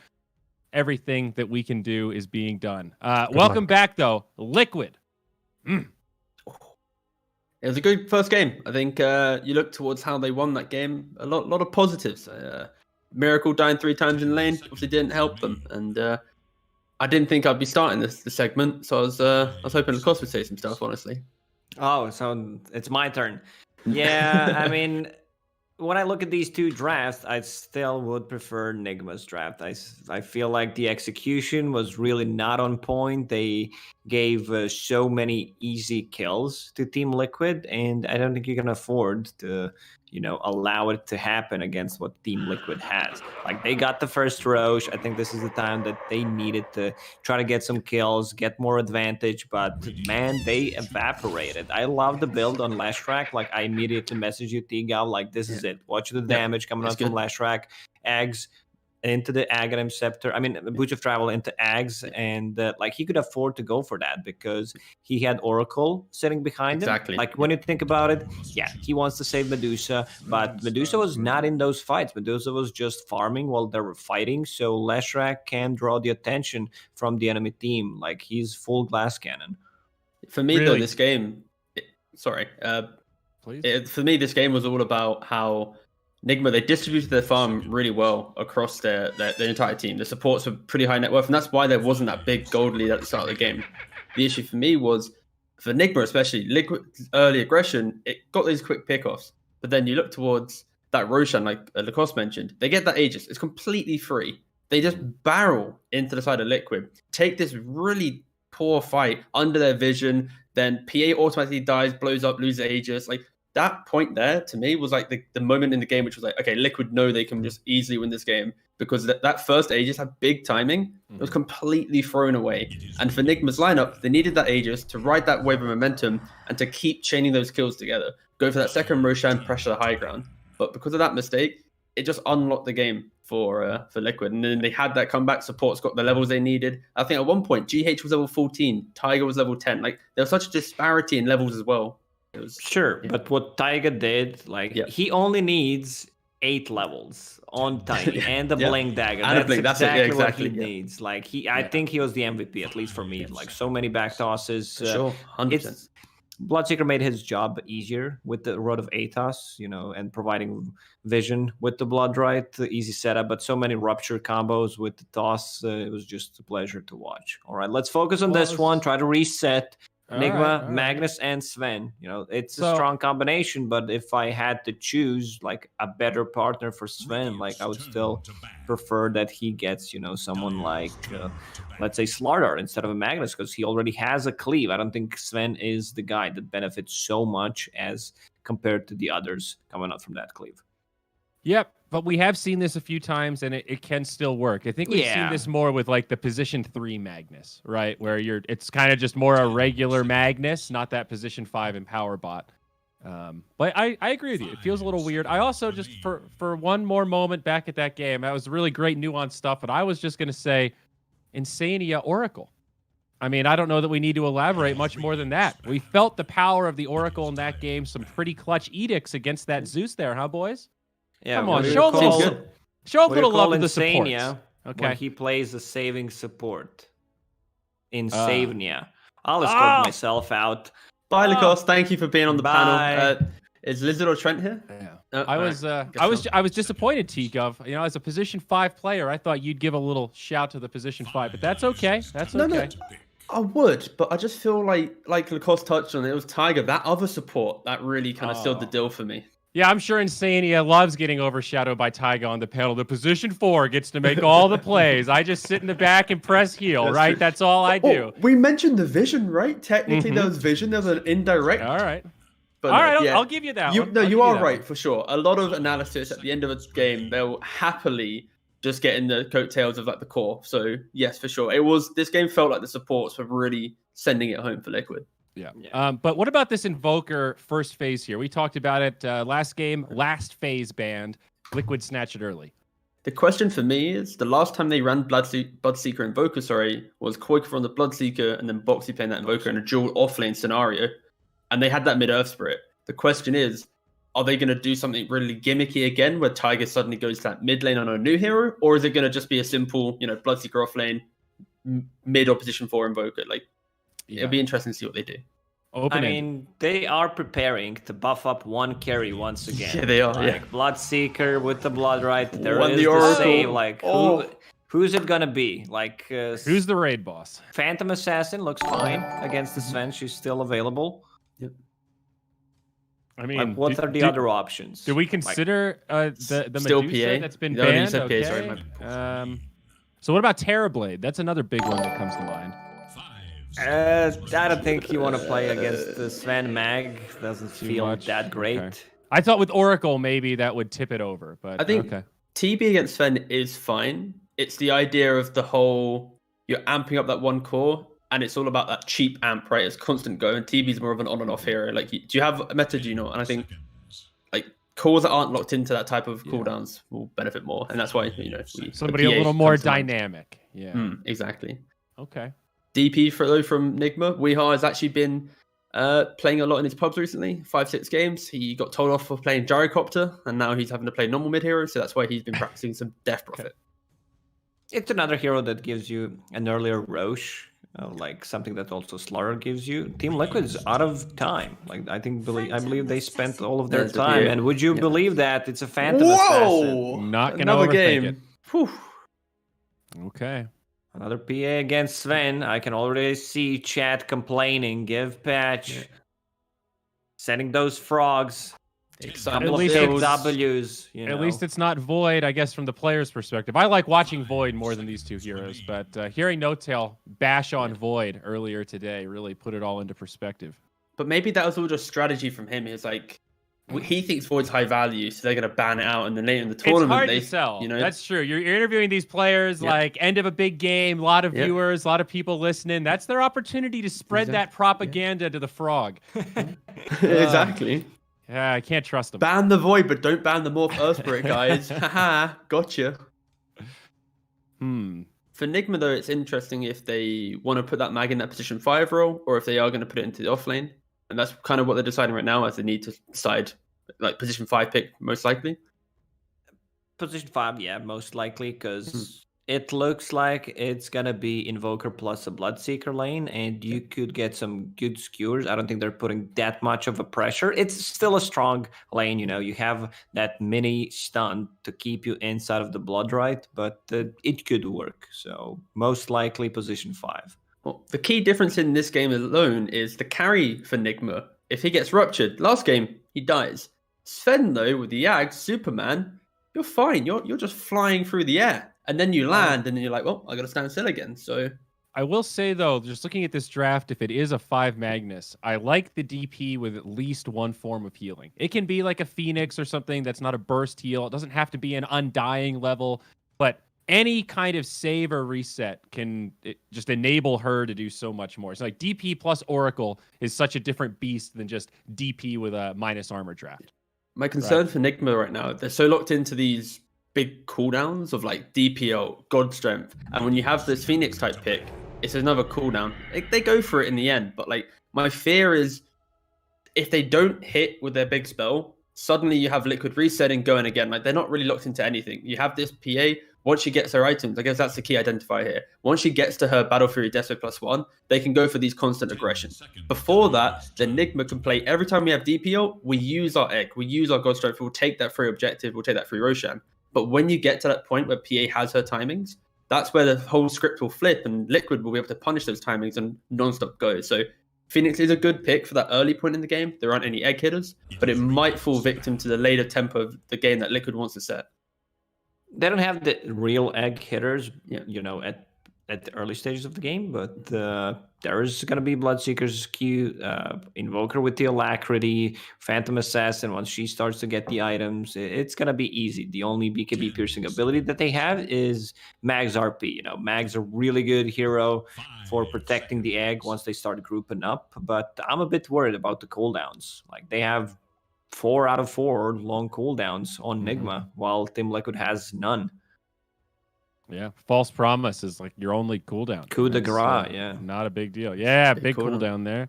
Everything that we can do is being done. Welcome back, though. Liquid.
It was a good first game. I think you look towards how they won that game. A lot of positives. Miracle dying 3 times in lane obviously didn't help them, and I didn't think I'd be starting this segment, so I was hoping Lacoste would say some stuff. Honestly.
Oh, so it's my turn. Yeah, I mean, when I look at these two drafts, I still would prefer Nigma's draft. I feel like the execution was really not on point. They gave so many easy kills to Team Liquid, and I don't think you can afford to, allow it to happen against what Team Liquid has. Like, they got the first Roche. I think this is the time that they needed to try to get some kills, get more advantage, but man, they evaporated. I love the build on Lashrak. Like, I immediately messaged you, T-Gal, like, this is it. Watch the damage coming out from Lashrak. Eggs into the Aghanim Scepter. I mean, Boots of Travel into Ags, and he could afford to go for that because he had Oracle sitting behind him. Like, when you think about it, yeah, he wants to save Medusa, but Medusa was not in those fights. Medusa was just farming while they were fighting, so Lashrak can draw the attention from the enemy team. Like, he's full glass cannon.
For me, though, this game...
Please?
For me, this game was all about how Nigma, they distributed their farm really well across their entire team. The supports were pretty high net worth, and that's why there wasn't that big gold lead at the start of the game. The issue for me was, for Nigma especially, Liquid's early aggression, it got these quick pickoffs. But then you look towards that Roshan, like Lacoste mentioned, they get that Aegis. It's completely free. They just barrel into the side of Liquid, take this really poor fight under their vision, then PA automatically dies, blows up, loses Aegis. Like, that point there, to me, was like the moment in the game which was like, okay, Liquid know they can just easily win this game because that first Aegis had big timing. It was completely thrown away. And for Nigma's lineup, they needed that Aegis to ride that wave of momentum and to keep chaining those kills together. Go for that second Roshan, pressure the high ground. But because of that mistake, it just unlocked the game for Liquid. And then they had that comeback. Support's got the levels they needed. I think at one point, GH was level 14, Tiger was level 10. Like, there was such a disparity in levels as well.
Sure, but what Taiga did, he only needs 8 levels on Tiny and the Blink Dagger. That's exactly what he needs. Like, I think he was the MVP, at least for me. Like, so many back tosses.
Sure, 100%.
Bloodseeker made his job easier with the Rod of Athos, and providing vision with the Blood Right, the easy setup, but so many rupture combos with the toss. It was just a pleasure to watch. All right, let's focus on this one, try to reset. Enigma, Magnus, and Sven. It's a strong combination, but if I had to choose like a better partner for Sven, like I would still prefer that he gets, someone like, let's say Slardar instead of a Magnus, because he already has a cleave. I don't think Sven is the guy that benefits so much as compared to the others coming out from that cleave.
Yep, but we have seen this a few times, and it can still work. I think we've seen this more with like the position 3 Magnus, right? Where it's kind of just more a regular Magnus, not that position 5 Empower bot. But I agree with you. It feels a little weird. I also just, for one more moment back at that game, that was really great nuanced stuff, but I was just going to say Insania Oracle. I mean, I don't know that we need to elaborate much more than that. We felt the power of the Oracle in that game, some pretty clutch edicts against that Zeus there, huh, boys?
Yeah,
come on, show a little love to the support.
Okay, when he plays a saving support. Insania. I'll escort myself out.
Bye, Lacoste. Thank you for being on the panel. Is Lizard or Trent here?
Yeah. I was disappointed, T-Gov. As a position 5 player, I thought you'd give a little shout to the position 5, but that's okay. That's okay.
No. I would, but I just feel like Lacoste touched on it. It was Tiger, that other support that really kind of sealed the deal for me.
Yeah, I'm sure Insania loves getting overshadowed by Taiga on the panel. The position 4 gets to make all the plays. I just sit in the back and press heal, right? True. That's all I do.
We mentioned the vision, right? Technically, there was vision. There was an indirect.
All right.
But
all right, I'll give you that one.
You are right, for sure. A lot of analysis at the end of a game, they'll happily just get in the coattails of like the core. So, yes, for sure. This game felt like the supports were really sending it home for Liquid.
Yeah. But what about this Invoker first phase here? We talked about it last game, last phase banned. Liquid snatch it early.
The question for me is, the last time they ran Bloodseeker Invoker, was Koika on the Bloodseeker and then Boxy playing that Invoker in a dual offlane scenario, and they had that mid-Earth Spirit. The question is, are they going to do something really gimmicky again, where Tiger suddenly goes to that mid lane on a new hero, or is it going to just be a simple, Bloodseeker offlane, mid opposition 4 Invoker? It'll be interesting to see what they do.
I mean, they are preparing to buff up one carry once again.
Yeah, they are.
Bloodseeker with the blood right. There
Won
is
the
the
Oracle.
save. Who's it gonna be?
Who's the raid boss?
Phantom Assassin looks fine against the Sven. She's still available.
Yep.
I mean,
what are the other options?
Do we consider the
Still
Medusa
PA?
that's been
No, you
banned?
said PA,
Okay.
sorry,
So what about Terrorblade? That's another big one that comes to mind.
I don't think you want to play against the Sven Mag. Doesn't feel that great.
Okay. I thought with Oracle maybe that would tip it over, but
I think
okay.
TB against Sven is fine. It's the idea of the whole, you're amping up that one core, and it's all about that cheap amp, right? It's constant go, and TB's more of an on and off hero. Do you have a meta, do you not? And I think cores that aren't locked into that type of cooldowns will benefit more, and that's why
Somebody a little more dynamic. Yeah.
Exactly.
Okay.
DP from Nigma. Weeha has actually been playing a lot in his pubs recently. 5-6 games. He got told off for playing Gyrocopter, and now he's having to play normal mid hero, so that's why he's been practicing some Death Prophet.
It's another hero that gives you an earlier Roche, something that also Slaughter gives you. Team Liquid's out of time. I believe they spent all of their
There's the
time.
PA.
And would you believe that it's a Phantom Assassin?
Not gonna
Another
overthink
game.
it.
Whew.
Okay.
Another PA against Sven. I can already see chat complaining. Give patch. Sending those frogs. Couple of big W's.
At least it's not Void, I guess, from the player's perspective. I like watching Void more than these two heroes, but hearing No-Tail bash on Void earlier today really put it all into perspective.
But maybe that was all just strategy from him. It's he thinks Void's high value, so they're going to ban it out, and then later in the tournament,
it's hard to sell. That's true. You're interviewing these players, end of a big game, a lot of viewers, a lot of people listening. That's their opportunity to spread that propaganda to the frog.
Exactly.
Yeah, I can't trust them.
Ban the Void, but don't ban the Morph Earth Spirit, guys. Haha, gotcha. For Nigma, though, it's interesting if they want to put that mag in that position 5 role, or if they are going to put it into the offlane. And that's kind of what they're deciding right now, as they need to decide, position 5 pick, most likely.
Position 5, yeah, most likely, because it looks like it's going to be Invoker plus a Bloodseeker lane, and you could get some good skewers. I don't think they're putting that much of a pressure. It's still a strong lane, you have that mini stun to keep you inside of the Blood Right, but it could work. So most likely position 5.
Well, the key difference in this game alone is the carry for Nigma. If he gets ruptured, last game, he dies. Sven, though, with the Yag, Superman, you're fine. You're just flying through the air. And then you land, and then you're like, well, I got to stand still again. So
I will say, though, just looking at this draft, if it is a 5 Magnus, I like the DP with at least one form of healing. It can be like a Phoenix or something that's not a burst heal. It doesn't have to be an undying level, but any kind of save or reset can just enable her to do so much more. It's like DP plus Oracle is such a different beast than just DP with a minus armor draft.
My concern for Nigma right now, they're so locked into these big cooldowns of DPO, God Strength. And when you have this Phoenix type pick, it's another cooldown. They go for it in the end. But my fear is if they don't hit with their big spell, suddenly you have Liquid resetting going again. They're not really locked into anything. You have this PA. Once she gets her items, I guess that's the key identifier here. Once she gets to her Battle Fury Deathwave +1, they can go for these constant aggressions. Before that, the Nigma can play every time we have DPO, we use our egg, we use our God Strength, we'll take that free objective, we'll take that free Roshan. But when you get to that point where PA has her timings, that's where the whole script will flip and Liquid will be able to punish those timings and non-stop go. So Phoenix is a good pick for that early point in the game. There aren't any egg hitters, but it might fall victim to the later tempo of the game that Liquid wants to set.
They don't have the real egg hitters, at at the early stages of the game, but there is going to be Bloodseeker's Q, Invoker with the Alacrity, Phantom Assassin. Once she starts to get the items, it's going to be easy. The only BKB piercing ability that they have is Mag's RP. You know, Mag's a really good hero for protecting the egg once they start grouping up, but I'm a bit worried about the cooldowns. Like, they have 4 out of 4 long cooldowns on Nigma, while Team Liquid has none.
Yeah, false promise is like your only cooldown.
Coup de grace, yeah.
Not a big deal. Yeah, big cooldown there.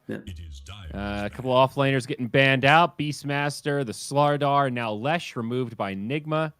A couple of offlaners getting banned out. Beastmaster, the Slardar, now Lesh removed by Nigma.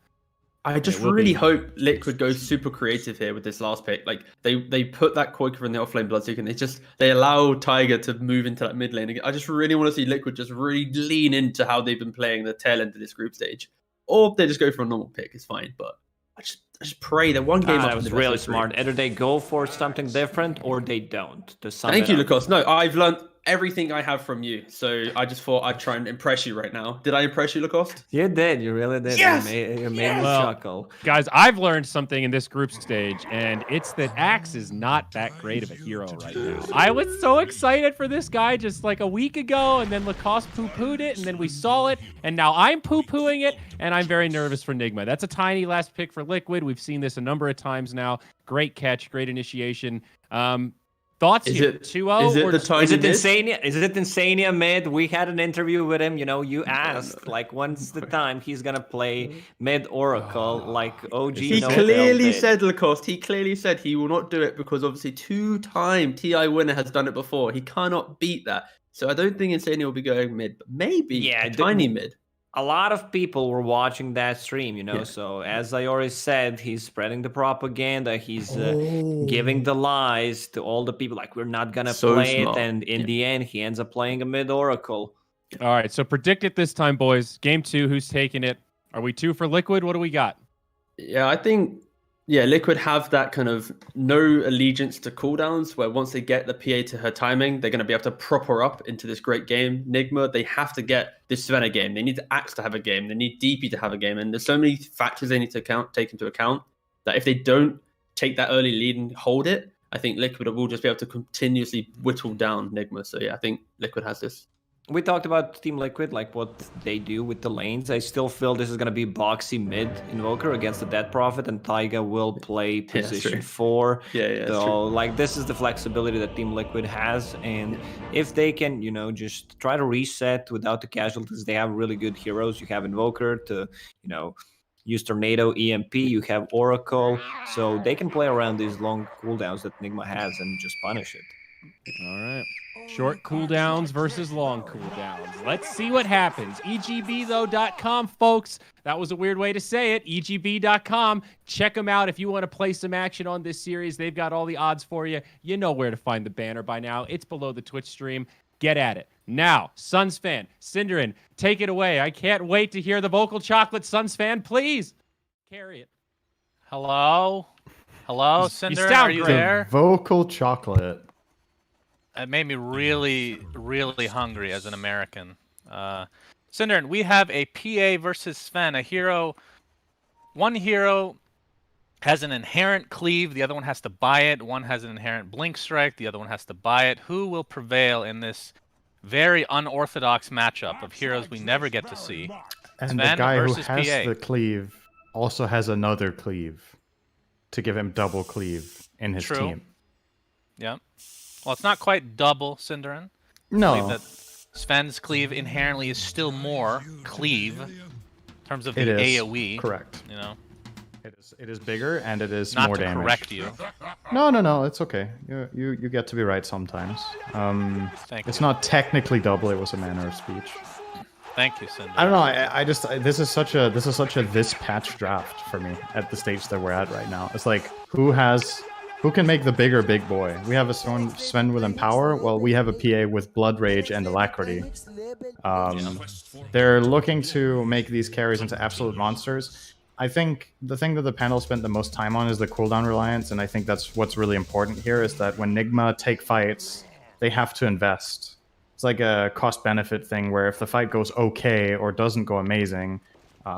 I just really hope Liquid goes super creative here with this last pick. Like they put that Quaker in the offlane Bloodseeker, and they allow Tiger to move into that mid lane. I just really want to see Liquid just really lean into how they've been playing the tail end of this group stage. Or they just go for a normal pick, it's fine. But I just pray that one game.
That was really smart. Either they go for something different or they don't.
Thank you, Lucas. No, I've learned everything I have from you. So I just thought I'd try and impress you right now. Did I impress you, Lucas?
You did. You really did.
Yes!
You made me chuckle.
Guys, I've learned something in this group stage, and it's that Axe is not that great of a hero right now. I was so excited for this guy just like a week ago, and then Lacoste poo-pooed it, and then we saw it, and now I'm poo-pooing it, and I'm very nervous for Nigma. That's a tiny last pick for Liquid. We've seen this a number of times now. Great catch, great initiation. Thoughts?
Is it
2-0?
Is it the tiny
Is it
mid?
Insania? Is it Insania mid? We had an interview with him. You know, you asked like, when's the time he's gonna play mid Oracle like OG?
He clearly said, Lacoste. He clearly said he will not do it because obviously 2-time TI winner has done it before. He cannot beat that. So I don't think Insania will be going mid, but maybe a tiny mid.
A lot of people were watching that stream, you know. So as I already said, he's spreading the propaganda. He's giving the lies to all the people. Like, we're not gonna play it, and in the end, he ends up playing a mid Oracle.
All right, so predict it this time, boys. Game 2, who's taking it? Are we 2 for Liquid? What do we got?
Yeah, I think Liquid have that kind of no allegiance to cooldowns, where once they get the PA to her timing, they're going to be able to prop her up into this great game. Nigma, they have to get this Svenna game. They need Axe to have a game. They need DP to have a game. And there's so many factors they need to take into account that if they don't take that early lead and hold it, I think Liquid will just be able to continuously whittle down Nigma. So yeah, I think Liquid has this.
We talked about Team Liquid, like what they do with the lanes. I still feel this is going to be boxy mid Invoker against the Dead Prophet, and Taiga will play position 4. So, like, this is the flexibility that Team Liquid has, and if they can, you know, just try to reset without the casualties, they have really good heroes. You have Invoker to, you know, use Tornado, EMP, you have Oracle, so they can play around these long cooldowns that Nigma has and just punish it.
All right. Short cooldowns versus long cooldowns. Let's see what happens. EGB.com, folks. That was a weird way to say it. EGB.com. Check them out if you want to play some action on this series. They've got all the odds for you. You know where to find the banner by now. It's below the Twitch stream. Get at it. Now, Suns fan, Cinderin, take it away. I can't wait to hear the vocal chocolate. Suns fan, please carry it.
Hello? Hello, Cinderin, are you
The
there?
vocal chocolate.
It made me really, really hungry as an American. Cinderin, we have a PA versus Sven, a hero. One hero has an inherent cleave, the other one has to buy it. One has an inherent blink strike, the other one has to buy it. Who will prevail in this very unorthodox matchup of heroes we never get to see?
And
Sven
the guy who
versus
has
PA.
the cleave also has another cleave to give him double cleave in his
True.
team.
Yeah. Well, it's not quite double, Cinderin.
No.
I believe that Sven's cleave inherently is still more cleave in terms of the
It is,
AoE.
correct.
You know.
It is bigger and it is
Not
more
to
damage.
correct you.
No, it's okay. You get to be right sometimes.
Thank
it's
you.
not technically double. It was a manner of speech.
Thank you, Cinderin.
I don't know. I just this is such a this patch draft for me at the stage that we're at right now. It's like who can make the bigger big boy? We have a Sven with Empower. Well, we have a PA with Blood Rage and Alacrity. They're looking to make these carries into absolute monsters. I think the thing that the panel spent the most time on is the cooldown reliance, and I think that's what's really important here, is that when Nigma take fights, they have to invest. It's like a cost-benefit thing, where if the fight goes okay or doesn't go amazing,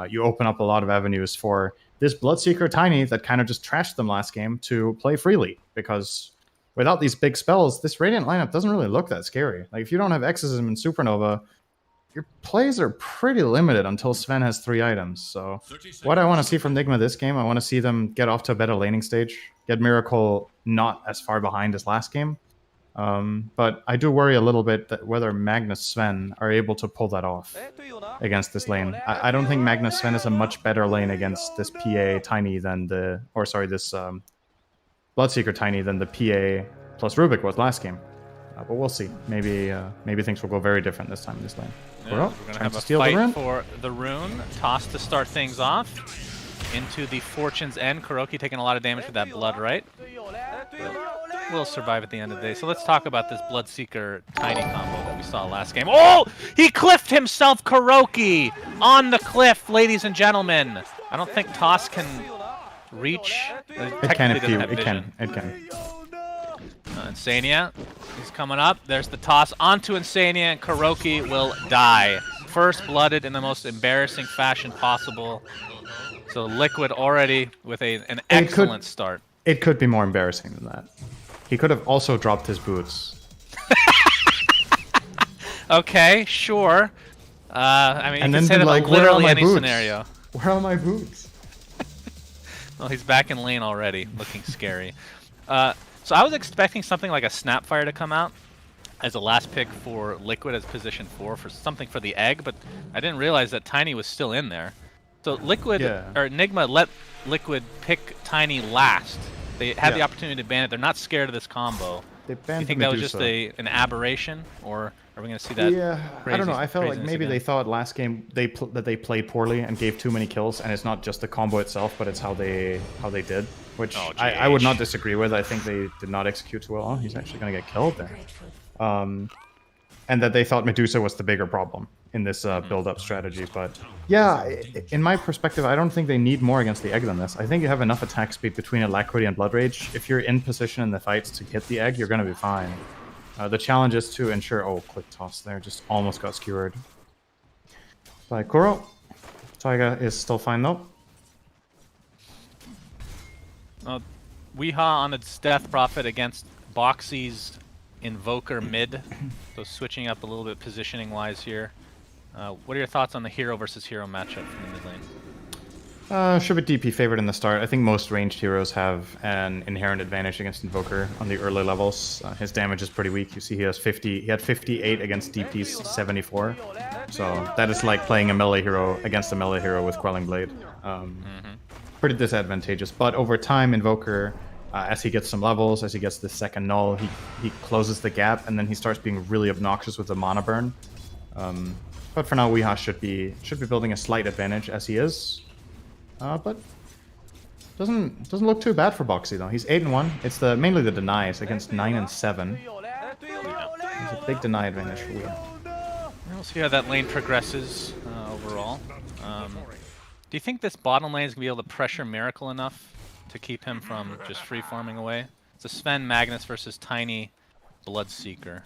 you open up a lot of avenues for this Bloodseeker Tiny that kind of just trashed them last game to play freely, because without these big spells, this Radiant lineup doesn't really look that scary. Like, if you don't have Exorcism and Supernova, your plays are pretty limited until Sven has 3 items. So what I want to see from Nigma this game, I want to see them get off to a better laning stage, get Miracle not as far behind as last game. But I do worry a little bit that whether Magnus Sven are able to pull that off against this lane. I don't think Magnus Sven is a much better lane against this PA Tiny than this Bloodseeker Tiny than the PA plus Rubik was last game. But we'll see. Maybe things will go very different this time in this lane.
Yeah, we're going to have a fight for the rune. Toss to start things off. Into the Fortune's End. Kuroki taking a lot of damage with that blood, right? Will survive at the end of the day. So let's talk about this Bloodseeker Tiny combo that we saw last game. Oh! He cliffed himself, Kuroki! On the cliff, ladies and gentlemen. I don't think Toss can reach.
It can if you... It can.
Insania is coming up. There's the toss onto Insania, and Kuroki will die. First blooded in the most embarrassing fashion possible. So Liquid already with an excellent start.
It could be more embarrassing than that. He could have also dropped his boots.
Okay, sure. I mean,
and
you
then
can say that
like,
literally
where are my
any
boots?
scenario.
Where are my boots?
Well, he's back in lane already, looking scary. So I was expecting something like a Snapfire to come out as a last pick for Liquid as position 4 for something for the egg, but I didn't realize that Tiny was still in there. So Liquid or Enigma let Liquid pick Tiny last. They had the opportunity to ban it. They're not scared of this combo.
They
Do you think that was just an aberration, or are we going to see that?
Yeah, I don't know. I felt like maybe they thought last game that they played poorly and gave too many kills, and it's not just the combo itself, but it's how they did, which I would not disagree with. I think they did not execute too well. Oh, he's actually going to get killed there. And that they thought Medusa was the bigger problem in this build-up strategy. But yeah, in my perspective, I don't think they need more against the egg than this. I think you have enough attack speed between Alacrity and Blood Rage. If you're in position in the fights to hit the egg, you're going to be fine. The challenge is to ensure... Oh, quick toss there. Just almost got skewered by Kuro. Taiga is still fine, though.
Weeha on its Death Prophet against Boxy's Invoker mid. So switching up a little bit positioning-wise here. What are your thoughts on the hero versus hero matchup from the mid lane?
Should be DP favored in the start. I think most ranged heroes have an inherent advantage against Invoker on the early levels. His damage is pretty weak. You see he has 50. He had 58 against DP's 74. So that is like playing a melee hero against a melee hero with Quelling Blade. Pretty disadvantageous. But over time, Invoker, as he gets some levels, as he gets the second null, he closes the gap, and then he starts being really obnoxious with the mana burn. But for now, Weeha should be building a slight advantage as he is. But doesn't look too bad for Boxy though. He's 8-1. It's mainly the denies against 9 and 7. It's a big deny advantage for Weeha.
We'll see how that lane progresses overall. Do you think this bottom lane is gonna be able to pressure Miracle enough to keep him from just free farming away? It's a Sven Magnus versus Tiny Bloodseeker.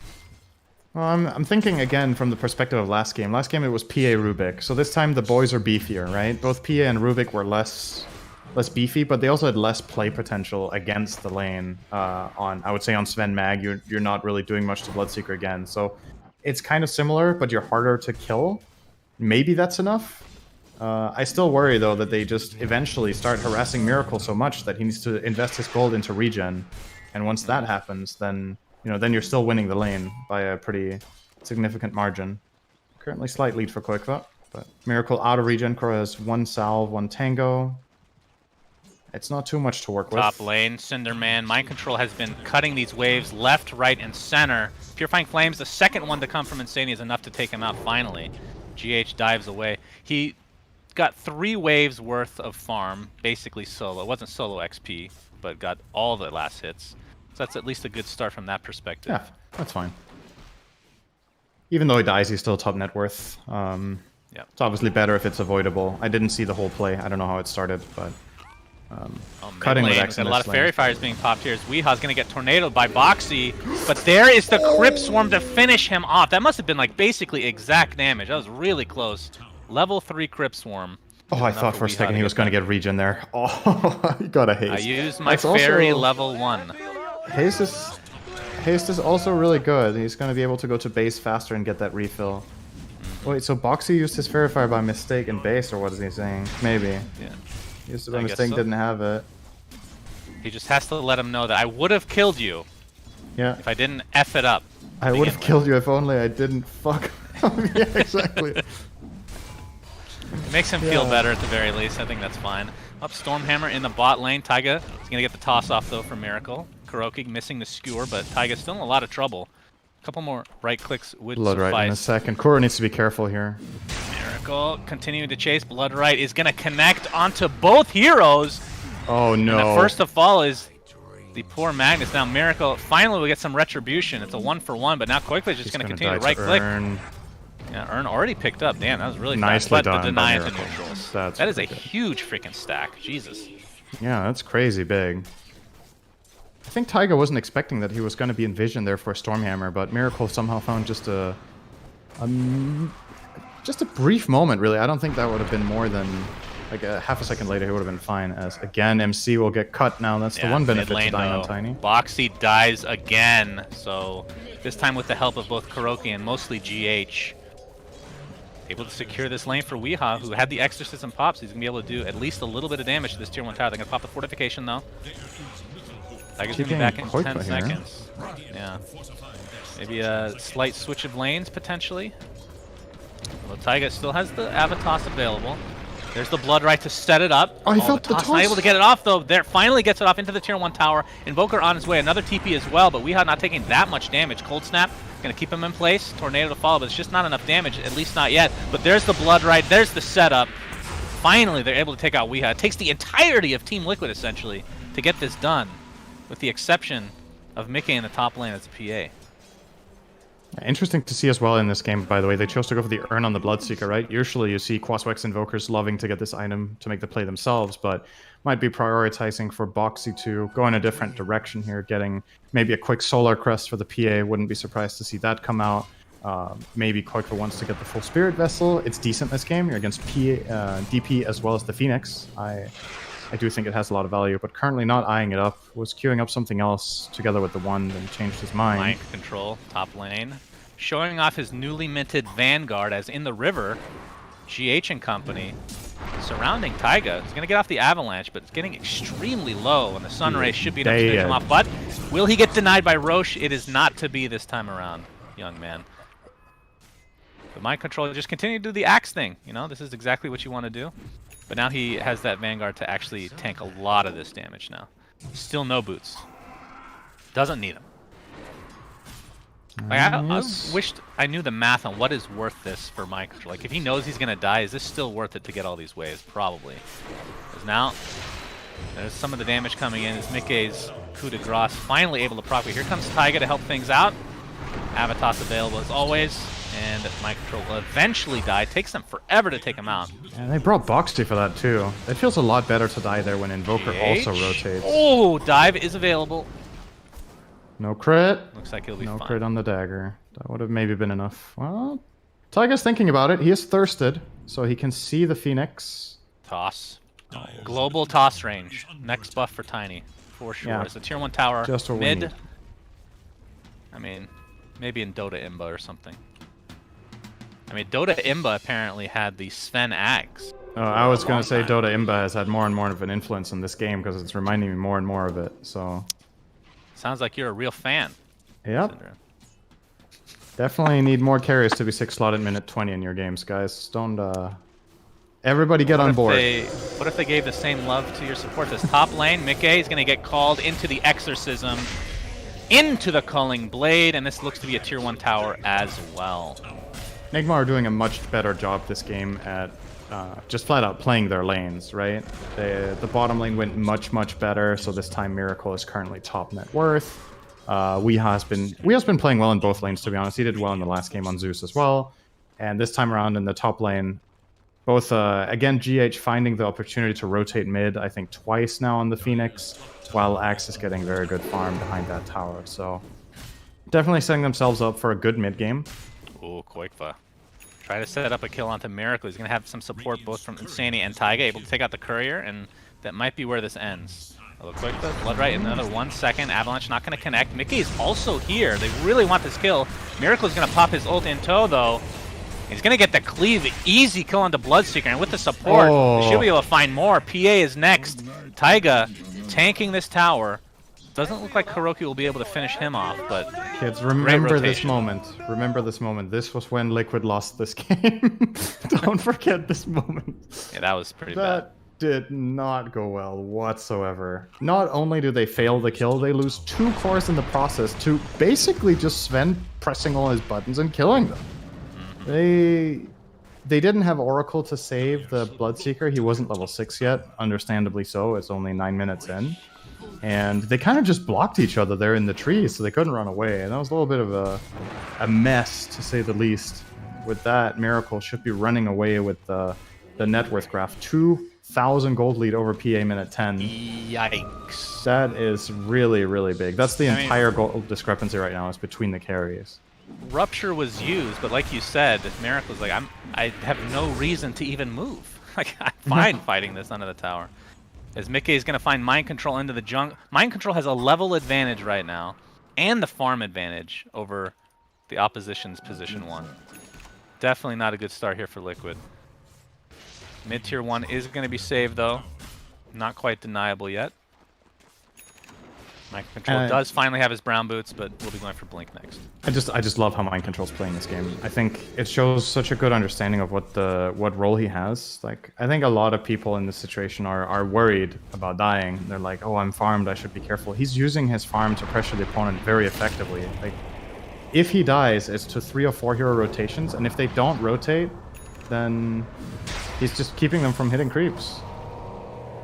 Well, I'm thinking again from the perspective of last game. Last game it was PA Rubik, so this time the boys are beefier, right? Both PA and Rubik were less beefy, but they also had less play potential against the lane. I would say on Sven Mag, you're not really doing much to Bloodseeker again, so it's kind of similar, but you're harder to kill. Maybe that's enough. I still worry though that they just eventually start harassing Miracle so much that he needs to invest his gold into regen, and once that happens, then you're still winning the lane by a pretty significant margin. Currently slight lead for Quick though, but Miracle out of regen. Kuro has 1 salve, 1 tango. It's not too much to work with.
Top lane, Cinderman. Mind Control has been cutting these waves left, right, and center. Purifying Flames, the second one to come from Insania, is enough to take him out finally. GH dives away. He got 3 waves worth of farm, basically solo. It wasn't solo XP, but got all the last hits. So that's at least a good start from that perspective.
Yeah, that's fine. Even though he dies, he's still top net worth. It's obviously better if it's avoidable. I didn't see the whole play. I don't know how it started, but cutting with X.
A lot of Fairy Fires being popped here. Weeha's going to get tornadoed by Boxy, but there is the Crypt Swarm to finish him off. That must have been like basically exact damage. That was really close. Level 3 Crypt Swarm.
Oh, I thought for a second he was going to get regen there. Oh, you got a haste.
I used my fairy level 1.
Haste is also really good. He's going to be able to go to base faster and get that refill. Wait, so Boxy used his Fairy Fire by mistake in base, or what is he saying? Maybe.
Yeah.
He used it by mistake, didn't have it.
He just has to let him know that I would have killed you.
Yeah.
If I didn't F it up.
I would have killed you if only I didn't fuck up. Yeah, exactly.
It makes him feel better at the very least. I think that's fine. Up Stormhammer in the bot lane. Taiga is going to get the toss off though for Miracle. Kuroki missing the skewer, but Taiga's still in a lot of trouble. A couple more right clicks would
Blood
suffice.
right in a second. Kuro needs to be careful here.
Miracle continuing to chase. Blood right is going to connect onto both heroes.
Oh no.
And the first to fall is the poor Magnus. Now Miracle finally will get some retribution. It's a 1-for-1, but now Quickly is just going to continue to right click. Yeah, Earn already picked up. Damn, that was really fast. But the deny into neutrals. That is a huge freaking stack. Jesus.
Yeah, that's crazy big. I think Taiga wasn't expecting that he was going to be in vision there for Stormhammer, but Miracle somehow found just a brief moment, really. I don't think that would have been more than like a half a second later. He would have been fine. As again, MC will get cut now. That's the one benefit to dying on Tiny.
Boxy dies again. So this time with the help of both Kuroki and mostly GH. Able to secure this lane for Weehaw, who had the Exorcism pops. He's going to be able to do at least a little bit of damage to this tier 1 tower. They're going to pop the fortification, though. Tiger's going to be back in 10 seconds. Yeah. Maybe a slight switch of lanes, potentially. Well, Taiga still has the Avatos available. There's the Blood right to set it up.
Oh, he felt the toss.
Not able to get it off, though. There finally gets it off into the tier 1 tower. Invoker on his way. Another TP as well, but Weehaw not taking that much damage. Cold Snap going to keep him in place. Tornado to follow, but it's just not enough damage, at least not yet. But there's the Blood right. There's the setup. Finally, they're able to take out Weehaw. It takes the entirety of Team Liquid, essentially, to get this done, with the exception of Mickey in the top lane as a PA.
Interesting to see as well in this game, by the way. They chose to go for the Urn on the Bloodseeker, right? Usually you see Quaswex Invokers loving to get this item to make the play themselves, but might be prioritizing for Boxy to go in a different direction here, getting maybe a quick Solar Crest for the PA. Wouldn't be surprised to see that come out. Maybe Quicker wants to get the full Spirit Vessel. It's decent this game. You're against DP as well as the Phoenix. I do think it has a lot of value, but currently not eyeing it up. Was queuing up something else together with the one, then changed his mind.
Mind control, top lane. Showing off his newly minted Vanguard as in the river, GH and company surrounding Taiga. He's going to get off the Avalanche, but it's getting extremely low, and the Sunray should be enough to finish him off. But will he get denied by Roche? It is not to be this time around, young man. The mind control just continue to do the axe thing. You know, this is exactly what you want to do. But now he has that Vanguard to actually tank a lot of this damage now. Still no boots. Doesn't need them. Like, I wished I knew the math on what is worth this for mind control. Like, if he knows he's going to die, is this still worth it to get all these waves? Probably. Because now, there's some of the damage coming in. Is Mickey's coup de grace finally able to proc. Here comes Taiga to help things out. Avatos available as always. And mind control will eventually die. Takes them forever to take him out.
And they brought Boxy for that too. It feels a lot better to die there when Invoker also rotates.
Oh, dive is available.
No crit.
Looks like he'll be
no
fine.
crit on the dagger. That would have maybe been enough. Well, Taiga's thinking about it. He is thirsted, so he can see the Phoenix.
Toss. Global toss range. Next buff for Tiny, for sure.
Yeah.
It's a tier 1 tower.
Just what we
mid.
need.
I mean, maybe in Dota Imba or something. I mean, Dota Imba apparently had the Sven Axe.
Oh, I was going to say Dota Imba has had more and more of an influence in this game because it's reminding me more and more of it. So.
Sounds like you're a real fan.
Yep. Definitely need more carries to be 6-slotted minute 20 in your games, guys. Don't everybody get on board.
What if they gave the same love to your support? This top lane, Mickey is going to get called into the Exorcism, into the Culling Blade, and this looks to be a tier 1 tower as well.
Nigma are doing a much better job this game at just flat out playing their lanes, right? The bottom lane went much better, so this time Miracle is currently top net worth. Weeha's been playing well in both lanes, to be honest. He did well in the last game on Zeus as well. And this time around in the top lane, both, again, GH finding the opportunity to rotate mid, I think twice now on the Phoenix, while Axe is getting very good farm behind that tower. So definitely setting themselves up for a good mid game.
Ooh, Koikva. Try to set up a kill onto Miracle. He's going to have some support both from Insani and Taiga, able to take out the Courier, and that might be where this ends. A little quick, Blood Right in another 1 second. Avalanche not going to connect. Mickey is also here. They really want this kill. Miracle is going to pop his ult in tow, though. He's going to get the cleave. Easy kill onto Bloodseeker, and with the support, they should be able to find more. PA is next. Taiga tanking this tower. Doesn't look like Kuroki will be able to finish him off, but
kids, remember this moment. Remember this moment. This was when Liquid lost this game. Don't forget this moment.
Yeah, that was pretty bad.
That did not go well whatsoever. Not only do they fail the kill, they lose 2 cores in the process to basically just Sven pressing all his buttons and killing them. They didn't have Oracle to save the Bloodseeker. He wasn't level 6 yet, understandably so. It's only 9 minutes in. And they kind of just blocked each other there in the trees, so they couldn't run away. And that was a little bit of a mess, to say the least. With that, Miracle should be running away with the net worth graph. 2,000 gold lead over PA minute 10.
Yikes.
That is really, really big. That's the entire gold discrepancy right now is between the carries.
Rupture was used, but like you said, Miracle's like, I have no reason to even move. Like, I'm fine fighting this under the tower. As Mickey is going to find Mind Control into the jungle. Mind Control has a level advantage right now, and the farm advantage over the opposition's position 1. Definitely not a good start here for Liquid. Mid-tier 1 is going to be saved, though. Not quite deniable yet. Mind Control does finally have his brown boots, but we'll be going for Blink next.
I just love how Mind Control's playing this game. I think it shows such a good understanding of what role he has. Like, I think a lot of people in this situation are worried about dying. They're like, oh, I'm farmed, I should be careful. He's using his farm to pressure the opponent very effectively. Like, if he dies, it's to 3 or 4 hero rotations, and if they don't rotate, then he's just keeping them from hitting creeps.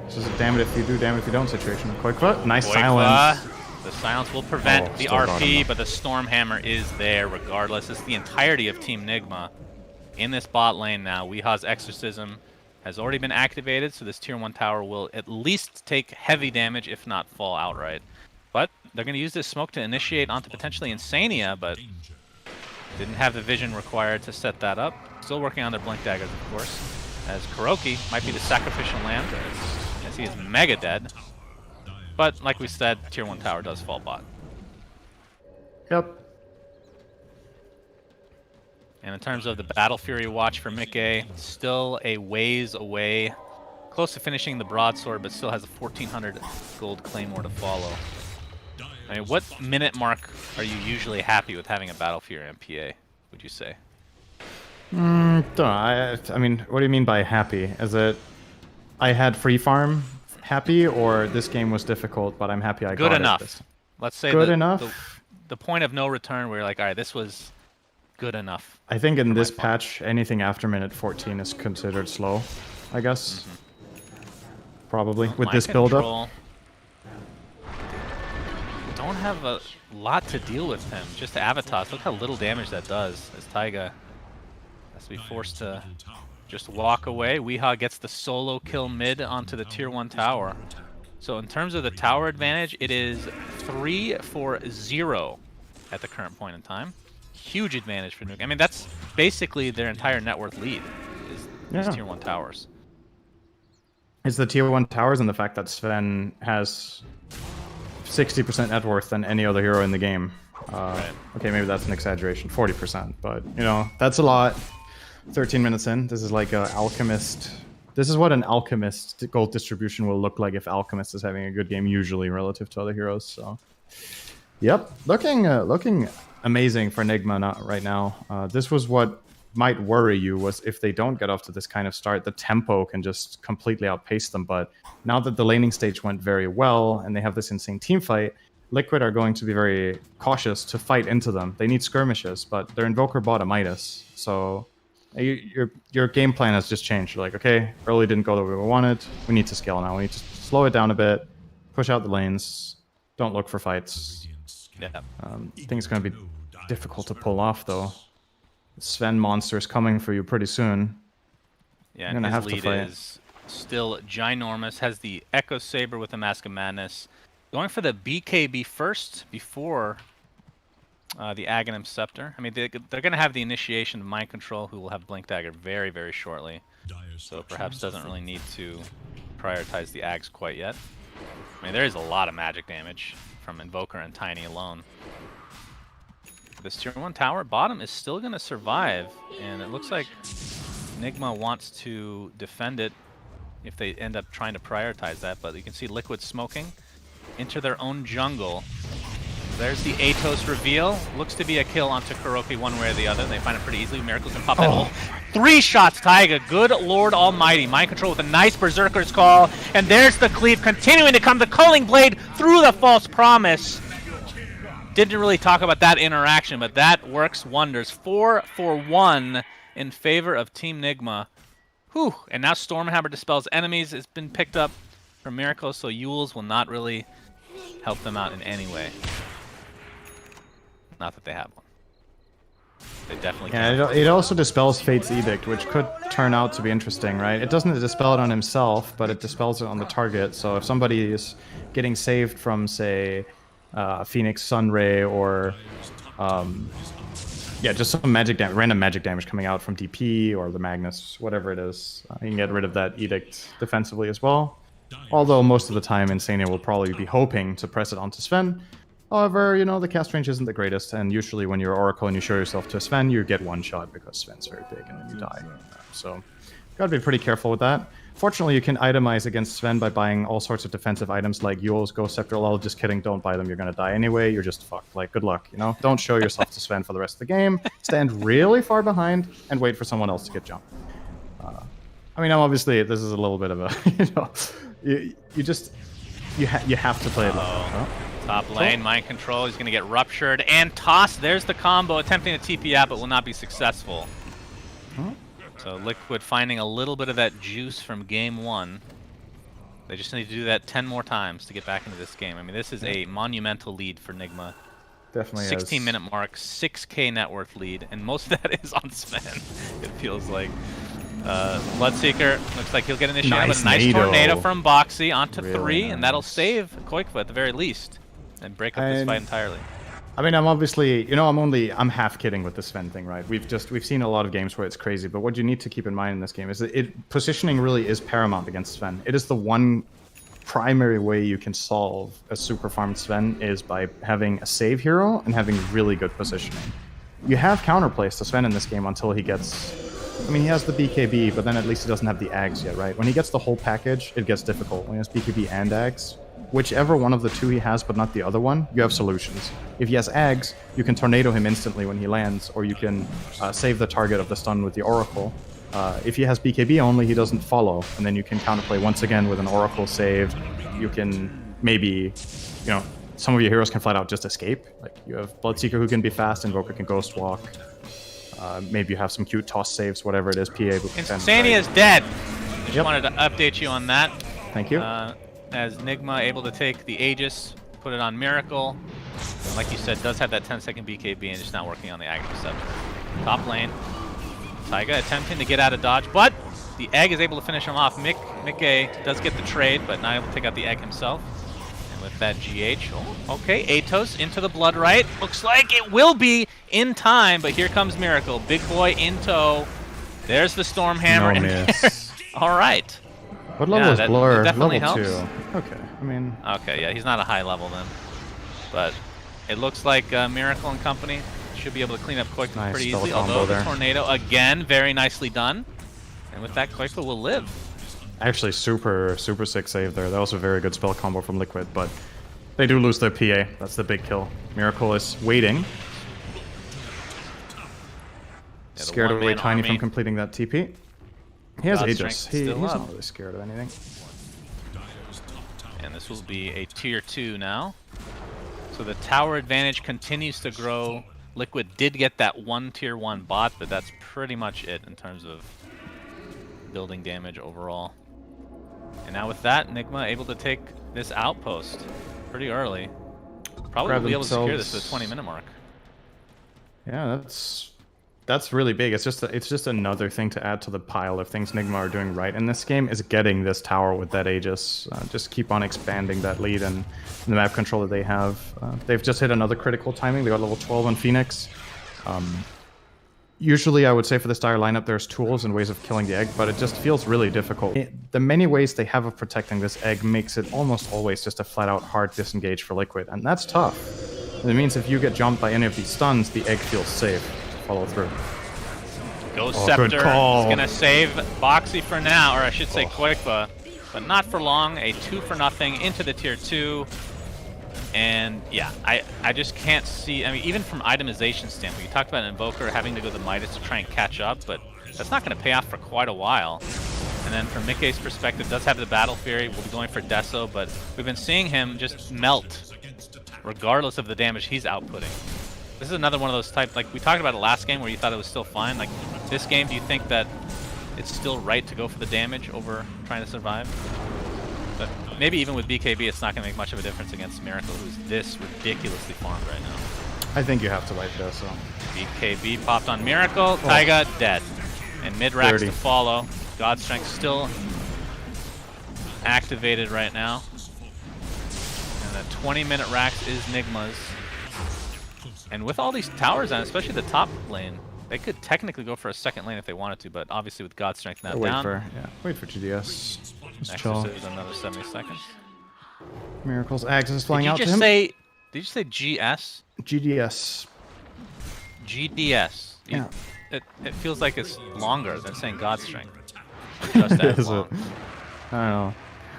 This is a damn it if you do, damn it if you don't situation. Quick foot, nice silence.
The silence will prevent the RP, but the Stormhammer is there regardless. It's the entirety of Team Nigma in this bot lane now. Weeha's Exorcism has already been activated, so this tier 1 tower will at least take heavy damage, if not fall outright. But they're going to use this smoke to initiate onto potentially Insania, but didn't have the vision required to set that up. Still working on their Blink Daggers, of course, as Kuroki might be the sacrificial lamb, as he is mega dead. But like we said, tier 1 tower does fall bot.
Yep.
And in terms of the Battle Fury watch for Mickey, still a ways away. Close to finishing the broadsword, but still has a 1,400 gold claymore to follow. I mean, what minute mark are you usually happy with having a Battle Fury MPA, would you say?
Don't know. I mean, what do you mean by happy? Is it I had free farm happy, or this game was difficult, but I'm happy I got it?
Good enough. Let's say
good enough.
The point of no return where you're like, all right, this was good enough.
I think in this patch, anything after minute 14 is considered slow, I guess. Probably, with this build-up.
Don't have a lot to deal with him. Just Avatos. Look how little damage that does as Taiga has to be forced to just walk away. Weeha gets the solo kill mid onto the tier 1 tower. So in terms of the tower advantage, it is 3-4-0 at the current point in time. Huge advantage for Nuke. I mean, that's basically their entire net worth lead, is these tier 1 towers.
It's the tier 1 towers and the fact that Sven has 60% net worth than any other hero in the game. Okay, maybe that's an exaggeration, 40%, but you know, that's a lot. 13 minutes in, this is like an Alchemist. This is what an Alchemist gold distribution will look like if Alchemist is having a good game, usually relative to other heroes. So, yep, looking amazing for Nigma right now. This was what might worry you, was if they don't get off to this kind of start, the tempo can just completely outpace them. But now that the laning stage went very well and they have this insane team fight, Liquid are going to be very cautious to fight into them. They need skirmishes, but their Invoker bought a Midas, so your game plan has just changed. You're like, okay, early didn't go the way we wanted. We need to scale now. We need to slow it down a bit, push out the lanes, don't look for fights.
Yeah.
I think it's going to be difficult to pull off, though. Sven monster is coming for you pretty soon.
Yeah,
You're
and
gonna
his
have to
lead
fight.
is still ginormous. Has the Echo Saber with the Mask of Madness. Going for the BKB first before The Aghanim Scepter. I mean, they're going to have the initiation of Mind Control, who will have Blink Dagger very, very shortly. So perhaps doesn't really need to prioritize the Ags quite yet. I mean, there is a lot of magic damage from Invoker and Tiny alone. This tier 1 tower bottom is still going to survive, and it looks like Nigma wants to defend it if they end up trying to prioritize that, but you can see Liquid smoking into their own jungle. There's the Atos reveal. Looks to be a kill onto Kuroki one way or the other. They find it pretty easily. Miracles can pop that ult. 3 shots, Taiga. Good Lord Almighty. Mind Control with a nice Berserker's Call. And there's the cleave continuing to come. The Culling Blade through the False Promise. Didn't really talk about that interaction, but that works wonders. 4 for 1 in favor of Team Nigma. Whew. And now Stormhammer dispels enemies. It's been picked up from Miracle, so Yules will not really help them out in any way. Not that they have one. They definitely can.
Yeah, it also dispels Fate's Edict, which could turn out to be interesting, right? It doesn't dispel it on himself, but it dispels it on the target. So if somebody is getting saved from, say, Phoenix Sunray or yeah, just some magic damage, random magic damage coming out from DP or the Magnus, whatever it is, you can get rid of that Edict defensively as well. Although most of the time Insania will probably be hoping to press it onto Sven. However, you know, the cast range isn't the greatest, and usually when you're Oracle and you show yourself to Sven, you get one shot because Sven's very big and then you die. So, gotta be pretty careful with that. Fortunately, you can itemize against Sven by buying all sorts of defensive items like Yules, Ghost Scepter. Lol, just kidding, don't buy them, you're gonna die anyway, you're just fucked. Like, good luck, you know? Don't show yourself to Sven for the rest of the game, stand really far behind, and wait for someone else to get jumped. I mean, obviously, this is a little bit of a, you know, you have to play it like that.
Top lane, Mind Control, he's going to get ruptured and tossed. There's the combo, attempting to TP out, but will not be successful. So Liquid finding a little bit of that juice from game 1. They just need to do that 10 more times to get back into this game. I mean, this is a monumental lead for Nigma.
Definitely
16-minute mark, 6k net worth lead, and most of that is on Sven, it feels like. Bloodseeker looks like he'll get initiated with a nice tornado from Boxy onto really 3, and that'll save Koikva at the very least and break up this fight entirely.
I mean, I'm obviously, you know, I'm half kidding with the Sven thing, right? We've seen a lot of games where it's crazy, but what you need to keep in mind in this game is that positioning really is paramount against Sven. It is the one primary way you can solve a super farmed Sven is by having a save hero and having really good positioning. You have counterplays to Sven in this game until he gets... I mean, he has the BKB, but then at least he doesn't have the Ags yet, right? When he gets the whole package, it gets difficult. When he has BKB and Ags, whichever one of the two he has, but not the other one, you have solutions. If he has Ags, you can tornado him instantly when he lands, or you can save the target of the stun with the Oracle. If he has BKB only, he doesn't follow, and then you can counterplay once again with an Oracle save. You can maybe, you know, some of your heroes can flat out just escape. Like, you have Bloodseeker who can be fast, Invoker can Ghost Walk. Maybe you have some cute toss saves, whatever it is, PA.
Insania is dead. Just wanted to update you on that.
Thank you.
As Nigma able to take the Aegis, put it on Miracle. And like you said, does have that 10-second BKB and just not working on the Aghanim Scepter. Top lane, Taiga attempting to get out of dodge, but the egg is able to finish him off. Mickey does get the trade, but not able to take out the egg himself. And with that GH, okay, Atos into the Blood Right. Looks like it will be in time, but here comes Miracle. Big boy in tow. There's the Stormhammer.
No miss.
All right.
What level is Blur?
Definitely
Level
helps.
2. Okay, I mean...
Okay, yeah, he's not a high level then. But it looks like Miracle and company should be able to clean up Koikva pretty easily. Although the tornado, again, very nicely done. And with that, Koikva will live.
Actually, super sick save there. That was a very good spell combo from Liquid, but they do lose their PA. That's the big kill. Miracle is waiting.
Yeah,
scared away Tiny from completing that TP. He has Aegis. He's
not
not really scared of anything.
And this will be a tier 2 now. So the tower advantage continues to grow. Liquid did get that one tier 1 bot, but that's pretty much it in terms of building damage overall. And now with that, Nigma able to take this outpost pretty early. Probably will be able to secure this to the 20-minute mark.
Yeah, that's that's really big. It's just another thing to add to the pile of things Nigma are doing right in this game is getting this tower with that Aegis. Just keep on expanding that lead and the map control that they have. They've just hit another critical timing. They got level 12 on Phoenix. Usually, I would say for this dire lineup, there's tools and ways of killing the egg, but it just feels really difficult. The many ways they have of protecting this egg makes it almost always just a flat-out hard disengage for Liquid, and that's tough. And it means if you get jumped by any of these stuns, the egg feels safe to follow through.
Ghost
Oh,
Scepter
good call.
is going to save Boxy for now, or I should say Koikba, but not for long. A 2-for-0 into the tier 2. And yeah, I just can't see, I mean, even from itemization standpoint, you talked about an Invoker having to go to the Midas to try and catch up, but that's not going to pay off for quite a while. And then from Mikkei's perspective, does have the Battle Fury, will be going for Deso, but we've been seeing him just melt, regardless of the damage he's outputting. This is another one of those type, like we talked about it last game where you thought it was still fine. Like this game, do you think that it's still right to go for the damage over trying to survive? But maybe even with BKB, it's not going to make much of a difference against Miracle, who's this ridiculously farmed right now.
I think you have to like this.
BKB popped on Miracle, Taiga dead. And mid-racks to follow. God Strength still activated right now. And the 20-minute racks is Nigma's. And with all these towers on, especially the top lane, they could technically go for a second lane if they wanted to, but obviously with God Strength now down.
Wait for GDS. Just
Nexus
chill.
is another 70 seconds.
Miracle's Axe is flying out to
Did
him.
Did you say GS?
GDS.
GDS.
Yeah.
It feels like it's longer than saying God Strength. Just as
Is it?
long.
I don't know.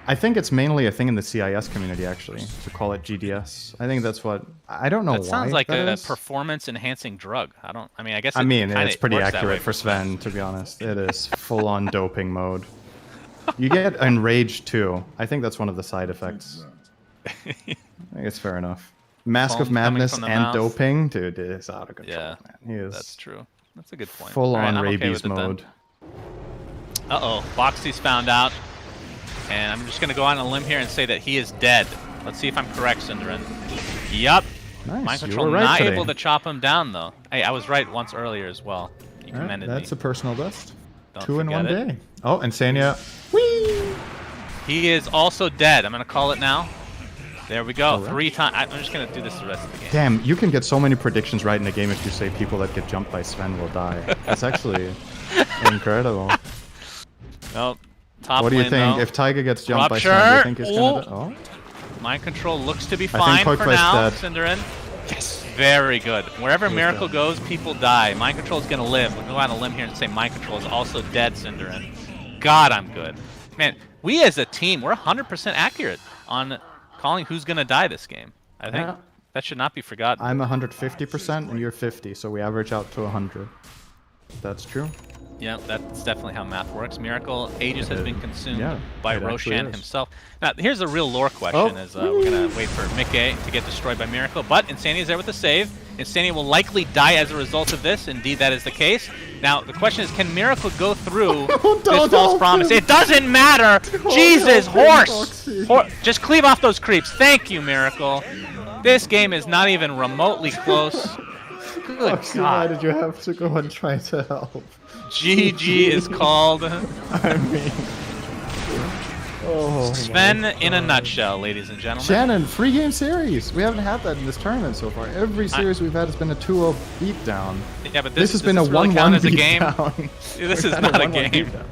I think it's mainly a thing in the CIS community, actually, to call it GDS. I think that's what... I don't know why
That sounds like
that
a
is.
performance-enhancing drug. I guess.
I mean, it's pretty
works that way
accurate for Sven, to be honest. It is full-on doping mode. You get enraged, too. I think that's one of the side effects. I think it's fair enough. Mask
Foam
of Madness
coming from
and
the mouth.
doping? Dude, it is out of control,
Yeah,
man. He is
that's true. That's a good point.
full-on
Alright, I'm okay
rabies
with it then.
mode.
Uh-oh, Boxy's found out. And I'm just going to go on a limb here and say that he is dead. Let's see if I'm correct, Cinderin. Yup.
Nice,
Mind
you
Control
were right
not
today.
able to chop him down, though. Hey, I was right once earlier as well. You commended me.
That's a personal best.
Don't
2 in
forget
1
it.
day. Oh, and Sanya. Whee!
He is also dead. I'm going to call it now. There we go.
All right.
3 times. I'm just going to do this the rest of the game.
Damn, you can get so many predictions right in the game if you say people that get jumped by Sven will die. That's actually incredible.
Nope. Top
What do you
lane,
think?
though.
If Taiga gets jumped by
Rupture.
Sven, do you think he's gonna die? Oh,
Mind Control looks to be
I think
fine for
Koikba's
now,
dead.
Cinderin. Yes. Very good. Wherever
He's
Miracle
dead.
goes, people die. Mind Control is going to live. We'll go on a limb here and say Mind Control is also dead, Cinderin. God, I'm good. Man, we as a team, we're 100% accurate on calling who's going to die this game. I think
Yeah.
that should not be forgotten.
I'm 150% and you're 50, so we average out to 100. That's true.
Yeah, that's definitely how math works. Miracle Aegis has been consumed
yeah,
by
it actually
Roshan
is.
himself. Now, here's a real lore question:
Oh.
is we're gonna wait for Mikkei to get destroyed by Miracle, but Insania is there with the save. Insania will likely die as a result of this. Indeed, that is the case. Now, the question is, can Miracle go through this false promise? It doesn't matter. Jesus, horse! Just cleave off those creeps. Thank you, Miracle. This game is not even remotely close. Good
Foxy, why
God.
did you have to go and try to help?
GG is called.
I mean... Oh,
Sven
my
in a
God.
nutshell, ladies and gentlemen.
Shannon, 3-game series. We haven't had that in this tournament so far. Every series we've had has been a 2-0 beatdown.
Yeah, but
this has been a
really
1-1
count as a game?
beatdown.
This
We've
is
had
not a
1-1
game.
beatdown.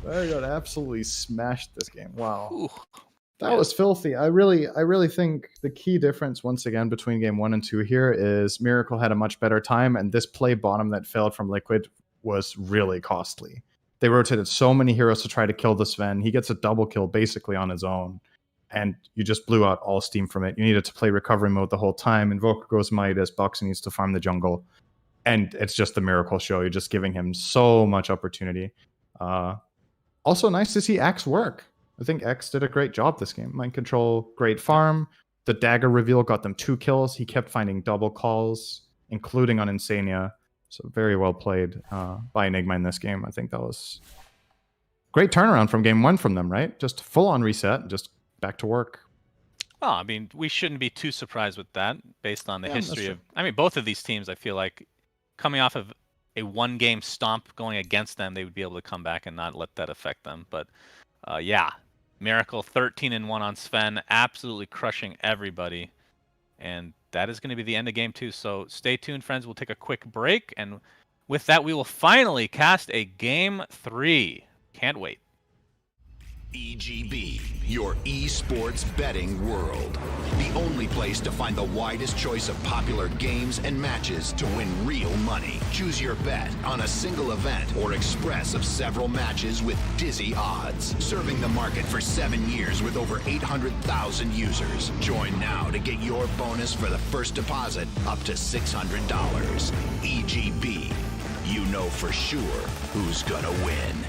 Very good. Absolutely smashed this game. Wow.
Ooh.
That was filthy. I really think the key difference once again between game 1 and 2 here is Miracle had a much better time, and this play bottom that failed from Liquid was really costly. They rotated so many heroes to try to kill the Sven. He gets a double kill basically on his own, and you just blew out all steam from it. You needed to play recovery mode the whole time. Invoker goes Midas, Boxing needs to farm the jungle, and it's just the Miracle show. You're just giving him so much opportunity. Also nice to see Axe work. I think X did a great job this game. Mind Control, great farm. The dagger reveal got them 2 kills. He kept finding double calls, including on Insania. So very well played by Enigma in this game. I think that was great turnaround from game 1 from them, right? Just full on reset and just back to work.
Well, I mean, we shouldn't be too surprised with that based on the
Yeah, that's
history
true.
of... I mean, both of these teams, I feel like, coming off of a one-game stomp going against them, they would be able to come back and not let that affect them. But yeah, Miracle 13-1 on Sven, absolutely crushing everybody. And that is going to be the end of game 2. So stay tuned, friends. We'll take a quick break. And with that, we will finally cast a game 3. Can't wait.
EGB, your esports betting world. The only place to find the widest choice of popular games and matches to win real money. Choose your bet on a single event or express of several matches with dizzy odds. Serving the market for 7 years with over 800,000 users. Join now to get your bonus for the first deposit up to $600. EGB, you know for sure who's gonna win.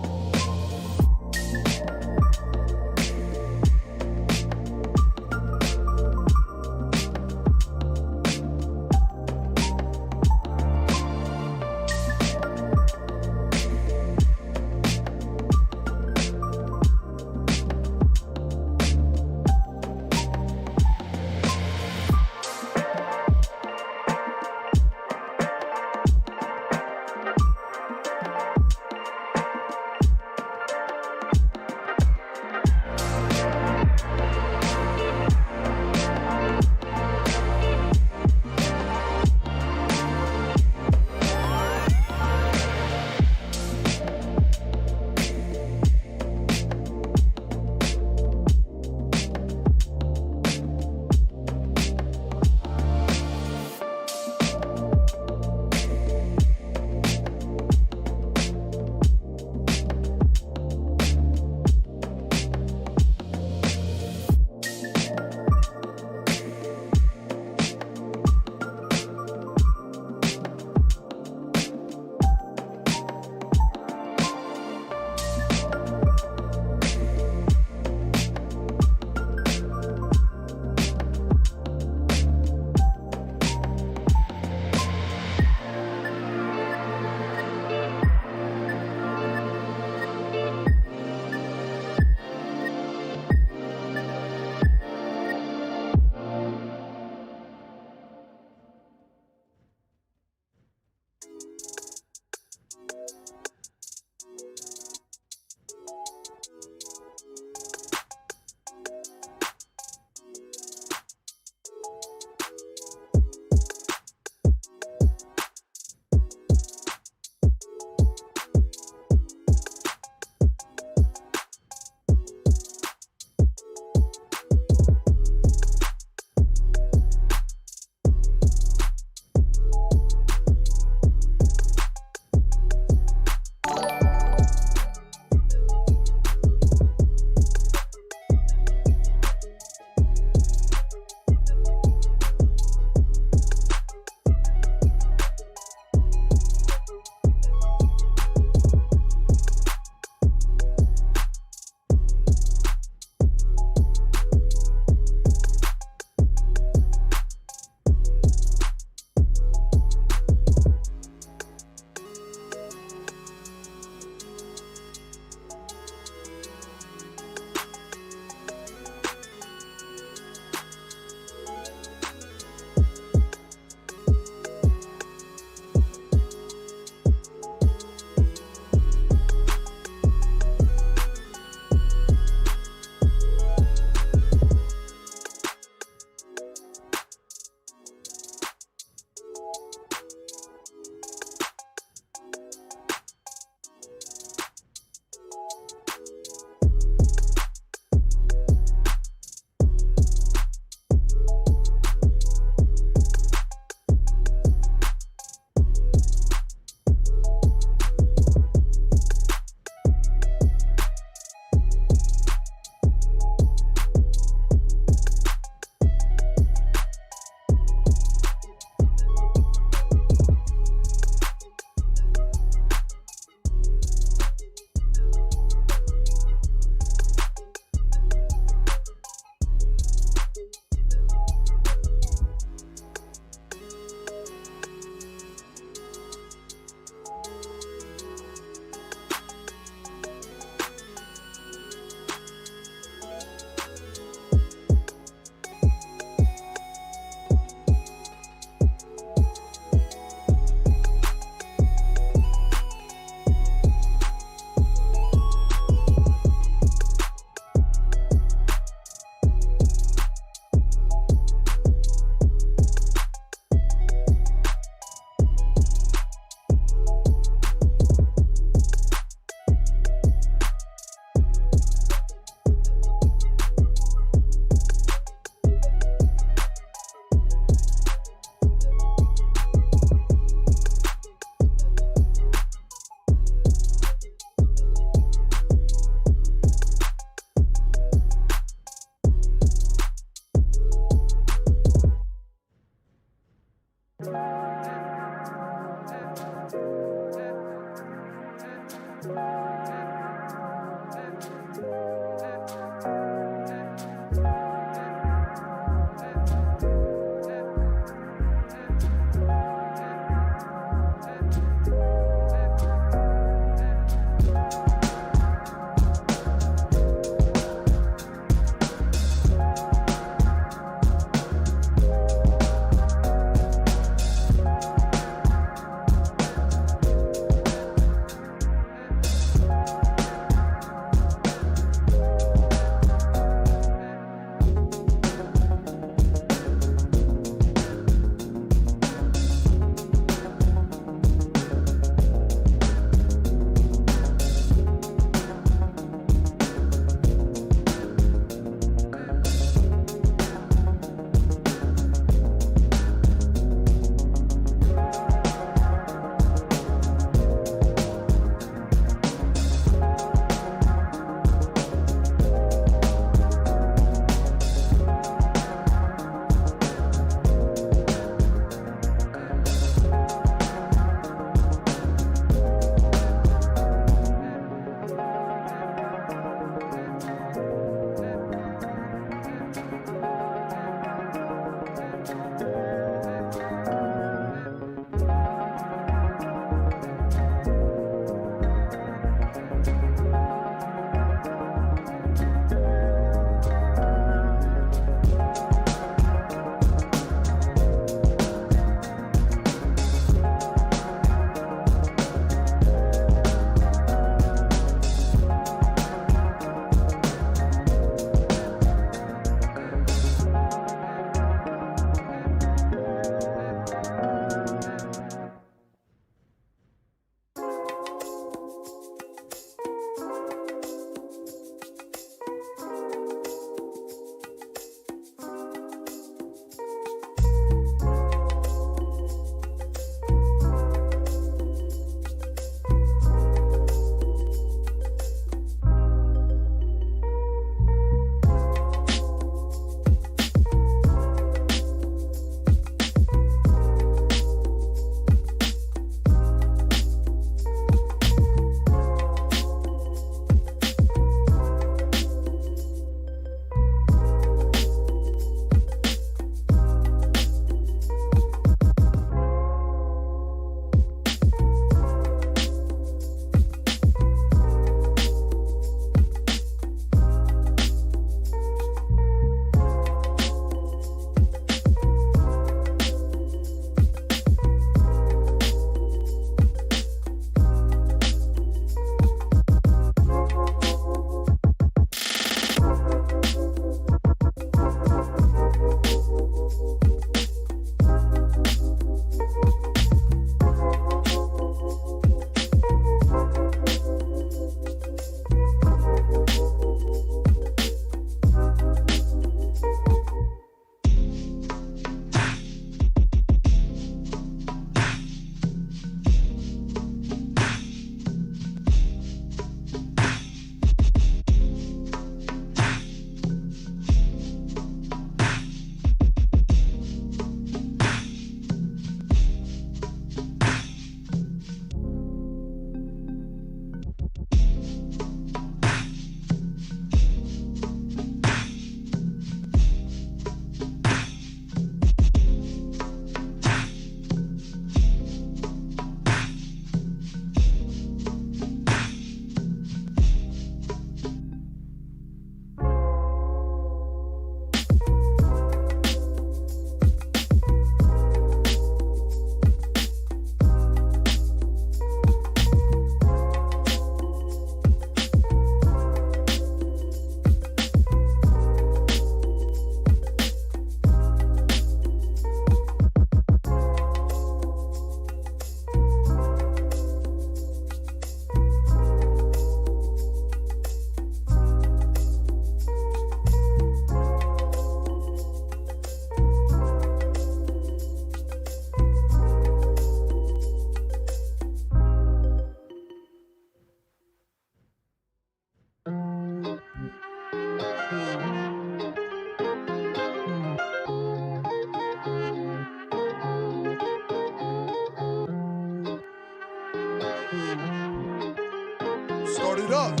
Start it up.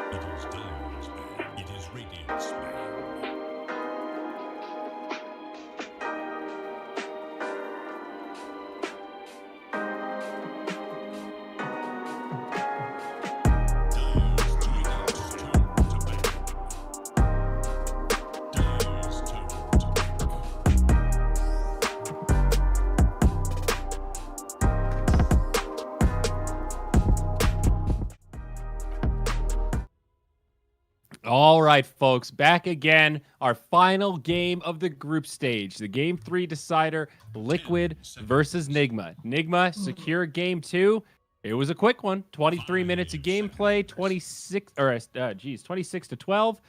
It is Diamond's man. It is Radiant's man.
All right, folks, back again. Our final game of the group stage, the Game 3 decider, Liquid versus Nigma. Nigma secure Game 2. It was a quick one, 23 minutes of gameplay, 26 to 12.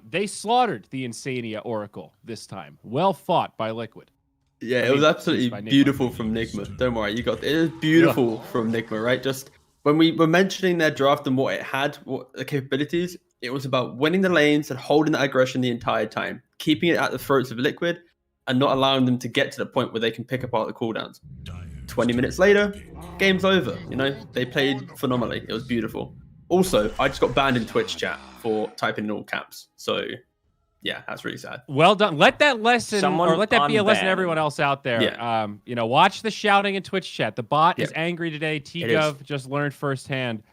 They slaughtered the Insania Oracle this time. Well fought by Liquid.
Yeah, it was absolutely beautiful from Nigma. Don't worry, you got it. It was beautiful from Nigma, right? Just when we were mentioning their draft and what it had, what the capabilities, it was about winning the lanes and holding that aggression the entire time, keeping it at the throats of Liquid and not allowing them to get to the point where they can pick apart the cooldowns. 20 minutes later, game's over. You know, they played phenomenally. It was beautiful. Also, I just got banned in Twitch chat for typing in all caps. So, yeah, that's really sad.
Well done. Let that lesson,
Someone
or let that be a lesson to
unbanned.
everyone else out there.
Yeah.
You know, watch the shouting in Twitch chat. The bot is angry today.
is.
T-Gov just learned firsthand.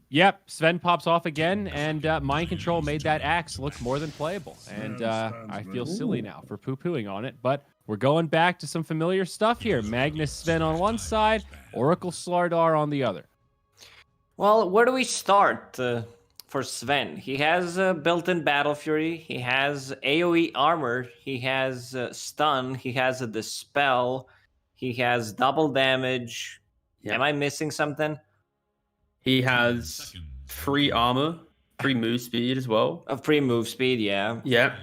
Yep, Sven pops off again, and Mind Control made that axe look more than playable. And I feel silly now for poo-pooing on it, but we're going back to some familiar stuff here. Magnus Sven on one side, Oracle Slardar on the other.
Well, where do we start for Sven? He has built-in Battle Fury. He has AoE armor. He has stun. He has a Dispel. He has double damage. Am I missing something?
He has free armor, free move speed as well.
Free move speed, yeah.
Yeah.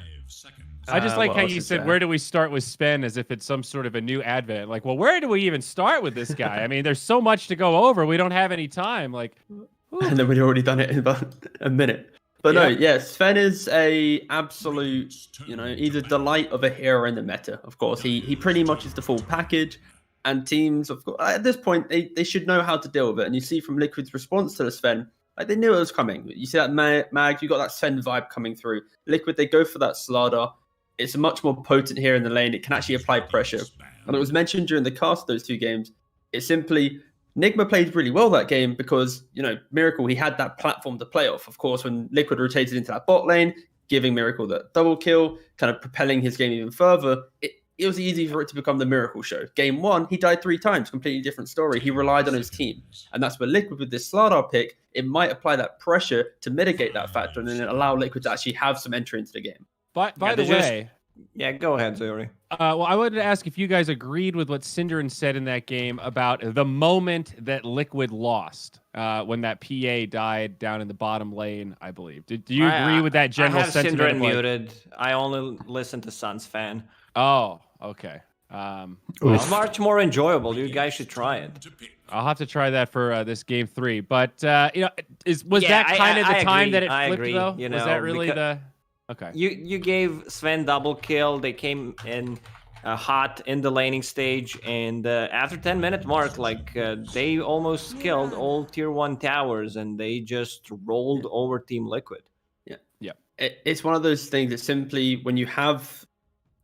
I just like
what
how
else
you
is
said,
there?
where do we start with Sven, as if it's some sort of a new advent. Like, well, where do we even start with this guy? I mean, there's so much to go over. We don't have any time. Like,
And then we'd already done it in about a minute. But no, yeah, Sven is a absolute, he's a delight of a hero in the meta. Of course, he pretty much is the full package. And teams, of course, at this point, they should know how to deal with it. And you see from Liquid's response to the Sven, like they knew it was coming. You see that Mag, you got that Sven vibe coming through. Liquid, they go for that Slardar. It's much more potent here in the lane. It can actually apply pressure. And it was mentioned during the cast of those two games. It's simply, Nigma played really well that game because, Miracle, he had that platform to play off. Of course, when Liquid rotated into that bot lane, giving Miracle that double kill, kind of propelling his game even further, it was easy for it to become the Miracle show. Game 1, he died 3 times, completely different story. He relied on his team. And that's where Liquid, with this Slardar pick, it might apply that pressure to mitigate that factor and then allow Liquid to actually have some entry into the game.
by the way...
Yeah, go ahead, Zuri.
Well, I wanted to ask if you guys agreed with what Synderin said in that game about the moment that Liquid lost when that PA died down in the bottom lane, I believe. Do you agree with that general sentiment?
I have Synderin muted. I only listen to Suns fan.
Oh, okay.
It's much more enjoyable. You guys should try it.
I'll have to try that for this game 3. But was that kind of the time that it flipped, though? Was that really the... Okay.
You gave Sven double kill. They came in hot in the laning stage, and after 10-minute mark, they almost killed all tier 1 towers, and they just rolled over Team Liquid.
Yeah.
It's one of those things that simply, when you have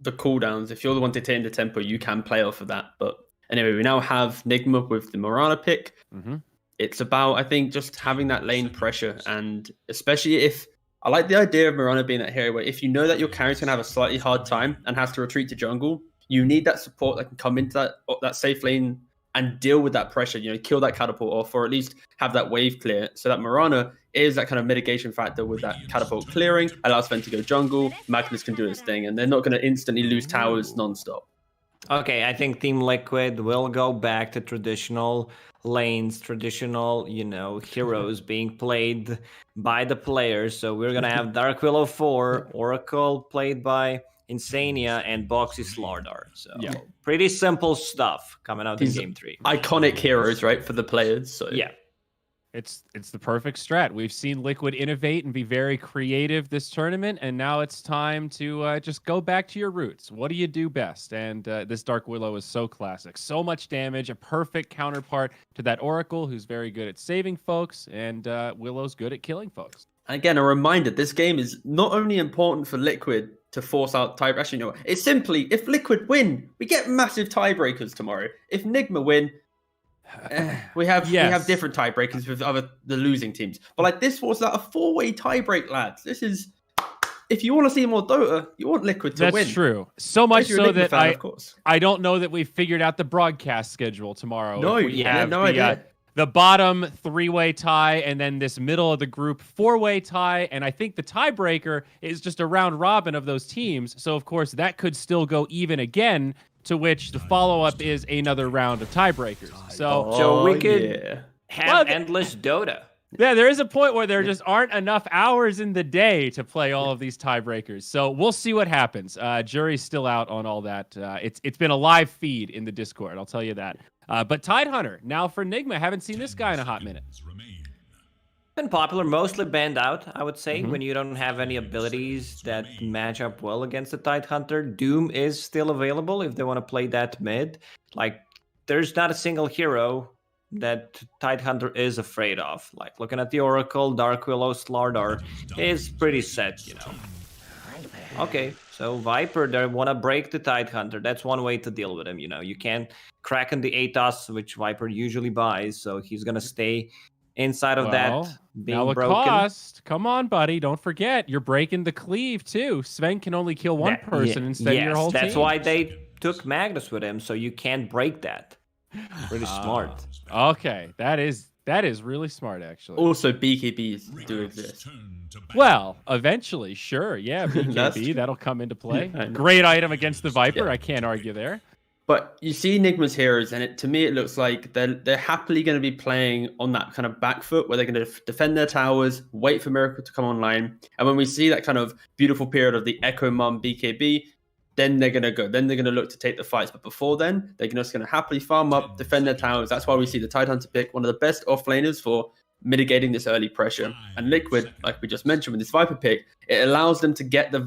the cooldowns, if you're the one dictating the tempo, you can play off of that. But anyway, we now have Nigma with the Morana pick.
Mm-hmm.
It's about, I think, just having that lane pressure, and especially if... I like the idea of Morana being that hero where if you know that your carry's going to have a slightly hard time and has to retreat to jungle, you need that support that can come into that safe lane and deal with that pressure, kill that catapult off, or at least have that wave clear. So that Morana is that kind of mitigation factor with that catapult clearing, allows them to go jungle, Magnus can do his thing, and they're not going to instantly lose towers nonstop.
Okay, I think Team Liquid will go back to traditional lanes, traditional, heroes being played by the players. So we're going to have Dark Willow 4, Oracle played by Insania, and Boxy Slardar. So pretty simple stuff coming out in Game 3.
Iconic heroes, right, for the players. So
yeah.
It's the perfect strat. We've seen Liquid innovate and be very creative this tournament, and now it's time to just go back to your roots. What do you do best? And this Dark Willow is so classic. So much damage, a perfect counterpart to that Oracle, who's very good at saving folks, and Willow's good at killing folks.
Again, a reminder, this game is not only important for Liquid to force out tiebreakers. Actually, no, it's simply, if Liquid win, we get massive tiebreakers tomorrow. If Nigma win... we have different tiebreakers with the losing teams, but this was a 4-way tiebreak, lads. This is, if you want to see more Dota, you want Liquid to win.
That's true. So much so that
fan, of course.
I don't know that we've figured out the broadcast schedule tomorrow.
No, no idea.
The bottom 3-way tie, and then this middle of the group 4-way tie, and I think the tiebreaker is just a round robin of those teams. So of course that could still go even again. To which the follow-up is another round of tiebreakers.
So we could have endless Dota.
Yeah, there is a point where there just aren't enough hours in the day to play all of these tiebreakers. So we'll see what happens. Jury's still out on all that. It's been a live feed in the Discord, I'll tell you that. But Tidehunter, now for Nigma. Haven't seen this guy in a hot minute.
Been popular, mostly banned out, I would say, when you don't have any abilities that match up well against the Tidehunter. Doom is still available if they want to play that mid. There's not a single hero that Tidehunter is afraid of. Looking at the Oracle, Dark Willow, Slardar is pretty set, Okay, so Viper, they want to break the Tidehunter. That's one way to deal with him, You can't crack in the Atos, which Viper usually buys, so he's going to stay inside of that being
now
broken.
Lacoste, come on, buddy. Don't forget, you're breaking the cleave, too. Sven can only kill one person instead of your whole team.
That's why they took Magnus with him, so you can't break that. Pretty smart.
Okay, that is really smart, actually.
Also, BKBs do exist.
Well, eventually, sure. Yeah, BKB, that'll come into play. Great item against the Viper. I can't argue there.
But you see Nigma's heroes, and to me it looks like they're happily going to be playing on that kind of back foot where they're going to defend their towers, wait for Miracle to come online. And when we see that kind of beautiful period of the Echo Mum BKB, then they're going to go. Then they're going to look to take the fights. But before then, they're just going to happily farm up, defend their towers. That's why we see the Tidehunter pick, one of the best offlaners for mitigating this early pressure. And Liquid, like we just mentioned with this Viper pick, it allows them to get the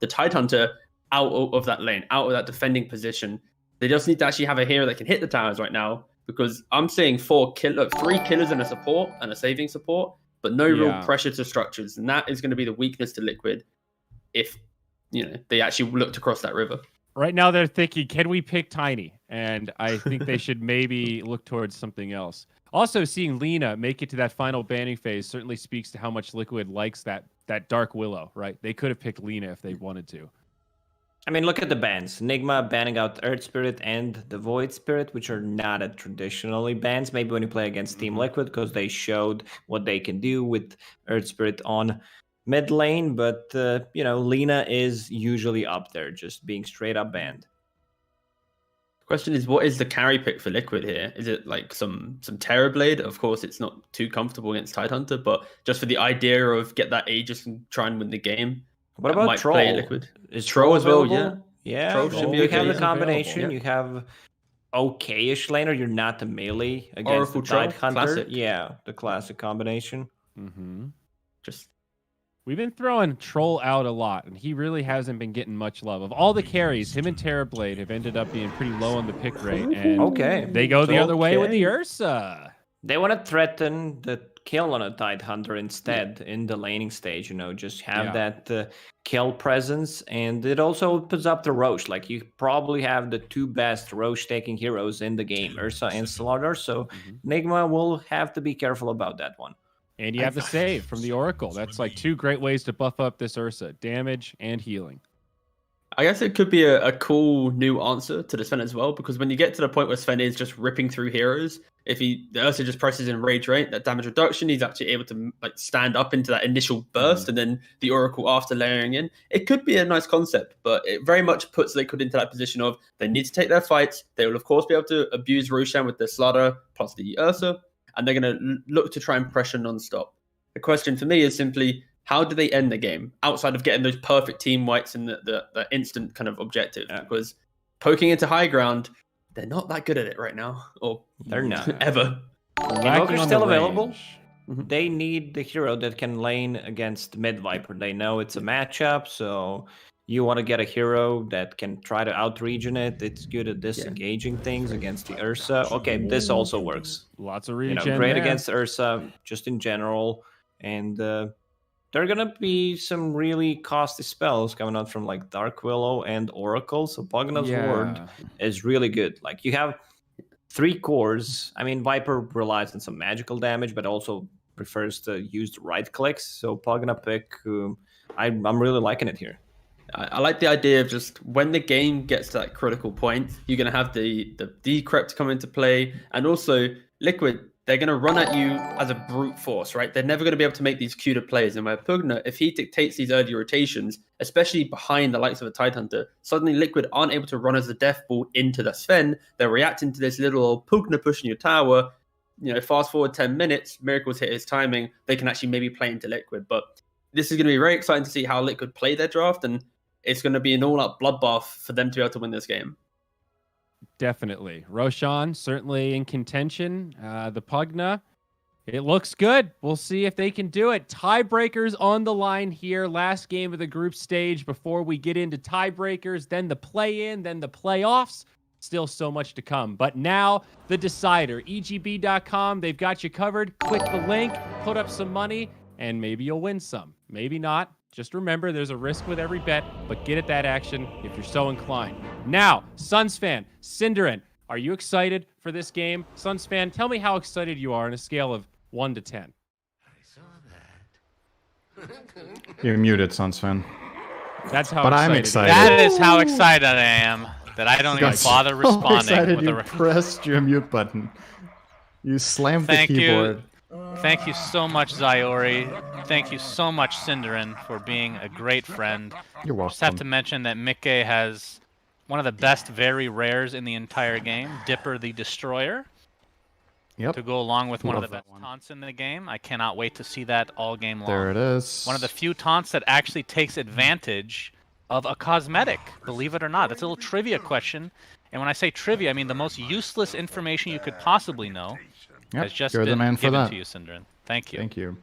Tidehunter out of that lane, out of that defending position. They just need to actually have a hero that can hit the towers right now, because I'm seeing 3 killers and a support and a saving support, but no real pressure to structures. And that is going to be the weakness to Liquid if they actually looked across that river.
Right now they're thinking, can we pick Tiny? And I think they should maybe look towards something else. Also, seeing Lina make it to that final banning phase certainly speaks to how much Liquid likes that Dark Willow, right? They could have picked Lina if they wanted to.
I mean, look at the bans. Nigma banning out Earth Spirit and the Void Spirit, which are not a traditionally bans. Maybe when you play against Team Liquid, because they showed what they can do with Earth Spirit on mid lane. But, Lina is usually up there, just being straight up banned.
The question is, what is the carry pick for Liquid here? Is it like some Terrorblade? Of course, it's not too comfortable against Tidehunter, but just for the idea of get that Aegis and try and win the game.
What about Troll?
Liquid.
Is
Troll as well?
available?
Yeah.
Troll should be okay. You have the combination.
Yeah.
You have okay-ish laner. You're not the melee against
Oracle
the
Troll,
Tidehunter.
classic.
Yeah, the classic combination.
Mm-hmm.
Just
we've been throwing Troll out a lot, and he really hasn't been getting much love. Of all the carries, him and Terrorblade have ended up being pretty low on the pick rate, and they go the other way with the Ursa.
They want to threaten the kill on a Tidehunter instead in the laning stage, just have that kill presence, and it also opens up the Roche. Like, you probably have the 2 best Roche taking heroes in the game, Ursa and Slaughter, so Nigma will have to be careful about that one.
And you have the save from the Oracle. That's like 2 great ways to buff up this Ursa, damage and healing.
I guess it could be a cool new answer to the Sven as well, because when you get to the point where Sven is just ripping through heroes, if the Ursa just presses in Rage Rate, that damage reduction, he's actually able to stand up into that initial burst, and then the Oracle after layering in. It could be a nice concept, but it very much puts Liquid into that position of they need to take their fights. They will, of course, be able to abuse Roshan with the Slaughter plus the Ursa, and they're going to look to try and pressure non-stop. The question for me is simply, how do they end the game outside of getting those perfect team wipes and the instant kind of objective? Because poking into high ground, they're not that good at it right now. Or
they're not.
Ever.
Invoker's still available. They need the hero that can lane against mid Viper. They know it's a matchup, so you want to get a hero that can try to out-regen it. It's good at disengaging things against the Ursa. Okay, this also works.
Lots of regen.
Great
there.
against Ursa, just in general. And there are going to be some really costly spells coming out from like Dark Willow and Oracle. So Bogdan's Ward is really good. Like, you have 3 cores. I mean, Viper relies on some magical damage, but also prefers to use the right clicks. So Pogna pick, I'm really liking it here.
I like the idea of just when the game gets to that critical point, you're going to have the Decrypt come into play. And also, Liquid, they're going to run at you as a brute force, right? They're never going to be able to make these cuter plays. And where Pugna, if he dictates these early rotations, especially behind the likes of a Tidehunter, suddenly Liquid aren't able to run as a death ball into the Sven. They're reacting to this little Pugna pushing your tower. Fast forward 10 minutes, Miracles hit his timing. They can actually maybe play into Liquid. But this is going to be very exciting to see how Liquid play their draft. And it's going to be an all-out bloodbath for them to be able to win this game.
Definitely. Roshan, certainly in contention. The Pugna, it looks good. We'll see if they can do it. Tiebreakers on the line here. Last game of the group stage before we get into tiebreakers, then the play-in, then the playoffs. Still so much to come. But now, the decider. EGB.com, they've got you covered. Click the link, put up some money, and maybe you'll win some. Maybe not. Just remember, there's a risk with every bet, but get at that action if you're so inclined. Now, Suns fan, Cinderin, Are you excited for this game? Suns fan, tell me how excited you are on a scale of 1 to 10.
You're muted, Suns fan.
That's how
But I'm
excited
excited.
That is how excited I am that I don't even
Got
bother
so
responding
excited
with
you
a
pressed your mute button. You slammed
Thank
the keyboard.
you. Thank you so much, Zyori. Thank you so much, Cinderin, for being a great friend.
You're welcome.
Just have to mention that Mickey has one of the best very rares in the entire game, Dipper the Destroyer.
Yep.
To go along with one of
Love
the
that
best taunts in the game. I cannot wait to see that all game long.
There it is.
One of the few taunts that actually takes advantage of a cosmetic, believe it or not. That's a little trivia question. And when I say trivia, I mean the most useless information you could possibly know
Yep,
has just
you're the
been
man for
given
that.
to you, Cinderin. Thank you.
Thank you.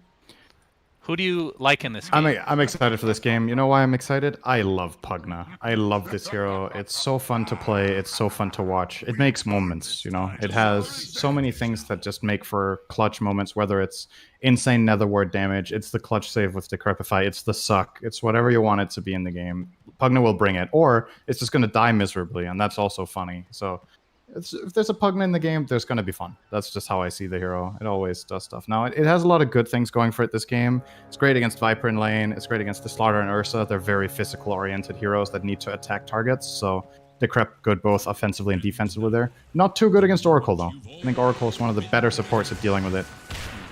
Who do you like in this game?
I'm excited for this game. You know why I'm excited? I love Pugna. I love this hero. It's so fun to play. It's so fun to watch. It makes moments, you know? It has so many things that just make for clutch moments, whether it's insane nether ward damage, it's the clutch save with Decrepify, it's the suck, it's whatever you want it to be in the game. Pugna will bring it. Or it's just going to die miserably, and that's also funny. So if there's a Pugna in the game, there's going to be fun. That's just how I see the hero. It always does stuff. Now, it has a lot of good things going for it this game. It's great against Viper in lane. It's great against the Slaughter and Ursa. They're very physical-oriented heroes that need to attack targets. So Decrep good both offensively and defensively there. Not too good against Oracle, though. I think Oracle is one of the better supports at dealing with it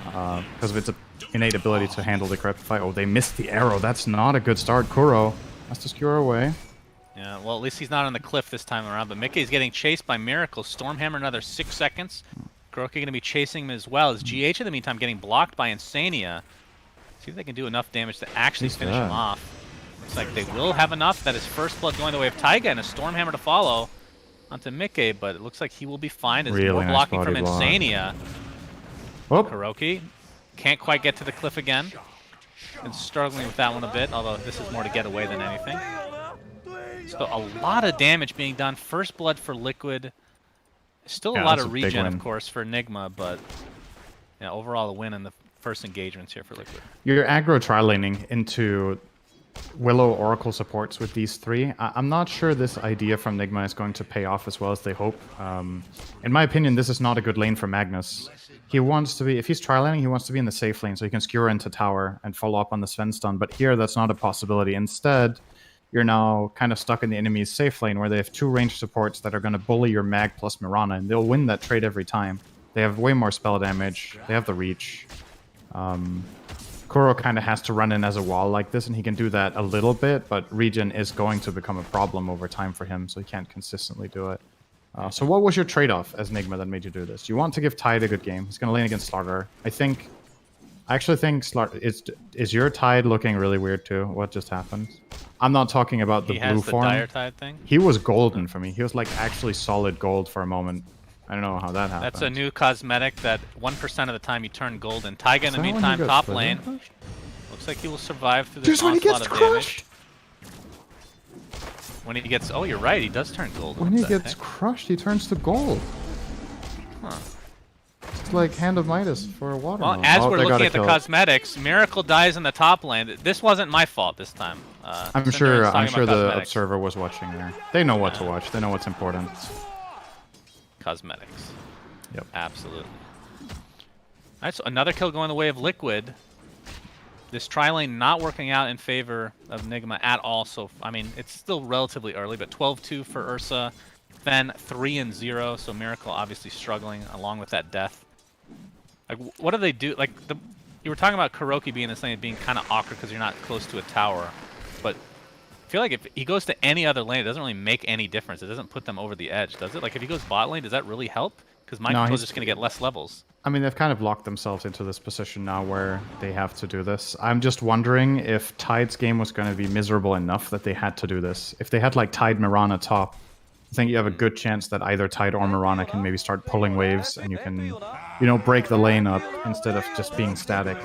because of its innate ability to handle Decrepify. Oh, they missed the arrow. That's not a good start. Kuro has to skewer away.
Yeah, well, at least he's not on the cliff this time around. But Mickey's getting chased by Miracle. Stormhammer another 6 seconds. Kuroki going to be chasing him as well. As GH in the meantime getting blocked by Insania. See if they can do enough damage to actually finish him off. Looks like they will have enough. That is first blood going the way of Taiga and a Stormhammer to follow onto Mickey. But it looks like he will be fine. As
Really
more
nice
blocking from
body block.
Insania.
Oh.
Kuroki can't quite get to the cliff again. Been struggling with that one a bit, although this is more to get away than anything. So a lot of damage being done. First blood for Liquid. Still a lot
that's
of
a big
regen,
win.
of course, for Enigma, but yeah, overall a win in the first engagements here for Liquid.
You're aggro tri-laning into Willow Oracle supports with these three. I'm not sure this idea from Nigma is going to pay off as well as they hope. In my opinion, this is not a good lane for Magnus. He wants to be, if he's tri-laning, he wants to be in the safe lane so he can skewer into tower and follow up on the Sven stun. But here, that's not a possibility. Instead, you're now kind of stuck in the enemy's safe lane where they have two ranged supports that are going to bully your Mag plus Mirana, and they'll win that trade every time. They have way more spell damage. They have the reach. Kuro kind of has to run in as a wall like this, and he can do that a little bit, but regen is going to become a problem over time for him, so he can't consistently do it. So what was your trade-off as Nigma that made you do this? You want to give Tide a good game. He's going to lane against Slaughter. I actually think Slaughter is your Tide looking really weird too. What just happened? I'm not talking about the blue form.
Dire Tide thing?
He was golden for me. He was like actually solid gold for a moment. I don't know how that happened.
That's a new cosmetic that 1% of the time you turn golden. Taiga in the
Is that when he
meantime,
gets
top
further
lane.
pushed?
Looks like he will survive through this
Just when he
onslaught
gets
of damage.
crushed!
When he gets, oh, you're right, he does turn golden.
When
What
he
the
gets
heck?
crushed, he turns to gold.
Huh.
It's like Hand of Midas for a water.
Well, as we're looking at the cosmetics, Miracle dies in the top lane. This wasn't my fault this time.
I'm sure the
cosmetics.
observer was watching there. They know what to watch. They know what's important.
Cosmetics.
Yep.
Absolutely. Alright, so another kill going the way of Liquid. This tri-lane not working out in favor of Nigma at all. So, I mean, it's still relatively early, but 12-2 for Ursa. Then 3-0, so Miracle obviously struggling along with that death. Like, what do they do? Like, you were talking about Kuroki being this lane being kind of awkward because you're not close to a tower. But I feel like if he goes to any other lane, it doesn't really make any difference. It doesn't put them over the edge, does it? Like, if he goes bot lane, does that really help? Because Michael's just going to get less levels.
I mean, they've kind of locked themselves into this position now where they have to do this. I'm just wondering if Tide's game was going to be miserable enough that they had to do this. If they had, like, Tide Mirana top, I think you have a good chance that either Tide or Mirana can maybe start pulling waves and you can, you know, break the lane up instead of just being static.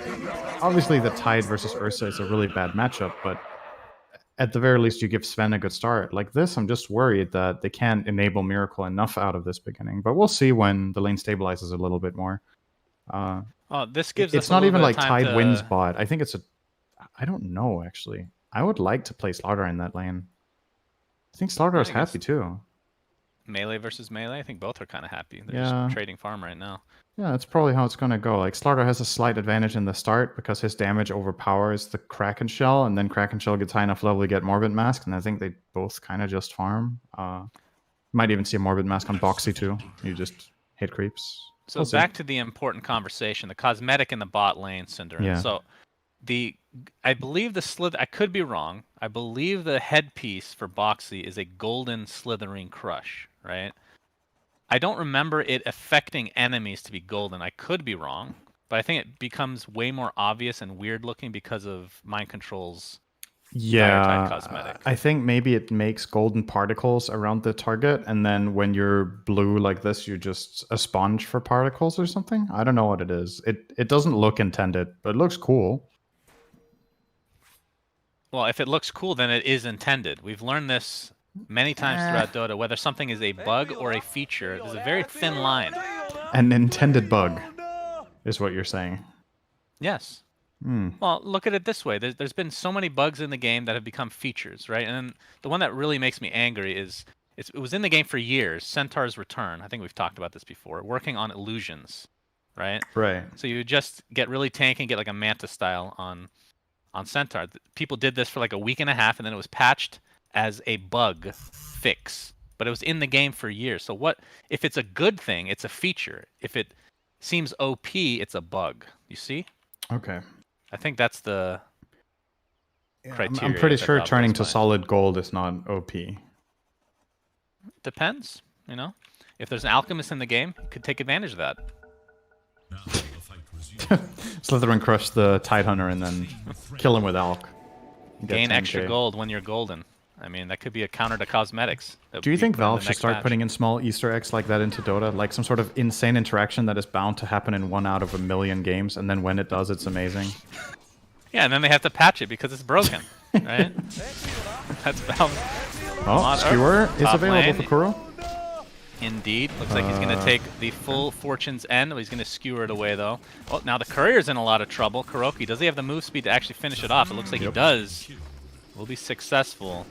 Obviously, the Tide versus Ursa is a really bad matchup, but at the very least, you give Sven a good start. Like this, I'm just worried that they can't enable Miracle enough out of this beginning. But we'll see when the lane stabilizes a little bit more.
This gives
it's
us a
not
little
even
bit
like
of time
Tide
to...
wins bot. I think it's a... I don't know, actually. I would like to play Slaughter in that lane. I think Slaughter is happy, too.
melee versus melee. I think both are kind of happy. They're
Yeah.
just trading farm right now.
Yeah, that's probably how it's going to go. Like, Slardar has a slight advantage in the start because his damage overpowers the Kraken Shell, and then Kraken Shell gets high enough level to get Morbid Mask, and I think they both kind of just farm. Might even see a Morbid Mask on Boxy too. You just hit creeps.
So
We'll see.
back to the important conversation, the cosmetic in the bot lane, Cinderin.
Yeah.
So I believe the slither, I could be wrong. I believe the headpiece for Boxy is a golden slithering crush, right? I don't remember it affecting enemies to be golden. I could be wrong, but I think it becomes way more obvious and weird looking because of Mind Control's
Yeah,
cosmetic.
I think maybe it makes golden particles around the target, and then when you're blue like this, you're just a sponge for particles or something. I don't know what it is. It doesn't look intended, but it looks cool.
Well, if it looks cool, then it is intended. We've learned this many times throughout Dota. Whether something is a bug or a feature, there's a very thin line.
An intended bug is what you're saying.
Yes.
Hmm.
Well, look at it this way. There's been so many bugs in the game that have become features, right? And then the one that really makes me angry is it was in the game for years, Centaur's Return. I think we've talked about this before. Working on illusions, right?
Right.
So you just get really tanky and get like a Manta style on Centaur. People did this for like a week and a half, and then it was patched as a bug fix. But it was in the game for years. So what if it's a good thing? It's a feature. If it seems OP, it's a bug. You see?
Okay.
I think that's the criteria.
I'm pretty
that
sure
Valve
turning
goes
to
by.
solid gold is not OP.
Depends, you know. If there's an alchemist in the game, you could take advantage of that.
Slytherin crush the Tidehunter and then kill him with Alk. Get
Gain
10K.
extra gold when you're golden. I mean, that could be a counter to cosmetics. that
Do you
we
think
put in the
Valve should
next
start
patch.
putting in small Easter eggs like that into Dota? Like some sort of insane interaction that is bound to happen in 1 out of 1,000,000 games, and then when it does, it's amazing.
Yeah, and then they have to patch it because it's broken, right? That's Valve.
Oh, Skewer is
Top
available
lane.
for Kuro.
Indeed. Looks like he's going to take the full Fortune's End. He's going to skewer it away, though. Oh, now the Courier's in a lot of trouble. Kuroki, does he have the move speed to actually finish it off? It looks like he does. Will be successful.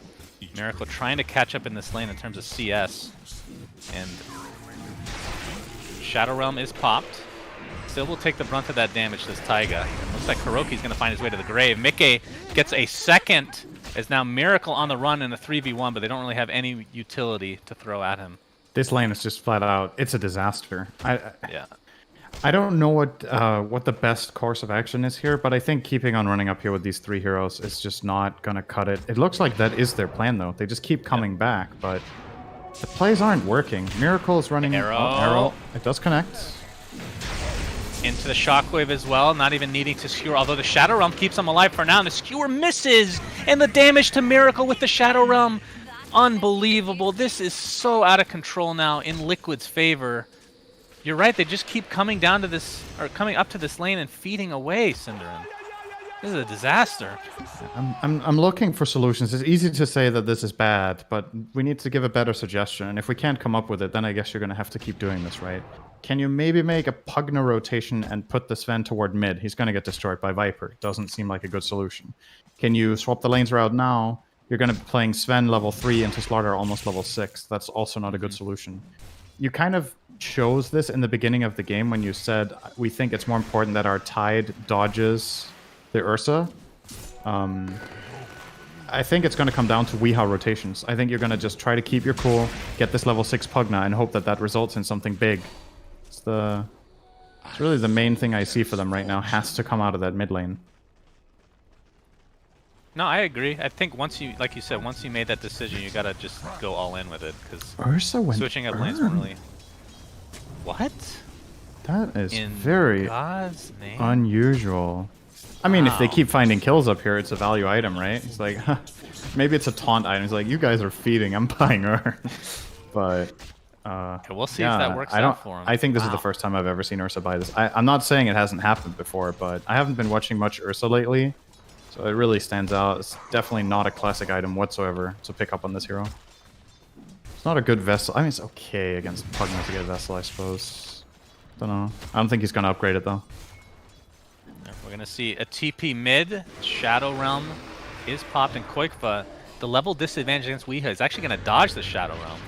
Miracle trying to catch up in this lane in terms of CS. And Shadow Realm is popped. Still will take the brunt of that damage, this Taiga. And looks like Kuroki's going to find his way to the grave. Mickey gets a second. Is now Miracle on the run in a 3v1, but they don't really have any utility to throw at him.
This lane is just flat out. It's a disaster.
Yeah.
I don't know what the best course of action is here, but I think keeping on running up here with these 3 heroes is just not gonna cut it. It looks like that is their plan, though. They just keep coming back, but the plays aren't working. Miracle is running.
Arrow.
Oh, arrow. It does connect.
Into the Shockwave as well, not even needing to skewer, although the Shadow Realm keeps him alive for now, and the skewer misses, and the damage to Miracle with the Shadow Realm. Unbelievable. This is so out of control now in Liquid's favor. You're right, they just keep coming down to this, or coming up to this lane and feeding away, Cinderin. This is a disaster.
I'm looking for solutions. It's easy to say that this is bad, but we need to give a better suggestion. And if we can't come up with it, then I guess you're going to have to keep doing this, right? Can you maybe make a Pugna rotation and put the Sven toward mid? He's going to get destroyed by Viper. Doesn't seem like a good solution. Can you swap the lanes around now? You're going to be playing Sven level 3 into Slardar almost level 6. That's also not a good solution. You kind of chose this in the beginning of the game when you said, we think it's more important that our Tide dodges the Ursa. I think it's going to come down to Weehaw rotations. I think you're going to just try to keep your cool, get this level 6 Pugna, and hope that that results in something big. It's really the main thing I see for them right now. Has to come out of that mid lane.
No, I agree. I think once you, like you said, once you made that decision, you gotta just go all in with it, because
Ursa went
switching up lanes won't really... What?
That is
In
very
God's name?
unusual. I mean, if they
Wow.
keep finding kills up here, it's a value item, right? It's like, maybe it's a taunt item. It's like, you guys are feeding, I'm buying her. But,
we'll see if that works out for him.
I think this is
Wow.
the first time I've ever seen Ursa buy this. I'm not saying it hasn't happened before, but I haven't been watching much Ursa lately. So it really stands out. It's definitely not a classic item whatsoever to pick up on this hero. It's not a good Vessel. I mean, it's okay against Pugna to get Vessel, I suppose. Don't know. I don't think he's going to upgrade it, though.
We're gonna see a TP mid. Shadow Realm is popped, and Koikva, the level disadvantage against Weeha, is actually gonna dodge the Shadow Realm.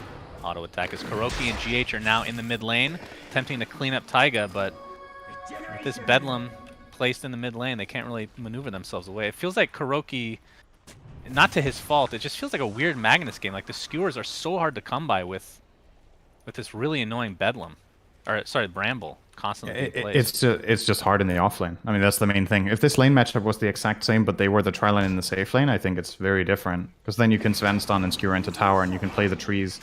auto attack as KuroKy and GH are now in the mid lane, attempting to clean up Taiga, but with this Bedlam placed in the mid lane, they can't really maneuver themselves away. It feels like KuroKy, not to his fault, it just feels like a weird Magnus game. Like the skewers are so hard to come by with this really annoying Bedlam, or sorry, Bramble constantly being placed.
It's just hard in the off lane. I mean, that's the main thing. If this lane matchup was the exact same, but they were the tri lane in the safe lane, I think it's very different. Because then you can Sven stun and skewer into tower, and you can play the trees.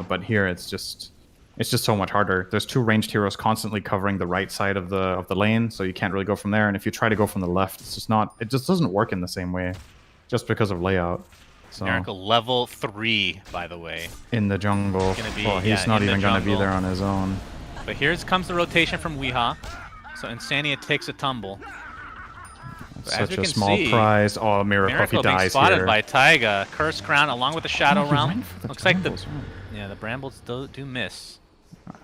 But here, it's just so much harder. There's two ranged heroes constantly covering the right side of the lane, so you can't really go from there. And if you try to go from the left, it just doesn't work in the same way, just because of layout. So
Miracle level 3, by the way.
in the jungle, he's not even going to be there on his own.
But here comes the rotation from Weehaw. So Insania takes a tumble.
Such a small prize. Oh, Miracle if he
being
dies
spotted
here.
by Taiga. Curse Crown along with the Shadow
he
Realm.
went for the
Looks like
brambles,
the brambles do miss. But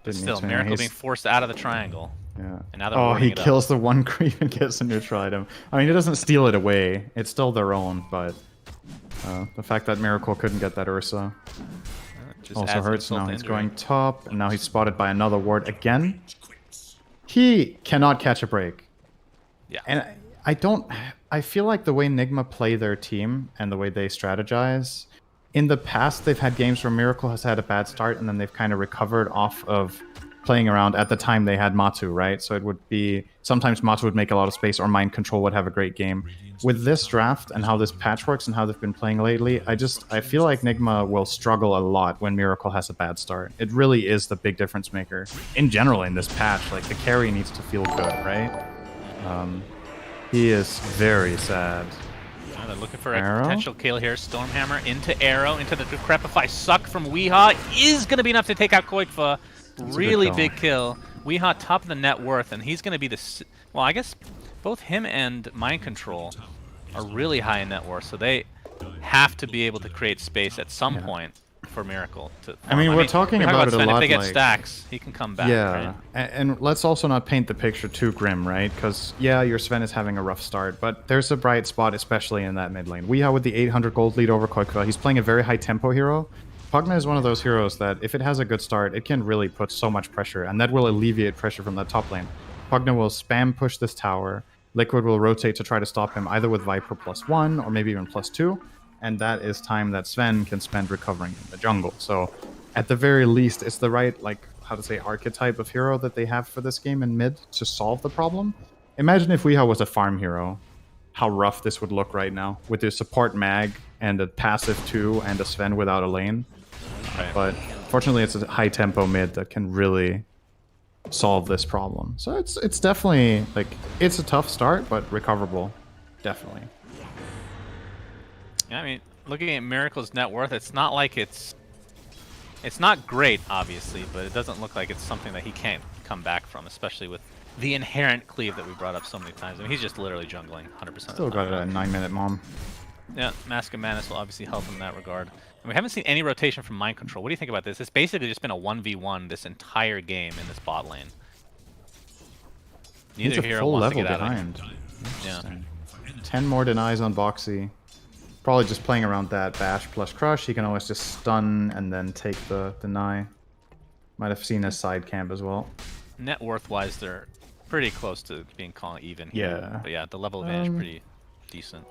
Didn't
still,
need to,
Miracle
he's-
being forced out of the triangle.
Yeah.
And now they're
Oh,
warming
he
it up.
kills the one creep and gets a neutral item. I mean, it doesn't steal it away. It's still their own, but the fact that Miracle couldn't get that Ursa
just
also
adds
hurts.
insult
Now
to
he's
injury.
going top, and now he's spotted by another ward again. He cannot catch a break.
Yeah.
And I feel like the way Nigma play their team and the way they strategize, in the past they've had games where Miracle has had a bad start and then they've kind of recovered off of playing around. At the time they had Matu, right? So it would be, sometimes Matu would make a lot of space or Mind Control would have a great game. With this draft and how this patch works and how they've been playing lately, I feel like Nigma will struggle a lot when Miracle has a bad start. It really is the big difference maker. In general in this patch, like the carry needs to feel good, right? He is very sad.
Now they're looking for a
Arrow?
potential kill here. Stormhammer into Arrow, into the Decrepify. Suck from Weehaw is going to be enough to take out Koikfa. Really big kill. Weehaw top of the net worth, and he's going to be the... Well, I guess both him and Mind Control are really high in net worth, so they have to be able to create space at some point for Miracle to...
I mean, we're talking about it a
Sven.
lot.
If they get
like,
stacks, he can come back.
Yeah,
right?
and let's also not paint the picture too grim, right? Because yeah, your Sven is having a rough start, but there's a bright spot, especially in that mid lane. Weehaw with the 800 gold lead over Koikva. He's playing a very high tempo hero. Pugna is one of those heroes that if it has a good start, it can really put so much pressure, and that will alleviate pressure from that top lane. Pugna will spam push this tower. Liquid will rotate to try to stop him, either with Viper +1 or maybe even +2, and that is time that Sven can spend recovering in the jungle. So at the very least, it's the right, like, how to say, archetype of hero that they have for this game in mid to solve the problem. Imagine if Weehaw was a farm hero, how rough this would look right now, with their support mag and a passive 2 and a Sven without a lane.
Right.
But fortunately, it's a high tempo mid that can really solve this problem. So it's definitely, like, it's a tough start, but recoverable, definitely.
Yeah, I mean, looking at Miracle's net worth, it's not like it's not great, obviously, but it doesn't look like it's something that he can't come back from, especially with the inherent cleave that we brought up so many times. I mean, he's just literally jungling 100%
Still got a 9-minute mom.
Yeah, Mask of Madness will obviously help in that regard. And we haven't seen any rotation from Mind Control. What do you think about this? It's basically just been a 1v1 this entire game in this bot lane. Neither
He's a
hero
full
wants to
level
get out
behind.
of it. Yeah.
10 more denies on Boxy. Probably just playing around that bash plus crush. He can always just stun and then take the deny. Might have seen his side camp as well.
Net worth-wise, they're pretty close to being called even here.
Yeah.
But yeah, the level advantage pretty decent.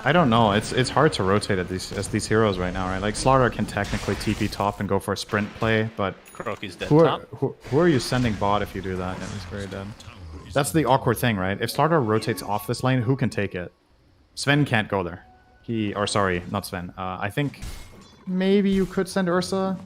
I don't know. It's hard to rotate at these heroes right now, right? Like Slaughter can technically TP top and go for a sprint play, but
KuroKy's dead
who
top.
are you sending bot if you do that? Yeah, he's very dead. That's the awkward thing, right? If Slaughter rotates off this lane, who can take it? Sven can't go there. Sorry, not Sven. I think maybe you could send Ursa.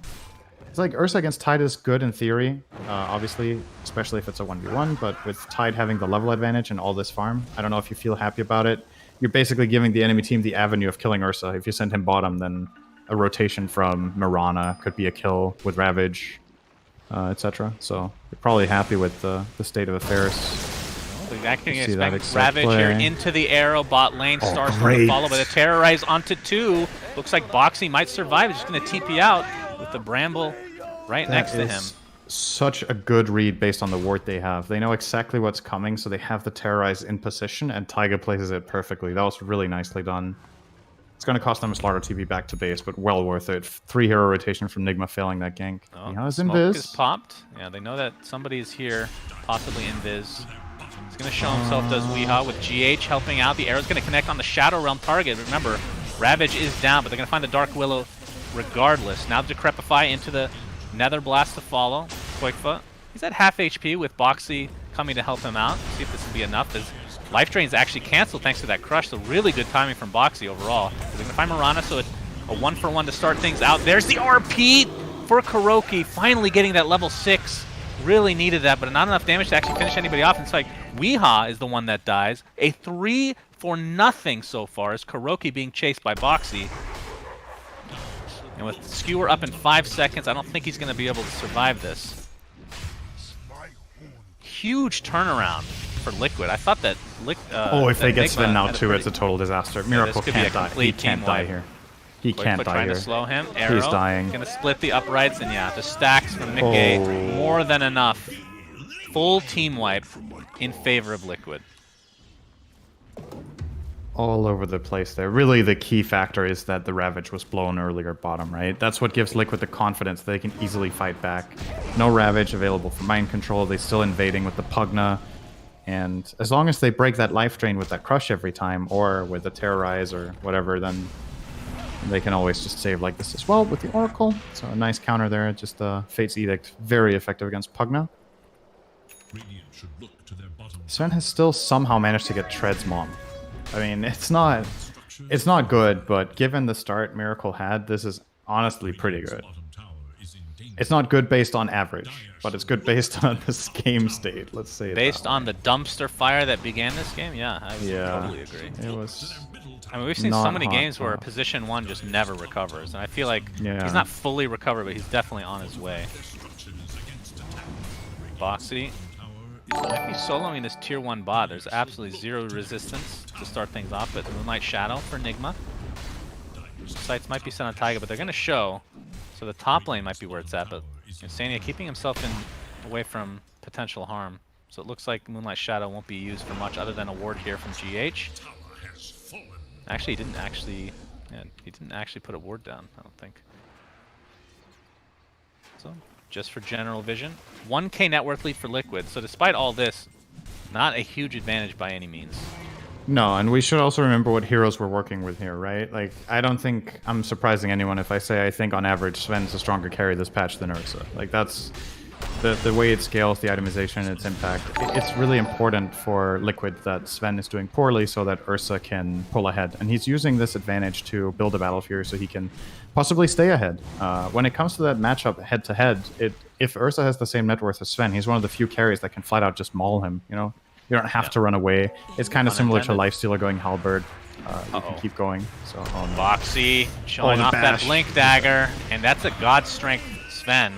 It's like Ursa against Tide is good in theory, obviously, especially if it's a 1v1, but with Tide having the level advantage and all this farm, I don't know if you feel happy about it. You're basically giving the enemy team the avenue of killing Ursa. If you send him bottom, then a rotation from Mirana could be a kill with Ravage, etc. So you're probably happy with the state of affairs.
So I can
See that
expect
exact
Ravage
play.
here into the arrow bot lane.
Oh,
Starts with
great.
the follow, but a Terrorize onto 2. Looks like Boxy might survive. He's just going to TP out with the Bramble right next to him.
Such a good read based on the ward they have. They know exactly what's coming, so they have the Terrorize in position, and Taiga places it perfectly. That was really nicely done. It's going to cost them a Slaughter TP back to base, but well worth it. 3 hero rotation from Nigma failing that gank.
Oh,
He has
smoke
invis.
is popped. Yeah, they know that somebody is here, possibly invis. He's going to show himself, does Weehaw, with GH helping out. The arrow's going to connect on the Shadow Realm target. Remember, Ravage is down, but they're going to find the Dark Willow regardless. Now Decrepify into the Nether Blast to follow. Quickfoot. He's at half HP with Boxy coming to help him out. See if this will be enough. His life drain is actually canceled thanks to that crush, so really good timing from Boxy overall. They're going to find Mirana, so it's a 1-for-1 to start things out. There's the RP for KuroKy, finally getting that level 6. Really needed that, but not enough damage to actually finish anybody off. It's like Weehaw is the one that dies. A 3-for-0 so far as KuroKy being chased by Boxy. And with Skewer up in 5 seconds, I don't think he's going to be able to survive this. Huge turnaround for Liquid. I thought that
if they get Sven now too, it's a total disaster. Miracle can't die. He can't die here. He can't die
trying
here.
to slow him. Arrow,
He's dying.
Gonna split the uprights, and yeah, the stacks from Nikkei, more than enough. Full team wipe in favor of Liquid.
All over the place there. Really, the key factor is that the Ravage was blown earlier bottom, right? That's what gives Liquid the confidence that they can easily fight back. No Ravage available for mind control. They still invading with the Pugna. And as long as they break that life drain with that crush every time, or with the Terrorize or whatever, then they can always just save like this as well with the Oracle. So a nice counter there. Just Fate's Edict, very effective against Pugna. Sven has still somehow managed to get Tread's mom. I mean, it's not good, but given the start Miracle had, this is honestly pretty good. It's not good based on average, but it's good based on this game state. Let's say
based on the dumpster fire that began this game. Yeah, I would totally agree.
It was.
I mean, we've seen so many games where position 1 just never recovers, and I feel like he's not fully recovered, but he's definitely on his way. Boxy might be soloing this tier 1 bot. There's absolutely 0 resistance to start things off, but Moonlight Shadow for Nigma. Sights might be sent on Taiga, but they're going to show. So the top lane might be where it's at, but Insania keeping himself away from potential harm. So it looks like Moonlight Shadow won't be used for much other than a ward here from GH. Actually, he didn't actually put a ward down, I don't think. So just for general vision, 1k net worth lead for Liquid. So despite all this, not a huge advantage by any means.
No, and we should also remember what heroes we're working with here, right? Like, I don't think I'm surprising anyone if I say I think on average Sven's a stronger carry this patch than Ursa. Like, that's the way it scales, the itemization, its impact. It's really important for Liquid that Sven is doing poorly so that Ursa can pull ahead. And he's using this advantage to build a Battle Fury so he can possibly stay ahead. When it comes to that matchup head-to-head, if Ursa has the same net worth as Sven, he's one of the few carries that can flat out just maul him, you know? You don't have to run away. It's kind of similar to Lifestealer going Halberd. You can keep going. So
Boxy showing off that Blink Dagger, and that's a God Strength Sven.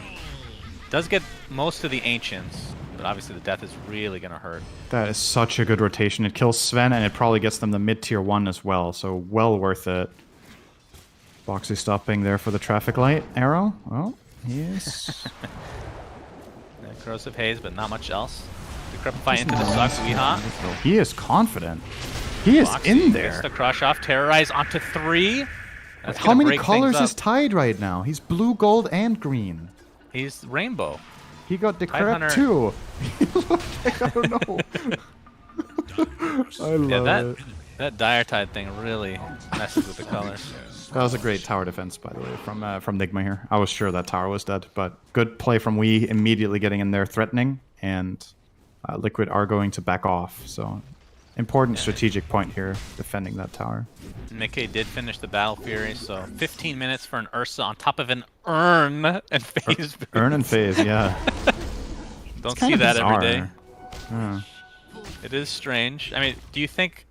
Does get most of the Ancients, but obviously the death is really going to hurt.
That is such a good rotation. It kills Sven, and it probably gets them the mid-tier 1 as well, so well worth it. Boxy stopping there for the traffic light arrow. Oh, yes.
Corrosive Haze, but not much else. Decrepify into the Sucks, Weehaw.
He is confident. He is in there.
Gets the crush off, Terrorize onto 3. That's
how many colors is Tide right now? He's blue, gold, and green.
He's rainbow.
He got Decrep too. Like, I don't know. I love it.
That Dire Tide thing really messes with the colors.
That was a great tower defense, by the way, from Nigma here. I was sure that tower was dead, but good play from Wii, immediately getting in there, threatening, and Liquid are going to back off. So important strategic point here, defending that tower.
Nikkei did finish the Battle Fury, so 15 minutes for an Ursa on top of an Urn and Phase.
Urn and Phase, yeah.
Don't see that every day. It is strange. I mean, do you think...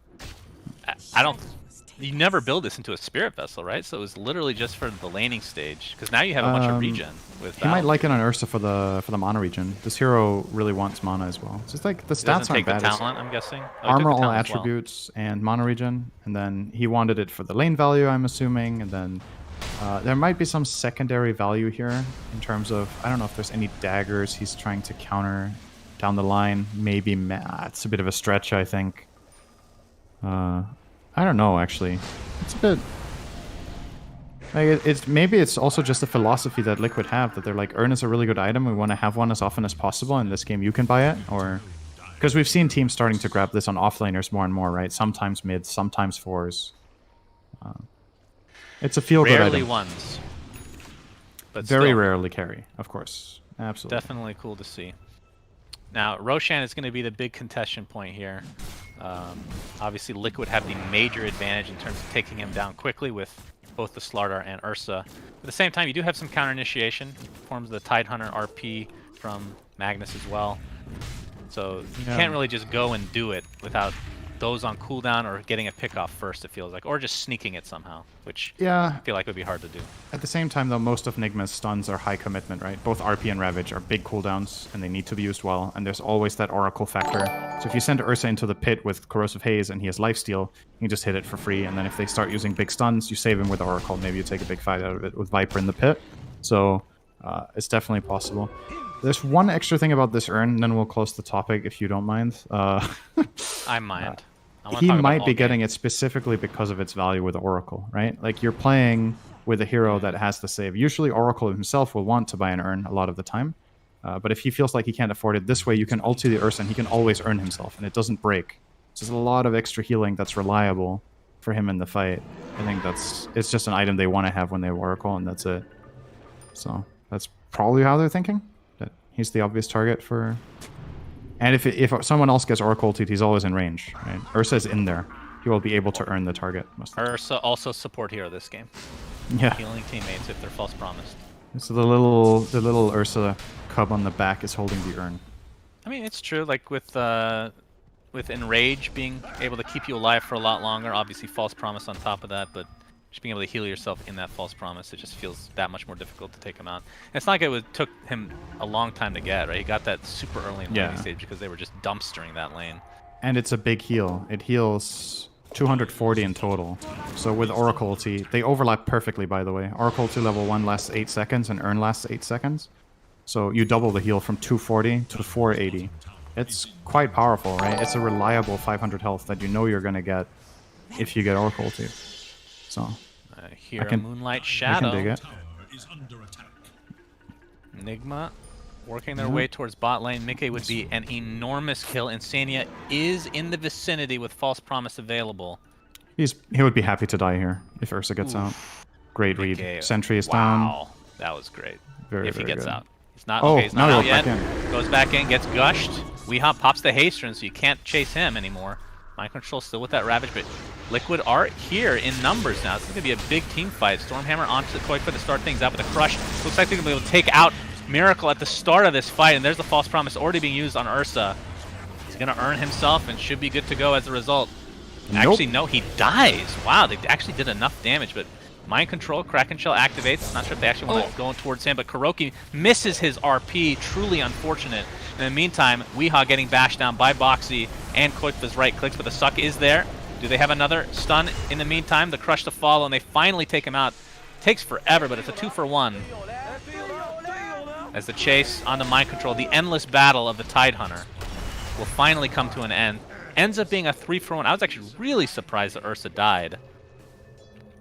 You never build this into a Spirit Vessel, right? So it was literally just for the laning stage, because now you have a bunch of regen.
He might like it on Ursa for the mana regen. This hero really wants mana as well. It's just like the stats aren't bad.
The talent, I'm guessing.
Armor, all attributes, and mana regen, and then he wanted it for the lane value, I'm assuming, and then there might be some secondary value here in terms of, I don't know if there's any daggers he's trying to counter down the line. Maybe it's a bit of a stretch, I think. I don't know, actually. It's a bit Like maybe it's also just a philosophy that Liquid have, that they're like, Urn is a really good item, we want to have one as often as possible, in this game you can buy it, or... Because we've seen teams starting to grab this on offlaners more and more, right? Sometimes mids, sometimes fours. It's a feel-good item.
Rarely ones. But
very
still,
rarely carry, of course. Absolutely.
Definitely cool to see. Now, Roshan is going to be the big contention point here. Obviously, Liquid have the major advantage in terms of taking him down quickly with both the Slardar and Ursa. At the same time, you do have some counter initiation. Forms of the Tidehunter RP from Magnus as well. So you can't really just go and do it without those on cooldown or getting a pick off first, it feels like, or just sneaking it somehow, which I feel like would be hard to do.
At the same time, though, most of Nigma's stuns are high commitment, right? Both RP and Ravage are big cooldowns, and they need to be used well, and there's always that Oracle factor. So if you send Ursa into the pit with Corrosive Haze and he has lifesteal, you can just hit it for free, and then if they start using big stuns, you save him with Oracle. Maybe you take a big fight out of it with Viper in the pit. So it's definitely possible. There's one extra thing about this Urn, and then we'll close the topic if you don't mind.
I mind.
He might be getting it specifically because of its value with Oracle, right? Like, you're playing with a hero that has the save. Usually Oracle himself will want to buy an Urn a lot of the time. But if he feels like he can't afford it, this way you can ulti the Ursa and he can always earn himself, and it doesn't break. So there's a lot of extra healing that's reliable for him in the fight. I think it's just an item they want to have when they have Oracle, and that's it. So that's probably how they're thinking. That he's the obvious target for... And if someone else gets Oracle ulted, he's always in range, right? Ursa's in there. He will be able to earn the target.
Ursa also support hero this game.
Yeah.
Healing teammates if they're false promised.
So the little Ursa cub on the back is holding the urn.
I mean, it's true. Like with Enrage being able to keep you alive for a lot longer, obviously false promise on top of that, but just being able to heal yourself in that false promise, it just feels that much more difficult to take him out. And it's not like it took him a long time to get, right? He got that super early in the lane stage because they were just dumpstering that lane.
And it's a big heal. It heals 240 in total. So with Oracle ulti, they overlap perfectly, by the way. Oracle ulti level 1 lasts 8 seconds and Urn lasts 8 seconds. So you double the heal from 240 to 480. It's quite powerful, right? It's a reliable 500 health that you know you're going to get if you get Oracle ulti. So
Here a Moonlight Shadow.
I can dig it.
Nigma working their way towards bot lane. Mickey would be an enormous kill. Insania is in the vicinity with false promise available.
He would be happy to die here if Ursa gets out. Great read. Sentry is down.
Wow, that was great.
Very
he gets
good.
out. He's not,
oh,
okay, he's not
now
out yet.
Back in.
Goes back in, gets gushed. Weehop pops the Haste, so you can't chase him anymore. Mind Control still with that Ravage, but Liquid are here in numbers now. This is going to be a big team fight. Stormhammer onto the Koi for to start things out with a Crush. Looks like they're going to be able to take out Miracle at the start of this fight, and there's the False Promise already being used on Ursa. He's going to earn himself and should be good to go as a result.
Nope.
Actually, no, he dies. Wow, they actually did enough damage, but Mind Control, Kraken Shell activates. Not sure if they actually want to go towards him, but Kuroki misses his RP. Truly unfortunate. In the meantime, Weehaw getting bashed down by Boxy and Koikva's right clicks, but the suck is there. Do they have another stun in the meantime? The Crush to follow, and they finally take him out. Takes forever, but it's a 2-for-1. As the chase on the Mind Control, the endless battle of the Tidehunter will finally come to an end. Ends up being a 3-for-1. I was actually really surprised that Ursa died.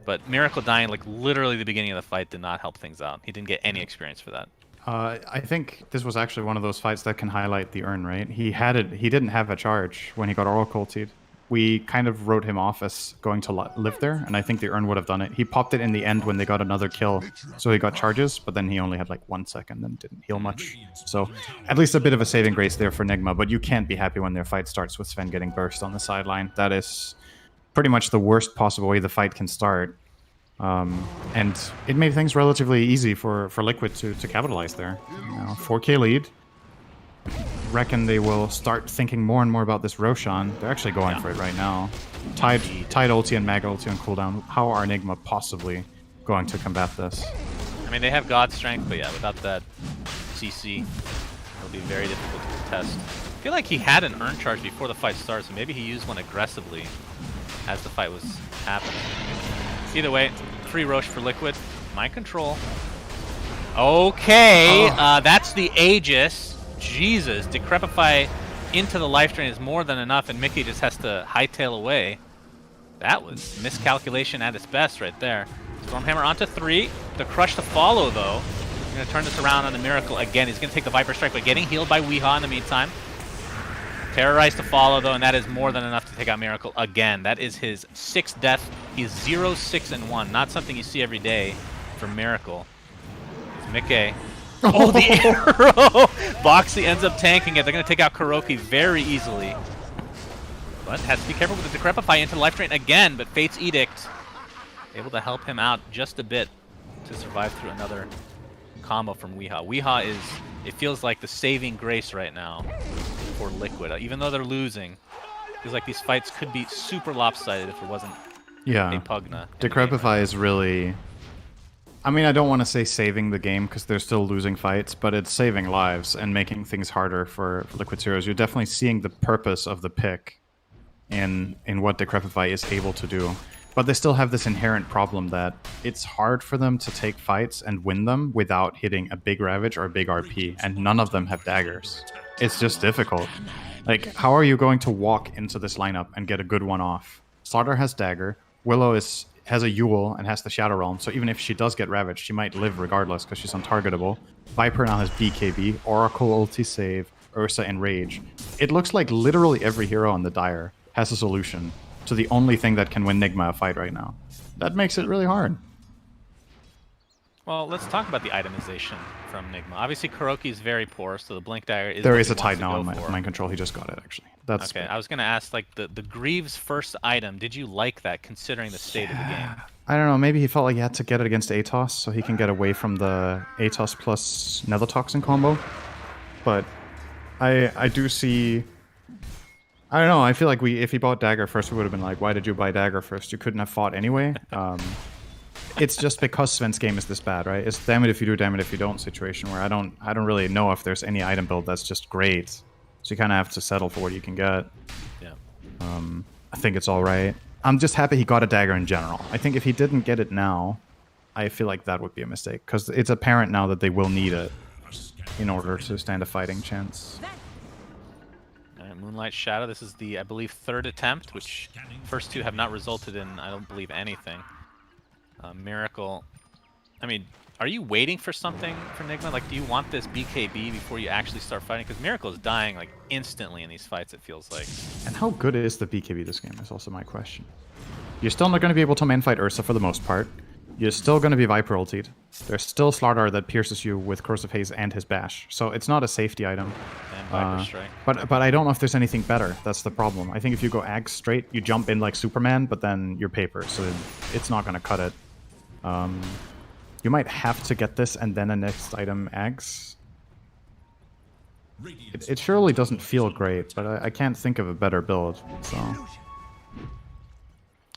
But Miracle dying, like literally the beginning of the fight, did not help things out. He didn't get any experience for that.
I think this was actually one of those fights that can highlight the Urn, right? He had it. He didn't have a charge when he got Oracle ultied. We kind of wrote him off as going to live there, and I think the Urn would have done it. He popped it in the end when they got another kill, so he got charges, but then he only had like 1 second and didn't heal much. So at least a bit of a saving grace there for Nigma, but you can't be happy when their fight starts with Sven getting burst on the sideline. That is pretty much the worst possible way the fight can start. And it made things relatively easy for Liquid to capitalize there. 4K lead. Reckon they will start thinking more and more about this Roshan. They're actually going for it right now. Tide ulti and Mag ulti on cooldown. How are Enigma possibly going to combat this?
I mean, they have God Strength, but yeah, without that CC, it'll be very difficult to contest. I feel like he had an Urn charge before the fight started, so maybe he used one aggressively as the fight was happening. Either way, free Roche for Liquid. Mind Control. Okay, that's the Aegis. Jesus, Decrepify into the life drain is more than enough, and Mickey just has to hightail away. That was miscalculation at its best right there. Stormhammer onto 3. The crush to follow, though. He's going to turn this around on the Miracle again. He's going to take the Viper Strike, but getting healed by Weehaw in the meantime. Terrorize to follow, though, and that is more than enough to take out Miracle again. That is his 6th death. He's 0-6-1. Not something you see every day for Miracle. It's Mickey. Oh, the arrow! Boxy ends up tanking it. They're going to take out Kuroki very easily. But has to be careful with the Decrepify into the life drain again, but Fate's Edict able to help him out just a bit to survive through another combo from Weehaw. Weehaw is, it feels like the saving grace right now for Liquid. Even though they're losing, it feels like these fights could be super lopsided if it wasn't a Pugna.
Decrepify is really... I mean, I don't want to say saving the game because they're still losing fights, but it's saving lives and making things harder for Liquid Heroes. You're definitely seeing the purpose of the pick in what Decrepify is able to do. But they still have this inherent problem that it's hard for them to take fights and win them without hitting a big Ravage or a big RP, and none of them have daggers. It's just difficult. Like, how are you going to walk into this lineup and get a good one off? Slaughter has dagger, Willow has a Yule and has the Shadow Realm, so even if she does get Ravaged, she might live regardless because she's untargetable. Viper now has BKB, Oracle ulti save, Ursa Enrage. It looks like literally every hero on the Dire has a solution to the only thing that can win Nigma a fight right now. That makes it really hard.
Well, let's talk about the itemization from Nigma. Obviously, Kuroki is very poor, so the Blink Dagger is
There is a Tide now on Mind Control. He just got it, actually. That's
okay. I was going to ask, like, the Greaves first item, did you like that, considering the state of the game?
I don't know, maybe he felt like he had to get it against Atos, so he can get away from the Atos plus Nether Toxin combo. But I do see... I don't know, I feel like if he bought Dagger first, we would have been like, why did you buy Dagger first? You couldn't have fought anyway. It's just because Sven's game is this bad, right? It's damn it if you do, damn it if you don't situation where I don't really know if there's any item build that's just great. So you kind of have to settle for what you can get.
Yeah.
I think it's all right. I'm just happy he got a Dagger in general. I think if he didn't get it now, I feel like that would be a mistake. Because it's apparent now that they will need it in order to stand a fighting chance.
Moonlight Shadow, this is the, I believe, 3rd attempt, which first 2 have not resulted in, I don't believe, anything. Miracle, I mean, are you waiting for something for Nigma? Like, do you want this BKB before you actually start fighting? Because Miracle is dying, like, instantly in these fights, it feels like.
And how good is the BKB this game is also my question. You're still not going to be able to main fight Ursa for the most part. You're still going to be Viper ultied. There's still Slardar that pierces you with Corrosive Haze and his Bash, so it's not a safety item.
And Viper Strike.
But I don't know if there's anything better. That's the problem. I think if you go Ag straight, you jump in like Superman, but then you're paper, so it's not going to cut it. You might have to get this and then a next item Ags. It surely doesn't feel great, but I can't think of a better build, so...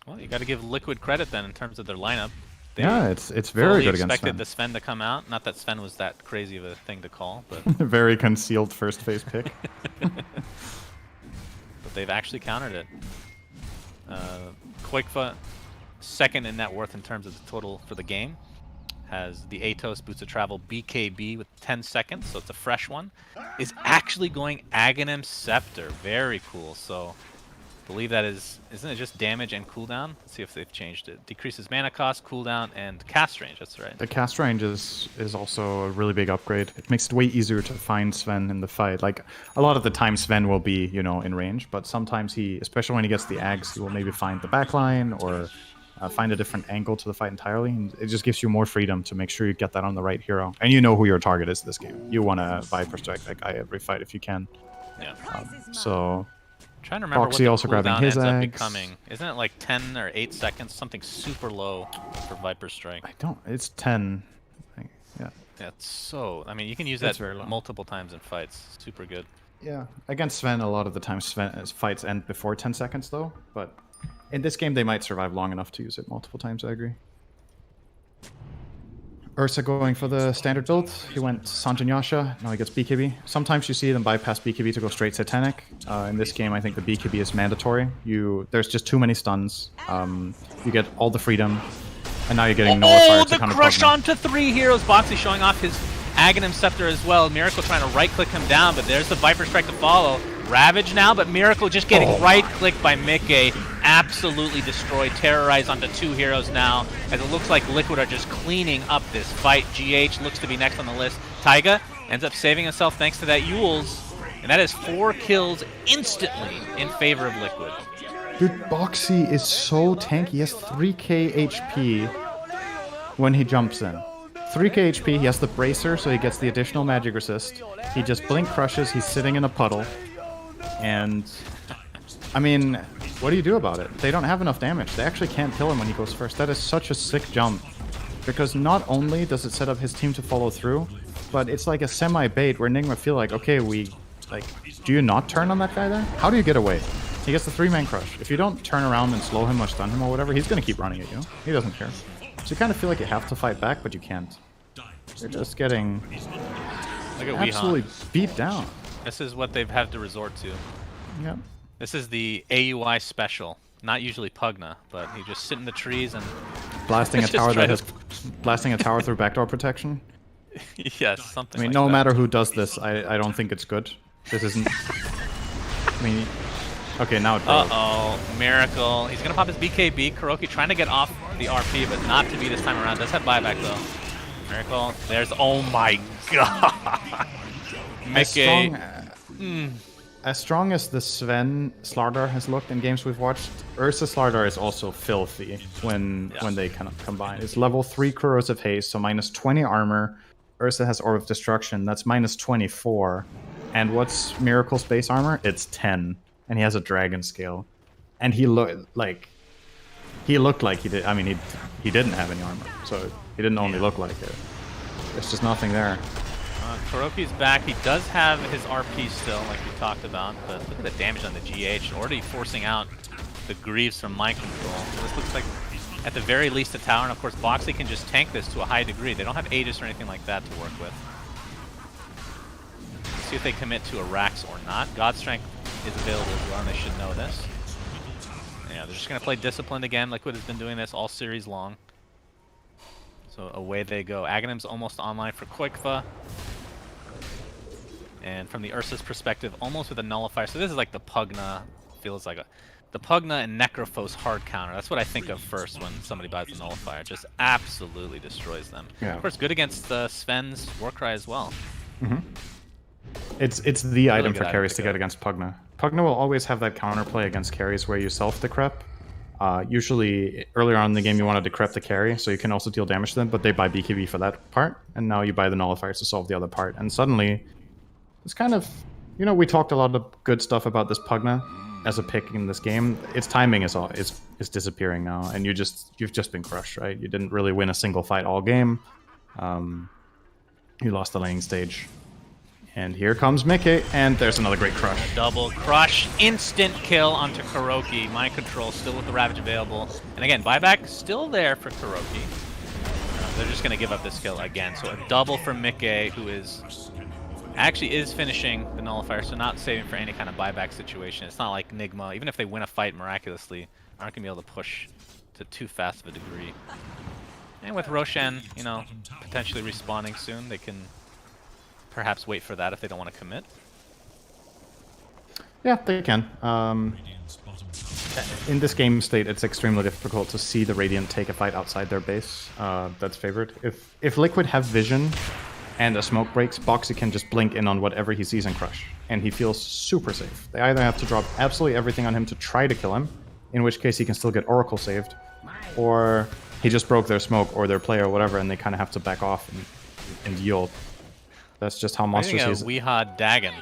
Well, you got to give Liquid credit then in terms of their lineup. They
yeah, it's very good against Sven.
Expected the Sven to come out. Not that Sven was that crazy of a thing to call, but
very concealed first phase pick.
But they've actually countered it. Quakefa, 2nd in net worth in terms of the total for the game, has the Atos Boots of Travel BKB with 10 seconds, so it's a fresh one. Is actually going Aghanim Scepter, very cool. So. I believe that isn't it just damage and cooldown? Let's see if they've changed it. Decreases mana cost, cooldown, and cast range, that's right.
The cast range is also a really big upgrade. It makes it way easier to find Sven in the fight. Like, a lot of the time Sven will be, you know, in range, but sometimes he, especially when he gets the Ags, he will maybe find the backline or find a different angle to the fight entirely. And it just gives you more freedom to make sure you get that on the right hero. And you know who your target is this game. You want to Viper Strike that guy every fight if you can.
Yeah.
So...
Trying to remember
Boxy
what
also
the
grabbing
cooldown
his
ends up
eggs.
becoming. Isn't it like 10 or 8 seconds? Something super low for Viper Strike.
I don't... It's 10. Yeah.
Yeah, it's so... I mean, you can use that multiple times in fights. Super good.
Yeah. Against Sven, a lot of the time Sven's fights end before 10 seconds, though. But in this game, they might survive long enough to use it multiple times, I agree. Ursa going for the standard build. He went Sanjin Yasha. Now he gets BKB. Sometimes you see them bypass BKB to go straight Satanic. In this game, I think the BKB is mandatory. There's just too many stuns. You get all the freedom. And now you're getting Nullifier to
the crush onto 3 heroes. Boxy showing off his Aghanim Scepter as well. Miracle trying to right-click him down, but there's the Viper Strike to follow. Ravage now, but Miracle just getting right-clicked by Mickey. absolutely destroy, terrorize onto 2 heroes now, as it looks like Liquid are just cleaning up this fight. GH looks to be next on the list. Taiga ends up saving himself thanks to that Yules, and that is 4 kills instantly in favor of Liquid.
Dude, Boxy is so tanky. He has 3k HP when he jumps in. 3k HP, he has the bracer, so he gets the additional magic resist. He just blink crushes, he's sitting in a puddle. And, I mean, what do you do about it? They don't have enough damage. They actually can't kill him when he goes first. That is such a sick jump. Because not only does it set up his team to follow through, but it's like a semi-bait where Nigma feel like, okay, do you not turn on that guy there? How do you get away? He gets the 3-man crush. If you don't turn around and slow him or stun him or whatever, he's going to keep running at you. He doesn't care. So you kind of feel like you have to fight back, but you can't. You're just getting absolutely beat down.
This is what they've had to resort to.
Yep.
This is the AUI special. Not usually Pugna, but he just sit in the trees and
blasting a tower through backdoor protection.
Yes, something.
I mean,
like
no
that.
matter who does this, I don't think it's good. This isn't. I mean, okay, now it broke.
Uh-oh, Miracle. He's gonna pop his BKB. Kuroki trying to get off the RP, but not to be this time around. Does have buyback though. Miracle. There's. Oh my god.
As strong as the Sven Slardar has looked in games we've watched, Ursa Slardar is also filthy when they kind of combine. It's level 3 corrosive haste, so minus 20 armor. Ursa has Orb of Destruction, that's minus 24. And what's Miracle's base armor? It's 10. And he has a dragon scale. And he looked like he did. I mean, he didn't have any armor, so he didn't only look like it. There's just nothing there.
Kuroki's back. He does have his RP still, like we talked about, but look at the damage on the GH. Already forcing out the Greaves from mind control. So this looks like, at the very least, a tower. And of course, Boxy can just tank this to a high degree. They don't have Aegis or anything like that to work with. Let's see if they commit to a Rax or not. God Strength is available as well, and they should know this. Yeah, they're just going to play Disciplined again. Liquid has been doing this all series long. So away they go. Aghanim's almost online for Quickfa. And from the Ursa's perspective, almost with a nullifier. So this is like the Pugna, feels like the Pugna and Necrophos hard counter. That's what I think of first when somebody buys the nullifier. Just absolutely destroys them.
Yeah.
Of course, good against Sven's Warcry as well.
Mm-hmm. It's the really item for carries to get against Pugna. Pugna will always have that counterplay against carries where you self-decrep. Usually, earlier on in the game, you want to decrep the carry, so you can also deal damage to them, but they buy BKB for that part, and now you buy the nullifiers to solve the other part. And suddenly, it's kind of, you know, we talked a lot of good stuff about this Pugna as a pick in this game. Its timing is disappearing now, and you've just been crushed, right? You didn't really win a single fight all game. You lost the laning stage. And here comes Mickey, and there's another great crush.
A double crush, instant kill onto Kuroki. Mind control still with the Ravage available. And again, buyback still there for Kuroki. They're just going to give up this kill again. So a double for Mickey, who actually is finishing the nullifier, so not saving for any kind of buyback situation. It's not like Nigma, even if they win a fight miraculously, aren't going to be able to push to too fast of a degree. And with Roshan, you know, potentially respawning soon, they can perhaps wait for that if they don't want to commit.
Yeah, they can. In this game state, it's extremely difficult to see the Radiant take a fight outside their base. That's favored. If Liquid have vision and a smoke breaks, Boxy can just blink in on whatever he sees and crush, and he feels super safe. They either have to drop absolutely everything on him to try to kill him, in which case he can still get Oracle saved, or he just broke their smoke or their play or whatever, and they kind of have to back off and yield. That's just how monstrous he is.
Weehad Dagon.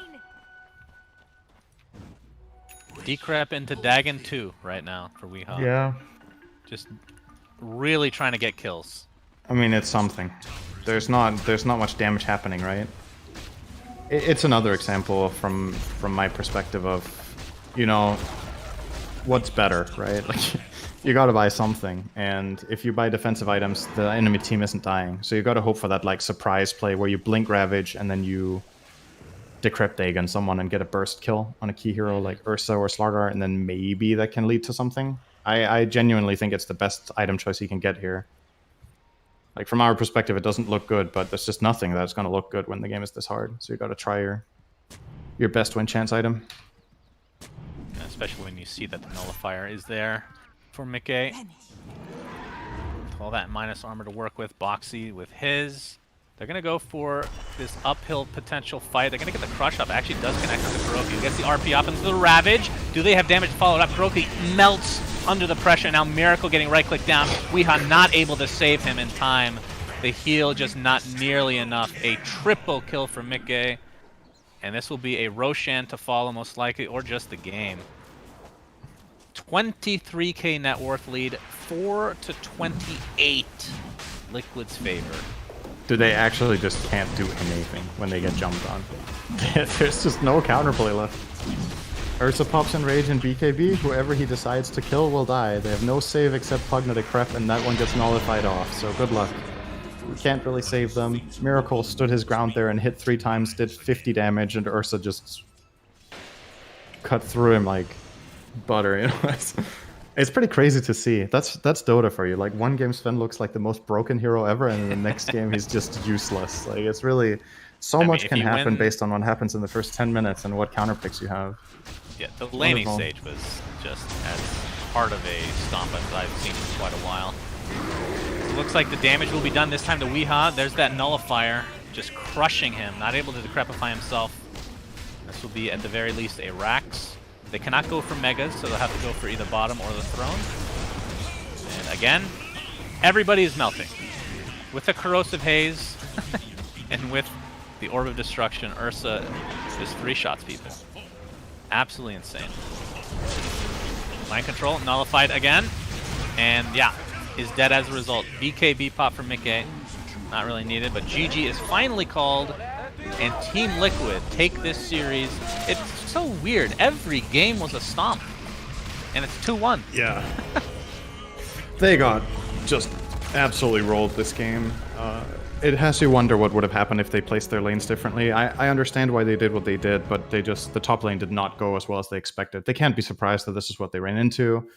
Decrep into Dagon 2 right now for Weehad.
Yeah.
Just really trying to get kills.
I mean, it's something. There's not much damage happening, right? It's another example from my perspective of, you know, what's better, right? Like, you gotta buy something, and if you buy defensive items, the enemy team isn't dying. So you gotta hope for that like surprise play where you blink Ravage and then you decrypt Dagon someone and get a burst kill on a key hero like Ursa or Slardar, and then maybe that can lead to something. I genuinely think it's the best item choice you can get here. Like, from our perspective, it doesn't look good, but there's just nothing that's gonna look good when the game is this hard. So you gotta try your best win chance item.
especially when you see that the nullifier is there for Mickey. With all that minus armor to work with, Boxy with his. They're going to go for this uphill potential fight. They're going to get the crush up. Actually does connect with the Kuroki. Gets the RP up into the Ravage. Do they have damage to follow it up? Kuroki melts under the pressure. Now Miracle getting right-click down. Weeha not able to save him in time. The heal just not nearly enough. A triple kill for Mickey. And this will be a Roshan to follow most likely, or just the game. 23k net worth lead, 4-28. Liquid's favor.
Do they actually just can't do anything when they get jumped on? There's just no counterplay left. Ursa pops in rage in BKB. Whoever he decides to kill will die. They have no save except Pugna to Crep, and that one gets nullified off, so good luck. We can't really save them. Miracle stood his ground there and hit 3 times, did 50 damage, and Ursa just cut through him like butter, you know? It's pretty crazy to see. That's Dota for you. Like, one game Sven looks like the most broken hero ever, and in the next game he's just useless. Like, it's really... So much can happen based on what happens in the first 10 minutes and what counter picks you have.
Yeah, the laning stage was just as hard of a stomp as I've seen for quite a while. It looks like the damage will be done this time to Weeha. There's that nullifier, just crushing him, not able to decrepify himself. This will be at the very least a Rax. They cannot go for Megas, so they'll have to go for either bottom or the throne. And again, everybody is melting. With the corrosive haze and with the Orb of Destruction, Ursa just 3-shots people. Absolutely insane. Mind control, nullified again. And yeah, is dead as a result. BKB pop from Mickey. Not really needed, but GG is finally called. And Team Liquid take this series. It's so weird. Every game was a stomp. And it's 2-1.
Yeah. They got just absolutely rolled this game. It has you wonder what would have happened if they placed their lanes differently. I understand why they did what they did, but the top lane did not go as well as they expected. They can't be surprised that this is what they ran into.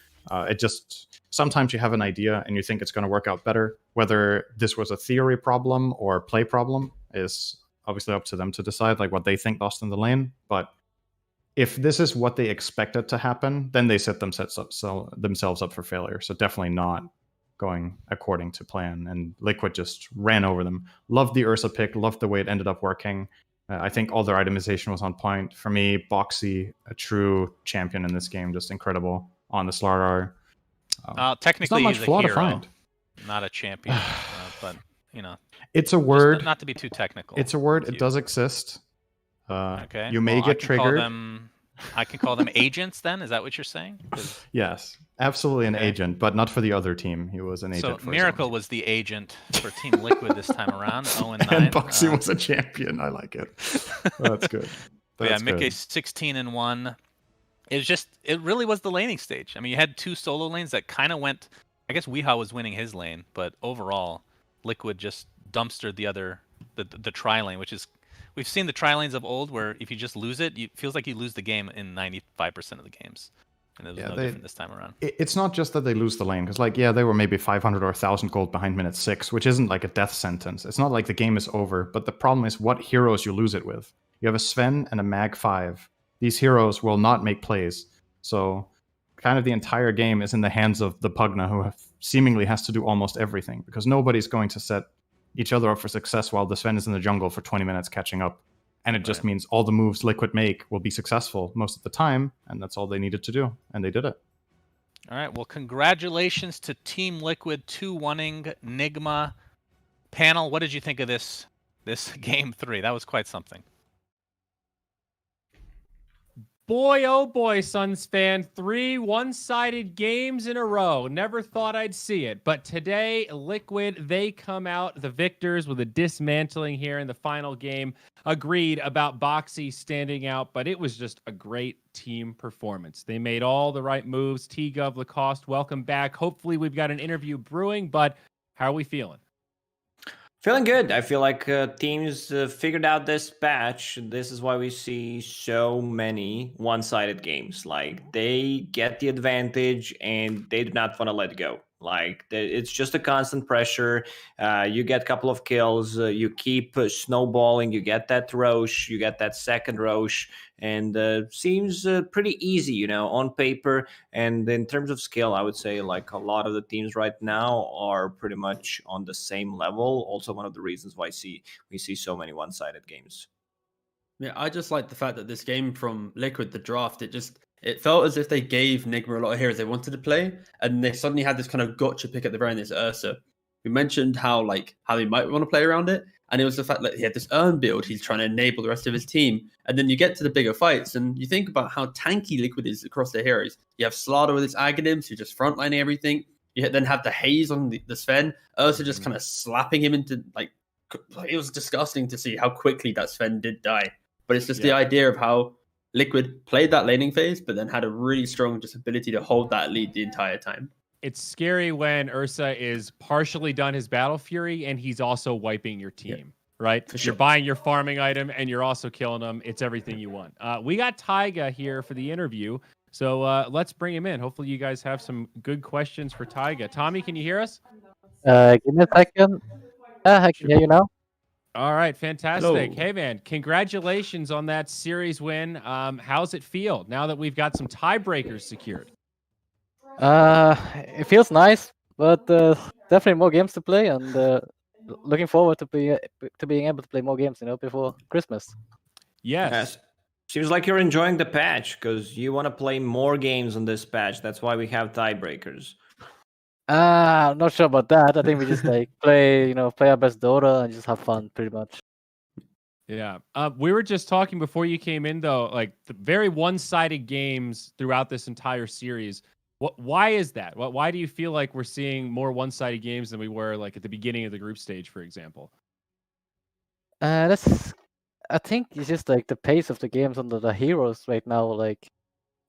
Sometimes you have an idea and you think it's going to work out better. Whether this was a theory problem or play problem is obviously up to them to decide, like what they think lost in the lane. But if this is what they expected to happen, then they set themselves up for failure. So definitely not going according to plan, and Liquid just ran over them. Loved the Ursa pick, loved the way it ended up working. I think all their itemization was on point. For me, Boxy, a true champion in this game, just incredible on the Slardar.
Technically, he's a hero, not a champion, but you know,
it's a word.
Not to be too technical.
It's a word. It does exist.
Okay.
You may get triggered.
I can call them agents. Then is that what you're saying?
Yes, absolutely an agent, but not for the other team. He was an agent.
So Miracle was the agent for Team Liquid this time around. 0-9.
And Boxy was a champion. I like it. That's good.
Yeah, Mickey 16-1. It really was the laning stage. I mean, you had 2 solo lanes that kind of went. I guess Weeha was winning his lane, but overall, Liquid just dumpstered the tri lane, which is. We've seen the tri-lanes of old where if you just lose it, it feels like you lose the game in 95% of the games. And it was no different this time around.
It's not just that they lose the lane, because they were maybe 500 or 1,000 gold behind minute 6, which isn't like a death sentence. It's not like the game is over, but the problem is what heroes you lose it with. You have a Sven and a Mag 5. These heroes will not make plays. So kind of the entire game is in the hands of the Pugna, who seemingly has to do almost everything, because nobody's going to set each other up for success while the Sven is in the jungle for 20 minutes catching up. And it just means all the moves Liquid make will be successful most of the time, and that's all they needed to do, and they did it.
All right, well, congratulations to Team Liquid 2-1ing Nigma. Panel, what did you think of this Game 3? That was quite something.
Boy, oh boy, Suns fan, 3 one-sided games in a row. Never thought I'd see it. But today, Liquid, they come out the victors with a dismantling here in the final game. Agreed about Boxy standing out, but it was just a great team performance. They made all the right moves. T-Gov, Lacoste, welcome back. Hopefully we've got an interview brewing, but how are we feeling?
Feeling good. I feel like teams figured out this patch. This is why we see so many one-sided games. Like, they get the advantage and they do not want to let go. Like it's just a constant pressure. You get a couple of kills, you keep snowballing, you get that Roche, you get that second Roche, and seems pretty easy, you know, on paper. And in terms of skill, I would say like a lot of the teams right now are pretty much on the same level. Also, one of the reasons why we see so many one-sided games.
Yeah, I just like the fact that this game from Liquid, the draft, it felt as if they gave Nigma a lot of heroes they wanted to play, and they suddenly had this kind of gotcha pick at the very end. This Ursa. We mentioned how they might want to play around it, and it was the fact that he had this Urn build. He's trying to enable the rest of his team, and then you get to the bigger fights, and you think about how tanky Liquid is across their heroes. You have Slaughter with his Aghanims, who's just frontlining everything. You then have the Haze on the Sven. Ursa just kind of slapping him into it was disgusting to see how quickly that Sven did die. But it's just the idea of how Liquid played that laning phase, but then had a really strong just ability to hold that lead the entire time.
It's scary when Ursa is partially done his Battle Fury and he's also wiping your team, right? You're buying your farming item and you're also killing them. It's everything you want. We got Taiga here for the interview, so let's bring him in. Hopefully you guys have some good questions for Taiga. Tommy, can you hear us?
Give me a second. I can hear you now.
All right, fantastic.
Hello.
Hey, man, congratulations on that series win. How's it feel now that we've got some tiebreakers secured?
It feels nice, but definitely more games to play, and looking forward to being able to play more games, before Christmas.
Yes.
Seems like you're enjoying the patch because you want to play more games on this patch. That's why we have tiebreakers.
I'm not sure about that. I think we just play our best Dota and just have fun, pretty much.
Yeah. We were just talking before you came in, though, like the very one-sided games throughout this entire series. Why is that? Why do you feel like we're seeing more one-sided games than we were like at the beginning of the group stage, for example?
I think it's just like the pace of the games under the heroes right now. Like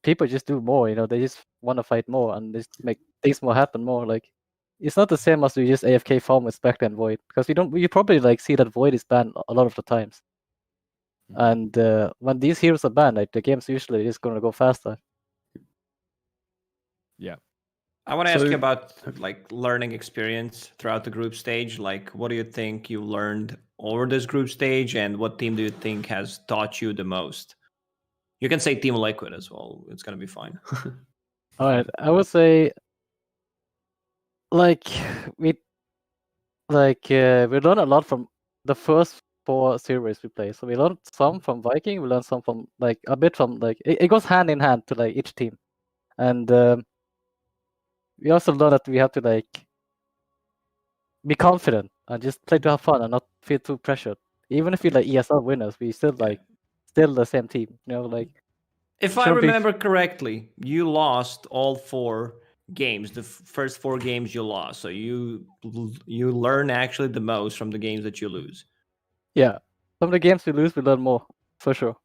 people just do more. They just want to fight more and just make things more happen more. Like it's not the same as we just AFK farm with Spectre and Void, because you probably see that Void is banned a lot of the times. And when these heroes are banned, the game's usually just going to go faster.
Yeah.
I want to ask you about learning experience throughout the group stage. Like, what do you think you learned over this group stage, and what team do you think has taught you the most? You can say Team Liquid as well. It's gonna be fine.
All right, I would say we learned a lot from the first 4 series we played. So we learned some from Viking. We learned some from a bit from it goes hand in hand to each team, and we also learned that we have to be confident and just play to have fun and not feel too pressured. Even if we're ESL winners, we still still the same team.
If I remember correctly, you lost all 4 games. The first 4 games you lost, so you learn actually the most from the games that you lose.
Yeah, from the games we lose, we learn more for sure.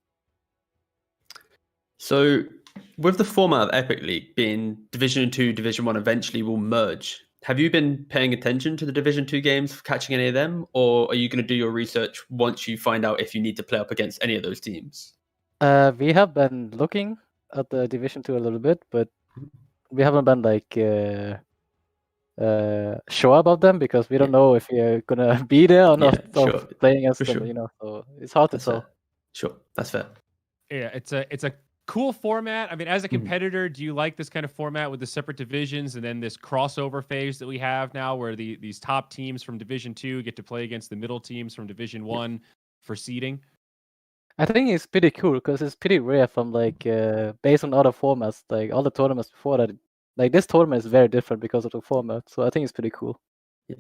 So, with the format of Epic League being Division 2, Division 1 eventually will merge, have you been paying attention to the Division 2 games, catching any of them, or are you going to do your research once you find out if you need to play up against any of those teams?
We have been looking at the Division 2 a little bit, but we haven't been sure about them because we don't know if we're gonna be there or not. Playing against them, so it's hard to tell.
Sure, that's fair.
Yeah, it's a cool format. I mean, as a competitor, do you like this kind of format with the separate divisions and then this crossover phase that we have now, where these top teams from Division 2 get to play against the middle teams from Division 1 for seeding?
I think it's pretty cool because it's pretty rare from based on other formats, all the tournaments before that. This tournament is very different because of the format, so I think it's pretty cool.
Yeah.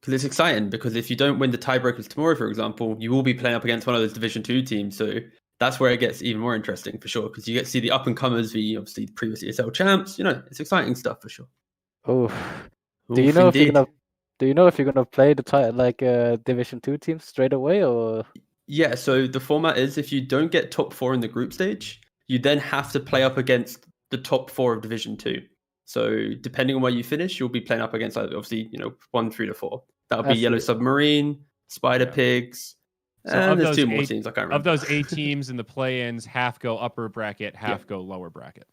Because it's exciting, because if you don't win the tiebreakers tomorrow, for example, you will be playing up against one of those Division 2 teams, so that's where it gets even more interesting for sure, because you get to see the up-and-comers, the obviously previous ESL champs. It's exciting stuff for sure.
Oh, do you know if you're gonna play the Division 2 teams straight away, or?
Yeah, so the format is if you don't get top 4 in the group stage, you then have to play up against the top 4 of Division 2. So depending on where you finish, you'll be playing up against obviously 1 through to 4. That'll be Yellow Submarine, Spider Pigs, and there's 2 more teams I can't remember.
Of those 8 teams in the play-ins, half go upper bracket, half go lower bracket.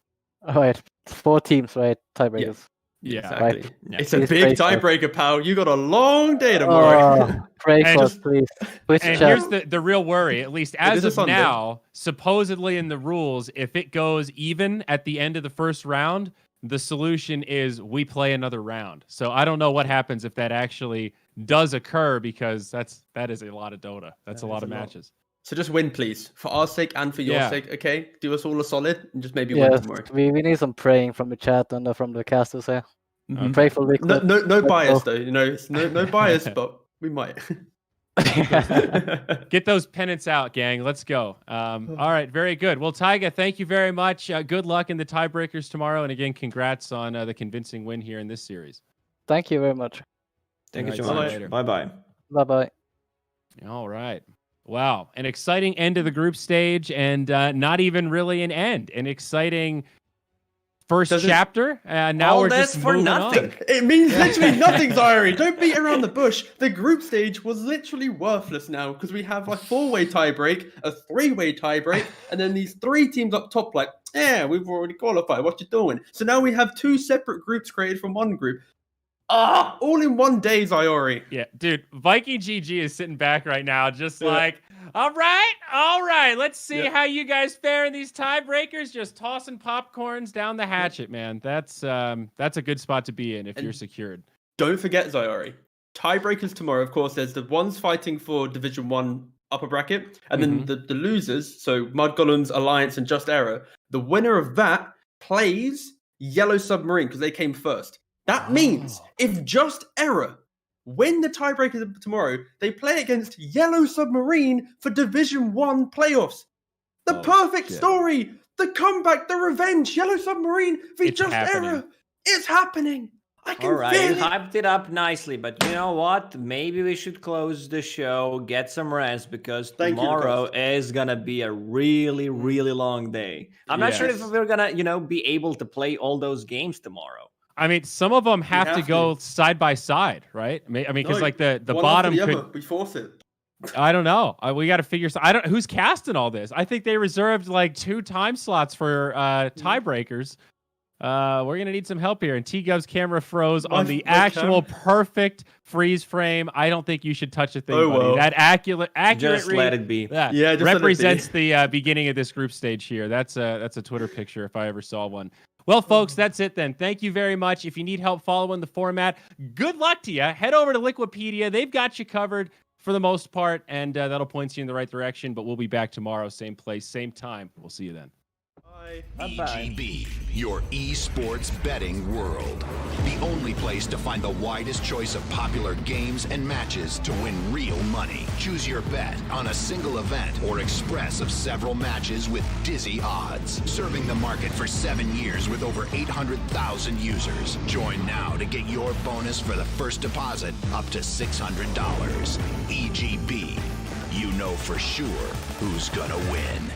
All right, 4 teams, right? Tiebreakers.
Yeah,
exactly.
Yeah.
It's a
Please
big
pray for us.
tiebreaker, pal. You got a long day tomorrow.
Oh, pray
And
for us, please. Twitch
And
chat.
here's the real worry, at least as
is a
of
Sunday.
now, supposedly in the rules, if it goes even at the end of the first round, the solution is we play another round. So I don't know what happens if that actually does occur, because that is a lot of Dota. That's a lot of matches.
So just win, please, for our sake and for your
Yeah.
sake. Okay, do us all a solid and just maybe win
Yes,
tomorrow.
we need some praying from the chat and from the casters here.
Mhm.
Pray for
No,
Liquid.
no bias
Let's
though. You know, it's no bias, but we might.
Get those pennants out, gang. Let's go. All right, very good. Well, Taiga, thank you very much. Good luck in the tiebreakers tomorrow. And again, congrats on the convincing win here in this series.
Thank you very much.
Thank you
All
so
right, see you
much.
later.
Bye-bye.
Bye-bye.
All right. Wow. An exciting end of the group stage, and not even really an end. An exciting first chapter. Now
All
we're
this
just
for
moving
nothing.
on.
It means literally nothing, Zyri. Don't beat around the bush. The group stage was literally worthless now because we have a 4-way tiebreak, a 3-way tiebreak, and then these 3 teams up top like, we've already qualified. What you doing? So now we have 2 separate groups created from one group. All in one day, Zyori.
Yeah, dude, Viking GG is sitting back right now, just like, all right, let's see how you guys fare in these tiebreakers. Just tossing popcorns down the hatchet, man. That's a good spot to be in if you're secured.
Don't forget, Zyori. Tiebreakers tomorrow, of course, there's the ones fighting for Division 1 upper bracket, and then the losers, so Mud Golems, Alliance, and Just Error. The winner of that plays Yellow Submarine because they came first. That means if Just Error win the tiebreakers tomorrow, they play against Yellow Submarine for Division 1 playoffs. The perfect story, the comeback, the revenge. Yellow Submarine v Just Error. It's happening. I can
All right,
feel
you
it.
hyped it up nicely, but you know what? Maybe we should close the show, get some rest, because
Thank you,
tomorrow is gonna be a really, really long day. I'm not sure if
Yes.
we're gonna, be able to play all those games tomorrow.
I mean, some of them have to go side by side, right? I mean, because like the
one
bottom
after the
could.
other, we force it.
I don't know. We got to figure. I don't. Who's casting all this? I think they reserved like 2 time slots for tiebreakers. We're gonna need some help here. And T-Gub's camera froze on the actual perfect freeze frame. I don't think you should touch a thing, buddy. That accurate
Just
read,
let it be.
Yeah,
just let it
represents
be.
the beginning of this group stage here. That's a Twitter picture if I ever saw one. Well, folks, that's it then. Thank you very much. If you need help following the format, good luck to you. Head over to Liquipedia. They've got you covered for the most part, and that'll point you in the right direction. But we'll be back tomorrow, same place, same time. We'll see you then.
EGB, your esports betting world. The only place to find the widest choice of popular games and matches to win real money. Choose your bet on a single event or express of several matches with dizzy odds. Serving the market for 7 years with over 800,000 users. Join now to get your bonus for the first deposit up to $600. EGB, you know for sure who's gonna win.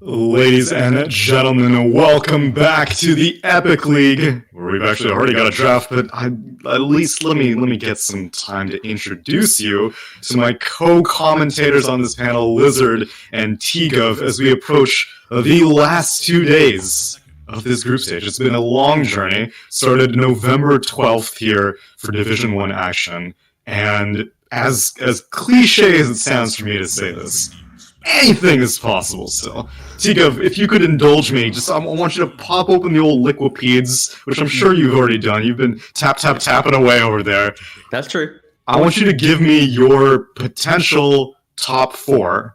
Ladies and gentlemen, welcome back to the Epic League, where we've actually already got a draft, but at least let me get some time to introduce you to my co-commentators on this panel, Lizard and T-Gov, as we approach the last 2 days of this group stage. It's been a long journey, started November 12th here for Division 1 action, and as cliche as it sounds for me to say this, anything is possible still. T-Gov, if you could indulge me, I want you to pop open the old Liquipeds, which I'm sure you've already done. You've been tapping away over there.
That's true.
I want you to give me your potential top 4.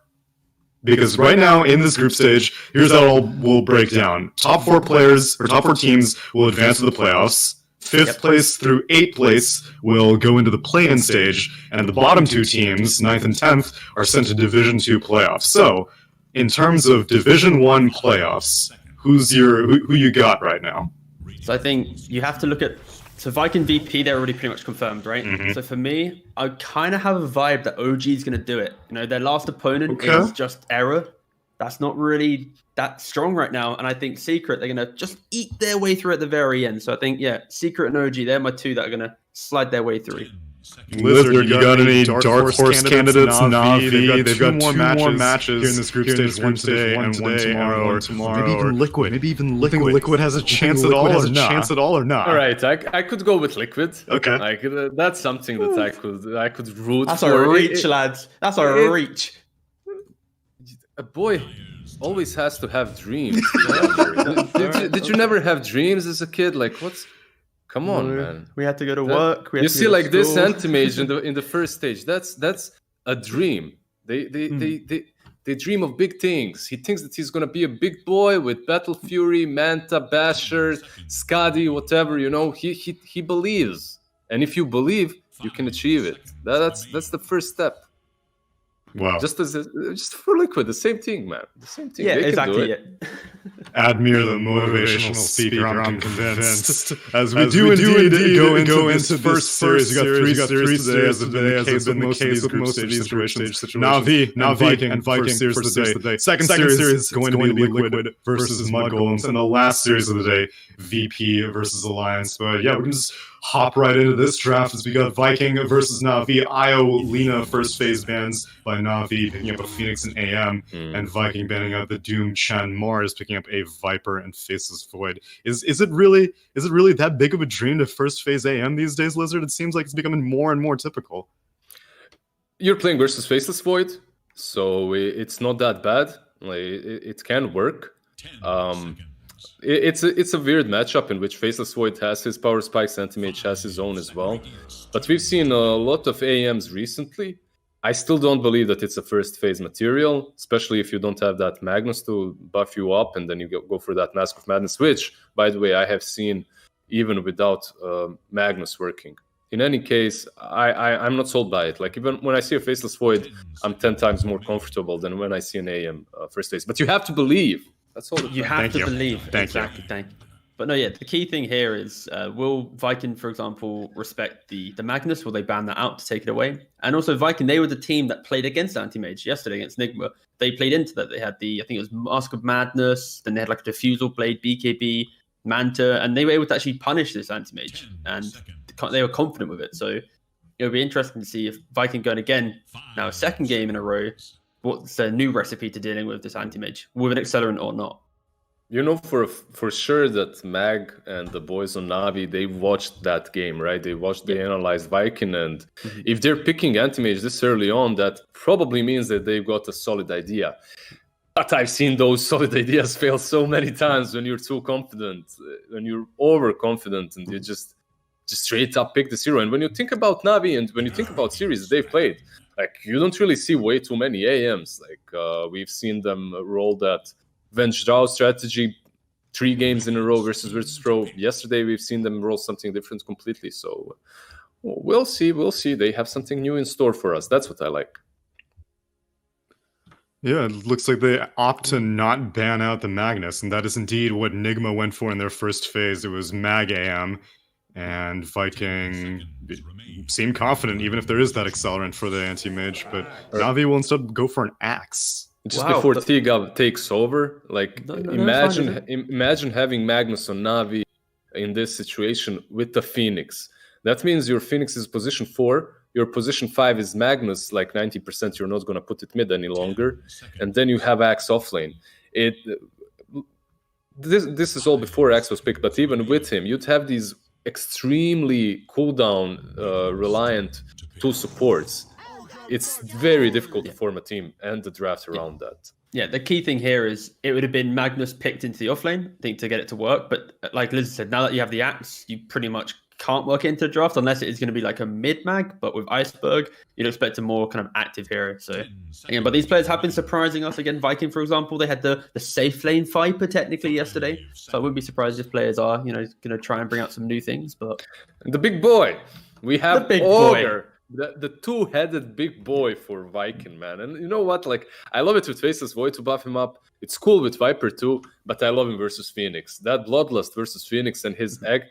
Because right now, in this group stage, here's how it will break down. Top 4 players, or top 4 teams, will advance to the playoffs. 5th place through 8th place will go into the play-in stage, and the bottom 2 teams, 9th and 10th, are sent to Division 2 playoffs. So, in terms of Division 1 playoffs, who you got right now?
So I think you have to look at... So Viking VP, they're already pretty much confirmed, right?
Mm-hmm.
So for me, I kind of have a vibe that OG is going to do it. You know, their last opponent is just Error. That's not really that strong right now. And I think Secret, they're going to just eat their way through at the very end. So I think, yeah, Secret and OG, they're my 2 that are going to slide their way through.
Lizard, you got any Dark Horse candidates? Na'Vi, they've got 2 more matches here in this group stage, one today and one tomorrow. Maybe even Liquid. Maybe even Liquid. Think Liquid has a chance at all or not?
All right, I could go with Liquid.
Okay,
like that's something that I could root
That's
for.
A reach, lads. That's a reach.
A boy always has to have dreams. Did you never have dreams as a kid? Like what's? Come on, man.
We had to go to work.
You see, like this anti-mage in the first stage. That's a dream. They dream of big things. He thinks that he's gonna be a big boy with Battle Fury, Manta, Basher, Skadi, whatever. You know, he believes, and if you believe, you can achieve it. That's the first step.
Wow.
Just for Liquid, the same thing, man. The same thing.
Yeah,
they
exactly.
Can do it.
Admir, the motivational speaker, I'm convinced. As we do indeed go into this first series, we got three today, as has been the case with most of these situations. Na'Vi and Viking, first series of the day. Second series is going to be Liquid versus Mud Golems, and the last series of the day, VP versus Alliance. But yeah, we can just hop right into this draft as we got Viking versus Na'Vi. Io Lina first phase bans by Na'Vi, picking up a Phoenix and AM, and Viking banning out the Doom Chen Mars, picking up a Viper and Faceless Void. Is it really that big of a dream to first phase AM these days, Lizard? It seems like it's becoming more and more typical.
You're playing versus Faceless Void, so it's not that bad. Like it can work. It's a weird matchup in which Faceless Void has his power spikes, Anti-Mage has his own as well. But we've seen a lot of AMs recently. I still don't believe that it's a first phase material, especially if you don't have that Magnus to buff you up, and then you go for that Mask of Madness, which, by the way, I have seen even without Magnus working. In any case, I'm not sold by it. Like, even when I see a Faceless Void, I'm 10 times more comfortable than when I see an AM first phase. But you have to believe. That's all.
You have to believe. Exactly. Thank you. But no, yeah, the key thing here is, will Viking, for example, respect the Magnus? Will they ban that out to take it away? And also, Viking, they were the team that played against Anti-Mage yesterday against Nigma. They played into that. They had I think it was Mask of Madness, then they had like a Diffusal Blade, BKB, Manta, and they were able to actually punish this Anti-Mage. And they were confident with it. So it'll be interesting to see if Viking going again, now a second game in a row, what's a new recipe to dealing with this Anti-Mage, with an accelerant or not.
You know for sure that Mag and the boys on Na'Vi, they watched that game, right? They analyzed Viking, and if they're picking Anti-Mage this early on, that probably means that they've got a solid idea. But I've seen those solid ideas fail so many times when you're too confident, when you're overconfident, and just straight up pick this hero. And when you think about Navi and when you think about series they've played, like you don't really see way too many AMs. Like we've seen them roll that Venge Draw strategy 3 games in a row versus Virtus Pro. Yesterday we've seen them roll something different completely. So we'll see. They have something new in store for us. That's what I like.
Yeah, it looks like they opt to not ban out the Magnus, and that is indeed what Nigma went for in their first phase. It was Mag AM, and Viking seemed confident, even if there is that accelerant for the anti-mage, but Navi will instead go for an Axe.
Just before Tiga takes over, like imagine having Magnus on Navi in this situation with the Phoenix. That means your Phoenix is position 4, your position 5 is Magnus, like 90% you're not going to put it mid any longer, and then you have Axe offlane. This is all before Axe was picked, but even with him, you'd have these extremely cooldown reliant 2 supports. It's very difficult to form a team and the draft around that.
Yeah, the key thing here is it would have been Magnus picked into the offlane, I think, to get it to work. But like Liz said, now that you have the Axe, you pretty much can't work it into the draft unless it is going to be like a mid-mag. But with Iceberg, you'd expect a more kind of active hero. So again, but these players have been surprising us. Again, Viking, for example, they had the safe lane Viper technically yesterday. So I wouldn't be surprised if players are, going to try and bring out some new things. But
the big boy, we have
the big
Ogre. The two-headed big boy for Viking, man. And you know what? Like, I love it with Faceless Void to buff him up. It's cool with Viper too, but I love him versus Phoenix. That Bloodlust versus Phoenix and his egg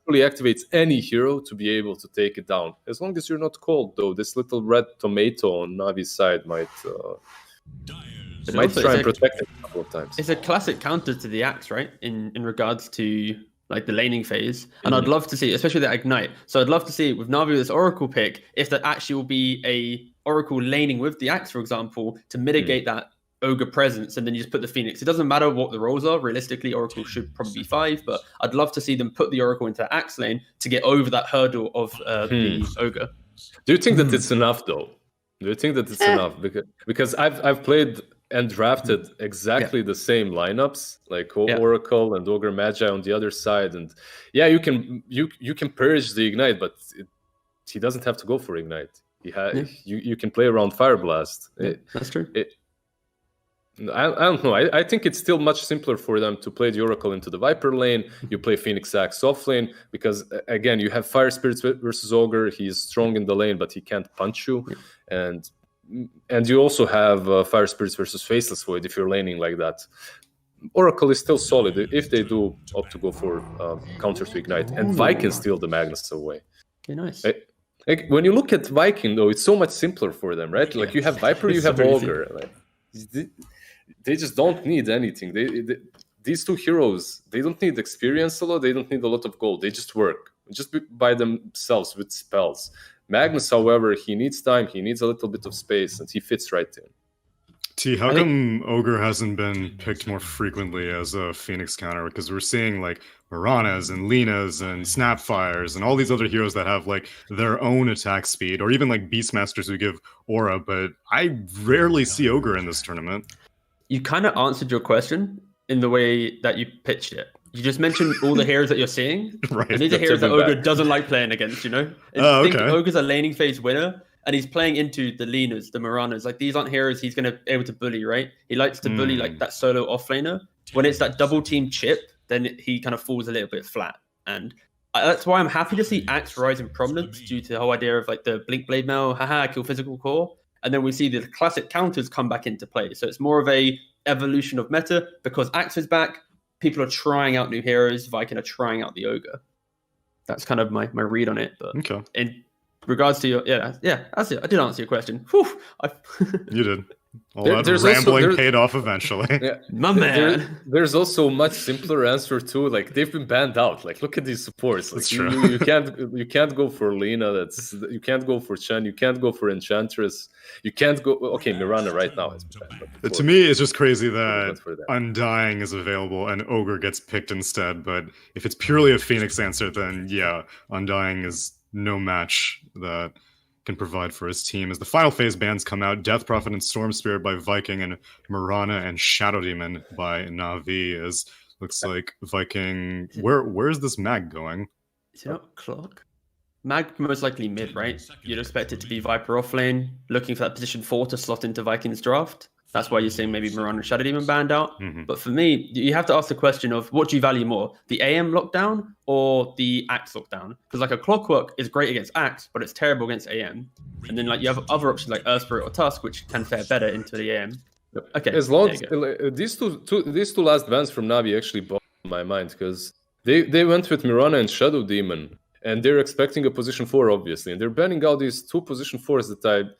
literally activates any hero to be able to take it down. As long as you're not cold, though. This little red tomato on Navi's side might try and protect it a couple of times.
It's a classic counter to the Axe, right? In regards to like the laning phase, and I'd love to see, especially the Ignite. So I'd love to see with Navi with this Oracle pick, if that actually will be a Oracle laning with the Axe, for example, to mitigate that Ogre presence, and then you just put the Phoenix. It doesn't matter what the roles are. Realistically, Oracle should probably be 5, but I'd love to see them put the Oracle into Axe lane to get over that hurdle of the Ogre.
Do you think that it's enough, though? Do you think that it's enough? Because I've played and drafted exactly the same lineups, like Oracle and Ogre Magi on the other side, and you can purge the Ignite, but he doesn't have to go for Ignite. You can play around Fire Blast.
That's true.
I don't know. I think it's still much simpler for them to play the Oracle into the Viper lane. You play Phoenix Axe off lane because, again, you have Fire Spirits versus Ogre. He's strong in the lane, but he can't punch you. And you also have Fire Spirits versus Faceless Void if you're laning like that. Oracle is still solid if they do opt to go for counter to Ignite. And Viking steal the Magnus away.
Okay, nice.
Like, when you look at Viking, though, it's so much simpler for them, right? Like, you have Viper, you have Ogre. Like, they just don't need anything. These 2 heroes, they don't need experience a lot. They don't need a lot of gold. They just work just by themselves with spells. Magnus, however, he needs time. He needs a little bit of space, and he fits right in.
T, how come Ogre hasn't been picked more frequently as a Phoenix counter? Because we're seeing like Miranas and Linas and Snapfires and all these other heroes that have like their own attack speed, or even like Beastmasters who give aura, but I rarely see Ogre in this tournament.
You kind of answered your question in the way that you pitched it. You just mentioned all the heroes that you're seeing.
Right.
And these are heroes that Ogre doesn't like playing against, And I think Ogre's a laning phase winner, and he's playing into the Linas, the Miranas. Like, these aren't heroes he's going to be able to bully, right? He likes to bully like that solo offlaner. When it's that double team chip, then he kind of falls a little bit flat. And that's why I'm happy to see Axe rise in prominence due to the whole idea of like the Blink Blade Mail, kill physical core. And then we see the classic counters come back into play. So it's more of a evolution of meta because Axe is back. People are trying out new heroes. Viking are trying out the Ogre. That's kind of my read on it. But in regards to your that's it. I did answer your question. Whew,
you did. All that rambling paid off eventually.
My man.
There's also a much simpler answer too. Like, they've been banned out. Like, look at these supports. Like,
That's true.
You can't go for Lina. You can't go for Chen. You can't go for Enchantress. You can't go. Okay, Mirana right now is banned.
To me, it's just crazy that Undying is available and Ogre gets picked instead. But if it's purely a Phoenix answer, then yeah, Undying is no match that can provide for his team. As the final phase bans come out, Death Prophet and Storm Spirit by Viking, and Mirana and Shadow Demon by Na'Vi. As looks like Viking. Where's this mag going?
Is it not clock? Mag most likely mid, right? You'd expect it to be Viper off lane, looking for that position 4 to slot into Vikings draft. That's why you're seeing maybe Mirana and Shadow Demon banned out. But for me, you have to ask the question of what do you value more, the AM lockdown or the Axe lockdown? Because like a Clockwork is great against Axe, but it's terrible against AM. And then like you have other options like Earth Spirit or Tusk, which can fare better into the AM. Okay.
As long as these two last bans from Navi actually boggled my mind, because they went with Mirana and Shadow Demon, and they're expecting a position 4, obviously, and they're banning out these 2 position 4s that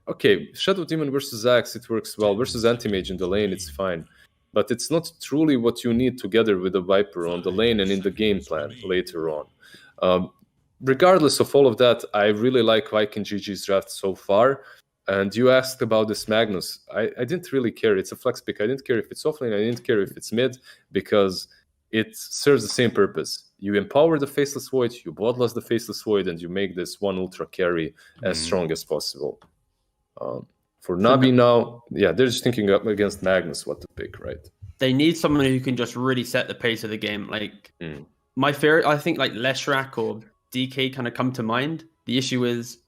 okay, Shadow Demon versus Axe, it works well. Versus Anti-Mage in the lane, it's fine. But it's not truly what you need together with a Viper on the lane and in the game plan later on. Regardless of all of that, I really like Viking GG's draft so far. And you asked about this Magnus. I didn't really care. It's a flex pick. I didn't care if it's offlane. I didn't care if it's mid, because it serves the same purpose. You empower the Faceless Void, you bloodlust the Faceless Void, and you make this one ultra carry as strong as possible. For Navi now, yeah, they're just thinking up against Magnus what to pick, right?
They need someone who can just really set the pace of the game. Like my favorite, I think like Leshrac or DK kind of come to mind. The issue is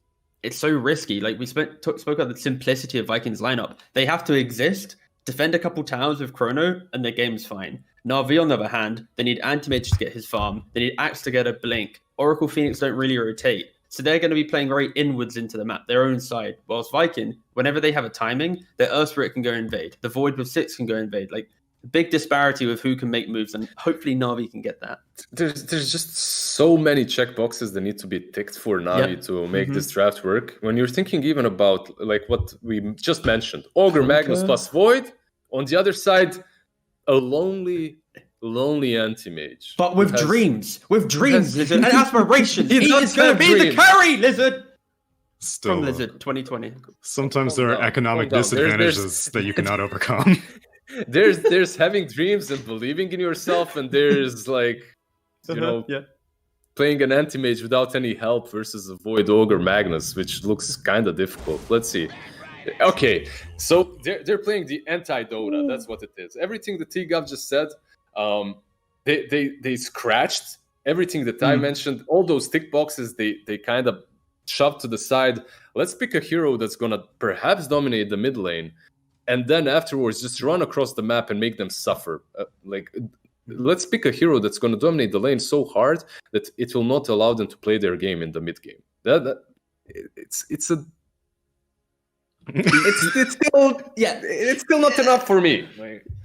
it's so risky. Like we spoke about the simplicity of Vikings lineup. They have to exist, defend a couple towers with Chrono, and their game's fine. Na'Vi, on the other hand, they need Anti-Mage to get his farm. They need Axe to get a blink. Oracle Phoenix don't really rotate. So they're going to be playing very inwards into the map, their own side. Whilst Viking, whenever they have a timing, their Earth Spirit can go invade. The Void with 6 can go invade. Like, big disparity with who can make moves, and hopefully Na'Vi can get that.
There's just so many checkboxes that need to be ticked for Na'Vi to make this draft work. When you're thinking even about like what we just mentioned, Ogre, Magnus plus Void. On the other side, a lonely Anti-Mage.
But with dreams. With dreams, Lizard. And aspirations. He is going to be the carry, Lizard!
Still,
from Lizard 2020.
Sometimes there are economic disadvantages that you cannot overcome.
There's having dreams and believing in yourself, and there's like, playing an Anti-Mage without any help versus a Void Ogre Magnus, which looks kind of difficult. Let's see. Okay, so they're playing the anti-Dota. That's what it is. Everything that T-Gav just said, they scratched everything that I mentioned. All those tick boxes, they kind of shoved to the side. Let's pick a hero that's gonna perhaps dominate the mid lane, and then afterwards just run across the map and make them suffer. Let's pick a hero that's gonna dominate the lane so hard that it will not allow them to play their game in the mid game. It's still not enough for me.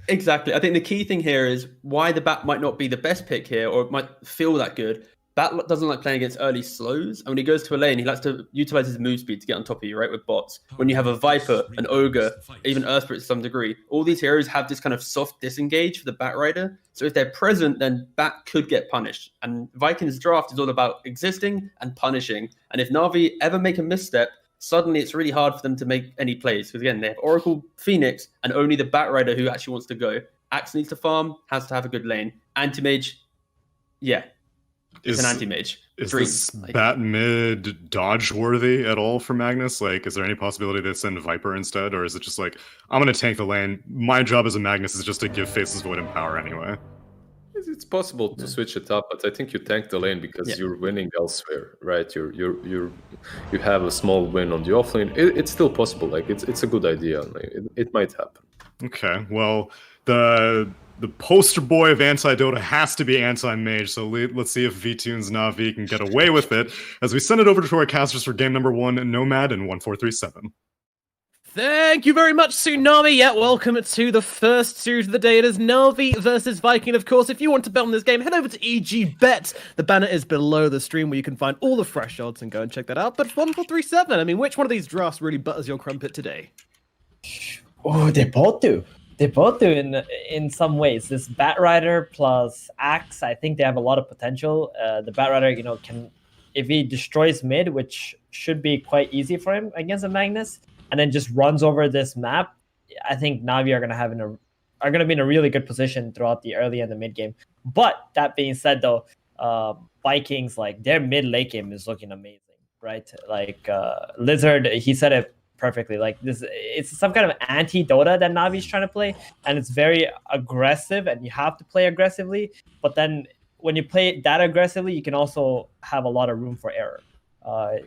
Exactly. I think the key thing here is why the Bat might not be the best pick here, or it might feel that good. Bat doesn't like playing against early slows, and when he goes to a lane, he likes to utilize his move speed to get on top of you, right, with bots. When you have a Viper, an Ogre, even Earth Spirit to some degree, all these heroes have this kind of soft disengage for the Bat Rider. So if they're present, then Bat could get punished. And Vikings draft is all about existing and punishing. And if Na'Vi ever make a misstep, suddenly it's really hard for them to make any plays. Because again, they have Oracle, Phoenix, and only the Bat Rider who actually wants to go. Axe needs to farm, has to have a good lane. Anti-Mage, it's an Anti-Mage.
Is this Bat mid dodge worthy at all for Magnus? Like, is there any possibility they send Viper instead? Or is it just like, I'm going to tank the lane. My job as a Magnus is just to give Faceless Void and power anyway.
It's possible to switch it up, but I think you tank the lane because you're winning elsewhere, right? You have a small win on the offlane. It's still possible. Like it's a good idea. Like, it might happen.
Okay, well the poster boy of anti-Dota has to be anti-Mage, so let's see if VTunes Na'Vi can get away with it as we send it over to our casters for game number 1, Nomad and 1437.
Thank you very much, Tsunami. Yeah, welcome to the first series of the day. It is Na'Vi versus Viking, of course. If you want to bet on this game, head over to EG Bet. The banner is below the stream where you can find all the fresh odds and go and check that out. But 1437, I mean, which one of these drafts really butters your crumpet today?
Oh, they both do. They both do in some ways. This Bat Rider plus Axe, I think they have a lot of potential. The Bat Rider, can, if he destroys mid, which should be quite easy for him against a Magnus, and then just runs over this map, I think Na'Vi are going to be in a really good position throughout the early and the mid game. But that being said, though, Vikings, like their mid late game is looking amazing, right? Like Lizard, he said it perfectly. Like this, it's some kind of anti-Dota that Na'Vi is trying to play, and it's very aggressive, and you have to play aggressively. But then when you play that aggressively, you can also have a lot of room for error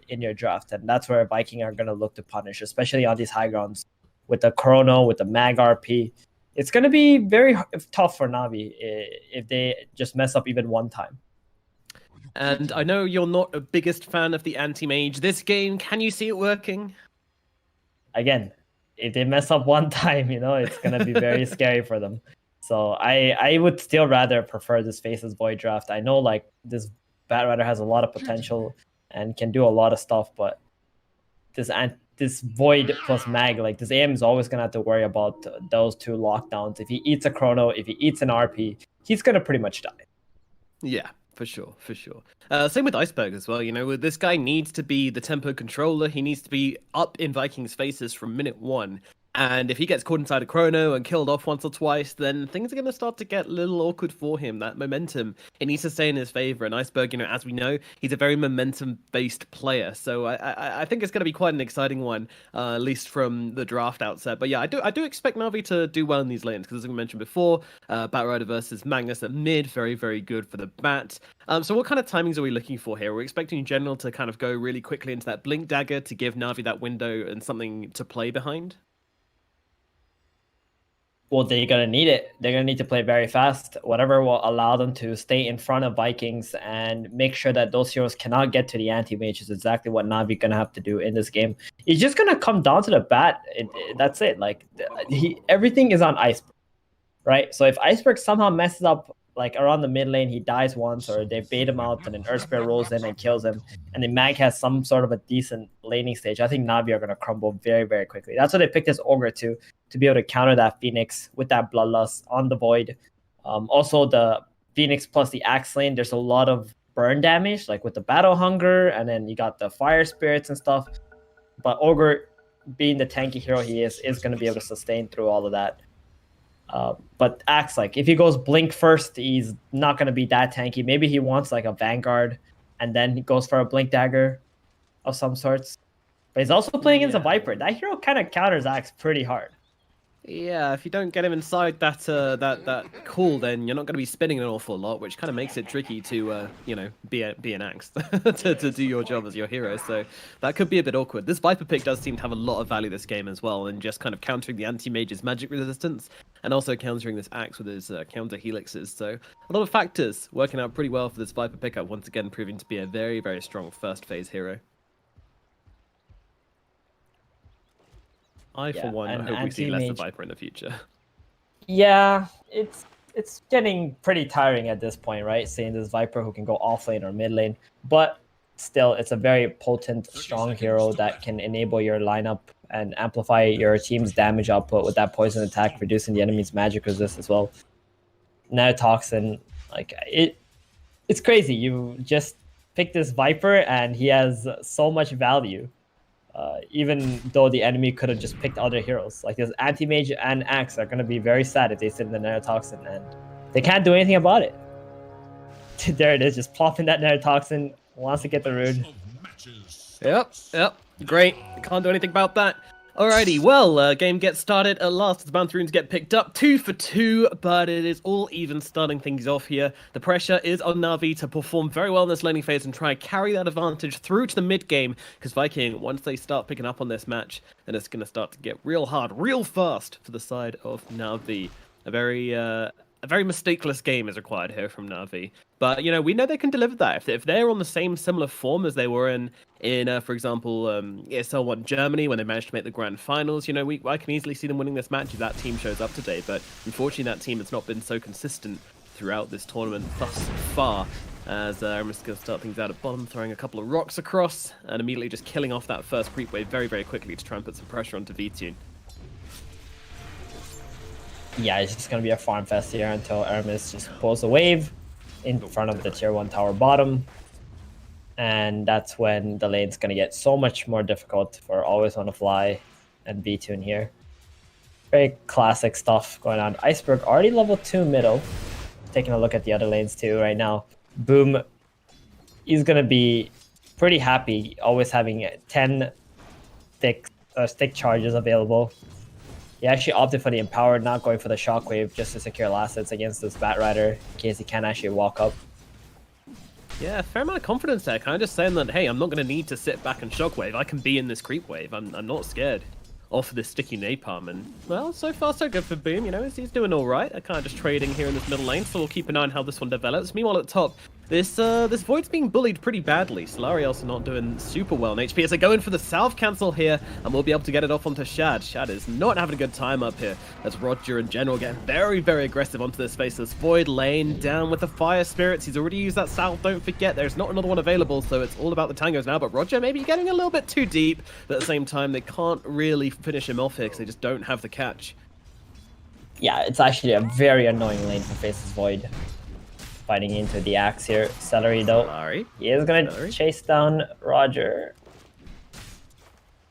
in your draft, and that's where Viking are going to look to punish, especially on these high grounds with the Chrono, with the Mag RP. It's going to be very tough for Na'Vi if they just mess up even one time.
And I know you're not a biggest fan of the anti-mage. This game, can you see it working?
Again, if they mess up one time, it's going to be very scary for them. So I would still rather prefer this Faceless Void draft. I know like this Batrider has a lot of potential and can do a lot of stuff, but this Void plus Mag, like this AM is always going to have to worry about those two lockdowns. If he eats a Chrono, if he eats an RP, he's going to pretty much die.
Yeah, for sure. Same with Iceberg as well. This guy needs to be the tempo controller. He needs to be up in Vikings' faces from minute 1. And if he gets caught inside a Chrono and killed off once or twice, then things are going to start to get a little awkward for him. That momentum, it needs to stay in his favor. And Iceberg, as we know, he's a very momentum-based player. So I think it's going to be quite an exciting one, at least from the draft outset. But yeah, I do expect Na'Vi to do well in these lanes, because as we mentioned before, Batrider versus Magnus at mid, very, very good for the Bat. So what kind of timings are we looking for here? We're expecting General to kind of go really quickly into that Blink Dagger to give Na'Vi that window and something to play behind?
Well, they're going to need it. They're going to need to play very fast. Whatever will allow them to stay in front of Vikings and make sure that those heroes cannot get to the anti-mage is exactly what Na'Vi going to have to do in this game. It's just going to come down to the Bat. That's it. Like everything is on Iceberg, right? So if Iceberg somehow messes up like around the mid lane, he dies once, or they bait him out and then Earthspear rolls in and kills him, and then Mag has some sort of a decent laning stage, I think Na'Vi are going to crumble very, very quickly. That's why they picked this Ogre to be able to counter that Phoenix with that Bloodlust on the Void. Also, the Phoenix plus the Axe lane, there's a lot of burn damage, like with the Battle Hunger, and then you got the Fire Spirits and stuff. But Ogre, being the tanky hero he is going to be able to sustain through all of that. But Axe, like if he goes Blink first, he's not going to be that tanky. Maybe he wants like a Vanguard and then he goes for a Blink Dagger of some sorts. But he's also playing against a Viper. That hero kind of counters Axe pretty hard.
Yeah, if you don't get him inside that call, then you're not going to be spinning an awful lot, which kind of makes it tricky to be an Axe to do your job as your hero. So that could be a bit awkward. This Viper pick does seem to have a lot of value this game as well, and just kind of countering the anti-mage's magic resistance, and also countering this Axe with his counter helixes. So a lot of factors working out pretty well for this Viper pickup. Once again, proving to be a very, very strong first phase hero. For one, I hope we see less of Viper in the future.
Yeah, it's getting pretty tiring at this point, right? Seeing this Viper who can go off lane or mid lane. But still, it's a very potent, strong hero that can enable your lineup and amplify your team's damage output with that poison attack, reducing the enemy's magic resist as well. Neurotoxin, like it's crazy. You just pick this Viper and he has so much value. Even though the enemy could have just picked other heroes. Like this Anti-Mage and Axe are going to be very sad if they sit in the Neurotoxin, and they can't do anything about it. There it is, just plopping that Neurotoxin, wants to get the rune.
Yep, great. Can't do anything about that. Alrighty, well, game gets started at last. The bounty runes get picked up 2 for 2, but it is all even starting things off here. The pressure is on Na'Vi to perform very well in this laning phase and try and carry that advantage through to the mid game, because Viking, once they start picking up on this match, then it's going to start to get real hard, real fast for the side of Na'Vi. A very mistakeless game is required here from Na'Vi. But, we know they can deliver that. If they're on the same similar form as they were in for example, ESL 1 Germany, when they managed to make the grand finals, I can easily see them winning this match if that team shows up today. But unfortunately, that team has not been so consistent throughout this tournament thus far. As I'm just going to start things out at bottom, throwing a couple of rocks across, and immediately just killing off that first creep wave very, very quickly to try and put some pressure onto VTune.
Yeah, it's just going to be a farm fest here until Hermes just pulls a wave in front of the tier 1 tower bottom. And that's when the lane's going to get so much more difficult for Always on the Fly and VTune here. Very classic stuff going on. Iceberg already level 2 middle. Taking a look at the other lanes too right now. Boom, he's going to be pretty happy always having 10 stick charges available. He actually opted for the Empowered, not going for the Shockwave just to secure last hits against this Batrider in case he can't actually walk up.
Yeah, fair amount of confidence there. Kind of just saying that, hey, I'm not going to need to sit back and shockwave. I can be in this creep wave. I'm not scared off this sticky napalm. And, well, so far so good for Boom. You know, he's doing all right. Kind of just trading here in this middle lane, so we'll keep an eye on how this one develops. Meanwhile, at the top, this Void's being bullied pretty badly. Solari also not doing super well in HP as they go in for the South cancel here, and we'll be able to get it off onto Shad. Shad is not having a good time up here as Roger in general getting very, very aggressive onto this faceless Void lane down with the Fire Spirits. He's already used that South, don't forget. There's not another one available, so it's all about the tangos now, but Roger maybe getting a little bit too deep, but at the same time, they can't really finish him off here because they just don't have the catch.
Yeah, it's actually a very annoying lane for Faceless Void. Fighting into the axe here. Celery though. He is gonna chase down Roger.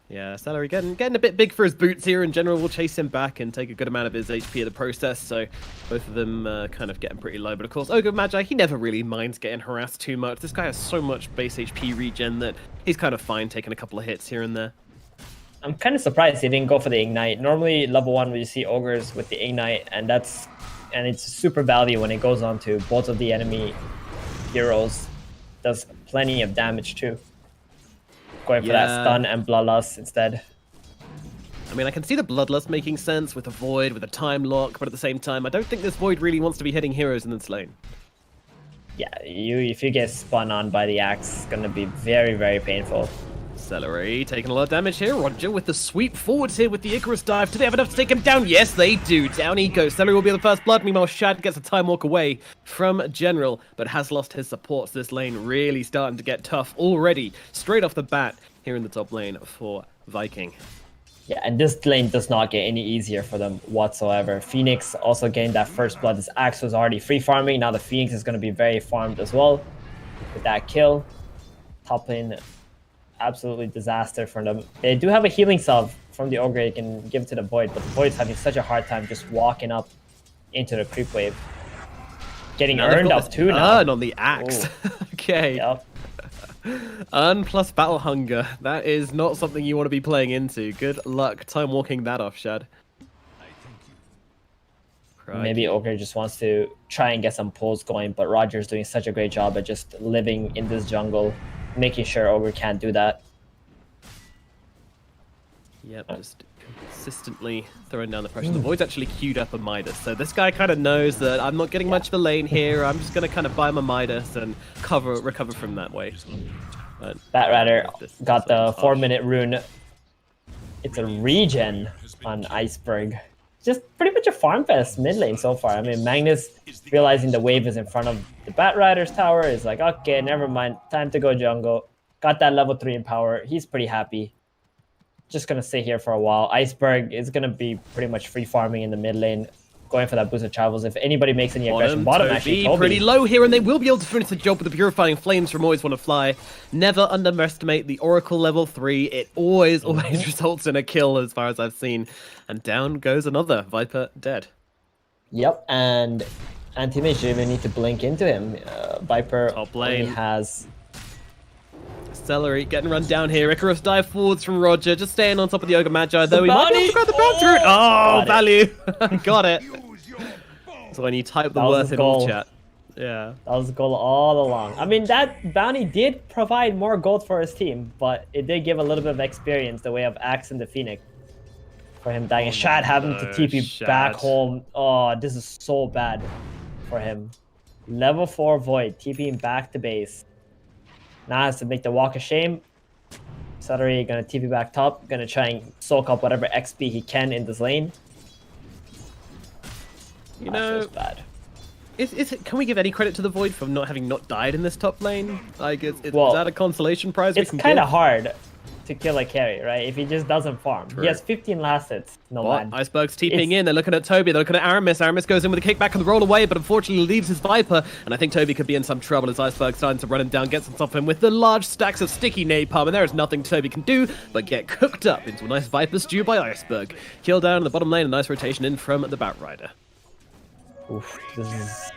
Yeah, Celery getting a bit big for his boots here. In general, will chase him back and take a good amount of his HP in the process. So both of them kind of getting pretty low. But of course, Ogre Magi, he never really minds getting harassed too much. This guy has so much base HP regen that he's kind of fine taking a couple of hits here and there.
I'm kind of surprised he didn't go for the Ignite. Normally, level 1, we see Ogres with the Ignite, and it's super value when it goes on to both of the enemy heroes. Does plenty of damage too. Going for that stun and Bloodlust instead.
I mean, I can see the Bloodlust making sense with a Void, with a time lock, but at the same time, I don't think this Void really wants to be hitting heroes in this lane.
Yeah, if you get spun on by the axe, it's gonna be very, very painful.
Celery taking a lot of damage here. Roger with the sweep forwards here with the Icarus dive. Do they have enough to take him down? Yes, they do. Down he goes. Celery will be the first blood. Meanwhile, Shad gets a time walk away from General, but has lost his supports. This lane really starting to get tough already. Straight off the bat here in the top lane for Viking.
Yeah, and this lane does not get any easier for them whatsoever. Phoenix also gained that first blood. This axe was already free farming. Now the Phoenix is going to be very farmed as well with that kill. Top lane, absolutely disaster for them. They do have a healing salve from the Ogre. You can give it to the Void, but the Void's having such a hard time just walking up into the creep wave. Getting earned up too now.
Earn on the axe. Okay.
Yep.
Earn plus battle hunger. That is not something you want to be playing into. Good luck time walking that off, Shad.
Maybe Ogre just wants to try and get some pulls going, but Roger's doing such a great job at just living in this jungle, making sure Ogre can't do that.
Yep, just consistently throwing down the pressure. The Void's actually queued up a Midas, so this guy kind of knows that I'm not getting much of a lane here. I'm just going to kind of buy my Midas and recover from that way. But
Batrider got the 4-minute rune. It's a regen on Iceberg. Just pretty much a farm fest mid lane so far. I mean, Magnus realizing the wave is in front of the Batrider's tower is like, okay, never mind. Time to go jungle. Got that level 3 in power. He's pretty happy. Just going to stay here for a while. Iceberg is going to be pretty much free farming in the mid lane. Going for that boost of travels. If anybody makes any aggression, bottom actually Toby.
Pretty low here, and they will be able to finish the job with the Purifying Flames from Always Want to Fly. Never underestimate the Oracle level 3. It always results in a kill as far as I've seen. And down goes another Viper dead.
Yep, and Anti-Mage didn't even need to blink into him. Viper only has...
Celery getting run down here. Icarus dive forwards from Roger, just staying on top of the Ogre Magi, though he might be able to grab the bounce route. Oh, value. Got it. So when you type the worth in all chat. Yeah.
That was the goal all along. I mean, that bounty did provide more gold for his team, but it did give a little bit of experience the way of Axe and the Phoenix for him dying. And Shad having to TP back home. Oh, this is so bad for him. Level 4 Void, TPing back to base. Now has to make the walk of shame. Celery gonna TP back top, gonna try and soak up whatever XP he can in this lane.
You know, bad. Can we give any credit to the Void for not having died in this top lane? Like, is that a consolation prize?
It's kind of hard to kill a carry, right? If he just doesn't farm. True. He has 15 last hits. No man.
Iceberg's TPing in. They're looking at Toby. They're looking at Aramis. Aramis goes in with a kickback and the roll away, but unfortunately leaves his Viper. And I think Toby could be in some trouble as Iceberg's starting to run him down, gets on top of him with the large stacks of sticky napalm. And there is nothing Toby can do but get cooked up into a nice Viper stew by Iceberg. Kill down in the bottom lane. A nice rotation in from the Batrider.
Oof, this is...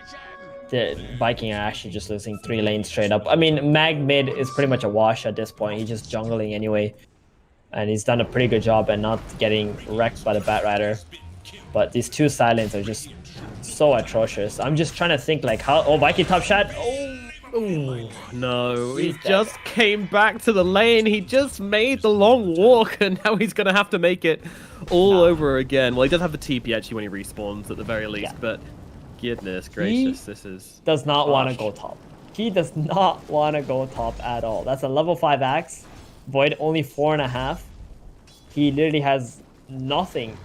The Viking are actually just losing 3 lanes straight up. I mean, Mag mid is pretty much a wash at this point. He's just jungling anyway. And he's done a pretty good job at not getting wrecked by the Batrider. But these 2 side lanes are just so atrocious. I'm just trying to think like how... Oh, Viking top shot. Oh,
Oh, no. He just came back to the lane. He just made the long walk, and now he's going to have to make it all over again. Well, he does have the TP, actually, when he respawns, at the very least, but goodness gracious, this is...
does not want to go top. He does not want to go top at all. That's a level 5 axe. Void only 4.5. He literally has nothing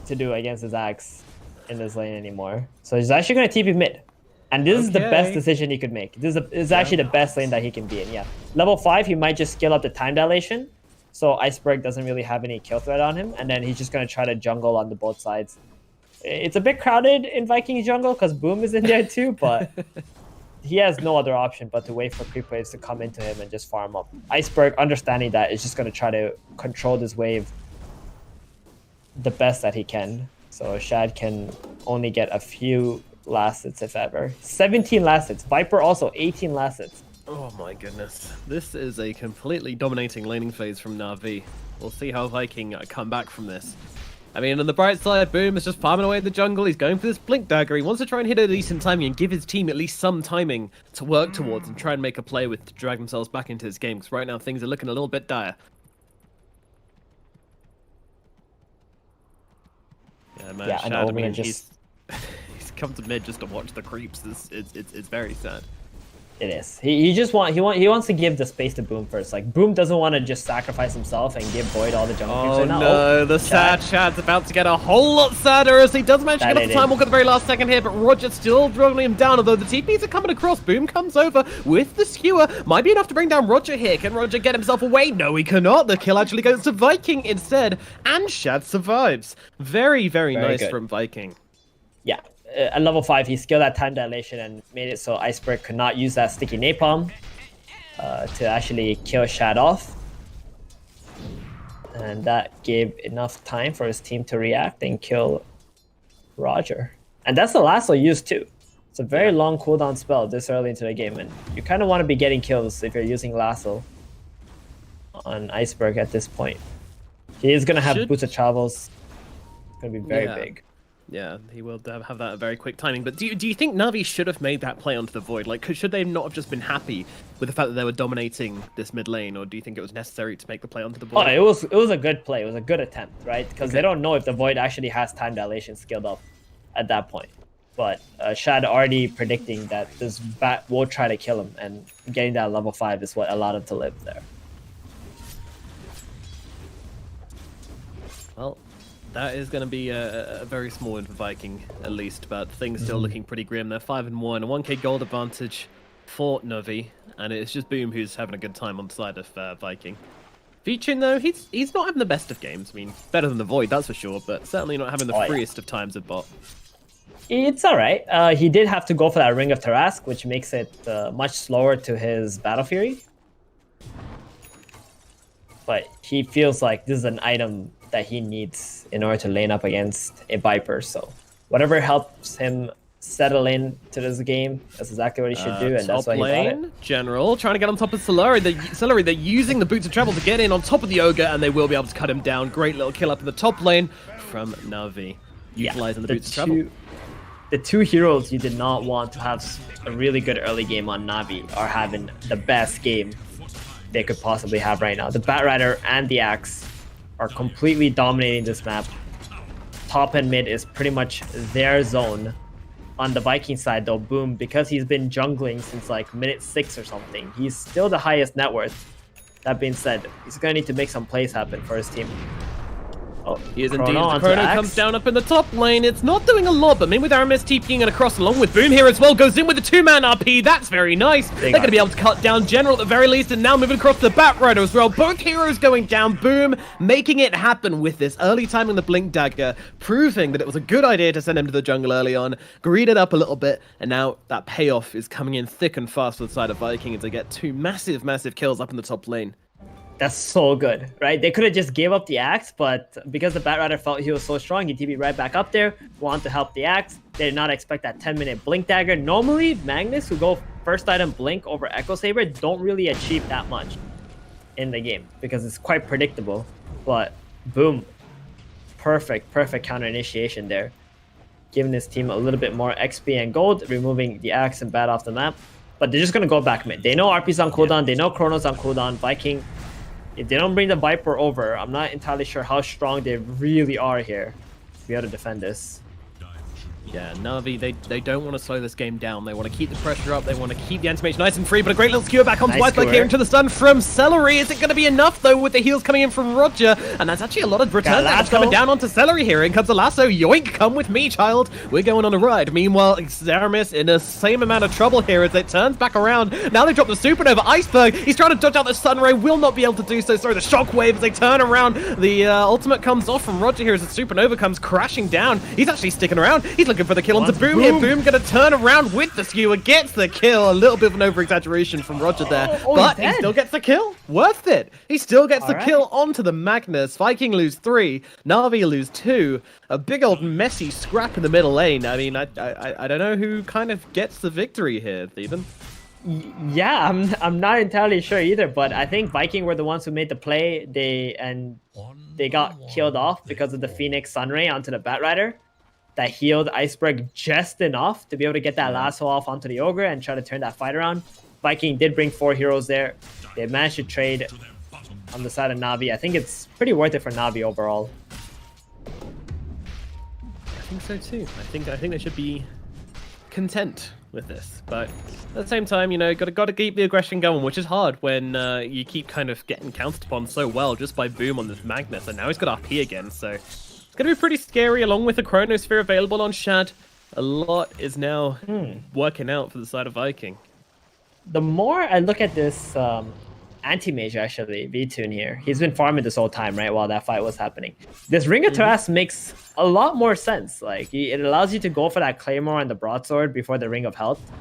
to do against his axe in this lane anymore. So he's actually going to TP mid. And this is the best decision he could make. This is actually the best lane that he can be in, yeah. Level 5, he might just skill up the time dilation. So Iceberg doesn't really have any kill threat on him. And then he's just going to try to jungle on the both sides. It's a bit crowded in Viking jungle because Boom is in there too, but he has no other option but to wait for creep waves to come into him and just farm up. Iceberg, understanding that, is just going to try to control this wave the best that he can. So Shad can only get a few last hits, if ever. 17 last hits. Viper also 18 last hits.
Oh my goodness. This is a completely dominating laning phase from Na'Vi. We'll see how Viking come back from this. I mean, on the bright side, Boom is just farming away in the jungle. He's going for this Blink Dagger. He wants to try and hit a decent timing and give his team at least some timing to work towards and try and make a play with to drag themselves back into this game, because right now things are looking a little bit dire. Yeah, man, Shad, I mean, he's come to mid just to watch the creeps. It's very sad.
It is. He wants to give the space to Boom first. Like, Boom doesn't want to just sacrifice himself and give Void all the jungle creeps.
Oh no, the sad Shad's about to get a whole lot sadder as he does manage to get off the time walk at the very last second here, but Roger still dragging him down, although the TPs are coming across. Boom comes over with the skewer. Might be enough to bring down Roger here. Can Roger get himself away? No, he cannot. The kill actually goes to Viking instead, and Shad survives. Very, very nice from Viking.
Yeah. At level 5, he skilled that time dilation and made it so Iceberg could not use that sticky napalm to actually kill Shad off. And that gave enough time for his team to react and kill Roger. And that's the lasso used too. It's a very long cooldown spell this early into the game, and you kind of want to be getting kills if you're using lasso on Iceberg at this point. He is going to have boots of travels. It's going to be very big.
Yeah, he will have that very quick timing. But do you think Na'Vi should have made that play onto the Void? Like, should they not have just been happy with the fact that they were dominating this mid lane, or do you think it was necessary to make the play onto the Void?
Oh, it was a good play. It was a good attempt, right? Because they don't know if the Void actually has time dilation skilled up at that point. But Shad already predicting that this bat will try to kill him, and getting that level 5 is what allowed him to live there.
Well, that is going to be a very small win for Viking, at least, but things still looking pretty grim. They're 5-1, a 1k gold advantage for Na'Vi, and it's just Boom who's having a good time on the side of Viking. Vichin, though, he's not having the best of games. I mean, better than the Void, that's for sure, but certainly not having the freest of times at bot.
It's alright. He did have to go for that Ring of Tarask, which makes it much slower to his Battle Fury. But he feels like this is an item that he needs in order to lane up against a Viper. So whatever helps him settle in to this game, that's exactly what he should do, and that's why he got it.
General trying to get on top of Solari. They're using the boots of travel to get in on top of the Ogre, and they will be able to cut him down. Great little kill up in the top lane from Na'Vi, utilizing the boots of travel.
The two heroes you did not want to have a really good early game on Na'Vi are having the best game they could possibly have right now. The Batrider and the Axe are completely dominating this map. Top and mid is pretty much their zone. On the Viking side though, Boom, because he's been jungling since like minute 6 or something, he's still the highest net worth. That being said, he's gonna need to make some plays happen for his team. Oh,
he is indeed. The Chrono comes down up in the top lane. It's not doing a lot, but maybe with Aramis TPing and across along with Boom here as well, goes in with a 2-man RP. That's very nice. They're going to be able to cut down General at the very least, and now moving across to the Batrider as well. Both heroes going down. Boom making it happen with this early timing the Blink Dagger, proving that it was a good idea to send him to the jungle early on, greeded up a little bit, and now that payoff is coming in thick and fast for the side of Viking as they get 2 massive kills up in the top lane.
That's so good, right? They could have just gave up the Axe, but because the Batrider felt he was so strong, he TP'd right back up there, wanted to help the Axe. They did not expect that 10-minute Blink Dagger. Normally, Magnus, who go first item Blink over Echo Saber, don't really achieve that much in the game because it's quite predictable. But Boom, perfect counter initiation there, giving his team a little bit more XP and gold, removing the Axe and Bat off the map. but they're just gonna go back mid. They know RP's on cooldown, they know Chrono's on cooldown. Viking, if they don't bring the Viper over, I'm not entirely sure how strong they really are here to be able to defend this.
Yeah, Na'Vi, they don't want to slow this game down. They want to keep the pressure up. They want to keep the anti-mage nice and free, but a great little skewer back onto
Nice
Whiteflag here into the stun from Celery. Is it going to be enough, though, with the heals coming in from Roger? And that's actually a lot of return damage coming down onto Celery here. In comes the lasso. Yoink, come with me, child. We're going on a ride. Meanwhile, Zaramis in the same amount of trouble here as it turns back around. Now they drop the Supernova. Iceberg, he's trying to dodge out the Sunray, will not be able to do so. Sorry, the Shockwave as they turn around. The ultimate comes off from Roger here as the Supernova comes crashing down. He's actually sticking around. He's looking for the kill onto Boom here. Boom gonna turn around with the skewer, gets the kill. A little bit of an over-exaggeration from Roger there, but he still gets the kill. Worth it. He still gets the kill onto the Magnus. Viking lose 3, Na'Vi lose 2. A big old messy scrap in the middle lane. I mean, I don't know who kind of gets the victory here, Theban.
Yeah, I'm not entirely sure either, but I think Viking were the ones who made the play. They got killed off because of the Phoenix Sunray onto the Batrider. That healed Iceberg just enough to be able to get that lasso off onto the Ogre and try to turn that fight around. Viking did bring 4 heroes there. They managed to trade on the side of Na'Vi. I think it's pretty worth it for Na'Vi overall.
I think so too. I think they should be content with this, but at the same time, you know, gotta keep the aggression going, which is hard when you keep kind of getting countered upon so well just by Boom on this Magnus, and now he's got RP again, so it's gonna be pretty scary. Along with the Chronosphere available on Shad, a lot is now working out for the side of Viking.
The more I look at this anti-mage, actually, V-Tune here, he's been farming this whole time, right, while that fight was happening. This Ring of Taras makes a lot more sense. Like, it allows you to go for that Claymore and the Broadsword before the Ring of Health.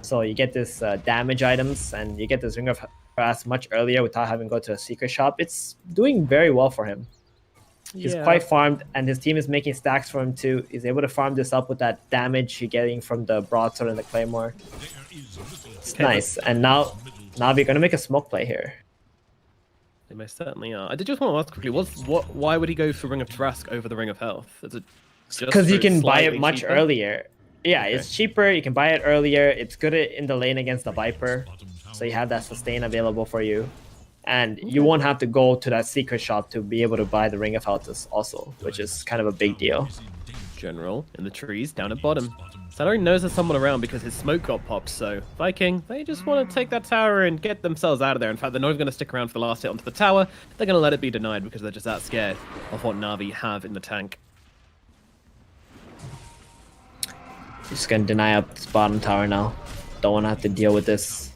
So you get this damage items, and you get this Ring of Taras much earlier without having to go to a secret shop. It's doing very well for him. He's quite farmed, and his team is making stacks for him too. He's able to farm this up with that damage you're getting from the Broadsword and the Claymore. It's nice. And now Na'Vi gonna make a smoke play here.
They most certainly are. I did just want to ask quickly, why would he go for Ring of Trask over the Ring of Health?
Because you can buy it much earlier. Yeah, it's cheaper. You can buy it earlier. It's good in the lane against the Viper, so you have that sustain available for you. And you won't have to go to that secret shop to be able to buy the Ring of Health also, which is kind of a big deal.
General in the trees down at bottom. Celery knows there's someone around because his smoke got popped, so Viking, they just want to take that tower and get themselves out of there. In fact, they're not even going to stick around for the last hit onto the tower. They're going to let it be denied because they're just that scared of what Na'Vi have in the tank.
Just going to deny up this bottom tower now. Don't want to have to deal with this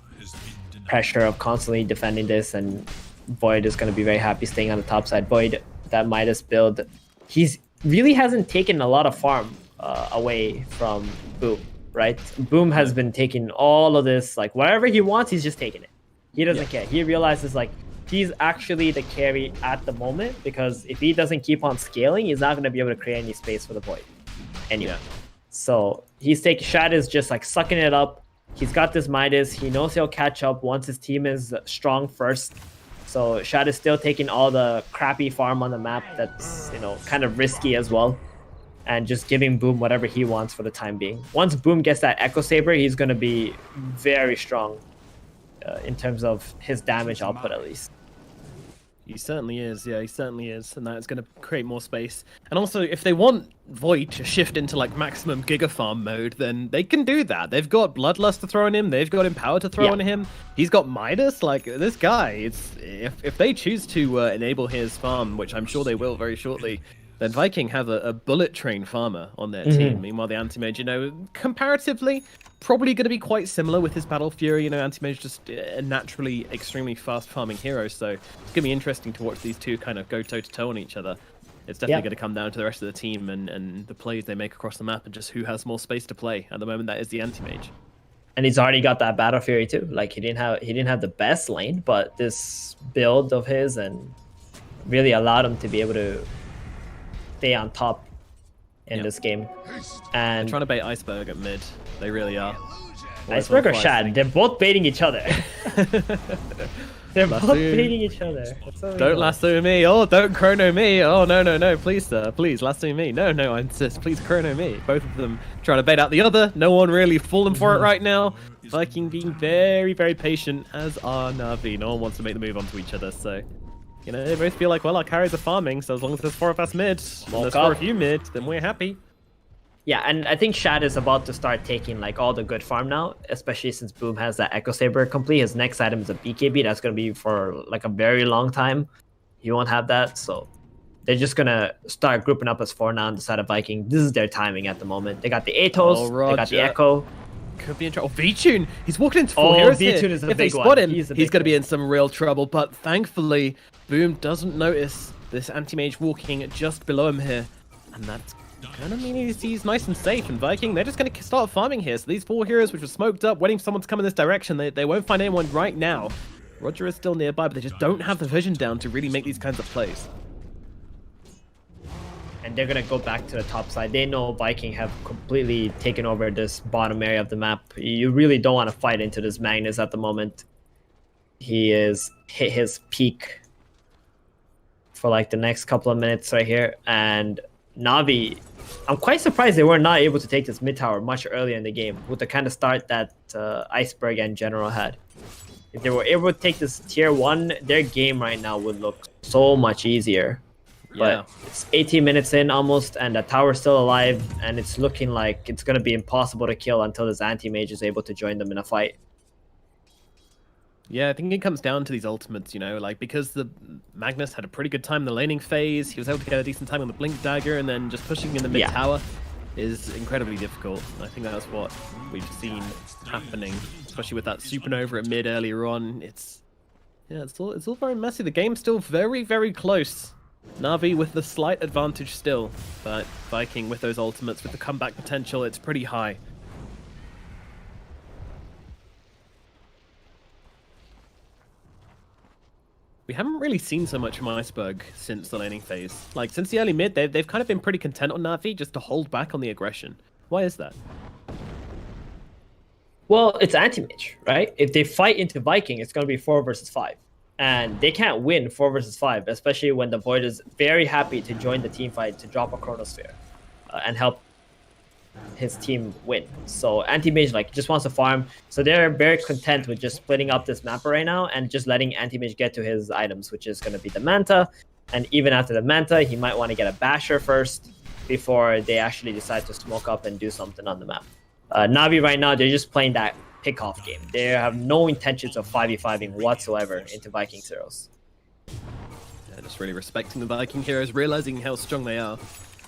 pressure of constantly defending this, and Void is going to be very happy staying on the top side. Void, that Midas build, he's really hasn't taken a lot of farm away from Boom, right? Boom has been taking all of this, like whatever he wants, he's just taking it. He doesn't care. He realizes like he's actually the carry at the moment, because if he doesn't keep on scaling, he's not going to be able to create any space for the Void anyway. So he's taking, Shad is just like sucking it up. He's got this Midas. He knows he'll catch up once his team is strong first. So Shad is still taking all the crappy farm on the map that's, you know, kind of risky as well. And just giving Boom whatever he wants for the time being. Once Boom gets that Echo Saber, he's going to be very strong in terms of his damage output at least.
He certainly is, yeah, he certainly is, and that's going to create more space. And also, if they want Void to shift into like maximum Giga Farm mode, then they can do that. They've got Bloodlust to throw on him, they've got Empower to throw on him, he's got Midas, like this guy, it's if they choose to enable his farm, which I'm sure they will very shortly, then Viking have a bullet train farmer on their team. Meanwhile, the Anti-Mage, you know, comparatively, probably going to be quite similar with his Battle Fury. You know, Anti-Mage just a naturally extremely fast farming hero, so it's going to be interesting to watch these two kind of go toe-to-toe on each other. It's definitely going to come down to the rest of the team and the plays they make across the map and just who has more space to play. At the moment, that is the Anti-Mage.
And he's already got that Battle Fury too. Like he didn't have the best lane, but this build of his and really allowed him to be able to stay on top in this game. And
they're trying to bait Iceberg at mid. They really are.
Iceberg or Shad? They're both baiting each other. They're both
Lasso.
baiting each other. That's what we
Don't
know.
lasso me. Oh, don't chrono me. Oh, no. Please, sir. Please, lasso me. No, I insist. Please chrono me. Both of them trying to bait out the other. No one really falling for it right now. Viking being very, very patient, as are Na'Vi. No one wants to make the move onto each other, so... You know, they both feel like, well, our carries are farming, so as long as there's 4 of us mid, and there's 4 of you mid, then we're happy.
Yeah, and I think Shad is about to start taking like all the good farm now, especially since Boom has that Echo Saber complete. His next item is a BKB. That's going to be for like a very long time. He won't have that, so they're just going to start grouping up as 4 now on the side of Viking. This is their timing at the moment. They got the Atos, they got the Echo.
Could be in trouble. V-Tune! He's walking into 4 heroes here.
V-Tune is a
if they
big
spot
one.
him, he's going to be in some real trouble, but thankfully, Boom doesn't notice this anti-mage walking just below him here, and that's gonna mean he's nice and safe. And Viking, they're just gonna start farming here. So these 4 heroes, which were smoked up, waiting for someone to come in this direction, they won't find anyone right now. Roger is still nearby, but they just don't have the vision down to really make these kinds of plays.
And they're gonna go back to the top side. They know Viking have completely taken over this bottom area of the map. You really don't want to fight into this Magnus at the moment. He is hit his peak for like the next couple of minutes right here. And Na'Vi, I'm quite surprised they were not able to take this mid tower much earlier in the game with the kind of start that Iceberg and General had. If they were able to take this tier 1, their game right now would look so much easier.
Yeah.
But it's 18 minutes in almost, and the tower's still alive, and it's looking like it's going to be impossible to kill until this anti-mage is able to join them in a fight.
Yeah, I think it comes down to these ultimates, you know, like because the Magnus had a pretty good time in the laning phase, he was able to get a decent time on the Blink Dagger, and then just pushing in the mid tower is incredibly difficult. I think that's what we've seen happening, especially with that supernova at mid earlier on. It's all very messy. The game's still very, very close. Na'Vi with the slight advantage still, but Viking with those ultimates, with the comeback potential, it's pretty high. We haven't really seen so much from Iceberg since the laning phase. Like, since the early mid, they've kind of been pretty content on Na'Vi just to hold back on the aggression. Why is that?
Well, it's anti-mage, right? If they fight into Viking, it's going to be 4 versus 5. And they can't win 4 versus 5, especially when the Void is very happy to join the team fight to drop a Chronosphere and help his team win. So anti-mage just wants to farm. So they're very content with just splitting up this map right now and just letting anti-mage get to his items, which is going to be the Manta. And even after the Manta, he might want to get a Basher first before they actually decide to smoke up and do something on the map. Na'Vi right now, they're just playing that pick-off game. They have no intentions of 5v5ing whatsoever into Viking heroes.
Yeah, just really respecting the Viking heroes, realizing how strong they are.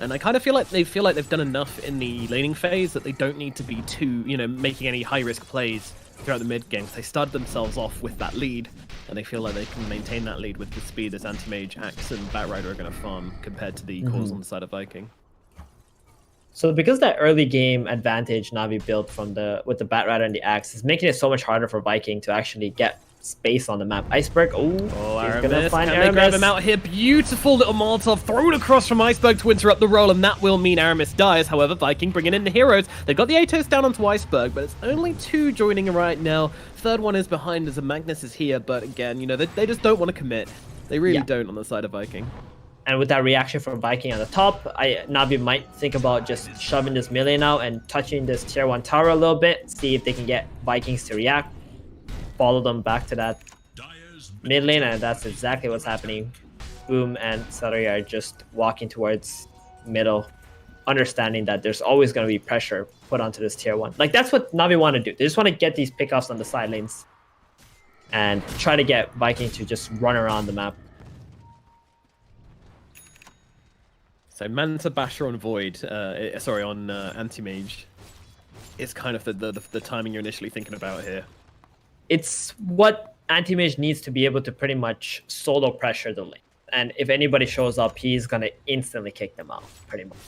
And I kind of feel like they've done enough in the laning phase that they don't need to be too, making any high-risk plays throughout the mid-game. They started themselves off with that lead, and they feel like they can maintain that lead with the speed that Anti-Mage, Axe, and Batrider are going to farm compared to the cores on the side of Viking.
So because that early game advantage Na'Vi built with the Batrider and the Axe is making it so much harder for Viking to actually get space on the map. Iceberg, he's gonna find
Aramis. They grab him out here. Beautiful little Molotov thrown across from Iceberg to interrupt the roll, and that will mean Aramis dies. However, Viking bringing in the heroes. They've got the Atos down onto Iceberg, but it's only 2 joining right now. Third one is behind as a Magnus is here, but again, they just don't want to commit. They really don't on the side of Viking.
And with that reaction from Viking on the top, Na'Vi might think about just shoving this melee out and touching this tier 1 tower a little bit, see if they can get Vikings to react, follow them back to that mid lane, and that's exactly what's happening. Boom and Sari are just walking towards middle, understanding that there's always going to be pressure put onto this tier 1. Like, that's what Na'Vi want to do. They just want to get these pickoffs on the side lanes and try to get Viking to just run around the map.
So Manta, Basher on Void, on Anti-Mage is kind of the timing you're initially thinking about here.
It's what Anti-Mage needs to be able to pretty much solo pressure the lane. And if anybody shows up, he's going to instantly kick them out, pretty much.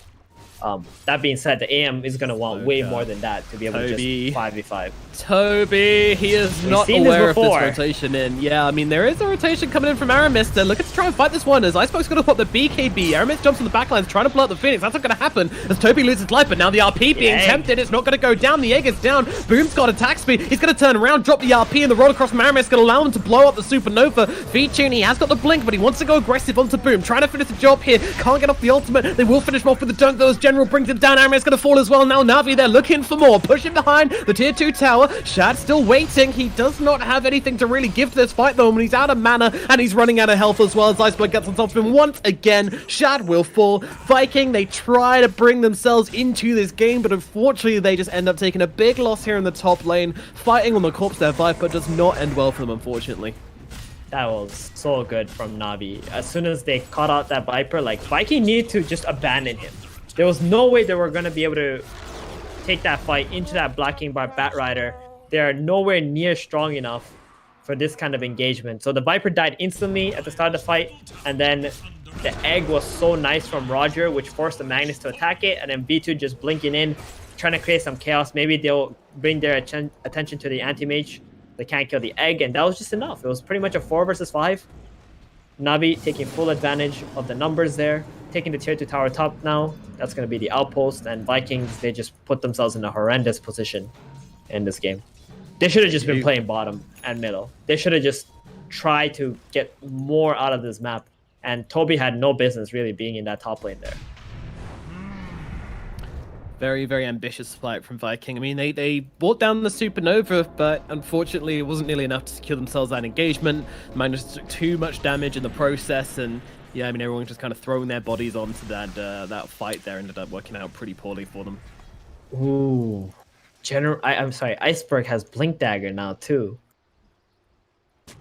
That being said, the AM is going to want way more than that to be able to just 5v5.
Toby, he is
We've
not
seen
aware
this
of this
before.
rotation in. Yeah, I mean, there is a rotation coming in from Aramis. Looking to try and fight this one as Icebox's going to pop the BKB. Aramis jumps on the backlines, trying to blow up the Phoenix. That's not going to happen as Toby loses life, but now the RP being tempted. It's not going to go down. The egg is down. Boom's got attack speed. He's going to turn around, drop the RP, and the roll across from Aramis is going to allow him to blow up the Supernova. VTune, he has got the blink, but he wants to go aggressive onto Boom. Trying to finish the job here. Can't get off the ultimate. They will finish him off with the dunk, though, as General brings him down. Aramis is going to fall as well. Now Na'Vi, they're looking for more. Pushing behind the tier 2 tower. Shad still waiting. He does not have anything to really give to this fight, though, when he's out of mana and he's running out of health as well as Iceberg gets on top of him once again. Shad will fall. Viking, they try to bring themselves into this game, but unfortunately they just end up taking a big loss here in the top lane. Fighting on the corpse there, Viper does not end well for them, unfortunately.
That was so good from Na'Vi. As soon as they caught out that Viper, like, Viking needed to just abandon him. There was no way they were going to be able to take that fight into that Black King by Batrider. They are nowhere near strong enough for this kind of engagement. So the Viper died instantly at the start of the fight, and then the egg was so nice from Roger, which forced the Magnus to attack it, and then V2 just blinking in, trying to create some chaos. Maybe they'll bring their attention to the anti-mage. They can't kill the egg, and that was just enough. It was pretty much a 4 versus 5. Na'Vi taking full advantage of the numbers there, taking the tier 2 tower top now. That's going to be the outpost, and Vikings, they just put themselves in a horrendous position in this game. They should have just been playing bottom and middle. They should have just tried to get more out of this map, and Toby had no business really being in that top lane there.
Very, very ambitious fight from Viking. I mean, they brought down the Supernova, but unfortunately it wasn't nearly enough to secure themselves that engagement. Magnus took too much damage in the process, and yeah, I mean, everyone just kind of throwing their bodies onto that fight there ended up working out pretty poorly for them.
Ooh. I'm sorry, Iceberg has Blink Dagger now too.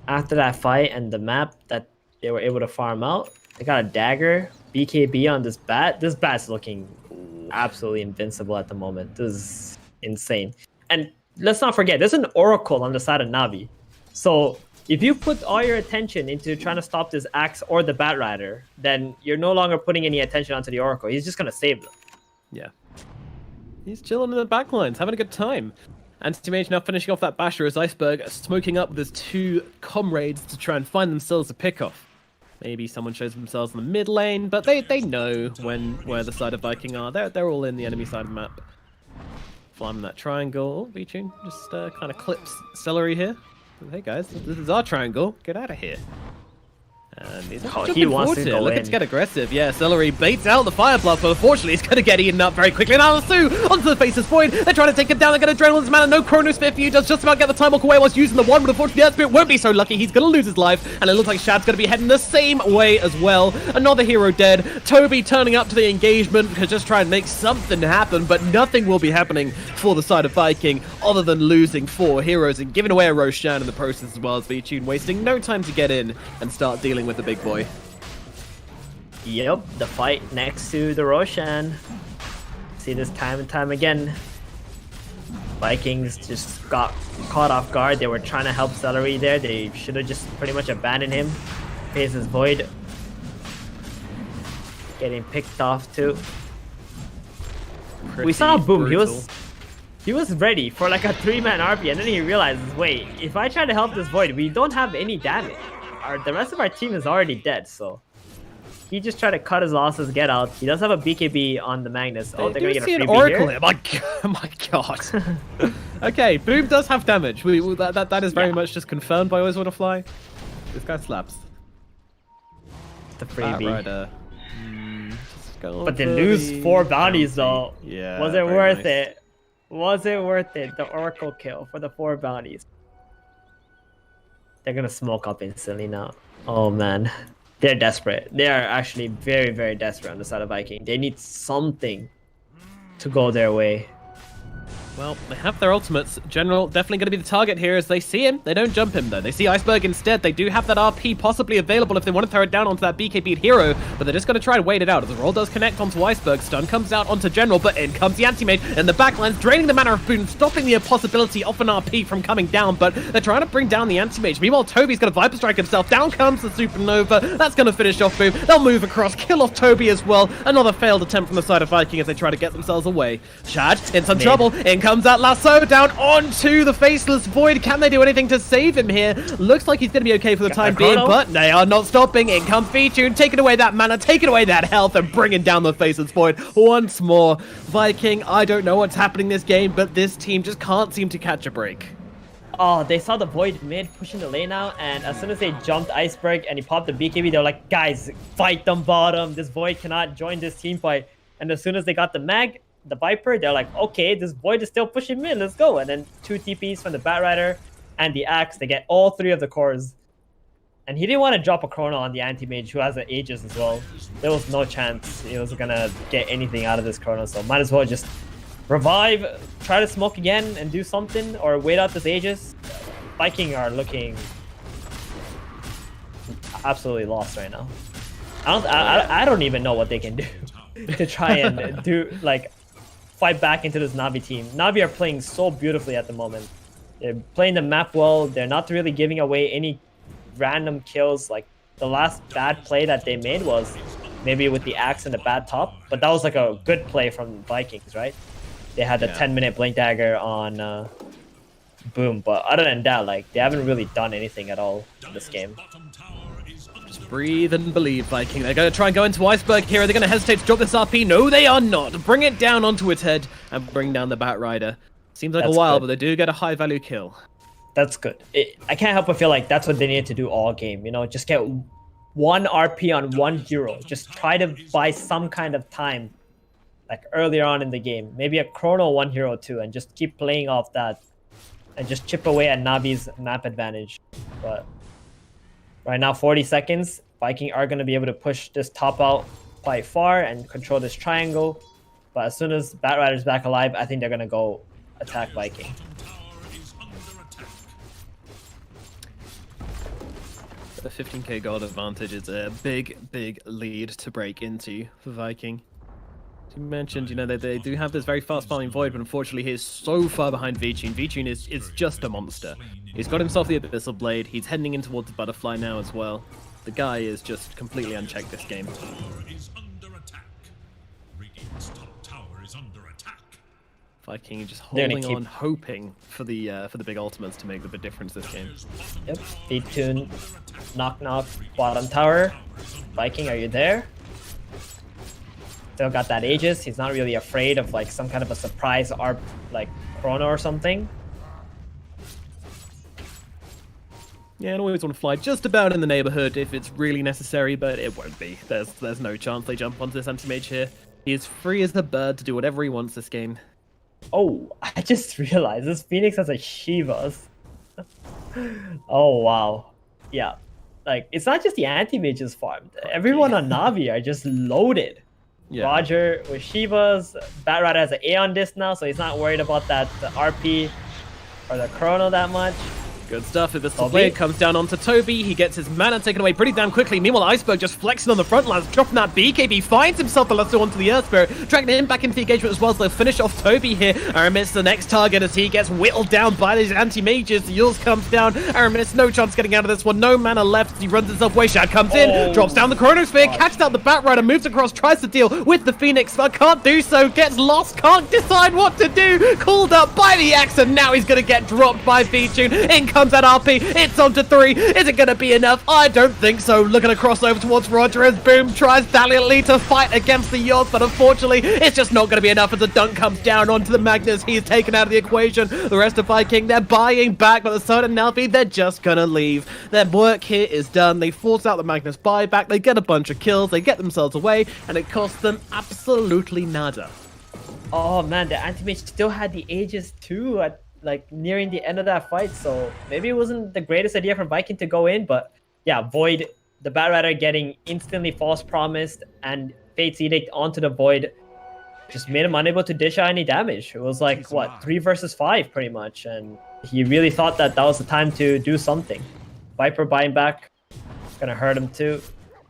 After that fight and the map that they were able to farm out, they got a dagger, BKB on this bat. This bat's looking absolutely invincible at the moment. This is insane. And let's not forget, there's an Oracle on the side of Na'Vi. So if you put all your attention into trying to stop this Axe or the Batrider, then you're no longer putting any attention onto the Oracle. He's just going to save them.
Yeah. He's chilling in the backlines, having a good time. Anti-Mage now finishing off that basher as Iceberg smoking up with his 2 comrades to try and find themselves a pick-off. Maybe someone shows themselves in the mid lane, but they know where the side of Viking are. They're all in the enemy side of the map. Flying that triangle. Oh, V-Tune just kind of clips Celery here. Hey guys, this is our triangle. Get out of here. And he's
he wants to go
Look,
in.
let's get aggressive. Yeah, Celery baits out the fire bluff, but unfortunately he's going to get eaten up very quickly. Now Sue onto the Faceless Void. They're trying to take him down. They're going to Adrenaline's mana. No Chronosphere for you. Does just about get the time walk away whilst using the wand, but unfortunately Earth Spirit won't be so lucky. He's going to lose his life, and it looks like Shad's going to be heading the same way as well. Another hero dead. Toby turning up to the engagement to just try and make something happen, but nothing will be happening for the side of Viking other than losing 4 heroes and giving away a Roshan in the process as well as V-Tune wasting no time to get in and start dealing with the big boy.
Yep, the fight next to the Roshan. See this time and time again. Vikings just got caught off guard. They were trying to help Celery there. They should have just pretty much abandoned him. Faces Void. Getting picked off too. We saw Boom. He was ready for like a 3-man RP, and then he realizes, wait, if I try to help this Void, we don't have any damage. The rest of our team is already dead, so he just tried to cut his losses, get out. He does have a BKB on the Magnus. Oh, they're gonna get a freebie
Oracle
here.
My god. Okay, Boom does have damage. That is very much just confirmed by Always Wanna Fly. This guy slaps.
The freebie.
Batrider.
But they lose 4 bounties though.
Yeah.
Was it worth it? Was it worth it? The Oracle kill for the 4 bounties. They're gonna smoke up instantly now. Oh man. They're desperate. They are actually very, very desperate on the side of Viking. They need something to go their way.
Well, they have their ultimates. General definitely going to be the target here as they see him. They don't jump him, though. They see Iceberg instead. They do have that RP possibly available if they want to throw it down onto that BKB hero, but they're just going to try and wait it out. As the roll does connect onto Iceberg, stun comes out onto General, but in comes the anti-mage in the backlines, draining the mana of Boon, stopping the possibility of an RP from coming down, but they're trying to bring down the anti-mage. Meanwhile, Toby's going to Viper Strike himself. Down comes the Supernova. That's going to finish off Boom. They'll move across, kill off Toby as well. Another failed attempt from the side of Viking as they try to get themselves away. Shad in some trouble. In comes that lasso down onto the Faceless Void. Can they do anything to save him here? Looks like he's going to be okay for the time being, but they are not stopping. In comes VENTUS, taking away that mana, taking away that health, and bringing down the Faceless Void once more. Viking, I don't know what's happening this game, but this team just can't seem to catch a break.
Oh, they saw the Void mid pushing the lane out, and as soon as they jumped Iceberg and he popped the BKB, they were like, guys, fight them bottom. This Void cannot join this team fight. And as soon as they got the mag, the Viper, they're like, okay, this Void is still pushing mid, let's go. And then 2 TPs from the Batrider and the Axe. They get all 3 of the cores. And he didn't want to drop a Chrono on the anti-mage who has the Aegis as well. There was no chance he was gonna get anything out of this Chrono, so might as well just revive, try to smoke again and do something, or wait out this Aegis. Viking are looking absolutely lost right now. I don't even know what they can do to try and fight back into this Na'Vi team. Na'Vi are playing so beautifully at the moment. They're playing the map well. They're not really giving away any random kills. Like the last bad play that they made was maybe with the Axe and the bad top, but that was like a good play from Vikings, right? They had the 10-minute blink dagger on Boom, but other than that, like they haven't really done anything at all in this game.
Just breathe and believe, Viking. They're going to try and go into Iceberg here. Are they going to hesitate to drop this RP? No, they are not. Bring it down onto its head and bring down the Batrider. Seems like a while, but they do get a high-value kill.
That's good. I can't help but feel like that's what they need to do all game. You know, just get 1 RP on 1 hero. Just try to buy some kind of time, like earlier on in the game. Maybe a Chrono 1 hero too, and just keep playing off that. And just chip away at Navi's map advantage. But right now, 40 seconds. Viking are going to be able to push this top out quite far and control this triangle. But as soon as Batrider's back alive, I think they're going to go attack Viking.
The 15k gold advantage is a big, big lead to break into for Viking. You mentioned, you know, that they do have this very fast farming Void, but unfortunately he is so far behind VENTUS. VENTUS is just a monster. He's got himself the Abyssal Blade. He's heading in towards the Butterfly now as well. The guy is just completely unchecked this game. Viking just holding on, hoping for the big ultimates to make the big difference this game.
Yep, VENTUS, knock knock, bottom tower. Viking, are you there? Still got that Aegis. He's not really afraid of like some kind of a surprise ARP like Chrono or something.
Yeah, and always want to fly just about in the neighborhood if it's really necessary, but it won't be. There's no chance they jump onto this anti-mage here. He is free as a bird to do whatever he wants this game.
Oh, I just realized this Phoenix has a Shivas. Oh wow. Yeah. Like it's not just the anti-mages farmed. Everyone on Na'Vi are just loaded. Yeah. Roger with Shivas. Batrider has an Aeon disc now, so he's not worried about the RP or the Chrono that much.
Good stuff. If this blade comes down onto Toby, he gets his mana taken away pretty damn quickly. Meanwhile, Iceberg just flexing on the front lines, dropping that BKB, finds himself the lasso onto the Earth Spirit, dragging him back into the engagement as well, so they'll finish off Toby here. Aramis, the next target, as he gets whittled down by these anti-mages. The Yules comes down. Aramis, no chance getting out of this one. No mana left. He runs himself away. Shad comes in, drops down the Chronosphere, catches out the Batrider, moves across, tries to deal with the Phoenix, but can't do so. Gets lost, can't decide what to do. Called up by the Axe, and now he's going to get dropped by VENTUS. In comes that RP. It's on to 3. Is it going to be enough? I don't think so. Looking to cross over towards Roger as Boom tries valiantly to fight against the Yods, but unfortunately, it's just not going to be enough as the dunk comes down onto the Magnus. He's taken out of the equation. The rest of Viking, they're buying back, but the side of Na'Vi, they're just going to leave. Their work here is done. They force out the Magnus buyback. They get a bunch of kills. They get themselves away, and it costs them absolutely nada.
Oh man, the anti-mage still had the Aegis too at like nearing the end of that fight, so maybe it wasn't the greatest idea for Viking to go in, but yeah, Void, the Batrider getting instantly false promised and Fate's Edict onto the Void. just made him unable to dish out any damage. It was like, what, 3 versus 5 pretty much, and he really thought that that was the time to do something. Viper buying back, gonna hurt him too.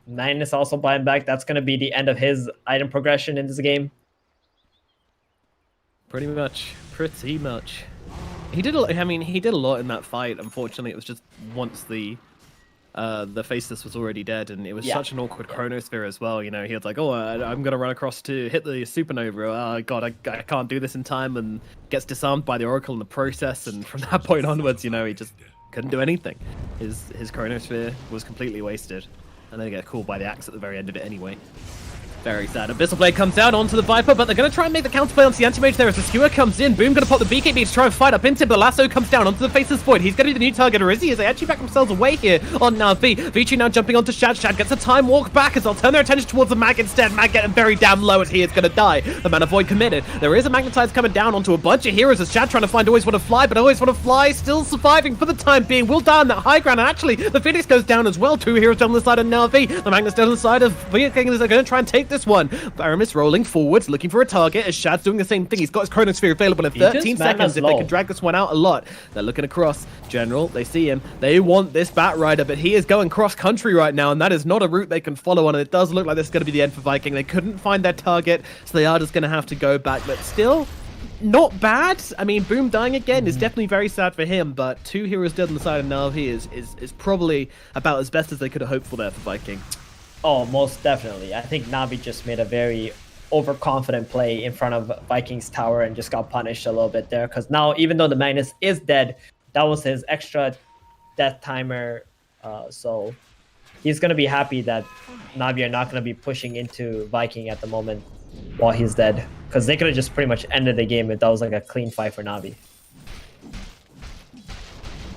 Magnus also buying back, that's gonna be the end of his item progression in this game.
Pretty much. He did. I mean, he did a lot in that fight. Unfortunately, it was just once the Faceless was already dead, and it was such an awkward chronosphere as well. You know, he was like, "Oh, I'm gonna run across to hit the supernova. Oh God, I can't do this in time," and gets disarmed by the Oracle in the process. And from that point onwards, you know, he just couldn't do anything. His chronosphere was completely wasted, and then he got caught by the axe at the very end of it anyway. Very sad. Abyssal Blade comes down onto the Viper, but they're going to try and make the counterplay onto the Anti-Mage there as the Skewer comes in. Boom going to pop the BKB to try and fight up into him, but the lasso comes down onto the Faceless Void. He's going to be the new target, or is he? As they actually back themselves away here on Na'Vi. Vici now jumping onto Shad. Shad gets a time walk back as they'll turn their attention towards the Mag instead. Mag getting very damn low as he is going to die. The Mana Void committed. There is a Magnetize coming down onto a bunch of heroes as Shad trying to find Always Want to Fly, but Always Want to Fly still surviving for the time being. Will die on that high ground, and actually the Phoenix goes down as well. 2 heroes down the side of Na'Vi. The Magnus down the side of Vikings are going to try and take this one. Aramis rolling forwards, looking for a target as Shad's doing the same thing. He's got his Chronosphere available in 13 seconds if they can drag this one out a lot. They're looking across. General, they see him. They want this Bat Rider, but he is going cross-country right now, and that is not a route they can follow on, and it does look like this is going to be the end for Viking. They couldn't find their target, so they are just going to have to go back, but still not bad. I mean, Boom dying again is definitely very sad for him, but 2 heroes dead on the side of Na'Vi is probably about as best as they could have hoped for there for Viking.
Oh, most definitely. I think Na'Vi just made a very overconfident play in front of Vikings tower and just got punished a little bit there, because now even though the Magnus is dead, that was his extra death timer, so he's going to be happy that Na'Vi are not going to be pushing into Viking at the moment while he's dead, because they could have just pretty much ended the game if that was like a clean fight for Na'Vi.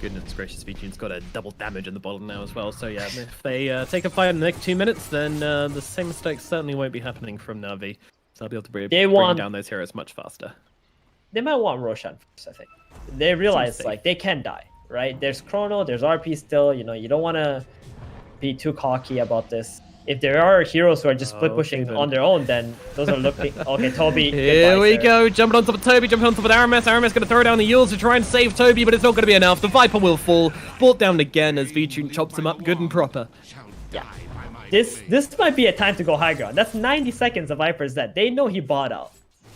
Goodness gracious, VG's got a double damage in the bottom now as well. So yeah, if they take a fight in the next 2 minutes, then the same mistakes certainly won't be happening from Na'Vi. So I'll be able to bring down those heroes much faster.
They might want Roshan first, I think. They realize like they can die, right? There's Chrono, there's RP still. You know, you don't want to be too cocky about this. If there are heroes who are just split pushing on their own, then those are looking... Okay, Toby.
Here we go. Jumping on top of Toby, jumping on top of Aramis. Aramis going to throw down the Yules to try and save Toby, but it's not going to be enough. The Viper will fall. Brought down again as V-Tune chops him up good and proper.
Yeah. This might be a time to go high ground. That's 90 seconds of Viper's dead. They know he bought out.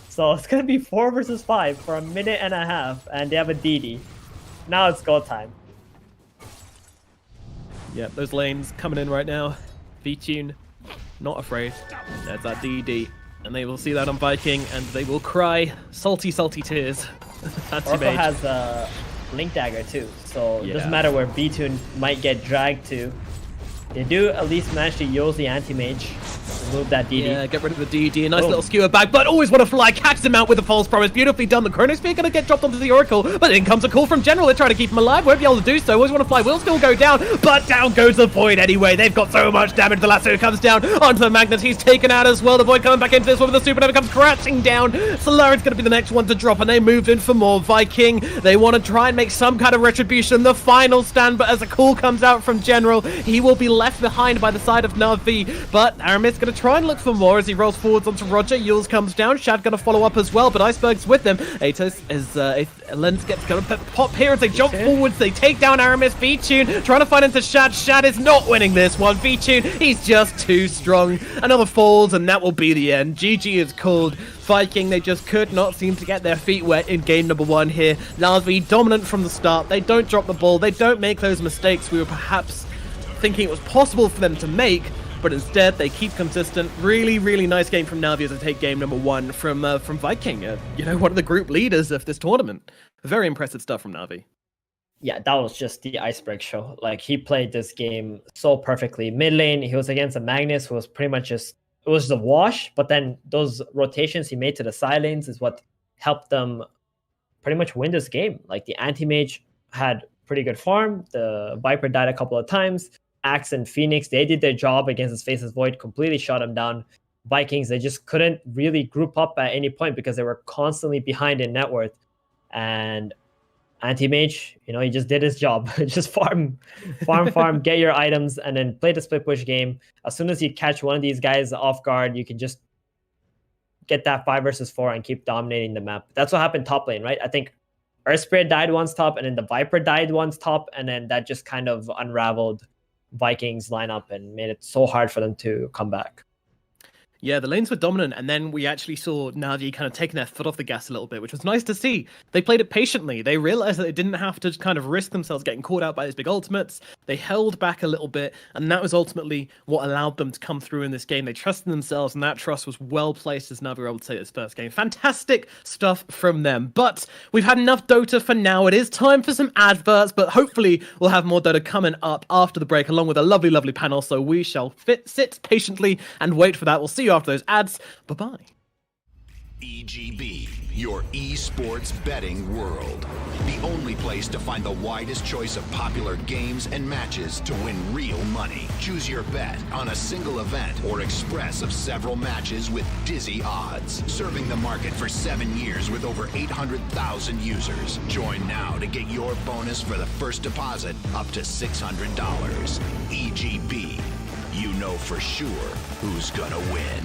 So it's going to be 4 versus 5 for a minute and a half, and they have a DD. Now it's go time.
Yep, those lanes coming in right now. V-Tune, not afraid. There's that DD. And they will see that on Viking, and they will cry salty, salty tears.
Oracle has a Link Dagger too, so it doesn't matter where V-Tune might get dragged to. They do at least manage to use the Anti-Mage. Remove that DD.
Yeah, get rid of the DD. Nice little skewer back, but Always Want to Fly. Catches him out with a false promise. Beautifully done. The Chronosphere going to get dropped onto the Oracle, but in comes a call from General. They're trying to keep him alive. Won't be able to do so. Always Want to Fly will still go down, but down goes the Void anyway. They've got so much damage. The lasso comes down onto the Magnus. He's taken out as well. The Void coming back into this one with the Supernova comes crashing down. Solaris going to be the next one to drop, and they moved in for more. Viking, they want to try and make some kind of retribution. The final stand, but as a call comes out from General, he will be left behind by the side of Na'Vi, but Aramis going to try and look for more as he rolls forwards onto Roger. Yules comes down. Shad going to follow up as well, but Iceberg's with them. Atos is Lens gets going to pop here as they jump forwards. They take down Aramis. V-Tune trying to find into Shad. Shad is not winning this one. V-Tune, he's just too strong. Another falls, and that will be the end. GG is called. Viking, they just could not seem to get their feet wet in game number 1 here. Na'Vi dominant from the start. They don't drop the ball. They don't make those mistakes we were perhaps thinking it was possible for them to make, but instead they keep consistent. Really, really nice game from Na'Vi as they take game number 1 from Viking. You know, one of the group leaders of this tournament. Very impressive stuff from Na'Vi.
Yeah, that was just the Iceberg show. Like, he played this game so perfectly. Mid lane, he was against a Magnus who was pretty much just, it was the wash, but then those rotations he made to the side lanes is what helped them pretty much win this game. Like, the Anti-Mage had pretty good farm. The Viper died a couple of times. Axe and Phoenix, they did their job against his Faceless Void, completely shut him down. Vikings, they just couldn't really group up at any point because they were constantly behind in net worth. And Anti-Mage, you know, he just did his job. Just farm, get your items, and then play the split push game. As soon as you catch one of these guys off guard, you can just get that 5 versus 4 and keep dominating the map. That's what happened top lane, right? I think Earth Spirit died once top, and then the Viper died once top, and then that just kind of unraveled Vikings lineup and made it so hard for them to come back.
Yeah, the lanes were dominant, and then we actually saw Na'Vi kind of taking their foot off the gas a little bit, which was nice to see. They played it patiently. They realized that they didn't have to kind of risk themselves getting caught out by these big ultimates. They held back a little bit, and that was ultimately what allowed them to come through in this game. They trusted themselves, and that trust was well placed as Na'Vi were able to take this first game. Fantastic stuff from them. But we've had enough Dota for now. It is time for some adverts, but hopefully we'll have more Dota coming up after the break, along with a lovely, lovely panel. So we shall sit patiently and wait for that. We'll see you after those ads. Bye-bye.
EGB, your esports betting world. The only place to find the widest choice of popular games and matches to win real money. Choose your bet on a single event or express of several matches with dizzy odds. Serving the market for 7 years with over 800,000 users. Join now to get your bonus for the first deposit up to $600. EGB, you know for sure who's gonna win.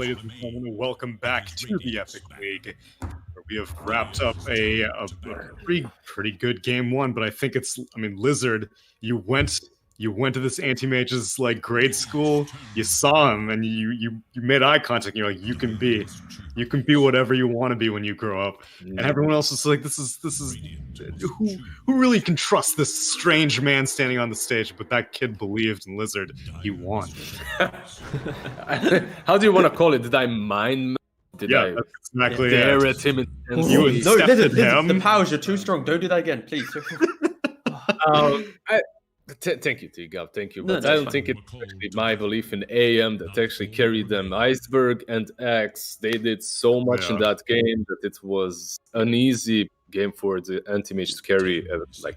ladies and gentlemen, welcome back to the Epic League, where we have wrapped up a pretty good game one. But I think Lizard, you went to this anti-mage's like grade school. You saw him, and you made eye contact. And you're like, you can be whatever you want to be when you grow up. And everyone else is like, this is who really can trust this strange man standing on the stage? But that kid believed in Lizard. He won.
How do you want to call it? Did I mind? Did I
that's exactly
dare
it.
at him?
You accepted him.
The powers, you're too strong. Don't do that again, please.
Thank you, T-Gab. Thank you. But I don't think it's actually my belief in AM that actually carried them. Iceberg and X, they did so much in that game that it was an easy game for the anti-mage to carry,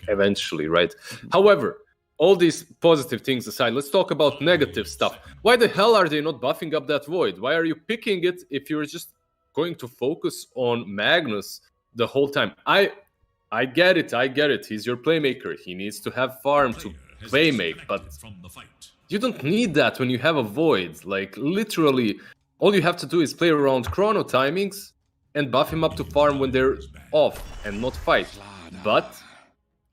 eventually, right? However, all these positive things aside, let's talk about negative stuff. Why the hell are they not buffing up that Void? Why are you picking it if you're just going to focus on Magnus the whole time? I get it. He's your playmaker. He needs to have farm to playmake, but you don't need that when you have a Void. Like, literally, all you have to do is play around chrono timings and buff him up to farm when they're off and not fight. But,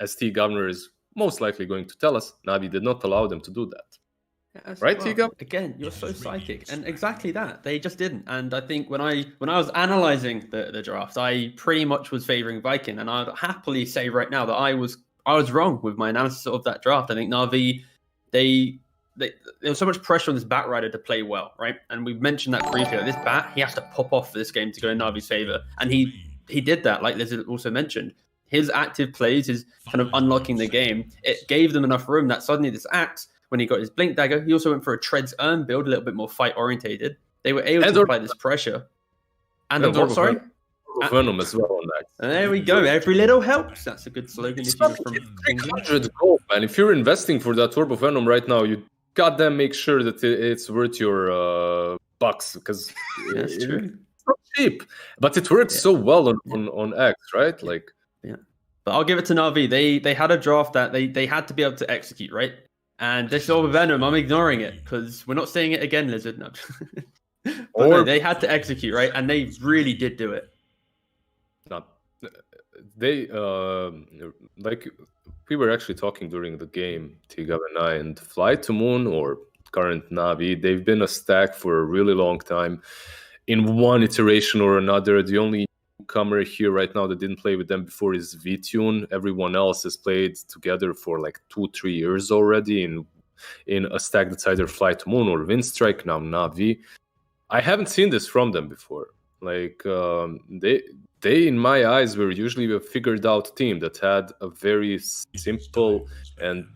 as T-Governor is most likely going to tell us, Navi did not allow them to do that. Right, T-Gov?
Again, you're so psychic, and exactly that. They just didn't. And I think when I was analyzing the draft, I pretty much was favoring Viking, and I'd happily say right now that I was wrong with my analysis of that draft. I think Navi, there was so much pressure on this Bat Rider to play well, right? And we've mentioned that briefly. This Bat, he has to pop off for this game to go in Navi's favor, and he did that. Like Liz also mentioned, his active plays, his kind of unlocking the game, it gave them enough room that suddenly this Axe, when he got his Blink Dagger, he also went for a TridentZ Urn build, a little bit more fight orientated. They were able to apply this pressure. And the what, sorry?
Venom as well on that.
There we go. Every little helps. That's a good slogan.
It's 300 gold, man. If you're investing for that Turbo Venom right now, you goddamn make sure that it's worth your bucks, because
that's true.
It's not cheap, but it works so well on X, right? Like,
but I'll give it to Navi. They had a draft that they had to be able to execute, right? And this Turbo Venom, I'm ignoring it because we're not saying it again, Lizard. No. But no, they had to execute, right? And they really did do it.
They like we were actually talking during the game, T-Gab and I, and Fly to Moon or current Navi, they've been a stack for a really long time. In one iteration or another, the only newcomer here right now that didn't play with them before is VTune. Everyone else has played together for like 2-3 years already in a stack that's either Fly to Moon or Windstrike, now Navi. I haven't seen this from them before. Like, they, in my eyes, were usually a figured-out team that had a very simple, and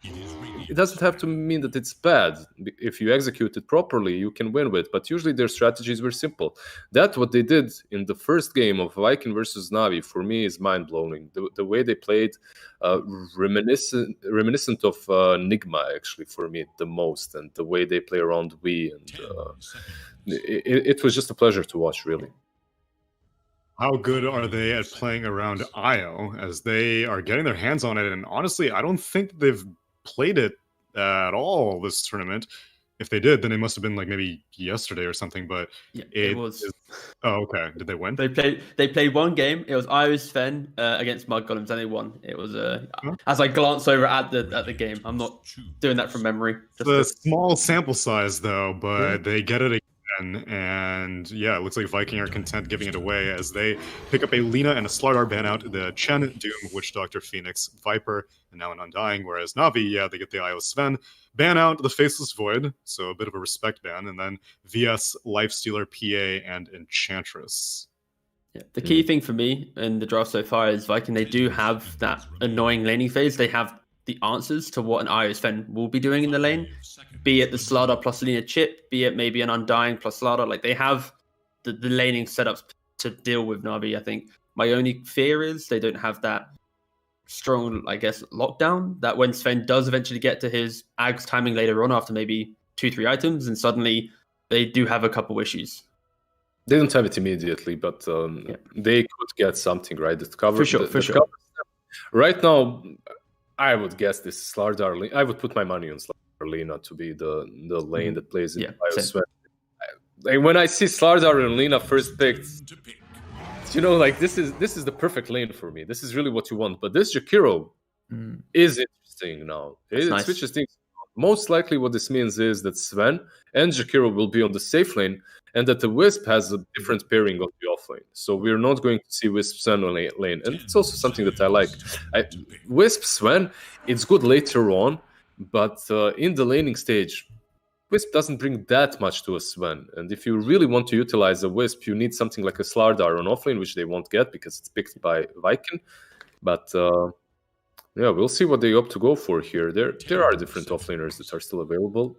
it doesn't have to mean that it's bad. If you execute it properly, you can win with. But usually their strategies were simple. That's what they did in the first game of Viking versus Navi. For me, is mind-blowing. The way they played, reminiscent of Nigma, actually, for me, the most. And the way they play around Wii. And it was just a pleasure to watch, really.
How good are they at playing around IO as they are getting their hands on it? And honestly, I don't think they've played it at all this tournament. If they did, then it must have been like maybe yesterday or something. But
yeah, it was.
Oh, okay. Did they win?
They played one game. It was IO Sven against Mud Golems, and they won. It was as I glance over at the game. I'm not doing that from memory.
Just a small sample size though, but they get it again. And yeah, it looks like Viking are content giving it away as they pick up a Lina and a Slardar ban out, the Chen, Doom, Witch Doctor, Phoenix, Viper, and now an Undying. Whereas Navi, yeah, they get the IO Sven, ban out the Faceless Void, so a bit of a respect ban, and then VS, Lifestealer, PA, and Enchantress.
Yeah, the key thing for me in the draft so far is Viking, they do have that annoying laning phase. They have the answers to what an IO Sven will be doing in the lane, be it the Slardar plus Lina chip, be it maybe an Undying plus Slardar. Like, they have the laning setups to deal with Navi. I think my only fear is they don't have that strong, I guess, lockdown that when Sven does eventually get to his Ags timing later on after maybe 2-3 items, and suddenly they do have a couple issues.
They don't have it immediately, but they could get something, right? That covers
for sure.
Right now, I would guess this Slardar. I would put my money on Slardar Lina to be the lane that plays in Sven. like when I see Slardar and Lina first picked, you know, like this is the perfect lane for me. This is really what you want. But this Jakiro is interesting now. It
nice.
switches things. Most likely what this means is that Sven and Jakiro will be on the safe lane, and that the Wisp has a different pairing on the off lane. So we're not going to see Wisp Sven on lane. And it's also something that I like. Wisp Sven, it's good later on, but in the laning stage, Wisp doesn't bring that much to a Sven. And if you really want to utilize a Wisp, you need something like a Slardar on offlane, which they won't get because it's picked by Viking. But yeah, we'll see what they opt to go for here. There are different offlaners that are still available.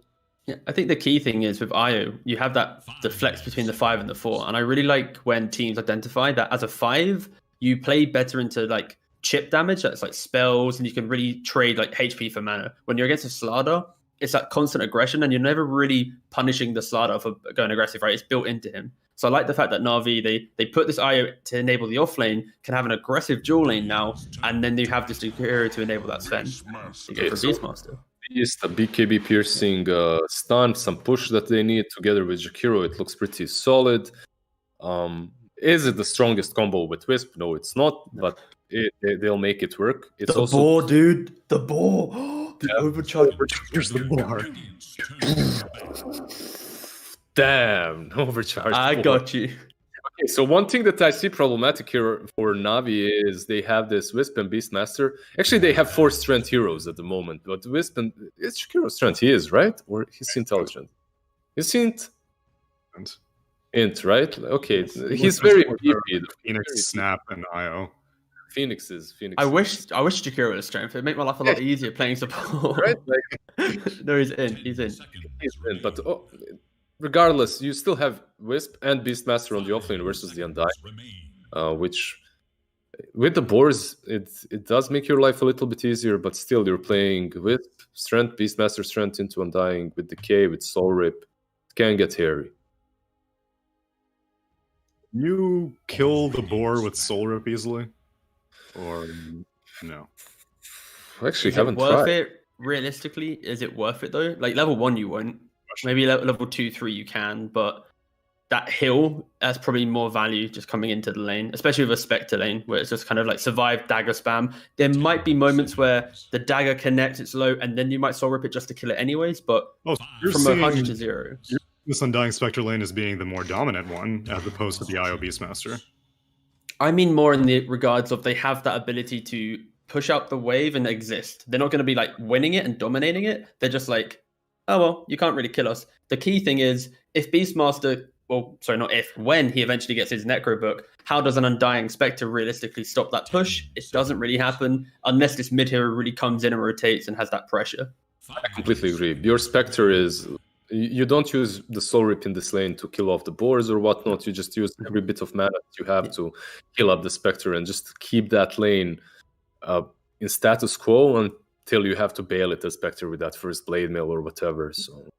Yeah, I think the key thing is with IO, you have the flex between the 5 and the 4. And I really like when teams identify that as a 5, you play better into like chip damage, that's like spells, and you can really trade like HP for mana. When you're against a Slardar, it's that constant aggression, and you're never really punishing the Slardar for going aggressive, right? It's built into him. So I like the fact that Na'Vi, they put this IO to enable the offlane, can have an aggressive dual lane now, and then you have this hero to enable that Sven.
Okay,
for Beastmaster.
Beast, a BKB piercing stun, some push that they need together with Jakiro. It looks pretty solid. Is it the strongest combo with Wisp? No, it's not, but they'll make it work. It's also
boar, dude. The boar. The overcharge.
Here's the boar. Damn, overcharged.
I got you.
Okay, so one thing that I see problematic here for Na'Vi is they have this Wisp and Beastmaster. Actually, they have 4 strength heroes at the moment, but Wisp and it's Jakiro's strength. He is, right? Or he's intelligent. He's int, right? Okay, he's very PP.
Phoenix, Snap, and IO.
Phoenix.
I wish Jakiro was strength. It'd make my life a lot easier playing support.
Right? Like,
no, he's in. He's in.
But regardless, you still have Wisp and Beastmaster on the offlane versus the Undying, which with the boars, it does make your life a little bit easier, but still you're playing Wisp, Strength, Beastmaster Strength into Undying, with Decay, with Soul Rip. It can get hairy.
You kill the boar with Soul Rip easily? Or no?
I actually haven't
worth
tried.
it? Realistically, is it worth it though? Like level 1 you won't. Maybe level 2, 3 you can, but that hill has probably more value just coming into the lane, especially with a Spectre lane where it's just kind of like survive dagger spam. There might be moments where the dagger connects, it's low, and then you might soul rip it just to kill it anyways, but from 100 to 0.
This Undying Spectre lane as being the more dominant one as opposed to the IO Beastmaster.
I mean more in the regards of they have that ability to push out the wave and exist. They're not going to be like winning it and dominating it. They're just like, oh, well, you can't really kill us. The key thing is if Beastmaster, well, sorry, not if, when he eventually gets his Necro book, how does an Undying Spectre realistically stop that push? It doesn't really happen unless this mid hero really comes in and rotates and has that pressure.
I completely agree. Your Spectre is... You don't use the Soul Rip in this lane to kill off the boars or whatnot. You just use every bit of mana that you have to heal up the Spectre and just keep that lane in status quo until you have to bail it as Spectre with that first Blade Mail or whatever. So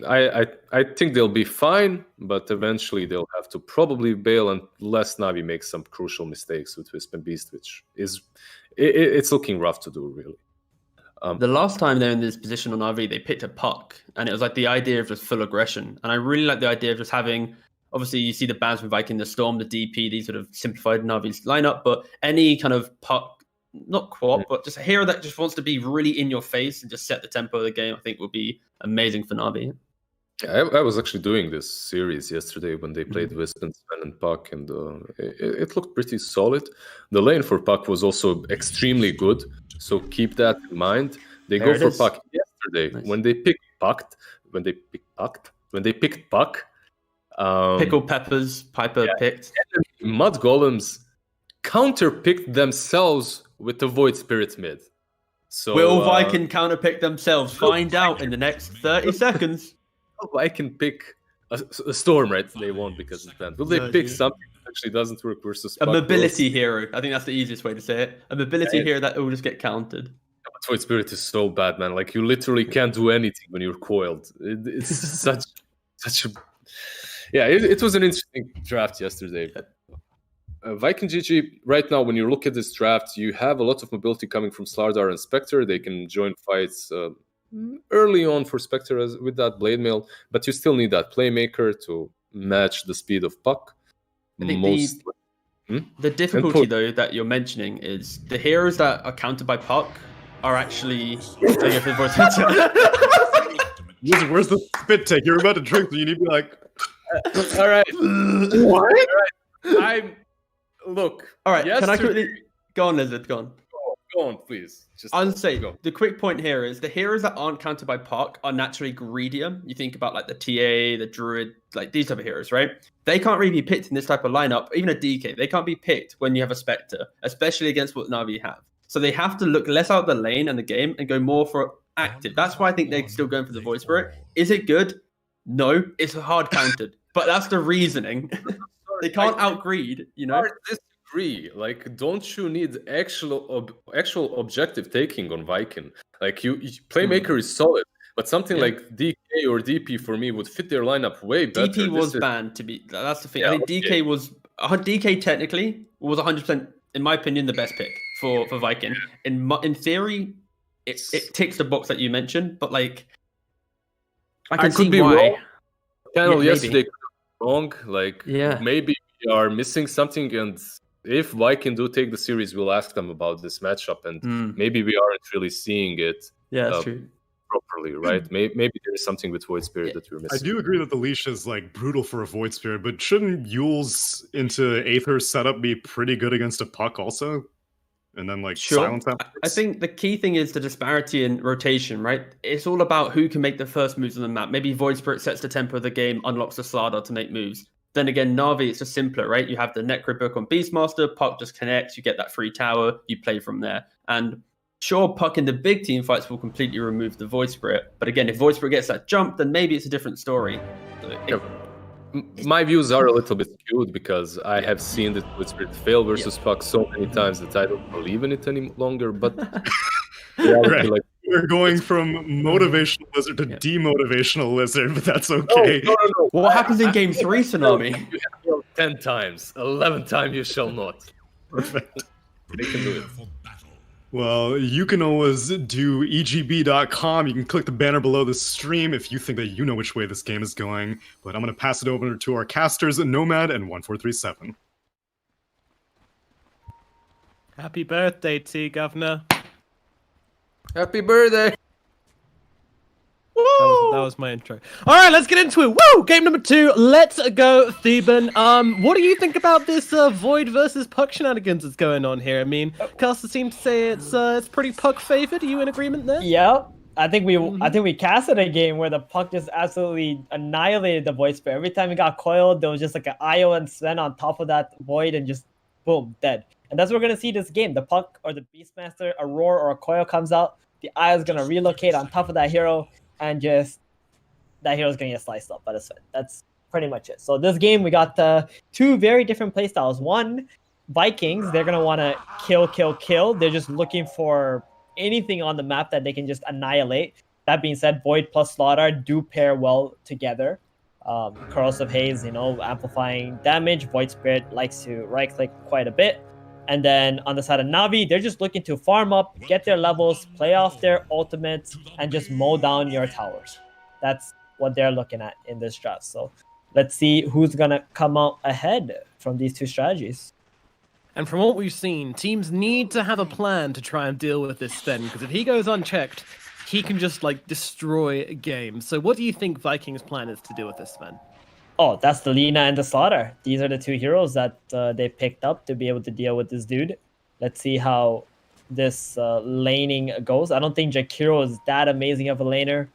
I think they'll be fine, but eventually they'll have to probably bail unless Na'Vi makes some crucial mistakes with Wisp and Beast, which is it's looking rough to do, really.
The last time they're in this position on RV, they picked a puck, and it was like the idea of just full aggression. And I really like the idea of just having, obviously, you see the bans from Viking, the Storm, the DP, these sort of simplified Na'Vi's lineup, but any kind of puck, not co-op, but just a hero that just wants to be really in your face and just set the tempo of the game, I think would be amazing for Na'Vi.
I was actually doing this series yesterday when they played Wisp and Sven and Puck, and it looked pretty solid. The lane for Puck was also extremely good, so keep that in mind. They
There
go
it
for
is.
Puck yesterday when they picked Puck. When they picked Puck,
Pickle Peppers, Piper picked.
Mud Golems counter-picked themselves with the Void Spirit mid. So
Will Viking counterpick themselves? Find out in the next 30 seconds.
I can pick a Storm, right? They won't because it's banned. Will they pick something that actually doesn't work versus
A
Puck?
mobility hero. I think that's the easiest way to say it. A mobility hero that will just get countered.
Void Spirit is so bad, man. Like, you literally can't do anything when you're coiled. It's such a... Yeah, it was an interesting draft yesterday. Viking GG, right now, when you look at this draft, you have a lot of mobility coming from Slardar and Spectre. They can join fights early on for Spectre with that blade mail, but you still need that playmaker to match the speed of puck.
I think the difficulty though that you're mentioning is the heroes that are countered by puck are actually.
Where's the spit take? You're about to drink, so you need to be like.
All right.
What?
Look.
All right.
Yes,
can I quickly go on, Lizard? Go on.
Go on, please.
I'll say the quick point here is the heroes that aren't countered by puck are naturally greedier. You think about like the TA, the Druid, like these type of heroes, right? They can't really be picked in this type of lineup. Even a DK, they can't be picked when you have a Spectre, especially against what Na'Vi have. So they have to look less out of the lane and the game and go more for active. That's why I think they're still going for the Void Spirit. Is it good? No, it's hard countered. But that's the reasoning. They can't outgreed, you know.
I disagree. Like, don't you need actual objective taking on Viking? Like, you playmaker is solid, but something like DK or DP for me would fit their lineup way better.
DP was banned to be. That's the thing. I think DK technically was 100%, in my opinion, the best pick for Viking. In theory, it ticks the box that you mentioned, but like, I can see why.
Wrong. Channel yesterday could be wrong. Like, maybe we are missing something, and if Viking do take the series, we'll ask them about this matchup, and maybe we aren't really seeing it.
Yeah, that's true.
Properly, right? Maybe there is something with Void Spirit that we're missing.
I do agree that the leash is like brutal for a Void Spirit, but shouldn't Yule's into Aether setup be pretty good against a puck also? And then like silence afterwards?
I think the key thing is the disparity in rotation, right? It's all about who can make the first moves on the map. Maybe Void Spirit sets the tempo of the game, unlocks the Slardar to make moves. Then again, Na'Vi, it's just simpler, right? You have the Necro book on Beastmaster, puck just connects, you get that free tower, you play from there. And sure, puck in the big team fights will completely remove the Void Spirit. But again, if Void Spirit gets that jump, then maybe it's a different story.
My views are a little bit skewed because I have seen the Void Spirit fail versus puck so many times that I don't believe in it any longer. But
right. We're going from motivational lizard to demotivational lizard, but that's okay.
No.
What happens in game 3, Tsunami?
You have failed 10 times. 11th time you shall not.
Perfect.
They can do it.
Well, you can always do egb.com. You can click the banner below the stream if you think that you know which way this game is going. But I'm going to pass it over to our casters, Nomad and 1437.
Happy birthday, T, Governor.
Happy birthday.
That was my intro. All right, let's get into it. Woo! Game number 2. Let's go, Theban. What do you think about this Void versus Puck shenanigans that's going on here? I mean, casters seem to say it's pretty Puck favored. Are you in agreement there?
Yep. I think we casted a game where the Puck just absolutely annihilated the Void Spirit. Every time it got coiled, there was just like an IO and Sven on top of that Void and just boom, dead. And that's what we're gonna see this game. The Puck or the Beastmaster, a Roar or a Coil comes out. The IO is gonna relocate on top of that hero, and just that hero's gonna get sliced up by the Sven. That's pretty much it. So this game, we got two very different playstyles. One, Vikings, they're gonna want to kill. They're just looking for anything on the map that they can just annihilate. That being said, Void plus Slaughter do pair well together. Corrosive Haze, amplifying damage. Void Spirit likes to right-click quite a bit. And then on the side of Na'Vi, they're just looking to farm up, get their levels, play off their ultimates, and just mow down your towers. That's what they're looking at in this draft. So let's see who's going to come out ahead from these two strategies.
And from what we've seen, teams need to have a plan to try and deal with this Sven, because if he goes unchecked, he can just destroy a game. So what do you think Vikings' plan is to deal with this Sven?
Oh, that's the Lina and the Slaughter. These are the two heroes that they picked up to be able to deal with this dude. Let's see how this laning goes. I don't think Jakiro is that amazing of a laner.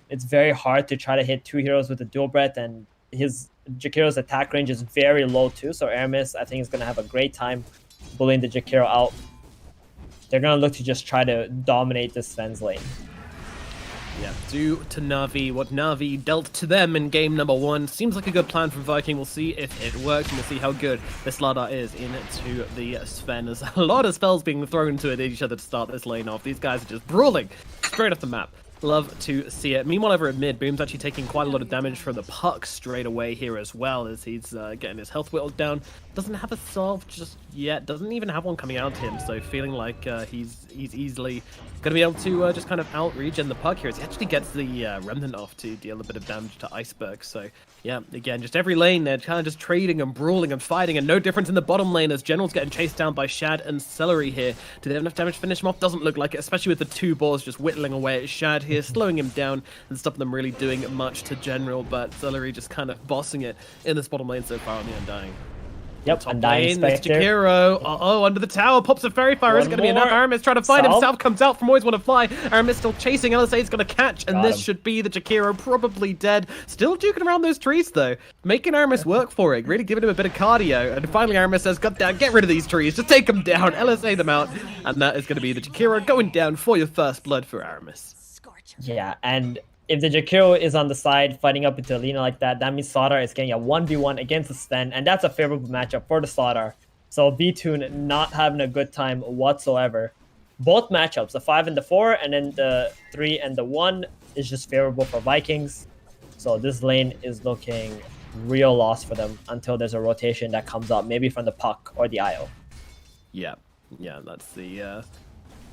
It's very hard to try to hit two heroes with a dual breath, and Jakiro's attack range is very low too. So Aramis, I think, is going to have a great time bullying the Jakiro out. They're going to look to just try to dominate this Sven's lane.
Yeah, due to Na'Vi, what Na'Vi dealt to them in game number 1 seems like a good plan from Viking. We'll see if it works, and we'll see how good this Slardar is into the Sven. There's a lot of spells being thrown into each other to start this lane off. These guys are just brawling straight off the map. Love to see it. Meanwhile, over at mid, Boom's actually taking quite a lot of damage from the Puck straight away here as well, as he's getting his health whittled down. doesn't have a solve just yet. Doesn't even have one coming out to him. So feeling like he's easily going to be able to just kind of out-regen the puck here as he actually gets the Remnant off to deal a bit of damage to Iceberg. So yeah, again, just every lane they're kind of just trading and brawling and fighting, and no difference in the bottom lane as General's getting chased down by Shad and Celery here. Do they have enough damage to finish him off? Doesn't look like it, especially with the two balls just whittling away at Shad here, slowing him down and stopping them really doing much to General, but Celery just kind of bossing it in this bottom lane so far on the Undying.
Yep,
Top
Undying
lane,
Spectre.
Under the tower, pops a Fairy Fire. Is it going to be enough? Aramis trying to find
Salve.
himself, comes out from Always Want to Fly. Aramis still chasing, LSA is going to catch, and
Got
this
him.
should be the Jakiro, probably dead. Still duking around those trees, though. Making Aramis work for it, really giving him a bit of cardio. And finally Aramis says, "God damn, get rid of these trees, just take them down, LSA them out." And that is going to be the Jakiro going down for your first blood for Aramis.
Yeah, and if the Jakiro is on the side fighting up into Alina like that, that means Slaughter is getting a 1v1 against the Sven, and that's a favorable matchup for the Slaughter. So V-Tune not having a good time whatsoever. Both matchups, the 5 and the 4, and then the 3 and the 1 is just favorable for Vikings. So this lane is looking real lost for them until there's a rotation that comes up, maybe from the puck or the IO.
Yeah, that's the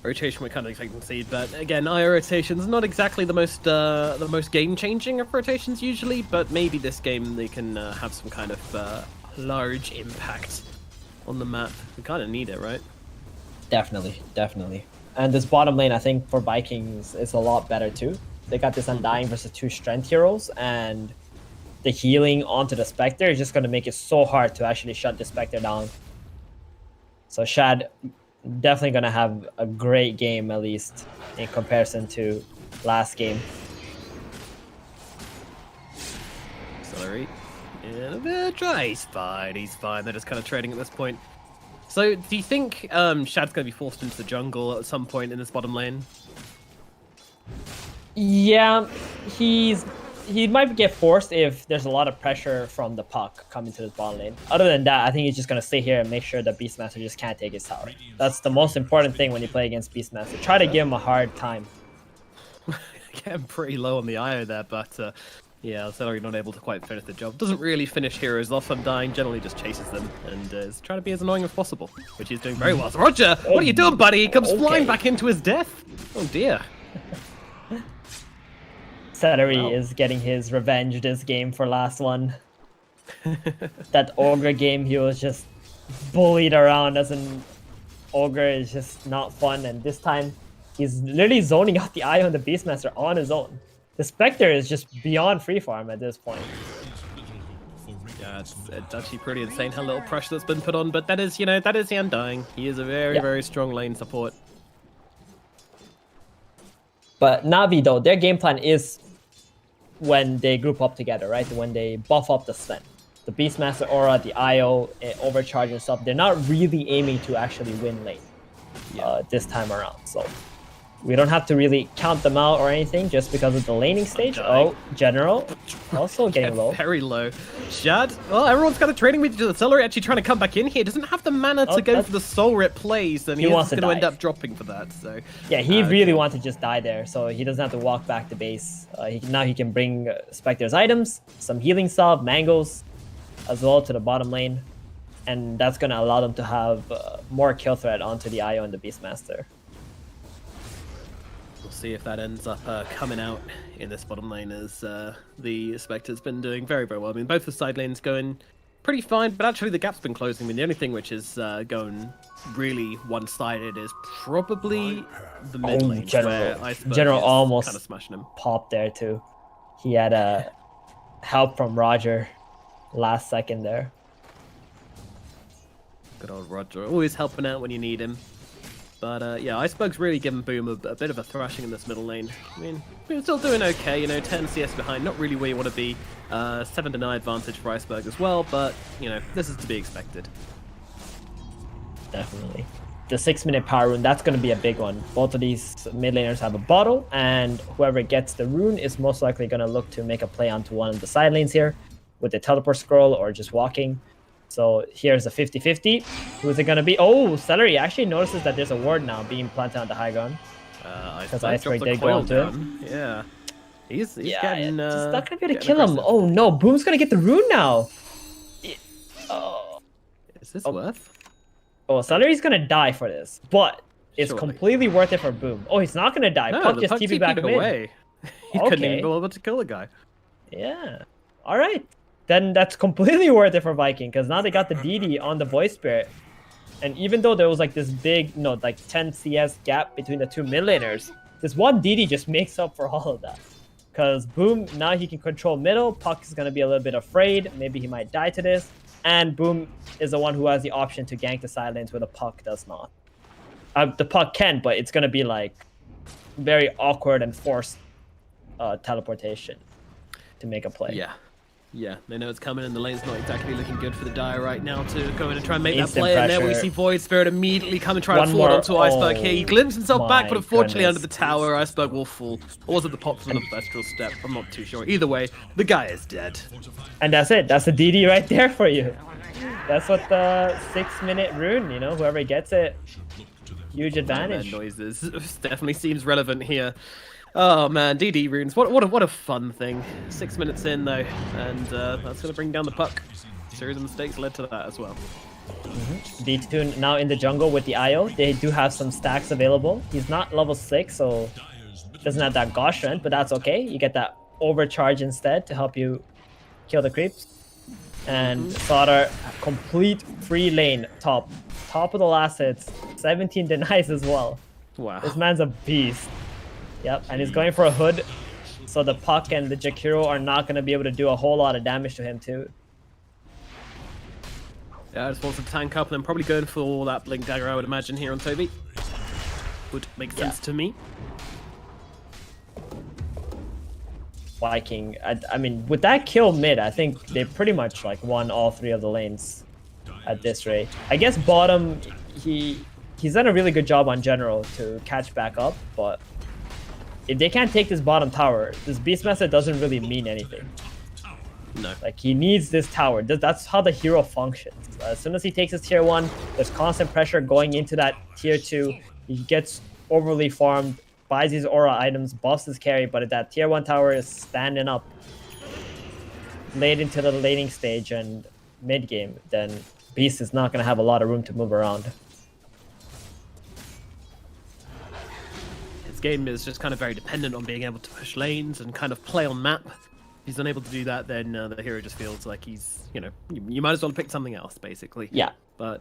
rotation we're kind of expecting to see. But again, IO rotations not exactly the most game-changing of rotations usually, but maybe this game they can have some kind of large impact on the map. We kind of need it, right?
Definitely. And this bottom lane, I think, for Vikings is a lot better too. They got this Undying versus 2 strength heroes, and the healing onto the Spectre is just going to make it so hard to actually shut the Spectre down. So Shad definitely going to have a great game, at least, in comparison to last game.
Celery in a bit dry. He's fine. They're just kind of trading at this point. So, do you think Shad's going to be forced into the jungle at some point in this bottom lane?
Yeah, he might get forced if there's a lot of pressure from the puck coming to this bottom lane. Other than that, I think he's just going to stay here and make sure that Beastmaster just can't take his tower. That's the most important thing when you play against Beastmaster. Try to give him a hard time.
Getting pretty low on the IO there, but yeah, Celery not able to quite finish the job. Doesn't really finish heroes off. Undying generally just chases them and is trying to be as annoying as possible, which he's doing very well. So Roger, what are you doing, buddy? He comes flying back into his death. Oh dear.
Celery is getting his revenge this game for last one. That Ogre game, he was just bullied around as an Ogre is just not fun, and this time he's literally zoning out the eye on the Beastmaster on his own. The Spectre is just beyond free farm at this point.
Yeah, it's actually pretty insane how little pressure that's been put on, but that is the Undying. He is a very strong lane support.
But Na'Vi though, their game plan is when they group up together, right? When they buff up the Sven. The Beastmaster aura, the IO, overcharge and stuff, they're not really aiming to actually win lane this time around. So we don't have to really count them out or anything just because of the laning stage. Oh, General also getting low.
Very low. Shad, well, everyone's kind of trading with each other. Celery actually trying to come back in here. Doesn't have the mana to go for the soul rip plays, and
He
he's
wants
going
to
to end
dive.
up dropping for that. So
Yeah, he really wants to just die there, so he doesn't have to walk back to base. Now he can bring Spectre's items, some healing salve, mangoes, as well to the bottom lane, and that's going to allow them to have more kill threat onto the IO and the Beastmaster.
We'll see if that ends up coming out in this bottom lane as the Spectre's been doing very well. I mean, both the side lanes going pretty fine, but actually the gap's been closing. I mean, the only thing which is going really one-sided is probably the mid lane. where Iceberg
General
is
almost
kind of smashing him.
popped there too. He had a help from Roger last second there.
Good old Roger, always helping out when you need him. But yeah, Iceberg's really given Boom a bit of a thrashing in this middle lane. I mean, we're still doing okay, 10 CS behind, not really where you want to be. 7 deny advantage for Iceberg as well, but, this is to be expected.
Definitely. The 6-minute power rune, that's going to be a big one. Both of these mid laners have a bottle, and whoever gets the rune is most likely going to look to make a play onto one of the side lanes here with the teleport scroll or just walking. So here's a 50-50. Who's it going to be? Oh, Celery actually notices that there's a ward now being planted on the high ground. Because Iceberg did go onto it.
Yeah. He's
Yeah,
getting...
it's not going to be able to
getting
kill him.
aggressive.
Oh no, Boom's going to get the rune now.
Is this worth?
Oh, Suttery's gonna die for this, but it's
Surely.
completely worth it for Boom. Oh, he's not gonna die.
No,
Puck
the
just
Puck
TP back
TP'd
mid.
away. He couldn't even be able to kill the guy.
Yeah. All right. Then that's completely worth it for Viking, because now they got the DD on the Voice Spirit. And even though there was like this big, like 10 CS gap between the two mid laners, this one DD just makes up for all of that. Because Boom, now he can control middle. Puck is going to be a little bit afraid. Maybe he might die to this. And Boom is the one who has the option to gank the side lanes where the Puck does not. The Puck can, but it's going to be like very awkward and forced teleportation to make a play.
Yeah, they know it's coming, and the lane's not exactly looking good for the Dire right now to go in and try and make that
Instant
play. And there we
pressure.
see Void Spirit immediately come and try
One
and forward
more-
onto Iceberg
oh
here. He glimpses himself back,
my
but unfortunately
goodness.
under the tower, Iceberg will fall. Or was it the pop from the Thestral Step? I'm not too sure. Either way, the guy is dead.
And that's it. That's the DD right there for you. That's what the 6-minute rune, whoever gets it, huge advantage.
Noises definitely seems relevant here. Oh man, DD runes. What a fun thing. 6 minutes in though, and that's gonna bring down the Puck. A series of mistakes led to that as well.
D2 now in the jungle with the IO. They do have some stacks available. He's not level 6, so doesn't have that Gosh strength, but that's okay. You get that overcharge instead to help you kill the creeps. And Slaughter, complete free lane, top of the last hits. 17 denies as well.
Wow.
This man's a beast. Yep, and he's going for a hood, so the Puck and the Jakiro are not going to be able to do a whole lot of damage to him too.
Yeah, I just wants to tank up and then probably going for that Blink Dagger, I would imagine, here on Toby. Would make sense to me.
Viking, I mean, with that kill mid, I think they pretty much like won all 3 of the lanes at this rate. I guess bottom, he's done a really good job on general to catch back up, but if they can't take this bottom tower, this Beastmaster doesn't really mean anything.
No.
Like, he needs this tower. That's how the hero functions. As soon as he takes his tier 1, there's constant pressure going into that tier 2. He gets overly farmed, buys these aura items, buffs his carry, but if that tier 1 tower is standing up late into the laning stage and mid game, then Beast is not going to have a lot of room to move around.
His game is just kind of very dependent on being able to push lanes and kind of play on map. If he's unable to do that, then the hero just feels like he's, you might as well pick something else, basically.
Yeah.
But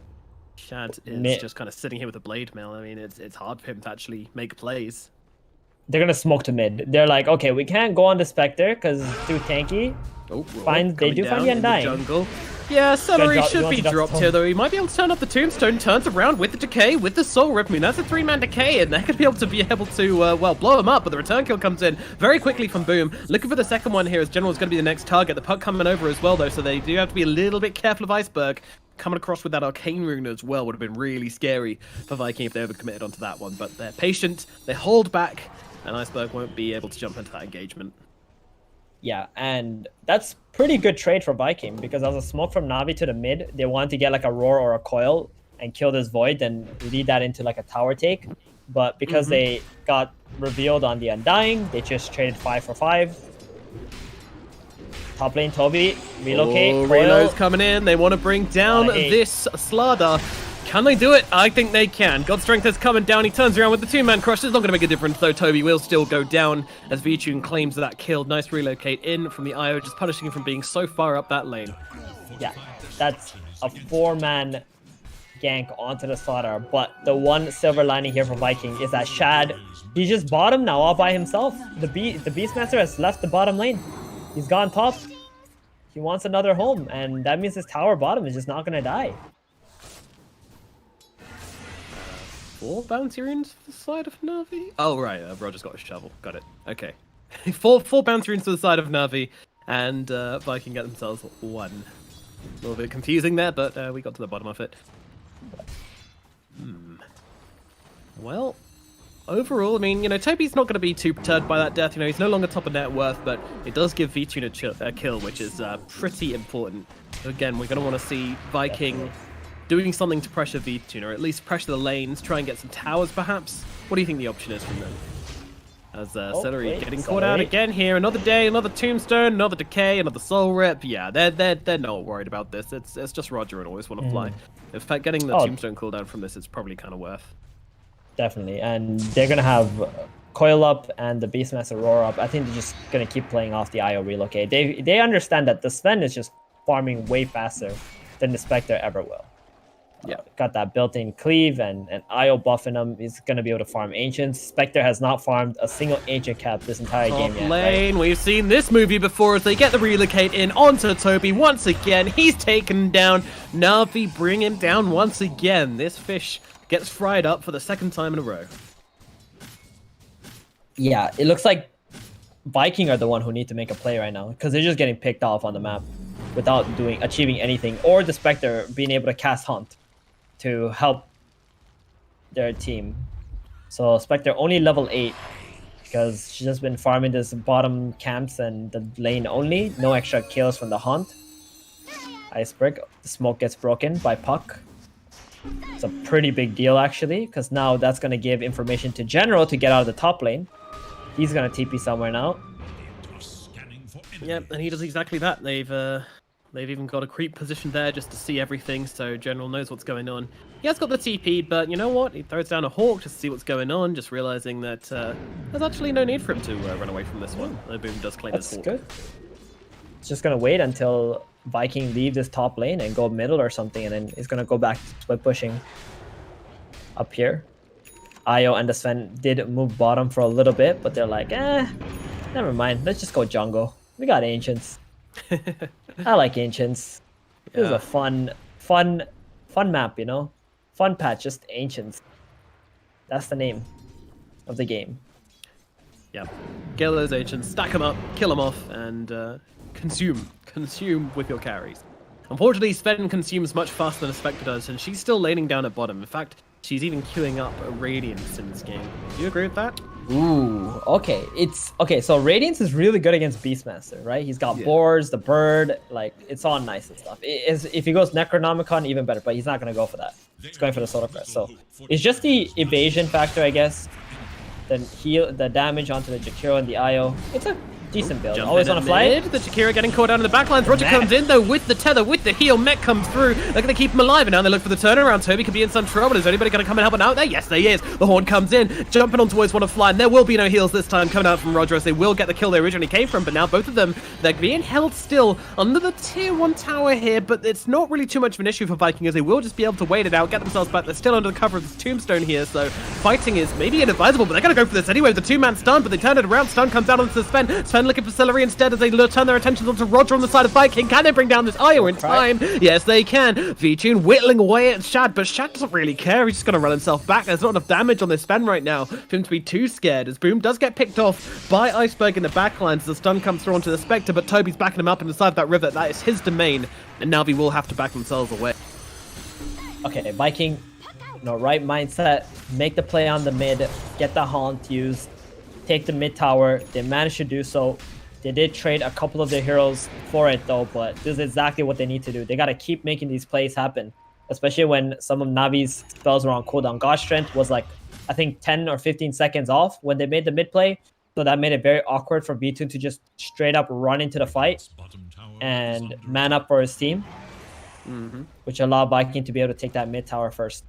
Shad is just kind of sitting here with a blade mail. I mean, it's hard for him to actually make plays.
They're going to smoke to mid. They're like, okay, we can't go on the Spectre because it's too tanky.
Oh,
They do find the Undying.
Jungle. Yeah, Celery
You
should
want
be
to
dropped
drop
here, though. He might be able to turn up the Tombstone, turns around with the Decay, with the Soul Rip. I mean, that's a 3-man Decay, and they're going to be able to, blow him up, but the return kill comes in very quickly from Boom. Looking for the second one here, as General's going to be the next target. The Puck coming over as well, though, so they do have to be a little bit careful of Iceberg. Coming across with that Arcane Rune as well would have been really scary for Viking if they ever committed onto that one, but they're patient, they hold back, and Iceberg won't be able to jump into that engagement.
Yeah, and that's pretty good trade for Viking, because as a smoke from Na'Vi to the mid, they wanted to get like a Roar or a Coil and kill this Void, then lead that into like a tower take. But because they got revealed on the Undying, they just traded 5 for 5. Top lane, Toby, relocate.
Oh,
Coil.
Relo's coming in. They want to bring down this Slardar. Can they do it? I think they can. God Strength is coming down. He turns around with the 2-man crush. It's not going to make a difference, though. Toby will still go down as VTune claims that kill. Nice relocate in from the IO, just punishing him from being so far up that lane.
Yeah, that's a 4-man gank onto the Slaughter. But the one silver lining here for Viking is that Shad, he's just bottom now all by himself. The Beastmaster has left the bottom lane. He's gone top. He wants another home, and that means his tower bottom is just not going to die.
4 bounty runes to the side of Na'Vi? Oh, right. Roger's got a shovel. Got it. Okay. 4 bounty runes to the side of Na'Vi, and Viking get themselves 1. A little bit confusing there, but we got to the bottom of it. Well, overall, I mean, Toby's not going to be too perturbed by that death. He's no longer top of net worth, but it does give VTune a kill, which is pretty important. So again, we're going to want to see Viking doing something to pressure VTune, or at least pressure the lanes, try and get some towers, perhaps. What do you think the option is from them? As Celery
wait,
getting caught out
Celery.
again here. Another day, another tombstone, another decay, another soul rip. Yeah, they're not worried about this. It's just Roger and always want to fly. In fact, getting the
Oh.
tombstone cooldown from this is probably kind of worth.
Definitely, and they're gonna have Coil up and the Beastmaster Roar up. I think they're just gonna keep playing off the IO relocate. They understand that the Sven is just farming way faster than the Spectre ever will.
Yeah,
got that built-in cleave and IO buffing him. He's gonna be able to farm ancients. Spectre has not farmed a single ancient cap this entire game
Top
yet.
lane,
right?
we've seen this movie before as they get the relocate in onto Toby once again. He's taken down. Na'Vi bring him down once again. This fish gets fried up for the second time in a row.
Yeah, it looks like Viking are the one who need to make a play right now because they're just getting picked off on the map without achieving anything, or the Spectre being able to cast Hunt to help their team. So Spectre only level 8 because she's just been farming this bottom camps and the lane only. No extra kills from the Hunt. Iceberg, the smoke gets broken by Puck. It's a pretty big deal actually, because now that's going to give information to General to get out of the top lane. He's going to TP somewhere now.
Yep, and he does exactly that. They've even got a creep position there just to see everything, so General knows what's going on. He has got the TP, but you know what? He throws down a Hawk just to see what's going on, just realizing that there's actually no need for him to run away from this one. Boom does claim his
That's
Hawk.
good. It's just going to wait until Viking leave this top lane and go middle or something, and then he's going to go back to split pushing up here. Io and the Sven did move bottom for a little bit, but they're like, never mind. Let's just go jungle. We got Ancients. I like Ancients. This is a fun map, you know? Fun patch, just Ancients. That's the name of the game.
Yeah. Get those Ancients, stack them up, kill them off, and consume. Consume with your carries. Unfortunately, Sven consumes much faster than a Spectre does, and she's still laning down at bottom. In fact, she's even queuing up a Radiance in this game. Do you agree with that?
Ooh, okay. So Radiance is really good against Beastmaster, right? He's got boards, the bird, like it's all nice and stuff. If he goes Necronomicon, even better, but he's not gonna go for that. He's going for the Solar Crest. So it's just the evasion factor, I guess. Then the damage onto the Jakiro and the IO. It's a decent build.
Jump
Always
in
on a
at
fly.
mid. The Jakiro getting caught down in the backlines. Roger comes in though with the tether, with the heal. Mech comes through. They're going to keep him alive, and now they look for the turnaround. Toby could be in some trouble. Is anybody going to come and help him out there? Yes, there is. The Horn comes in, jumping on towards one of fly, and there will be no heals this time coming out from Roger as they will get the kill they originally came from. But now both of them, they're being held still under the tier 1 tower here, but it's not really too much of an issue for Viking as they will just be able to wait it out, get themselves back. They're still under the cover of this tombstone here, so fighting is maybe inadvisable, but they're going to go for this anyway with the 2-man stun, but they turn it around. Stun comes out onto the Sven. Sven looking for Celery instead as they turn their attentions onto Roger on the side of Viking. Can they bring down this Io in time? Yes, they can. V-Tune whittling away at Shad, but Shad doesn't really care. He's just going to run himself back. There's not enough damage on this Sven right now for him to be too scared, as Boom does get picked off by Iceberg in the backlines as the stun comes through onto the Spectre, but Toby's backing him up in the side of that river. That is his domain, and Navi will have to back themselves away.
Okay, Viking, right mindset, make the play on the mid, get the Haunt used, take the mid tower. They managed to do so. They did trade a couple of their heroes for it though, but this is exactly what they need to do. They got to keep making these plays happen, especially when some of Navi's spells were on cooldown. God Strength was like, I think 10 or 15 seconds off when they made the mid play, so that made it very awkward for V2 to just straight up run into the fight and man up for his team, which allowed Viking to be able to take that mid tower first.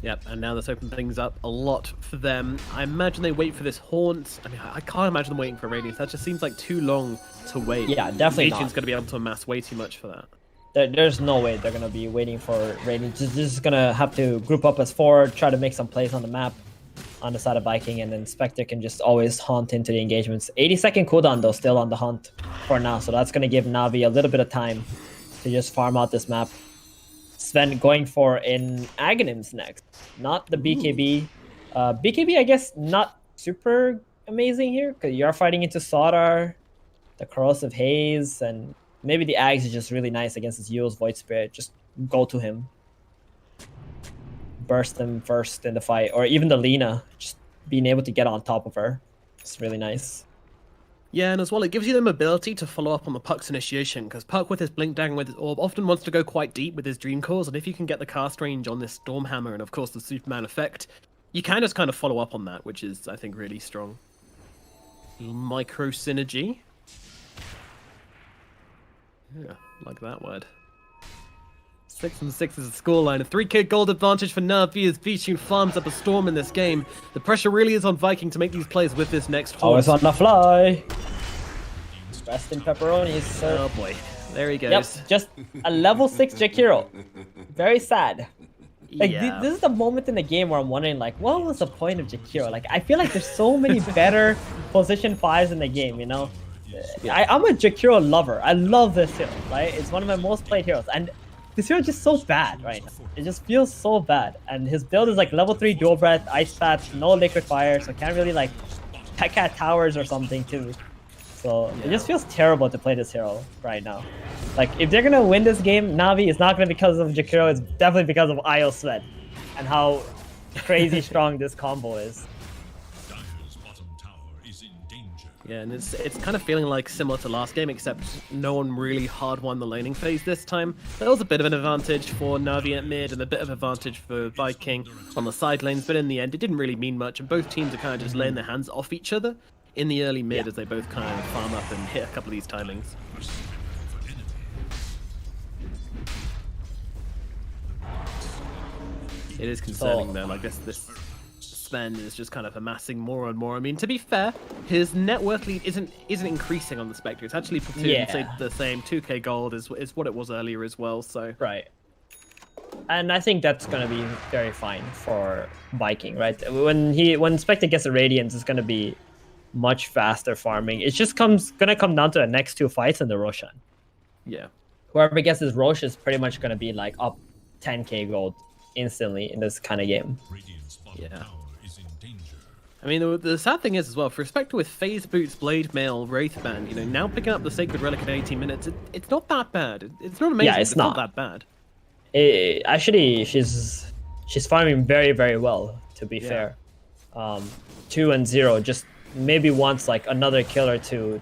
Yep, and now that's opened things up a lot for them. I imagine they wait for this Haunt. I mean, I can't imagine them waiting for Radiance. That just seems like too long to wait.
Yeah, definitely
V-Tune's
not.
going to be able to amass way too much for that.
There's no way they're going to be waiting for Radiance. Just going to have to group up as 4, try to make some plays on the map on the side of Viking, and then Spectre can just always haunt into the engagements. 80-second cooldown, though, still on the Haunt for now, so that's going to give Navi a little bit of time to just farm out this map. Sven going for an Aghanims next, not the BKB. BKB, I guess, not super amazing here, because you are fighting into Sodar, the Corrosive Haze, and maybe the Ags is just really nice against this Yule's Void Spirit. Just go to him. Burst him first in the fight, or even the Lina, just being able to get on top of her. It's really nice.
Yeah, and as well, it gives you the mobility to follow up on the Puck's initiation, because Puck with his Blink Dagger with his Orb often wants to go quite deep with his Dream Cores, and if you can get the cast range on this Stormhammer and of course the Superman effect, you can just kind of follow up on that, which is, I think, really strong. Micro synergy. Yeah, like that word. 6-6 is the scoreline. A 3k gold advantage for Na'Vi as VENTUS farms up a storm in this game. The pressure really is on Viking to make these plays with this next horse.
Always on the fly. Rest in pepperonis, sir.
Oh boy, there he goes.
Yep, just a level 6 Jakiro. Very sad. Like,
Yeah.
this is the moment in the game where I'm wondering, like, what was the point of Jakiro? Like, I feel like there's so many better position 5s in the game, you know? I'm a Jakiro lover. I love this hero, right? It's one of my most played heroes. And this hero is just so bad right now. It just feels so bad. And his build is like level 3 dual breath, ice patch, no liquid fire, so can't really like peck at towers or something too. So it just feels terrible to play this hero right now. Like, if they're gonna win this game, Na'Vi, it's not gonna be because of Jakiro, it's definitely because of Io Sven and how crazy strong this combo is.
Yeah, and it's kind of feeling like similar to last game, except no one really hard won the laning phase this time. There was a bit of an advantage for Na'Vi at mid and a bit of advantage for Viking on the side lanes, but in the end it didn't really mean much, and both teams are kind of just laying their hands off each other in the early mid as they both kind of farm up and hit a couple of these timings. It is concerning though, like this Sven is just kind of amassing more and more. I mean, to be fair, his net worth lead isn't increasing on the Spectre. It's actually stayed the same. 2k gold is what it was earlier as well. So
right. And I think that's gonna be very fine for Viking, right? When Spectre gets a Radiance, it's gonna be much faster farming. It just gonna come down to the next 2 fights in the Roshan.
Yeah. Whoever
gets this Rosh is pretty much gonna be like up 10k gold instantly in this kind of game.
Yeah. I mean, the sad thing is as well, for Spectre with Phase Boots, Blade Mail, Wraith Band, you know, now picking up the Sacred Relic in 18 minutes, it's not that bad. It's not amazing.
Yeah, it's not
that bad.
Actually, she's farming very, very well, to be fair. 2 and 0, just maybe wants like another kill or two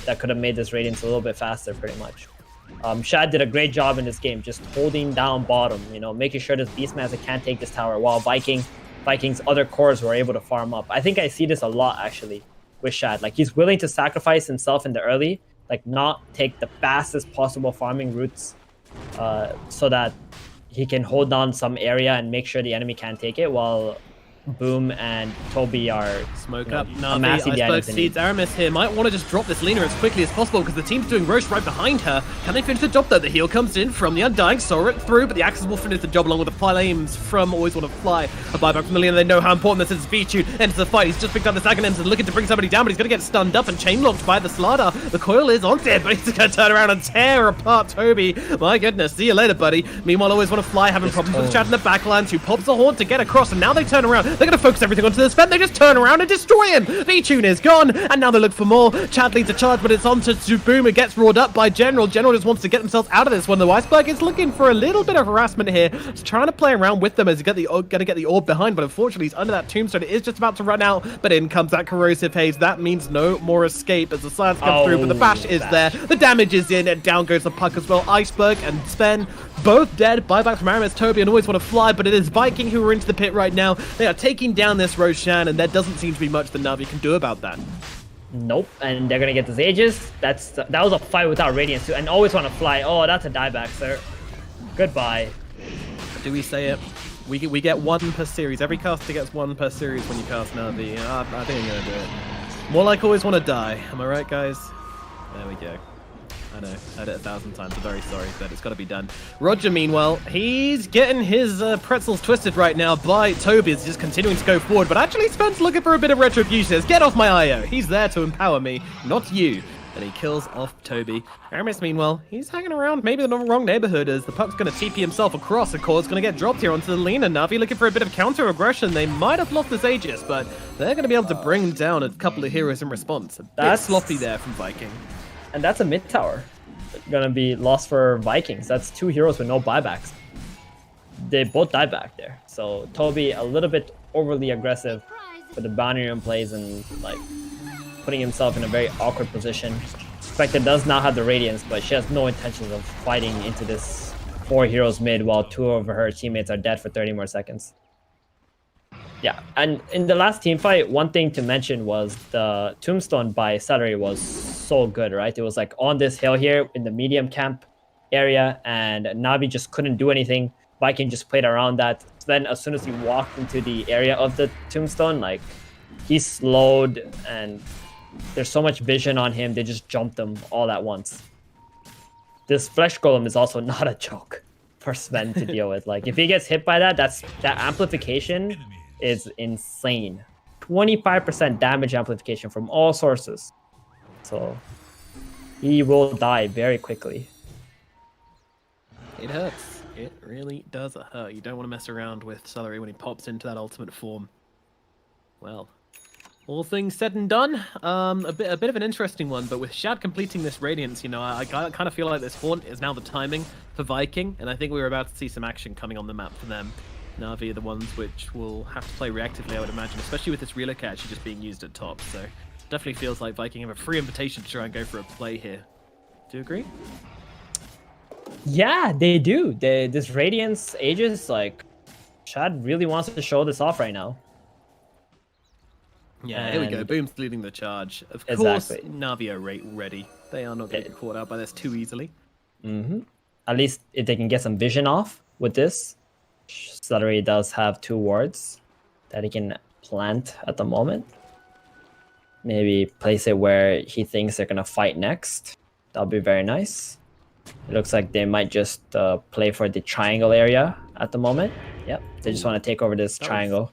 that could have made this Radiance a little bit faster, pretty much. Shad did a great job in this game, just holding down bottom, you know, making sure this Beastmaster can't take this tower, while Viking's other cores were able to farm up. I think I see this a lot, actually, with Shad. Like, he's willing to sacrifice himself in the early, like, not take the fastest possible farming routes so that he can hold down some area and make sure the enemy can't take it, while Boom and Toby are
smoke up.
Na'Vi,
Iceberg Seeds, Aramis here might want to just drop this Lina as quickly as possible because the team's doing Roche right behind her. Can they finish the job though? The heal comes in from the Undying, saw it through, but the Axes will finish the job along with the flames from Always Want to Fly. A buyback from the Lina, they know how important this is. VENTUS enters the fight, he's just picked up the second and looking to bring somebody down, but he's going to get stunned up and chain locked by the Slardar. The coil is on it, but he's going to turn around and tear apart Toby. My goodness, see you later, buddy. Meanwhile, Always Want to Fly having problems with Chad in the backlands, who pops the horn to get across, and now they turn around. They're going to focus everything onto this Sven. They just turn around and destroy him. VENTUS is gone, and now they look for more. Chad leads a charge, but it's on to Boom. It gets roared up by General. General just wants to get themselves out of this one. The Iceberg is looking for a little bit of harassment here. He's trying to play around with them as he's going to get the orb behind, but unfortunately he's under that tombstone. It is just about to run out, but in comes that corrosive haze. That means no more escape as the science comes through, but the bash is there. The damage is in, and down goes the puck as well. Iceberg and Sven both dead. Buyback from Aramis, Toby, and Always Want to Fly, but it is Viking who are into the pit right now. They are taking down this Roshan, and there doesn't seem to be much that Na'Vi can do about that.
Nope, and they're gonna get this Aegis. That was a fight without Radiance too, and Always Want to Fly. Oh, that's a dieback, sir. Goodbye.
Do we say it? We get 1 per series. Every caster gets 1 per series when you cast Na'Vi. I think I'm gonna do it. More like Always Want to Die. Am I right, guys? There we go. I know, I heard it 1,000 times, I'm very sorry, but it's got to be done. Roger, meanwhile, he's getting his pretzels twisted right now by Toby. He's just continuing to go forward, but actually Sven's looking for a bit of retribution. Get off my IO. He's there to empower me, not you. And he kills off Toby. Aramis, meanwhile, he's hanging around maybe in the wrong neighborhood as the puck's going to TP himself across. Of course, going to get dropped here onto the Lina. Na'Vi looking for a bit of counter-aggression. They might have lost this Aegis, but they're going to be able to bring down a couple of heroes in response. A bit sloppy there from Viking.
And that's a mid tower gonna be lost for Vikings. That's 2 heroes with no buybacks. They both died back there. So Toby a little bit overly aggressive with the boundary room plays and like putting himself in a very awkward position. Spectre does not have the Radiance, but she has no intentions of fighting into this 4 heroes mid while 2 of her teammates are dead for 30 more seconds. Yeah, and in the last team fight, one thing to mention was the tombstone by Celery was so good, right? It was like on this hill here in the medium camp area, and Navi just couldn't do anything. Viking just played around that. So then as soon as he walked into the area of the tombstone, like he slowed, and there's so much vision on him, they just jumped him all at once. This flesh golem is also not a joke for Sven to deal with. Like if he gets hit by that, that amplification is insane. 25% damage amplification from all sources. So he will die very quickly.
It hurts. It really does hurt. You don't want to mess around with Celery when he pops into that ultimate form. Well, all things said and done, a bit of an interesting one, but with Shad completing this Radiance, you know, I kind of feel like this Haunt is now the timing for Viking, and I think we're about to see some action coming on the map for them. Na'Vi are the ones which will have to play reactively, I would imagine, especially with this relocate actually just being used at top, so definitely feels like Viking have a free invitation to try and go for a play here. Do you agree?
Yeah, they do. This Radiance Aegis, like, Shad really wants to show this off right now.
Yeah, here we go. Boom's leading the charge. Of course, Na'Vi are ready. They are not going to get caught out by this too easily.
At least if they can get some vision off with this. Celery does have 2 wards that he can plant at the moment. Maybe place it where he thinks they're going to fight next. That'll be very nice. It looks like they might just play for the triangle area at the moment. Yep, they just want to take over this triangle.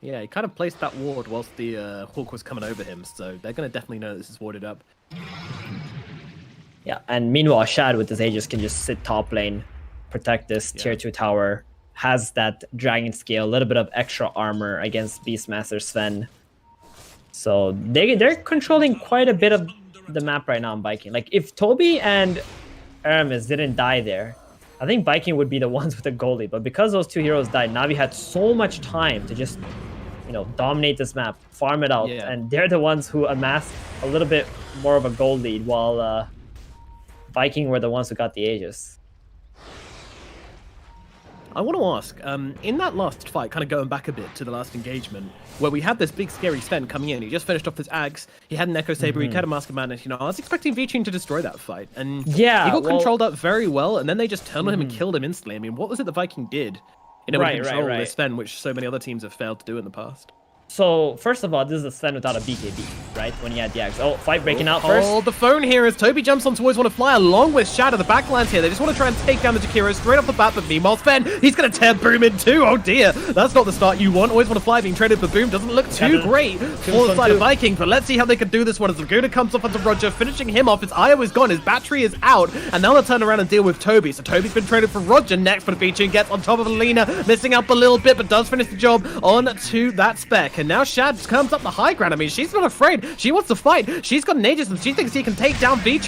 Yeah, he kind of placed that ward whilst the Hawk was coming over him, so they're going to definitely know this is warded up.
Yeah, and meanwhile, Shad with his Aegis can just sit top lane, protect this tier 2 tower, has that dragon scale, a little bit of extra armor against Beastmaster Sven. So they're controlling quite a bit of the map right now on Viking. Like if Toby and Aramis didn't die there, I think Viking would be the ones with the goalie. But because those 2 heroes died, Na'Vi had so much time to just, you know, dominate this map, farm it out, and they're the ones who amassed a little bit more of a goal lead, while Viking were the ones who got the Aegis.
I want to ask, in that last fight, kind of going back a bit to the last engagement, where we had this big scary Sven coming in, he just finished off his Axe, he had an Echo Saber, he had a Mask of Madness, you know, I was expecting V-Tune to destroy that fight, and he got controlled up very well, and then they just turned on him and killed him instantly. I mean, what was it the Viking did in order to control this Sven, which so many other teams have failed to do in the past?
So, first of all, this is a Sven without a BKB, right? When he had the Axe. Oh, fight breaking out first.
Hold the phone here as Toby jumps on towards want to fly along with Shad at the backlands here. They just want to try and take down the Jakiro straight off the bat, but meanwhile, Sven, he's going to tear Boom in too. Oh dear, that's not the start you want. Always want to fly being traded, but Boom doesn't look too great for the side of Viking, but let's see how they can do this one as Laguna comes off onto Roger, finishing him off. His IO is gone, his battery is out, and now they'll turn around and deal with Toby. So Toby's been traded for Roger next, but Beachin gets on top of Alina, missing out a little bit, but does finish the job on to that spec. And now Shad comes up the high ground. I mean, she's not afraid. She wants to fight. She's got an Aegis and she thinks he can take down V2.